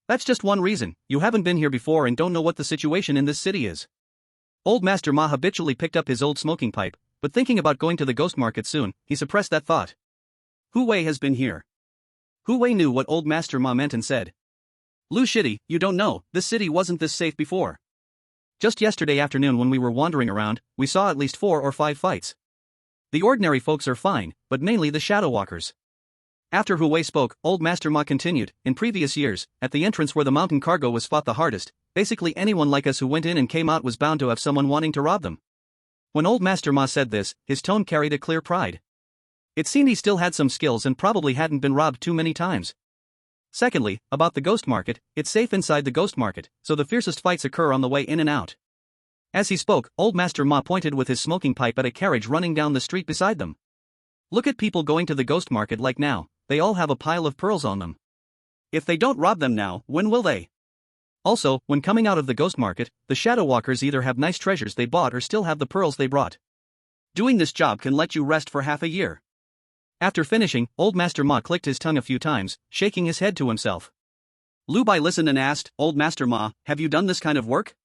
"That's just one reason. You haven't been here before and don't know what the situation in this city is." Old Master Ma habitually picked up his old smoking pipe, but thinking about going to the ghost market soon, he suppressed that thought. "Hu Wei has been here." Hu Wei knew what old Master Ma meant and said, "Lu Shitty, you don't know, this city wasn't this safe before. Just yesterday afternoon when we were wandering around, we saw at least 4 or 5 fights. The ordinary folks are fine, but mainly the shadow walkers." After Hu Wei spoke, old Master Ma continued, "In previous years, at the entrance where the mountain cargo was fought the hardest, basically anyone like us who went in and came out was bound to have someone wanting to rob them." When old Master Ma said this, his tone carried a clear pride. It seemed he still had some skills and probably hadn't been robbed too many times. Secondly, about the ghost market, it's safe inside the ghost market, so the fiercest fights occur on the way in and out. As he spoke, old Master Ma pointed with his smoking pipe at a carriage running down the street beside them. "Look at people going to the ghost market like now, they all have a pile of pearls on them. If they don't rob them now, when will they? Also, when coming out of the ghost market, the shadow walkers either have nice treasures they bought or still have the pearls they brought. Doing this job can let you rest for half a year. After finishing, Old Master Ma clicked his tongue a few times, shaking his head to himself. Lu Bai listened and asked, Old Master Ma, have you done this kind of work?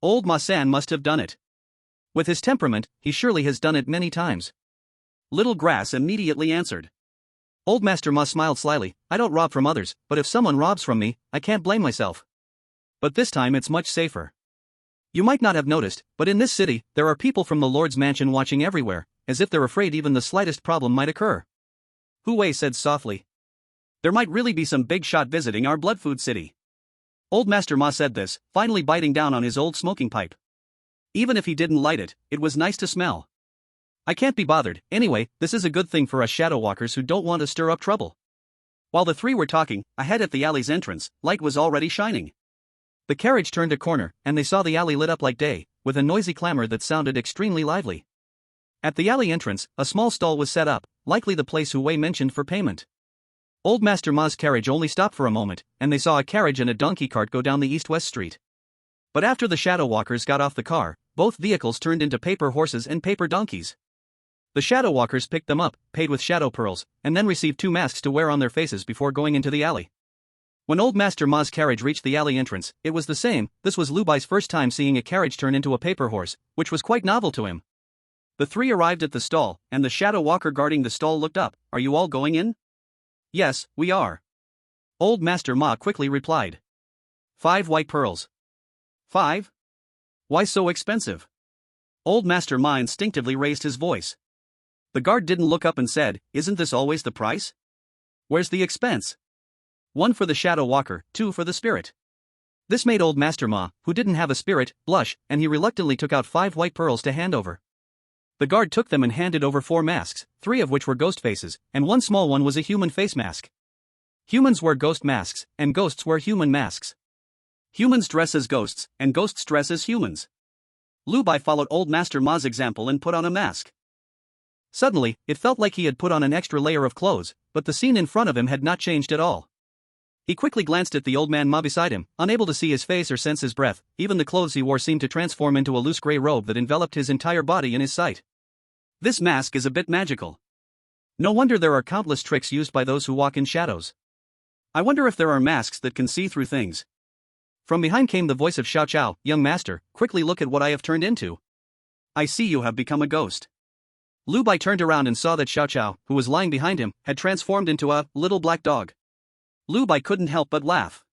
Old Ma-san must have done it. With his temperament, he surely has done it many times. Little Grass immediately answered. Old Master Ma smiled slyly, I don't rob from others, but if someone robs from me, I can't blame myself. But this time it's much safer. You might not have noticed, but in this city, there are people from the Lord's mansion watching everywhere, as if they're afraid even the slightest problem might occur. Hu Wei said softly. There might really be some big shot visiting our blood food city. Old Master Ma said this, finally biting down on his old smoking pipe. Even if he didn't light it, it was nice to smell. I can't be bothered, anyway, this is a good thing for us shadow walkers who don't want to stir up trouble. While the three were talking, ahead at the alley's entrance, light was already shining. The carriage turned a corner, and they saw the alley lit up like day, with a noisy clamor that sounded extremely lively. At the alley entrance, a small stall was set up, likely the place Hu Wei mentioned for payment. Old Master Ma's carriage only stopped for a moment, and they saw a carriage and a donkey cart go down the east-west street. But after the shadow walkers got off the car, both vehicles turned into paper horses and paper donkeys. The shadow walkers picked them up, paid with shadow pearls, and then received 2 masks to wear on their faces before going into the alley. When Old Master Ma's carriage reached the alley entrance, it was the same. This was Lu Bai's first time seeing a carriage turn into a paper horse, which was quite novel to him. The three arrived at the stall, and the shadow walker guarding the stall looked up. Are you all going in? Yes, we are. Old Master Ma quickly replied. 5 white pearls. 5? Why so expensive? Old Master Ma instinctively raised his voice. The guard didn't look up and said, Isn't this always the price? Where's the expense? 1 for the shadow walker, 2 for the spirit. This made Old Master Ma, who didn't have a spirit, blush, and he reluctantly took out 5 white pearls to hand over. The guard took them and handed over 4 masks, 3 of which were ghost faces, and 1 small one was a human face mask. Humans wear ghost masks, and ghosts wear human masks. Humans dress as ghosts, and ghosts dress as humans. Lu Bai followed Old Master Ma's example and put on a mask. Suddenly, it felt like he had put on an extra layer of clothes, but the scene in front of him had not changed at all. He quickly glanced at the old man Ma beside him, unable to see his face or sense his breath. Even the clothes he wore seemed to transform into a loose gray robe that enveloped his entire body in his sight. This mask is a bit magical. No wonder there are countless tricks used by those who walk in shadows. I wonder if there are masks that can see through things. From behind came the voice of Xiao Chao, young master, quickly look at what I have turned into. I see you have become a ghost. Lu Bai turned around and saw that Xiao Chao, who was lying behind him, had transformed into a little black dog. Lu Bai couldn't help but laugh.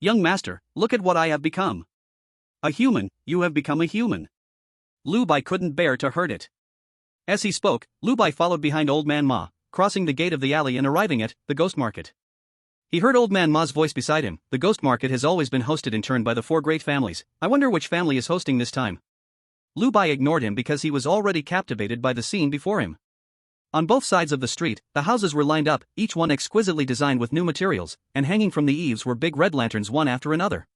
Young master, look at what I have become. A human, you have become a human. Lu Bai couldn't bear to hurt it. As he spoke, Lu Bai followed behind Old Man Ma, crossing the gate of the alley and arriving at the ghost market. He heard Old Man Ma's voice beside him. The ghost market has always been hosted in turn by the 4 great families. I wonder which family is hosting this time. Lu Bai ignored him because he was already captivated by the scene before him. On both sides of the street, the houses were lined up, each one exquisitely designed with new materials, and hanging from the eaves were big red lanterns one after another.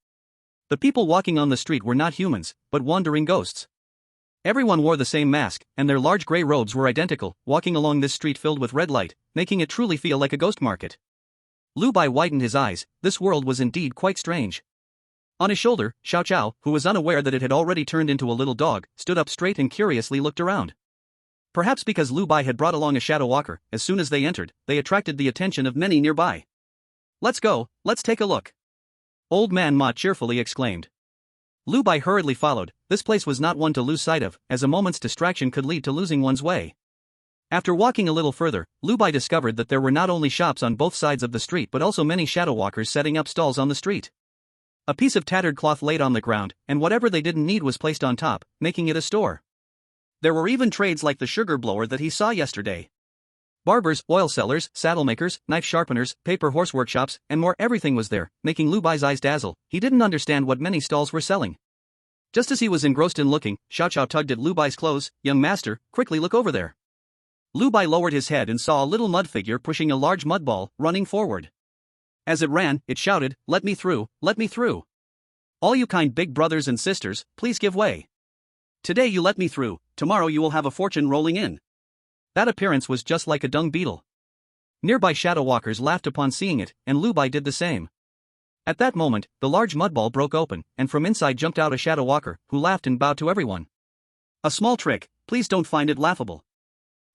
The people walking on the street were not humans, but wandering ghosts. Everyone wore the same mask, and their large gray robes were identical, walking along this street filled with red light, making it truly feel like a ghost market. Lu Bai widened his eyes. This world was indeed quite strange. On his shoulder, Xiao Chao, who was unaware that it had already turned into a little dog, stood up straight and curiously looked around. Perhaps because Lu Bai had brought along a shadow walker, as soon as they entered, they attracted the attention of many nearby. Let's go, let's take a look. Old Man Ma cheerfully exclaimed. Lu Bai hurriedly followed. This place was not one to lose sight of, as a moment's distraction could lead to losing one's way. After walking a little further, Lu Bai discovered that there were not only shops on both sides of the street but also many shadow walkers setting up stalls on the street. A piece of tattered cloth laid on the ground, and whatever they didn't need was placed on top, making it a store. There were even trades like the sugar blower that he saw yesterday. Barbers, oil sellers, saddle makers, knife sharpeners, paper horse workshops, and more. Everything was there, making Lu Bai's eyes dazzle. He didn't understand what many stalls were selling. Just as he was engrossed in looking, Xiao Chao tugged at Lu Bai's clothes. Young master, quickly look over there. Lu Bai lowered his head and saw a little mud figure pushing a large mud ball, running forward. As it ran, it shouted, Let me through, let me through. All you kind big brothers and sisters, please give way. Today you let me through, tomorrow you will have a fortune rolling in. That appearance was just like a dung beetle. Nearby shadow walkers laughed upon seeing it, and Lu Bai did the same. At that moment, the large mud ball broke open, and from inside jumped out a shadow walker, who laughed and bowed to everyone. A small trick, please don't find it laughable.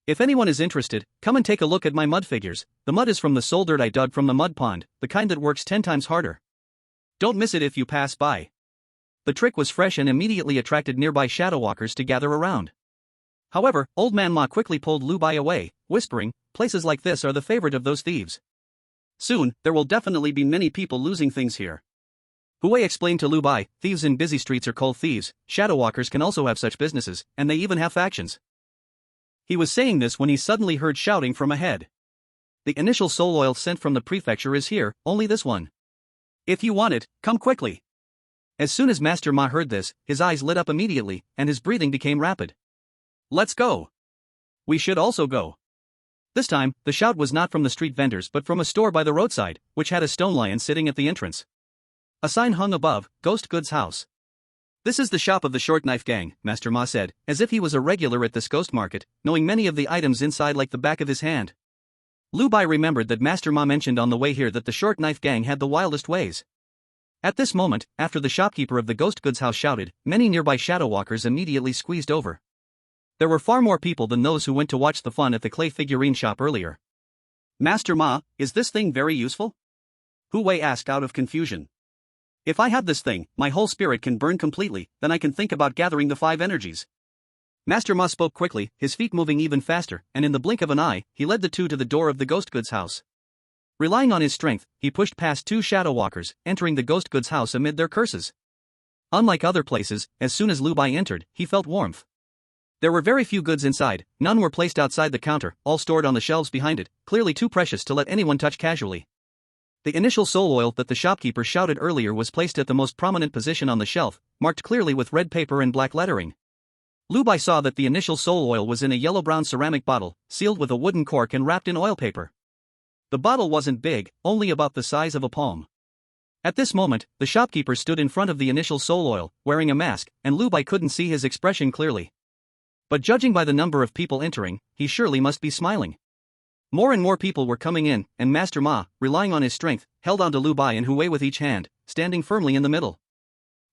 If anyone is interested, come and take a look at my mud figures. The mud is from the soul dirt I dug from the mud pond, the kind that works 10 times harder. Don't miss it if you pass by. The trick was fresh and immediately attracted nearby shadow walkers to gather around. However, Old Man Ma quickly pulled Lu Bai away, whispering, "Places like this are the favorite of those thieves. Soon, there will definitely be many people losing things here." Hu Wei explained to Lu Bai, "Thieves in busy streets are called thieves. Shadow walkers can also have such businesses, and they even have factions." He was saying this when he suddenly heard shouting from ahead. "The initial soul oil sent from the prefecture is here, only this one. If you want it, come quickly." As soon as Master Ma heard this, his eyes lit up immediately, and his breathing became rapid. "Let's go. We should also go." This time, the shout was not from the street vendors but from a store by the roadside, which had a stone lion sitting at the entrance. A sign hung above, "Ghost Goods House." "This is the shop of the Short Knife Gang," Master Ma said, as if he was a regular at this ghost market, knowing many of the items inside like the back of his hand. Lu Bai remembered that Master Ma mentioned on the way here that the Short Knife Gang had the wildest ways. At this moment, after the shopkeeper of the Ghost Goods House shouted, many nearby shadow walkers immediately squeezed over. There were far more people than those who went to watch the fun at the clay figurine shop earlier. "Master Ma, is this thing very useful?" Hu Wei asked out of confusion. "If I have this thing, my whole spirit can burn completely, then I can think about gathering the 5 energies." Master Ma spoke quickly, his feet moving even faster, and in the blink of an eye, he led the two to the door of the Ghost Goods House. Relying on his strength, he pushed past 2 shadow walkers, entering the Ghost Goods House amid their curses. Unlike other places, as soon as Lu Bai entered, he felt warmth. There were very few goods inside, none were placed outside the counter, all stored on the shelves behind it, clearly too precious to let anyone touch casually. The initial soul oil that the shopkeeper shouted earlier was placed at the most prominent position on the shelf, marked clearly with red paper and black lettering. Lu Bai saw that the initial soul oil was in a yellow-brown ceramic bottle, sealed with a wooden cork and wrapped in oil paper. The bottle wasn't big, only about the size of a palm. At this moment, the shopkeeper stood in front of the initial soul oil, wearing a mask, and Lu Bai couldn't see his expression clearly. But judging by the number of people entering, he surely must be smiling. More and more people were coming in, and Master Ma, relying on his strength, held on to Lu Bai and Hu Wei with each hand, standing firmly in the middle.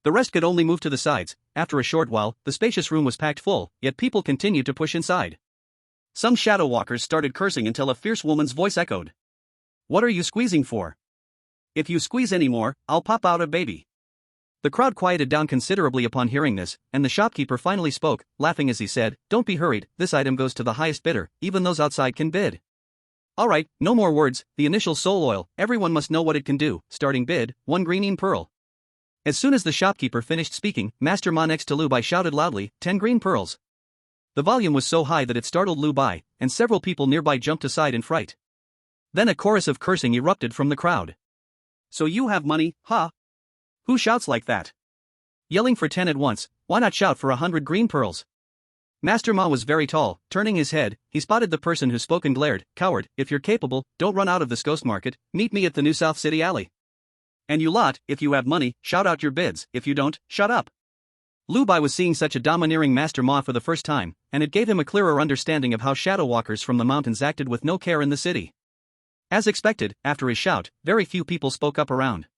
The rest could only move to the sides. After a short while, the spacious room was packed full, yet people continued to push inside. Some shadow walkers started cursing until a fierce woman's voice echoed. "What are you squeezing for? If you squeeze any more, I'll pop out a baby." The crowd quieted down considerably upon hearing this, and the shopkeeper finally spoke, laughing as he said, "Don't be hurried, this item goes to the highest bidder, even those outside can bid." "Alright, no more words, the initial soul oil, everyone must know what it can do, starting bid, 1 green pearl." As soon as the shopkeeper finished speaking, Master Ma next to Lu Bai shouted loudly, 10 green pearls. The volume was so high that it startled Lu Bai, and several people nearby jumped aside in fright. Then a chorus of cursing erupted from the crowd. "So you have money, huh? Who shouts like that? Yelling for 10 at once, why not shout for 100 green pearls?" Master Ma was very tall. Turning his head, he spotted the person who spoke and glared, "Coward, if you're capable, don't run out of this ghost market, meet me at the new South City alley. And you lot, if you have money, shout out your bids, if you don't, shut up." Lu Bai was seeing such a domineering Master Ma for the first time, and it gave him a clearer understanding of how shadow walkers from the mountains acted with no care in the city. As expected, after his shout, very few people spoke up around.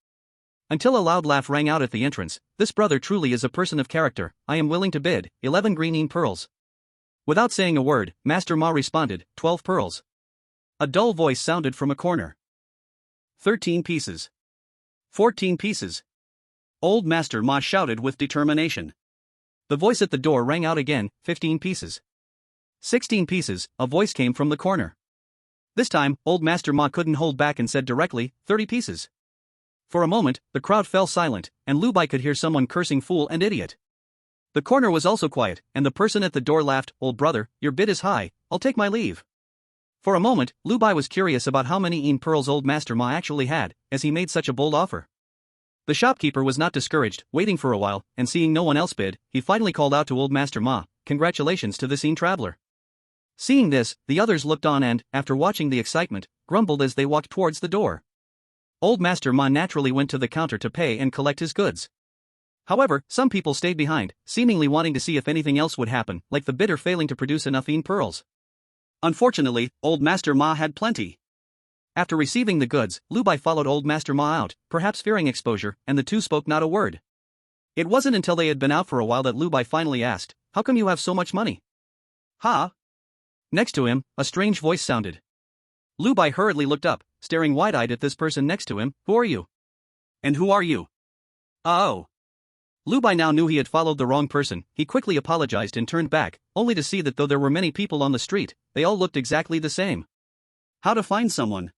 Until a loud laugh rang out at the entrance. "This brother truly is a person of character. I am willing to bid 11 green pearls." Without saying a word, Master Ma responded, 12 pearls. A dull voice sounded from a corner. 13 pieces. 14 pieces. Old Master Ma shouted with determination. The voice at the door rang out again, 15 pieces. 16 pieces, a voice came from the corner. This time, Old Master Ma couldn't hold back and said directly, 30 pieces. For a moment, the crowd fell silent, and Lu Bai could hear someone cursing fool and idiot. The corner was also quiet, and the person at the door laughed, "Old brother, your bid is high, I'll take my leave." For a moment, Lu Bai was curious about how many pearls Old Master Ma actually had, as he made such a bold offer. The shopkeeper was not discouraged, waiting for a while, and seeing no one else bid, he finally called out to Old Master Ma, "Congratulations to this traveler." Seeing this, the others looked on and, after watching the excitement, grumbled as they walked towards the door. Old Master Ma naturally went to the counter to pay and collect his goods. However, some people stayed behind, seemingly wanting to see if anything else would happen, like the bidder failing to produce enough pearls. Unfortunately, Old Master Ma had plenty. After receiving the goods, Lu Bai followed old Master Ma out, perhaps fearing exposure, and the two spoke not a word. It wasn't until they had been out for a while that Lu Bai finally asked, "How come you have so much money?" "Ha?" Next to him, a strange voice sounded. Lu Bai hurriedly looked up, staring wide-eyed at this person next to him. "Who are you? And who are you?" "Oh." Lu Bai now knew he had followed the wrong person. He quickly apologized and turned back, only to see that though there were many people on the street, they all looked exactly the same. How to find someone?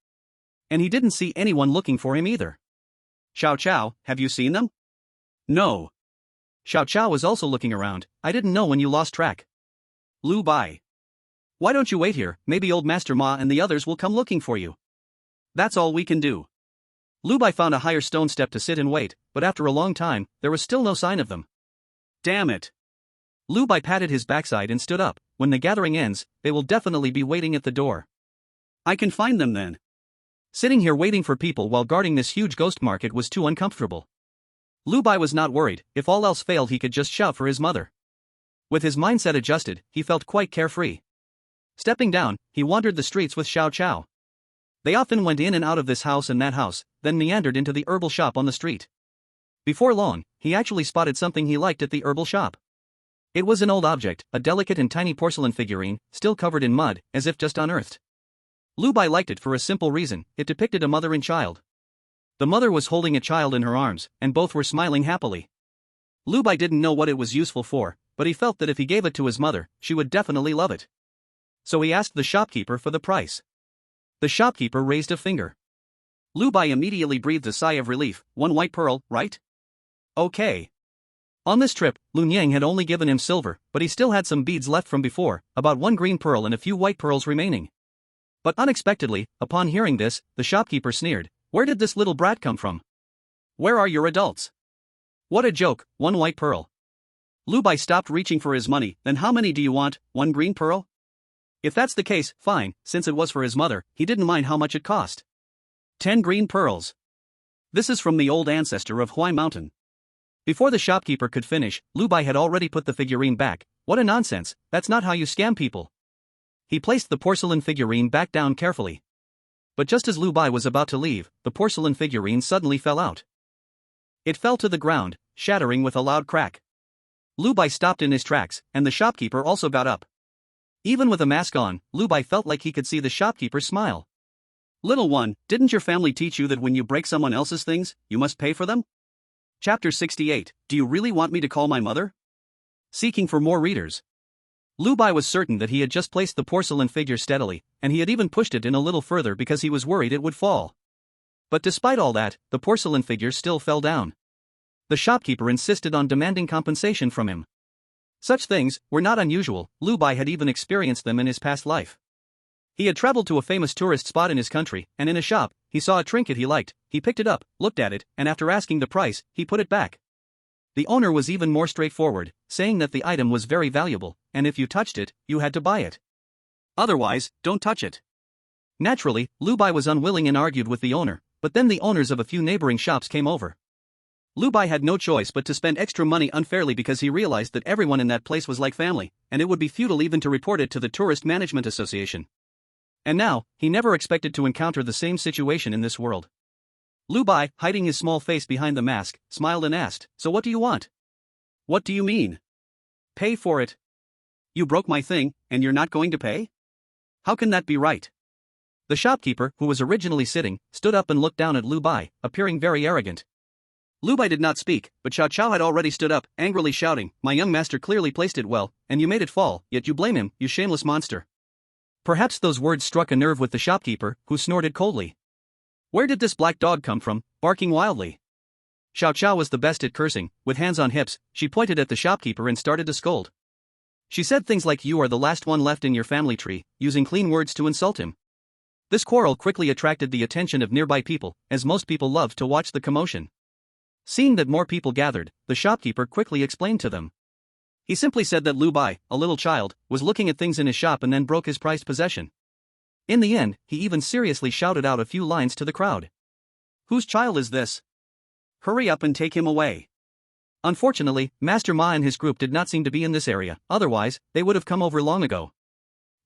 And he didn't see anyone looking for him either. "Xiao Chao, have you seen them?" "No." Xiao Chao was also looking around. "I didn't know when you lost track." Lu Bai. "Why don't you wait here, maybe old Master Ma and the others will come looking for you." "That's all we can do." Lu Bai found a higher stone step to sit and wait, but after a long time, there was still no sign of them. "Damn it." Lu Bai patted his backside and stood up. "When the gathering ends, they will definitely be waiting at the door. I can find them then." Sitting here waiting for people while guarding this huge ghost market was too uncomfortable. Lu Bai was not worried. If all else failed, he could just shout for his mother. With his mindset adjusted, he felt quite carefree. Stepping down, he wandered the streets with Xiao Chao. They often went in and out of this house and that house, then meandered into the herbal shop on the street. Before long, he actually spotted something he liked at the herbal shop. It was an old object, a delicate and tiny porcelain figurine, still covered in mud, as if just unearthed. Lu Bai liked it for a simple reason: it depicted a mother and child. The mother was holding a child in her arms, and both were smiling happily. Lu Bai didn't know what it was useful for, but he felt that if he gave it to his mother, she would definitely love it. So he asked the shopkeeper for the price. The shopkeeper raised a finger. Lu Bai immediately breathed a sigh of relief. "1 white pearl, right? Okay." On this trip, Lun Yang had only given him silver, but he still had some beads left from before, about 1 green pearl and a few white pearls remaining. But unexpectedly, upon hearing this, the shopkeeper sneered. "Where did this little brat come from? Where are your adults? What a joke, 1 white pearl." Lu Bai stopped reaching for his money. "Then how many do you want, 1 green pearl?" If that's the case, fine. Since it was for his mother, he didn't mind how much it cost. 10 green pearls. This is from the old ancestor of Huai Mountain. Before the shopkeeper could finish, Lu Bai had already put the figurine back. "What a nonsense, that's not how you scam people." He placed the porcelain figurine back down carefully. But just as Lu Bai was about to leave, the porcelain figurine suddenly fell out. It fell to the ground, shattering with a loud crack. Lu Bai stopped in his tracks, and the shopkeeper also got up. Even with a mask on, Lu Bai felt like he could see the shopkeeper smile. "Little one, didn't your family teach you that when you break someone else's things, you must pay for them?" Chapter 68. Do you really want me to call my mother? Seeking for more readers. Lu Bai was certain that he had just placed the porcelain figure steadily, and he had even pushed it in a little further because he was worried it would fall. But despite all that, the porcelain figure still fell down. The shopkeeper insisted on demanding compensation from him. Such things were not unusual. Lu Bai had even experienced them in his past life. He had traveled to a famous tourist spot in his country, and in a shop, he saw a trinket he liked. He picked it up, looked at it, and after asking the price, he put it back. The owner was even more straightforward, saying that the item was very valuable, and if you touched it, you had to buy it. Otherwise, don't touch it. Naturally, Lu Bai was unwilling and argued with the owner, but then the owners of a few neighboring shops came over. Lu Bai had no choice but to spend extra money unfairly because he realized that everyone in that place was like family, and it would be futile even to report it to the Tourist Management Association. And now, he never expected to encounter the same situation in this world. Lu Bai, hiding his small face behind the mask, smiled and asked, "So what do you want?" "What do you mean? Pay for it. You broke my thing, and you're not going to pay? How can that be right?" The shopkeeper, who was originally sitting, stood up and looked down at Lu Bai, appearing very arrogant. Lu Bai did not speak, but Xiao Chao had already stood up, angrily shouting, "My young master clearly placed it well, and you made it fall, yet you blame him, you shameless monster." Perhaps those words struck a nerve with the shopkeeper, who snorted coldly. Where did this black dog come from, barking wildly? Xiao Chao was the best at cursing. With hands on hips, she pointed at the shopkeeper and started to scold. She said things like, "You are the last one left in your family tree," using clean words to insult him. This quarrel quickly attracted the attention of nearby people, as most people loved to watch the commotion. Seeing that more people gathered, the shopkeeper quickly explained to them. He simply said that Lu Bai, a little child, was looking at things in his shop and then broke his prized possession. In the end, he even seriously shouted out a few lines to the crowd. "Whose child is this? Hurry up and take him away." Unfortunately, Master Ma and his group did not seem to be in this area, otherwise, they would have come over long ago.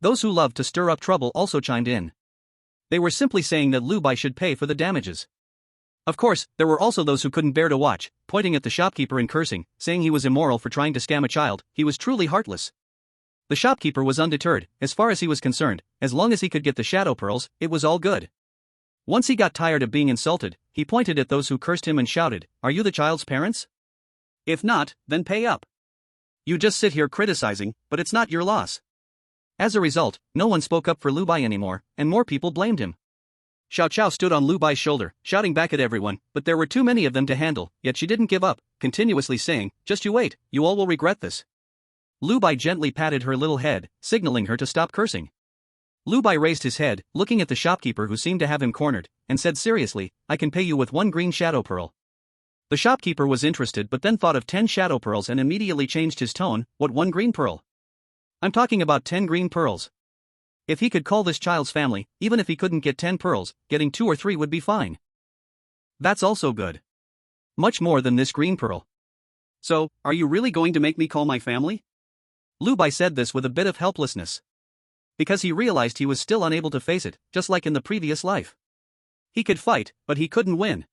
Those who loved to stir up trouble also chimed in. They were simply saying that Lu Bai should pay for the damages. Of course, there were also those who couldn't bear to watch, pointing at the shopkeeper and cursing, saying he was immoral for trying to scam a child. He was truly heartless. The shopkeeper was undeterred. As far as he was concerned, as long as he could get the shadow pearls, it was all good. Once he got tired of being insulted, he pointed at those who cursed him and shouted, "Are you the child's parents? If not, then pay up. You just sit here criticizing, but it's not your loss." As a result, no one spoke up for Lu Bai anymore, and more people blamed him. Xiao Chao stood on Lu Bai's shoulder, shouting back at everyone, but there were too many of them to handle, yet she didn't give up, continuously saying, "Just you wait, you all will regret this." Lu Bai gently patted her little head, signaling her to stop cursing. Lu Bai raised his head, looking at the shopkeeper who seemed to have him cornered, and said seriously, "I can pay you with 1 green shadow pearl." The shopkeeper was interested but then thought of 10 shadow pearls and immediately changed his tone. "What, 1 green pearl? I'm talking about 10 green pearls. If he could call this child's family, even if he couldn't get 10 pearls, getting 2 or 3 would be fine. That's also good. Much more than this green pearl. So, are you really going to make me call my family?" Lu Bai said this with a bit of helplessness. Because he realized he was still unable to face it, just like in the previous life. He could fight, but he couldn't win.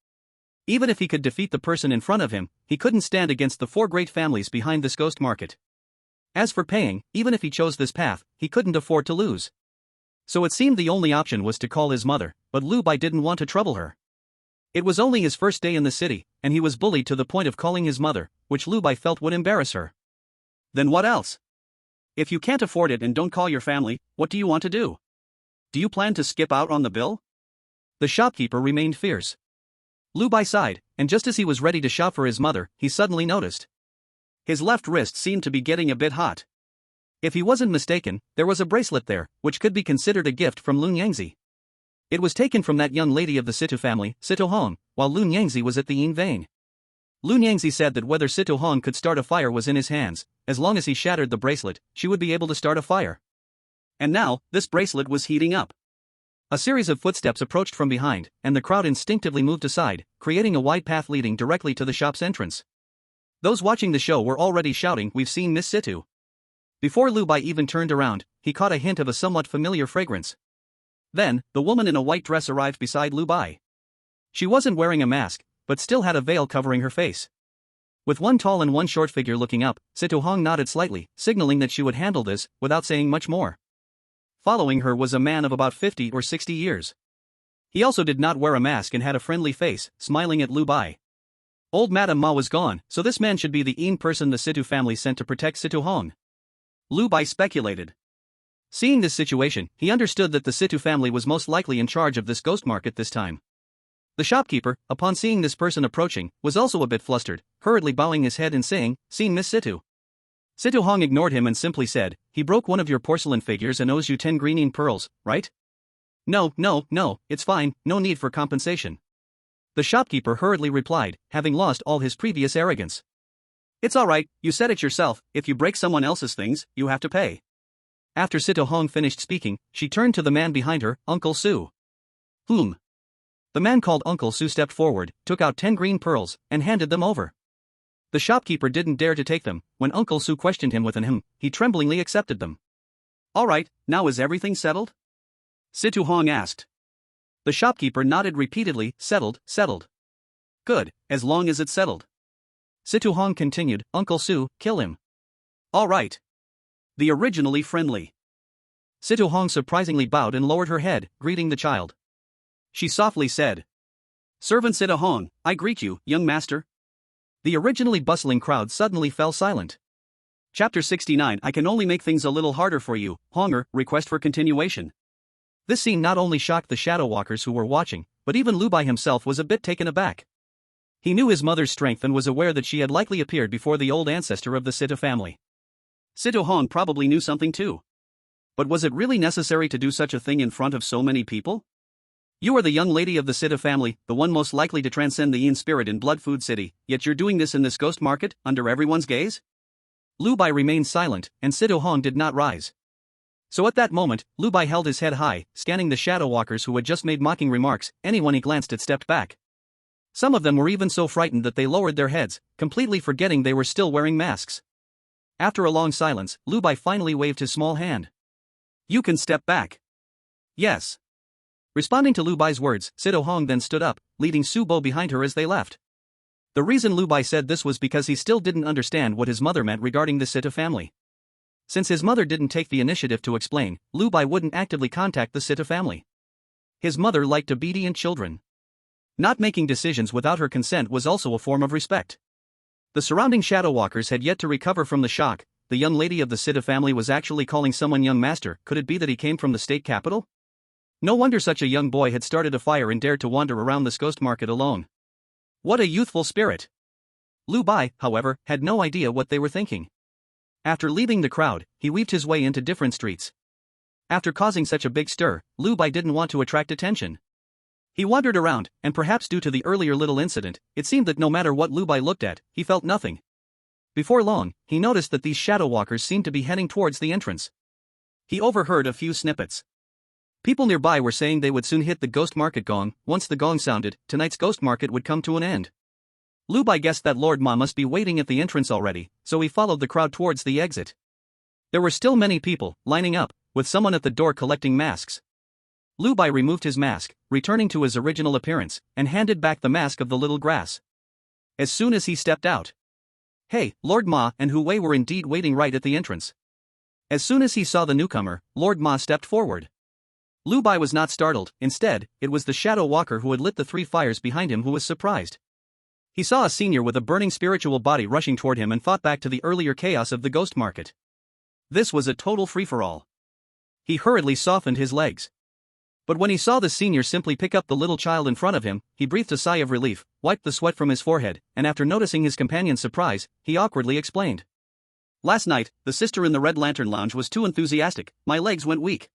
Even if he could defeat the person in front of him, he couldn't stand against the 4 great families behind this ghost market. As for paying, even if he chose this path, he couldn't afford to lose. So it seemed the only option was to call his mother, but Lu Bai didn't want to trouble her. It was only his first day in the city, and he was bullied to the point of calling his mother, which Lu Bai felt would embarrass her. Then what else? If you can't afford it and don't call your family, what do you want to do? Do you plan to skip out on the bill? The shopkeeper remained fierce. Lu Bai sighed, and just as he was ready to shout for his mother, he suddenly noticed. His left wrist seemed to be getting a bit hot. If he wasn't mistaken, there was a bracelet there, which could be considered a gift from Lun Yangzi. It was taken from that young lady of the Situ family, Situ Hong, while Lun Yangzi was at the Yin Vein. Lun Yangzi said that whether Situ Hong could start a fire was in his hands. As long as he shattered the bracelet, she would be able to start a fire. And now, this bracelet was heating up. A series of footsteps approached from behind, and the crowd instinctively moved aside, creating a wide path leading directly to the shop's entrance. Those watching the show were already shouting, "We've seen Miss Situ." Before Lu Bai even turned around, he caught a hint of a somewhat familiar fragrance. Then, the woman in a white dress arrived beside Lu Bai. She wasn't wearing a mask, but still had a veil covering her face. With one tall and one short figure looking up, Situ Hong nodded slightly, signaling that she would handle this, without saying much more. Following her was a man of about 50 or 60 years. He also did not wear a mask and had a friendly face, smiling at Lu Bai. Old Madame Ma was gone, so this man should be the Yin person the Situ family sent to protect Situ Hong. Lu Bai speculated. Seeing this situation, he understood that the Situ family was most likely in charge of this ghost market this time. The shopkeeper, upon seeing this person approaching, was also a bit flustered, hurriedly bowing his head and saying, "Seen Miss Situ." Situ Hong ignored him and simply said, "He broke one of your porcelain figures and owes you 10 green pearls, right?" No, it's fine, no need for compensation." The shopkeeper hurriedly replied, having lost all his previous arrogance. "It's alright, you said it yourself, if you break someone else's things, you have to pay." After Situ Hong finished speaking, she turned to the man behind her, Uncle Su. "Whom?" The man called Uncle Su stepped forward, took out 10 green pearls, and handed them over. The shopkeeper didn't dare to take them. When Uncle Su questioned him with an "hm," he tremblingly accepted them. "Alright, now is everything settled?" Situ Hong asked. The shopkeeper nodded repeatedly, settled. Good, as long as it's settled." Situ Hong continued, "Uncle Su, kill him." "Alright." The originally friendly Situ Hong surprisingly bowed and lowered her head, greeting the child. She softly said, "Servant Situ Hong, I greet you, young master." The originally bustling crowd suddenly fell silent. Chapter 69. I can only make things a little harder for you, Honger, request for continuation. This scene not only shocked the shadow walkers who were watching, but even Lu Bai himself was a bit taken aback. He knew his mother's strength and was aware that she had likely appeared before the old ancestor of the Situ family. Situ Hong probably knew something too. But was it really necessary to do such a thing in front of so many people? You are the young lady of the Situ family, the one most likely to transcend the Yin spirit in Blood Food City, yet you're doing this in this ghost market, under everyone's gaze? Lu Bai remained silent, and Situ Hong did not rise. So at that moment, Lu Bai held his head high, scanning the shadow walkers who had just made mocking remarks. Anyone he glanced at stepped back. Some of them were even so frightened that they lowered their heads, completely forgetting they were still wearing masks. After a long silence, Lu Bai finally waved his small hand. "You can step back." "Yes." Responding to Lu Bai's words, Sito Hong then stood up, leading Su Bo behind her as they left. The reason Lu Bai said this was because he still didn't understand what his mother meant regarding the Sito family. Since his mother didn't take the initiative to explain, Lu Bai wouldn't actively contact the Sito family. His mother liked obedient children. Not making decisions without her consent was also a form of respect. The surrounding shadow walkers had yet to recover from the shock. The young lady of the Sito family was actually calling someone young master. Could it be that he came from the state capital? No wonder such a young boy had started a fire and dared to wander around this ghost market alone. What a youthful spirit! Lu Bai, however, had no idea what they were thinking. After leaving the crowd, he weaved his way into different streets. After causing such a big stir, Lu Bai didn't want to attract attention. He wandered around, and perhaps due to the earlier little incident, it seemed that no matter what Lu Bai looked at, he felt nothing. Before long, he noticed that these shadow walkers seemed to be heading towards the entrance. He overheard a few snippets. People nearby were saying they would soon hit the ghost market gong. Once the gong sounded, tonight's ghost market would come to an end. Lu Bai guessed that Lord Ma must be waiting at the entrance already, so he followed the crowd towards the exit. There were still many people, lining up, with someone at the door collecting masks. Lu Bai removed his mask, returning to his original appearance, and handed back the mask of the little grass. As soon as he stepped out, hey, Lord Ma and Hu Wei were indeed waiting right at the entrance. As soon as he saw the newcomer, Lord Ma stepped forward. Lu Bai was not startled. Instead, it was the shadow walker who had lit the 3 fires behind him who was surprised. He saw a senior with a burning spiritual body rushing toward him and fought back to the earlier chaos of the ghost market. This was a total free-for-all. He hurriedly softened his legs. But when he saw the senior simply pick up the little child in front of him, he breathed a sigh of relief, wiped the sweat from his forehead, and after noticing his companion's surprise, he awkwardly explained. Last night, the sister in the Red Lantern Lounge was too enthusiastic, my legs went weak.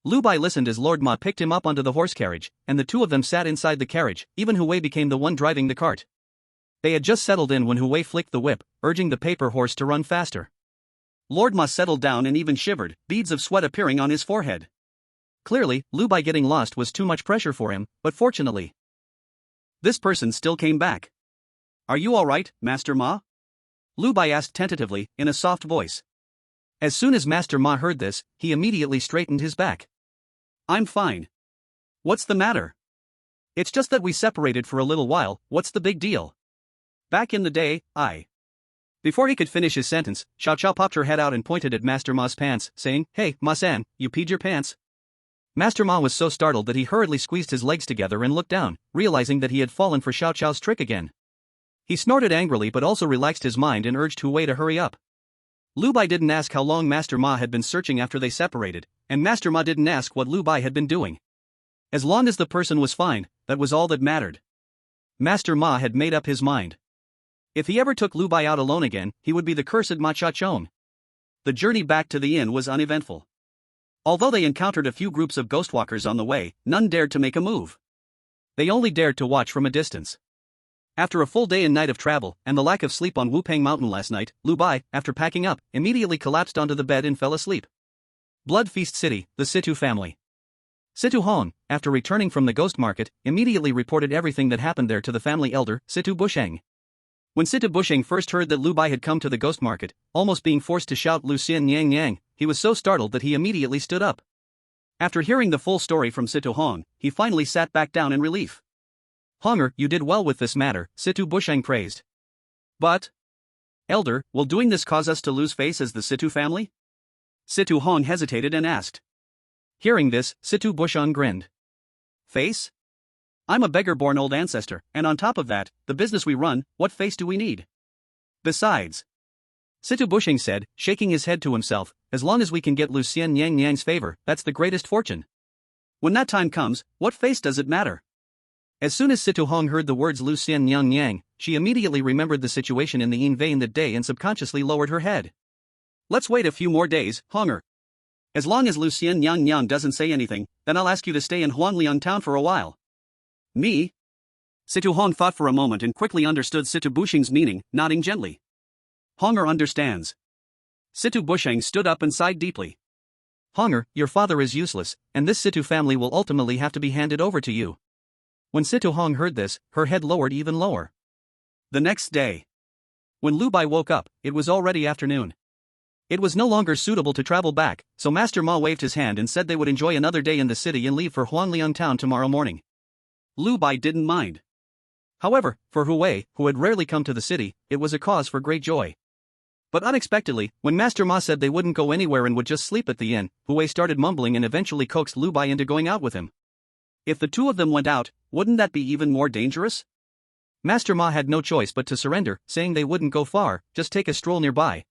Lu Bai listened as Lord Ma picked him up onto the horse carriage, and the two of them sat inside the carriage. Even Hu Wei became the one driving the cart. They had just settled in when Hu Wei flicked the whip, urging the paper horse to run faster. Lord Ma settled down and even shivered, beads of sweat appearing on his forehead. Clearly, Lu Bai getting lost was too much pressure for him, but fortunately, this person still came back. Are you alright, Master Ma? Lu Bai asked tentatively, in a soft voice. As soon as Master Ma heard this, he immediately straightened his back. I'm fine. What's the matter? It's just that we separated for a little while. What's the big deal? Back in the day, Before he could finish his sentence, Xiao Xiao popped her head out and pointed at Master Ma's pants, saying, Hey, Ma-san, you peed your pants? Master Ma was so startled that he hurriedly squeezed his legs together and looked down, realizing that he had fallen for Xiao Xiao's trick again. He snorted angrily but also relaxed his mind and urged Hu Wei to hurry up. Lu Bai didn't ask how long Master Ma had been searching after they separated, and Master Ma didn't ask what Lu Bai had been doing. As long as the person was fine, that was all that mattered. Master Ma had made up his mind. If he ever took Lu Bai out alone again, he would be the cursed Ma Cha Chong. The journey back to the inn was uneventful. Although they encountered a few groups of ghostwalkers on the way, none dared to make a move. They only dared to watch from a distance. After a full day and night of travel, and the lack of sleep on Wupang Mountain last night, Lu Bai, after packing up, immediately collapsed onto the bed and fell asleep. Blood Feast City, the Situ family. Situ Hong, after returning from the ghost market, immediately reported everything that happened there to the family elder, Situ Busheng. When Situ Busheng first heard that Lu Bai had come to the ghost market, almost being forced to shout Lu Xian Yang Yang, he was so startled that he immediately stood up. After hearing the full story from Situ Hong, he finally sat back down in relief. Honger, you did well with this matter, Situ Busheng praised. But, Elder, will doing this cause us to lose face as the Situ family? Situ Hong hesitated and asked. Hearing this, Situ Busheng grinned. Face? I'm a beggar-born old ancestor, and on top of that, the business we run, what face do we need? Besides, Situ Busheng said, shaking his head to himself, as long as we can get Lu Xian Yang Yang's favor, that's the greatest fortune. When that time comes, what face does it matter? As soon as Situ Hong heard the words Lu Xian Yang Yang, she immediately remembered the situation in the Yin Vein that day and subconsciously lowered her head. Let's wait a few more days, Honger. As long as Lu Xian Yang Yang doesn't say anything, then I'll ask you to stay in Huangliang town for a while. Me? Situ Hong thought for a moment and quickly understood Situ Busheng's meaning, nodding gently. Honger understands. Situ Busheng stood up and sighed deeply. Honger, your father is useless, and this Situ family will ultimately have to be handed over to you. When Situ Hong heard this, her head lowered even lower. The next day, when Lu Bai woke up, it was already afternoon. It was no longer suitable to travel back, so Master Ma waved his hand and said they would enjoy another day in the city and leave for Huangliang town tomorrow morning. Lu Bai didn't mind. However, for Hu Wei, who had rarely come to the city, it was a cause for great joy. But unexpectedly, when Master Ma said they wouldn't go anywhere and would just sleep at the inn, Hu Wei started mumbling and eventually coaxed Lu Bai into going out with him. If the two of them went out, wouldn't that be even more dangerous? Master Ma had no choice but to surrender, saying they wouldn't go far, just take a stroll nearby.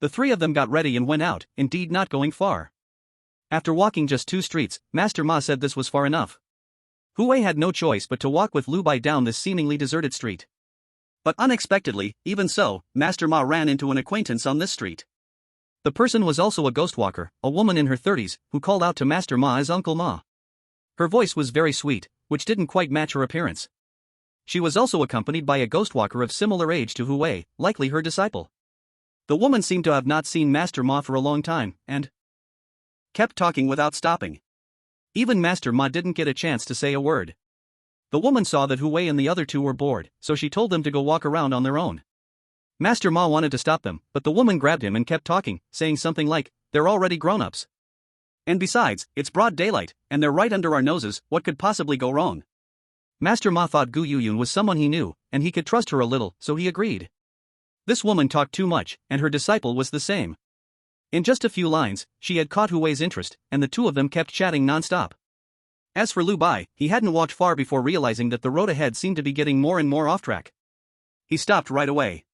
The three of them got ready and went out, indeed not going far. After walking just 2 streets, Master Ma said this was far enough. Hu Wei had no choice but to walk with Lu Bai down this seemingly deserted street. But unexpectedly, even so, Master Ma ran into an acquaintance on this street. The person was also a ghost walker, a woman in her 30s, who called out to Master Ma as Uncle Ma. Her voice was very sweet, which didn't quite match her appearance. She was also accompanied by a ghost walker of similar age to Hu Wei, likely her disciple. The woman seemed to have not seen Master Ma for a long time, and kept talking without stopping. Even Master Ma didn't get a chance to say a word. The woman saw that Hu Wei and the other two were bored, so she told them to go walk around on their own. Master Ma wanted to stop them, but the woman grabbed him and kept talking, saying something like, "They're already grown-ups. And besides, it's broad daylight, and they're right under our noses, what could possibly go wrong?" Master Ma thought Gu Yuyun was someone he knew, and he could trust her a little, so he agreed. This woman talked too much, and her disciple was the same. In just a few lines, she had caught Hu Wei's interest, and the two of them kept chatting non-stop. As for Lu Bai, he hadn't walked far before realizing that the road ahead seemed to be getting more and more off track. He stopped right away.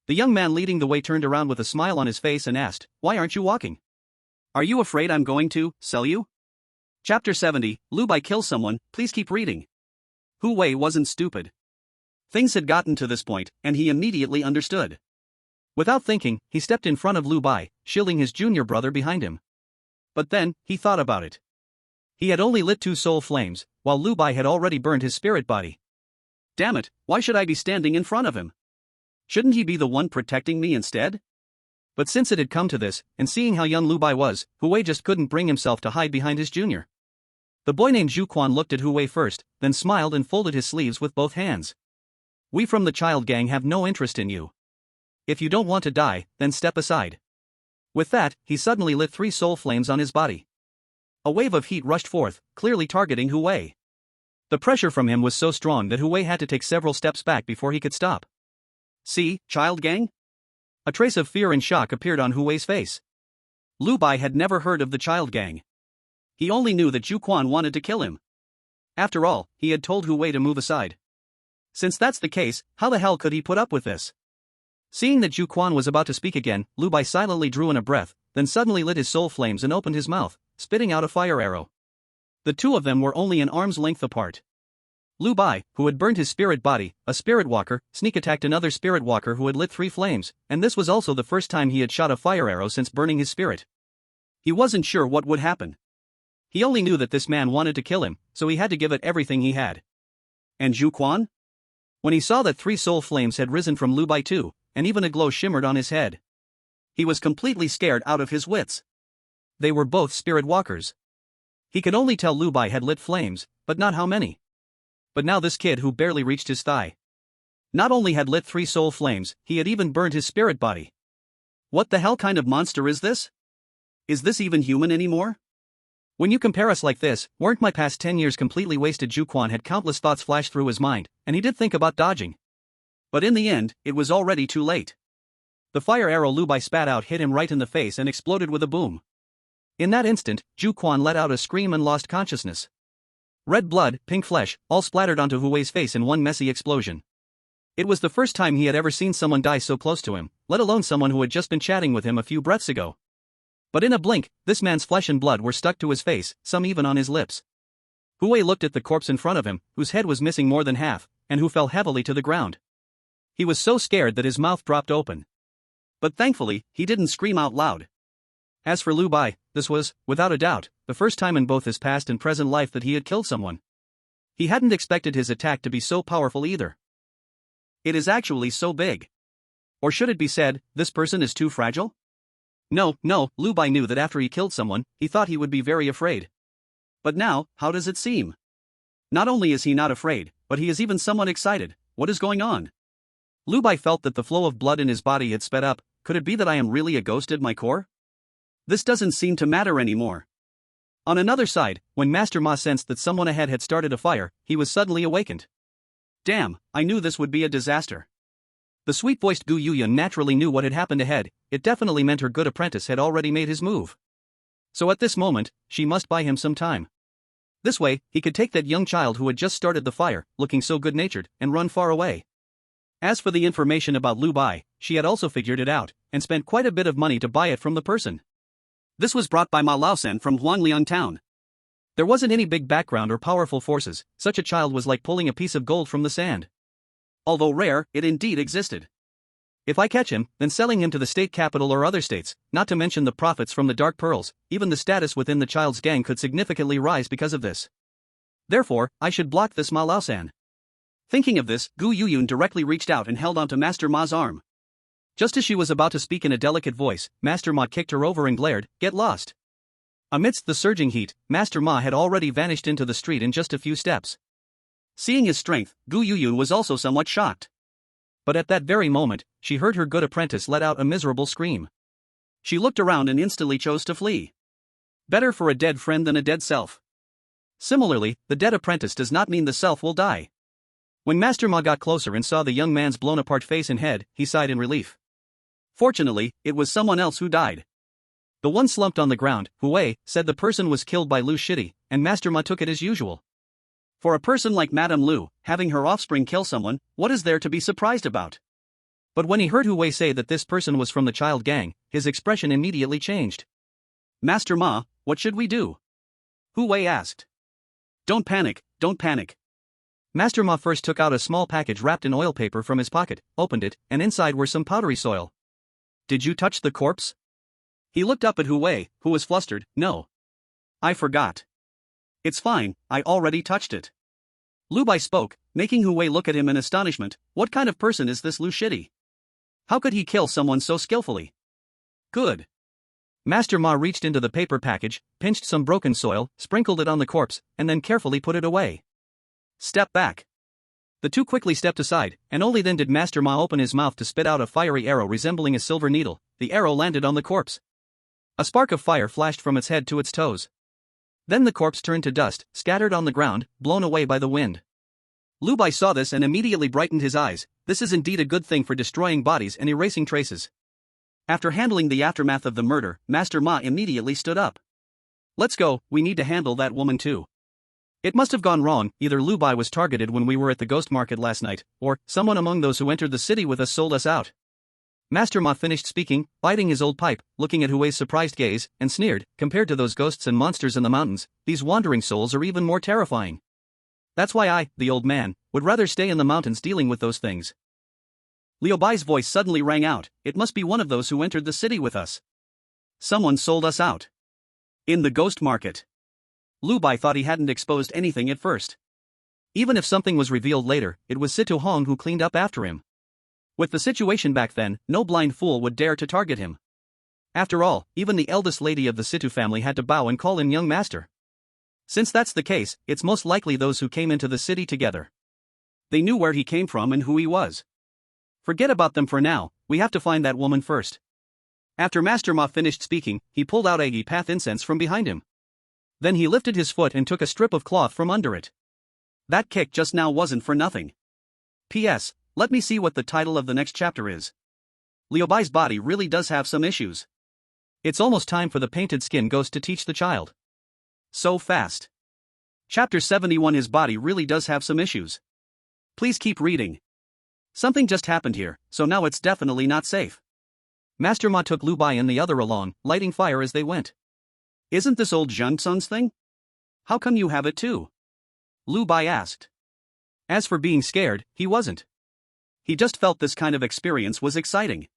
The young man leading the way turned around with a smile on his face and asked, "Why aren't you walking? Are you afraid I'm going to sell you?" Chapter 70, Lu Bai kills someone, please keep reading. Hu Wei wasn't stupid. Things had gotten to this point, and he immediately understood. Without thinking, he stepped in front of Lu Bai, shielding his junior brother behind him. But then, he thought about it. He had only lit 2 soul flames, while Lu Bai had already burned his spirit body. Damn it, why should I be standing in front of him? Shouldn't he be the one protecting me instead? But since it had come to this, and seeing how young Lu Bai was, Hu Wei just couldn't bring himself to hide behind his junior. The boy named Zhu Quan looked at Hu Wei first, then smiled and folded his sleeves with both hands. "We from the child gang have no interest in you. If you don't want to die, then step aside." With that, he suddenly lit 3 soul flames on his body. A wave of heat rushed forth, clearly targeting Hu Wei. The pressure from him was so strong that Hu Wei had to take several steps back before he could stop. "See, child gang?" A trace of fear and shock appeared on Hu Wei's face. Lu Bai had never heard of the child gang. He only knew that Zhu Quan wanted to kill him. After all, he had told Hu Wei to move aside. Since that's the case, how the hell could he put up with this? Seeing that Zhu Quan was about to speak again, Lu Bai silently drew in a breath, then suddenly lit his soul flames and opened his mouth, spitting out a fire arrow. The two of them were only an arm's length apart. Lu Bai, who had burned his spirit body, a spirit walker, sneak attacked another spirit walker who had lit 3 flames, and this was also the first time he had shot a fire arrow since burning his spirit. He wasn't sure what would happen. He only knew that this man wanted to kill him, so he had to give it everything he had. And Zhu Quan? When he saw that 3 soul flames had risen from Lu Bai too, and even a glow shimmered on his head, he was completely scared out of his wits. They were both spirit walkers. He could only tell Lu Bai had lit flames, but not how many. But now this kid who barely reached his thigh not only had lit 3 soul flames, he had even burned his spirit body. What the hell kind of monster is this? Is this even human anymore? When you compare us like this, weren't my past 10 years completely wasted? Zhu Quan had countless thoughts flash through his mind, and he did think about dodging. But in the end, it was already too late. The fire arrow Lu Bai spat out hit him right in the face and exploded with a boom. In that instant, Zhu Quan let out a scream and lost consciousness. Red blood, pink flesh, all splattered onto Hu Wei's face in one messy explosion. It was the first time he had ever seen someone die so close to him, let alone someone who had just been chatting with him a few breaths ago. But in a blink, this man's flesh and blood were stuck to his face, some even on his lips. Hu Wei looked at the corpse in front of him, whose head was missing more than half, and who fell heavily to the ground. He was so scared that his mouth dropped open. But thankfully, he didn't scream out loud. As for Lu Bai, this was, without a doubt, the first time in both his past and present life that he had killed someone. He hadn't expected his attack to be so powerful either. It is actually so big. Or should it be said, this person is too fragile? No, Lu Bai knew that after he killed someone, he thought he would be very afraid. But now, how does it seem? Not only is he not afraid, but he is even somewhat excited. What is going on? Lu Bai felt that the flow of blood in his body had sped up, could it be that I am really a ghost at my core? This doesn't seem to matter anymore. On another side, when Master Ma sensed that someone ahead had started a fire, he was suddenly awakened. Damn, I knew this would be a disaster. The sweet-voiced Gu Yuyun naturally knew what had happened ahead. It definitely meant her good apprentice had already made his move. So at this moment, she must buy him some time. This way, he could take that young child who had just started the fire, looking so good-natured, and run far away. As for the information about Lu Bai, she had also figured it out, and spent quite a bit of money to buy it from the person. This was brought by Ma Laosen from Huangliang town. There wasn't any big background or powerful forces, such a child was like pulling a piece of gold from the sand. Although rare, it indeed existed. If I catch him, then selling him to the state capital or other states, not to mention the profits from the dark pearls, even the status within the child's gang could significantly rise because of this. Therefore, I should block this Ma Laosan. Thinking of this, Gu Yuyun directly reached out and held onto Master Ma's arm. Just as she was about to speak in a delicate voice, Master Ma kicked her over and glared, "Get lost." Amidst the surging heat, Master Ma had already vanished into the street in just a few steps. Seeing his strength, Gu Yuyun was also somewhat shocked. But at that very moment, she heard her good apprentice let out a miserable scream. She looked around and instantly chose to flee. Better for a dead friend than a dead self. Similarly, the dead apprentice does not mean the self will die. When Master Ma got closer and saw the young man's blown-apart face and head, he sighed in relief. Fortunately, it was someone else who died. The one slumped on the ground, Hui said the person was killed by Lu Shitty, and Master Ma took it as usual. For a person like Madame Lu, having her offspring kill someone, what is there to be surprised about? But when he heard Hui say that this person was from the child gang, his expression immediately changed. Master Ma, what should we do? Hui asked. Don't panic, don't panic. Master Ma first took out a small package wrapped in oil paper from his pocket, opened it, and inside were some powdery soil. Did you touch the corpse? He looked up at Hui, who was flustered. No. I forgot. It's fine, I already touched it. Lu Bai spoke, making Hui look at him in astonishment. What kind of person is this Lu Shitty? How could he kill someone so skillfully? Good. Master Ma reached into the paper package, pinched some broken soil, sprinkled it on the corpse, and then carefully put it away. Step back. The two quickly stepped aside, and only then did Master Ma open his mouth to spit out a fiery arrow resembling a silver needle. The arrow landed on the corpse. A spark of fire flashed from its head to its toes. Then the corpse turned to dust, scattered on the ground, blown away by the wind. Lu Bai saw this and immediately brightened his eyes. This is indeed a good thing for destroying bodies and erasing traces. After handling the aftermath of the murder, Master Ma immediately stood up. Let's go, we need to handle that woman too. It must have gone wrong, either Lu Bai was targeted when we were at the ghost market last night, or someone among those who entered the city with us sold us out. Master Ma finished speaking, biting his old pipe, looking at Hui's surprised gaze, and sneered. Compared to those ghosts and monsters in the mountains, these wandering souls are even more terrifying. That's why I, the old man, would rather stay in the mountains dealing with those things. Liu Bai's voice suddenly rang out. It must be one of those who entered the city with us. Someone sold us out. In the ghost market. Lu Bai thought he hadn't exposed anything at first. Even if something was revealed later, it was Situ Hong who cleaned up after him. With the situation back then, no blind fool would dare to target him. After all, even the eldest lady of the Situ family had to bow and call him young master. Since that's the case, it's most likely those who came into the city together. They knew where he came from and who he was. Forget about them for now, we have to find that woman first. After Master Ma finished speaking, he pulled out a path incense from behind him. Then he lifted his foot and took a strip of cloth from under it. That kick just now wasn't for nothing. P.S. Let me see what the title of the next chapter is. Liu Bai's body really does have some issues. It's almost time for the painted skin ghost to teach the child. So fast. Chapter 71. His body really does have some issues. Please keep reading. Something just happened here, so now it's definitely not safe. Master Ma took Lu Bai and the other along, lighting fire as they went. Isn't this old Zhang thing? How come you have it too? Lu Bai asked. As for being scared, he wasn't. He just felt this kind of experience was exciting.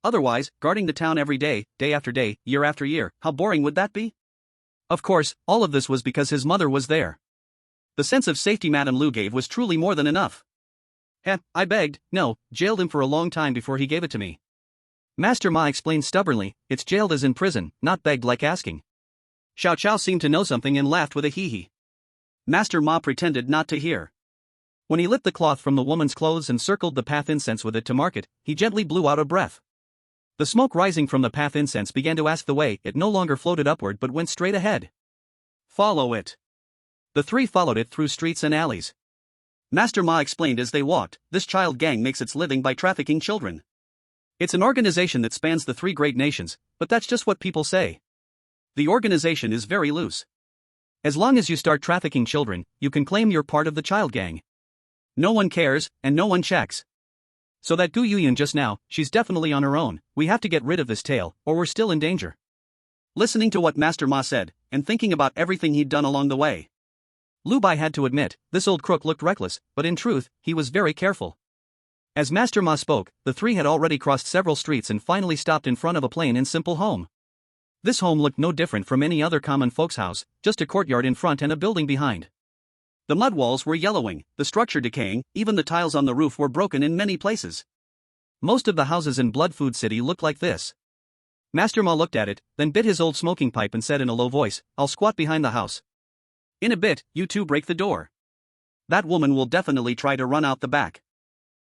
Otherwise, guarding the town every day, day after day, year after year, how boring would that be? Of course, all of this was because his mother was there. The sense of safety Madame Lu gave was truly more than enough. I begged, no, jailed him for a long time before he gave it to me. Master Ma explained stubbornly, it's jailed as in prison, not begged like asking. Xiao Chao seemed to know something and laughed with a hee-hee. Master Ma pretended not to hear. When he lit the cloth from the woman's clothes and circled the path incense with it to mark it, he gently blew out a breath. The smoke rising from the path incense began to ask the way. It no longer floated upward but went straight ahead. Follow it. The three followed it through streets and alleys. Master Ma explained as they walked, this child gang makes its living by trafficking children. It's an organization that spans the three great nations, but that's just what people say. The organization is very loose. As long as you start trafficking children, you can claim you're part of the child gang. No one cares, and no one checks. So that Gu Yuyan just now, she's definitely on her own. We have to get rid of this tail, or we're still in danger. Listening to what Master Ma said, and thinking about everything he'd done along the way, Lu Bai had to admit, this old crook looked reckless, but in truth, he was very careful. As Master Ma spoke, the three had already crossed several streets and finally stopped in front of a plain and simple home. This home looked no different from any other common folks' house, just a courtyard in front and a building behind. The mud walls were yellowing, the structure decaying, even the tiles on the roof were broken in many places. Most of the houses in Blood Food City looked like this. Master Ma looked at it, then bit his old smoking pipe and said in a low voice, "I'll squat behind the house. In a bit, you two break the door. That woman will definitely try to run out the back.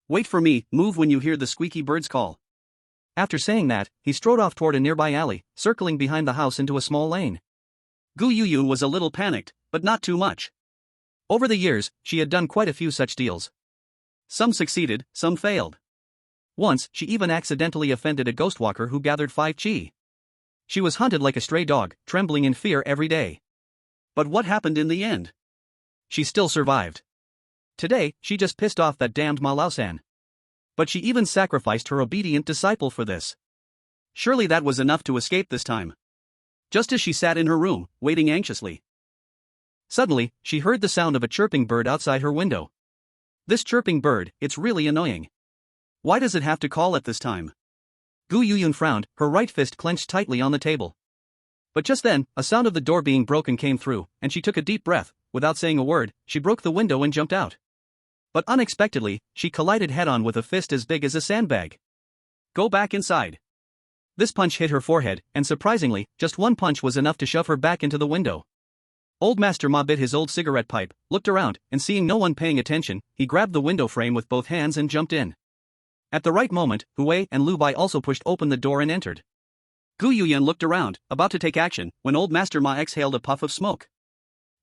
Wait for me, move when you hear the squeaky birds call." After saying that, he strode off toward a nearby alley, circling behind the house into a small lane. Gu Yuyun was a little panicked, but not too much. Over the years, she had done quite a few such deals. Some succeeded, some failed. Once, she even accidentally offended a ghost walker who gathered 5 chi. She was hunted like a stray dog, trembling in fear every day. But what happened in the end? She still survived. Today, she just pissed off that damned Ma Laosan. But she even sacrificed her obedient disciple for this. Surely that was enough to escape this time. Just as she sat in her room, waiting anxiously, suddenly, she heard the sound of a chirping bird outside her window. This chirping bird, it's really annoying. Why does it have to call at this time? Gu Yuyun frowned, her right fist clenched tightly on the table. But just then, a sound of the door being broken came through, and she took a deep breath. Without saying a word, she broke the window and jumped out. But unexpectedly, she collided head-on with a fist as big as a sandbag. Go back inside. This punch hit her forehead, and surprisingly, just one punch was enough to shove her back into the window. Old Master Ma bit his old cigarette pipe, looked around, and seeing no one paying attention, he grabbed the window frame with both hands and jumped in. At the right moment, Hui and Lu Bai also pushed open the door and entered. Gu Yuyan looked around, about to take action, when old Master Ma exhaled a puff of smoke.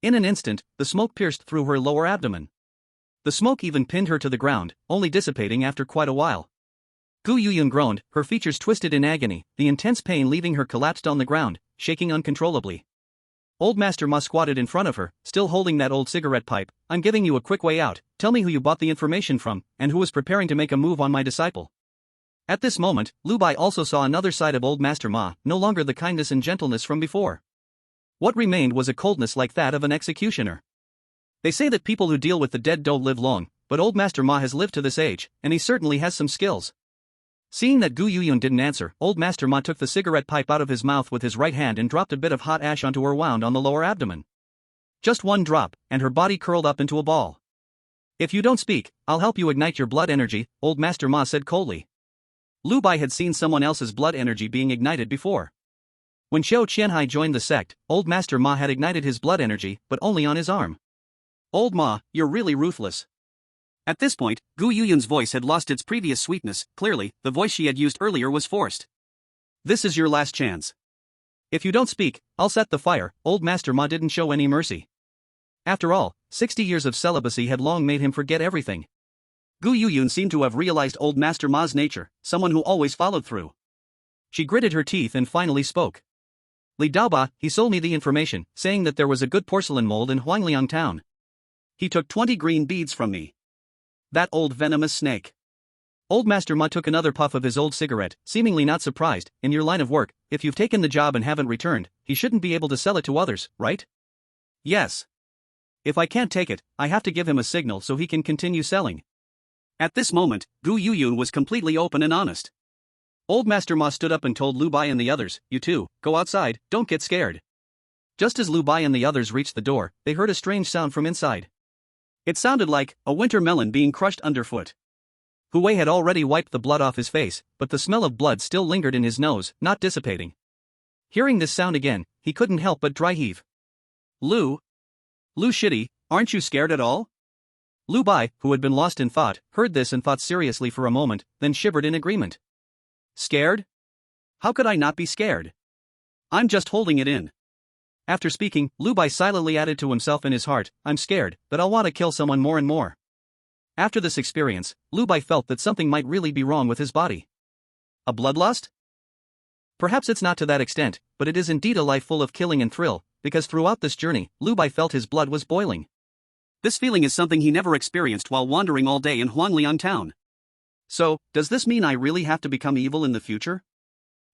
In an instant, the smoke pierced through her lower abdomen. The smoke even pinned her to the ground, only dissipating after quite a while. Gu Yuyun groaned, her features twisted in agony, the intense pain leaving her collapsed on the ground, shaking uncontrollably. Old Master Ma squatted in front of her, still holding that old cigarette pipe. "I'm giving you a quick way out, tell me who you bought the information from, and who was preparing to make a move on my disciple." At this moment, Lu Bai also saw another side of old Master Ma, no longer the kindness and gentleness from before. What remained was a coldness like that of an executioner. They say that people who deal with the dead don't live long, but old Master Ma has lived to this age, and he certainly has some skills. Seeing that Gu Yuyun didn't answer, old Master Ma took the cigarette pipe out of his mouth with his right hand and dropped a bit of hot ash onto her wound on the lower abdomen. Just one drop, and her body curled up into a ball. "If you don't speak, I'll help you ignite your blood energy," old Master Ma said coldly. Lu Bai had seen someone else's blood energy being ignited before. When Xiao Qianhai joined the sect, old Master Ma had ignited his blood energy, but only on his arm. "Old Ma, you're really ruthless." At this point, Gu Yuyun's voice had lost its previous sweetness. Clearly, the voice she had used earlier was forced. "This is your last chance. If you don't speak, I'll set the fire." Old Master Ma didn't show any mercy. After all, 60 years of celibacy had long made him forget everything. Gu Yuyun seemed to have realized old Master Ma's nature, someone who always followed through. She gritted her teeth and finally spoke. "Li Daoba, he sold me the information, saying that there was a good porcelain mold in Huangliang town. He took 20 green beads from me. That old venomous snake." Old Master Ma took another puff of his old cigarette, seemingly not surprised. "In your line of work, if you've taken the job and haven't returned, he shouldn't be able to sell it to others, right?" "Yes. If I can't take it, I have to give him a signal so he can continue selling." At this moment, Gu Yuyun was completely open and honest. Old Master Ma stood up and told Lu Bai and the others, "You two, go outside, don't get scared." Just as Lu Bai and the others reached the door, they heard a strange sound from inside. It sounded like a winter melon being crushed underfoot. Hui had already wiped the blood off his face, but the smell of blood still lingered in his nose, not dissipating. Hearing this sound again, he couldn't help but dry heave. Lu Shitty, aren't you scared at all?" Lu Bai, who had been lost in thought, heard this and thought seriously for a moment, then shivered in agreement. "Scared? How could I not be scared? I'm just holding it in. After speaking, Lu Bai silently added to himself in his heart, I'm scared, but I'll want to kill someone more and more. After this experience, Lu Bai felt that something might really be wrong with his body. A bloodlust? Perhaps it's not to that extent, but it is indeed a life full of killing and thrill, because throughout this journey, Lu Bai felt his blood was boiling. This feeling is something he never experienced while wandering all day in Huangliang town. So, does this mean I really have to become evil in the future?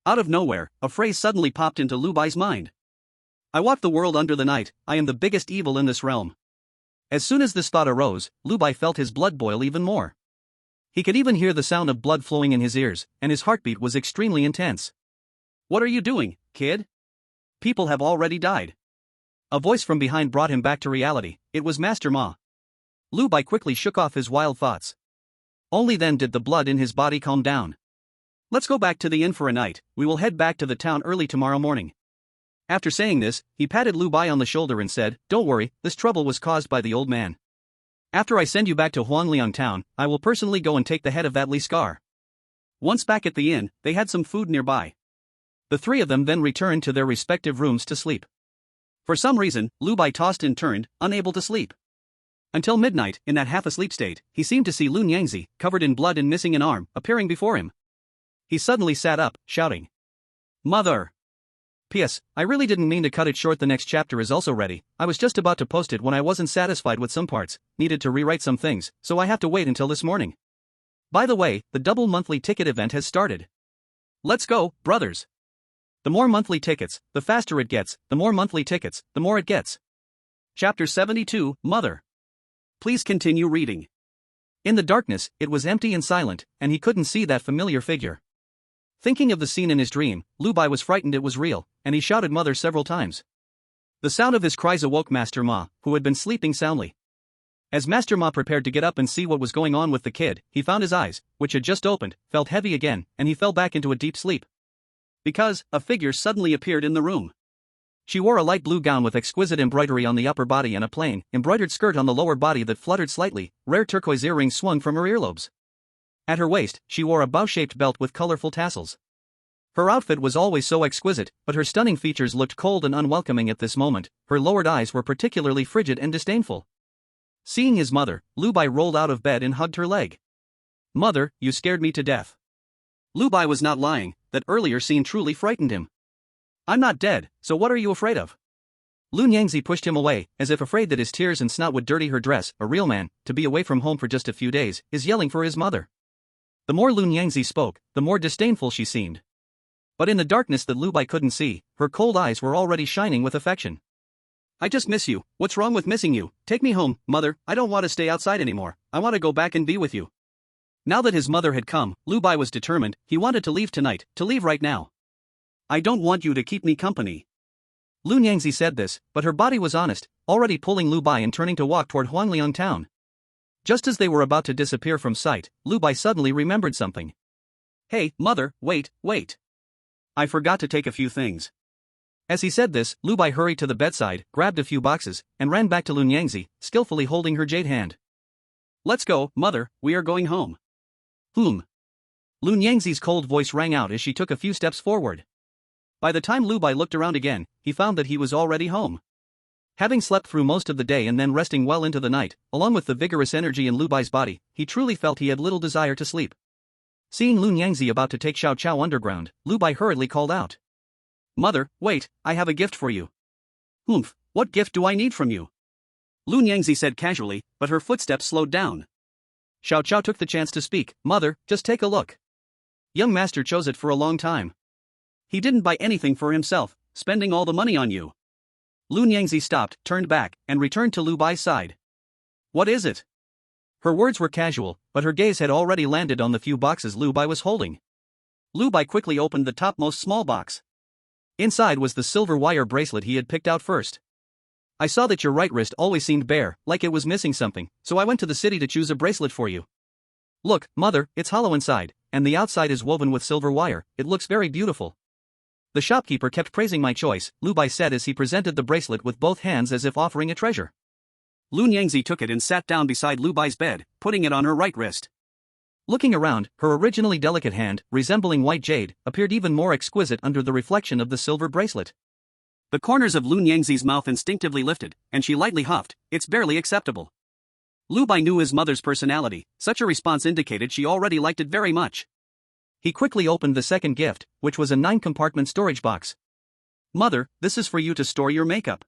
Out of nowhere, a phrase suddenly popped into Lu Bai's mind. I walk the world under the night, I am the biggest evil in this realm. As soon as this thought arose, Lu Bai felt his blood boil even more. He could even hear the sound of blood flowing in his ears, and his heartbeat was extremely intense. What are you doing, kid? People have already died. A voice from behind brought him back to reality. It was Master Ma. Lu Bai quickly shook off his wild thoughts. Only then did the blood in his body calm down. Let's go back to the inn for a night, we will head back to the town early tomorrow morning. After saying this, he patted Lu Bai on the shoulder and said, Don't worry, this trouble was caused by the old man. After I send you back to Huangliang town, I will personally go and take the head of that Li Scar. Once back at the inn, they had some food nearby. The three of them then returned to their respective rooms to sleep. For some reason, Lu Bai tossed and turned, unable to sleep. Until midnight, in that half-asleep state, he seemed to see Lun Yangzi, covered in blood and missing an arm, appearing before him. He suddenly sat up, shouting, Mother! P.S. I really didn't mean to cut it short, the next chapter is also ready, I was just about to post it when I wasn't satisfied with some parts, needed to rewrite some things, so I have to wait until this morning. By the way, the double monthly ticket event has started. Let's go, brothers! The more monthly tickets, the faster it gets, the more monthly tickets, the more it gets. Chapter 72, Mother. Please continue reading. In the darkness, it was empty and silent, and he couldn't see that familiar figure. Thinking of the scene in his dream, Lu Bai was frightened it was real, and he shouted Mother several times. The sound of his cries awoke Master Ma, who had been sleeping soundly. As Master Ma prepared to get up and see what was going on with the kid, he found his eyes, which had just opened, felt heavy again, and he fell back into a deep sleep. Because, a figure suddenly appeared in the room. She wore a light blue gown with exquisite embroidery on the upper body and a plain, embroidered skirt on the lower body that fluttered slightly, rare turquoise earrings swung from her earlobes. At her waist, she wore a bow-shaped belt with colorful tassels. Her outfit was always so exquisite, but her stunning features looked cold and unwelcoming at this moment, her lowered eyes were particularly frigid and disdainful. Seeing his mother, Lu Bai rolled out of bed and hugged her leg. Mother, you scared me to death. Lu Bai was not lying, that earlier scene truly frightened him. I'm not dead, so what are you afraid of? Lun Yangzi pushed him away, as if afraid that his tears and snot would dirty her dress. A real man, to be away from home for just a few days, is yelling for his mother. The more Lun Yangzi spoke, the more disdainful she seemed. But in the darkness that Lu Bai couldn't see, her cold eyes were already shining with affection. I just miss you, what's wrong with missing you? Take me home, mother, I don't want to stay outside anymore, I want to go back and be with you. Now that his mother had come, Lu Bai was determined, he wanted to leave tonight, to leave right now. I don't want you to keep me company. Lun Yangzi said this, but her body was honest, already pulling Lu Bai and turning to walk toward Huangliang town. Just as they were about to disappear from sight, Lu Bai suddenly remembered something. Hey, mother, wait. I forgot to take a few things. As he said this, Lu Bai hurried to the bedside, grabbed a few boxes, and ran back to Lun Yangzi, skillfully holding her jade hand. Let's go, mother, we are going home. Lun Yangzi's cold voice rang out as she took a few steps forward. By the time Lu Bai looked around again, he found that he was already home. Having slept through most of the day and then resting well into the night, along with the vigorous energy in Lu Bai's body, he truly felt he had little desire to sleep. Seeing Lun Yangzi about to take Xiao Chao underground, Lu Bai hurriedly called out. Mother, wait, I have a gift for you. What gift do I need from you? Lun Yangzi said casually, but her footsteps slowed down. Xiao Chao took the chance to speak. Mother, just take a look. Young master chose it for a long time. He didn't buy anything for himself, spending all the money on you. Lun Yangzi stopped, turned back, and returned to Lu Bai's side. What is it? Her words were casual, but her gaze had already landed on the few boxes Lu Bai was holding. Lu Bai quickly opened the topmost small box. Inside was the silver wire bracelet he had picked out first. I saw that your right wrist always seemed bare, like it was missing something, so I went to the city to choose a bracelet for you. Look, mother, it's hollow inside, and the outside is woven with silver wire, it looks very beautiful. The shopkeeper kept praising my choice, Lu Bai said as he presented the bracelet with both hands as if offering a treasure. Lun Yangzi took it and sat down beside Lu Bai's bed, putting it on her right wrist. Looking around, her originally delicate hand, resembling white jade, appeared even more exquisite under the reflection of the silver bracelet. The corners of Lun Yangzi's mouth instinctively lifted, and she lightly huffed. It's barely acceptable. Lu Bai knew his mother's personality, such a response indicated she already liked it very much. He quickly opened the second gift, which was a 9-compartment storage box. Mother, this is for you to store your makeup.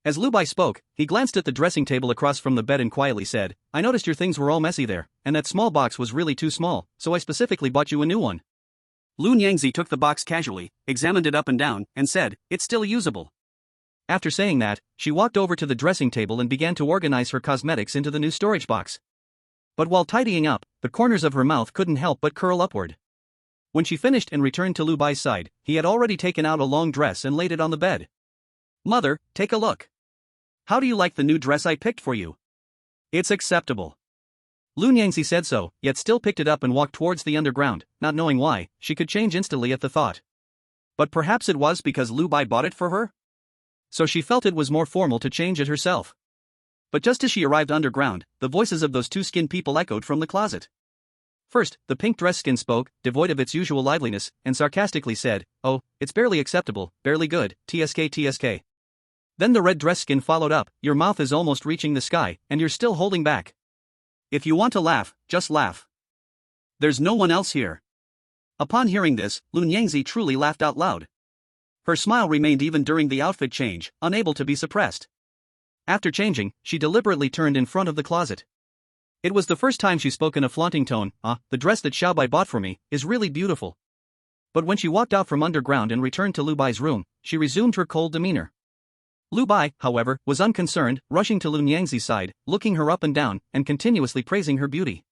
As Lu Bai spoke, he glanced at the dressing table across from the bed and quietly said, I noticed your things were all messy there, and that small box was really too small, so I specifically bought you a new one. Lun Yangzi took the box casually, examined it up and down, and said, it's still usable. After saying that, she walked over to the dressing table and began to organize her cosmetics into the new storage box. But while tidying up, the corners of her mouth couldn't help but curl upward. When she finished and returned to Lu Bai's side, he had already taken out a long dress and laid it on the bed. Mother, take a look. How do you like the new dress I picked for you? It's acceptable. Lun Yangzi said so, yet still picked it up and walked towards the underground, not knowing why. She could change instantly at the thought. But perhaps it was because Lu Bai bought it for her? So she felt it was more formal to change it herself. But just as she arrived underground, the voices of those two skin people echoed from the closet. First, the pink dress skin spoke, devoid of its usual liveliness, and sarcastically said, oh, it's barely acceptable, barely good, tsk. Then the red dress skin followed up, your mouth is almost reaching the sky, and you're still holding back. If you want to laugh, just laugh. There's no one else here. Upon hearing this, Lun Yangzi truly laughed out loud. Her smile remained even during the outfit change, unable to be suppressed. After changing, she deliberately turned in front of the closet. It was the first time she spoke in a flaunting tone, the dress that Xiaobai bought for me is really beautiful. But when she walked out from underground and returned to Lu Bai's room, she resumed her cold demeanor. Lu Bai, however, was unconcerned, rushing to Lun Yangzi's side, looking her up and down, and continuously praising her beauty.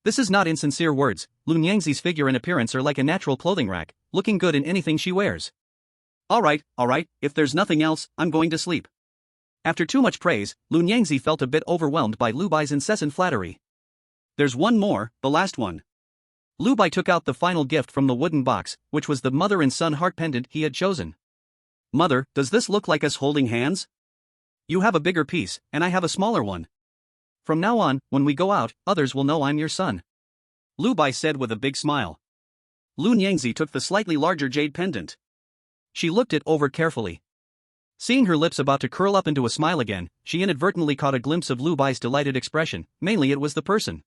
This is not insincere words. Lun Yangzi's figure and appearance are like a natural clothing rack, looking good in anything she wears. Alright, if there's nothing else, I'm going to sleep. After too much praise, Lun Yangzi felt a bit overwhelmed by Lu Bai's incessant flattery. There's one more, the last one. Lu Bai took out the final gift from the wooden box, which was the mother and son heart pendant he had chosen. Mother, does this look like us holding hands? You have a bigger piece, and I have a smaller one. From now on, when we go out, others will know I'm your son. Lu Bai said with a big smile. Lun Yangzi took the slightly larger jade pendant. She looked it over carefully. Seeing her lips about to curl up into a smile again, she inadvertently caught a glimpse of Lu Bai's delighted expression, mainly it was the person.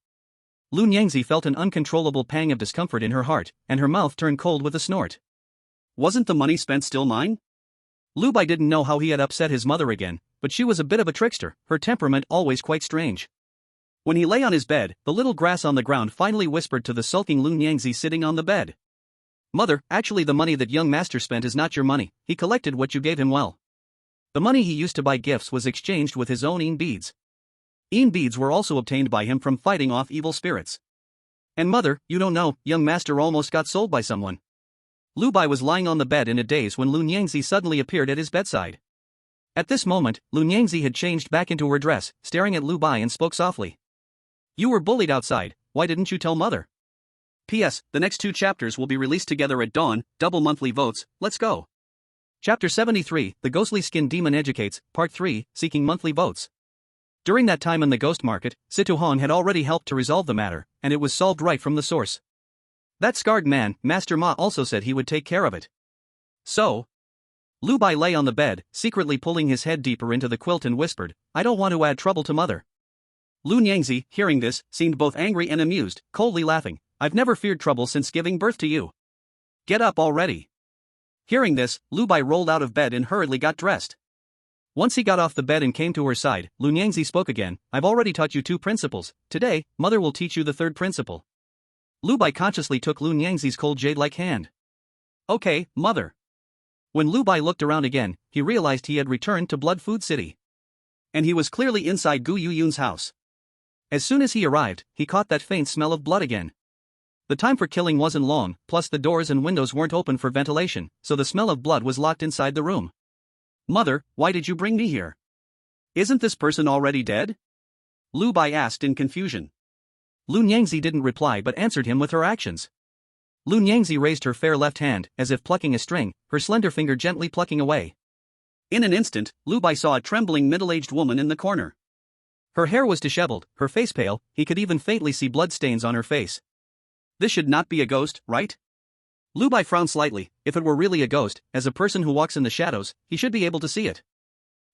Lun Yangzi felt an uncontrollable pang of discomfort in her heart, and her mouth turned cold with a snort. Wasn't the money spent still mine? Lu Bai didn't know how he had upset his mother again, but she was a bit of a trickster, her temperament always quite strange. When he lay on his bed, the little grass on the ground finally whispered to the sulking Lun Yangzi sitting on the bed. Mother, actually the money that young master spent is not your money, he collected what you gave him well. The money he used to buy gifts was exchanged with his own Een beads. Een beads were also obtained by him from fighting off evil spirits. And mother, you don't know, young master almost got sold by someone. Lu Bai was lying on the bed in a daze when Lun Yangzi suddenly appeared at his bedside. At this moment, Lun Yangzi had changed back into her dress, staring at Lu Bai and spoke softly. You were bullied outside, why didn't you tell mother? P.S. The next 2 chapters will be released together at dawn, double monthly votes, let's go. Chapter 73, The Ghostly Skin Demon Educates, Part 3, Seeking Monthly Votes. During that time in the ghost market, Situ Hong had already helped to resolve the matter, and it was solved right from the source. That scarred man, Master Ma also said he would take care of it. So? Lu Bai lay on the bed, secretly pulling his head deeper into the quilt and whispered, I don't want to add trouble to mother. Lun Yangzi, hearing this, seemed both angry and amused, coldly laughing. I've never feared trouble since giving birth to you. Get up already. Hearing this, Lu Bai rolled out of bed and hurriedly got dressed. Once he got off the bed and came to her side, Lun Yangzi spoke again, I've already taught you 2 principles, today, mother will teach you the 3rd principle. Lu Bai consciously took Lun Yangzi's cold jade-like hand. Okay, mother. When Lu Bai looked around again, he realized he had returned to Blood Food City. And he was clearly inside Gu Yuyun's house. As soon as he arrived, he caught that faint smell of blood again. The time for killing wasn't long, plus the doors and windows weren't open for ventilation, so the smell of blood was locked inside the room. Mother, why did you bring me here? Isn't this person already dead? Lu Bai asked in confusion. Lun Yangzi didn't reply but answered him with her actions. Lun Yangzi raised her fair left hand, as if plucking a string, her slender finger gently plucking away. In an instant, Lu Bai saw a trembling middle-aged woman in the corner. Her hair was disheveled, her face pale, he could even faintly see bloodstains on her face. This should not be a ghost, right? Lu Bai frowned slightly. If it were really a ghost, as a person who walks in the shadows, he should be able to see it.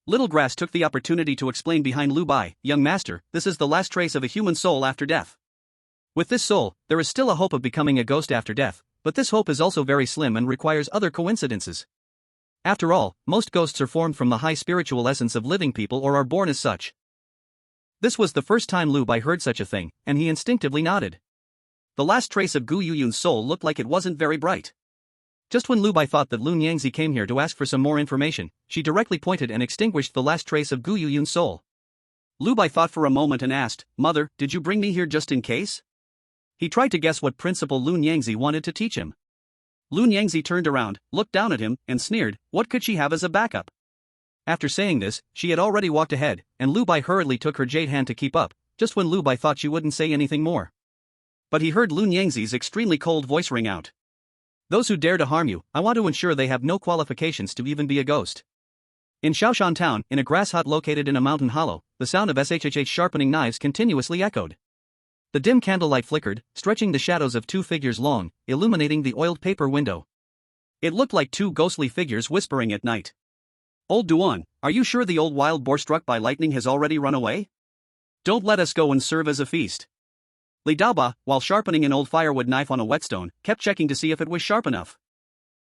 Little Grass took the opportunity to explain behind Lu Bai, young master, this is the last trace of a human soul after death. With this soul, there is still a hope of becoming a ghost after death, but this hope is also very slim and requires other coincidences. After all, most ghosts are formed from the high spiritual essence of living people or are born as such. This was the first time Lu Bai heard such a thing, and he instinctively nodded. The last trace of Gu Yuyun's soul looked like it wasn't very bright. Just when Lu Bai thought that Lun Yangzi came here to ask for some more information, she directly pointed and extinguished the last trace of Gu Yuyun's soul. Lu Bai thought for a moment and asked, "Mother, did you bring me here just in case?" He tried to guess what principle Lun Yangzi wanted to teach him. Lun Yangzi turned around, looked down at him, and sneered, what could she have as a backup? After saying this, she had already walked ahead, and Lu Bai hurriedly took her jade hand to keep up, just when Lu Bai thought she wouldn't say anything more. But he heard Lun Yangzi's extremely cold voice ring out. Those who dare to harm you, I want to ensure they have no qualifications to even be a ghost. In Shaoshan town, in a grass hut located in a mountain hollow, the sound of shhh sharpening knives continuously echoed. The dim candlelight flickered, stretching the shadows of two figures long, illuminating the oiled paper window. It looked like two ghostly figures whispering at night. Old Duan, are you sure the old wild boar struck by lightning has already run away? Don't let us go and serve as a feast. Li Daoba, while sharpening an old firewood knife on a whetstone, kept checking to see if it was sharp enough.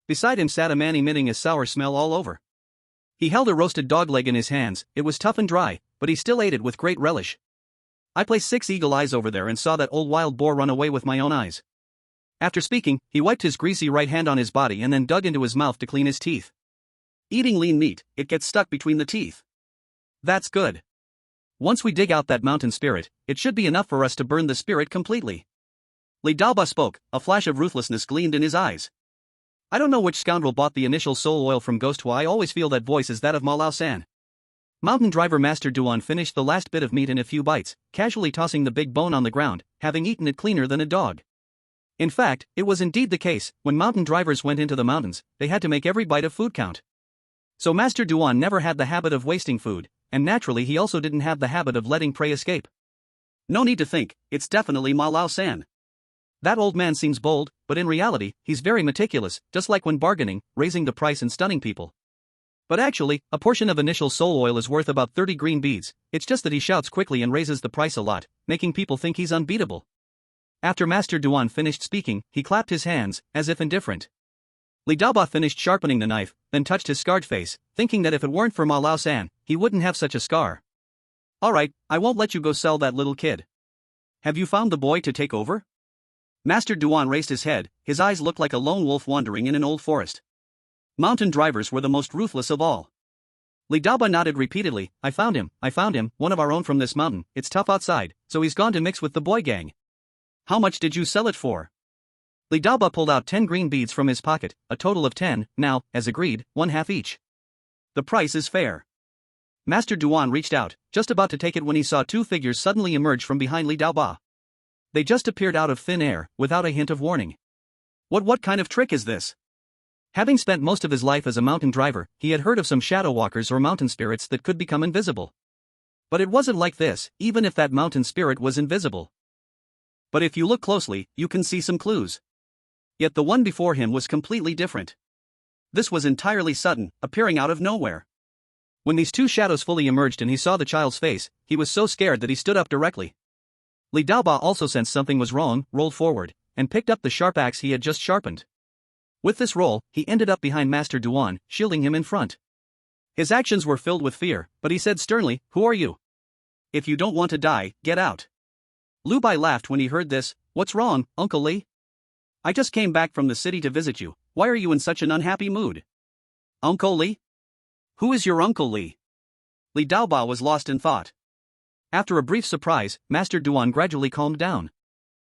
Beside him sat a man emitting a sour smell all over. He held a roasted dog leg in his hands, it was tough and dry, but he still ate it with great relish. I placed 6 eagle eyes over there and saw that old wild boar run away with my own eyes. After speaking, he wiped his greasy right hand on his body and then dug into his mouth to clean his teeth. Eating lean meat, it gets stuck between the teeth. That's good. Once we dig out that mountain spirit, it should be enough for us to burn the spirit completely. Li Daoba spoke, a flash of ruthlessness gleamed in his eyes. I don't know which scoundrel bought the initial soul oil from Ghost Hua. I always feel that voice is that of Ma Lao San. Mountain driver Master Duan finished the last bit of meat in a few bites, casually tossing the big bone on the ground, having eaten it cleaner than a dog. In fact, it was indeed the case, when mountain drivers went into the mountains, they had to make every bite of food count. So Master Duan never had the habit of wasting food, and naturally he also didn't have the habit of letting prey escape. No need to think, it's definitely Ma Lao San. That old man seems bold, but in reality, he's very meticulous, just like when bargaining, raising the price and stunning people. But actually, a portion of initial soul oil is worth about 30 green beads, it's just that he shouts quickly and raises the price a lot, making people think he's unbeatable. After Master Duan finished speaking, he clapped his hands, as if indifferent. Li Daoba finished sharpening the knife, then touched his scarred face, thinking that if it weren't for Ma Lao San, he wouldn't have such a scar. Alright, I won't let you go sell that little kid. Have you found the boy to take over? Master Duan raised his head, his eyes looked like a lone wolf wandering in an old forest. Mountain drivers were the most ruthless of all. Li Daoba nodded repeatedly, I found him, one of our own from this mountain, it's tough outside, so he's gone to mix with the boy gang. How much did you sell it for? Li Daoba pulled out 10 green beads from his pocket, a total of 10, now, as agreed, 1/2 each. The price is fair. Master Duan reached out, just about to take it when he saw two figures suddenly emerge from behind Li Daoba. They just appeared out of thin air, without a hint of warning. What kind of trick is this? Having spent most of his life as a mountain driver, he had heard of some shadow walkers or mountain spirits that could become invisible. But it wasn't like this, even if that mountain spirit was invisible. But if you look closely, you can see some clues. Yet the one before him was completely different. This was entirely sudden, appearing out of nowhere. When these two shadows fully emerged and he saw the child's face, he was so scared that he stood up directly. Li Daoba also sensed something was wrong, rolled forward, and picked up the sharp axe he had just sharpened. With this roll, he ended up behind Master Duan, shielding him in front. His actions were filled with fear, but he said sternly, Who are you? If you don't want to die, get out. Lu Bai laughed when he heard this. What's wrong, Uncle Li? I just came back from the city to visit you, why are you in such an unhappy mood? Uncle Li? Who is your Uncle Li? Li Daoba was lost in thought. After a brief surprise, Master Duan gradually calmed down.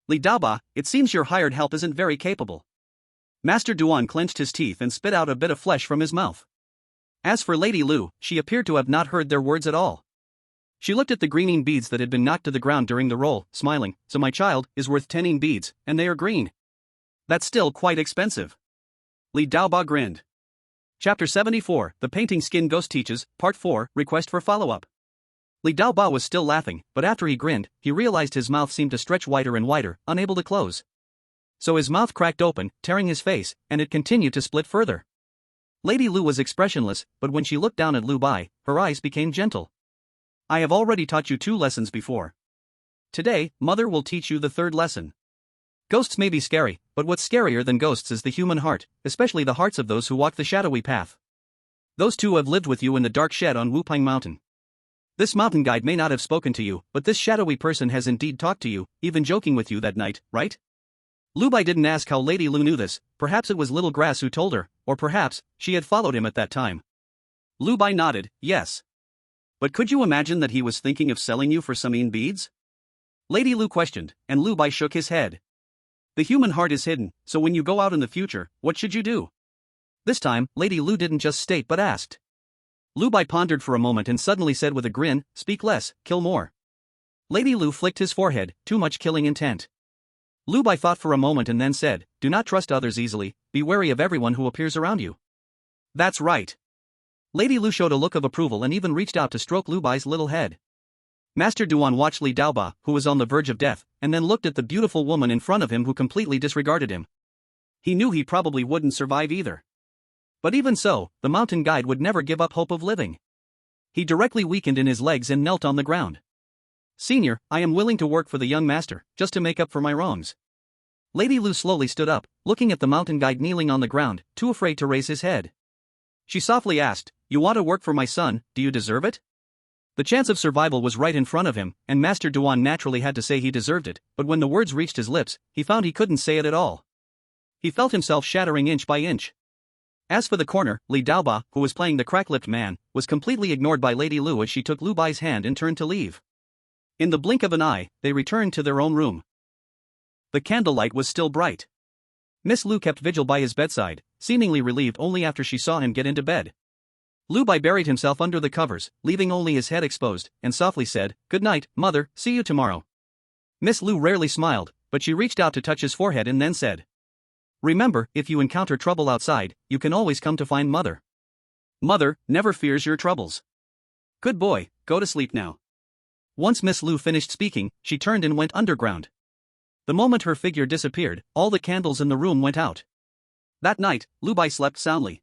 Li Daoba, it seems your hired help isn't very capable. Master Duan clenched his teeth and spit out a bit of flesh from his mouth. As for Lady Lu, she appeared to have not heard their words at all. She looked at the greening beads that had been knocked to the ground during the roll, smiling, so my child is worth 10 beads, and they are green. That's still quite expensive. Li Daoba grinned. Chapter 74, The Painting Skin Ghost Teaches, Part 4, Request for Follow-Up. Li Daoba was still laughing, but after he grinned, he realized his mouth seemed to stretch wider and wider, unable to close. So his mouth cracked open, tearing his face, and it continued to split further. Lady Lu was expressionless, but when she looked down at Lu Bai, her eyes became gentle. I have already taught you 2 lessons before. Today, Mother will teach you the 3rd lesson. Ghosts may be scary, but what's scarier than ghosts is the human heart, especially the hearts of those who walk the shadowy path. Those 2 have lived with you in the dark shed on Wupang Mountain. This mountain guide may not have spoken to you, but this shadowy person has indeed talked to you, even joking with you that night, right? Lu Bai didn't ask how Lady Lu knew this, perhaps it was Little Grass who told her, or perhaps she had followed him at that time. Lu Bai nodded, yes. But could you imagine that he was thinking of selling you for some beads? Lady Lu questioned, and Lu Bai shook his head. The human heart is hidden, so when you go out in the future, what should you do? This time, Lady Lu didn't just state but asked. Lu Bai pondered for a moment and suddenly said with a grin, speak less, kill more. Lady Lu flicked his forehead, too much killing intent. Lu Bai thought for a moment and then said, do not trust others easily, be wary of everyone who appears around you. That's right. Lady Lu showed a look of approval and even reached out to stroke Lu Bai's little head. Master Duan watched Li Daoba, who was on the verge of death, and then looked at the beautiful woman in front of him who completely disregarded him. He knew he probably wouldn't survive either. But even so, the mountain guide would never give up hope of living. He directly weakened in his legs and knelt on the ground. Senior, I am willing to work for the young master, just to make up for my wrongs. Lady Lu slowly stood up, looking at the mountain guide kneeling on the ground, too afraid to raise his head. She softly asked, you want to work for my son, do you deserve it? The chance of survival was right in front of him, and Master Duan naturally had to say he deserved it, but when the words reached his lips, he found he couldn't say it at all. He felt himself shattering inch by inch. As for the corner, Li Daoba, who was playing the crack-lipped man, was completely ignored by Lady Lu as she took Lu Bai's hand and turned to leave. In the blink of an eye, they returned to their own room. The candlelight was still bright. Miss Lu kept vigil by his bedside, seemingly relieved only after she saw him get into bed. Lu Bai buried himself under the covers, leaving only his head exposed, and softly said, good night, mother, see you tomorrow. Miss Lu rarely smiled, but she reached out to touch his forehead and then said, remember, if you encounter trouble outside, you can always come to find mother. Mother never fears your troubles. Good boy, go to sleep now. Once Miss Lu finished speaking, she turned and went underground. The moment her figure disappeared, all the candles in the room went out. That night, Lu Bai slept soundly.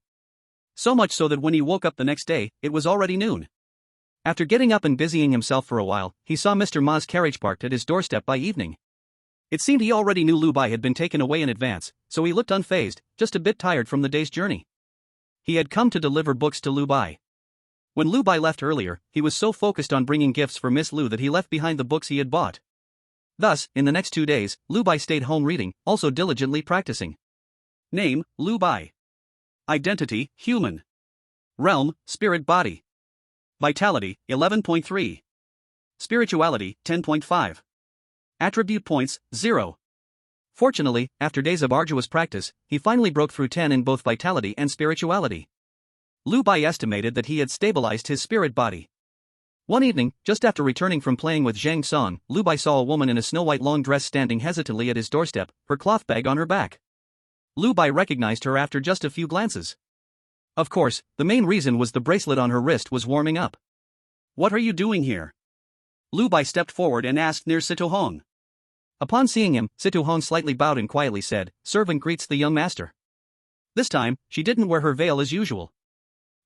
So much so that when he woke up the next day, it was already noon. After getting up and busying himself for a while, he saw Mr. Ma's carriage parked at his doorstep by evening. It seemed he already knew Lu Bai had been taken away in advance, so he looked unfazed, just a bit tired from the day's journey. He had come to deliver books to Lu Bai. When Lu Bai left earlier, he was so focused on bringing gifts for Miss Lu that he left behind the books he had bought. Thus, in the next 2 days, Lu Bai stayed home reading, also diligently practicing. Name, Lu Bai. Identity, human. Realm, spirit body. Vitality, 11.3. Spirituality, 10.5. Attribute points, 0. Fortunately, after days of arduous practice, he finally broke through 10 in both vitality and spirituality. Lu Bai estimated that he had stabilized his spirit body. One evening, just after returning from playing with Zhang Song, Lu Bai saw a woman in a snow-white long dress standing hesitantly at his doorstep, her cloth bag on her back. Lu Bai recognized her after just a few glances. Of course, the main reason was the bracelet on her wrist was warming up. What are you doing here? Lu Bai stepped forward and asked near Situ Hong. Upon seeing him, Situ Hong slightly bowed and quietly said, servant greets the young master. This time, she didn't wear her veil as usual.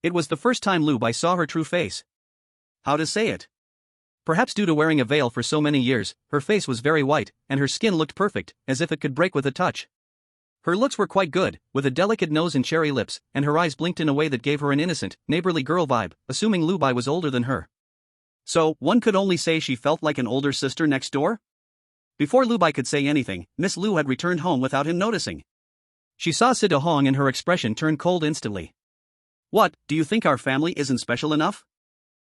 It was the first time Lu Bai saw her true face. How to say it? Perhaps due to wearing a veil for so many years, her face was very white, and her skin looked perfect, as if it could break with a touch. Her looks were quite good, with a delicate nose and cherry lips, and her eyes blinked in a way that gave her an innocent, neighborly girl vibe, assuming Lu Bai was older than her. So, one could only say she felt like an older sister next door? Before Lu Bai could say anything, Miss Lu had returned home without him noticing. She saw Situ Hong and her expression turned cold instantly. What, do you think our family isn't special enough?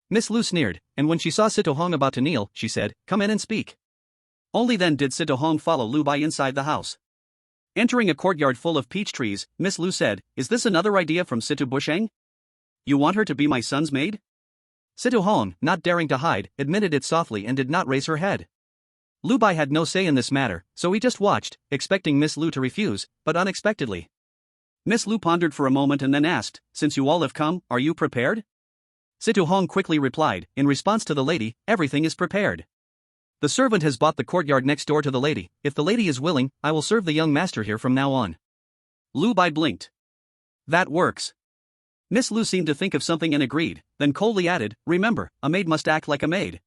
Miss Lu sneered, and when she saw Situ Hong about to kneel, she said, come in and speak. Only then did Situ Hong follow Lu Bai inside the house. Entering a courtyard full of peach trees, Miss Lu said, is this another idea from Situ Busheng? You want her to be my son's maid? Situ Hong, not daring to hide, admitted it softly and did not raise her head. Lu Bai had no say in this matter, so he just watched, expecting Miss Lu to refuse, but unexpectedly. Miss Lu pondered for a moment and then asked, since you all have come, are you prepared? Situ Hong quickly replied, in response to the lady, everything is prepared. The servant has bought the courtyard next door to the lady. If the lady is willing, I will serve the young master here from now on. Lu Bai blinked. That works. Miss Lu seemed to think of something and agreed, then coldly added, remember, a maid must act like a maid.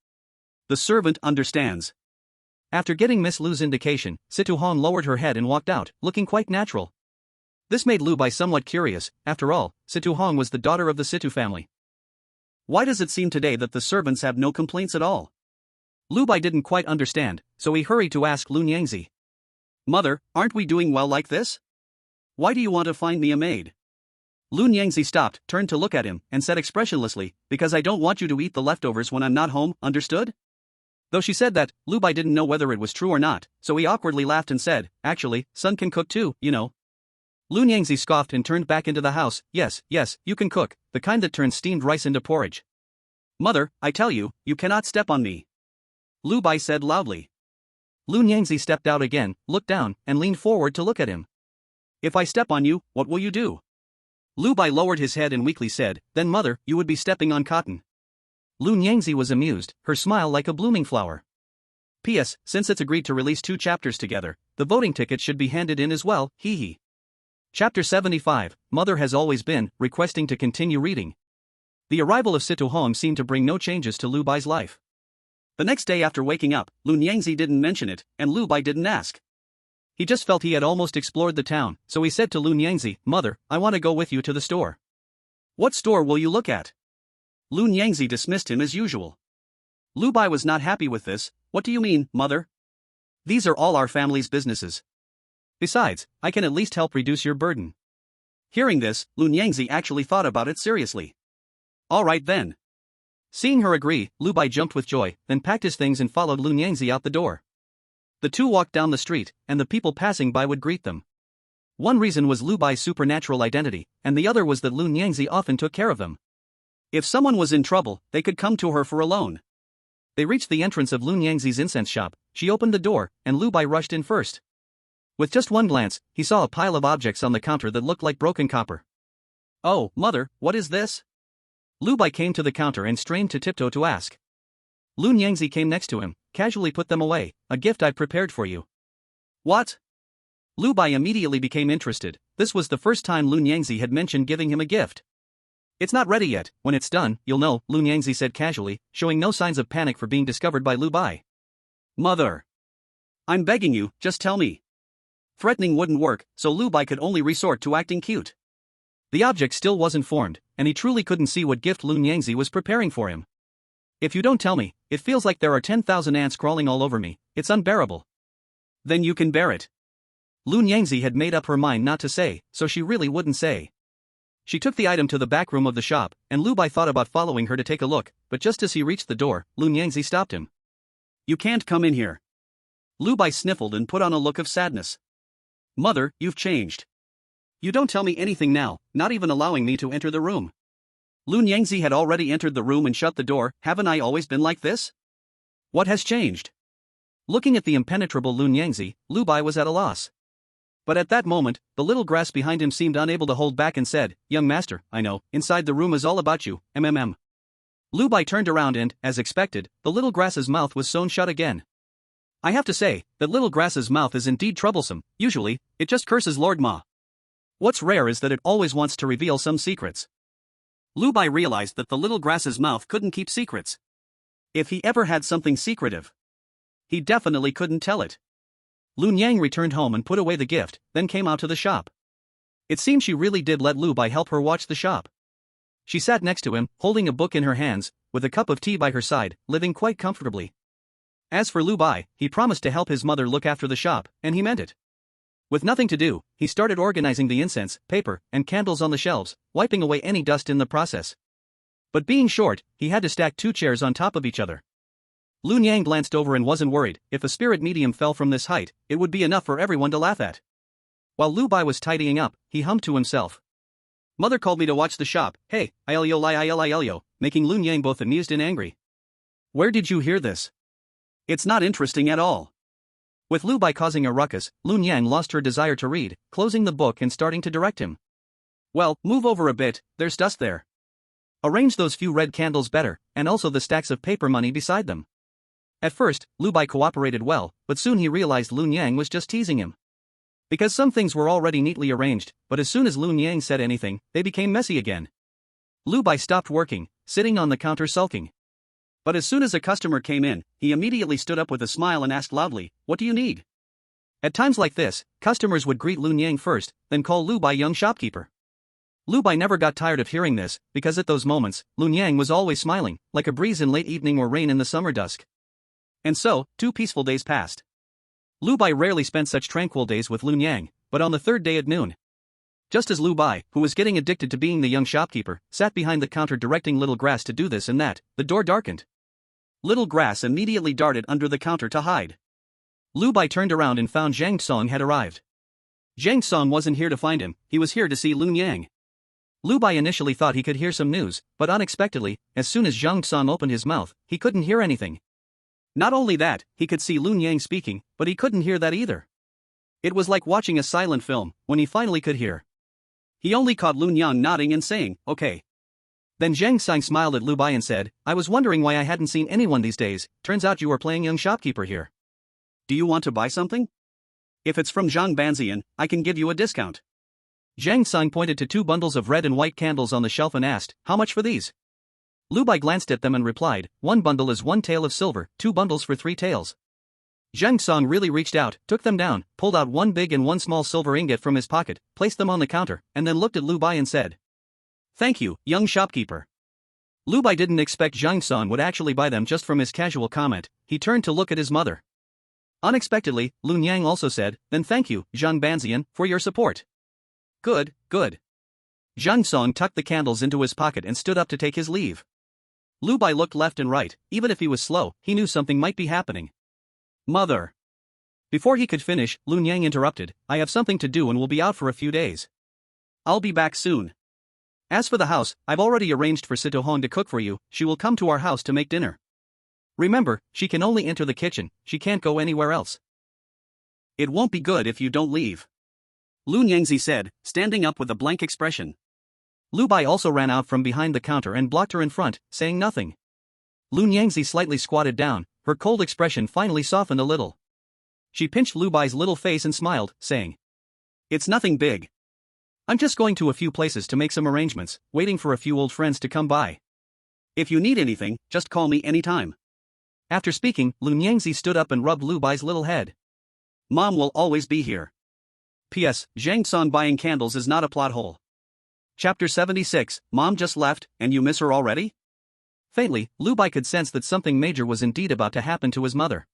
The servant understands. After getting Miss Lu's indication, Situ Hong lowered her head and walked out, looking quite natural. This made Lu Bai somewhat curious. After all, Situ Hong was the daughter of the Situ family. Why does it seem today that the servants have no complaints at all? Lu Bai didn't quite understand, so he hurried to ask Lu Nyangzi. Mother, aren't we doing well like this? Why do you want to find me a maid? Lu Nyangzi stopped, turned to look at him, and said expressionlessly, because I don't want you to eat the leftovers when I'm not home, understood? Though she said that, Lu Bai didn't know whether it was true or not, so he awkwardly laughed and said, actually, son can cook too, you know. Lu Nyangzi scoffed and turned back into the house. Yes, you can cook, the kind that turns steamed rice into porridge. Mother, I tell you, you cannot step on me. Lu Bai said loudly. Lu Nyangzi stepped out again, looked down, and leaned forward to look at him. If I step on you, what will you do? Lu Bai lowered his head and weakly said, then mother, you would be stepping on cotton. Lu Nyangzi was amused, her smile like a blooming flower. P.S. Since it's agreed to release 2 chapters together, the voting ticket should be handed in as well, hee hee. Chapter 75, Mother has always been, requesting to continue reading. The arrival of Situ Hong seemed to bring no changes to Lu Bai's life. The next day after waking up, Lu Nyangzi didn't mention it, and Lu Bai didn't ask. He just felt he had almost explored the town, so he said to Lu Nyangzi, Mother, I want to go with you to the store. What store will you look at? Lu Nyangzi dismissed him as usual. Lu Bai was not happy with this. What do you mean, mother? These are all our family's businesses. Besides, I can at least help reduce your burden. Hearing this, Lu Nyangzi actually thought about it seriously. All right then. Seeing her agree, Lu Bai jumped with joy, then packed his things and followed Lu Nyangzi out the door. The two walked down the street, and the people passing by would greet them. One reason was Lu Bai's supernatural identity, and the other was that Lu Nyangzi often took care of them. If someone was in trouble, they could come to her for a loan. They reached the entrance of Lu Nyangzi's incense shop. She opened the door, and Lu Bai rushed in first. With just one glance, he saw a pile of objects on the counter that looked like broken copper. Oh, mother, what is this? Lu Bai came to the counter and strained to tiptoe to ask. Lu Nyangzi came next to him, casually put them away, a gift I've prepared for you. What? Lu Bai immediately became interested. This was the first time Lu Nyangzi had mentioned giving him a gift. It's not ready yet, when it's done, you'll know, Lu Nyangzi said casually, showing no signs of panic for being discovered by Lu Bai. Mother. I'm begging you, just tell me. Threatening wouldn't work, so Lu Bai could only resort to acting cute. The object still wasn't formed, and he truly couldn't see what gift Lu Nyangzi was preparing for him. If you don't tell me, it feels like there are 10,000 ants crawling all over me, it's unbearable. Then you can bear it. Lu Nyangzi had made up her mind not to say, so she really wouldn't say. She took the item to the back room of the shop, and Lu Bai thought about following her to take a look, but just as he reached the door, Lu Nyangzi stopped him. You can't come in here. Lu Bai sniffled and put on a look of sadness. Mother, you've changed. You don't tell me anything now, not even allowing me to enter the room. Lu Nyangzi had already entered the room and shut the door. Haven't I always been like this? What has changed? Looking at the impenetrable Lu Nyangzi, Lu Bai was at a loss. But at that moment, the little grass behind him seemed unable to hold back and said, Young master, I know, inside the room is all about you, MMM. Lu Bai turned around and, as expected, the little grass's mouth was sewn shut again. I have to say, that little grass's mouth is indeed troublesome. Usually, it just curses Lord Ma. What's rare is that it always wants to reveal some secrets. Lu Bai realized that the little grass's mouth couldn't keep secrets. If he ever had something secretive, he definitely couldn't tell it. Lu Nyang returned home and put away the gift, then came out to the shop. It seemed she really did let Lu Bai help her watch the shop. She sat next to him, holding a book in her hands, with a cup of tea by her side, living quite comfortably. As for Lu Bai, he promised to help his mother look after the shop, and he meant it. With nothing to do, he started organizing the incense, paper, and candles on the shelves, wiping away any dust in the process. But being short, he had to stack 2 chairs on top of each other. Lu Nyang glanced over and wasn't worried. If a spirit medium fell from this height, it would be enough for everyone to laugh at. While Lu Bai was tidying up, he hummed to himself. Mother called me to watch the shop. Hey, I-L-Yo, making Lu Nyang both amused and angry. Where did you hear this? It's not interesting at all. With Lu Bai causing a ruckus, Lu Nyang lost her desire to read, closing the book and starting to direct him. Well, move over a bit, there's dust there. Arrange those few red candles better, and also the stacks of paper money beside them. At first, Lu Bai cooperated well, but soon he realized Lun Yang was just teasing him. Because some things were already neatly arranged, but as soon as Lun Yang said anything, they became messy again. Lu Bai stopped working, sitting on the counter sulking. But as soon as a customer came in, he immediately stood up with a smile and asked loudly, "What do you need?" At times like this, customers would greet Lun Yang first, then call Lu Bai young shopkeeper. Lu Bai never got tired of hearing this, because at those moments, Lun Yang was always smiling, like a breeze in late evening or rain in the summer dusk. And so, 2 peaceful days passed. Lu Bai rarely spent such tranquil days with Lun Yang, but on the 3rd day at noon, just as Lu Bai, who was getting addicted to being the young shopkeeper, sat behind the counter directing Little Grass to do this and that, the door darkened. Little Grass immediately darted under the counter to hide. Lu Bai turned around and found Zhang Song had arrived. Zhang Song wasn't here to find him, he was here to see Lun Yang. Lu Bai initially thought he could hear some news, but unexpectedly, as soon as Zhang Song opened his mouth, he couldn't hear anything. Not only that, he could see Lun Yang speaking, but he couldn't hear that either. It was like watching a silent film, when he finally could hear. He only caught Lun Yang nodding and saying, "Okay." Then Zhang Song smiled at Lu Bai and said, "I was wondering why I hadn't seen anyone these days, turns out you are playing young shopkeeper here. Do you want to buy something? If it's from Zhang Banzian, I can give you a discount." Zhang Song pointed to 2 bundles of red and white candles on the shelf and asked, "How much for these?" Lu Bai glanced at them and replied, "1 bundle is 1 tael of silver, 2 bundles for 3 taels." Zhang Song really reached out, took them down, pulled out 1 big and 1 small silver ingot from his pocket, placed them on the counter, and then looked at Lu Bai and said, "Thank you, young shopkeeper." Lu Bai didn't expect Zhang Song would actually buy them just from his casual comment. He turned to look at his mother. Unexpectedly, Lun Yang also said, "Then thank you, Zhang Banzian, for your support." Good, good. Zhang Song tucked the candles into his pocket and stood up to take his leave. Lu Bai looked left and right, even if he was slow, he knew something might be happening. "Mother." Before he could finish, Lun Yang interrupted, "I have something to do and will be out for a few days. I'll be back soon. As for the house, I've already arranged for Sito Hong to cook for you, she will come to our house to make dinner. Remember, she can only enter the kitchen, she can't go anywhere else." "It won't be good if you don't leave," Lun Yangzi said, standing up with a blank expression. Lu Bai also ran out from behind the counter and blocked her in front, saying nothing. Lun Yangzi slightly squatted down, her cold expression finally softened a little. She pinched Lu Bai's little face and smiled, saying, "It's nothing big. I'm just going to a few places to make some arrangements, waiting for a few old friends to come by. If you need anything, just call me anytime." After speaking, Lun Yangzi stood up and rubbed Lu Bai's little head. "Mom will always be here. P.S. Zhang Song buying candles is not a plot hole." Chapter 76, Mom just left, and you miss her already? Faintly, Lu Bai could sense that something major was indeed about to happen to his mother.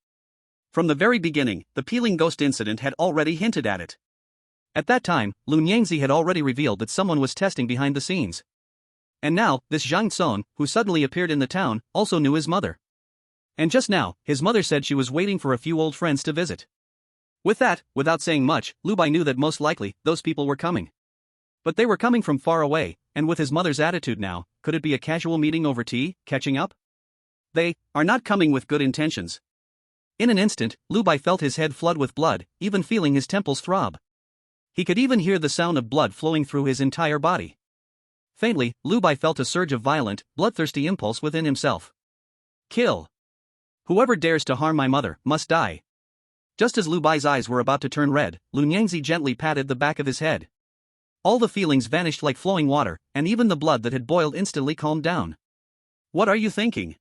From the very beginning, the peeling ghost incident had already hinted at it. At that time, Lun Yangzi had already revealed that someone was testing behind the scenes. And now, this Zhang Song, who suddenly appeared in the town, also knew his mother. And just now, his mother said she was waiting for a few old friends to visit. With that, without saying much, Lu Bai knew that most likely, those people were coming. But they were coming from far away, and with his mother's attitude now, could it be a casual meeting over tea, catching up? They are not coming with good intentions. In an instant, Lu Bai felt his head flood with blood, even feeling his temples throb. He could even hear the sound of blood flowing through his entire body. Faintly, Lu Bai felt a surge of violent, bloodthirsty impulse within himself. Kill. Whoever dares to harm my mother must die. Just as Lu Bai's eyes were about to turn red, Lun Yangzi gently patted the back of his head. All the feelings vanished like flowing water, and even the blood that had boiled instantly calmed down. "What are you thinking?"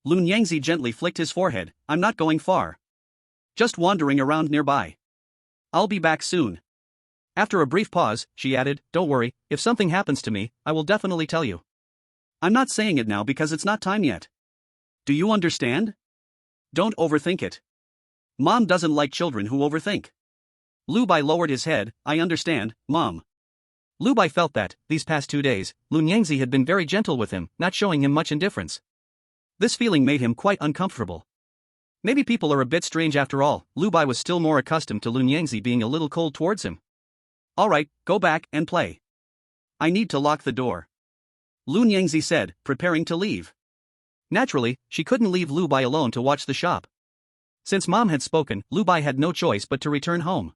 Lun Yangzi gently flicked his forehead. "I'm not going far. Just wandering around nearby. I'll be back soon." After a brief pause, she added, "Don't worry, if something happens to me, I will definitely tell you. I'm not saying it now because it's not time yet. Do you understand? Don't overthink it. Mom doesn't like children who overthink." Lu Bai lowered his head. "I understand, Mom." Lu Bai felt that, these past 2 days, Lun Yangzi had been very gentle with him, not showing him much indifference. This feeling made him quite uncomfortable. Maybe people are a bit strange after all. Lu Bai was still more accustomed to Lun Yangzi being a little cold towards him. "Alright, go back and play. I need to lock the door," Lun Yangzi said, preparing to leave. Naturally, she couldn't leave Lu Bai alone to watch the shop. Since Mom had spoken, Lu Bai had no choice but to return home.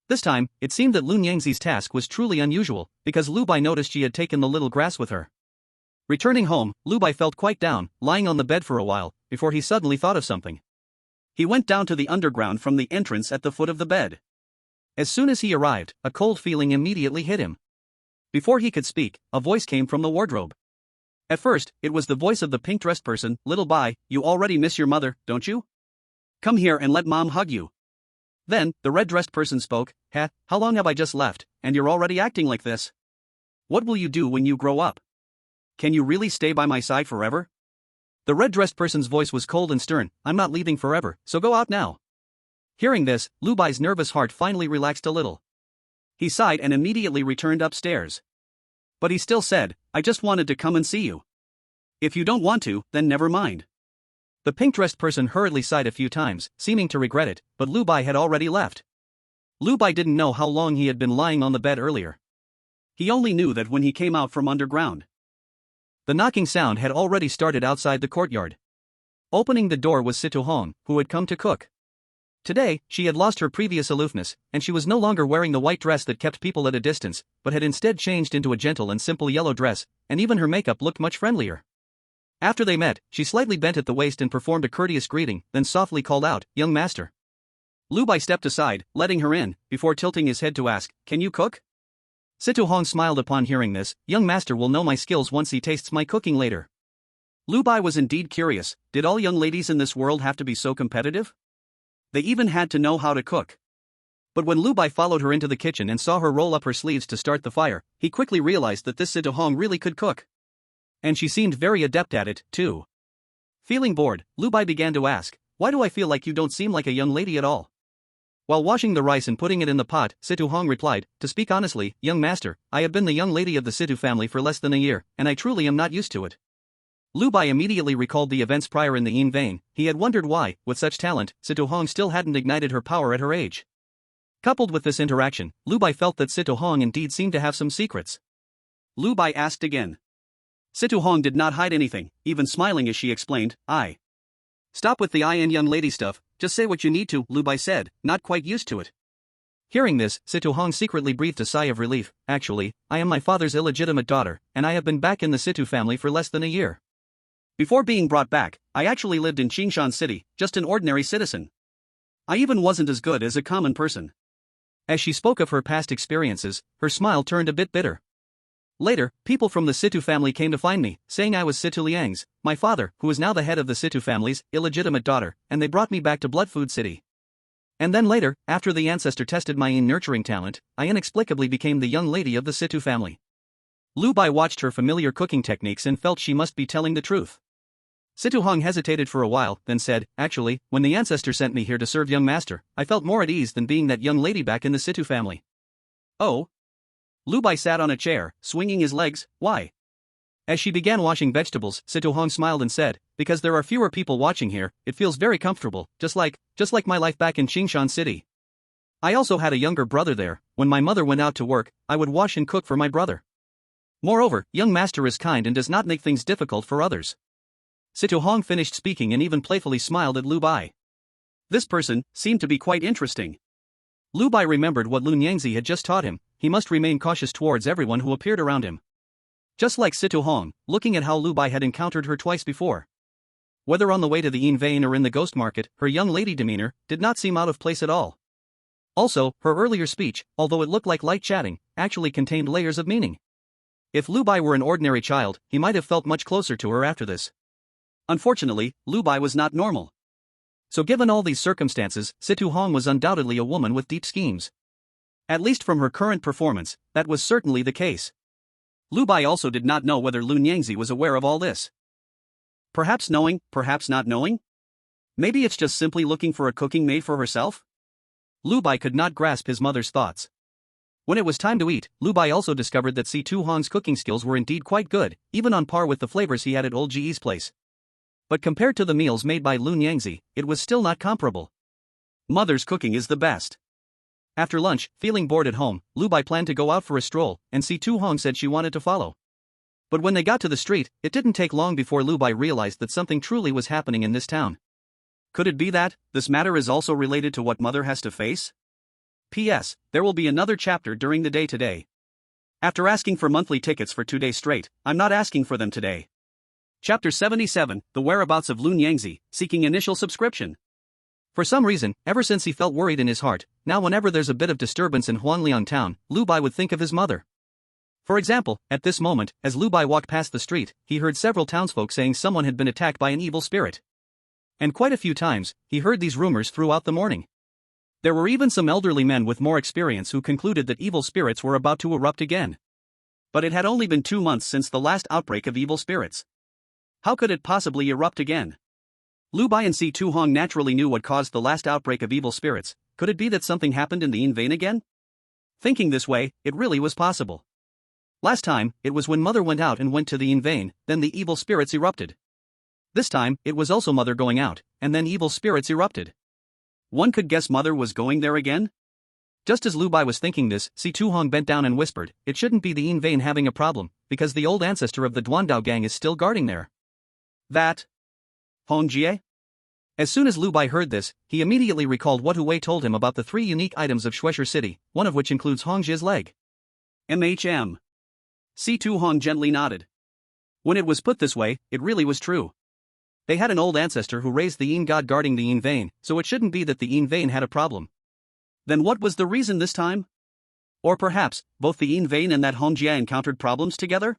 This time, it seemed that Lun Yangzi's task was truly unusual, because Lu Bai noticed she had taken the little grass with her. Returning home, Lu Bai felt quite down, lying on the bed for a while, before he suddenly thought of something. He went down to the underground from the entrance at the foot of the bed. As soon as he arrived, a cold feeling immediately hit him. Before he could speak, a voice came from the wardrobe. At first, it was the voice of the pink-dressed person. "Little Bai, you already miss your mother, don't you? Come here and let mom hug you." Then, the red-dressed person spoke. "How long have I just left, and you're already acting like this? What will you do when you grow up? Can you really stay by my side forever?" The red-dressed person's voice was cold and stern. "I'm not leaving forever, so go out now." Hearing this, Lu Bai's nervous heart finally relaxed a little. He sighed and immediately returned upstairs. But he still said, "I just wanted to come and see you. If you don't want to, then never mind." The pink-dressed person hurriedly sighed a few times, seeming to regret it, but Lu Bai had already left. Lu Bai didn't know how long he had been lying on the bed earlier. He only knew that when he came out from underground. The knocking sound had already started outside the courtyard. Opening the door was Situ Hong, who had come to cook. Today, she had lost her previous aloofness, and she was no longer wearing the white dress that kept people at a distance, but had instead changed into a gentle and simple yellow dress, and even her makeup looked much friendlier. After they met, she slightly bent at the waist and performed a courteous greeting, then softly called out, "Young master." Lu Bai stepped aside, letting her in, before tilting his head to ask, "Can you cook?" Situ Hong smiled upon hearing this. "Young master will know my skills once he tastes my cooking later." Lu Bai was indeed curious. Did all young ladies in this world have to be so competitive? They even had to know how to cook. But when Lu Bai followed her into the kitchen and saw her roll up her sleeves to start the fire, he quickly realized that this Situ Hong really could cook. And she seemed very adept at it, too. Feeling bored, Lu Bai began to ask, "Why do I feel like you don't seem like a young lady at all?" While washing the rice and putting it in the pot, Situ Hong replied, "To speak honestly, young master, I have been the young lady of the Situ family for less than a year, and I truly am not used to it." Lu Bai immediately recalled the events prior in the Yin vein. He had wondered why, with such talent, Situ Hong still hadn't ignited her power at her age. Coupled with this interaction, Lu Bai felt that Situ Hong indeed seemed to have some secrets. Lu Bai asked again. Situ Hong did not hide anything, even smiling as she explained, "I." "Stop with the I and young lady stuff, just say what you need to," Lu Bai said, not quite used to it. Hearing this, Situ Hong secretly breathed a sigh of relief. "Actually, I am my father's illegitimate daughter, and I have been back in the Situ family for less than a year. Before being brought back, I actually lived in Qingshan City, just an ordinary citizen. I even wasn't as good as a common person." As she spoke of her past experiences, her smile turned a bit bitter. "Later, people from the Situ family came to find me, saying I was Situ Liang's, my father, who is now the head of the Situ family's, illegitimate daughter, and they brought me back to Bloodfood City. And then later, after the ancestor tested my nurturing talent, I inexplicably became the young lady of the Situ family." Lu Bai watched her familiar cooking techniques and felt she must be telling the truth. Situ Hong hesitated for a while, then said, "Actually, when the ancestor sent me here to serve young master, I felt more at ease than being that young lady back in the Situ family." "Oh?" Lu Bai sat on a chair, swinging his legs. "Why?" As she began washing vegetables, Situ Hong smiled and said, "Because there are fewer people watching here, it feels very comfortable, just like my life back in Qingshan City. I also had a younger brother there. When my mother went out to work, I would wash and cook for my brother. Moreover, young master is kind and does not make things difficult for others." Situ Hong finished speaking and even playfully smiled at Lu Bai. This person seemed to be quite interesting. Lu Bai remembered what Lun Yangzi had just taught him. He must remain cautious towards everyone who appeared around him. Just like Situ Hong, looking at how Lu Bai had encountered her twice before. Whether on the way to the Yin vein or in the ghost market, her young lady demeanor did not seem out of place at all. Also, her earlier speech, although it looked like light chatting, actually contained layers of meaning. If Lu Bai were an ordinary child, he might have felt much closer to her after this. Unfortunately, Lu Bai was not normal. So given all these circumstances, Situ Hong was undoubtedly a woman with deep schemes. At least from her current performance, that was certainly the case. Lu Bai also did not know whether Lun Yangzi was aware of all this. Perhaps knowing, perhaps not knowing? Maybe it's just simply looking for a cooking maid for herself? Lu Bai could not grasp his mother's thoughts. When it was time to eat, Lu Bai also discovered that Situ Hong's cooking skills were indeed quite good, even on par with the flavors he had at Old Ji's place. But compared to the meals made by Lun Yangzi, it was still not comparable. Mother's cooking is the best. After lunch, feeling bored at home, Lu Bai planned to go out for a stroll, and Situ Hong said she wanted to follow. But when they got to the street, it didn't take long before Lu Bai realized that something truly was happening in this town. Could it be that this matter is also related to what mother has to face? P.S. There will be another chapter during the day today. After asking for monthly tickets for 2 days straight, I'm not asking for them today. Chapter 77, The Whereabouts of Lun Yangzi, Seeking Initial Subscription. For some reason, ever since he felt worried in his heart, now whenever there's a bit of disturbance in Huanlian town, Lu Bai would think of his mother. For example, at this moment, as Lu Bai walked past the street, he heard several townsfolk saying someone had been attacked by an evil spirit. And quite a few times, he heard these rumors throughout the morning. There were even some elderly men with more experience who concluded that evil spirits were about to erupt again. But it had only been 2 months since the last outbreak of evil spirits. How could it possibly erupt again? Lu Bai and Si Tu Hong naturally knew what caused the last outbreak of evil spirits. Could it be that something happened in the Yin vein again? Thinking this way, it really was possible. Last time, it was when Mother went out and went to the Yin vein, then the evil spirits erupted. This time, it was also Mother going out, and then evil spirits erupted. One could guess Mother was going there again? Just as Lu Bai was thinking this, Si Tu Hong bent down and whispered, "It shouldn't be the Yin vein having a problem, because the old ancestor of the Duandao gang is still guarding there." That Hong Jie? As soon as Lu Bai heard this, he immediately recalled what Hu Wei told him about the 3 unique items of Shueisha City, one of which includes Hong Jie's leg. MHM. Si Tu Hong gently nodded. When it was put this way, it really was true. They had an old ancestor who raised the Yin god guarding the Yin vein, so it shouldn't be that the Yin vein had a problem. Then what was the reason this time? Or perhaps, both the Yin vein and that Hong Jie encountered problems together?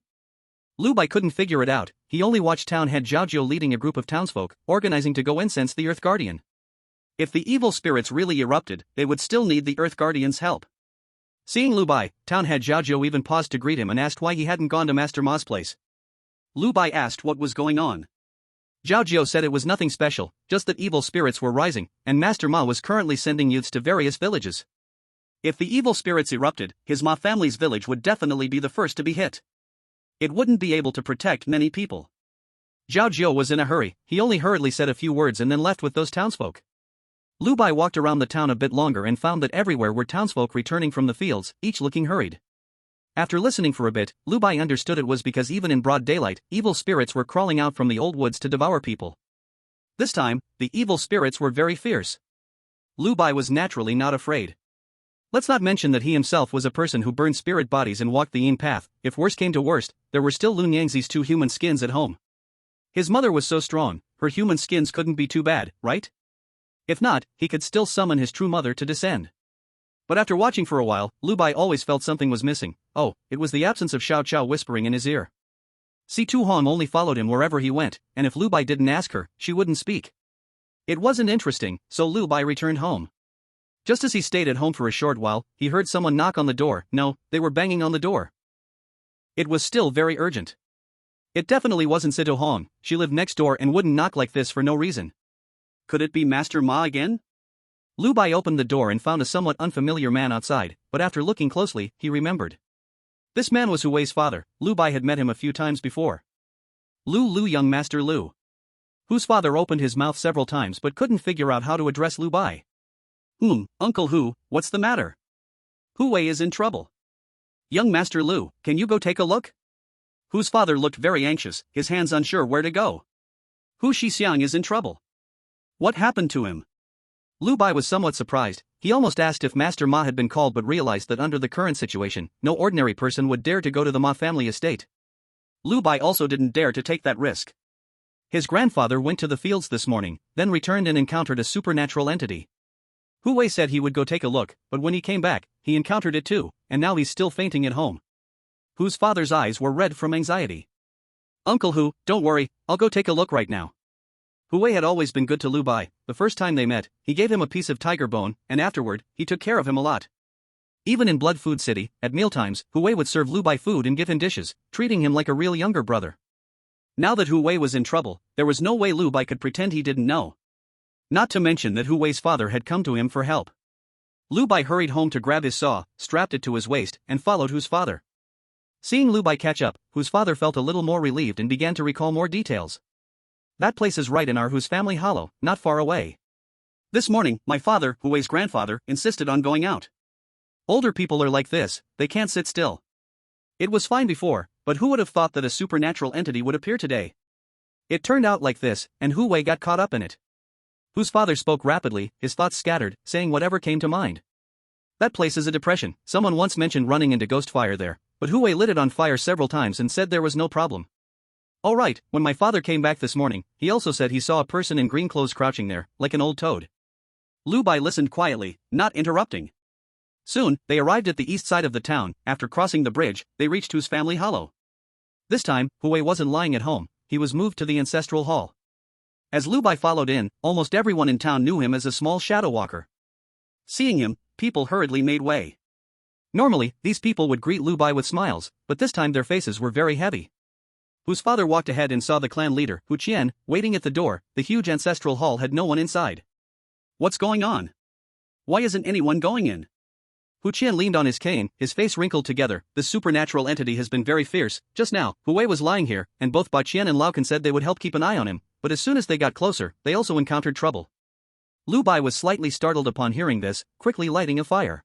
Lu Bai couldn't figure it out. He only watched town head Zhao Jiu leading a group of townsfolk, organizing to go incense the Earth Guardian. If the evil spirits really erupted, they would still need the Earth Guardian's help. Seeing Lu Bai, town head Zhao Jiu even paused to greet him and asked why he hadn't gone to Master Ma's place. Lu Bai asked what was going on. Zhao Jiu said it was nothing special, just that evil spirits were rising, and Master Ma was currently sending youths to various villages. If the evil spirits erupted, his Ma family's village would definitely be the first to be hit. It wouldn't be able to protect many people. Zhao Jiu was in a hurry. He only hurriedly said a few words and then left with those townsfolk. Lu Bai walked around the town a bit longer and found that everywhere were townsfolk returning from the fields, each looking hurried. After listening for a bit, Lu Bai understood it was because even in broad daylight, evil spirits were crawling out from the old woods to devour people. This time, the evil spirits were very fierce. Lu Bai was naturally not afraid. Let's not mention that he himself was a person who burned spirit bodies and walked the Yin path. If worst came to worst, there were still Lun Yangzi's 2 human skins at home. His mother was so strong, her human skins couldn't be too bad, right? If not, he could still summon his true mother to descend. But after watching for a while, Lu Bai always felt something was missing. Oh, it was the absence of Xiao Chao whispering in his ear. Si Tu Hong only followed him wherever he went, and if Lu Bai didn't ask her, she wouldn't speak. It wasn't interesting, so Lu Bai returned home. Just as he stayed at home for a short while, he heard someone knock on the door. No, they were banging on the door. It was still very urgent. It definitely wasn't Si Tu Hong. She lived next door and wouldn't knock like this for no reason. Could it be Master Ma again? Lu Bai opened the door and found a somewhat unfamiliar man outside, but after looking closely, he remembered. This man was Hu Wei's father. Lu Bai had met him a few times before. Lu, young Master Lu. Hu's father opened his mouth several times but couldn't figure out how to address Lu Bai. Uncle Hu, what's the matter? Hu Wei is in trouble. Young Master Lu, can you go take a look? Hu's father looked very anxious, his hands unsure where to go. Hu Shixiang is in trouble. What happened to him? Lu Bai was somewhat surprised. He almost asked if Master Ma had been called but realized that under the current situation, no ordinary person would dare to go to the Ma family estate. Lu Bai also didn't dare to take that risk. His grandfather went to the fields this morning, then returned and encountered a supernatural entity. Hu Wei said he would go take a look, but when he came back, he encountered it too, and now he's still fainting at home. Hu's father's eyes were red from anxiety. Uncle Hu, don't worry, I'll go take a look right now. Hu Wei had always been good to Lu Bai. The first time they met, he gave him a piece of tiger bone, and afterward, he took care of him a lot. Even in Blood Food City, at mealtimes, Hu Wei would serve Lu Bai food and give him dishes, treating him like a real younger brother. Now that Hu Wei was in trouble, there was no way Lu Bai could pretend he didn't know. Not to mention that Hu Wei's father had come to him for help. Lu Bai hurried home to grab his saw, strapped it to his waist, and followed Hu's father. Seeing Lu Bai catch up, Hu's father felt a little more relieved and began to recall more details. That place is right in our Hu's family hollow, not far away. This morning, my father, Hu Wei's grandfather, insisted on going out. Older people are like this, they can't sit still. It was fine before, but who would have thought that a supernatural entity would appear today? It turned out like this, and Hu Wei got caught up in it. Hu's father spoke rapidly, his thoughts scattered, saying whatever came to mind. That place is a depression. Someone once mentioned running into ghost fire there. but Hu Wei lit it on fire several times and said there was no problem. "All right, when my father came back this morning, he also said he saw a person in green clothes crouching there, like an old toad." Lu Bai listened quietly, not interrupting. Soon, they arrived at the east side of the town. After crossing the bridge, they reached Hu's family hollow. This time, Hu Wei wasn't lying at home, he was moved to the ancestral hall. As Lu Bai followed in, almost everyone in town knew him as a small shadow walker. Seeing him, people hurriedly made way. Normally, these people would greet Lu Bai with smiles, but this time their faces were very heavy. Hu's father walked ahead and saw the clan leader, Hu Qian, waiting at the door. The huge ancestral hall had no one inside. What's going on? Why isn't anyone going in? Hu Qian leaned on his cane, his face wrinkled together. "This supernatural entity has been very fierce. Just now, Hu Wei was lying here, and both Ba Qian and Lao Can said they would help keep an eye on him, but as soon as they got closer, they also encountered trouble." Lu Bai was slightly startled upon hearing this, quickly lighting a fire.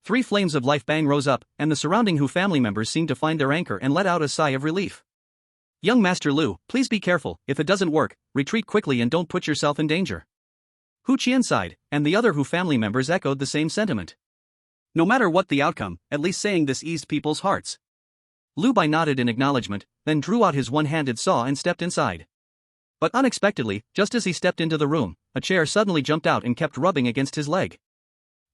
3 flames of life bang rose up, and the surrounding Hu family members seemed to find their anchor and let out a sigh of relief. "Young Master Lu, please be careful. If it doesn't work, retreat quickly and don't put yourself in danger." Hu Qian sighed, and the other Hu family members echoed the same sentiment. No matter what the outcome, at least saying this eased people's hearts. Lu Bai nodded in acknowledgement, then drew out his one-handed saw and stepped inside. But unexpectedly, just as he stepped into the room, a chair suddenly jumped out and kept rubbing against his leg.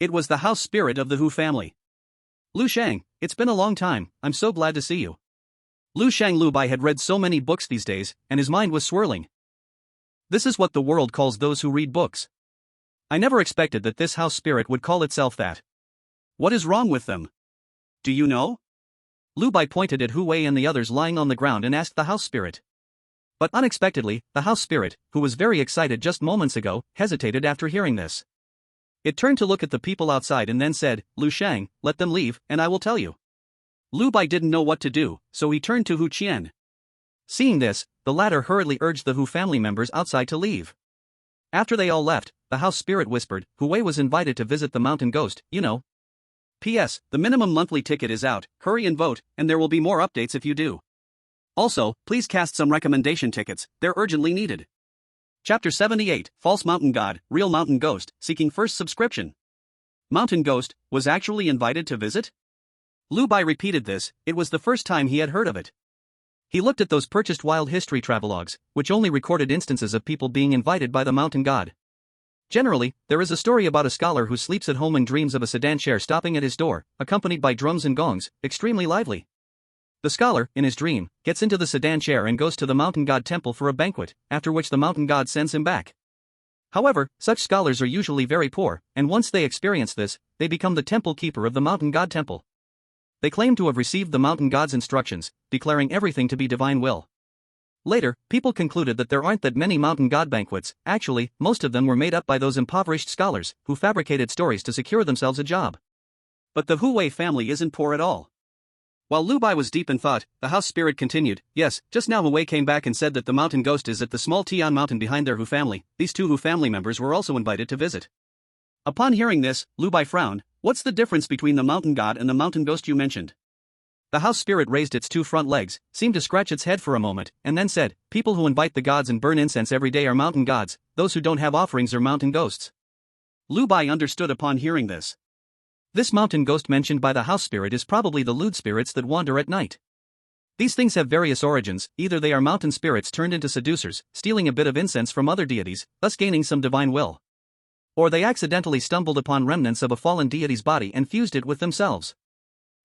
It was the house spirit of the Hu family. "Lu Shang, it's been a long time, I'm so glad to see you." Lu Shang Lu Bai had read so many books these days, and his mind was swirling. This is what the world calls those who read books. I never expected that this house spirit would call itself that. What is wrong with them? Do you know? Lu Bai pointed at Hu Wei and the others lying on the ground and asked the house spirit. But unexpectedly, the house spirit, who was very excited just moments ago, hesitated after hearing this. It turned to look at the people outside and then said, "Lu Shang, let them leave, and I will tell you." Lu Bai didn't know what to do, so he turned to Hu Qian. Seeing this, the latter hurriedly urged the Hu family members outside to leave. After they all left, the house spirit whispered, "Hu Wei was invited to visit the mountain ghost, you know. P.S. The minimum monthly ticket is out, hurry and vote, and there will be more updates if you do. Also, please cast some recommendation tickets, they're urgently needed." Chapter 78, False Mountain God, Real Mountain Ghost, Seeking First Subscription. Mountain Ghost, was actually invited to visit? Lu Bai repeated this, it was the first time he had heard of it. He looked at those purchased wild history travelogues, which only recorded instances of people being invited by the mountain god. Generally, there is a story about a scholar who sleeps at home and dreams of a sedan chair stopping at his door, accompanied by drums and gongs, extremely lively. The scholar, in his dream, gets into the sedan chair and goes to the mountain god temple for a banquet, after which the mountain god sends him back. However, such scholars are usually very poor, and once they experience this, they become the temple keeper of the mountain god temple. They claim to have received the mountain god's instructions, declaring everything to be divine will. Later, people concluded that there aren't that many mountain god banquets. Actually, most of them were made up by those impoverished scholars, who fabricated stories to secure themselves a job. But the Hu Wei family isn't poor at all. While Lu Bai was deep in thought, the house spirit continued, "Yes, just now Hu Wei came back and said that the mountain ghost is at the small Tian mountain behind their Hu family. These 2 Hu family members were also invited to visit." Upon hearing this, Lu Bai frowned. "What's the difference between the mountain god and the mountain ghost you mentioned?" The house spirit raised its 2 front legs, seemed to scratch its head for a moment, and then said, "People who invite the gods and burn incense every day are mountain gods, those who don't have offerings are mountain ghosts." Lu Bai understood upon hearing this. This mountain ghost mentioned by the house spirit is probably the lewd spirits that wander at night. These things have various origins, either they are mountain spirits turned into seducers, stealing a bit of incense from other deities, thus gaining some divine will. Or they accidentally stumbled upon remnants of a fallen deity's body and fused it with themselves.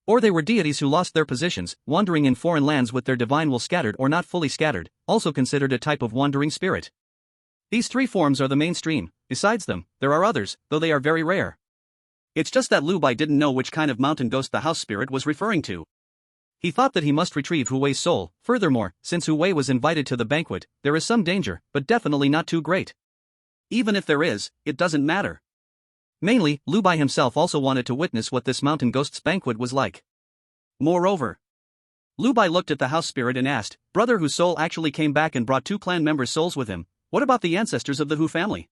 Or they were deities who lost their positions, wandering in foreign lands with their divine will scattered or not fully scattered, also considered a type of wandering spirit. These 3 forms are the mainstream. Besides them, there are others, though they are very rare. It's just that Lu Bai didn't know which kind of mountain ghost the house spirit was referring to. He thought that he must retrieve Hu Wei's soul. Furthermore, since Hu Wei was invited to the banquet, there is some danger, but definitely not too great. Even if there is, it doesn't matter. Mainly, Lu Bai himself also wanted to witness what this mountain ghost's banquet was like. Moreover, Lu Bai looked at the house spirit and asked, "Brother whose soul actually came back and brought 2 clan members' souls with him, what about the ancestors of the Hu family?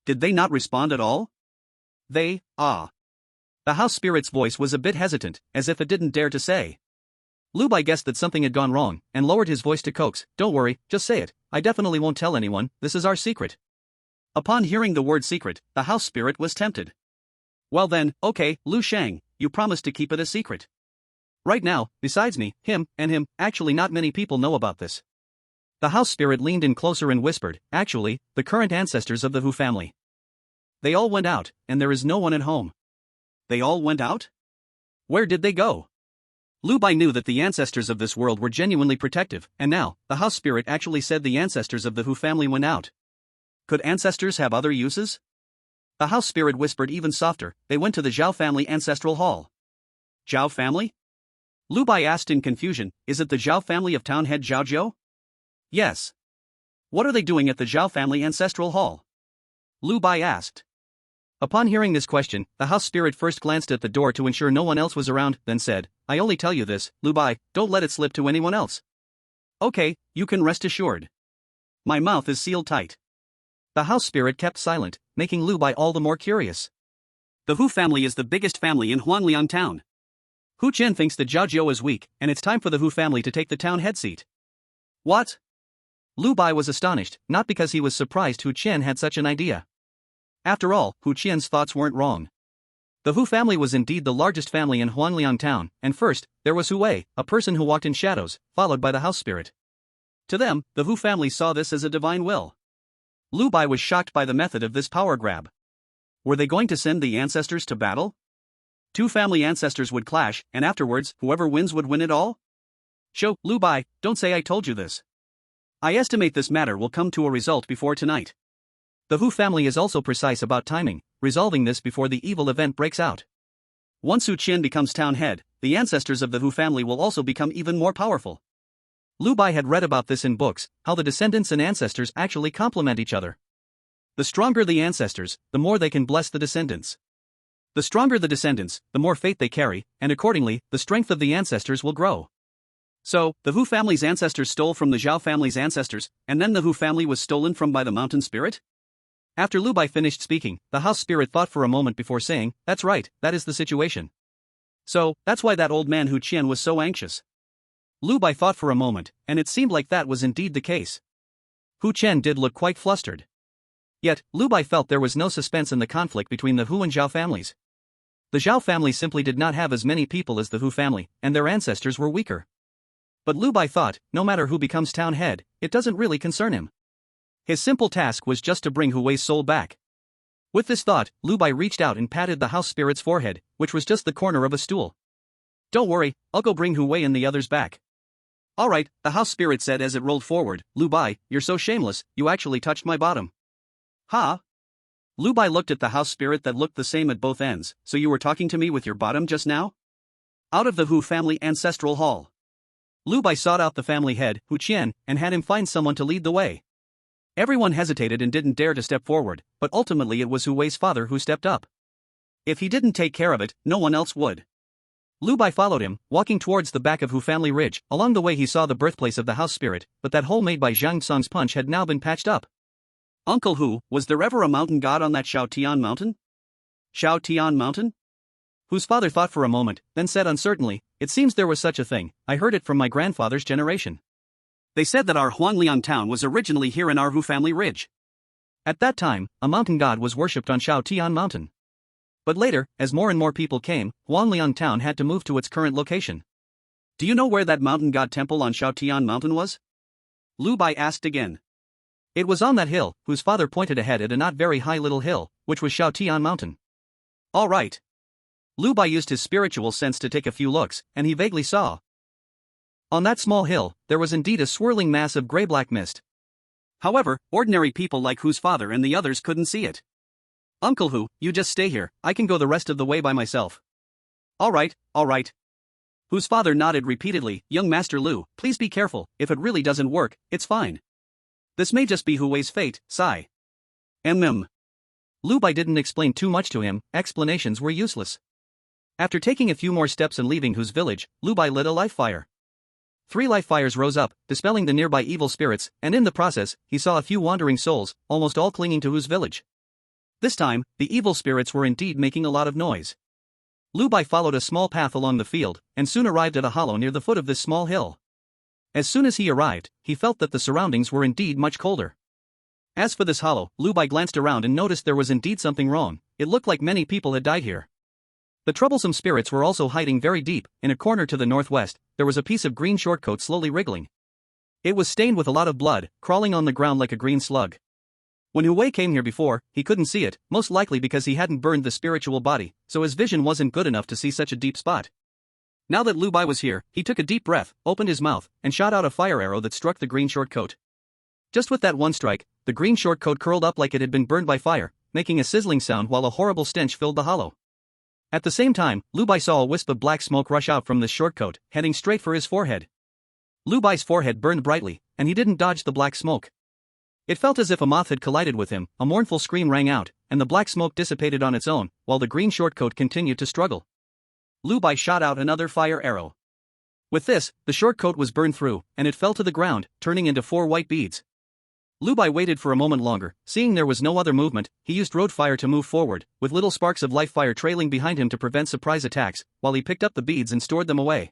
Did they not respond at all?" The house spirit's voice was a bit hesitant, as if it didn't dare to say. Lu Bai guessed that something had gone wrong, and lowered his voice to coax, "Don't worry, just say it, I definitely won't tell anyone, this is our secret." Upon hearing the word secret, the house spirit was tempted. "Well then, okay, Lu Shang, you promised to keep it a secret. Right now, besides me, him, and him, actually not many people know about this. The house spirit leaned in closer and whispered, actually, the current ancestors of the Hu family. They all went out, and there is no one at home. They all went out? Where did they go? Lu Bai knew that the ancestors of this world were genuinely protective, and now, the house spirit actually said the ancestors of the Hu family went out. Could ancestors have other uses? The house spirit whispered even softer, they went to the Zhao family ancestral hall. Zhao family? Lu Bai asked in confusion, is it the Zhao family of town head Zhao Jiu? Yes. What are they doing at the Zhao family ancestral hall? Lu Bai asked. Upon hearing this question, the house spirit first glanced at the door to ensure no one else was around, then said, I only tell you this, Lu Bai, don't let it slip to anyone else. Okay, you can rest assured. My mouth is sealed tight. The house spirit kept silent, making Lu Bai all the more curious. The Hu family is the biggest family in Huangliang town. Hu Qian thinks that Zhao Jiu is weak, and it's time for the Hu family to take the town head seat. What? Lu Bai was astonished, not because he was surprised Hu Qian had such an idea. After all, Hu Qian's thoughts weren't wrong. The Hu family was indeed the largest family in Huangliang town, and first, there was Hu Wei, a person who walked in shadows, followed by the house spirit. To them, the Hu family saw this as a divine will. Lu Bai was shocked by the method of this power grab. Were they going to send the ancestors to battle? Two family ancestors would clash, and afterwards, whoever wins would win it all? Lu Bai, don't say I told you this. I estimate this matter will come to a result before tonight. The Hu family is also precise about timing, resolving this before the evil event breaks out. Once Hu Qian becomes town head, the ancestors of the Hu family will also become even more powerful. Lu Bai had read about this in books, how the descendants and ancestors actually complement each other. The stronger the ancestors, the more they can bless the descendants. The stronger the descendants, the more fate they carry, and accordingly, the strength of the ancestors will grow. So, the Hu family's ancestors stole from the Zhao family's ancestors, and then the Hu family was stolen from by the mountain spirit? After Lu Bai finished speaking, the house spirit thought for a moment before saying, that's right, that is the situation. So, that's why that old man Hu Qian was so anxious. Lu Bai thought for a moment, and it seemed like that was indeed the case. Hu Qian did look quite flustered. Yet, Lu Bai felt there was no suspense in the conflict between the Hu and Zhao families. The Zhao family simply did not have as many people as the Hu family, and their ancestors were weaker. But Lu Bai thought, no matter who becomes town head, it doesn't really concern him. His simple task was just to bring Hu Wei's soul back. With this thought, Lu Bai reached out and patted the house spirit's forehead, which was just the corner of a stool. Don't worry, I'll go bring Hu Wei and the others back. Alright, the house spirit said as it rolled forward, Lu Bai, you're so shameless, you actually touched my bottom. Huh? Lu Bai looked at the house spirit that looked the same at both ends, so you were talking to me with your bottom just now? Out of the Hu family ancestral hall. Lu Bai sought out the family head, Hu Qian, and had him find someone to lead the way. Everyone hesitated and didn't dare to step forward, but ultimately it was Hu Wei's father who stepped up. If he didn't take care of it, no one else would. Lu Bai followed him, walking towards the back of Hu family ridge. Along the way he saw the birthplace of the house spirit, but that hole made by Zhang Song's punch had now been patched up. Uncle Hu, was there ever a mountain god on that Shao Tian mountain? Shao Tian mountain? Hu's father thought for a moment, then said uncertainly, it seems there was such a thing, I heard it from my grandfather's generation. They said that our Huangliang town was originally here in our Hu family ridge. At that time, a mountain god was worshipped on Shao Tian mountain. But later, as more and more people came, Huangliang town had to move to its current location. Do you know where that mountain god temple on Shao Tian mountain was? Lu Bai asked again. It was on that hill, whose father pointed ahead at a not very high little hill, which was Shao Tian mountain. All right. Lu Bai used his spiritual sense to take a few looks, and he vaguely saw. On that small hill, there was indeed a swirling mass of gray-black mist. However, ordinary people like Hu's father and the others couldn't see it. Uncle Hu, you just stay here, I can go the rest of the way by myself. All right. Hu's father nodded repeatedly, young Master Lu, please be careful, if it really doesn't work, it's fine. This may just be Hu Wei's fate, sigh. Lu Bai didn't explain too much to him, explanations were useless. After taking a few more steps and leaving Hu's village, Lu Bai lit a life fire. 3 life fires rose up, dispelling the nearby evil spirits, and in the process, he saw a few wandering souls, almost all clinging to Hu's village. This time, the evil spirits were indeed making a lot of noise. Lu Bai followed a small path along the field, and soon arrived at a hollow near the foot of this small hill. As soon as he arrived, he felt that the surroundings were indeed much colder. As for this hollow, Lu Bai glanced around and noticed there was indeed something wrong, it looked like many people had died here. The troublesome spirits were also hiding very deep. In a corner to the northwest, there was a piece of green shortcoat slowly wriggling. It was stained with a lot of blood, crawling on the ground like a green slug. When Hu Wei came here before, he couldn't see it, most likely because he hadn't burned the spiritual body, so his vision wasn't good enough to see such a deep spot. Now that Lu Bai was here, he took a deep breath, opened his mouth, and shot out a fire arrow that struck the green shortcoat. Just with that one strike, the green shortcoat curled up like it had been burned by fire, making a sizzling sound while a horrible stench filled the hollow. At the same time, Lu Bai saw a wisp of black smoke rush out from this shortcoat, heading straight for his forehead. Lu Bai's forehead burned brightly, and he didn't dodge the black smoke. It felt as if a moth had collided with him. A mournful scream rang out, and the black smoke dissipated on its own, while the green shortcoat continued to struggle. Lu Bai shot out another fire arrow. With this, the shortcoat was burned through, and it fell to the ground, turning into 4 white beads. Lu Bai waited for a moment longer. Seeing there was no other movement, he used road fire to move forward, with little sparks of life fire trailing behind him to prevent surprise attacks, while he picked up the beads and stored them away.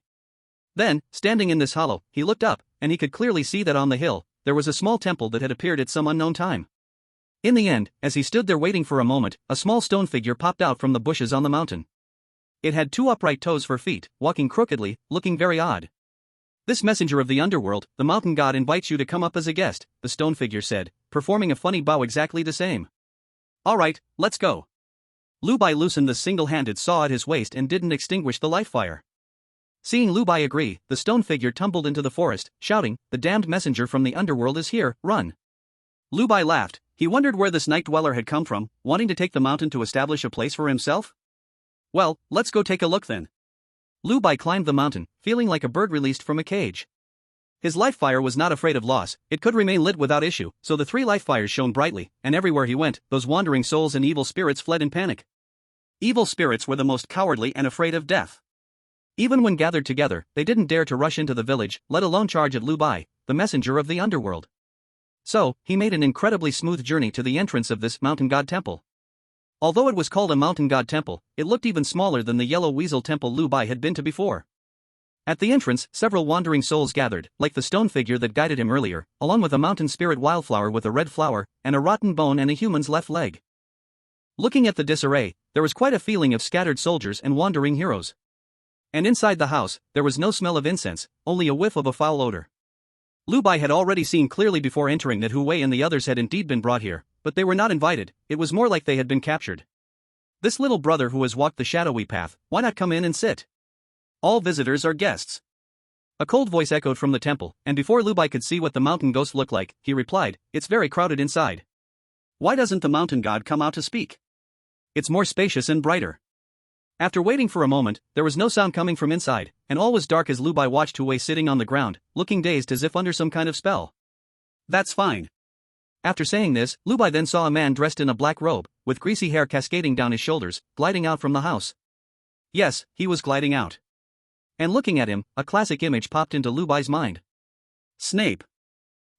Then, standing in this hollow, he looked up, and he could clearly see that on the hill, there was a small temple that had appeared at some unknown time. In the end, as he stood there waiting for a moment, a small stone figure popped out from the bushes on the mountain. It had 2 upright toes for feet, walking crookedly, looking very odd. "This messenger of the underworld, the mountain god invites you to come up as a guest," the stone figure said, performing a funny bow exactly the same. "Alright, let's go." Lu Bai loosened the single-handed saw at his waist and didn't extinguish the life fire. Seeing Lu Bai agree, the stone figure tumbled into the forest, shouting, "The damned messenger from the underworld is here, run." Lu Bai laughed. He wondered where this night dweller had come from, wanting to take the mountain to establish a place for himself? Well, let's go take a look then. Lu Bai climbed the mountain, feeling like a bird released from a cage. His life fire was not afraid of loss, it could remain lit without issue, so the 3 life fires shone brightly, and everywhere he went, those wandering souls and evil spirits fled in panic. Evil spirits were the most cowardly and afraid of death. Even when gathered together, they didn't dare to rush into the village, let alone charge at Lu Bai, the messenger of the underworld. So, he made an incredibly smooth journey to the entrance of this mountain god temple. Although it was called a mountain god temple, it looked even smaller than the yellow weasel temple Lu Bai had been to before. At the entrance, several wandering souls gathered, like the stone figure that guided him earlier, along with a mountain spirit wildflower with a red flower, and a rotten bone and a human's left leg. Looking at the disarray, there was quite a feeling of scattered soldiers and wandering heroes. And inside the house, there was no smell of incense, only a whiff of a foul odor. Lu Bai had already seen clearly before entering that Hu Wei and the others had indeed been brought here, but they were not invited, it was more like they had been captured. This little brother who has walked the shadowy path, why not come in and sit? All visitors are guests. A cold voice echoed from the temple, and before Lu Bai could see what the mountain ghost looked like, he replied, "It's very crowded inside. Why doesn't the mountain god come out to speak? It's more spacious and brighter." After waiting for a moment, there was no sound coming from inside, and all was dark as Lu Bai watched Hu Wei sitting on the ground, looking dazed as if under some kind of spell. "That's fine." After saying this, Lu Bai then saw a man dressed in a black robe, with greasy hair cascading down his shoulders, gliding out from the house. Yes, he was gliding out. And looking at him, a classic image popped into Lu Bai's mind. Snape.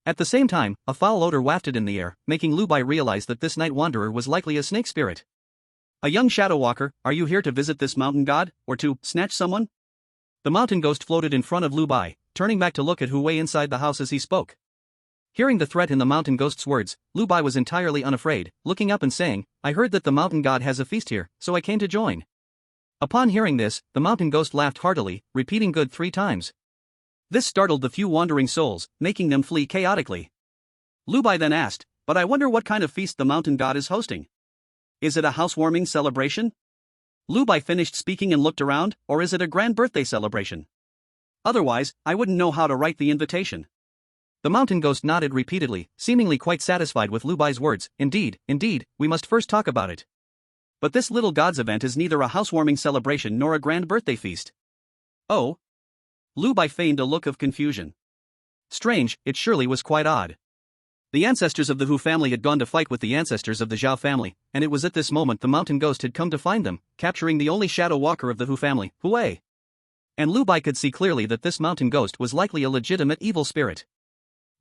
At the same time, a foul odor wafted in the air, making Lu Bai realize that this night wanderer was likely a snake spirit. "A young shadow walker, are you here to visit this mountain god, or to snatch someone?" The mountain ghost floated in front of Lu Bai, turning back to look at Hu Wei inside the house as he spoke. Hearing the threat in the mountain ghost's words, Lu Bai was entirely unafraid, looking up and saying, "I heard that the mountain god has a feast here, so I came to join." Upon hearing this, the mountain ghost laughed heartily, repeating "good" 3 times. This startled the few wandering souls, making them flee chaotically. Lu Bai then asked, "But I wonder what kind of feast the mountain god is hosting. Is it a housewarming celebration?" Lu Bai finished speaking and looked around, "Or is it a grand birthday celebration? Otherwise, I wouldn't know how to write the invitation." The mountain ghost nodded repeatedly, seemingly quite satisfied with Lu Bai's words. Indeed, we must first talk about it. But this little god's event is neither a housewarming celebration nor a grand birthday feast." "Oh?" Lu Bai feigned a look of confusion. Strange, it surely was quite odd. The ancestors of the Hu family had gone to fight with the ancestors of the Zhao family, and it was at this moment the mountain ghost had come to find them, capturing the only shadow walker of the Hu family, Hu Wei. And Lu Bai could see clearly that this mountain ghost was likely a legitimate evil spirit.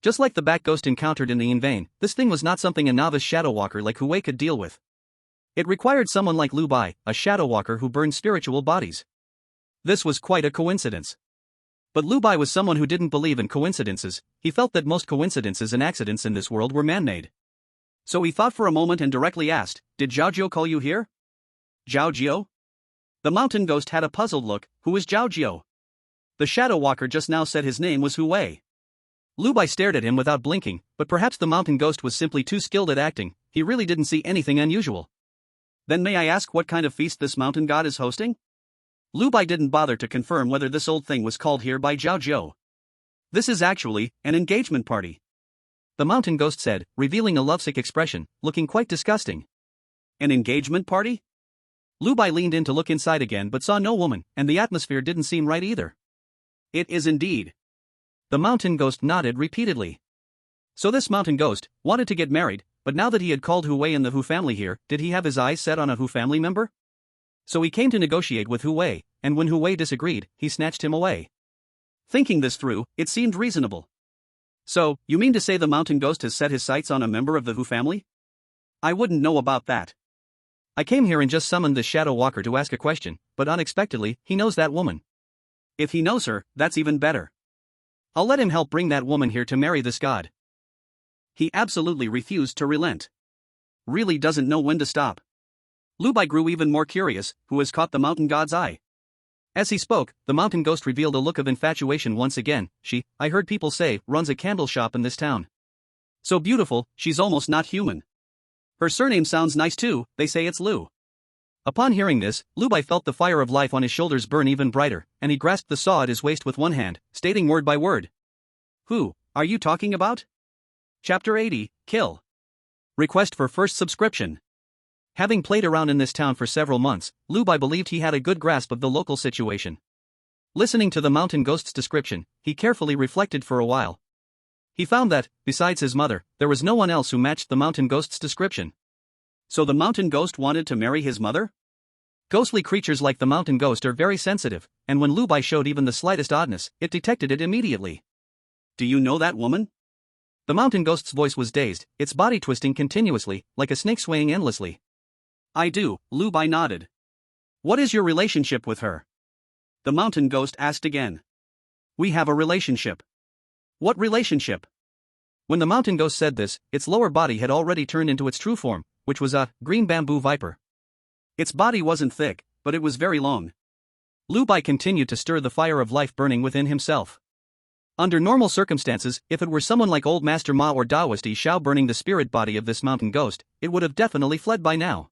Just like the bat ghost encountered in the Vein, this thing was not something a novice shadow walker like Hu Wei could deal with. It required someone like Lu Bai, a shadow walker who burned spiritual bodies. This was quite a coincidence. But Lu Bai was someone who didn't believe in coincidences. He felt that most coincidences and accidents in this world were man-made. So he thought for a moment and directly asked, "Did Zhao Jiao call you here?" "Zhao Jiao?" The mountain ghost had a puzzled look. Who is Zhao Jiao? The shadow walker just now said his name was Hu Wei. Lu Bai stared at him without blinking, but perhaps the mountain ghost was simply too skilled at acting. He really didn't see anything unusual. Then may I ask what kind of feast this mountain god is hosting? Lu Bai didn't bother to confirm whether this old thing was called here by Zhao Jiao. This is actually an engagement party, the mountain ghost said, revealing a lovesick expression, looking quite disgusting. An engagement party? Lu Bai leaned in to look inside again but saw no woman, and the atmosphere didn't seem right either. It is indeed. The mountain ghost nodded repeatedly. So this mountain ghost wanted to get married, but now that he had called Hu Wei and the Hu family here, did he have his eyes set on a Hu family member? So he came to negotiate with Hu Wei, and when Hu Wei disagreed, he snatched him away. Thinking this through, it seemed reasonable. So, you mean to say the mountain ghost has set his sights on a member of the Hu family? I wouldn't know about that. I came here and just summoned this shadow walker to ask a question, but unexpectedly, he knows that woman. If he knows her, that's even better. I'll let him help bring that woman here to marry this god. He absolutely refused to relent. Really doesn't know when to stop. Lu Bai grew even more curious. Who has caught the mountain god's eye? As he spoke, the mountain ghost revealed a look of infatuation once again. I heard people say, runs a candle shop in this town. So beautiful, she's almost not human. Her surname sounds nice too, they say it's Lu. Upon hearing this, Lu Bai felt the fire of life on his shoulders burn even brighter, and he grasped the saw at his waist with one hand, stating word by word. Who are you talking about? Chapter 80, Kill. Request for first subscription. Having played around in this town for several months, Lu Bai believed he had a good grasp of the local situation. Listening to the mountain ghost's description, he carefully reflected for a while. He found that, besides his mother, there was no one else who matched the mountain ghost's description. So the mountain ghost wanted to marry his mother? Ghostly creatures like the mountain ghost are very sensitive, and when Lu Bai showed even the slightest oddness, it detected it immediately. Do you know that woman? The mountain ghost's voice was dazed, its body twisting continuously, like a snake swaying endlessly. I do, Lu Bai nodded. What is your relationship with her? The mountain ghost asked again. We have a relationship. What relationship? When the mountain ghost said this, its lower body had already turned into its true form, which was a green bamboo viper. Its body wasn't thick, but it was very long. Lu Bai continued to stir the fire of life burning within himself. Under normal circumstances, if it were someone like Old Master Ma or Taoist Shao burning the spirit body of this mountain ghost, it would have definitely fled by now.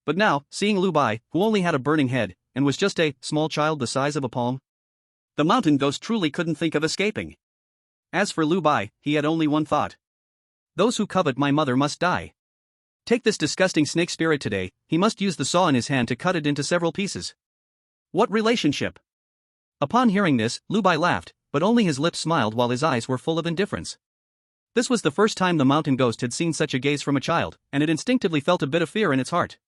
But now, seeing Lu Bai, who only had a burning head, and was just a small child the size of a palm, the mountain ghost truly couldn't think of escaping. As for Lu Bai, he had only one thought. Those who covet my mother must die. Take this disgusting snake spirit today, he must use the saw in his hand to cut it into several pieces. What relationship? Upon hearing this, Lu Bai laughed, but only his lips smiled while his eyes were full of indifference. This was the first time the mountain ghost had seen such a gaze from a child, and it instinctively felt a bit of fear in its heart.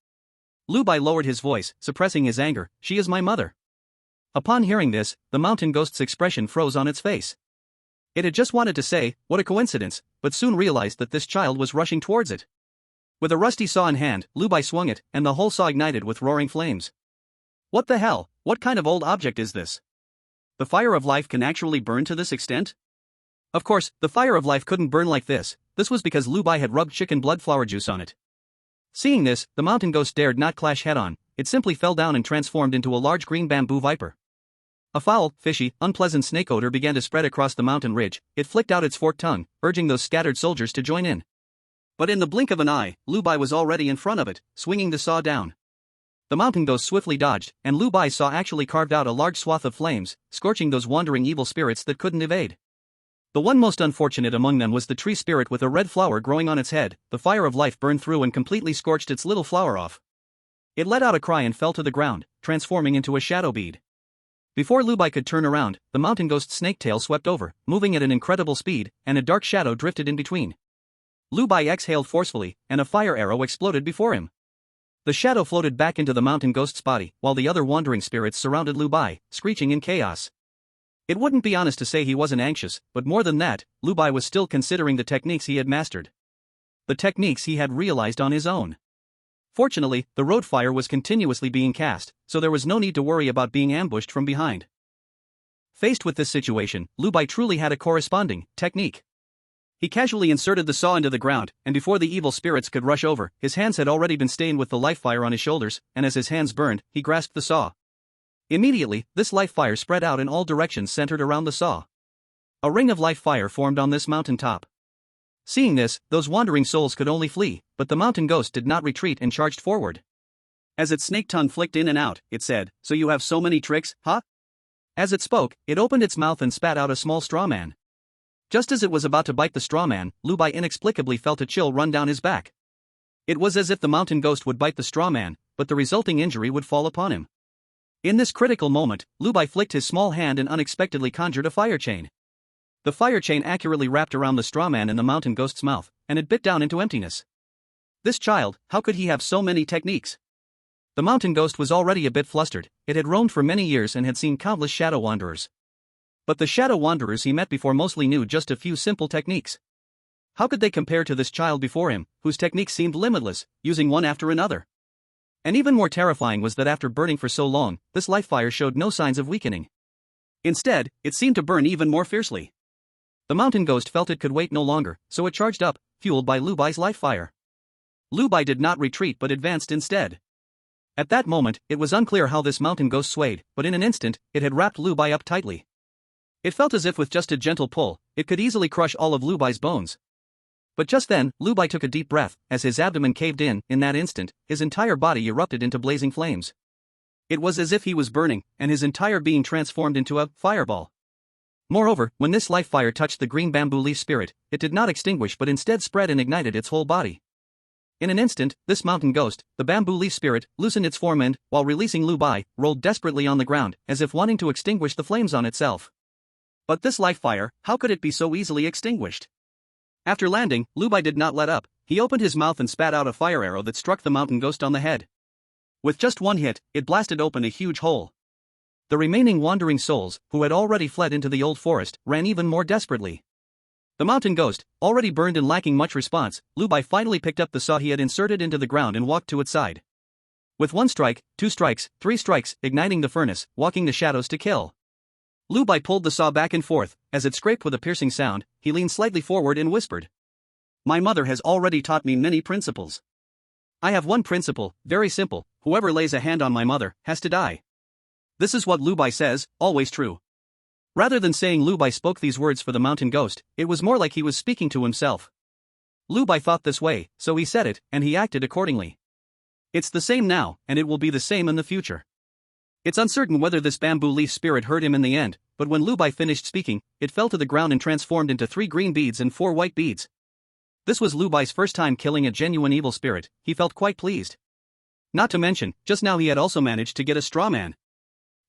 Lu Bai lowered his voice, suppressing his anger. She is my mother. Upon hearing this, the mountain ghost's expression froze on its face. It had just wanted to say, what a coincidence, but soon realized that this child was rushing towards it. With a rusty saw in hand, Lu Bai swung it, and the whole saw ignited with roaring flames. What the hell? What kind of old object is this? The fire of life can actually burn to this extent? Of course, the fire of life couldn't burn like this. This was because Lu Bai had rubbed chicken blood flower juice on it. Seeing this, the mountain ghost dared not clash head-on, it simply fell down and transformed into a large green bamboo viper. A foul, fishy, unpleasant snake odor began to spread across the mountain ridge. It flicked out its forked tongue, urging those scattered soldiers to join in. But in the blink of an eye, Lu Bai was already in front of it, swinging the saw down. The mountain ghost swiftly dodged, and Lu Bai's saw actually carved out a large swath of flames, scorching those wandering evil spirits that couldn't evade. The one most unfortunate among them was the tree spirit with a red flower growing on its head. The fire of life burned through and completely scorched its little flower off. It let out a cry and fell to the ground, transforming into a shadow bead. Before Lu Bai could turn around, the mountain ghost's snake tail swept over, moving at an incredible speed, and a dark shadow drifted in between. Lu Bai exhaled forcefully, and a fire arrow exploded before him. The shadow floated back into the mountain ghost's body, while the other wandering spirits surrounded Lu Bai, screeching in chaos. It wouldn't be honest to say he wasn't anxious, but more than that, Lu Bai was still considering the techniques he had mastered. The techniques he had realized on his own. Fortunately, the road fire was continuously being cast, so there was no need to worry about being ambushed from behind. Faced with this situation, Lu Bai truly had a corresponding technique. He casually inserted the saw into the ground, and before the evil spirits could rush over, his hands had already been stained with the life fire on his shoulders, and as his hands burned, he grasped the saw. Immediately, this life fire spread out in all directions centered around the saw. A ring of life fire formed on this mountain top. Seeing this, those wandering souls could only flee, but the mountain ghost did not retreat and charged forward. As its snake tongue flicked in and out, it said, "So you have so many tricks, huh?" As it spoke, it opened its mouth and spat out a small straw man. Just as it was about to bite the straw man, Lu Bai inexplicably felt a chill run down his back. It was as if the mountain ghost would bite the straw man, but the resulting injury would fall upon him. In this critical moment, Lu Bai flicked his small hand and unexpectedly conjured a fire chain. The fire chain accurately wrapped around the straw man in the mountain ghost's mouth, and it bit down into emptiness. This child, how could he have so many techniques? The mountain ghost was already a bit flustered. It had roamed for many years and had seen countless shadow wanderers. But the shadow wanderers he met before mostly knew just a few simple techniques. How could they compare to this child before him, whose techniques seemed limitless, using one after another? And even more terrifying was that after burning for so long, this life fire showed no signs of weakening. Instead, it seemed to burn even more fiercely. The mountain ghost felt it could wait no longer, so it charged up, fueled by Lu Bai's life fire. Lu Bai did not retreat but advanced instead. At that moment, it was unclear how this mountain ghost swayed, but in an instant, it had wrapped Lu Bai up tightly. It felt as if with just a gentle pull, it could easily crush all of Lu Bai's bones. But just then, Lu Bai took a deep breath. As his abdomen caved in that instant, his entire body erupted into blazing flames. It was as if he was burning, and his entire being transformed into a fireball. Moreover, when this life fire touched the green bamboo leaf spirit, it did not extinguish but instead spread and ignited its whole body. In an instant, this mountain ghost, the bamboo leaf spirit, loosened its form and, while releasing Lu Bai, rolled desperately on the ground, as if wanting to extinguish the flames on itself. But this life fire, how could it be so easily extinguished? After landing, Lu Bai did not let up. He opened his mouth and spat out a fire arrow that struck the mountain ghost on the head. With just one hit, it blasted open a huge hole. The remaining wandering souls, who had already fled into the old forest, ran even more desperately. The mountain ghost, already burned and lacking much response, Lu Bai finally picked up the saw he had inserted into the ground and walked to its side. With one strike, 2 strikes, 3 strikes, igniting the furnace, walking the shadows to kill. Lu Bai pulled the saw back and forth. As it scraped with a piercing sound, he leaned slightly forward and whispered, "My mother has already taught me many principles. I have one principle, very simple: whoever lays a hand on my mother has to die." This is what Lu Bai says, always true. Rather than saying Lu Bai spoke these words for the mountain ghost, it was more like he was speaking to himself. Lu Bai thought this way, so he said it, and he acted accordingly. It's the same now, and it will be the same in the future. It's uncertain whether this bamboo leaf spirit heard him in the end, but when Lu Bai finished speaking, it fell to the ground and transformed into 3 green beads and 4 white beads. This was Lu Bai's first time killing a genuine evil spirit. He felt quite pleased. Not to mention, just now he had also managed to get a straw man.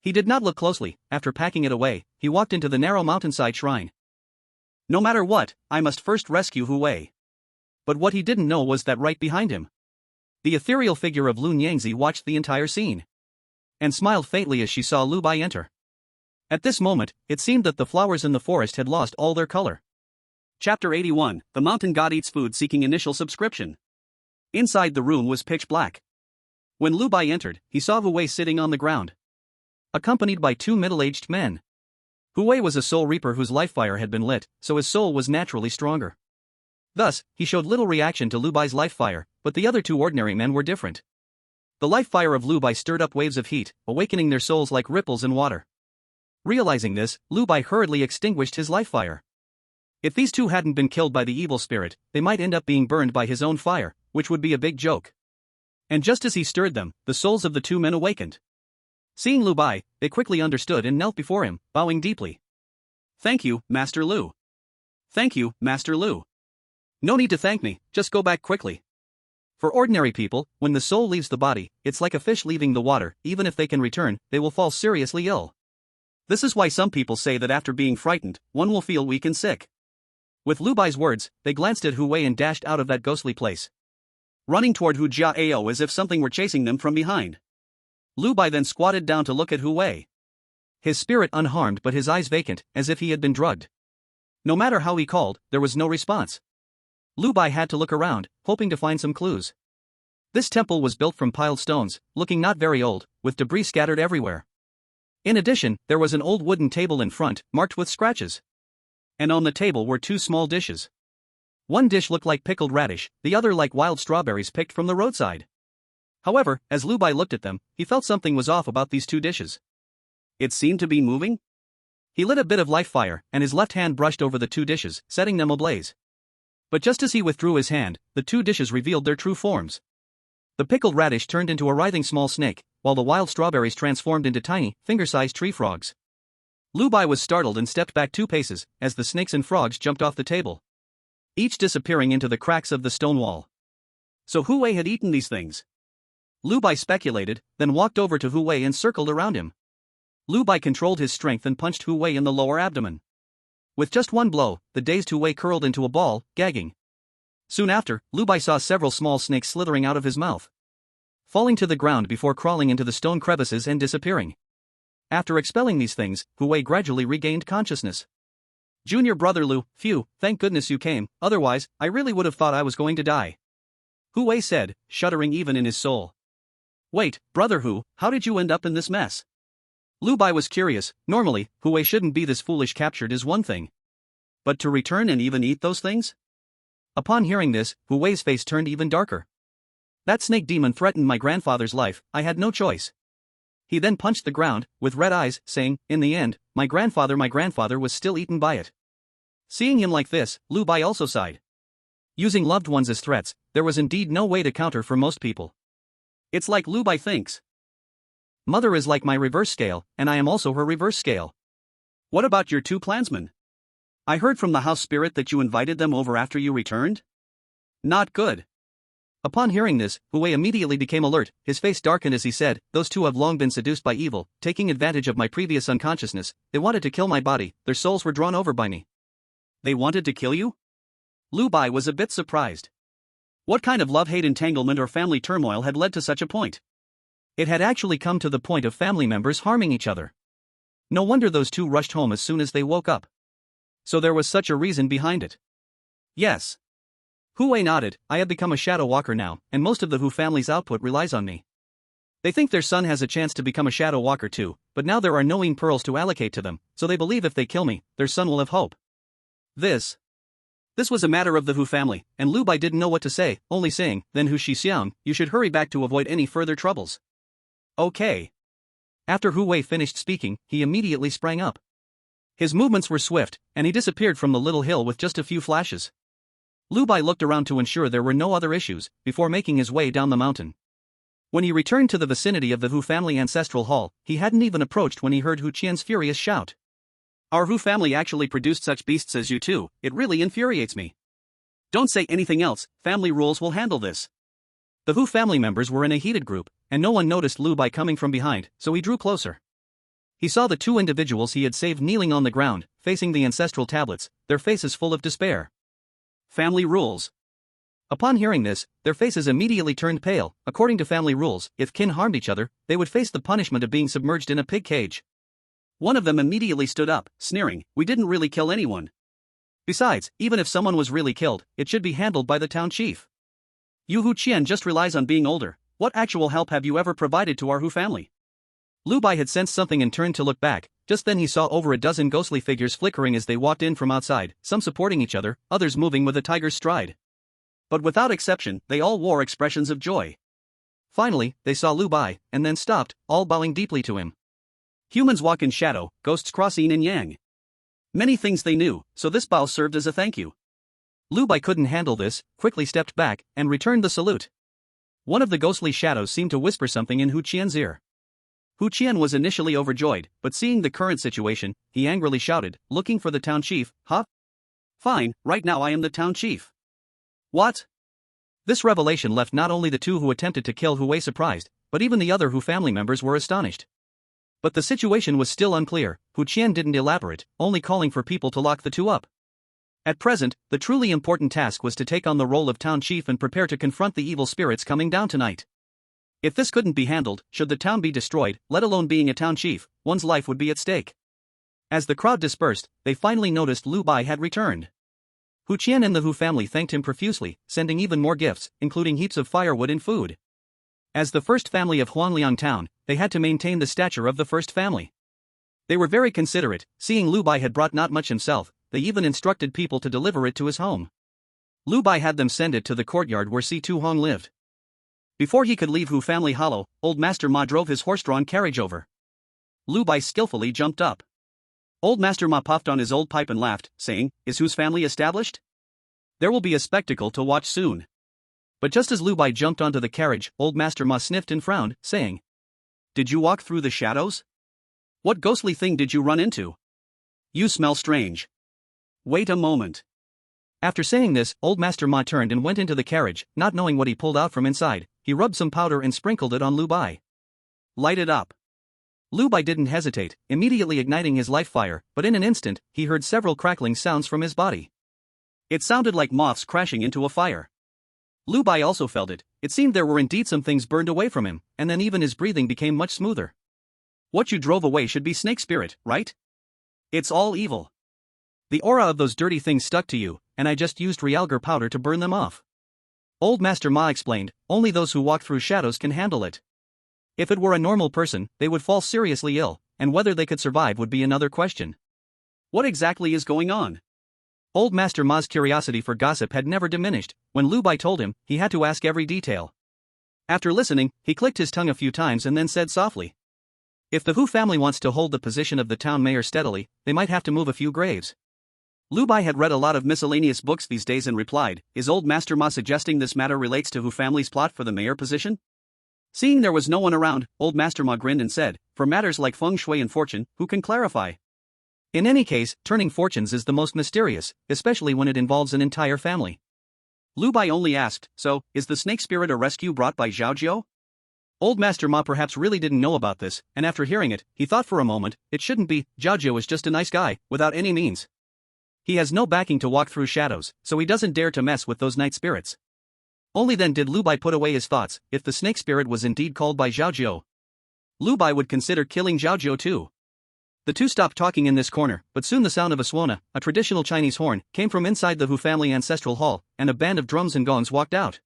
He did not look closely. After packing it away, he walked into the narrow mountainside shrine. No matter what, I must first rescue Hu Wei. But what he didn't know was that right behind him, the ethereal figure of Lun Yangzi watched the entire scene and smiled faintly as she saw Lu Bai enter. At this moment, it seemed that the flowers in the forest had lost all their color. Chapter 81, The Mountain God Eats Food Seeking Initial Subscription. Inside the room was pitch black. When Lu Bai entered, he saw Hu Wei sitting on the ground, accompanied by 2 middle-aged men. Hu Wei was a soul reaper whose life fire had been lit, so his soul was naturally stronger. Thus, he showed little reaction to Lu Bai's life fire, but the other 2 ordinary men were different. The life fire of Lu Bai stirred up waves of heat, awakening their souls like ripples in water. Realizing this, Lu Bai hurriedly extinguished his life fire. If these 2 hadn't been killed by the evil spirit, they might end up being burned by his own fire, which would be a big joke. And just as he stirred them, the souls of the 2 men awakened. Seeing Lu Bai, they quickly understood and knelt before him, bowing deeply. "Thank you, Master Lu. Thank you, Master Lu. No need to thank me, just go back quickly." For ordinary people, when the soul leaves the body, it's like a fish leaving the water. Even if they can return, they will fall seriously ill. This is why some people say that after being frightened, one will feel weak and sick. With Lu Bai's words, they glanced at Hu Wei and dashed out of that ghostly place, running toward Hu Jiao as if something were chasing them from behind. Lu Bai then squatted down to look at Hu Wei. His spirit unharmed but his eyes vacant, as if he had been drugged. No matter how he called, there was no response. Lu Bai had to look around, hoping to find some clues. This temple was built from piled stones, looking not very old, with debris scattered everywhere. In addition, there was an old wooden table in front, marked with scratches. And on the table were 2 small dishes. One dish looked like pickled radish, the other like wild strawberries picked from the roadside. However, as Lu Bai looked at them, he felt something was off about these two dishes. It seemed to be moving? He lit a bit of live fire, and his left hand brushed over the two dishes, setting them ablaze. But just as he withdrew his hand, the two dishes revealed their true forms. The pickled radish turned into a writhing small snake, while the wild strawberries transformed into tiny, finger-sized tree frogs. Lu Bai was startled and stepped back 2 paces, as the snakes and frogs jumped off the table, each disappearing into the cracks of the stone wall. So Hu Wei had eaten these things. Lu Bai speculated, then walked over to Hu Wei and circled around him. Lu Bai controlled his strength and punched Hu Wei in the lower abdomen. With just one blow, the dazed Hu Wei curled into a ball, gagging. Soon after, Lu Bai saw several small snakes slithering out of his mouth, falling to the ground before crawling into the stone crevices and disappearing. After expelling these things, Hu Wei gradually regained consciousness. "Junior brother Lu, phew, thank goodness you came, otherwise, I really would have thought I was going to die," Hu Wei said, shuddering even in his soul. "Wait, brother Hu, how did you end up in this mess?" Lu Bai was curious. Normally, Hu Wei shouldn't be this foolish. Captured is one thing, but to return and even eat those things? Upon hearing this, Hu Wei's face turned even darker. "That snake demon threatened my grandfather's life, I had no choice." He then punched the ground, with red eyes, saying, "In the end, my grandfather was still eaten by it." Seeing him like this, Lu Bai also sighed. Using loved ones as threats, there was indeed no way to counter for most people. It's like Lu Bai thinks. Mother is like my reverse scale, and I am also her reverse scale. What about your 2 clansmen? I heard from the house spirit that you invited them over after you returned? Not good. Upon hearing this, Hu Wei immediately became alert, his face darkened as he said, "Those 2 have long been seduced by evil, taking advantage of my previous unconsciousness. They wanted to kill my body, their souls were drawn over by me." They wanted to kill you? Lu Bai was a bit surprised. What kind of love-hate entanglement or family turmoil had led to such a point? It had actually come to the point of family members harming each other. No wonder those 2 rushed home as soon as they woke up. So there was such a reason behind it. Yes. Hu Wei nodded. "I have become a shadow walker now, and most of the Hu family's output relies on me. They think their son has a chance to become a shadow walker too, but now there are no pearls to allocate to them, so they believe if they kill me, their son will have hope." This was a matter of the Hu family, and Lu Bai didn't know what to say, only saying, "Then Hu Shixiang, you should hurry back to avoid any further troubles." "Okay." After Hu Wei finished speaking, he immediately sprang up. His movements were swift, and he disappeared from the little hill with just a few flashes. Lu Bai looked around to ensure there were no other issues, before making his way down the mountain. When he returned to the vicinity of the Hu family ancestral hall, he hadn't even approached when he heard Hu Qian's furious shout. "Our Hu family actually produced such beasts as you too, it really infuriates me. Don't say anything else, family rules will handle this." The Hu family members were in a heated group, and no one noticed Lu Bai coming from behind, so he drew closer. He saw the 2 individuals he had saved kneeling on the ground, facing the ancestral tablets, their faces full of despair. Family rules. Upon hearing this, their faces immediately turned pale. According to family rules, if kin harmed each other, they would face the punishment of being submerged in a pig cage. One of them immediately stood up, sneering, "We didn't really kill anyone. Besides, even if someone was really killed, it should be handled by the town chief. Yu Hu Qian just relies on being older. What actual help have you ever provided to our Hu family?" Lu Bai had sensed something and turned to look back. Just then he saw over a dozen ghostly figures flickering as they walked in from outside, some supporting each other, others moving with a tiger's stride. But without exception, they all wore expressions of joy. Finally, they saw Lu Bai, and then stopped, all bowing deeply to him. Humans walk in shadow, ghosts cross yin and yang. Many things they knew, so this bow served as a thank you. Lu Bai couldn't handle this, quickly stepped back, and returned the salute. One of the ghostly shadows seemed to whisper something in Hu Qian's ear. Hu Qian was initially overjoyed, but seeing the current situation, he angrily shouted, "Looking for the town chief, huh?" "Fine, right now I am the town chief." "What?" This revelation left not only the 2 who attempted to kill Hu Wei surprised, but even the other Hu family members were astonished. But the situation was still unclear. Hu Qian didn't elaborate, only calling for people to lock the 2 up. At present, the truly important task was to take on the role of town chief and prepare to confront the evil spirits coming down tonight. If this couldn't be handled, should the town be destroyed, let alone being a town chief, one's life would be at stake. As the crowd dispersed, they finally noticed Lu Bai had returned. Hu Qian and the Hu family thanked him profusely, sending even more gifts, including heaps of firewood and food. As the first family of Huangliang town, they had to maintain the stature of the first family. They were very considerate, seeing Lu Bai had brought not much himself, they even instructed people to deliver it to his home. Lu Bai had them send it to the courtyard where Si Tu Hong lived. Before he could leave Hu Family Hollow, Old Master Ma drove his horse-drawn carriage over. Lu Bai skillfully jumped up. Old Master Ma puffed on his old pipe and laughed, saying, "Is Hu's family established? There will be a spectacle to watch soon." But just as Lu Bai jumped onto the carriage, Old Master Ma sniffed and frowned, saying, "Did you walk through the shadows? What ghostly thing did you run into? You smell strange. Wait a moment." After saying this, Old Master Ma turned and went into the carriage, not knowing what he pulled out from inside. He rubbed some powder and sprinkled it on Lu Bai. "Light it up." Lu Bai didn't hesitate, immediately igniting his life fire, but in an instant, he heard several crackling sounds from his body. It sounded like moths crashing into a fire. Lu Bai also felt it. It seemed there were indeed some things burned away from him, and then even his breathing became much smoother. What you drove away should be snake spirit, right? It's all evil. The aura of those dirty things stuck to you, and I just used realgar powder to burn them off. Old Master Ma explained, only those who walk through shadows can handle it. If it were a normal person, they would fall seriously ill, and whether they could survive would be another question. What exactly is going on? Old Master Ma's curiosity for gossip had never diminished. When Lu Bai told him, he had to ask every detail. After listening, he clicked his tongue a few times and then said softly, "If the Hu family wants to hold the position of the town mayor steadily, they might have to move a few graves." Lu Bai had read a lot of miscellaneous books these days and replied, "Is Old Master Ma suggesting this matter relates to Hu family's plot for the mayor position?" Seeing there was no one around, Old Master Ma grinned and said, "For matters like feng shui and fortune, who can clarify? In any case, turning fortunes is the most mysterious, especially when it involves an entire family." Lu Bai only asked, "So, is the snake spirit a rescue brought by Zhao Jiao?" Old Master Ma perhaps really didn't know about this, and after hearing it, he thought for a moment, it shouldn't be. Zhao Jiao is just a nice guy, without any means. He has no backing to walk through shadows, so he doesn't dare to mess with those night spirits. Only then did Lu Bai put away his thoughts. If the snake spirit was indeed called by Zhao Jiao, Lu Bai would consider killing Zhao Jiao too. The two stopped talking in this corner, but soon the sound of a suona, a traditional Chinese horn, came from inside the Hu family ancestral hall, and a band of drums and gongs walked out.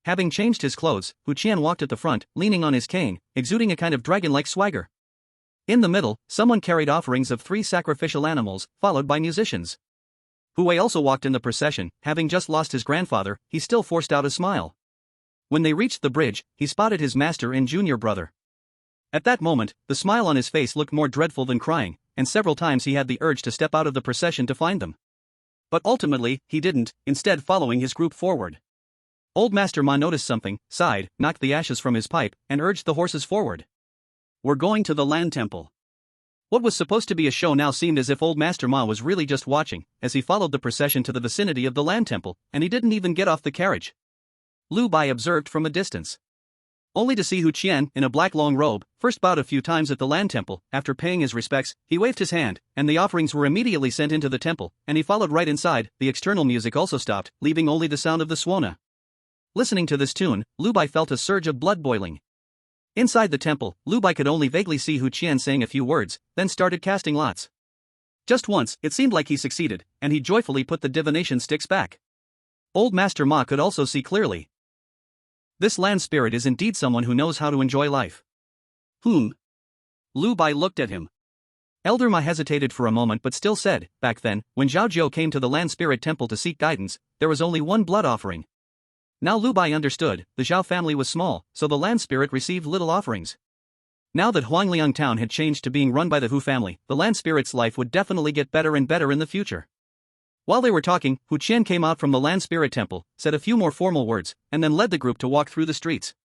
Having changed his clothes, Hu Qian walked at the front, leaning on his cane, exuding a kind of dragon-like swagger. In the middle, someone carried offerings of 3 sacrificial animals, followed by musicians. Hu Wei also walked in the procession. Having just lost his grandfather, he still forced out a smile. When they reached the bridge, he spotted his master and junior brother. At that moment, the smile on his face looked more dreadful than crying, and several times he had the urge to step out of the procession to find them. But ultimately, he didn't, instead following his group forward. Old Master Ma noticed something, sighed, knocked the ashes from his pipe, and urged the horses forward. "We're going to the land temple." What was supposed to be a show now seemed as if Old Master Ma was really just watching, as he followed the procession to the vicinity of the land temple, and he didn't even get off the carriage. Lu Bai observed from a distance. Only to see Hu Qian, in a black long robe, first bowed a few times at the land temple. After paying his respects, he waved his hand, and the offerings were immediately sent into the temple, and he followed right inside. The external music also stopped, leaving only the sound of the suona. Listening to this tune, Lu Bai felt a surge of blood boiling. Inside the temple, Lu Bai could only vaguely see Hu Qian saying a few words, then started casting lots. Just once, it seemed like he succeeded, and he joyfully put the divination sticks back. Old Master Ma could also see clearly. This land spirit is indeed someone who knows how to enjoy life. Whom? Lu Bai looked at him. Elder Ma hesitated for a moment but still said, back then, when Zhao Jiao came to the land spirit temple to seek guidance, there was only one blood offering. Now Lu Bai understood, the Zhao family was small, so the land spirit received little offerings. Now that Huangliang town had changed to being run by the Hu family, the land spirit's life would definitely get better and better in the future. While they were talking, Hu Qian came out from the land spirit temple, said a few more formal words, and then led the group to walk through the streets.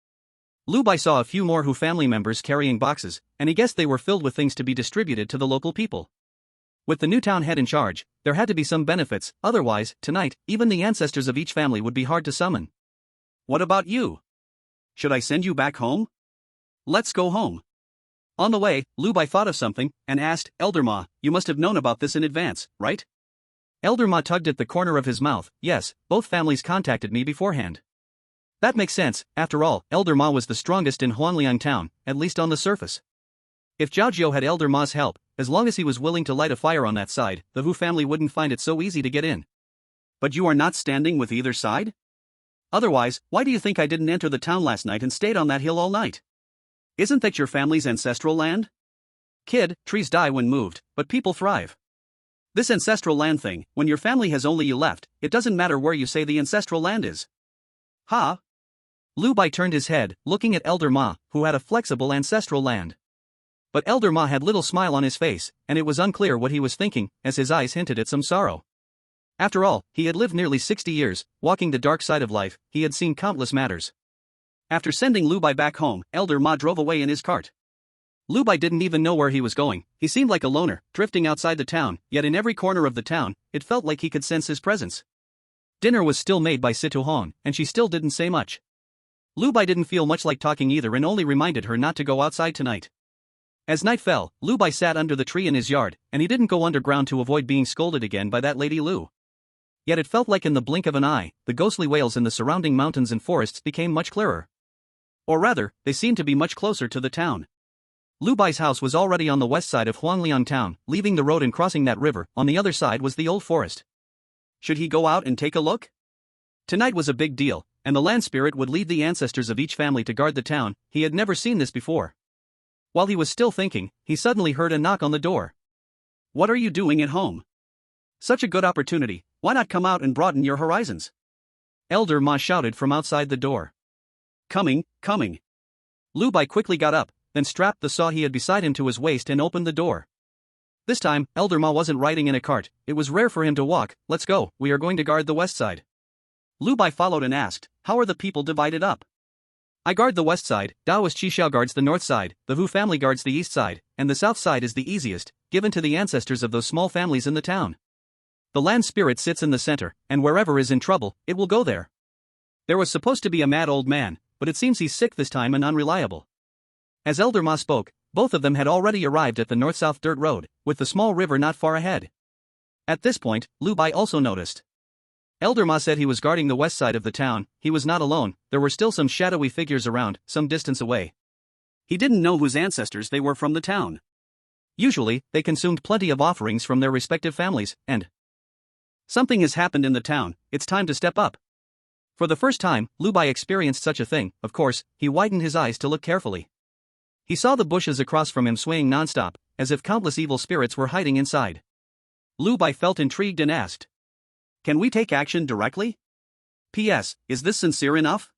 Lu Bai saw a few more Hu family members carrying boxes, and he guessed they were filled with things to be distributed to the local people. With the new town head in charge, there had to be some benefits, otherwise, tonight, even the ancestors of each family would be hard to summon. "What about you? Should I send you back home? Let's go home." On the way, Lu Bai thought of something, and asked, "Elder Ma, you must have known about this in advance, right?" Elder Ma tugged at the corner of his mouth. "Yes, both families contacted me beforehand." That makes sense. After all, Elder Ma was the strongest in Huangliang town, at least on the surface. If Zhao Jiao had Elder Ma's help, as long as he was willing to light a fire on that side, the Hu family wouldn't find it so easy to get in. "But you are not standing with either side? Otherwise, why do you think I didn't enter the town last night and stayed on that hill all night? Isn't that your family's ancestral land?" "Kid, trees die when moved, but people thrive. This ancestral land thing, when your family has only you left, it doesn't matter where you say the ancestral land is. Ha? Lu Bai turned his head, looking at Elder Ma, who had a flexible ancestral land. But Elder Ma had little smile on his face, and it was unclear what he was thinking, as his eyes hinted at some sorrow. After all, he had lived nearly 60 years, walking the dark side of life. He had seen countless matters. After sending Lu Bai back home, Elder Ma drove away in his cart. Lu Bai didn't even know where he was going. He seemed like a loner, drifting outside the town, yet in every corner of the town, it felt like he could sense his presence. Dinner was still made by Situ Hong, and she still didn't say much. Lu Bai didn't feel much like talking either and only reminded her not to go outside tonight. As night fell, Lu Bai sat under the tree in his yard, and he didn't go underground to avoid being scolded again by that Lady Lu. Yet it felt like in the blink of an eye, the ghostly wails in the surrounding mountains and forests became much clearer. Or rather, they seemed to be much closer to the town. Lu Bai's house was already on the west side of Huangliang town, leaving the road and crossing that river. On the other side was the old forest. Should he go out and take a look? Tonight was a big deal, and the land spirit would lead the ancestors of each family to guard the town. He had never seen this before. While he was still thinking, he suddenly heard a knock on the door. What are you doing at home? Such a good opportunity, why not come out and broaden your horizons? Elder Ma shouted from outside the door. Coming. Lu Bai quickly got up, then strapped the saw he had beside him to his waist and opened the door. This time, Elder Ma wasn't riding in a cart. It was rare for him to walk. Let's go, we are going to guard the west side. Lu Bai followed and asked, how are the people divided up? I guard the west side, Daoist Qishao guards the north side, the Hu family guards the east side, and the south side is the easiest, given to the ancestors of those small families in the town. The land spirit sits in the center, and wherever is in trouble, it will go there. There was supposed to be a mad old man, but it seems he's sick this time and unreliable. As Elder Ma spoke, both of them had already arrived at the north-south dirt road, with the small river not far ahead. At this point, Lu Bai also noticed. Elder Ma said he was guarding the west side of the town. He was not alone, there were still some shadowy figures around, some distance away. He didn't know whose ancestors they were from the town. Usually, they consumed plenty of offerings from their respective families, and something has happened in the town, it's time to step up. For the first time, Lu Bai experienced such a thing. Of course, he widened his eyes to look carefully. He saw the bushes across from him swaying non-stop, as if countless evil spirits were hiding inside. Lu Bai felt intrigued and asked, can we take action directly? P.S. Is this sincere enough?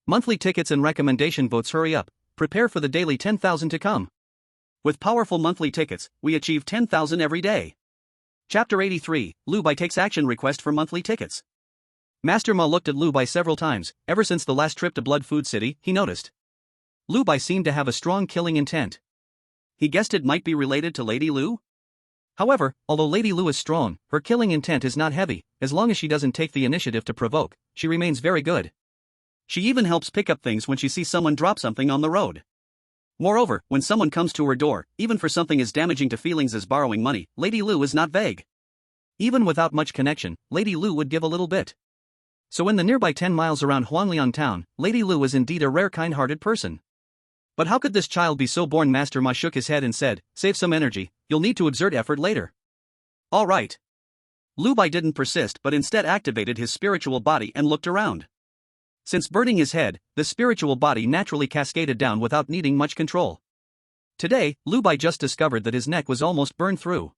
Monthly tickets and recommendation votes, hurry up, prepare for the daily 10,000 to come. With powerful monthly tickets, we achieve 10,000 every day. Chapter 83, Lu Bai takes action, request for monthly tickets. Master Ma looked at Lu Bai several times. Ever since the last trip to Blood Food City, he noticed Lu Bai seemed to have a strong killing intent. He guessed it might be related to Lady Lu? However, although Lady Lu is strong, her killing intent is not heavy. As long as she doesn't take the initiative to provoke, she remains very good. She even helps pick up things when she sees someone drop something on the road. Moreover, when someone comes to her door, even for something as damaging to feelings as borrowing money, Lady Lu is not vague. Even without much connection, Lady Lu would give a little bit. So in the nearby 10 miles around Huangliang town, Lady Lu is indeed a rare kind-hearted person. But how could this child be so born? Master Ma shook his head and said, save some energy, you'll need to exert effort later. All right. Lu Bai didn't persist but instead activated his spiritual body and looked around. Since burning his head, the spiritual body naturally cascaded down without needing much control. Today, Lu Bai just discovered that his neck was almost burned through.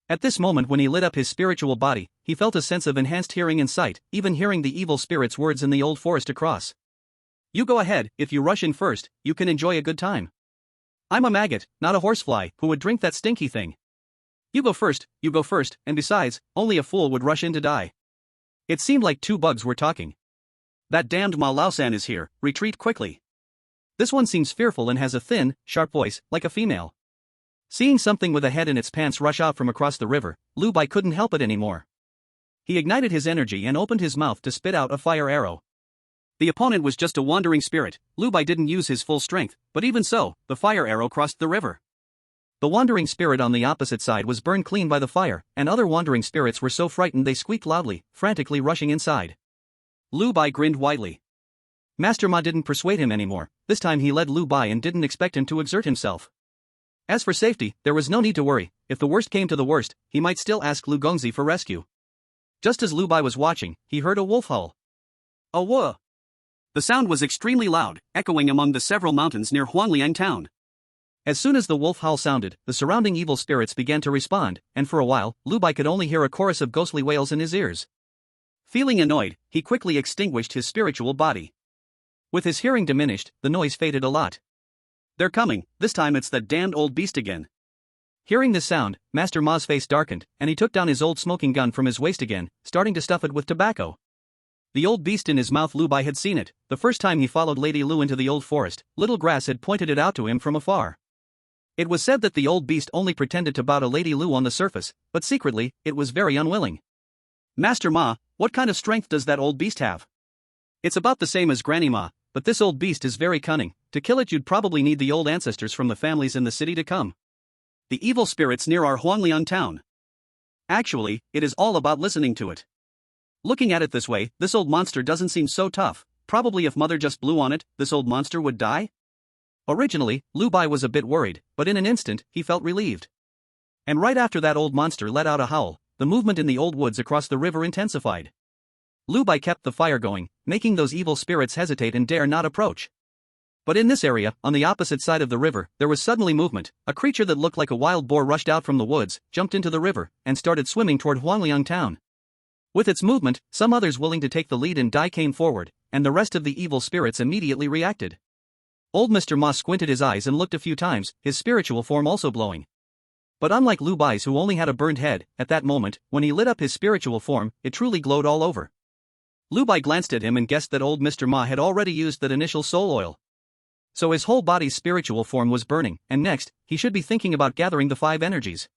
At this moment, when he lit up his spiritual body, he felt a sense of enhanced hearing and sight, even hearing the evil spirit's words in the old forest across. You go ahead, if you rush in first, you can enjoy a good time. I'm a maggot, not a horsefly, who would drink that stinky thing. You go first, and besides, only a fool would rush in to die. It seemed like two bugs were talking. That damned Ma Laosan is here, retreat quickly. This one seems fearful and has a thin, sharp voice, like a female. Seeing something with a head in its pants rush out from across the river, Lu Bai couldn't help it anymore. He ignited his energy and opened his mouth to spit out a fire arrow. The opponent was just a wandering spirit. Lu Bai didn't use his full strength, but even so, the fire arrow crossed the river. The wandering spirit on the opposite side was burned clean by the fire, and other wandering spirits were so frightened they squeaked loudly, frantically rushing inside. Lu Bai grinned widely. Master Ma didn't persuade him anymore. This time he led Lu Bai and didn't expect him to exert himself. As for safety, there was no need to worry. If the worst came to the worst, he might still ask Lu Gongzi for rescue. Just as Lu Bai was watching, he heard a wolf howl. A whoa! The sound was extremely loud, echoing among the several mountains near Huangliang town. As soon as the wolf howl sounded, the surrounding evil spirits began to respond, and for a while, Lu Bai could only hear a chorus of ghostly wails in his ears. Feeling annoyed, he quickly extinguished his spiritual body. With his hearing diminished, the noise faded a lot. They're coming, this time it's that damned old beast again. Hearing this sound, Master Ma's face darkened, and he took down his old smoking gun from his waist again, starting to stuff it with tobacco. The old beast in his mouth. Lu Bai had seen it. The first time he followed Lady Lu into the old forest, Little Grass had pointed it out to him from afar. It was said that the old beast only pretended to bow to Lady Lu on the surface, but secretly, it was very unwilling. Master Ma, what kind of strength does that old beast have? It's about the same as Granny Ma, but this old beast is very cunning. To kill it you'd probably need the old ancestors from the families in the city to come. The evil spirits near our Huangliang town. Actually, it is all about listening to it. Looking at it this way, this old monster doesn't seem so tough. Probably if mother just blew on it, this old monster would die? Originally, Lu Bai was a bit worried, but in an instant, he felt relieved. And right after that old monster let out a howl, the movement in the old woods across the river intensified. Lu Bai kept the fire going, making those evil spirits hesitate and dare not approach. But in this area, on the opposite side of the river, there was suddenly movement. A creature that looked like a wild boar rushed out from the woods, jumped into the river, and started swimming toward Huangliang town. With its movement, some others willing to take the lead and die came forward, and the rest of the evil spirits immediately reacted. Old Mr. Ma squinted his eyes and looked a few times, his spiritual form also glowing. But unlike Lu Bai's, who only had a burned head, at that moment, when he lit up his spiritual form, it truly glowed all over. Lu Bai glanced at him and guessed that old Mr. Ma had already used that initial soul oil. So his whole body's spiritual form was burning, and next, he should be thinking about gathering the 5 energies.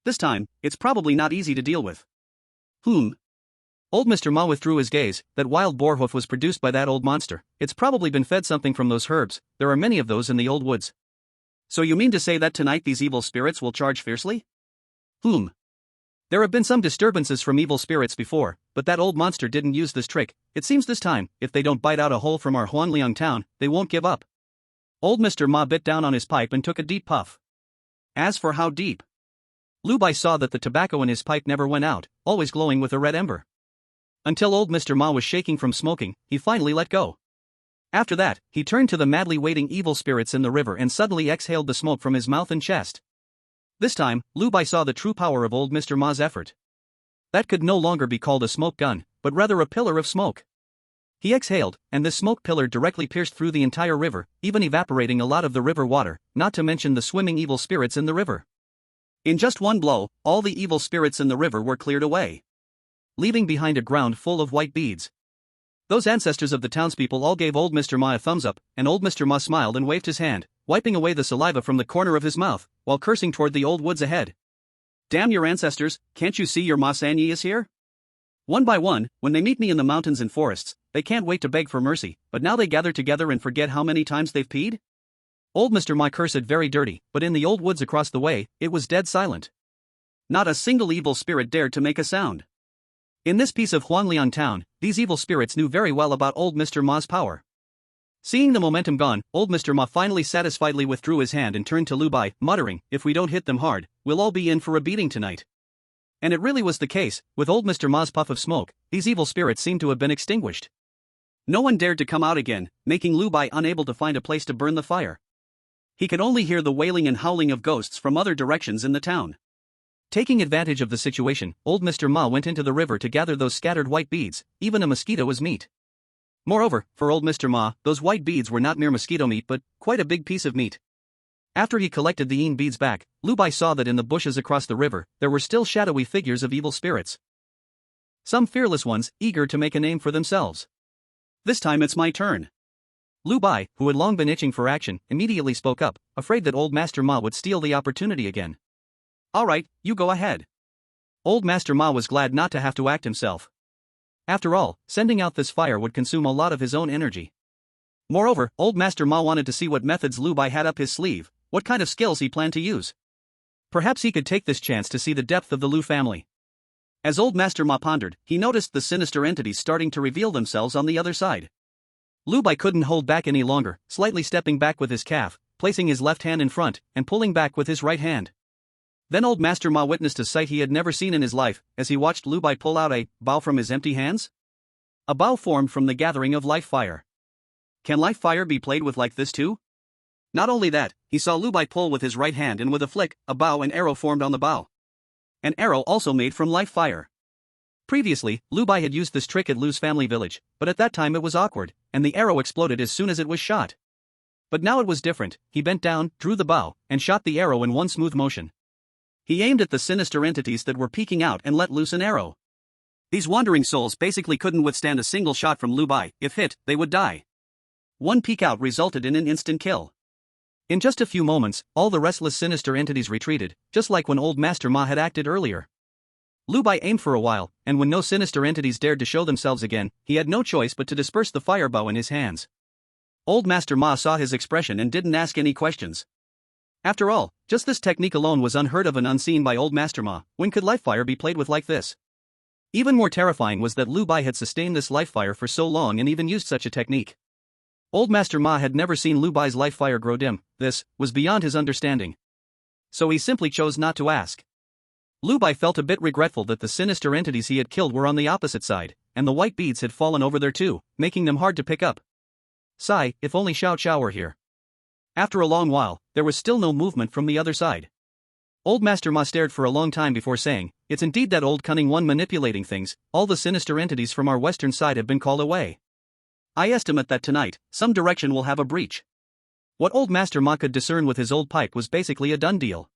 This time, it's probably not easy to deal with. Old Mr. Ma withdrew his gaze. That wild boar hoof was produced by that old monster. It's probably been fed something from those herbs. There are many of those in the old woods. So you mean to say that tonight these evil spirits will charge fiercely? There have been some disturbances from evil spirits before, but that old monster didn't use this trick. It seems this time, if they don't bite out a hole from our Huangliang town, they won't give up. Old Mr. Ma bit down on his pipe and took a deep puff. As for how deep, Lu Bai saw that the tobacco in his pipe never went out, always glowing with a red ember. Until old Mr. Ma was shaking from smoking, he finally let go. After that, he turned to the madly waiting evil spirits in the river and suddenly exhaled the smoke from his mouth and chest. This time, Lu Bai saw the true power of old Mr. Ma's effort. That could no longer be called a smoke gun, but rather a pillar of smoke. He exhaled, and this smoke pillar directly pierced through the entire river, even evaporating a lot of the river water, not to mention the swimming evil spirits in the river. In just one blow, all the evil spirits in the river were cleared away, leaving behind a ground full of white beads. Those ancestors of the townspeople all gave old Mr. Ma a thumbs up, and old Mr. Ma smiled and waved his hand, wiping away the saliva from the corner of his mouth, while cursing toward the old woods ahead. Damn your ancestors, can't you see your Ma Sanyi is here? One by one, when they meet me in the mountains and forests, they can't wait to beg for mercy, but now they gather together and forget how many times they've peed? Old Mr. Ma cursed very dirty, but in the old woods across the way, it was dead silent. Not a single evil spirit dared to make a sound. In this piece of Huangliang town, these evil spirits knew very well about old Mr. Ma's power. Seeing the momentum gone, old Mr. Ma finally satisfiedly withdrew his hand and turned to Lu Bai, muttering, "If we don't hit them hard, we'll all be in for a beating tonight." And it really was the case. With old Mr. Ma's puff of smoke, these evil spirits seemed to have been extinguished. No one dared to come out again, making Lu Bai unable to find a place to burn the fire. He could only hear the wailing and howling of ghosts from other directions in the town. Taking advantage of the situation, old Mr. Ma went into the river to gather those scattered white beads. Even a mosquito was meat. Moreover, for old Mr. Ma, those white beads were not mere mosquito meat but quite a big piece of meat. After he collected the beads back, Lu Bai saw that in the bushes across the river, there were still shadowy figures of evil spirits. Some fearless ones, eager to make a name for themselves. This time it's my turn. Lu Bai, who had long been itching for action, immediately spoke up, afraid that old Master Ma would steal the opportunity again. All right, you go ahead. Old Master Ma was glad not to have to act himself. After all, sending out this fire would consume a lot of his own energy. Moreover, old Master Ma wanted to see what methods Lu Bai had up his sleeve, what kind of skills he planned to use. Perhaps he could take this chance to see the depth of the Lu family. As old Master Ma pondered, he noticed the sinister entities starting to reveal themselves on the other side. Lu Bai couldn't hold back any longer, slightly stepping back with his calf, placing his left hand in front, and pulling back with his right hand. Then old Master Ma witnessed a sight he had never seen in his life, as he watched Lu Bai pull out a bow from his empty hands. A bow formed from the gathering of life fire. Can life fire be played with like this too? Not only that, he saw Lu Bai pull with his right hand, and with a flick, a bow and arrow formed on the bow. An arrow also made from live fire. Previously, Lu Bai had used this trick at Lu's family village, but at that time it was awkward, and the arrow exploded as soon as it was shot. But now it was different. He bent down, drew the bow, and shot the arrow in one smooth motion. He aimed at the sinister entities that were peeking out and let loose an arrow. These wandering souls basically couldn't withstand a single shot from Lu Bai. If hit, they would die. One peek out resulted in an instant kill. In just a few moments, all the restless sinister entities retreated, just like when old Master Ma had acted earlier. Lu Bai aimed for a while, and when no sinister entities dared to show themselves again, he had no choice but to disperse the fire bow in his hands. Old Master Ma saw his expression and didn't ask any questions. After all, just this technique alone was unheard of and unseen by old Master Ma. When could live fire be played with like this? Even more terrifying was that Lu Bai had sustained this live fire for so long and even used such a technique. Old Master Ma had never seen Lu Bai's live fire grow dim. This was beyond his understanding. So he simply chose not to ask. Lu Bai felt a bit regretful that the sinister entities he had killed were on the opposite side, and the white beads had fallen over there too, making them hard to pick up. Sigh, if only Xiao Xiao were here. After a long while, there was still no movement from the other side. Old Master Ma stared for a long time before saying, "It's indeed that old cunning one manipulating things. All the sinister entities from our western side have been called away. I estimate that tonight, some direction will have a breach." What old Master Ma could discern with his old pipe was basically a done deal.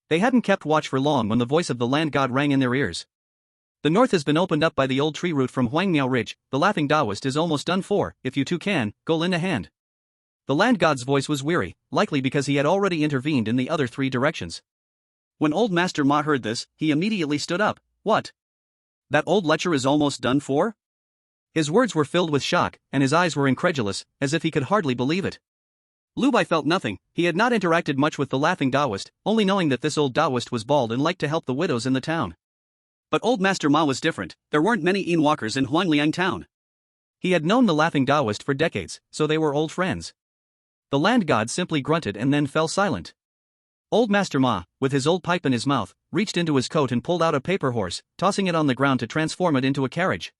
They hadn't kept watch for long when the voice of the land god rang in their ears. "The north has been opened up by the old tree root from Huangmiao Ridge. The laughing Taoist is almost done for. If you two can, go lend a hand." The land god's voice was weary, likely because he had already intervened in the other three directions. When old Master Ma heard this, he immediately stood up. "What? That old lecher is almost done for?" His words were filled with shock, and his eyes were incredulous, as if he could hardly believe it. Lu Bai felt nothing. He had not interacted much with the laughing Taoist, only knowing that this old Taoist was bald and liked to help the widows in the town. But old Master Ma was different. There weren't many Yin walkers in Huangliang town. He had known the laughing Taoist for decades, so they were old friends. The land god simply grunted and then fell silent. Old Master Ma, with his old pipe in his mouth, reached into his coat and pulled out a paper horse, tossing it on the ground to transform it into a carriage.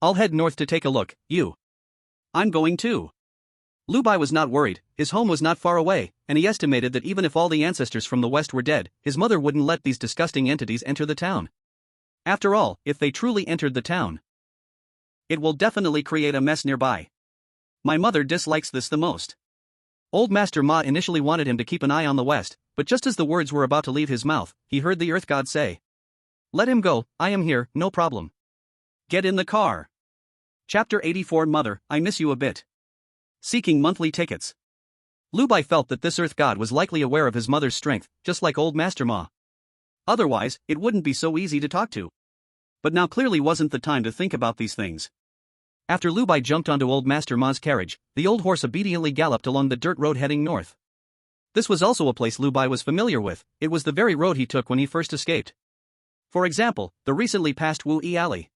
"I'll head north to take a look, you." "I'm going too." Lu Bai was not worried. His home was not far away, and he estimated that even if all the ancestors from the west were dead, his mother wouldn't let these disgusting entities enter the town. After all, if they truly entered the town, it will definitely create a mess nearby. My mother dislikes this the most. Old Master Ma initially wanted him to keep an eye on the west, but just as the words were about to leave his mouth, he heard the earth god say, "Let him go, I am here, no problem. Get in the car." Chapter 84 Mother, I miss you a bit. Seeking monthly tickets. Lu Bai felt that this earth god was likely aware of his mother's strength, just like old Master Ma. Otherwise, it wouldn't be so easy to talk to. But now clearly wasn't the time to think about these things. After Lu Bai jumped onto old Master Ma's carriage, the old horse obediently galloped along the dirt road heading north. This was also a place Lu Bai was familiar with. It was the very road he took when he first escaped. For example, the recently passed Wu Yi Alley.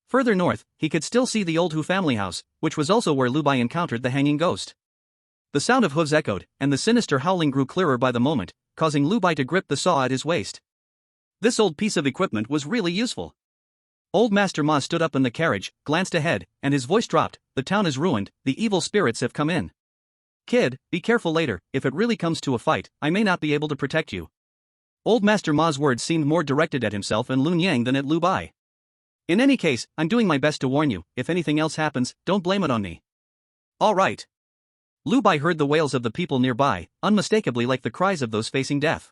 Further north, he could still see the old Hu family house, which was also where Lu Bai encountered the hanging ghost. The sound of hooves echoed, and the sinister howling grew clearer by the moment, causing Lu Bai to grip the saw at his waist. This old piece of equipment was really useful. Old Master Ma stood up in the carriage, glanced ahead, and his voice dropped. "The town is ruined, the evil spirits have come in. Kid, be careful later. If it really comes to a fight, I may not be able to protect you." Old Master Ma's words seemed more directed at himself and Lun Yang than at Lu Bai. "In any case, I'm doing my best to warn you. If anything else happens, don't blame it on me." "All right." Lu Bai heard the wails of the people nearby, unmistakably like the cries of those facing death.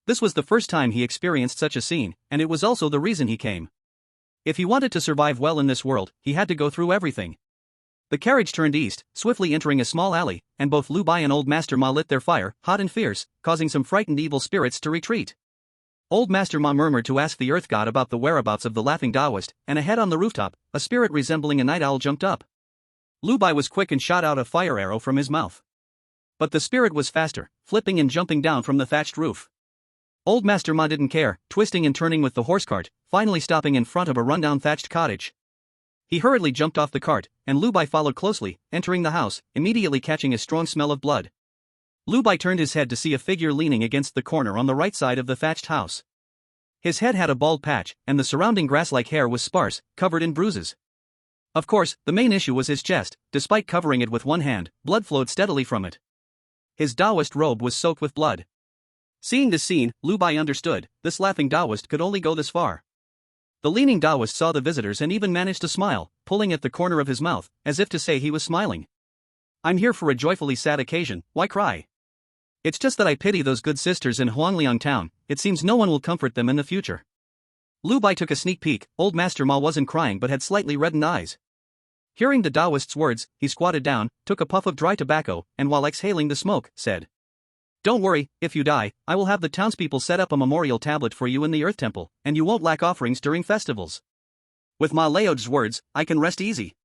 This was the first time he experienced such a scene, and it was also the reason he came. If he wanted to survive well in this world, he had to go through everything. The carriage turned east, swiftly entering a small alley, and both Lu Bai and old Master Ma lit their fire, hot and fierce, causing some frightened evil spirits to retreat. Old Master Ma murmured to ask the earth god about the whereabouts of the laughing Taoist, and ahead on the rooftop, a spirit resembling a night owl jumped up. Lu Bai was quick and shot out a fire arrow from his mouth. But the spirit was faster, flipping and jumping down from the thatched roof. Old Master Ma didn't care, twisting and turning with the horse cart, finally stopping in front of a rundown thatched cottage. He hurriedly jumped off the cart, and Lu Bai followed closely, entering the house, immediately catching a strong smell of blood. Lu Bai turned his head to see a figure leaning against the corner on the right side of the thatched house. His head had a bald patch, and the surrounding grass-like hair was sparse, covered in bruises. Of course, the main issue was his chest. Despite covering it with one hand, blood flowed steadily from it. His Taoist robe was soaked with blood. Seeing this scene, Lu Bai understood, this laughing Taoist could only go this far. The leaning Taoist saw the visitors and even managed to smile, pulling at the corner of his mouth, as if to say he was smiling. I'm here for a joyfully sad occasion, why cry? It's just that I pity those good sisters in Huangliang town, it seems no one will comfort them in the future. Lu Bai took a sneak peek, old Master Ma wasn't crying but had slightly reddened eyes. Hearing the Taoist's words, he squatted down, took a puff of dry tobacco, and while exhaling the smoke, said, Don't worry, if you die, I will have the townspeople set up a memorial tablet for you in the Earth Temple, and you won't lack offerings during festivals. With Ma Lao's words, I can rest easy.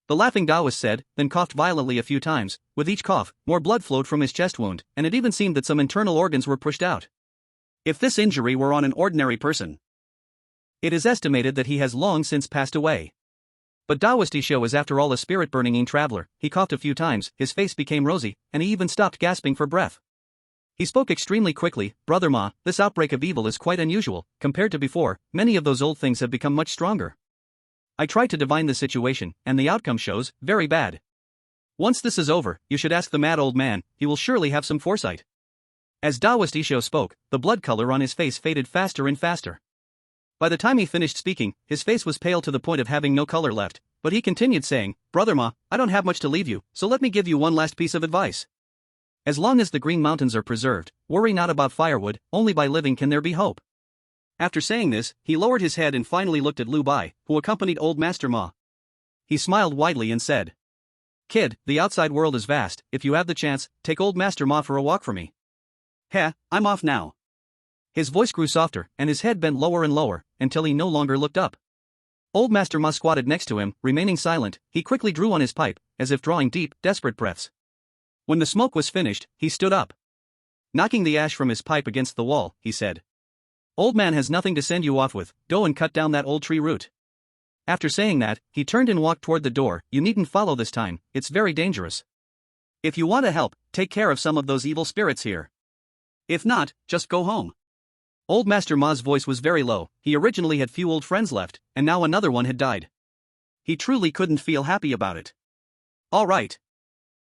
The laughing Taoist said, then coughed violently a few times. With each cough, more blood flowed from his chest wound, and it even seemed that some internal organs were pushed out. If this injury were on an ordinary person, it is estimated that he has long since passed away. But Taoist Isho is after all a spirit-burning traveler. He coughed a few times, his face became rosy, and he even stopped gasping for breath. He spoke extremely quickly, Brother Ma, this outbreak of evil is quite unusual. Compared to before, many of those old things have become much stronger. I tried to divine the situation, and the outcome shows, very bad. Once this is over, you should ask the mad old man, he will surely have some foresight. As Taoist Isho spoke, the blood color on his face faded faster and faster. By the time he finished speaking, his face was pale to the point of having no color left, but he continued saying, Brother Ma, I don't have much to leave you, so let me give you one last piece of advice. As long as the Green Mountains are preserved, worry not about firewood, only by living can there be hope. After saying this, he lowered his head and finally looked at Lu Bai, who accompanied old Master Ma. He smiled widely and said, Kid, the outside world is vast, if you have the chance, take old Master Ma for a walk for me. Heh, I'm off now. His voice grew softer, and his head bent lower and lower, until he no longer looked up. Old Master Ma squatted next to him, remaining silent. He quickly drew on his pipe, as if drawing deep, desperate breaths. When the smoke was finished, he stood up. Knocking the ash from his pipe against the wall, he said, Old man has nothing to send you off with, go and cut down that old tree root. After saying that, he turned and walked toward the door. You needn't follow this time, it's very dangerous. If you want to help, take care of some of those evil spirits here. If not, just go home. Old Master Ma's voice was very low. He originally had few old friends left, and now another one had died. He truly couldn't feel happy about it. All right.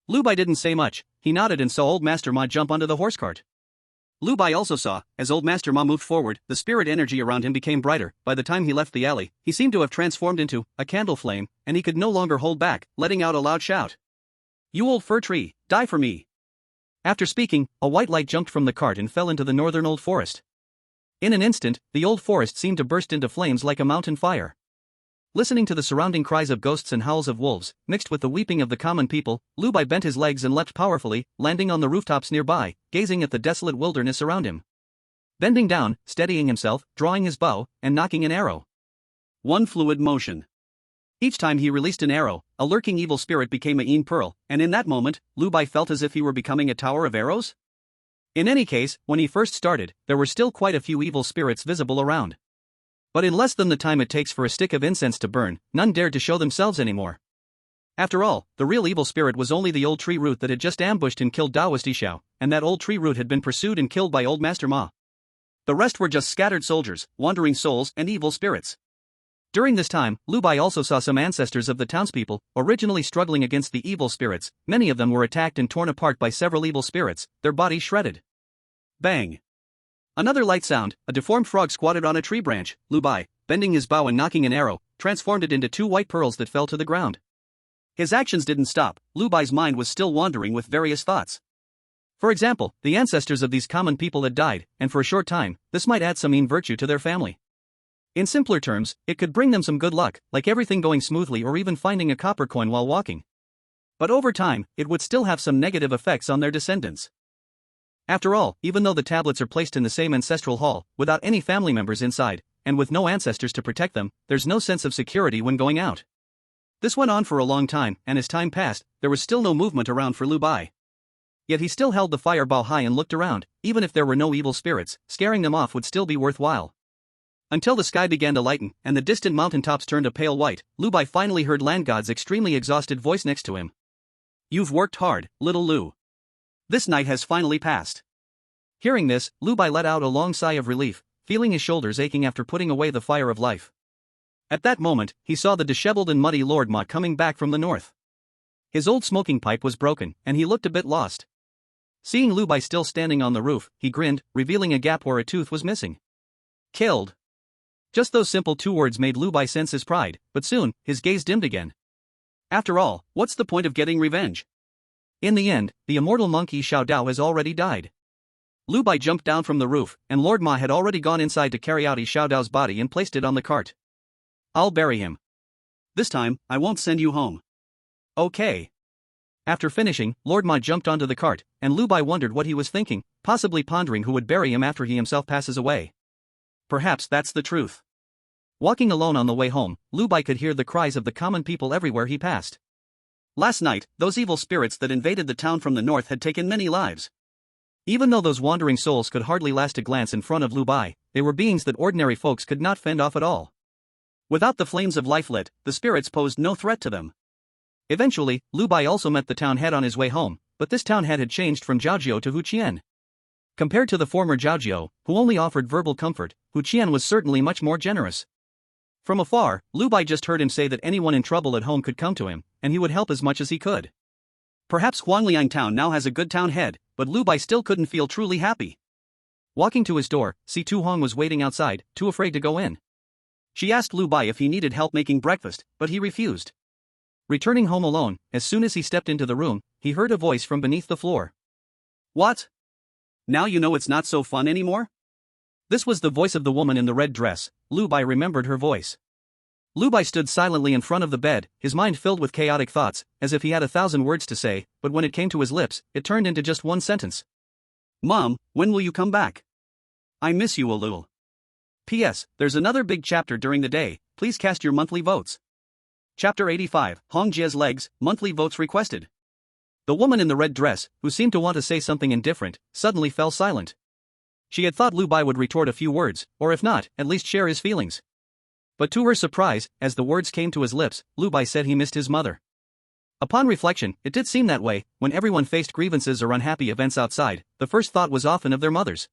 Lu Bai didn't say much. He nodded and saw old Master Ma jump onto the horse cart. Lu Bai also saw, as old Master Ma moved forward, the spirit energy around him became brighter. By the time he left the alley, he seemed to have transformed into a candle flame, and he could no longer hold back, letting out a loud shout. You old fir tree, die for me. After speaking, a white light jumped from the cart and fell into the northern old forest. In an instant, the old forest seemed to burst into flames like a mountain fire. Listening to the surrounding cries of ghosts and howls of wolves, mixed with the weeping of the common people, Lu Bai bent his legs and leapt powerfully, landing on the rooftops nearby, gazing at the desolate wilderness around him. Bending down, steadying himself, drawing his bow, and knocking an arrow. One fluid motion. Each time he released an arrow, a lurking evil spirit became a Yin pearl, and in that moment, Lu Bai felt as if he were becoming a tower of arrows? In any case, when he first started, there were still quite a few evil spirits visible around. But in less than the time it takes for a stick of incense to burn, none dared to show themselves anymore. After all, the real evil spirit was only the old tree root that had just ambushed and killed Taoist Ishao, and that old tree root had been pursued and killed by old Master Ma. The rest were just scattered soldiers, wandering souls, and evil spirits. During this time, Lu Bai also saw some ancestors of the townspeople, originally struggling against the evil spirits. Many of them were attacked and torn apart by several evil spirits, their bodies shredded. Bang! Another light sound. A deformed frog squatted on a tree branch. Lu Bai, bending his bow and knocking an arrow, transformed it into two white pearls that fell to the ground. His actions didn't stop. Lu Bai's mind was still wandering with various thoughts. For example, the ancestors of these common people had died, and for a short time, this might add some Yin virtue to their family. In simpler terms, it could bring them some good luck, like everything going smoothly or even finding a copper coin while walking. But over time, it would still have some negative effects on their descendants. After all, even though the tablets are placed in the same ancestral hall, without any family members inside, and with no ancestors to protect them, there's no sense of security when going out. This went on for a long time, and as time passed, there was still no movement around for Lu Bai. Yet he still held the fireball high and looked around. Even if there were no evil spirits, scaring them off would still be worthwhile. Until the sky began to lighten, and the distant mountaintops turned a pale white, Lu Bai finally heard Land God's extremely exhausted voice next to him. You've worked hard, little Lu. This night has finally passed. Hearing this, Lu Bai let out a long sigh of relief, feeling his shoulders aching after putting away the fire of life. At that moment, he saw the disheveled and muddy Lord Ma coming back from the north. His old smoking pipe was broken, and he looked a bit lost. Seeing Lu Bai still standing on the roof, he grinned, revealing a gap where a tooth was missing. Killed. Just those simple two words made Lu Bai sense his pride, but soon, his gaze dimmed again. After all, what's the point of getting revenge? In the end, the immortal monkey Xiao Dao has already died. Lu Bai jumped down from the roof, and Lord Ma had already gone inside to carry out Xiao Dao's body and placed it on the cart. I'll bury him. This time, I won't send you home. Okay. After finishing, Lord Ma jumped onto the cart, and Lu Bai wondered what he was thinking, possibly pondering who would bury him after he himself passes away. Perhaps that's the truth. Walking alone on the way home, Lu Bai could hear the cries of the common people everywhere he passed. Last night, those evil spirits that invaded the town from the north had taken many lives. Even though those wandering souls could hardly last a glance in front of Lu Bai, they were beings that ordinary folks could not fend off at all. Without the flames of life lit, the spirits posed no threat to them. Eventually, Lu Bai also met the town head on his way home, but this town head had changed from Zhaojiao to Hu Qian. Compared to the former Zhaojiao, who only offered verbal comfort, Hu Qian was certainly much more generous. From afar, Lu Bai just heard him say that anyone in trouble at home could come to him, and he would help as much as he could. Perhaps Huangliang town now has a good town head, but Lu Bai still couldn't feel truly happy. Walking to his door, Si Tu Hong was waiting outside, too afraid to go in. She asked Lu Bai if he needed help making breakfast, but he refused. Returning home alone, as soon as he stepped into the room, he heard a voice from beneath the floor. What? Now you know it's not so fun anymore? This was the voice of the woman in the red dress. Lu Bai remembered her voice. Lu Bai stood silently in front of the bed, his mind filled with chaotic thoughts, as if he had 1,000 words to say, but when it came to his lips, it turned into just one sentence. Mom, when will you come back? I miss you a little. P.S. There's another big chapter during the day, please cast your monthly votes. Chapter 85, Hong Jie's legs, monthly votes requested. The woman in the red dress, who seemed to want to say something indifferent, suddenly fell silent. She had thought Lu Bai would retort a few words, or if not, at least share his feelings. But to her surprise, as the words came to his lips, Lu Bai said he missed his mother. Upon reflection, it did seem that way. When everyone faced grievances or unhappy events outside, the first thought was often of their mothers.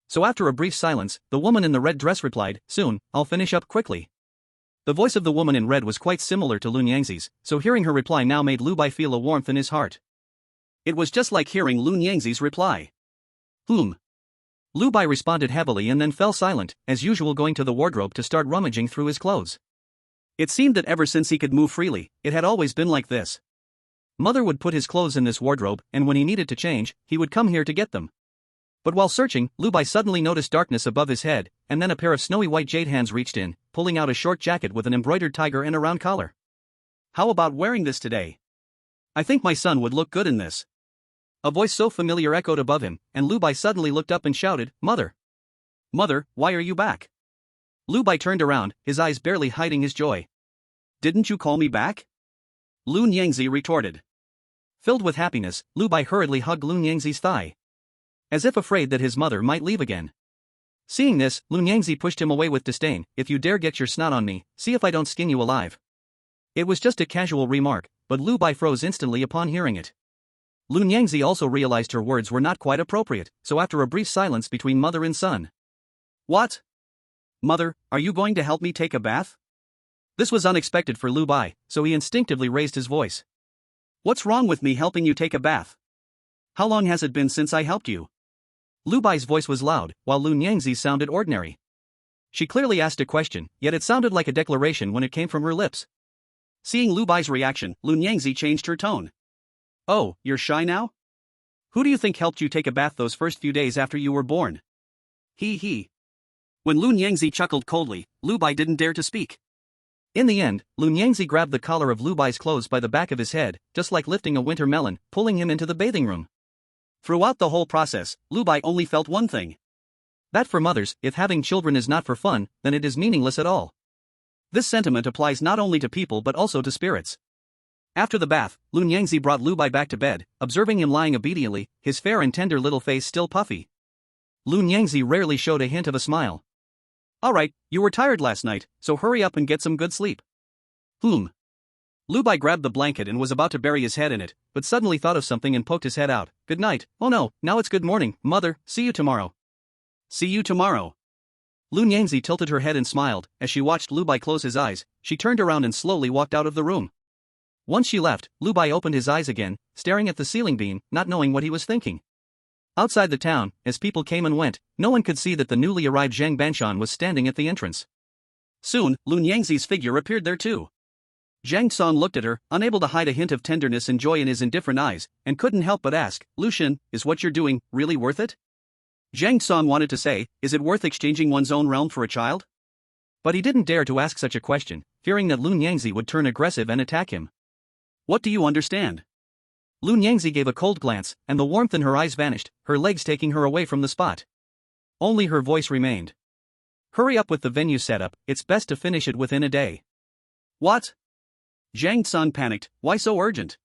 So after a brief silence, the woman in the red dress replied, "Soon, I'll finish up quickly." The voice of the woman in red was quite similar to Lun Yangzi's, so hearing her reply now made Lu Bai feel a warmth in his heart. It was just like hearing Lun Yangzi's reply. Lu Bai responded heavily and then fell silent, as usual going to the wardrobe to start rummaging through his clothes. It seemed that ever since he could move freely, it had always been like this. Mother would put his clothes in this wardrobe, and when he needed to change, he would come here to get them. But while searching, Lu Bai suddenly noticed darkness above his head, and then a pair of snowy white jade hands reached in, pulling out a short jacket with an embroidered tiger and a round collar. How about wearing this today? I think my son would look good in this. A voice so familiar echoed above him, and Lu Bai suddenly looked up and shouted, "Mother! Mother, why are you back?" Lu Bai turned around, his eyes barely hiding his joy. Didn't you call me back? Lun Yangzi retorted. Filled with happiness, Lu Bai hurriedly hugged Lun Yangzi's thigh, as if afraid that his mother might leave again. Seeing this, Lun Yangzi pushed him away with disdain. "If you dare get your snot on me, see if I don't skin you alive." It was just a casual remark, but Lu Bai froze instantly upon hearing it. Lun Yangzi also realized her words were not quite appropriate, so after a brief silence between mother and son. What? Mother, are you going to help me take a bath? This was unexpected for Lu Bai, so he instinctively raised his voice. What's wrong with me helping you take a bath? How long has it been since I helped you? Lu Bai's voice was loud, while Lun Yangzi's sounded ordinary. She clearly asked a question, yet it sounded like a declaration when it came from her lips. Seeing Lu Bai's reaction, Lun Yangzi changed her tone. Oh, you're shy now? Who do you think helped you take a bath those first few days after you were born? He. When Lun Yangzi chuckled coldly, Lu Bai didn't dare to speak. In the end, Lun Yangzi grabbed the collar of Lu Bai's clothes by the back of his head, just like lifting a winter melon, pulling him into the bathing room. Throughout the whole process, Lu Bai only felt one thing. That for mothers, if having children is not for fun, then it is meaningless at all. This sentiment applies not only to people but also to spirits. After the bath, Lun Yangzi brought Lu Bai back to bed, observing him lying obediently, his fair and tender little face still puffy. Lun Yangzi rarely showed a hint of a smile. Alright, you were tired last night, so hurry up and get some good sleep. Lu Bai grabbed the blanket and was about to bury his head in it, but suddenly thought of something and poked his head out. Good night. Oh no, now it's good morning, mother, see you tomorrow. See you tomorrow. Lun Yangzi tilted her head and smiled. As she watched Lu Bai close his eyes, she turned around and slowly walked out of the room. Once she left, Lu Bai opened his eyes again, staring at the ceiling beam, not knowing what he was thinking. Outside the town, as people came and went, no one could see that the newly arrived Zhang Banshan was standing at the entrance. Soon, Lun Yangzi's figure appeared there too. Zhang Song looked at her, unable to hide a hint of tenderness and joy in his indifferent eyes, and couldn't help but ask, Lucian, is what you're doing really worth it? Zhang Song wanted to say, is it worth exchanging one's own realm for a child? But he didn't dare to ask such a question, fearing that Lun Yangzi would turn aggressive and attack him. What do you understand? Lun Yangzi gave a cold glance, and the warmth in her eyes vanished, her legs taking her away from the spot. Only her voice remained. Hurry up with the venue setup, it's best to finish it within a day. What? Zhang Song panicked, why so urgent?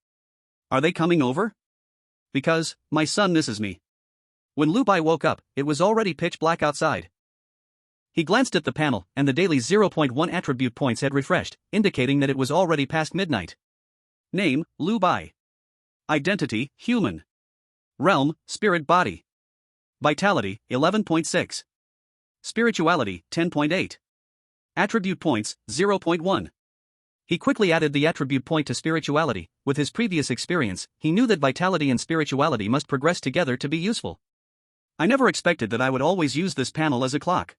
Are they coming over? Because, my son misses me. When Lu Bai woke up, it was already pitch black outside. He glanced at the panel, and the daily 0.1 attribute points had refreshed, indicating that it was already past midnight. Name, Lu Bai. Identity, human. Realm, spirit body. Vitality, 11.6. Spirituality, 10.8. Attribute points, 0.1. He quickly added the attribute point to spirituality. With his previous experience, he knew that vitality and spirituality must progress together to be useful. I never expected that I would always use this panel as a clock.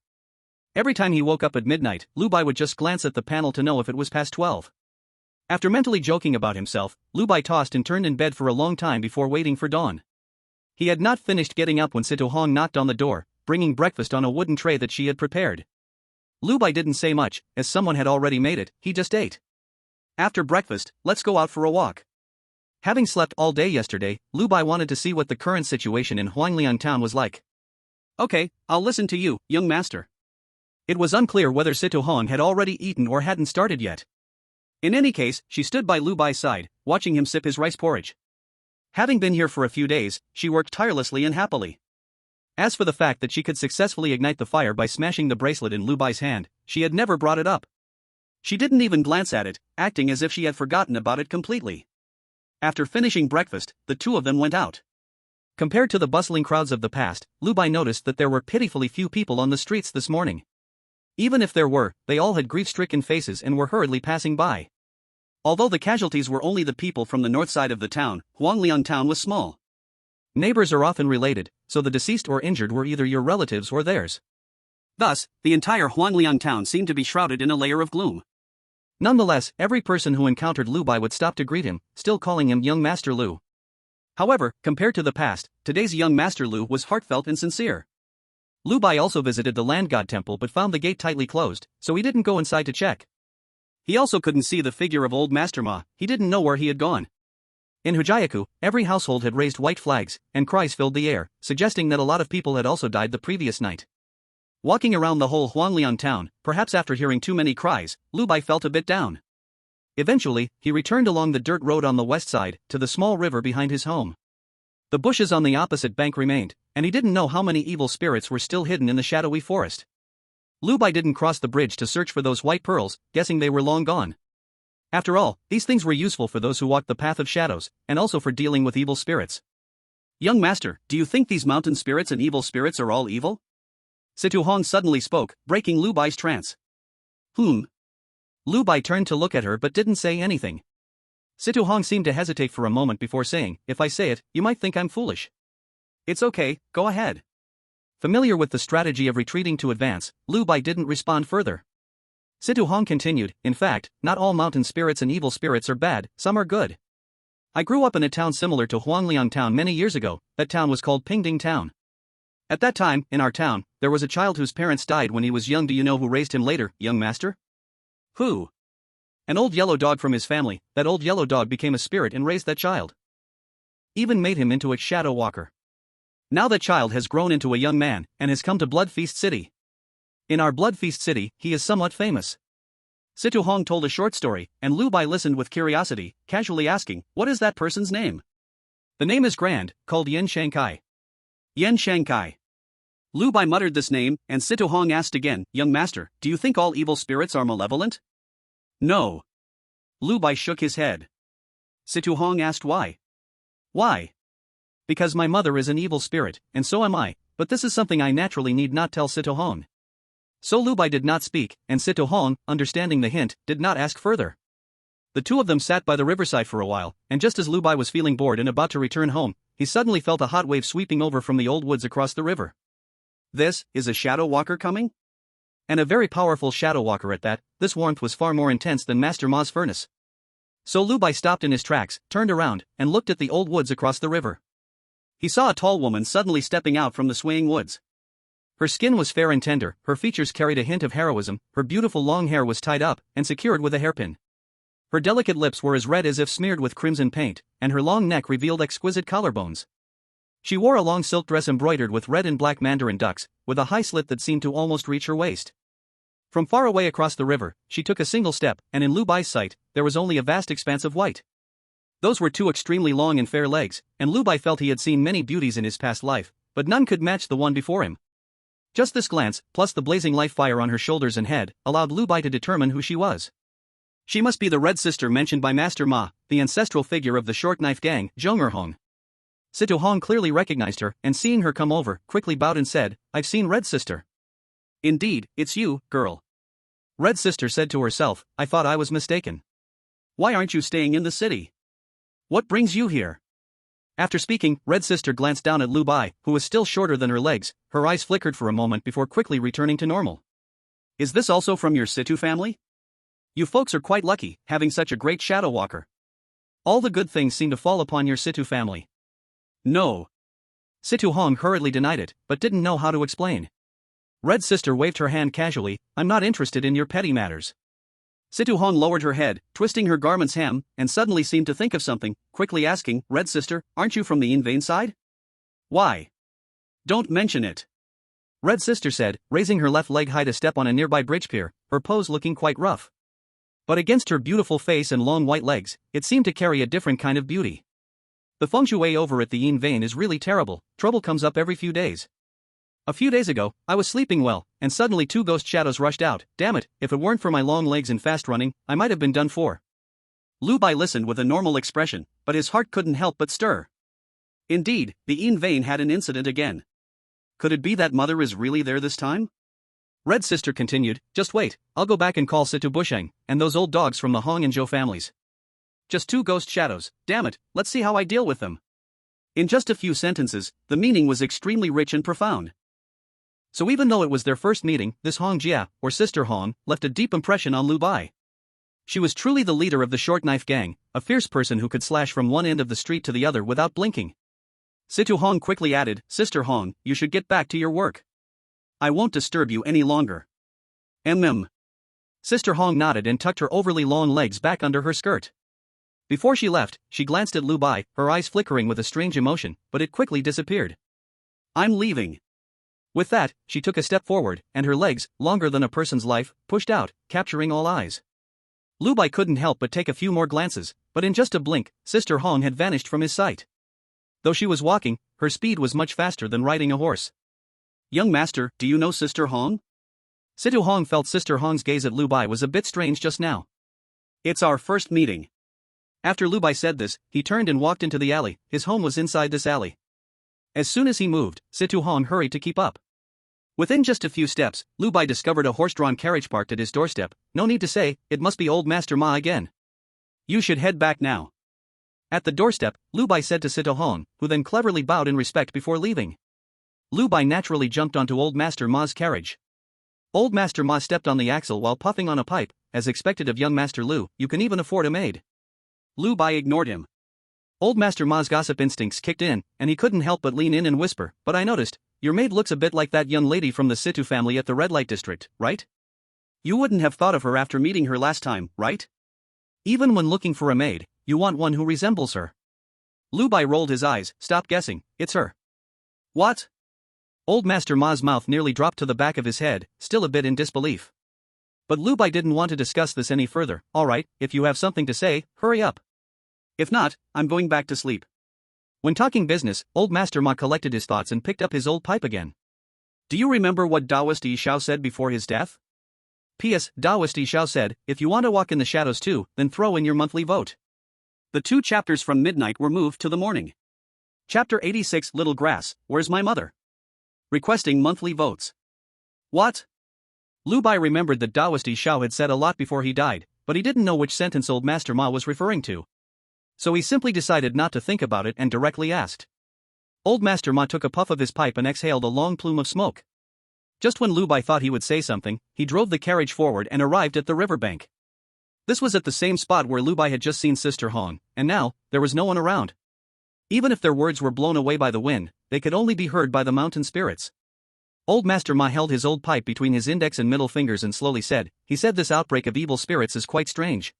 Every time he woke up at midnight, Lu Bai would just glance at the panel to know if it was past 12. After mentally joking about himself, Lu Bai tossed and turned in bed for a long time before waiting for dawn. He had not finished getting up when Situ Hong knocked on the door, bringing breakfast on a wooden tray that she had prepared. Lu Bai didn't say much, as someone had already made it, he just ate. After breakfast, let's go out for a walk. Having slept all day yesterday, Lu Bai wanted to see what the current situation in Huangliang town was like. Okay, I'll listen to you, young master. It was unclear whether Situ Hong had already eaten or hadn't started yet. In any case, she stood by Lu Bai's side, watching him sip his rice porridge. Having been here for a few days, she worked tirelessly and happily. As for the fact that she could successfully ignite the fire by smashing the bracelet in Lu Bai's hand, she had never brought it up. She didn't even glance at it, acting as if she had forgotten about it completely. After finishing breakfast, the two of them went out. Compared to the bustling crowds of the past, Lu Bai noticed that there were pitifully few people on the streets this morning. Even if there were, they all had grief-stricken faces and were hurriedly passing by. Although the casualties were only the people from the north side of the town, Huangliang town was small. Neighbors are often related, so the deceased or injured were either your relatives or theirs. Thus, the entire Huangliang town seemed to be shrouded in a layer of gloom. Nonetheless, every person who encountered Lu Bai would stop to greet him, still calling him Young Master Lu. However, compared to the past, today's Young Master Lu was heartfelt and sincere. Lu Bai also visited the land god temple but found the gate tightly closed, so he didn't go inside to check. He also couldn't see the figure of old Master Ma, he didn't know where he had gone. In Hujiaku, every household had raised white flags, and cries filled the air, suggesting that a lot of people had also died the previous night. Walking around the whole Huangliang town, perhaps after hearing too many cries, Lu Bai felt a bit down. Eventually, he returned along the dirt road on the west side, to the small river behind his home. The bushes on the opposite bank remained, and he didn't know how many evil spirits were still hidden in the shadowy forest. Lu Bai didn't cross the bridge to search for those white pearls, guessing they were long gone. After all, these things were useful for those who walked the path of shadows, and also for dealing with evil spirits. Young master, do you think these mountain spirits and evil spirits are all evil? Situ Hong suddenly spoke, breaking Lu Bai's trance. Lu Bai turned to look at her but didn't say anything. Situ Hong seemed to hesitate for a moment before saying, if I say it, you might think I'm foolish. It's okay, go ahead. Familiar with the strategy of retreating to advance, Lu Bai didn't respond further. Situ Hong continued, in fact, not all mountain spirits and evil spirits are bad, some are good. I grew up in a town similar to Huangliang town many years ago, that town was called Pingding town. At that time, in our town, there was a child whose parents died when he was young. Do you know who raised him later, young master? Who? An old yellow dog from his family. That old yellow dog became a spirit and raised that child. Even made him into a shadow walker. Now that child has grown into a young man, and has come to Blood Feast City. In our Blood Feast City, he is somewhat famous. Situ Hong told a short story, and Lu Bai listened with curiosity, casually asking, what is that person's name? The name is grand, called Yen Shankai. Yen Shankai. Lu Bai muttered this name, and Situ Hong asked again, young master, do you think all evil spirits are malevolent? No. Lu Bai shook his head. Situ Hong asked why. Why? Because my mother is an evil spirit, and so am I, but this is something I naturally need not tell Situ Hong. So Lu Bai did not speak, and Situ Hong, understanding the hint, did not ask further. The two of them sat by the riverside for a while, and just as Lu Bai was feeling bored and about to return home, he suddenly felt a hot wave sweeping over from the old woods across the river. This is a shadow walker coming? And a very powerful shadow walker at that. This warmth was far more intense than Master Ma's furnace. So Lu Bai stopped in his tracks, turned around, and looked at the old woods across the river. He saw a tall woman suddenly stepping out from the swaying woods. Her skin was fair and tender, her features carried a hint of heroism, her beautiful long hair was tied up and secured with a hairpin. Her delicate lips were as red as if smeared with crimson paint, and her long neck revealed exquisite collarbones. She wore a long silk dress embroidered with red and black mandarin ducks, with a high slit that seemed to almost reach her waist. From far away across the river, she took a single step, and in Lu Bai's sight, there was only a vast expanse of white. Those were two extremely long and fair legs, and Lu Bai felt he had seen many beauties in his past life, but none could match the one before him. Just this glance, plus the blazing life fire on her shoulders and head, allowed Lu Bai to determine who she was. She must be the Red Sister mentioned by Master Ma, the ancestral figure of the Short Knife Gang, Zhong'er Hong. Situ Hong clearly recognized her, and seeing her come over, quickly bowed and said, "I've seen Red Sister." "Indeed, it's you, girl." Red Sister said to herself, "I thought I was mistaken. Why aren't you staying in the city? What brings you here?" After speaking, Red Sister glanced down at Lu Bai, who was still shorter than her legs. Her eyes flickered for a moment before quickly returning to normal. "Is this also from your Situ family? You folks are quite lucky, having such a great shadow walker. All the good things seem to fall upon your Situ family." "No." Situ Hong hurriedly denied it, but didn't know how to explain. Red Sister waved her hand casually, "I'm not interested in your petty matters." Situ Hong lowered her head, twisting her garment's hem, and suddenly seemed to think of something, quickly asking, "Red Sister, aren't you from the Yin Vein side?" "Why? Don't mention it," Red Sister said, raising her left leg high to step on a nearby bridge pier, her pose looking quite rough. But against her beautiful face and long white legs, it seemed to carry a different kind of beauty. "The feng shui over at the Yin Vein is really terrible, trouble comes up every few days. A few days ago, I was sleeping well, and suddenly two ghost shadows rushed out. Damn it, if it weren't for my long legs and fast running, I might have been done for." Lu Bai listened with a normal expression, but his heart couldn't help but stir. Indeed, the Yin Vein had an incident again. Could it be that Mother is really there this time? Red Sister continued, "Just wait, I'll go back and call Situ Busheng, and those old dogs from the Hong and Zhou families. Just two ghost shadows, damn it, let's see how I deal with them." In just a few sentences, the meaning was extremely rich and profound. So even though it was their first meeting, this Hong Jia, or Sister Hong, left a deep impression on Lu Bai. She was truly the leader of the Short Knife Gang, a fierce person who could slash from one end of the street to the other without blinking. Situ Hong quickly added, "Sister Hong, you should get back to your work. I won't disturb you any longer." Sister Hong nodded and tucked her overly long legs back under her skirt. Before she left, she glanced at Lu Bai, her eyes flickering with a strange emotion, but it quickly disappeared. "I'm leaving." With that, she took a step forward, and her legs, longer than a person's life, pushed out, capturing all eyes. Lu Bai couldn't help but take a few more glances, but in just a blink, Sister Hong had vanished from his sight. Though she was walking, her speed was much faster than riding a horse. "Young master, do you know Sister Hong?" Situ Hong felt Sister Hong's gaze at Lu Bai was a bit strange just now. "It's our first meeting." After Lu Bai said this, he turned and walked into the alley. His home was inside this alley. As soon as he moved, Situ Hong hurried to keep up. Within just a few steps, Lu Bai discovered a horse-drawn carriage parked at his doorstep. No need to say, it must be old Master Ma again. "You should head back now." At the doorstep, Lu Bai said to Situ Hong, who then cleverly bowed in respect before leaving. Lu Bai naturally jumped onto old Master Ma's carriage. Old Master Ma stepped on the axle while puffing on a pipe, as expected of young Master Lu. "You can even afford a maid." Lu Bai ignored him. Old Master Ma's gossip instincts kicked in, and he couldn't help but lean in and whisper, "But I noticed, your maid looks a bit like that young lady from the Situ family at the red light district, right? You wouldn't have thought of her after meeting her last time, right?" "Even when looking for a maid, you want one who resembles her." Lu Bai rolled his eyes. "Stop guessing, it's her." "What?" Old Master Ma's mouth nearly dropped to the back of his head, still a bit in disbelief. But Lu Bai didn't want to discuss this any further. "Alright, if you have something to say, hurry up. If not, I'm going back to sleep." When talking business, old Master Ma collected his thoughts and picked up his old pipe again. "Do you remember what Taoist Yi Shao said before his death?" P.S. Taoist Yi Shao said, "If you want to walk in the shadows too, then throw in your monthly vote." The 2 chapters from midnight were moved to the morning. Chapter 86, Little Grass, Where's My Mother? Requesting monthly votes. What? Lu Bai remembered that Taoist Yi Shao had said a lot before he died, but he didn't know which sentence old Master Ma was referring to. So he simply decided not to think about it and directly asked, Old Master Ma took a puff of his pipe and exhaled a long plume of smoke. Just when Lu Bai thought he would say something, he drove the carriage forward and arrived at the riverbank. This was at the same spot where Lu Bai had just seen Sister Hong, and now, there was no one around. Even if their words were blown away by the wind, they could only be heard by the mountain spirits. Old Master Ma held his old pipe between his index and middle fingers and slowly said, he said this outbreak of evil spirits is quite strange.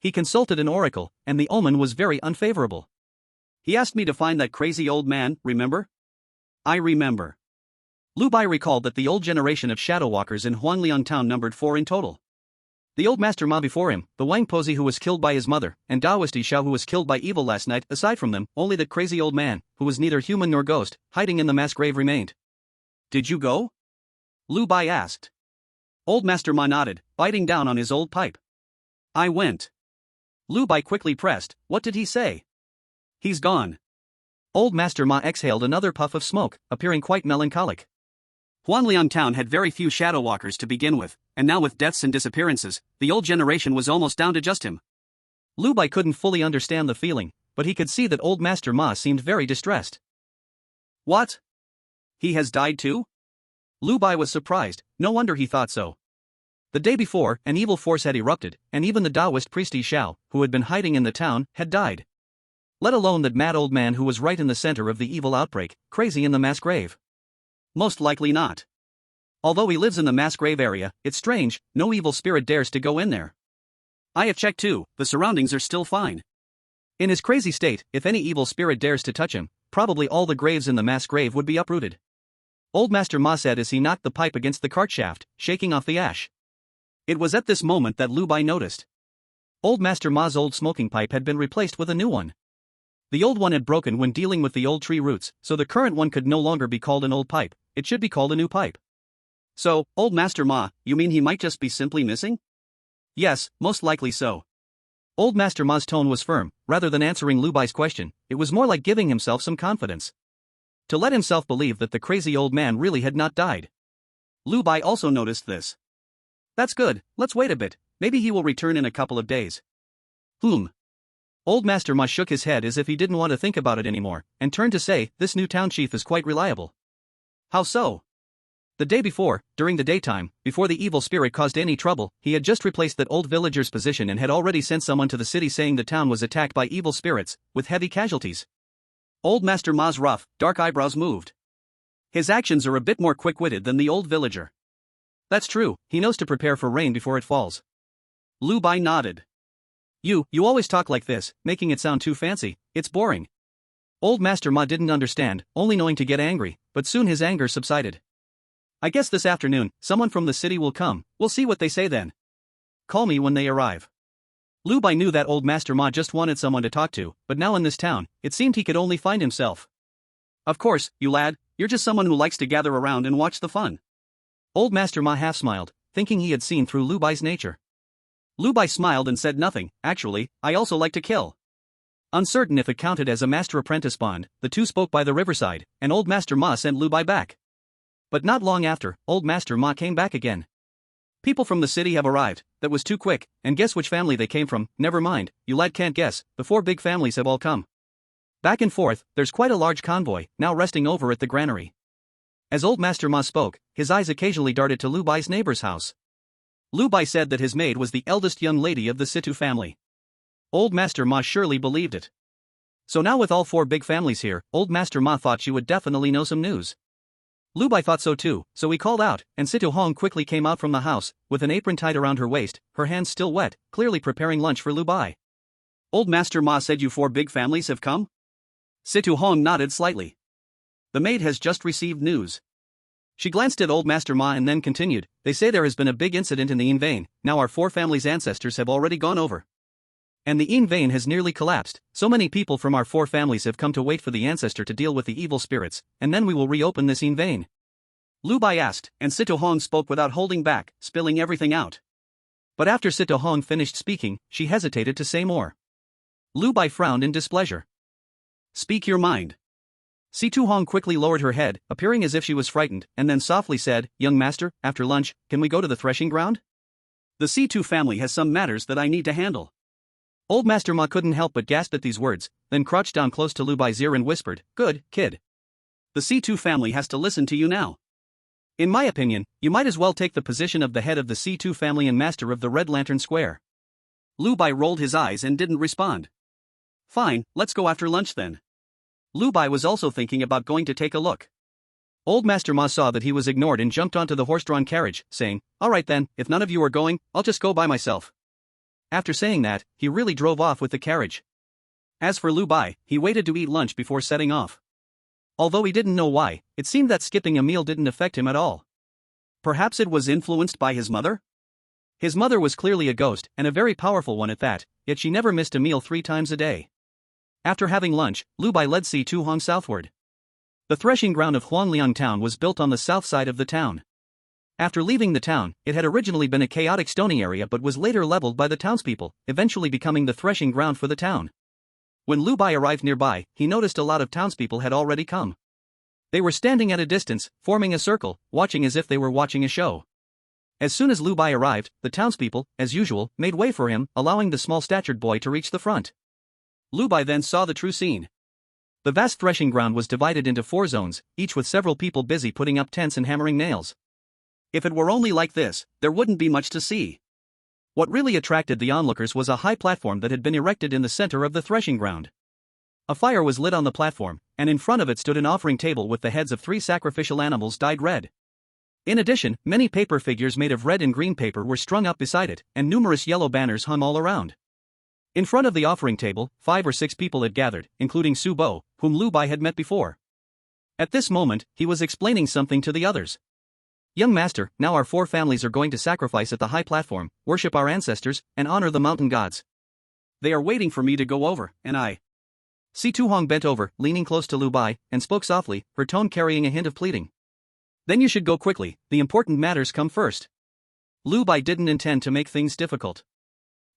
He consulted an oracle, and the omen was very unfavorable. He asked me to find that crazy old man, remember? I remember. Lu Bai recalled that the old generation of shadow walkers in Huangliang town numbered 4 in total. The old Master Ma before him, the Wang Pozi who was killed by his mother, and Daoist Xiao who was killed by evil last night. Aside from them, only the crazy old man, who was neither human nor ghost, hiding in the mass grave remained. Did you go? Lu Bai asked. Old Master Ma nodded, biting down on his old pipe. I went. Lu Bai quickly pressed, what did he say? He's gone. Old Master Ma exhaled another puff of smoke, appearing quite melancholic. Huangliang town had very few shadow walkers to begin with, and now with deaths and disappearances, the old generation was almost down to just him. Lu Bai couldn't fully understand the feeling, but he could see that old Master Ma seemed very distressed. What? He has died too? Lu Bai was surprised, no wonder he thought so. The day before, an evil force had erupted, and even the Taoist priest Xiao, who had been hiding in the town, had died. Let alone that mad old man who was right in the center of the evil outbreak, crazy in the mass grave. Most likely not. Although he lives in the mass grave area, it's strange, no evil spirit dares to go in there. I have checked too, the surroundings are still fine. In his crazy state, if any evil spirit dares to touch him, probably all the graves in the mass grave would be uprooted. Old Master Ma said as he knocked the pipe against the cart shaft, shaking off the ash. It was at this moment that Lu Bai noticed. Old Master Ma's old smoking pipe had been replaced with a new one. The old one had broken when dealing with the old tree roots, so the current one could no longer be called an old pipe, it should be called a new pipe. So, old Master Ma, you mean he might just be simply missing? Yes, most likely so. Old Master Ma's tone was firm, rather than answering Lu Bai's question, it was more like giving himself some confidence. To let himself believe that the crazy old man really had not died. Lu Bai also noticed this. That's good, let's wait a bit, maybe he will return in a couple of days. Old Master Ma shook his head as if he didn't want to think about it anymore, and turned to say, this new town chief is quite reliable. How so? The day before, during the daytime, before the evil spirit caused any trouble, he had just replaced that old villager's position and had already sent someone to the city saying the town was attacked by evil spirits, with heavy casualties. Old Master Ma's rough, dark eyebrows moved. His actions are a bit more quick-witted than the old villager. That's true, he knows to prepare for rain before it falls. Lu Bai nodded. You always talk like this, making it sound too fancy, it's boring. Old Master Ma didn't understand, only knowing to get angry, but soon his anger subsided. I guess this afternoon, someone from the city will come, we'll see what they say then. Call me when they arrive. Lu Bai knew that old Master Ma just wanted someone to talk to, but now in this town, it seemed he could only find himself. Of course, you lad, you're just someone who likes to gather around and watch the fun. Old Master Ma half smiled, thinking he had seen through Lu Bai's nature. Lu Bai smiled and said nothing, actually, I also like to kill. Uncertain if it counted as a master-apprentice bond, the two spoke by the riverside, and old Master Ma sent Lu Bai back. But not long after, old Master Ma came back again. People from the city have arrived, that was too quick, and guess which family they came from, never mind, you lad can't guess, the 4 big families have all come. Back and forth, there's quite a large convoy, now resting over at the granary. As old Master Ma spoke, his eyes occasionally darted to Lu Bai's neighbor's house. Lu Bai said that his maid was the eldest young lady of the Situ family. Old Master Ma surely believed it. So now with all 4 big families here, old Master Ma thought she would definitely know some news. Lu Bai thought so too, so he called out, and Situ Hong quickly came out from the house, with an apron tied around her waist, her hands still wet, clearly preparing lunch for Lu Bai. Old Master Ma said you 4 big families have come? Situ Hong nodded slightly. The maid has just received news. She glanced at old Master Ma and then continued, they say there has been a big incident in the Yin vein, now our 4 families' ancestors have already gone over. And the Yin vein has nearly collapsed, so many people from our 4 families have come to wait for the ancestor to deal with the evil spirits, and then we will reopen this Yin vein. Lu Bai asked, and Situ Hong spoke without holding back, spilling everything out. But after Situ Hong finished speaking, she hesitated to say more. Lu Bai frowned in displeasure. Speak your mind. Situ Hong quickly lowered her head, appearing as if she was frightened, and then softly said, young master, after lunch, can we go to the threshing ground? The C2 family has some matters that I need to handle. Old Master Ma couldn't help but gasp at these words, then crouched down close to Lu Bai's ear and whispered, good, kid. The C2 family has to listen to you now. In my opinion, you might as well take the position of the head of the C2 family and master of the Red Lantern Square. Lu Bai rolled his eyes and didn't respond. Fine, let's go after lunch then. Lu Bai was also thinking about going to take a look. Old Master Ma saw that he was ignored and jumped onto the horse-drawn carriage, saying, "All right then, if none of you are going, I'll just go by myself." After saying that, he really drove off with the carriage. As for Lu Bai, he waited to eat lunch before setting off. Although he didn't know why, it seemed that skipping a meal didn't affect him at all. Perhaps it was influenced by his mother? His mother was clearly a ghost, and a very powerful one at that, yet she never missed a meal 3 times a day. After having lunch, Lu Bai led Si Tu Hong southward. The threshing ground of Huangliang town was built on the south side of the town. After leaving the town, it had originally been a chaotic stony area but was later leveled by the townspeople, eventually becoming the threshing ground for the town. When Lu Bai arrived nearby, he noticed a lot of townspeople had already come. They were standing at a distance, forming a circle, watching as if they were watching a show. As soon as Lu Bai arrived, the townspeople, as usual, made way for him, allowing the small-statured boy to reach the front. Lu Bai then saw the true scene. The vast threshing ground was divided into 4 zones, each with several people busy putting up tents and hammering nails. If it were only like this, there wouldn't be much to see. What really attracted the onlookers was a high platform that had been erected in the center of the threshing ground. A fire was lit on the platform, and in front of it stood an offering table with the heads of 3 sacrificial animals dyed red. In addition, many paper figures made of red and green paper were strung up beside it, and numerous yellow banners hung all around. In front of the offering table, 5 or 6 people had gathered, including Su Bo, whom Lu Bai had met before. At this moment, he was explaining something to the others. "Young master, now our 4 families are going to sacrifice at the high platform, worship our ancestors, and honor the mountain gods. They are waiting for me to go over, and I..." Si Tu Hong bent over, leaning close to Lu Bai, and spoke softly, her tone carrying a hint of pleading. "Then you should go quickly, the important matters come first." Lu Bai didn't intend to make things difficult.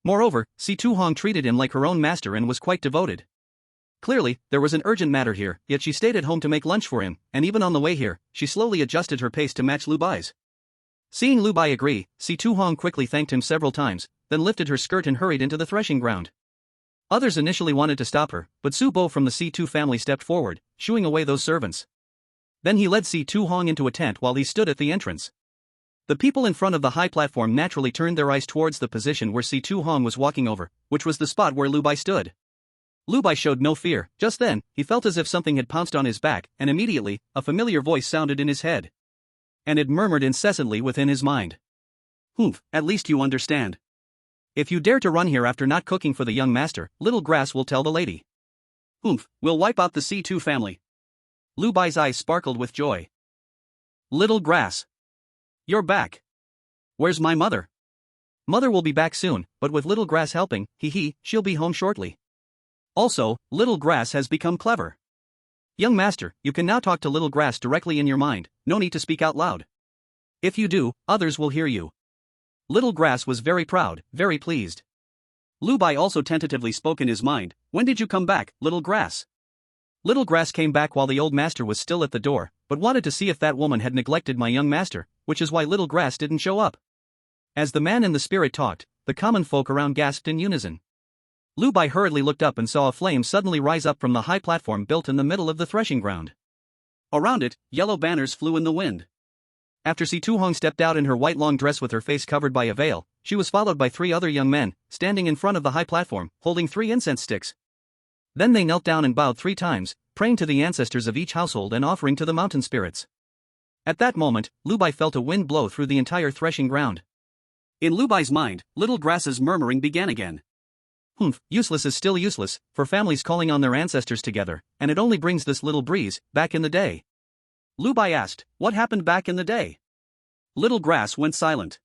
Moreover, Si Tu Hong treated him like her own master and was quite devoted. Clearly, there was an urgent matter here, yet she stayed at home to make lunch for him, and even on the way here, she slowly adjusted her pace to match Lu Bai's. Seeing Lu Bai agree, Si Tu Hong quickly thanked him several times, then lifted her skirt and hurried into the threshing ground. Others initially wanted to stop her, but Su Bo from the C2 family stepped forward, shooing away those servants. Then he led Si Tu Hong into a tent while he stood at the entrance. The people in front of the high platform naturally turned their eyes towards the position where Si Tu Hong was walking over, which was the spot where Lu Bai stood. Lu Bai showed no fear. Just then, he felt as if something had pounced on his back, and immediately, a familiar voice sounded in his head. And it murmured incessantly within his mind. "Humph, at least you understand. If you dare to run here after not cooking for the young master, Little Grass will tell the lady. Humph, we'll wipe out the C2 family." Lu Bai's eyes sparkled with joy. "Little Grass. You're back. Where's my mother?" "Mother will be back soon, but with Little Grass helping, she'll be home shortly. Also, Little Grass has become clever. Young master, you can now talk to Little Grass directly in your mind, no need to speak out loud. If you do, others will hear you." Little Grass was very proud, very pleased. Lu Bai also tentatively spoke in his mind, "When did you come back, Little Grass?" Little Grass came back while the old master was still at the door, but wanted to see if that woman had neglected my young master, which is why Little Grass didn't show up. As the man and the spirit talked, the common folk around gasped in unison. Lu Bai hurriedly looked up and saw a flame suddenly rise up from the high platform built in the middle of the threshing ground. Around it, yellow banners flew in the wind. After Si Tu Hong stepped out in her white long dress with her face covered by a veil, she was followed by 3 other young men, standing in front of the high platform, holding 3 incense sticks. Then they knelt down and bowed 3 times, praying to the ancestors of each household and offering to the mountain spirits. At that moment, Lu Bai felt a wind blow through the entire threshing ground. In Lu Bai's mind, Little Grass's murmuring began again. "Humph, useless is still useless, for families calling on their ancestors together, and it only brings this little breeze, back in the day." Lu Bai asked, "What happened back in the day?" Little Grass went silent.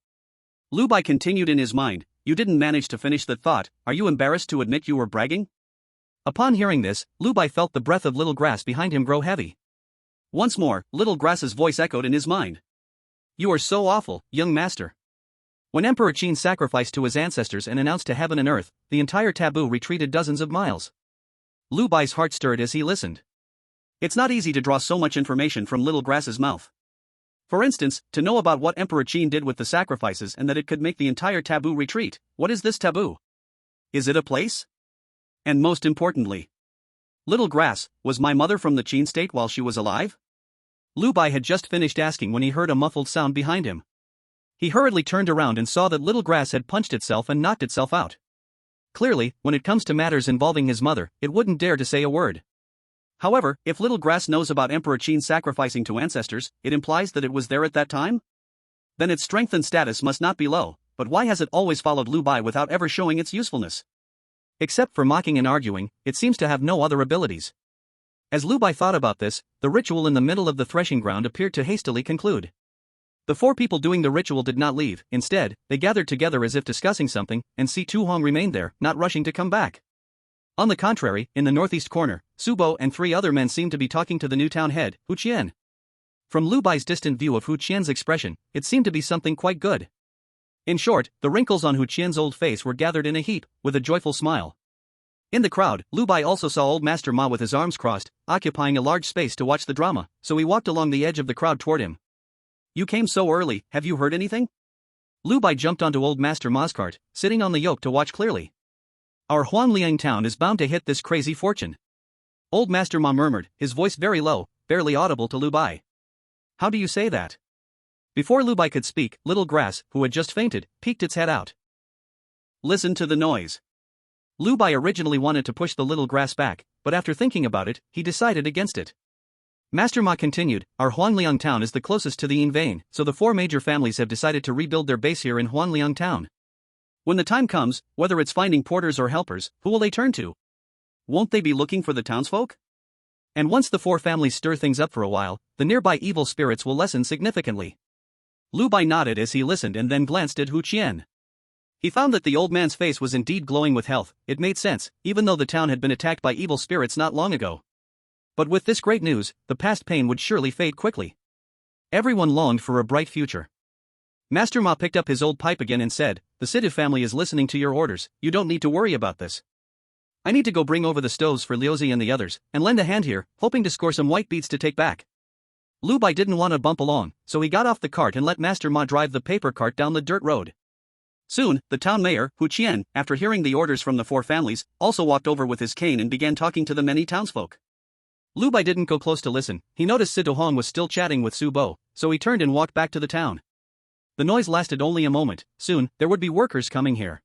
Lu Bai continued in his mind, "You didn't manage to finish that thought, are you embarrassed to admit you were bragging?" Upon hearing this, Lu Bai felt the breath of Little Grass behind him grow heavy. Once more, Little Grass's voice echoed in his mind. "You are so awful, young master." When Emperor Qin sacrificed to his ancestors and announced to heaven and earth, the entire taboo retreated dozens of miles. Lu Bai's heart stirred as he listened. It's not easy to draw so much information from Little Grass's mouth. For instance, to know about what Emperor Qin did with the sacrifices and that it could make the entire taboo retreat. What is this taboo? Is it a place? And most importantly, Little Grass, was my mother from the Qin state while she was alive? Lu Bai had just finished asking when he heard a muffled sound behind him. He hurriedly turned around and saw that little grass had punched itself and knocked itself out. Clearly, when it comes to matters involving his mother, it wouldn't dare to say a word. However, if little grass knows about Emperor Qin sacrificing to ancestors, it implies that it was there at that time? Then its strength and status must not be low, but why has it always followed Lu Bai without ever showing its usefulness? Except for mocking and arguing, it seems to have no other abilities. As Lu Bai thought about this, the ritual in the middle of the threshing ground appeared to hastily conclude. The 4 people doing the ritual did not leave. Instead, they gathered together as if discussing something, and Si Tu Hong remained there, not rushing to come back. On the contrary, in the northeast corner, Su Bo and 3 other men seemed to be talking to the new town head, Hu Qian. From Lu Bai's distant view of Hu Qian's expression, it seemed to be something quite good. In short, the wrinkles on Hu Qian's old face were gathered in a heap, with a joyful smile. In the crowd, Lu Bai also saw old Master Ma with his arms crossed, occupying a large space to watch the drama, so he walked along the edge of the crowd toward him. "You came so early, have you heard anything?" Lu Bai jumped onto old Master Ma's cart, sitting on the yoke to watch clearly. "Our Huanliang town is bound to hit this crazy fortune," old Master Ma murmured, his voice very low, barely audible to Lu Bai. "How do you say that?" Before Lu Bai could speak, little grass, who had just fainted, peeked its head out. "Listen to the noise." Lu Bai originally wanted to push the little grass back, but after thinking about it, he decided against it. Master Ma continued, "Our Huanliang town is the closest to the Yin vein, so the 4 major families have decided to rebuild their base here in Huanliang town. When the time comes, whether it's finding porters or helpers, who will they turn to? Won't they be looking for the townsfolk? And once the 4 families stir things up for a while, the nearby evil spirits will lessen significantly." Lu Bai nodded as he listened and then glanced at Hu Qian. He found that the old man's face was indeed glowing with health. It made sense, even though the town had been attacked by evil spirits not long ago. But with this great news, the past pain would surely fade quickly. Everyone longed for a bright future. Master Ma picked up his old pipe again and said, "The Situ family is listening to your orders, you don't need to worry about this. I need to go bring over the stoves for Liuzi and the others, and lend a hand here, hoping to score some white beets to take back." Lu Bai didn't want to bump along, so he got off the cart and let Master Ma drive the paper cart down the dirt road. Soon, the town mayor, Hu Qian, after hearing the orders from the 4 families, also walked over with his cane and began talking to the many townsfolk. Lu Bai didn't go close to listen. He noticed Si Tu Hong was still chatting with Su Bo, so he turned and walked back to the town. The noise lasted only a moment. Soon, there would be workers coming here.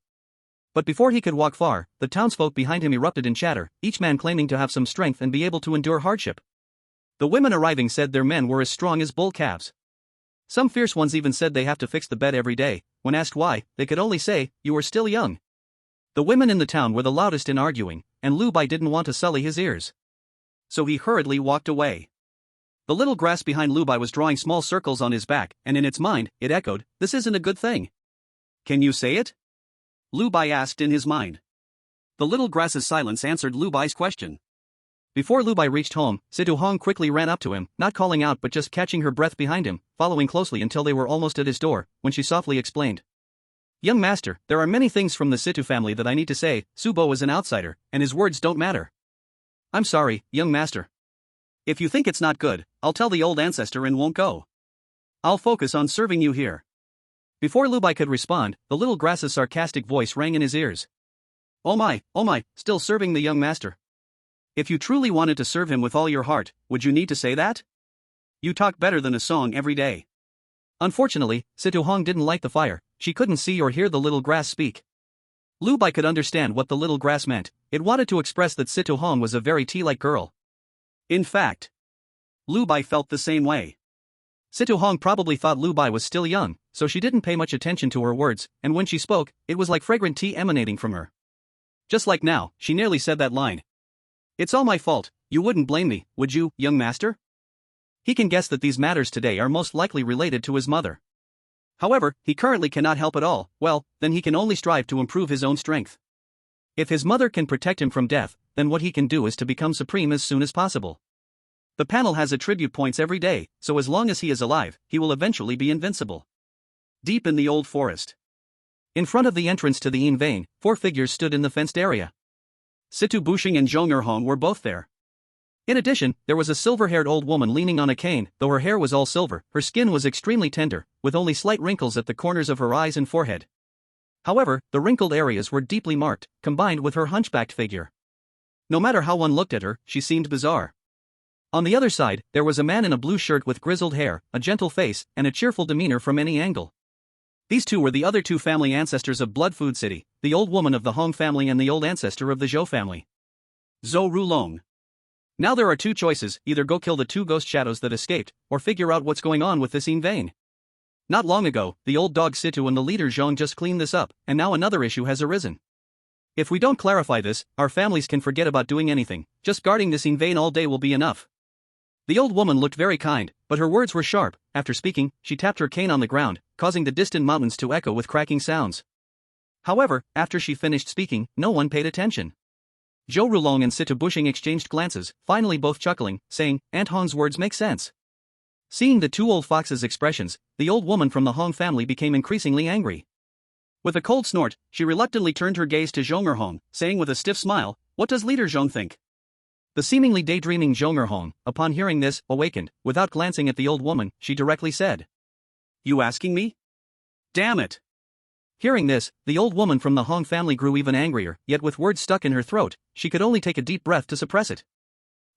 But before he could walk far, the townsfolk behind him erupted in chatter, each man claiming to have some strength and be able to endure hardship. The women arriving said their men were as strong as bull calves. Some fierce ones even said they have to fix the bed every day. When asked why, they could only say, "You are still young." The women in the town were the loudest in arguing, and Lu Bai didn't want to sully his ears. So he hurriedly walked away. The little grass behind Lu Bai was drawing small circles on his back, and in its mind, it echoed, "This isn't a good thing." "Can you say it?" Lu Bai asked in his mind. The little grass's silence answered Lu Bai's question. Before Lu Bai reached home, Si Tu Hong quickly ran up to him, not calling out but just catching her breath behind him, following closely until they were almost at his door, when she softly explained. "Young master, there are many things from the Situ family that I need to say. Su Bo is an outsider, and his words don't matter." "I'm sorry, young master. If you think it's not good, I'll tell the old ancestor and won't go. I'll focus on serving you here." Before Lu Bai could respond, the little grass's sarcastic voice rang in his ears. Oh my, still serving the young master. If you truly wanted to serve him with all your heart, would you need to say that? You talk better than a song every day." Unfortunately, Si Tu Hong didn't light the fire. She couldn't see or hear the little grass speak. Lu Bai could understand what the little grass meant. It wanted to express that Si Tu Hong was a very tea-like girl. In fact, Lu Bai felt the same way. Si Tu Hong probably thought Lu Bai was still young, so she didn't pay much attention to her words, and when she spoke, it was like fragrant tea emanating from her. Just like now, she nearly said that line. "It's all my fault, you wouldn't blame me, would you, young master?" He can guess that these matters today are most likely related to his mother. However, he currently cannot help at all. Well, then he can only strive to improve his own strength. If his mother can protect him from death, then what he can do is to become supreme as soon as possible. The panel has attribute points every day, so as long as he is alive, he will eventually be invincible. Deep in the old forest, in front of the entrance to the Yin vein, 4 figures stood in the fenced area. Situ Bushing and Zhong Erhong were both there. In addition, there was a silver-haired old woman leaning on a cane. Though her hair was all silver, her skin was extremely tender, with only slight wrinkles at the corners of her eyes and forehead. However, the wrinkled areas were deeply marked, combined with her hunchbacked figure. No matter how one looked at her, she seemed bizarre. On the other side, there was a man in a blue shirt with grizzled hair, a gentle face, and a cheerful demeanor from any angle. These two were the other two family ancestors of Blood Food City, the old woman of the Hong family and the old ancestor of the Zhou family. Zhou Rulong. Now there are two choices, either go kill the two ghost shadows that escaped, or figure out what's going on with this in vain. Not long ago, the old dog Situ and the leader Zhong just cleaned this up, and now another issue has arisen. If we don't clarify this, our families can forget about doing anything, just guarding this in vain all day will be enough. The old woman looked very kind, but her words were sharp. After speaking, she tapped her cane on the ground, causing the distant mountains to echo with cracking sounds. However, after she finished speaking, no one paid attention. Zhou Rulong and Situ Bushing exchanged glances, finally both chuckling, saying, Aunt Hong's words make sense. Seeing the two old foxes' expressions, the old woman from the Hong family became increasingly angry. With a cold snort, she reluctantly turned her gaze to Zhong Hong, saying with a stiff smile, What does leader Zhong think? The seemingly daydreaming Zhong Hong, upon hearing this, awakened. Without glancing at the old woman, she directly said, You asking me? Damn it! Hearing this, the old woman from the Hong family grew even angrier, yet with words stuck in her throat, she could only take a deep breath to suppress it.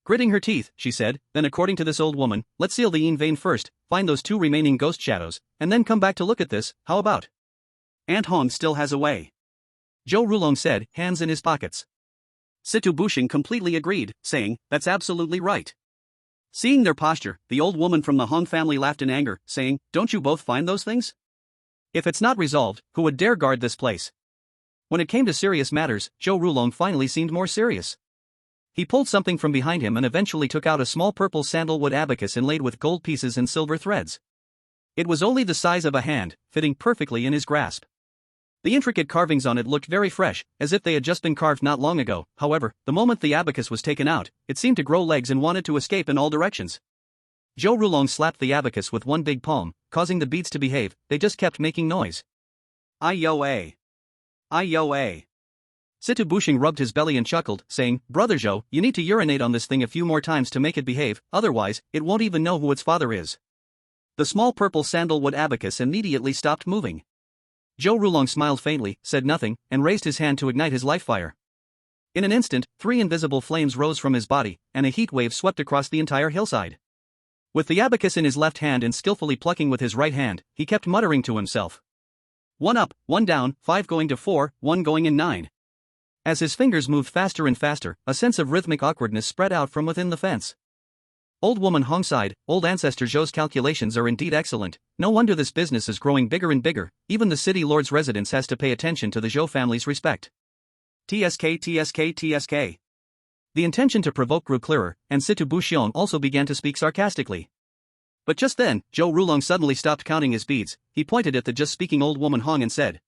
Gritting her teeth, she said, Then according to this old woman, let's seal the Yin vein first, find those two remaining ghost shadows, and then come back to look at this, how about? Aunt Hong still has a way. Zhou Rulong said, hands in his pockets. Situ Bushing completely agreed, saying, That's absolutely right. Seeing their posture, the old woman from the Hong family laughed in anger, saying, Don't you both find those things? If it's not resolved, who would dare guard this place? When it came to serious matters, Zhou Rulong finally seemed more serious. He pulled something from behind him and eventually took out a small purple sandalwood abacus inlaid with gold pieces and silver threads. It was only the size of a hand, fitting perfectly in his grasp. The intricate carvings on it looked very fresh, as if they had just been carved not long ago. However, the moment the abacus was taken out, it seemed to grow legs and wanted to escape in all directions. Zhou Rulong slapped the abacus with one big palm, causing the beads to behave. They just kept making noise. Ai-yo-a. Ai-yo-a. Situ Bushing rubbed his belly and chuckled, saying, Brother Zhou, you need to urinate on this thing a few more times to make it behave, otherwise, it won't even know who its father is. The small purple sandalwood abacus immediately stopped moving. Zhou Rulong smiled faintly, said nothing, and raised his hand to ignite his life fire. In an instant, 3 invisible flames rose from his body, and a heat wave swept across the entire hillside. With the abacus in his left hand and skillfully plucking with his right hand, he kept muttering to himself. 1 up, 1 down, 5 going to 4, 1 going in 9. As his fingers moved faster and faster, a sense of rhythmic awkwardness spread out from within the fence. Old woman Hong sighed, Old ancestor Zhou's calculations are indeed excellent. No wonder this business is growing bigger and bigger. Even the city lord's residence has to pay attention to the Zhou family's respect. TSK TSK TSK. The intention to provoke grew clearer, and Situ Buxiong also began to speak sarcastically. But just then, Zhou Rulong suddenly stopped counting his beads. He pointed at the just speaking old woman Hong and said,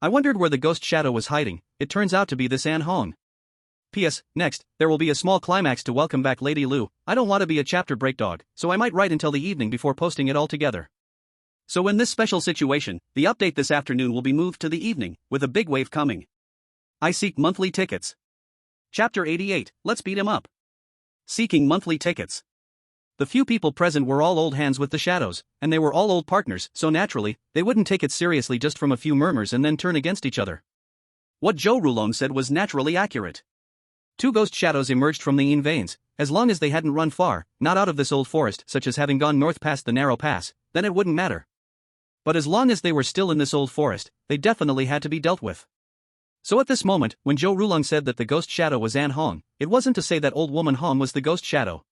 I wondered where the ghost shadow was hiding. It turns out to be this An Hong. P.S. Next, there will be a small climax to welcome back Lady Lu. I don't want to be a chapter break dog, so I might write until the evening before posting it all together. So in this special situation, the update this afternoon will be moved to the evening, with a big wave coming. I seek monthly tickets. Chapter 88, Let's Beat 'em Up. Seeking monthly tickets. The few people present were all old hands with the shadows, and they were all old partners, so naturally, they wouldn't take it seriously just from a few murmurs and then turn against each other. What Zhou Rulong said was naturally accurate. 2 ghost shadows emerged from the Yin veins. As long as they hadn't run far, not out of this old forest, such as having gone north past the narrow pass, then it wouldn't matter. But as long as they were still in this old forest, they definitely had to be dealt with. So at this moment, when Zhou Rulong said that the ghost shadow was An Hong, it wasn't to say that old woman Hong was the ghost shadow.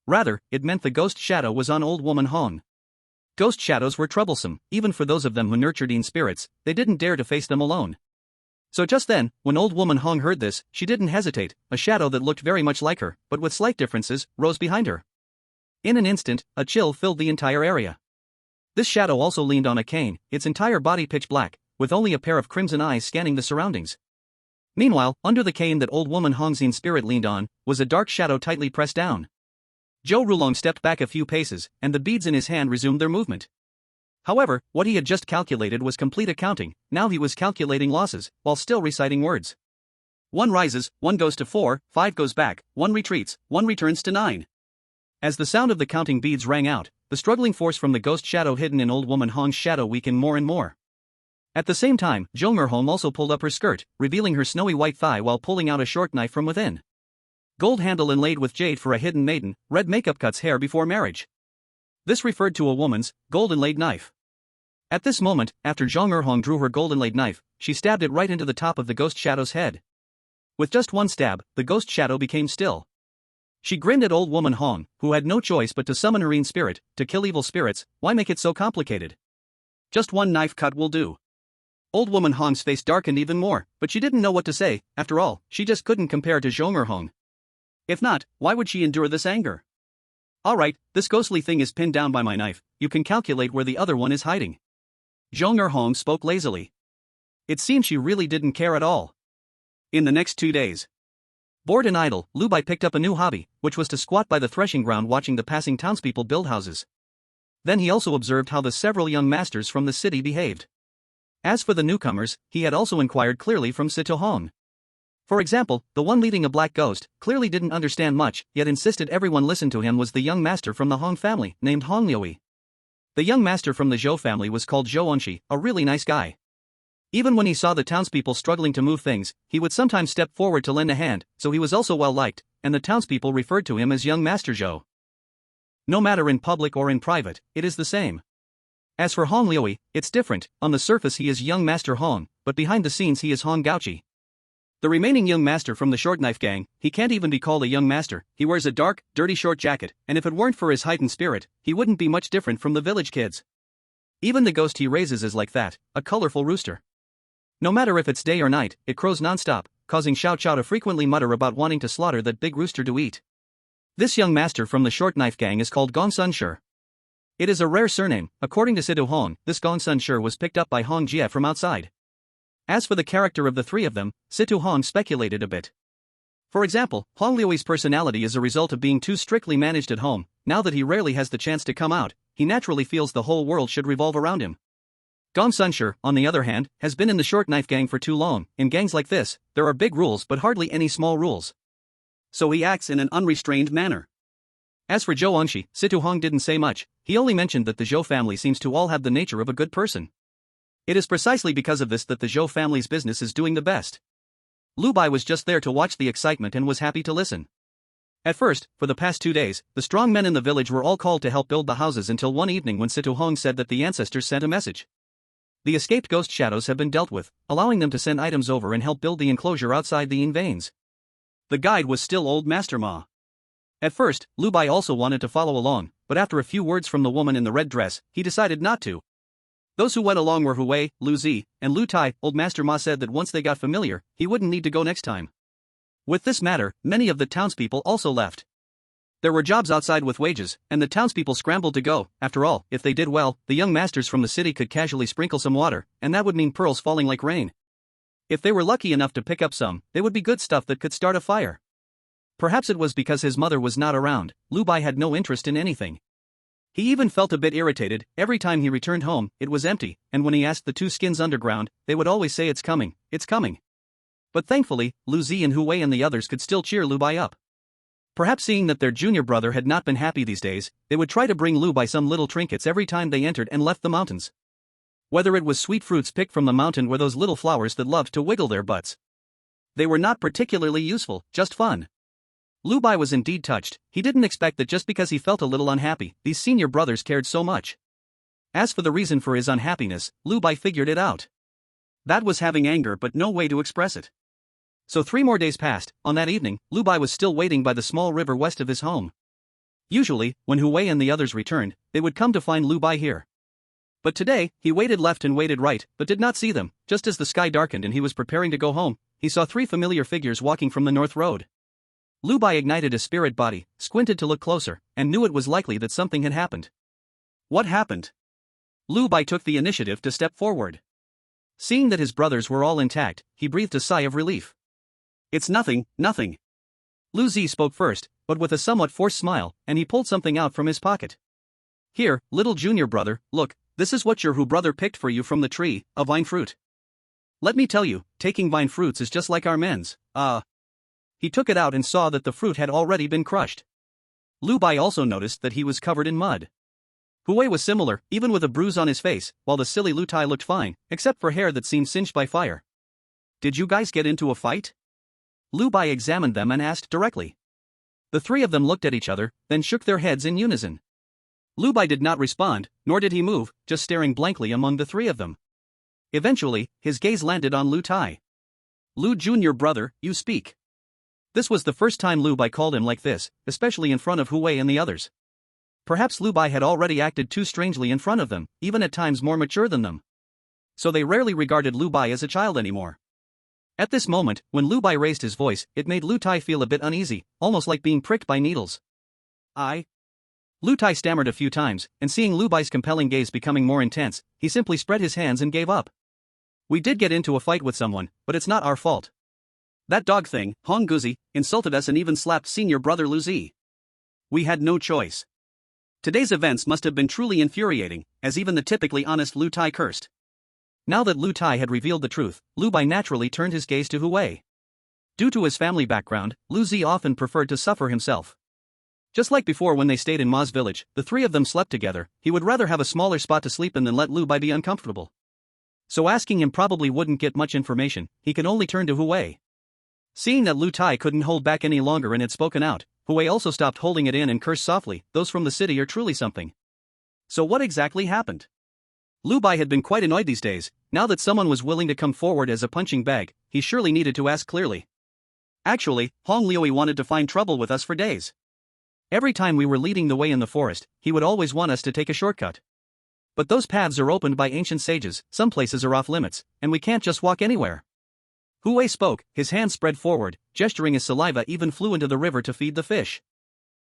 Rather, it meant the ghost shadow was on old woman Hong. Ghost shadows were troublesome, even for those of them who nurtured Yin spirits. They didn't dare to face them alone. So just then, when old woman Hong heard this, she didn't hesitate. A shadow that looked very much like her, but with slight differences, rose behind her. In an instant, a chill filled the entire area. This shadow also leaned on a cane, its entire body pitch black, with only a pair of crimson eyes scanning the surroundings. Meanwhile, under the cane that old woman Hong's Yin spirit leaned on, was a dark shadow tightly pressed down. Zhou Rulong stepped back a few paces, and the beads in his hand resumed their movement. However, what he had just calculated was complete accounting. Now he was calculating losses, while still reciting words. 1 rises, 1 goes to 4, 5 goes back, 1 retreats, 1 returns to 9. As the sound of the counting beads rang out, the struggling force from the ghost shadow hidden in old woman Hong's shadow weakened more and more. At the same time, Zhong Hong also pulled up her skirt, revealing her snowy white thigh while pulling out a short knife from within. Gold handle inlaid with jade for a hidden maiden, red makeup cuts hair before marriage. This referred to a woman's gold inlaid knife. At this moment, after Zhang Erhong drew her gold inlaid knife, she stabbed it right into the top of the ghost shadow's head. With just one stab, the ghost shadow became still. She grinned at old woman Hong, who had no choice but to summon her own spirit, to kill evil spirits. Why make it so complicated? Just one knife cut will do. Old woman Hong's face darkened even more, but she didn't know what to say. After all, she just couldn't compare to Zhang Erhong. If not, why would she endure this anger? Alright, this ghostly thing is pinned down by my knife, you can calculate where the other one is hiding. Zhang Erhong spoke lazily. It seemed she really didn't care at all. In the next 2 days, bored and idle, Lu Bai picked up a new hobby, which was to squat by the threshing ground watching the passing townspeople build houses. Then he also observed how the several young masters from the city behaved. As for the newcomers, he had also inquired clearly from Sito Hong. For example, the one leading a black ghost clearly didn't understand much, yet insisted everyone listen to him was the young master from the Hong family, named Hong Liuyi. The young master from the Zhou family was called Zhou Onshi, a really nice guy. Even when he saw the townspeople struggling to move things, he would sometimes step forward to lend a hand, so he was also well liked, and the townspeople referred to him as young Master Zhou. No matter in public or in private, it is the same. As for Hong Liuyi, it's different. On the surface he is young Master Hong, but behind the scenes he is Hong Gaoqi. The remaining young master from the short knife gang, he can't even be called a young master. He wears a dark, dirty short jacket, and if it weren't for his heightened spirit, he wouldn't be much different from the village kids. Even the ghost he raises is like that, a colorful rooster. No matter if it's day or night, it crows non-stop, causing Xiao Qiao to frequently mutter about wanting to slaughter that big rooster to eat. This young master from the short knife gang is called Gong Sun Shi. It is a rare surname. According to Sidu Hong, this Gong Sun Shi was picked up by Hong Jie from outside. As for the character of the three of them, Situ Hong speculated a bit. For example, Hong Liuyi's personality is a result of being too strictly managed at home. Now that he rarely has the chance to come out, he naturally feels the whole world should revolve around him. Gong Sun Shi, on the other hand, has been in the short knife gang for too long. In gangs like this, there are big rules but hardly any small rules. So he acts in an unrestrained manner. As for Zhou Onshi, Situ Hong didn't say much. He only mentioned that the Zhou family seems to all have the nature of a good person. It is precisely because of this that the Zhou family's business is doing the best. Lu Bai was just there to watch the excitement and was happy to listen. At first, for the past 2 days, the strong men in the village were all called to help build the houses until one evening when Situ Hong said that the ancestors sent a message. The escaped ghost shadows have been dealt with, allowing them to send items over and help build the enclosure outside the Yin veins. The guide was still old Master Ma. At first, Lu Bai also wanted to follow along, but after a few words from the woman in the red dress, he decided not to. Those who went along were Hu Wei, Lu Zi, and Lu Tai. Old Master Ma said that once they got familiar, he wouldn't need to go next time. With this matter, many of the townspeople also left. There were jobs outside with wages, and the townspeople scrambled to go. After all, if they did well, the young masters from the city could casually sprinkle some water, and that would mean pearls falling like rain. If they were lucky enough to pick up some, they would be good stuff that could start a fire. Perhaps it was because his mother was not around. Lu Bai had no interest in anything. He even felt a bit irritated. Every time he returned home, it was empty, and when he asked the two skins underground, they would always say it's coming, it's coming. But thankfully, Lu Zi and Hu Wei and the others could still cheer Lu Bai up. Perhaps seeing that their junior brother had not been happy these days, they would try to bring Lu Bai some little trinkets every time they entered and left the mountains. Whether it was sweet fruits picked from the mountain or those little flowers that loved to wiggle their butts. They were not particularly useful, just fun. Lu Bai was indeed touched. He didn't expect that just because he felt a little unhappy, these senior brothers cared so much. As for the reason for his unhappiness, Lu Bai figured it out. That was having anger but no way to express it. So 3 more days passed. On that evening, Lu Bai was still waiting by the small river west of his home. Usually, when Hu Wei and the others returned, they would come to find Lu Bai here. But today, he waited left and waited right, but did not see them. Just as the sky darkened and he was preparing to go home, he saw 3 familiar figures walking from the north road. Lu Bai ignited his spirit body, squinted to look closer, and knew it was likely that something had happened. What happened? Lu Bai took the initiative to step forward. Seeing that his brothers were all intact, he breathed a sigh of relief. It's nothing, nothing. Lu Zi spoke first, but with a somewhat forced smile, and he pulled something out from his pocket. Here, little junior brother, look, this is what your Hu brother picked for you from the tree, a vine fruit. Let me tell you, taking vine fruits is just like our men's. He took it out and saw that the fruit had already been crushed. Lu Bai also noticed that he was covered in mud. Hu Wei was similar, even with a bruise on his face, while the silly Lu Tai looked fine, except for hair that seemed singed by fire. Did you guys get into a fight? Lu Bai examined them and asked directly. The three of them looked at each other, then shook their heads in unison. Lu Bai did not respond, nor did he move, just staring blankly among the three of them. Eventually, his gaze landed on Lu Tai. Lu Junior brother, you speak. This was the first time Lu Bai called him like this, especially in front of Hu Wei and the others. Perhaps Lu Bai had already acted too strangely in front of them, even at times more mature than them. So they rarely regarded Lu Bai as a child anymore. At this moment, when Lu Bai raised his voice, it made Lu Tai feel a bit uneasy, almost like being pricked by needles. Lu Tai stammered a few times, and seeing Lu Bai's compelling gaze becoming more intense, he simply spread his hands and gave up. We did get into a fight with someone, but it's not our fault. That dog thing, Hong Guzi, insulted us and even slapped senior brother Lu Zi. We had no choice. Today's events must have been truly infuriating, as even the typically honest Lu Tai cursed. Now that Lu Tai had revealed the truth, Lu Bai naturally turned his gaze to Hu Wei. Due to his family background, Lu Zi often preferred to suffer himself. Just like before when they stayed in Ma's village, the three of them slept together, he would rather have a smaller spot to sleep in than let Lu Bai be uncomfortable. So asking him probably wouldn't get much information, he could only turn to Hu Wei. Seeing that Lu Tai couldn't hold back any longer and had spoken out, Hu Wei also stopped holding it in and cursed softly. Those from the city are truly something. So what exactly happened? Lu Bai had been quite annoyed these days. Now that someone was willing to come forward as a punching bag, he surely needed to ask clearly. Actually, Hong Liuyi wanted to find trouble with us for days. Every time we were leading the way in the forest, he would always want us to take a shortcut. But those paths are opened by ancient sages, some places are off limits, and we can't just walk anywhere. Hu Wei spoke, his hands spread forward, gesturing his saliva even flew into the river to feed the fish.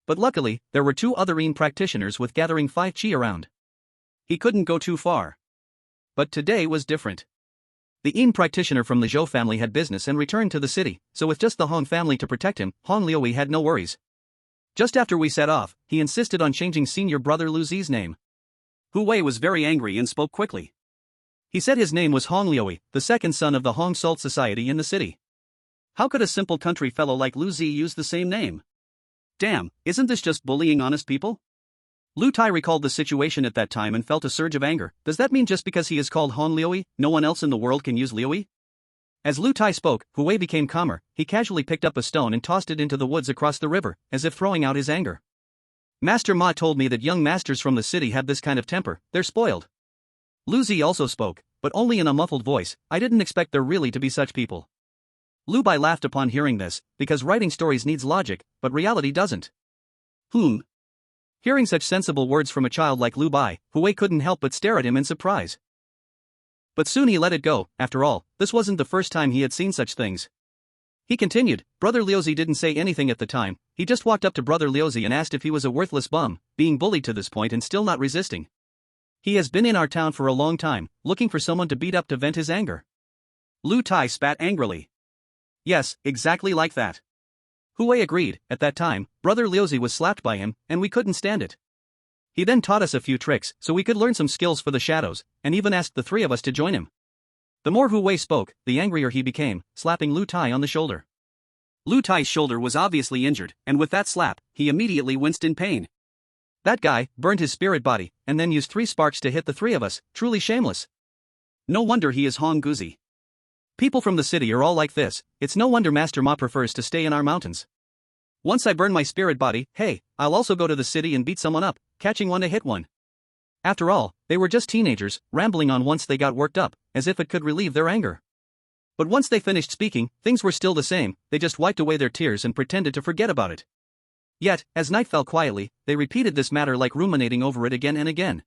But luckily, there were two other Yin practitioners with gathering 5 qi around. He couldn't go too far. But today was different. The Yin practitioner from the Zhou family had business and returned to the city, so with just the Hong family to protect him, Hong Liuyi had no worries. Just after we set off, he insisted on changing senior brother Lu Zi's name. Hu Wei was very angry and spoke quickly. He said his name was Hong Liuyi, the second son of the Hong Salt Society in the city. How could a simple country fellow like Lu Zi use the same name? Damn, isn't this just bullying honest people? Lu Tai recalled the situation at that time and felt a surge of anger. Does that mean just because he is called Hong Liuyi, no one else in the world can use Liuyi? As Lu Tai spoke, Hu Wei became calmer. He casually picked up a stone and tossed it into the woods across the river, as if throwing out his anger. Master Ma told me that young masters from the city have this kind of temper, they're spoiled. Lu Zi also spoke, but only in a muffled voice. I didn't expect there really to be such people. Lu Bai laughed upon hearing this, because writing stories needs logic, but reality doesn't. Hearing such sensible words from a child like Lu Bai, Hu Wei couldn't help but stare at him in surprise. But soon he let it go. After all, this wasn't the first time he had seen such things. He continued, Brother Liuzi didn't say anything at the time, he just walked up to Brother Liuzi and asked if he was a worthless bum, being bullied to this point and still not resisting. He has been in our town for a long time, looking for someone to beat up to vent his anger. Lu Tai spat angrily. Yes, exactly like that. Hu Wei agreed. At that time, Brother Liuzi was slapped by him, and we couldn't stand it. He then taught us a few tricks so we could learn some skills for the shadows, and even asked the three of us to join him. The more Hu Wei spoke, the angrier he became, slapping Lu Tai on the shoulder. Lu Tai's shoulder was obviously injured, and with that slap, he immediately winced in pain. That guy burned his spirit body, and then used 3 sparks to hit the three of us, truly shameless. No wonder he is Hong Guzi. People from the city are all like this, it's no wonder Master Ma prefers to stay in our mountains. Once I burn my spirit body, hey, I'll also go to the city and beat someone up, catching one to hit one. After all, they were just teenagers, rambling on once they got worked up, as if it could relieve their anger. But once they finished speaking, things were still the same, they just wiped away their tears and pretended to forget about it. Yet, as night fell quietly, they repeated this matter like ruminating over it again and again.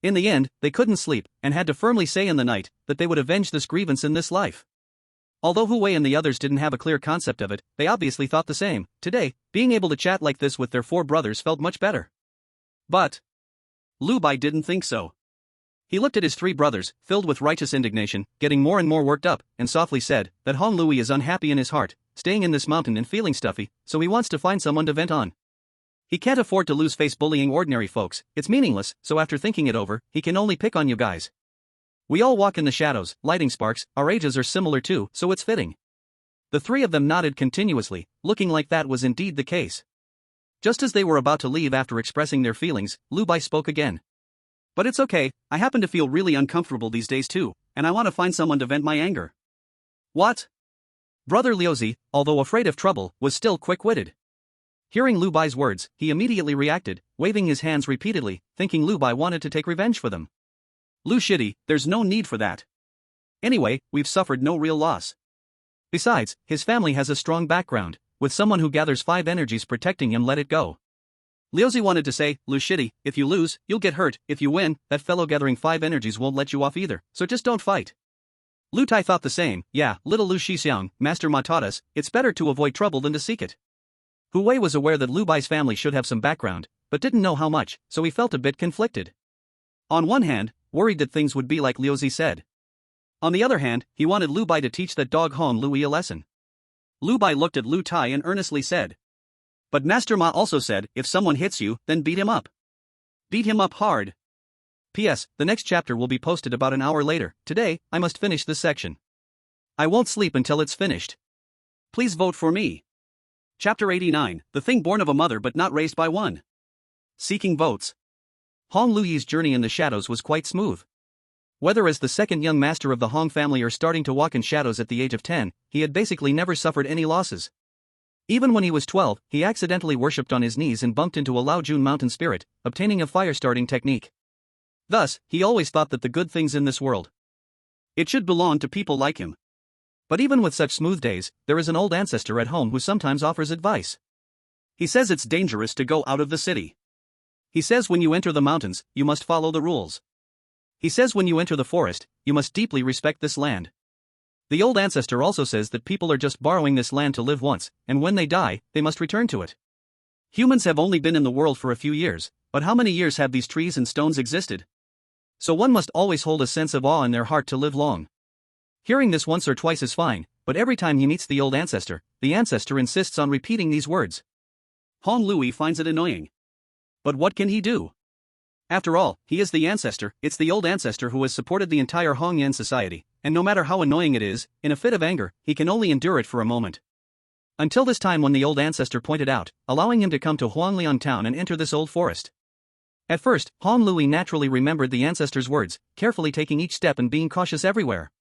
In the end, they couldn't sleep, and had to firmly say in the night, that they would avenge this grievance in this life. Although Hu Wei and the others didn't have a clear concept of it, they obviously thought the same. Today, being able to chat like this with their 4 brothers felt much better. But Lu Bai didn't think so. He looked at his 3 brothers, filled with righteous indignation, getting more and more worked up, and softly said that Hong Liuyi is unhappy in his heart, staying in this mountain and feeling stuffy, so he wants to find someone to vent on. He can't afford to lose face bullying ordinary folks, it's meaningless, so after thinking it over, he can only pick on you guys. We all walk in the shadows, lighting sparks, our ages are similar too, so it's fitting. The 3 of them nodded continuously, looking like that was indeed the case. Just as they were about to leave after expressing their feelings, Lu Bai spoke again. But it's okay, I happen to feel really uncomfortable these days too, and I want to find someone to vent my anger. What? Brother Liuzi, although afraid of trouble, was still quick-witted. Hearing Lu Bai's words, he immediately reacted, waving his hands repeatedly, thinking Lu Bai wanted to take revenge for them. Lu Shitty, there's no need for that. Anyway, we've suffered no real loss. Besides, his family has a strong background, with someone who gathers 5 energies protecting him. Let it go. Liuzi wanted to say, Lu Shitty, if you lose, you'll get hurt. If you win, that fellow gathering 5 energies won't let you off either, so just don't fight. Lu Tai thought the same. Yeah, little Lu Shixiang, Master Ma taught us, it's better to avoid trouble than to seek it. Hu Wei was aware that Lu Bai's family should have some background, but didn't know how much, so he felt a bit conflicted. On one hand, worried that things would be like Liuzi said. On the other hand, he wanted Lu Bai to teach that dog Hong Lui a lesson. Lu Bai looked at Lu Tai and earnestly said. But Master Ma also said, if someone hits you, then beat him up. Beat him up hard. P.S. The next chapter will be posted about an hour later. Today, I must finish this section. I won't sleep until it's finished. Please vote for me. Chapter 89, The Thing Born of a Mother but Not Raised by One. Seeking votes. Hong Lui's journey in the shadows was quite smooth. Whether as the second young master of the Hong family or starting to walk in shadows at the age of 10, he had basically never suffered any losses. Even when he was 12, he accidentally worshipped on his knees and bumped into a Lao Jun mountain spirit, obtaining a fire-starting technique. Thus, he always thought that the good things in this world, it should belong to people like him. But even with such smooth days, there is an old ancestor at home who sometimes offers advice. He says it's dangerous to go out of the city. He says when you enter the mountains, you must follow the rules. He says when you enter the forest, you must deeply respect this land. The old ancestor also says that people are just borrowing this land to live once, and when they die, they must return to it. Humans have only been in the world for a few years, but how many years have these trees and stones existed? So one must always hold a sense of awe in their heart to live long. Hearing this once or twice is fine, but every time he meets the ancestor insists on repeating these words. Hong Lui finds it annoying. But what can he do? After all, he is the ancestor. It's the old ancestor who has supported the entire Hongyan society, and no matter how annoying it is, in a fit of anger, he can only endure it for a moment. Until this time when the old ancestor pointed out, allowing him to come to Huangliang town and enter this old forest. At first, Hong Lui naturally remembered the ancestor's words, carefully taking each step and being cautious everywhere.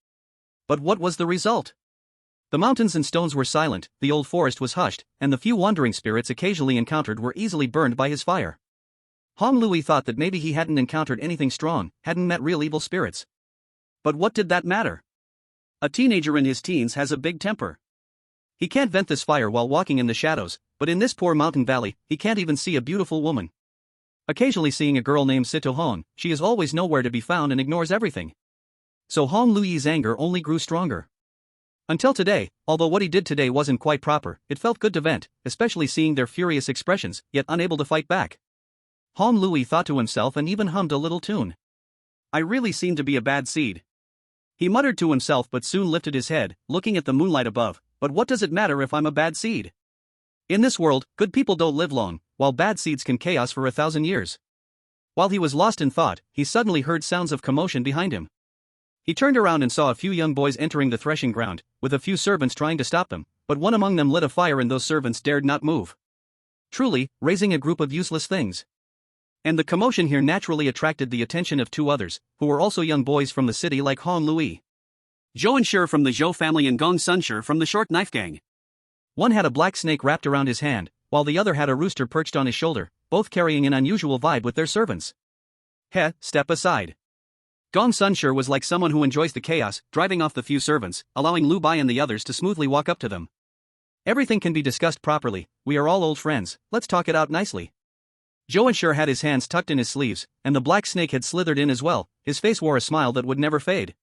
But what was the result? The mountains and stones were silent, the old forest was hushed, and the few wandering spirits occasionally encountered were easily burned by his fire. Hong Lui thought that maybe he hadn't encountered anything strong, hadn't met real evil spirits. But what did that matter? A teenager in his teens has a big temper. He can't vent this fire while walking in the shadows, but in this poor mountain valley, he can't even see a beautiful woman. Occasionally seeing a girl named Sito Hong, she is always nowhere to be found and ignores everything. So Hong Lui's anger only grew stronger. Until today, although what he did today wasn't quite proper, it felt good to vent, especially seeing their furious expressions, yet unable to fight back. Hong Lui thought to himself and even hummed a little tune. I really seem to be a bad seed. He muttered to himself but soon lifted his head, looking at the moonlight above. But what does it matter if I'm a bad seed? In this world, good people don't live long, while bad seeds can chaos for 1,000 years. While he was lost in thought, he suddenly heard sounds of commotion behind him. He turned around and saw a few young boys entering the threshing ground, with a few servants trying to stop them, but one among them lit a fire and those servants dared not move. Truly, raising a group of useless things. And the commotion here naturally attracted the attention of 2 others, who were also young boys from the city like Hong Lui. Zhou Enshi from the Zhou family and Gong Sunshi from the Short Knife Gang. One had a black snake wrapped around his hand, while the other had a rooster perched on his shoulder, both carrying an unusual vibe with their servants. Step aside. Gong Sunshi was like someone who enjoys the chaos, driving off the few servants, allowing Lu Bai and the others to smoothly walk up to them. Everything can be discussed properly, we are all old friends, let's talk it out nicely. Zhou Enshi had his hands tucked in his sleeves, and the black snake had slithered in as well. His face wore a smile that would never fade.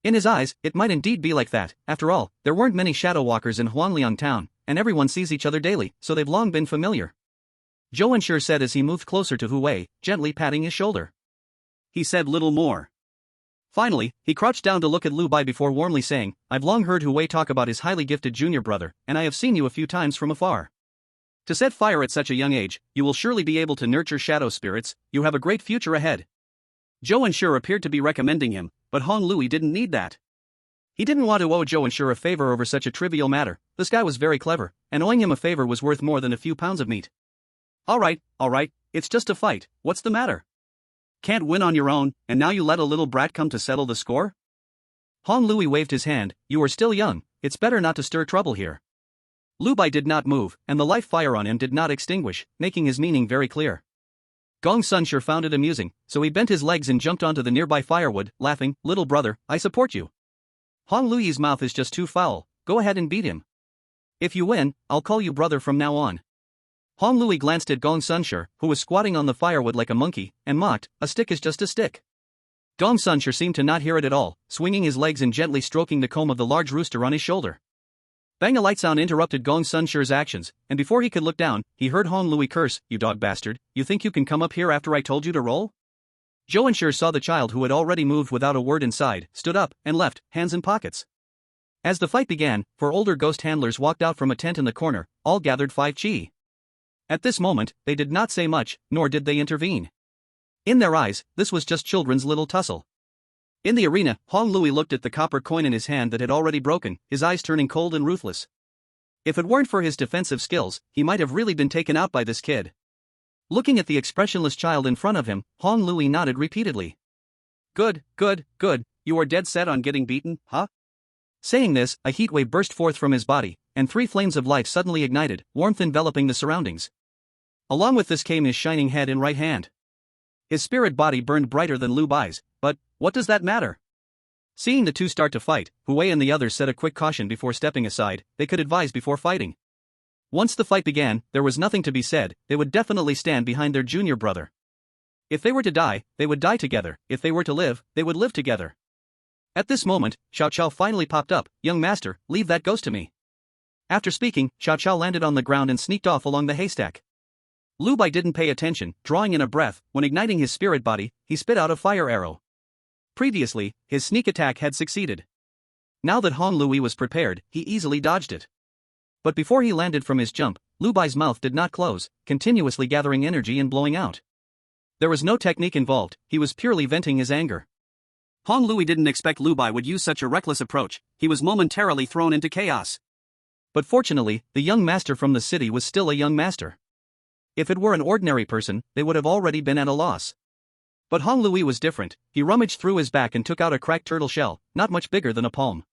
In his eyes, it might indeed be like that. After all, there weren't many shadow walkers in Huangliang town, and everyone sees each other daily, so they've long been familiar. Zhou Enshi said as he moved closer to Hu Wei, gently patting his shoulder. He said little more. Finally, he crouched down to look at Lu Bai before warmly saying, I've long heard Hu Wei talk about his highly gifted junior brother, and I have seen you a few times from afar. To set fire at such a young age, you will surely be able to nurture shadow spirits, you have a great future ahead. Zhou Enshi appeared to be recommending him, but Hong Lui didn't need that. He didn't want to owe Zhou Enshi a favor over such a trivial matter. This guy was very clever, and owing him a favor was worth more than a few pounds of meat. Alright, it's just a fight, what's the matter? Can't win on your own, and now you let a little brat come to settle the score? Hong Lui waved his hand, you are still young, it's better not to stir trouble here. Lu Bai did not move, and the life fire on him did not extinguish, making his meaning very clear. Gong Sun sure found it amusing, so he bent his legs and jumped onto the nearby firewood, laughing, "Little brother, I support you. Hong Lui's mouth is just too foul, go ahead and beat him. If you win, I'll call you brother from now on." Hong Lui glanced at Gong Sunshire, who was squatting on the firewood like a monkey, and mocked, "A stick is just a stick." Gong Sunshire seemed to not hear it at all, swinging his legs and gently stroking the comb of the large rooster on his shoulder. Bang! A light sound interrupted Gong Sunshire's actions, and before he could look down, he heard Hong Lui curse, "You dog bastard, you think you can come up here after I told you to roll?" Zhou Enshire saw the child, who had already moved without a word inside, stood up, and left, hands in pockets. As the fight began, 4 older ghost handlers walked out from a tent in the corner, all gathered 5 chi. At this moment, they did not say much, nor did they intervene. In their eyes, this was just children's little tussle. In the arena, Hong Lui looked at the copper coin in his hand that had already broken, his eyes turning cold and ruthless. If it weren't for his defensive skills, he might have really been taken out by this kid. Looking at the expressionless child in front of him, Hong Lui nodded repeatedly. Good, you are dead set on getting beaten, huh?" Saying this, a heat wave burst forth from his body, and 3 flames of life suddenly ignited, warmth enveloping the surroundings. Along with this came his shining head and right hand. His spirit body burned brighter than Lu Bai's, but what does that matter? Seeing the two start to fight, Hu and the others said a quick caution before stepping aside. They could advise before fighting. Once the fight began, there was nothing to be said. They would definitely stand behind their junior brother. If they were to die, they would die together. If they were to live, they would live together. At this moment, Xiao Qiao finally popped up. "Young master, leave that ghost to me." After speaking, Xiao Qiao landed on the ground and sneaked off along the haystack. Lu Bai didn't pay attention, drawing in a breath. When igniting his spirit body, he spit out a fire arrow. Previously, his sneak attack had succeeded. Now that Hong Lui was prepared, he easily dodged it. But before he landed from his jump, Lu Bai's mouth did not close, continuously gathering energy and blowing out. There was no technique involved, he was purely venting his anger. Hong Lui didn't expect Lu Bai would use such a reckless approach. He was momentarily thrown into chaos. But fortunately, the young master from the city was still a young master. If it were an ordinary person, they would have already been at a loss. But Hong Lui was different. He rummaged through his back and took out a cracked turtle shell, not much bigger than a palm.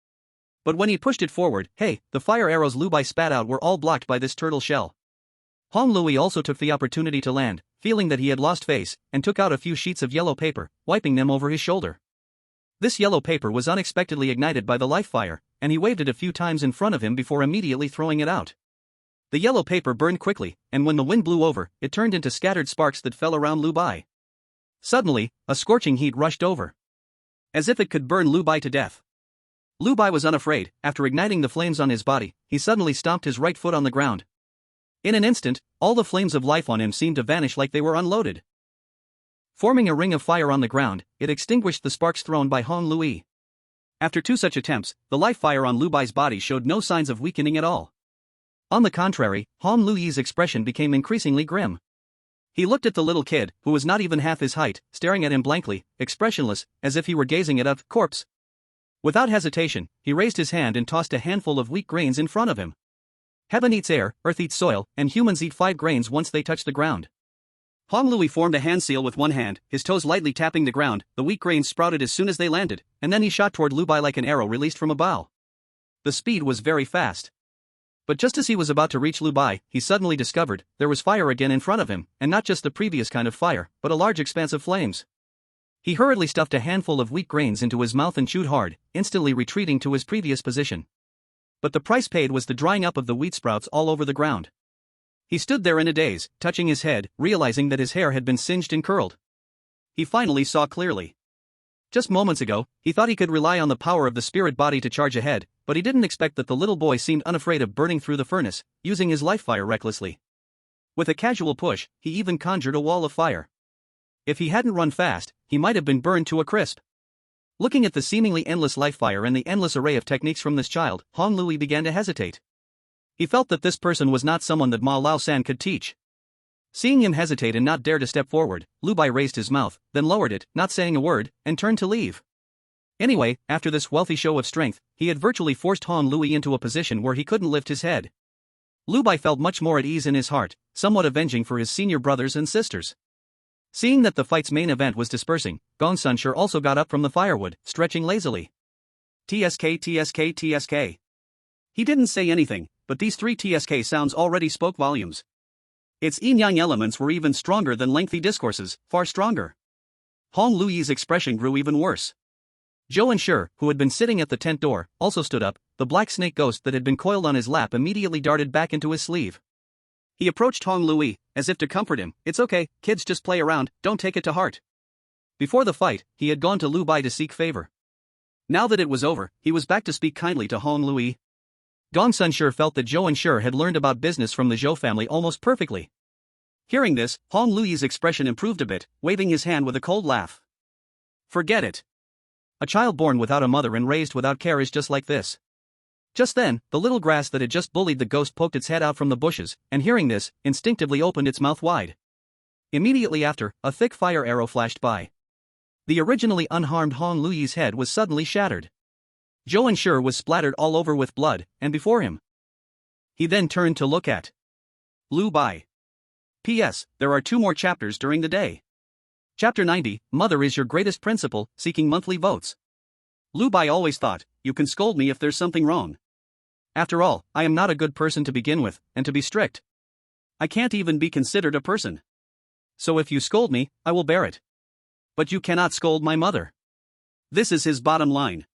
But when he pushed it forward, the fire arrows Lu Bai spat out were all blocked by this turtle shell. Hong Lui also took the opportunity to land, feeling that he had lost face, and took out a few sheets of yellow paper, wiping them over his shoulder. This yellow paper was unexpectedly ignited by the life fire, and he waved it a few times in front of him before immediately throwing it out. The yellow paper burned quickly, and when the wind blew over, it turned into scattered sparks that fell around Lu Bai. Suddenly, a scorching heat rushed over. As if it could burn Lu Bai to death. Lu Bai was unafraid. After igniting the flames on his body, he suddenly stomped his right foot on the ground. In an instant, all the flames of life on him seemed to vanish like they were unloaded. Forming a ring of fire on the ground, it extinguished the sparks thrown by Hong Lui. After 2 such attempts, the life fire on Lu Bai's body showed no signs of weakening at all. On the contrary, Hong Lui's expression became increasingly grim. He looked at the little kid, who was not even half his height, staring at him blankly, expressionless, as if he were gazing at a corpse. Without hesitation, he raised his hand and tossed a handful of wheat grains in front of him. Heaven eats air, earth eats soil, and humans eat 5 grains once they touch the ground. Hong Lui formed a hand seal with one hand, his toes lightly tapping the ground. The wheat grains sprouted as soon as they landed, and then he shot toward Lu Bai like an arrow released from a bow. The speed was very fast. But just as he was about to reach Lu Bai, he suddenly discovered there was fire again in front of him, and not just the previous kind of fire, but a large expanse of flames. He hurriedly stuffed a handful of wheat grains into his mouth and chewed hard, instantly retreating to his previous position. But the price paid was the drying up of the wheat sprouts all over the ground. He stood there in a daze, touching his head, realizing that his hair had been singed and curled. He finally saw clearly. Just moments ago, he thought he could rely on the power of the spirit body to charge ahead, but he didn't expect that the little boy seemed unafraid of burning through the furnace, using his life fire recklessly. With a casual push, he even conjured a wall of fire. If he hadn't run fast, he might have been burned to a crisp. Looking at the seemingly endless life fire and the endless array of techniques from this child, Hong Lui began to hesitate. He felt that this person was not someone that Ma Lao San could teach. Seeing him hesitate and not dare to step forward, Lu Bai raised his mouth, then lowered it, not saying a word, and turned to leave. Anyway, after this wealthy show of strength, he had virtually forced Hong Lui into a position where he couldn't lift his head. Lu Bai felt much more at ease in his heart, somewhat avenging for his senior brothers and sisters. Seeing that the fight's main event was dispersing, Gong Sunshire also got up from the firewood, stretching lazily. TSK. He didn't say anything, but these three TSK sounds already spoke volumes. Its yin-yang elements were even stronger than lengthy discourses, far stronger. Hong Luyi's expression grew even worse. Zhou and Shi, who had been sitting at the tent door, also stood up. The black snake ghost that had been coiled on his lap immediately darted back into his sleeve. He approached Hong Luyi, as if to comfort him. "It's okay, kids, just play around, don't take it to heart." Before the fight, he had gone to Lu Bai to seek favor. Now that it was over, he was back to speak kindly to Hong Luyi. Gongsun Shi felt that Zhou and Shi had learned about business from the Zhou family almost perfectly. Hearing this, Hong Luyi's expression improved a bit, waving his hand with a cold laugh. "Forget it. A child born without a mother and raised without care is just like this." Just then, the little grass that had just bullied the ghost poked its head out from the bushes, and hearing this, instinctively opened its mouth wide. Immediately after, a thick fire arrow flashed by. The originally unharmed Hong Luyi's head was suddenly shattered. Zhou and Shi was splattered all over with blood, and before him. He then turned to look at Lu Bai. P.S. There are 2 more chapters during the day. Chapter 90, Mother is your greatest principle, seeking monthly votes. Lu Bai always thought, "You can scold me if there's something wrong. After all, I am not a good person to begin with, and to be strict. I can't even be considered a person. So if you scold me, I will bear it. But you cannot scold my mother." This is his bottom line.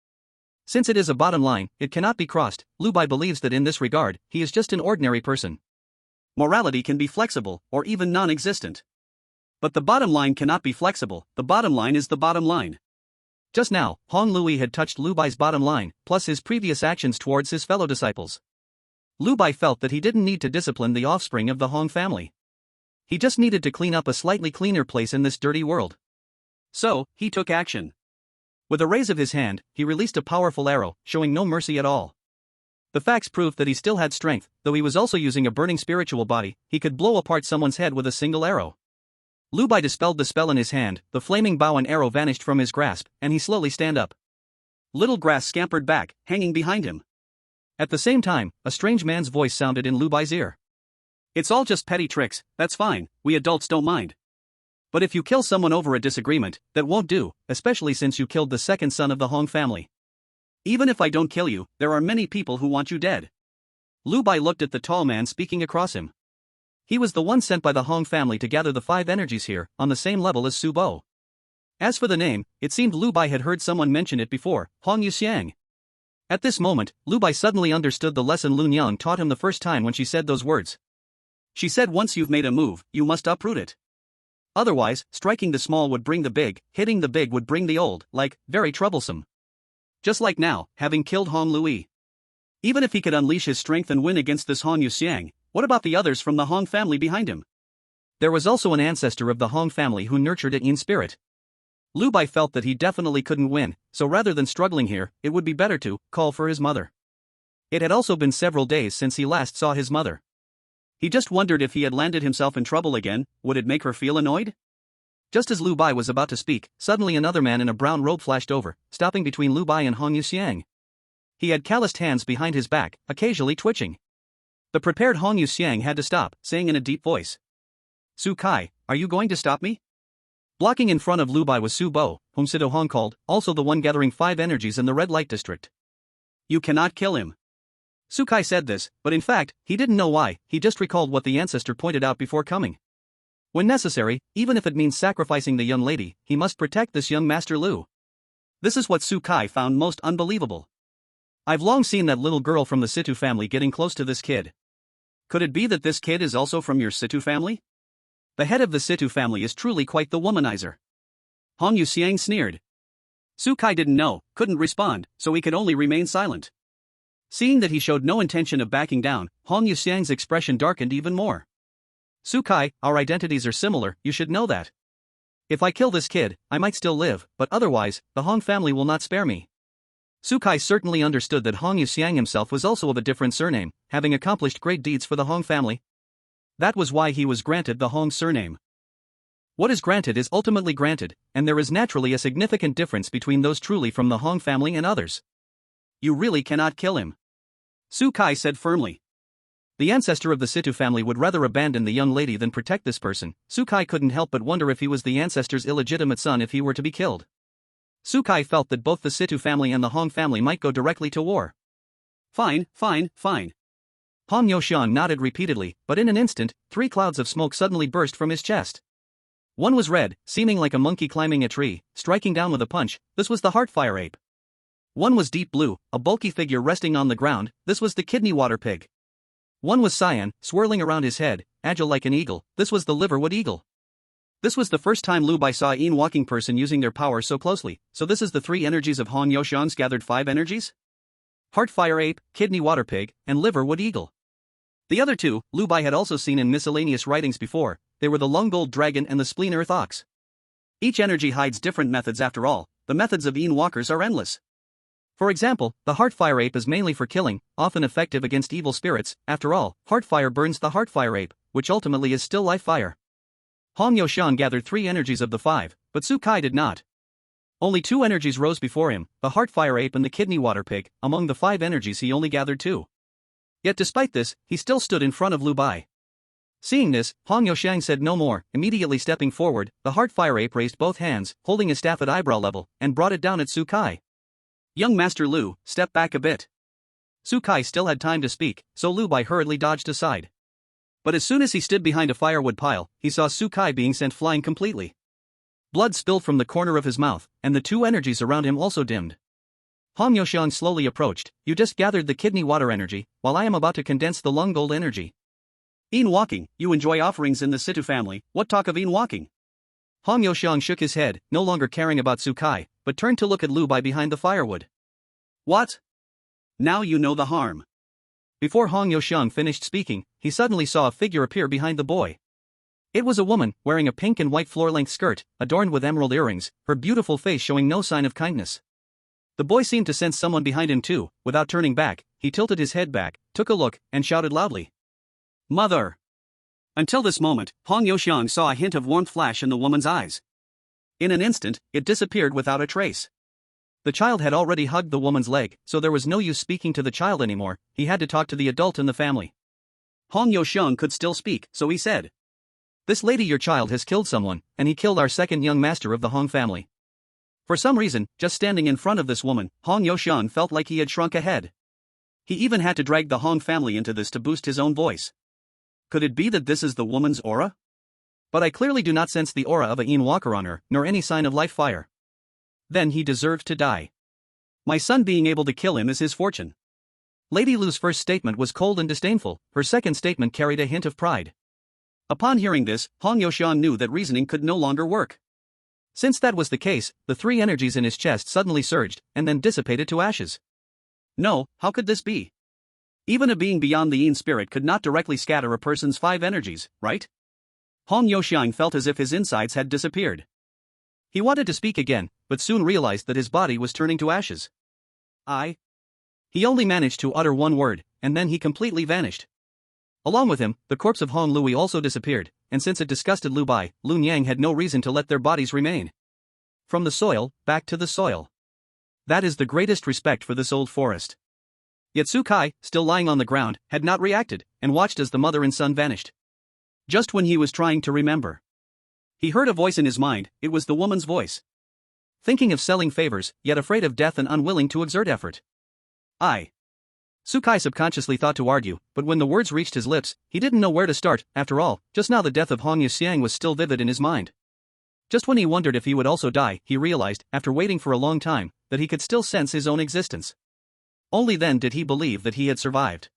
Since it is a bottom line, it cannot be crossed. Lu Bai believes that in this regard, he is just an ordinary person. Morality can be flexible, or even non-existent. But the bottom line cannot be flexible. The bottom line is the bottom line. Just now, Hong Luyi had touched Lu Bai's bottom line, plus his previous actions towards his fellow disciples. Lu Bai felt that he didn't need to discipline the offspring of the Hong family. He just needed to clean up a slightly cleaner place in this dirty world. So, he took action. With a raise of his hand, he released a powerful arrow, showing no mercy at all. The facts proved that he still had strength, though he was also using a burning spiritual body. He could blow apart someone's head with a single arrow. Lu Bai dispelled the spell in his hand, the flaming bow and arrow vanished from his grasp, and he slowly stand up. Little grass scampered back, hanging behind him. At the same time, a strange man's voice sounded in Lu Bai's ear. "It's all just petty tricks, that's fine, we adults don't mind. But if you kill someone over a disagreement, that won't do, especially since you killed the second son of the Hong family. Even if I don't kill you, there are many people who want you dead." Lu Bai looked at the tall man speaking across him. He was the one sent by the Hong family to gather the 5 energies here, on the same level as Su Bo. As for the name, it seemed Lu Bai had heard someone mention it before, Hong Yuxiang. At this moment, Lu Bai suddenly understood the lesson Lun Yang taught him the first time when she said those words. She said once you've made a move, you must uproot it. Otherwise, striking the small would bring the big, hitting the big would bring the old, very troublesome. Just like now, having killed Hong Luyi. Even if he could unleash his strength and win against this Hong Yuxiang, what about the others from the Hong family behind him? There was also an ancestor of the Hong family who nurtured it in spirit. Lu Bai felt that he definitely couldn't win, so rather than struggling here, it would be better to call for his mother. It had also been several days since he last saw his mother. He just wondered if he had landed himself in trouble again, would it make her feel annoyed? Just as Lu Bai was about to speak, suddenly another man in a brown robe flashed over, stopping between Lu Bai and Hong Yuxiang. He had calloused hands behind his back, occasionally twitching. The prepared Hong Yuxiang had to stop, saying in a deep voice, "Su Kai, are you going to stop me?" Blocking in front of Lu Bai was Su Bo, whom Sido Hong called, also the one gathering 5 energies in the red light district. "You cannot kill him." Su Kai said this, but in fact, he didn't know why. He just recalled what the ancestor pointed out before coming. When necessary, even if it means sacrificing the young lady, he must protect this young Master Lu. This is what Su Kai found most unbelievable. "I've long seen that little girl from the Situ family getting close to this kid. Could it be that this kid is also from your Situ family? The head of the Situ family is truly quite the womanizer." Hong Yuxiang sneered. Su Kai didn't know, couldn't respond, so he could only remain silent. Seeing that he showed no intention of backing down, Hong Yuxiang's expression darkened even more. "Su Kai, our identities are similar, you should know that. If I kill this kid, I might still live, but otherwise, the Hong family will not spare me." Su Kai certainly understood that Hong Yuxiang himself was also of a different surname, having accomplished great deeds for the Hong family. That was why he was granted the Hong surname. What is granted is ultimately granted, and there is naturally a significant difference between those truly from the Hong family and others. "You really cannot kill him," Su Kai said firmly. The ancestor of the Situ family would rather abandon the young lady than protect this person. Su Kai couldn't help but wonder if he was the ancestor's illegitimate son if he were to be killed. Su Kai felt that both the Situ family and the Hong family might go directly to war. Fine. Hong Yoshan nodded repeatedly, but in an instant, 3 clouds of smoke suddenly burst from his chest. One was red, seeming like a monkey climbing a tree, striking down with a punch. This was the Heartfire ape. One was deep blue, a bulky figure resting on the ground. This was the kidney water pig. One was cyan, swirling around his head, agile like an eagle. This was the liverwood eagle. This was the first time Lu Bai saw a walking person using their power so closely. So this is the 3 energies of Hong Yoshan's gathered 5 energies? Heartfire ape, kidney water pig, and liverwood eagle. The other 2, Lu Bai had also seen in miscellaneous writings before. They were the Lung-Gold Dragon and the Spleen Earth Ox. Each energy hides different methods after all. The methods of walkers are endless. For example, the Heartfire ape is mainly for killing, often effective against evil spirits. After all, Heartfire burns the Heartfire ape, which ultimately is still life fire. Hong Yoshan gathered 3 energies of the 5, but Su Kai did not. Only 2 energies rose before him, the Heartfire ape and the kidney water pig. Among the 5 energies he only gathered 2. Yet despite this, he still stood in front of Lu Bai. Seeing this, Hong Yoshang said no more. Immediately stepping forward, the Heartfire ape raised both hands, holding his staff at eyebrow level, and brought it down at Su Kai. Young Master Lu, step back a bit. Su Kai still had time to speak, so Lu Bai hurriedly dodged aside. But as soon as he stood behind a firewood pile, he saw Su Kai being sent flying completely. Blood spilled from the corner of his mouth, and the 2 energies around him also dimmed. Hong Yoshang slowly approached. You just gathered the kidney water energy, while I am about to condense the lung gold energy. Walking, you enjoy offerings in the Situ family. What talk of walking? Hong Yoshang shook his head, no longer caring about Su Kai, but turned to look at Lu Bai behind the firewood. What? Now you know the harm. Before Hong Yoshang finished speaking, he suddenly saw a figure appear behind the boy. It was a woman, wearing a pink and white floor-length skirt, adorned with emerald earrings, her beautiful face showing no sign of kindness. The boy seemed to sense someone behind him too. Without turning back, he tilted his head back, took a look, and shouted loudly. Mother! Until this moment, Hong Yoshang saw a hint of warmth flash in the woman's eyes. In an instant, it disappeared without a trace. The child had already hugged the woman's leg, so there was no use speaking to the child anymore. He had to talk to the adult in the family. Hong Yoshang could still speak, so he said. This lady, your child, has killed someone, and he killed our second young master of the Hong family. For some reason, just standing in front of this woman, Hong Yoshang felt like he had shrunk a head. He even had to drag the Hong family into this to boost his own voice. Could it be that this is the woman's aura? But I clearly do not sense the aura of a walker on her, nor any sign of life fire. Then he deserved to die. My son being able to kill him is his fortune. Lady Lu's first statement was cold and disdainful, her second statement carried a hint of pride. Upon hearing this, Hong Yoshang knew that reasoning could no longer work. Since that was the case, the 3 energies in his chest suddenly surged, and then dissipated to ashes. No, how could this be? Even a being beyond the Yin spirit could not directly scatter a person's 5 energies, right? Hong Yoshang felt as if his insides had disappeared. He wanted to speak again, but soon realized that his body was turning to ashes. He only managed to utter one word, and then he completely vanished. Along with him, the corpse of Hong Lui also disappeared, and since it disgusted Lu Bai, Lun Yang had no reason to let their bodies remain. From the soil, back to the soil. That is the greatest respect for this old forest. Yet Su Kai, still lying on the ground, had not reacted, and watched as the mother and son vanished. Just when he was trying to remember, he heard a voice in his mind. It was the woman's voice. Thinking of selling favors, yet afraid of death and unwilling to exert effort. Su Kai subconsciously thought to argue, but when the words reached his lips, he didn't know where to start. After all, just now the death of Hong Yisiang was still vivid in his mind. Just when he wondered if he would also die, he realized, after waiting for a long time, that he could still sense his own existence. Only then did he believe that he had survived.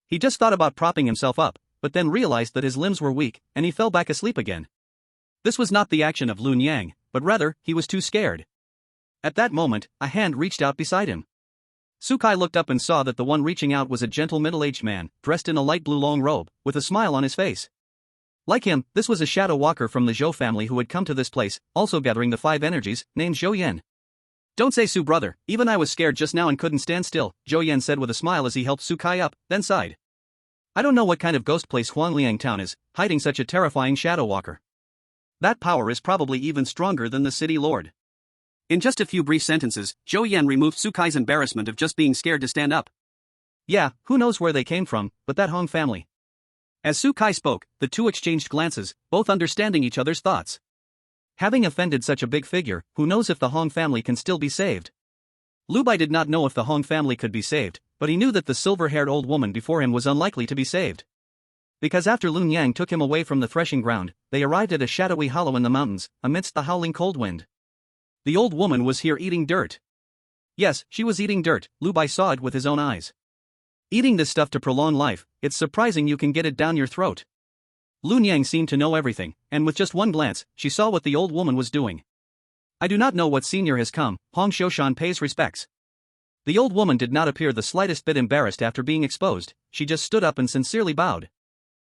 He just thought about propping himself up, but then realized that his limbs were weak, and he fell back asleep again. This was not the action of Lun Yang, but rather, he was too scared. At that moment, a hand reached out beside him. Su Kai looked up and saw that the one reaching out was a gentle middle-aged man, dressed in a light blue long robe, with a smile on his face. Like him, this was a shadow walker from the Zhou family who had come to this place, also gathering the 5 energies, named Zhou Yan. Don't say Su brother, even I was scared just now and couldn't stand still, Zhou Yan said with a smile as he helped Su Kai up, then sighed. I don't know what kind of ghost place Huangliang town is, hiding such a terrifying shadow walker. That power is probably even stronger than the city lord. In just a few brief sentences, Zhou Yan removed Su Kai's embarrassment of just being scared to stand up. Yeah, who knows where they came from, but that Hong family. As Su Kai spoke, the two exchanged glances, both understanding each other's thoughts. Having offended such a big figure, who knows if the Hong family can still be saved? Lu Bai did not know if the Hong family could be saved, but he knew that the silver-haired old woman before him was unlikely to be saved. Because after Lun Yang took him away from the threshing ground, they arrived at a shadowy hollow in the mountains, amidst the howling cold wind. The old woman was here eating dirt. Yes, she was eating dirt, Lu Bai saw it with his own eyes. Eating this stuff to prolong life, it's surprising you can get it down your throat. Lun Yang seemed to know everything, and with just one glance, she saw what the old woman was doing. I do not know what senior has come, Hong Shoshan pays respects. The old woman did not appear the slightest bit embarrassed after being exposed, she just stood up and sincerely bowed.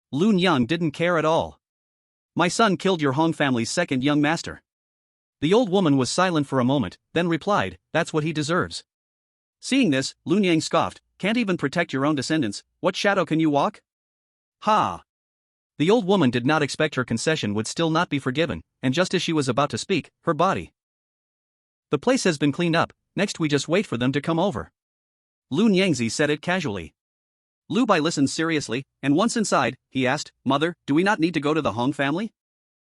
Lun Yang didn't care at all. My son killed your Hong family's second young master. The old woman was silent for a moment, then replied, that's what he deserves. Seeing this, Lun Yang scoffed, can't even protect your own descendants, what shadow can you walk? Ha! The old woman did not expect her concession would still not be forgiven, and just as she was about to speak, her body. The place has been cleaned up, next we just wait for them to come over. Lun Yangzi said it casually. Lu Bai listened seriously, and once inside, he asked, Mother, do we not need to go to the Hong family?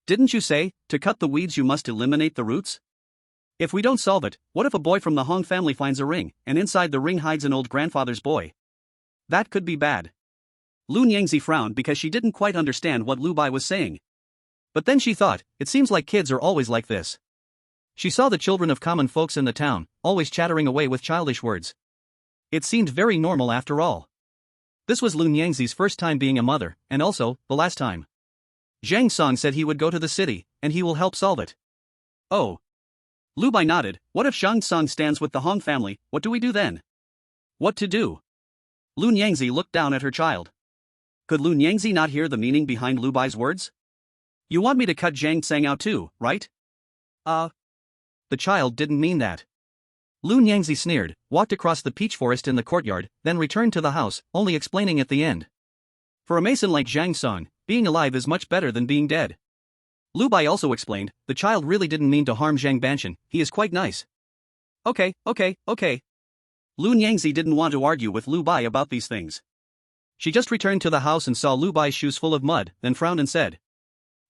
Didn't you say, to cut the weeds you must eliminate the roots? If we don't solve it, what if a boy from the Hong family finds a ring, and inside the ring hides an old grandfather's boy? That could be bad. Lun Yangzi frowned because she didn't quite understand what Lu Bai was saying. But then she thought, it seems like kids are always like this. She saw the children of common folks in the town, always chattering away with childish words. It seemed very normal after all. This was Lun Yangzi's first time being a mother, and also, the last time. Zhang Song said he would go to the city, and he will help solve it. Oh. Lu Bai nodded, what if Zhang Song stands with the Hong family, what do we do then? What to do? Lun Yangzi looked down at her child. Could Lun Yangzi not hear the meaning behind Lu Bai's words? You want me to cut Zhang Tsang out too, right? The child didn't mean that. Lun Yangzi sneered, walked across the peach forest in the courtyard, then returned to the house, only explaining at the end. For a mason like Zhang Song, being alive is much better than being dead. Lu Bai also explained, the child really didn't mean to harm Zhang Banshan, he is quite nice. Okay. Lun Yangzi didn't want to argue with Lu Bai about these things. She just returned to the house and saw Lu Bai's shoes full of mud, then frowned and said.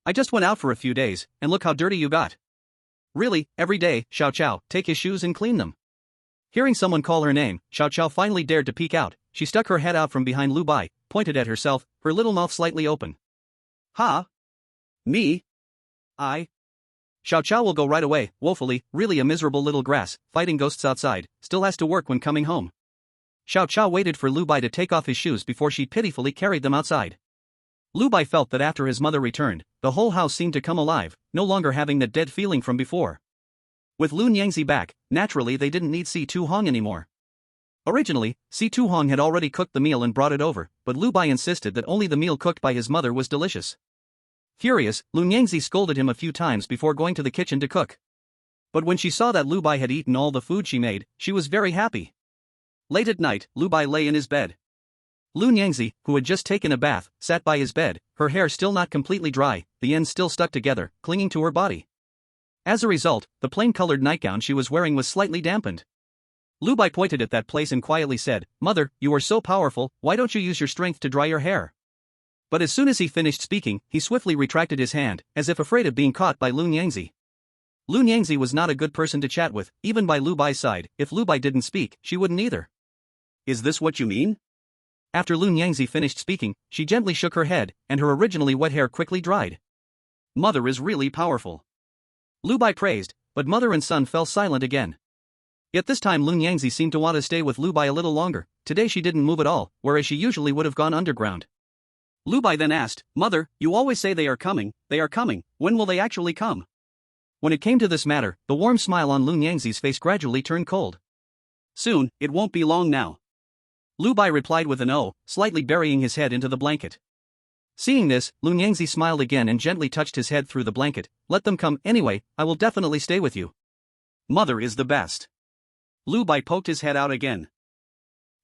I just went out for a few days, and look how dirty you got. Really, every day, Xiao Qiao, take his shoes and clean them. Hearing someone call her name, Xiao Qiao finally dared to peek out, she stuck her head out from behind Lu Bai, pointed at herself, her little mouth slightly open. Ha? Me? I? Xiao Qiao will go right away, woefully, really a miserable little grass, fighting ghosts outside, still has to work when coming home. Xiao Qiao waited for Lu Bai to take off his shoes before she pitifully carried them outside. Lu Bai felt that after his mother returned, the whole house seemed to come alive, no longer having that dead feeling from before. With Lun Yangzi back, naturally they didn't need Si-Tu Hong anymore. Originally, Si-Tu Hong had already cooked the meal and brought it over, but Lu Bai insisted that only the meal cooked by his mother was delicious. Furious, Lun Yangzi scolded him a few times before going to the kitchen to cook. But when she saw that Lu Bai had eaten all the food she made, she was very happy. Late at night, Lu Bai lay in his bed. Lun Yangzi, who had just taken a bath, sat by his bed, her hair still not completely dry, the ends still stuck together, clinging to her body. As a result, the plain-colored nightgown she was wearing was slightly dampened. Lu Bai pointed at that place and quietly said, Mother, you are so powerful, why don't you use your strength to dry your hair? But as soon as he finished speaking, he swiftly retracted his hand, as if afraid of being caught by Lun Yangzi. Lun Yangzi was not a good person to chat with, even by Lu Bai's side, if Lu Bai didn't speak, she wouldn't either. Is this what you mean? After Lun Yangzi finished speaking, she gently shook her head, and her originally wet hair quickly dried. Mother is really powerful. Lu Bai praised, but mother and son fell silent again. Yet this time Lun Yangzi seemed to want to stay with Lu Bai a little longer, today she didn't move at all, whereas she usually would have gone underground. Lu Bai then asked, Mother, you always say they are coming, when will they actually come? When it came to this matter, the warm smile on Lun Yangzi's face gradually turned cold. Soon, it won't be long now. Lu Bai replied with an "oh," slightly burying his head into the blanket. Seeing this, Lun Yangzi smiled again and gently touched his head through the blanket. Let them come anyway, I will definitely stay with you. Mother is the best. Lu Bai poked his head out again.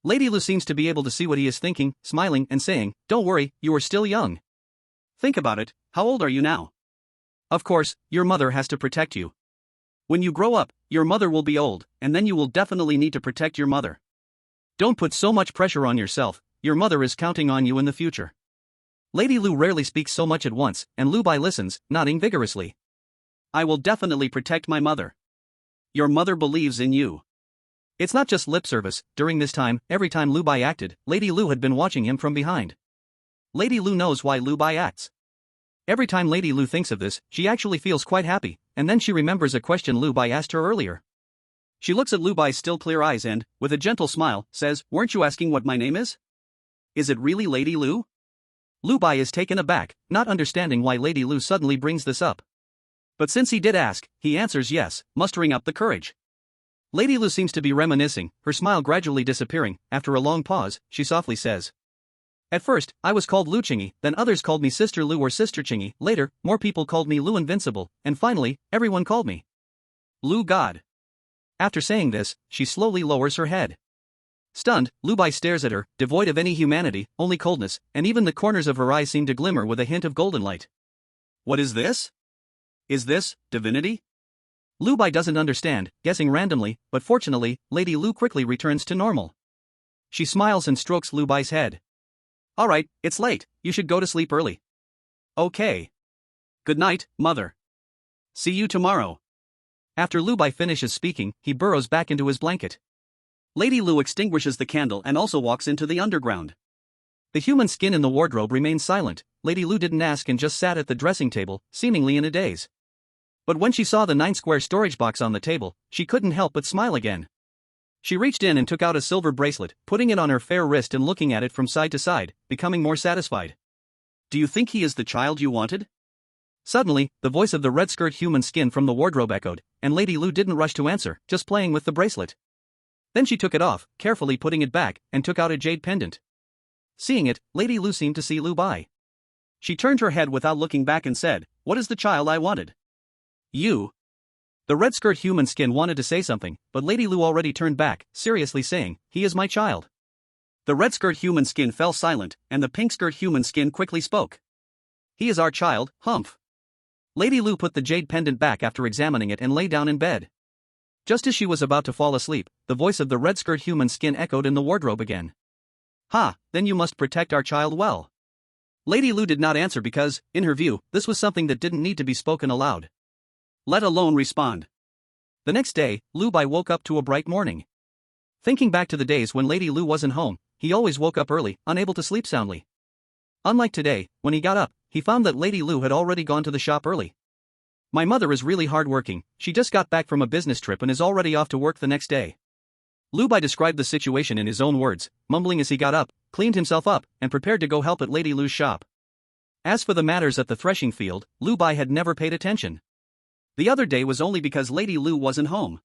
Lady Lu seems to be able to see what he is thinking, smiling and saying, don't worry, you are still young. Think about it, how old are you now? Of course, your mother has to protect you. When you grow up, your mother will be old, and then you will definitely need to protect your mother. Don't put so much pressure on yourself, your mother is counting on you in the future. Lady Lu rarely speaks so much at once, and Lu Bai listens, nodding vigorously. I will definitely protect my mother. Your mother believes in you. It's not just lip service. During this time, every time Lu Bai acted, Lady Lu had been watching him from behind. Lady Lu knows why Lu Bai acts. Every time Lady Lu thinks of this, she actually feels quite happy, and then she remembers a question Lu Bai asked her earlier. She looks at Lu Bai's still clear eyes and, with a gentle smile, says, "Weren't you asking what my name is? Is it really Lady Lu?" Lu Bai is taken aback, not understanding why Lady Lu suddenly brings this up. But since he did ask, he answers yes, mustering up the courage. Lady Lu seems to be reminiscing, her smile gradually disappearing. After a long pause, she softly says, "At first, I was called Lu Chingy, then others called me Sister Lu or Sister Chingy, later, more people called me Lu Invincible, and finally, everyone called me Lu God." After saying this, she slowly lowers her head. Stunned, Lu Bai stares at her, devoid of any humanity, only coldness, and even the corners of her eyes seem to glimmer with a hint of golden light. What is this? Is this divinity? Lu Bai doesn't understand, guessing randomly, but fortunately, Lady Lu quickly returns to normal. She smiles and strokes Lu Bai's head. "Alright, it's late, you should go to sleep early." "Okay. Good night, mother. See you tomorrow." After Lu Bai finishes speaking, he burrows back into his blanket. Lady Lu extinguishes the candle and also walks into the underground. The human skin in the wardrobe remains silent. Lady Lu didn't ask and just sat at the dressing table, seemingly in a daze. But when she saw the 9-square storage box on the table, she couldn't help but smile again. She reached in and took out a silver bracelet, putting it on her fair wrist and looking at it from side to side, becoming more satisfied. "Do you think he is the child you wanted?" Suddenly, the voice of the red-skirt human skin from the wardrobe echoed, and Lady Lu didn't rush to answer, just playing with the bracelet. Then she took it off, carefully putting it back, and took out a jade pendant. Seeing it, Lady Lu seemed to see Lu Bai. She turned her head without looking back and said, "What is the child I wanted?" "You." The red-skirt human skin wanted to say something, but Lady Lu already turned back, seriously saying, "He is my child." The red-skirt human skin fell silent, and the pink-skirt human skin quickly spoke. "He is our child, Humph." Lady Lu put the jade pendant back after examining it and lay down in bed. Just as she was about to fall asleep, the voice of the red-skirt human skin echoed in the wardrobe again. "Ha, then you must protect our child well." Lady Lu did not answer because, in her view, this was something that didn't need to be spoken aloud. Let alone respond. The next day, Lu Bai woke up to a bright morning. Thinking back to the days when Lady Lu wasn't home, he always woke up early, unable to sleep soundly. Unlike today, when he got up, he found that Lady Lu had already gone to the shop early. "My mother is really hardworking, she just got back from a business trip and is already off to work the next day." Lu Bai described the situation in his own words, mumbling as he got up, cleaned himself up, and prepared to go help at Lady Lu's shop. As for the matters at the threshing field, Lu Bai had never paid attention. The other day was only because Lady Lu wasn't home.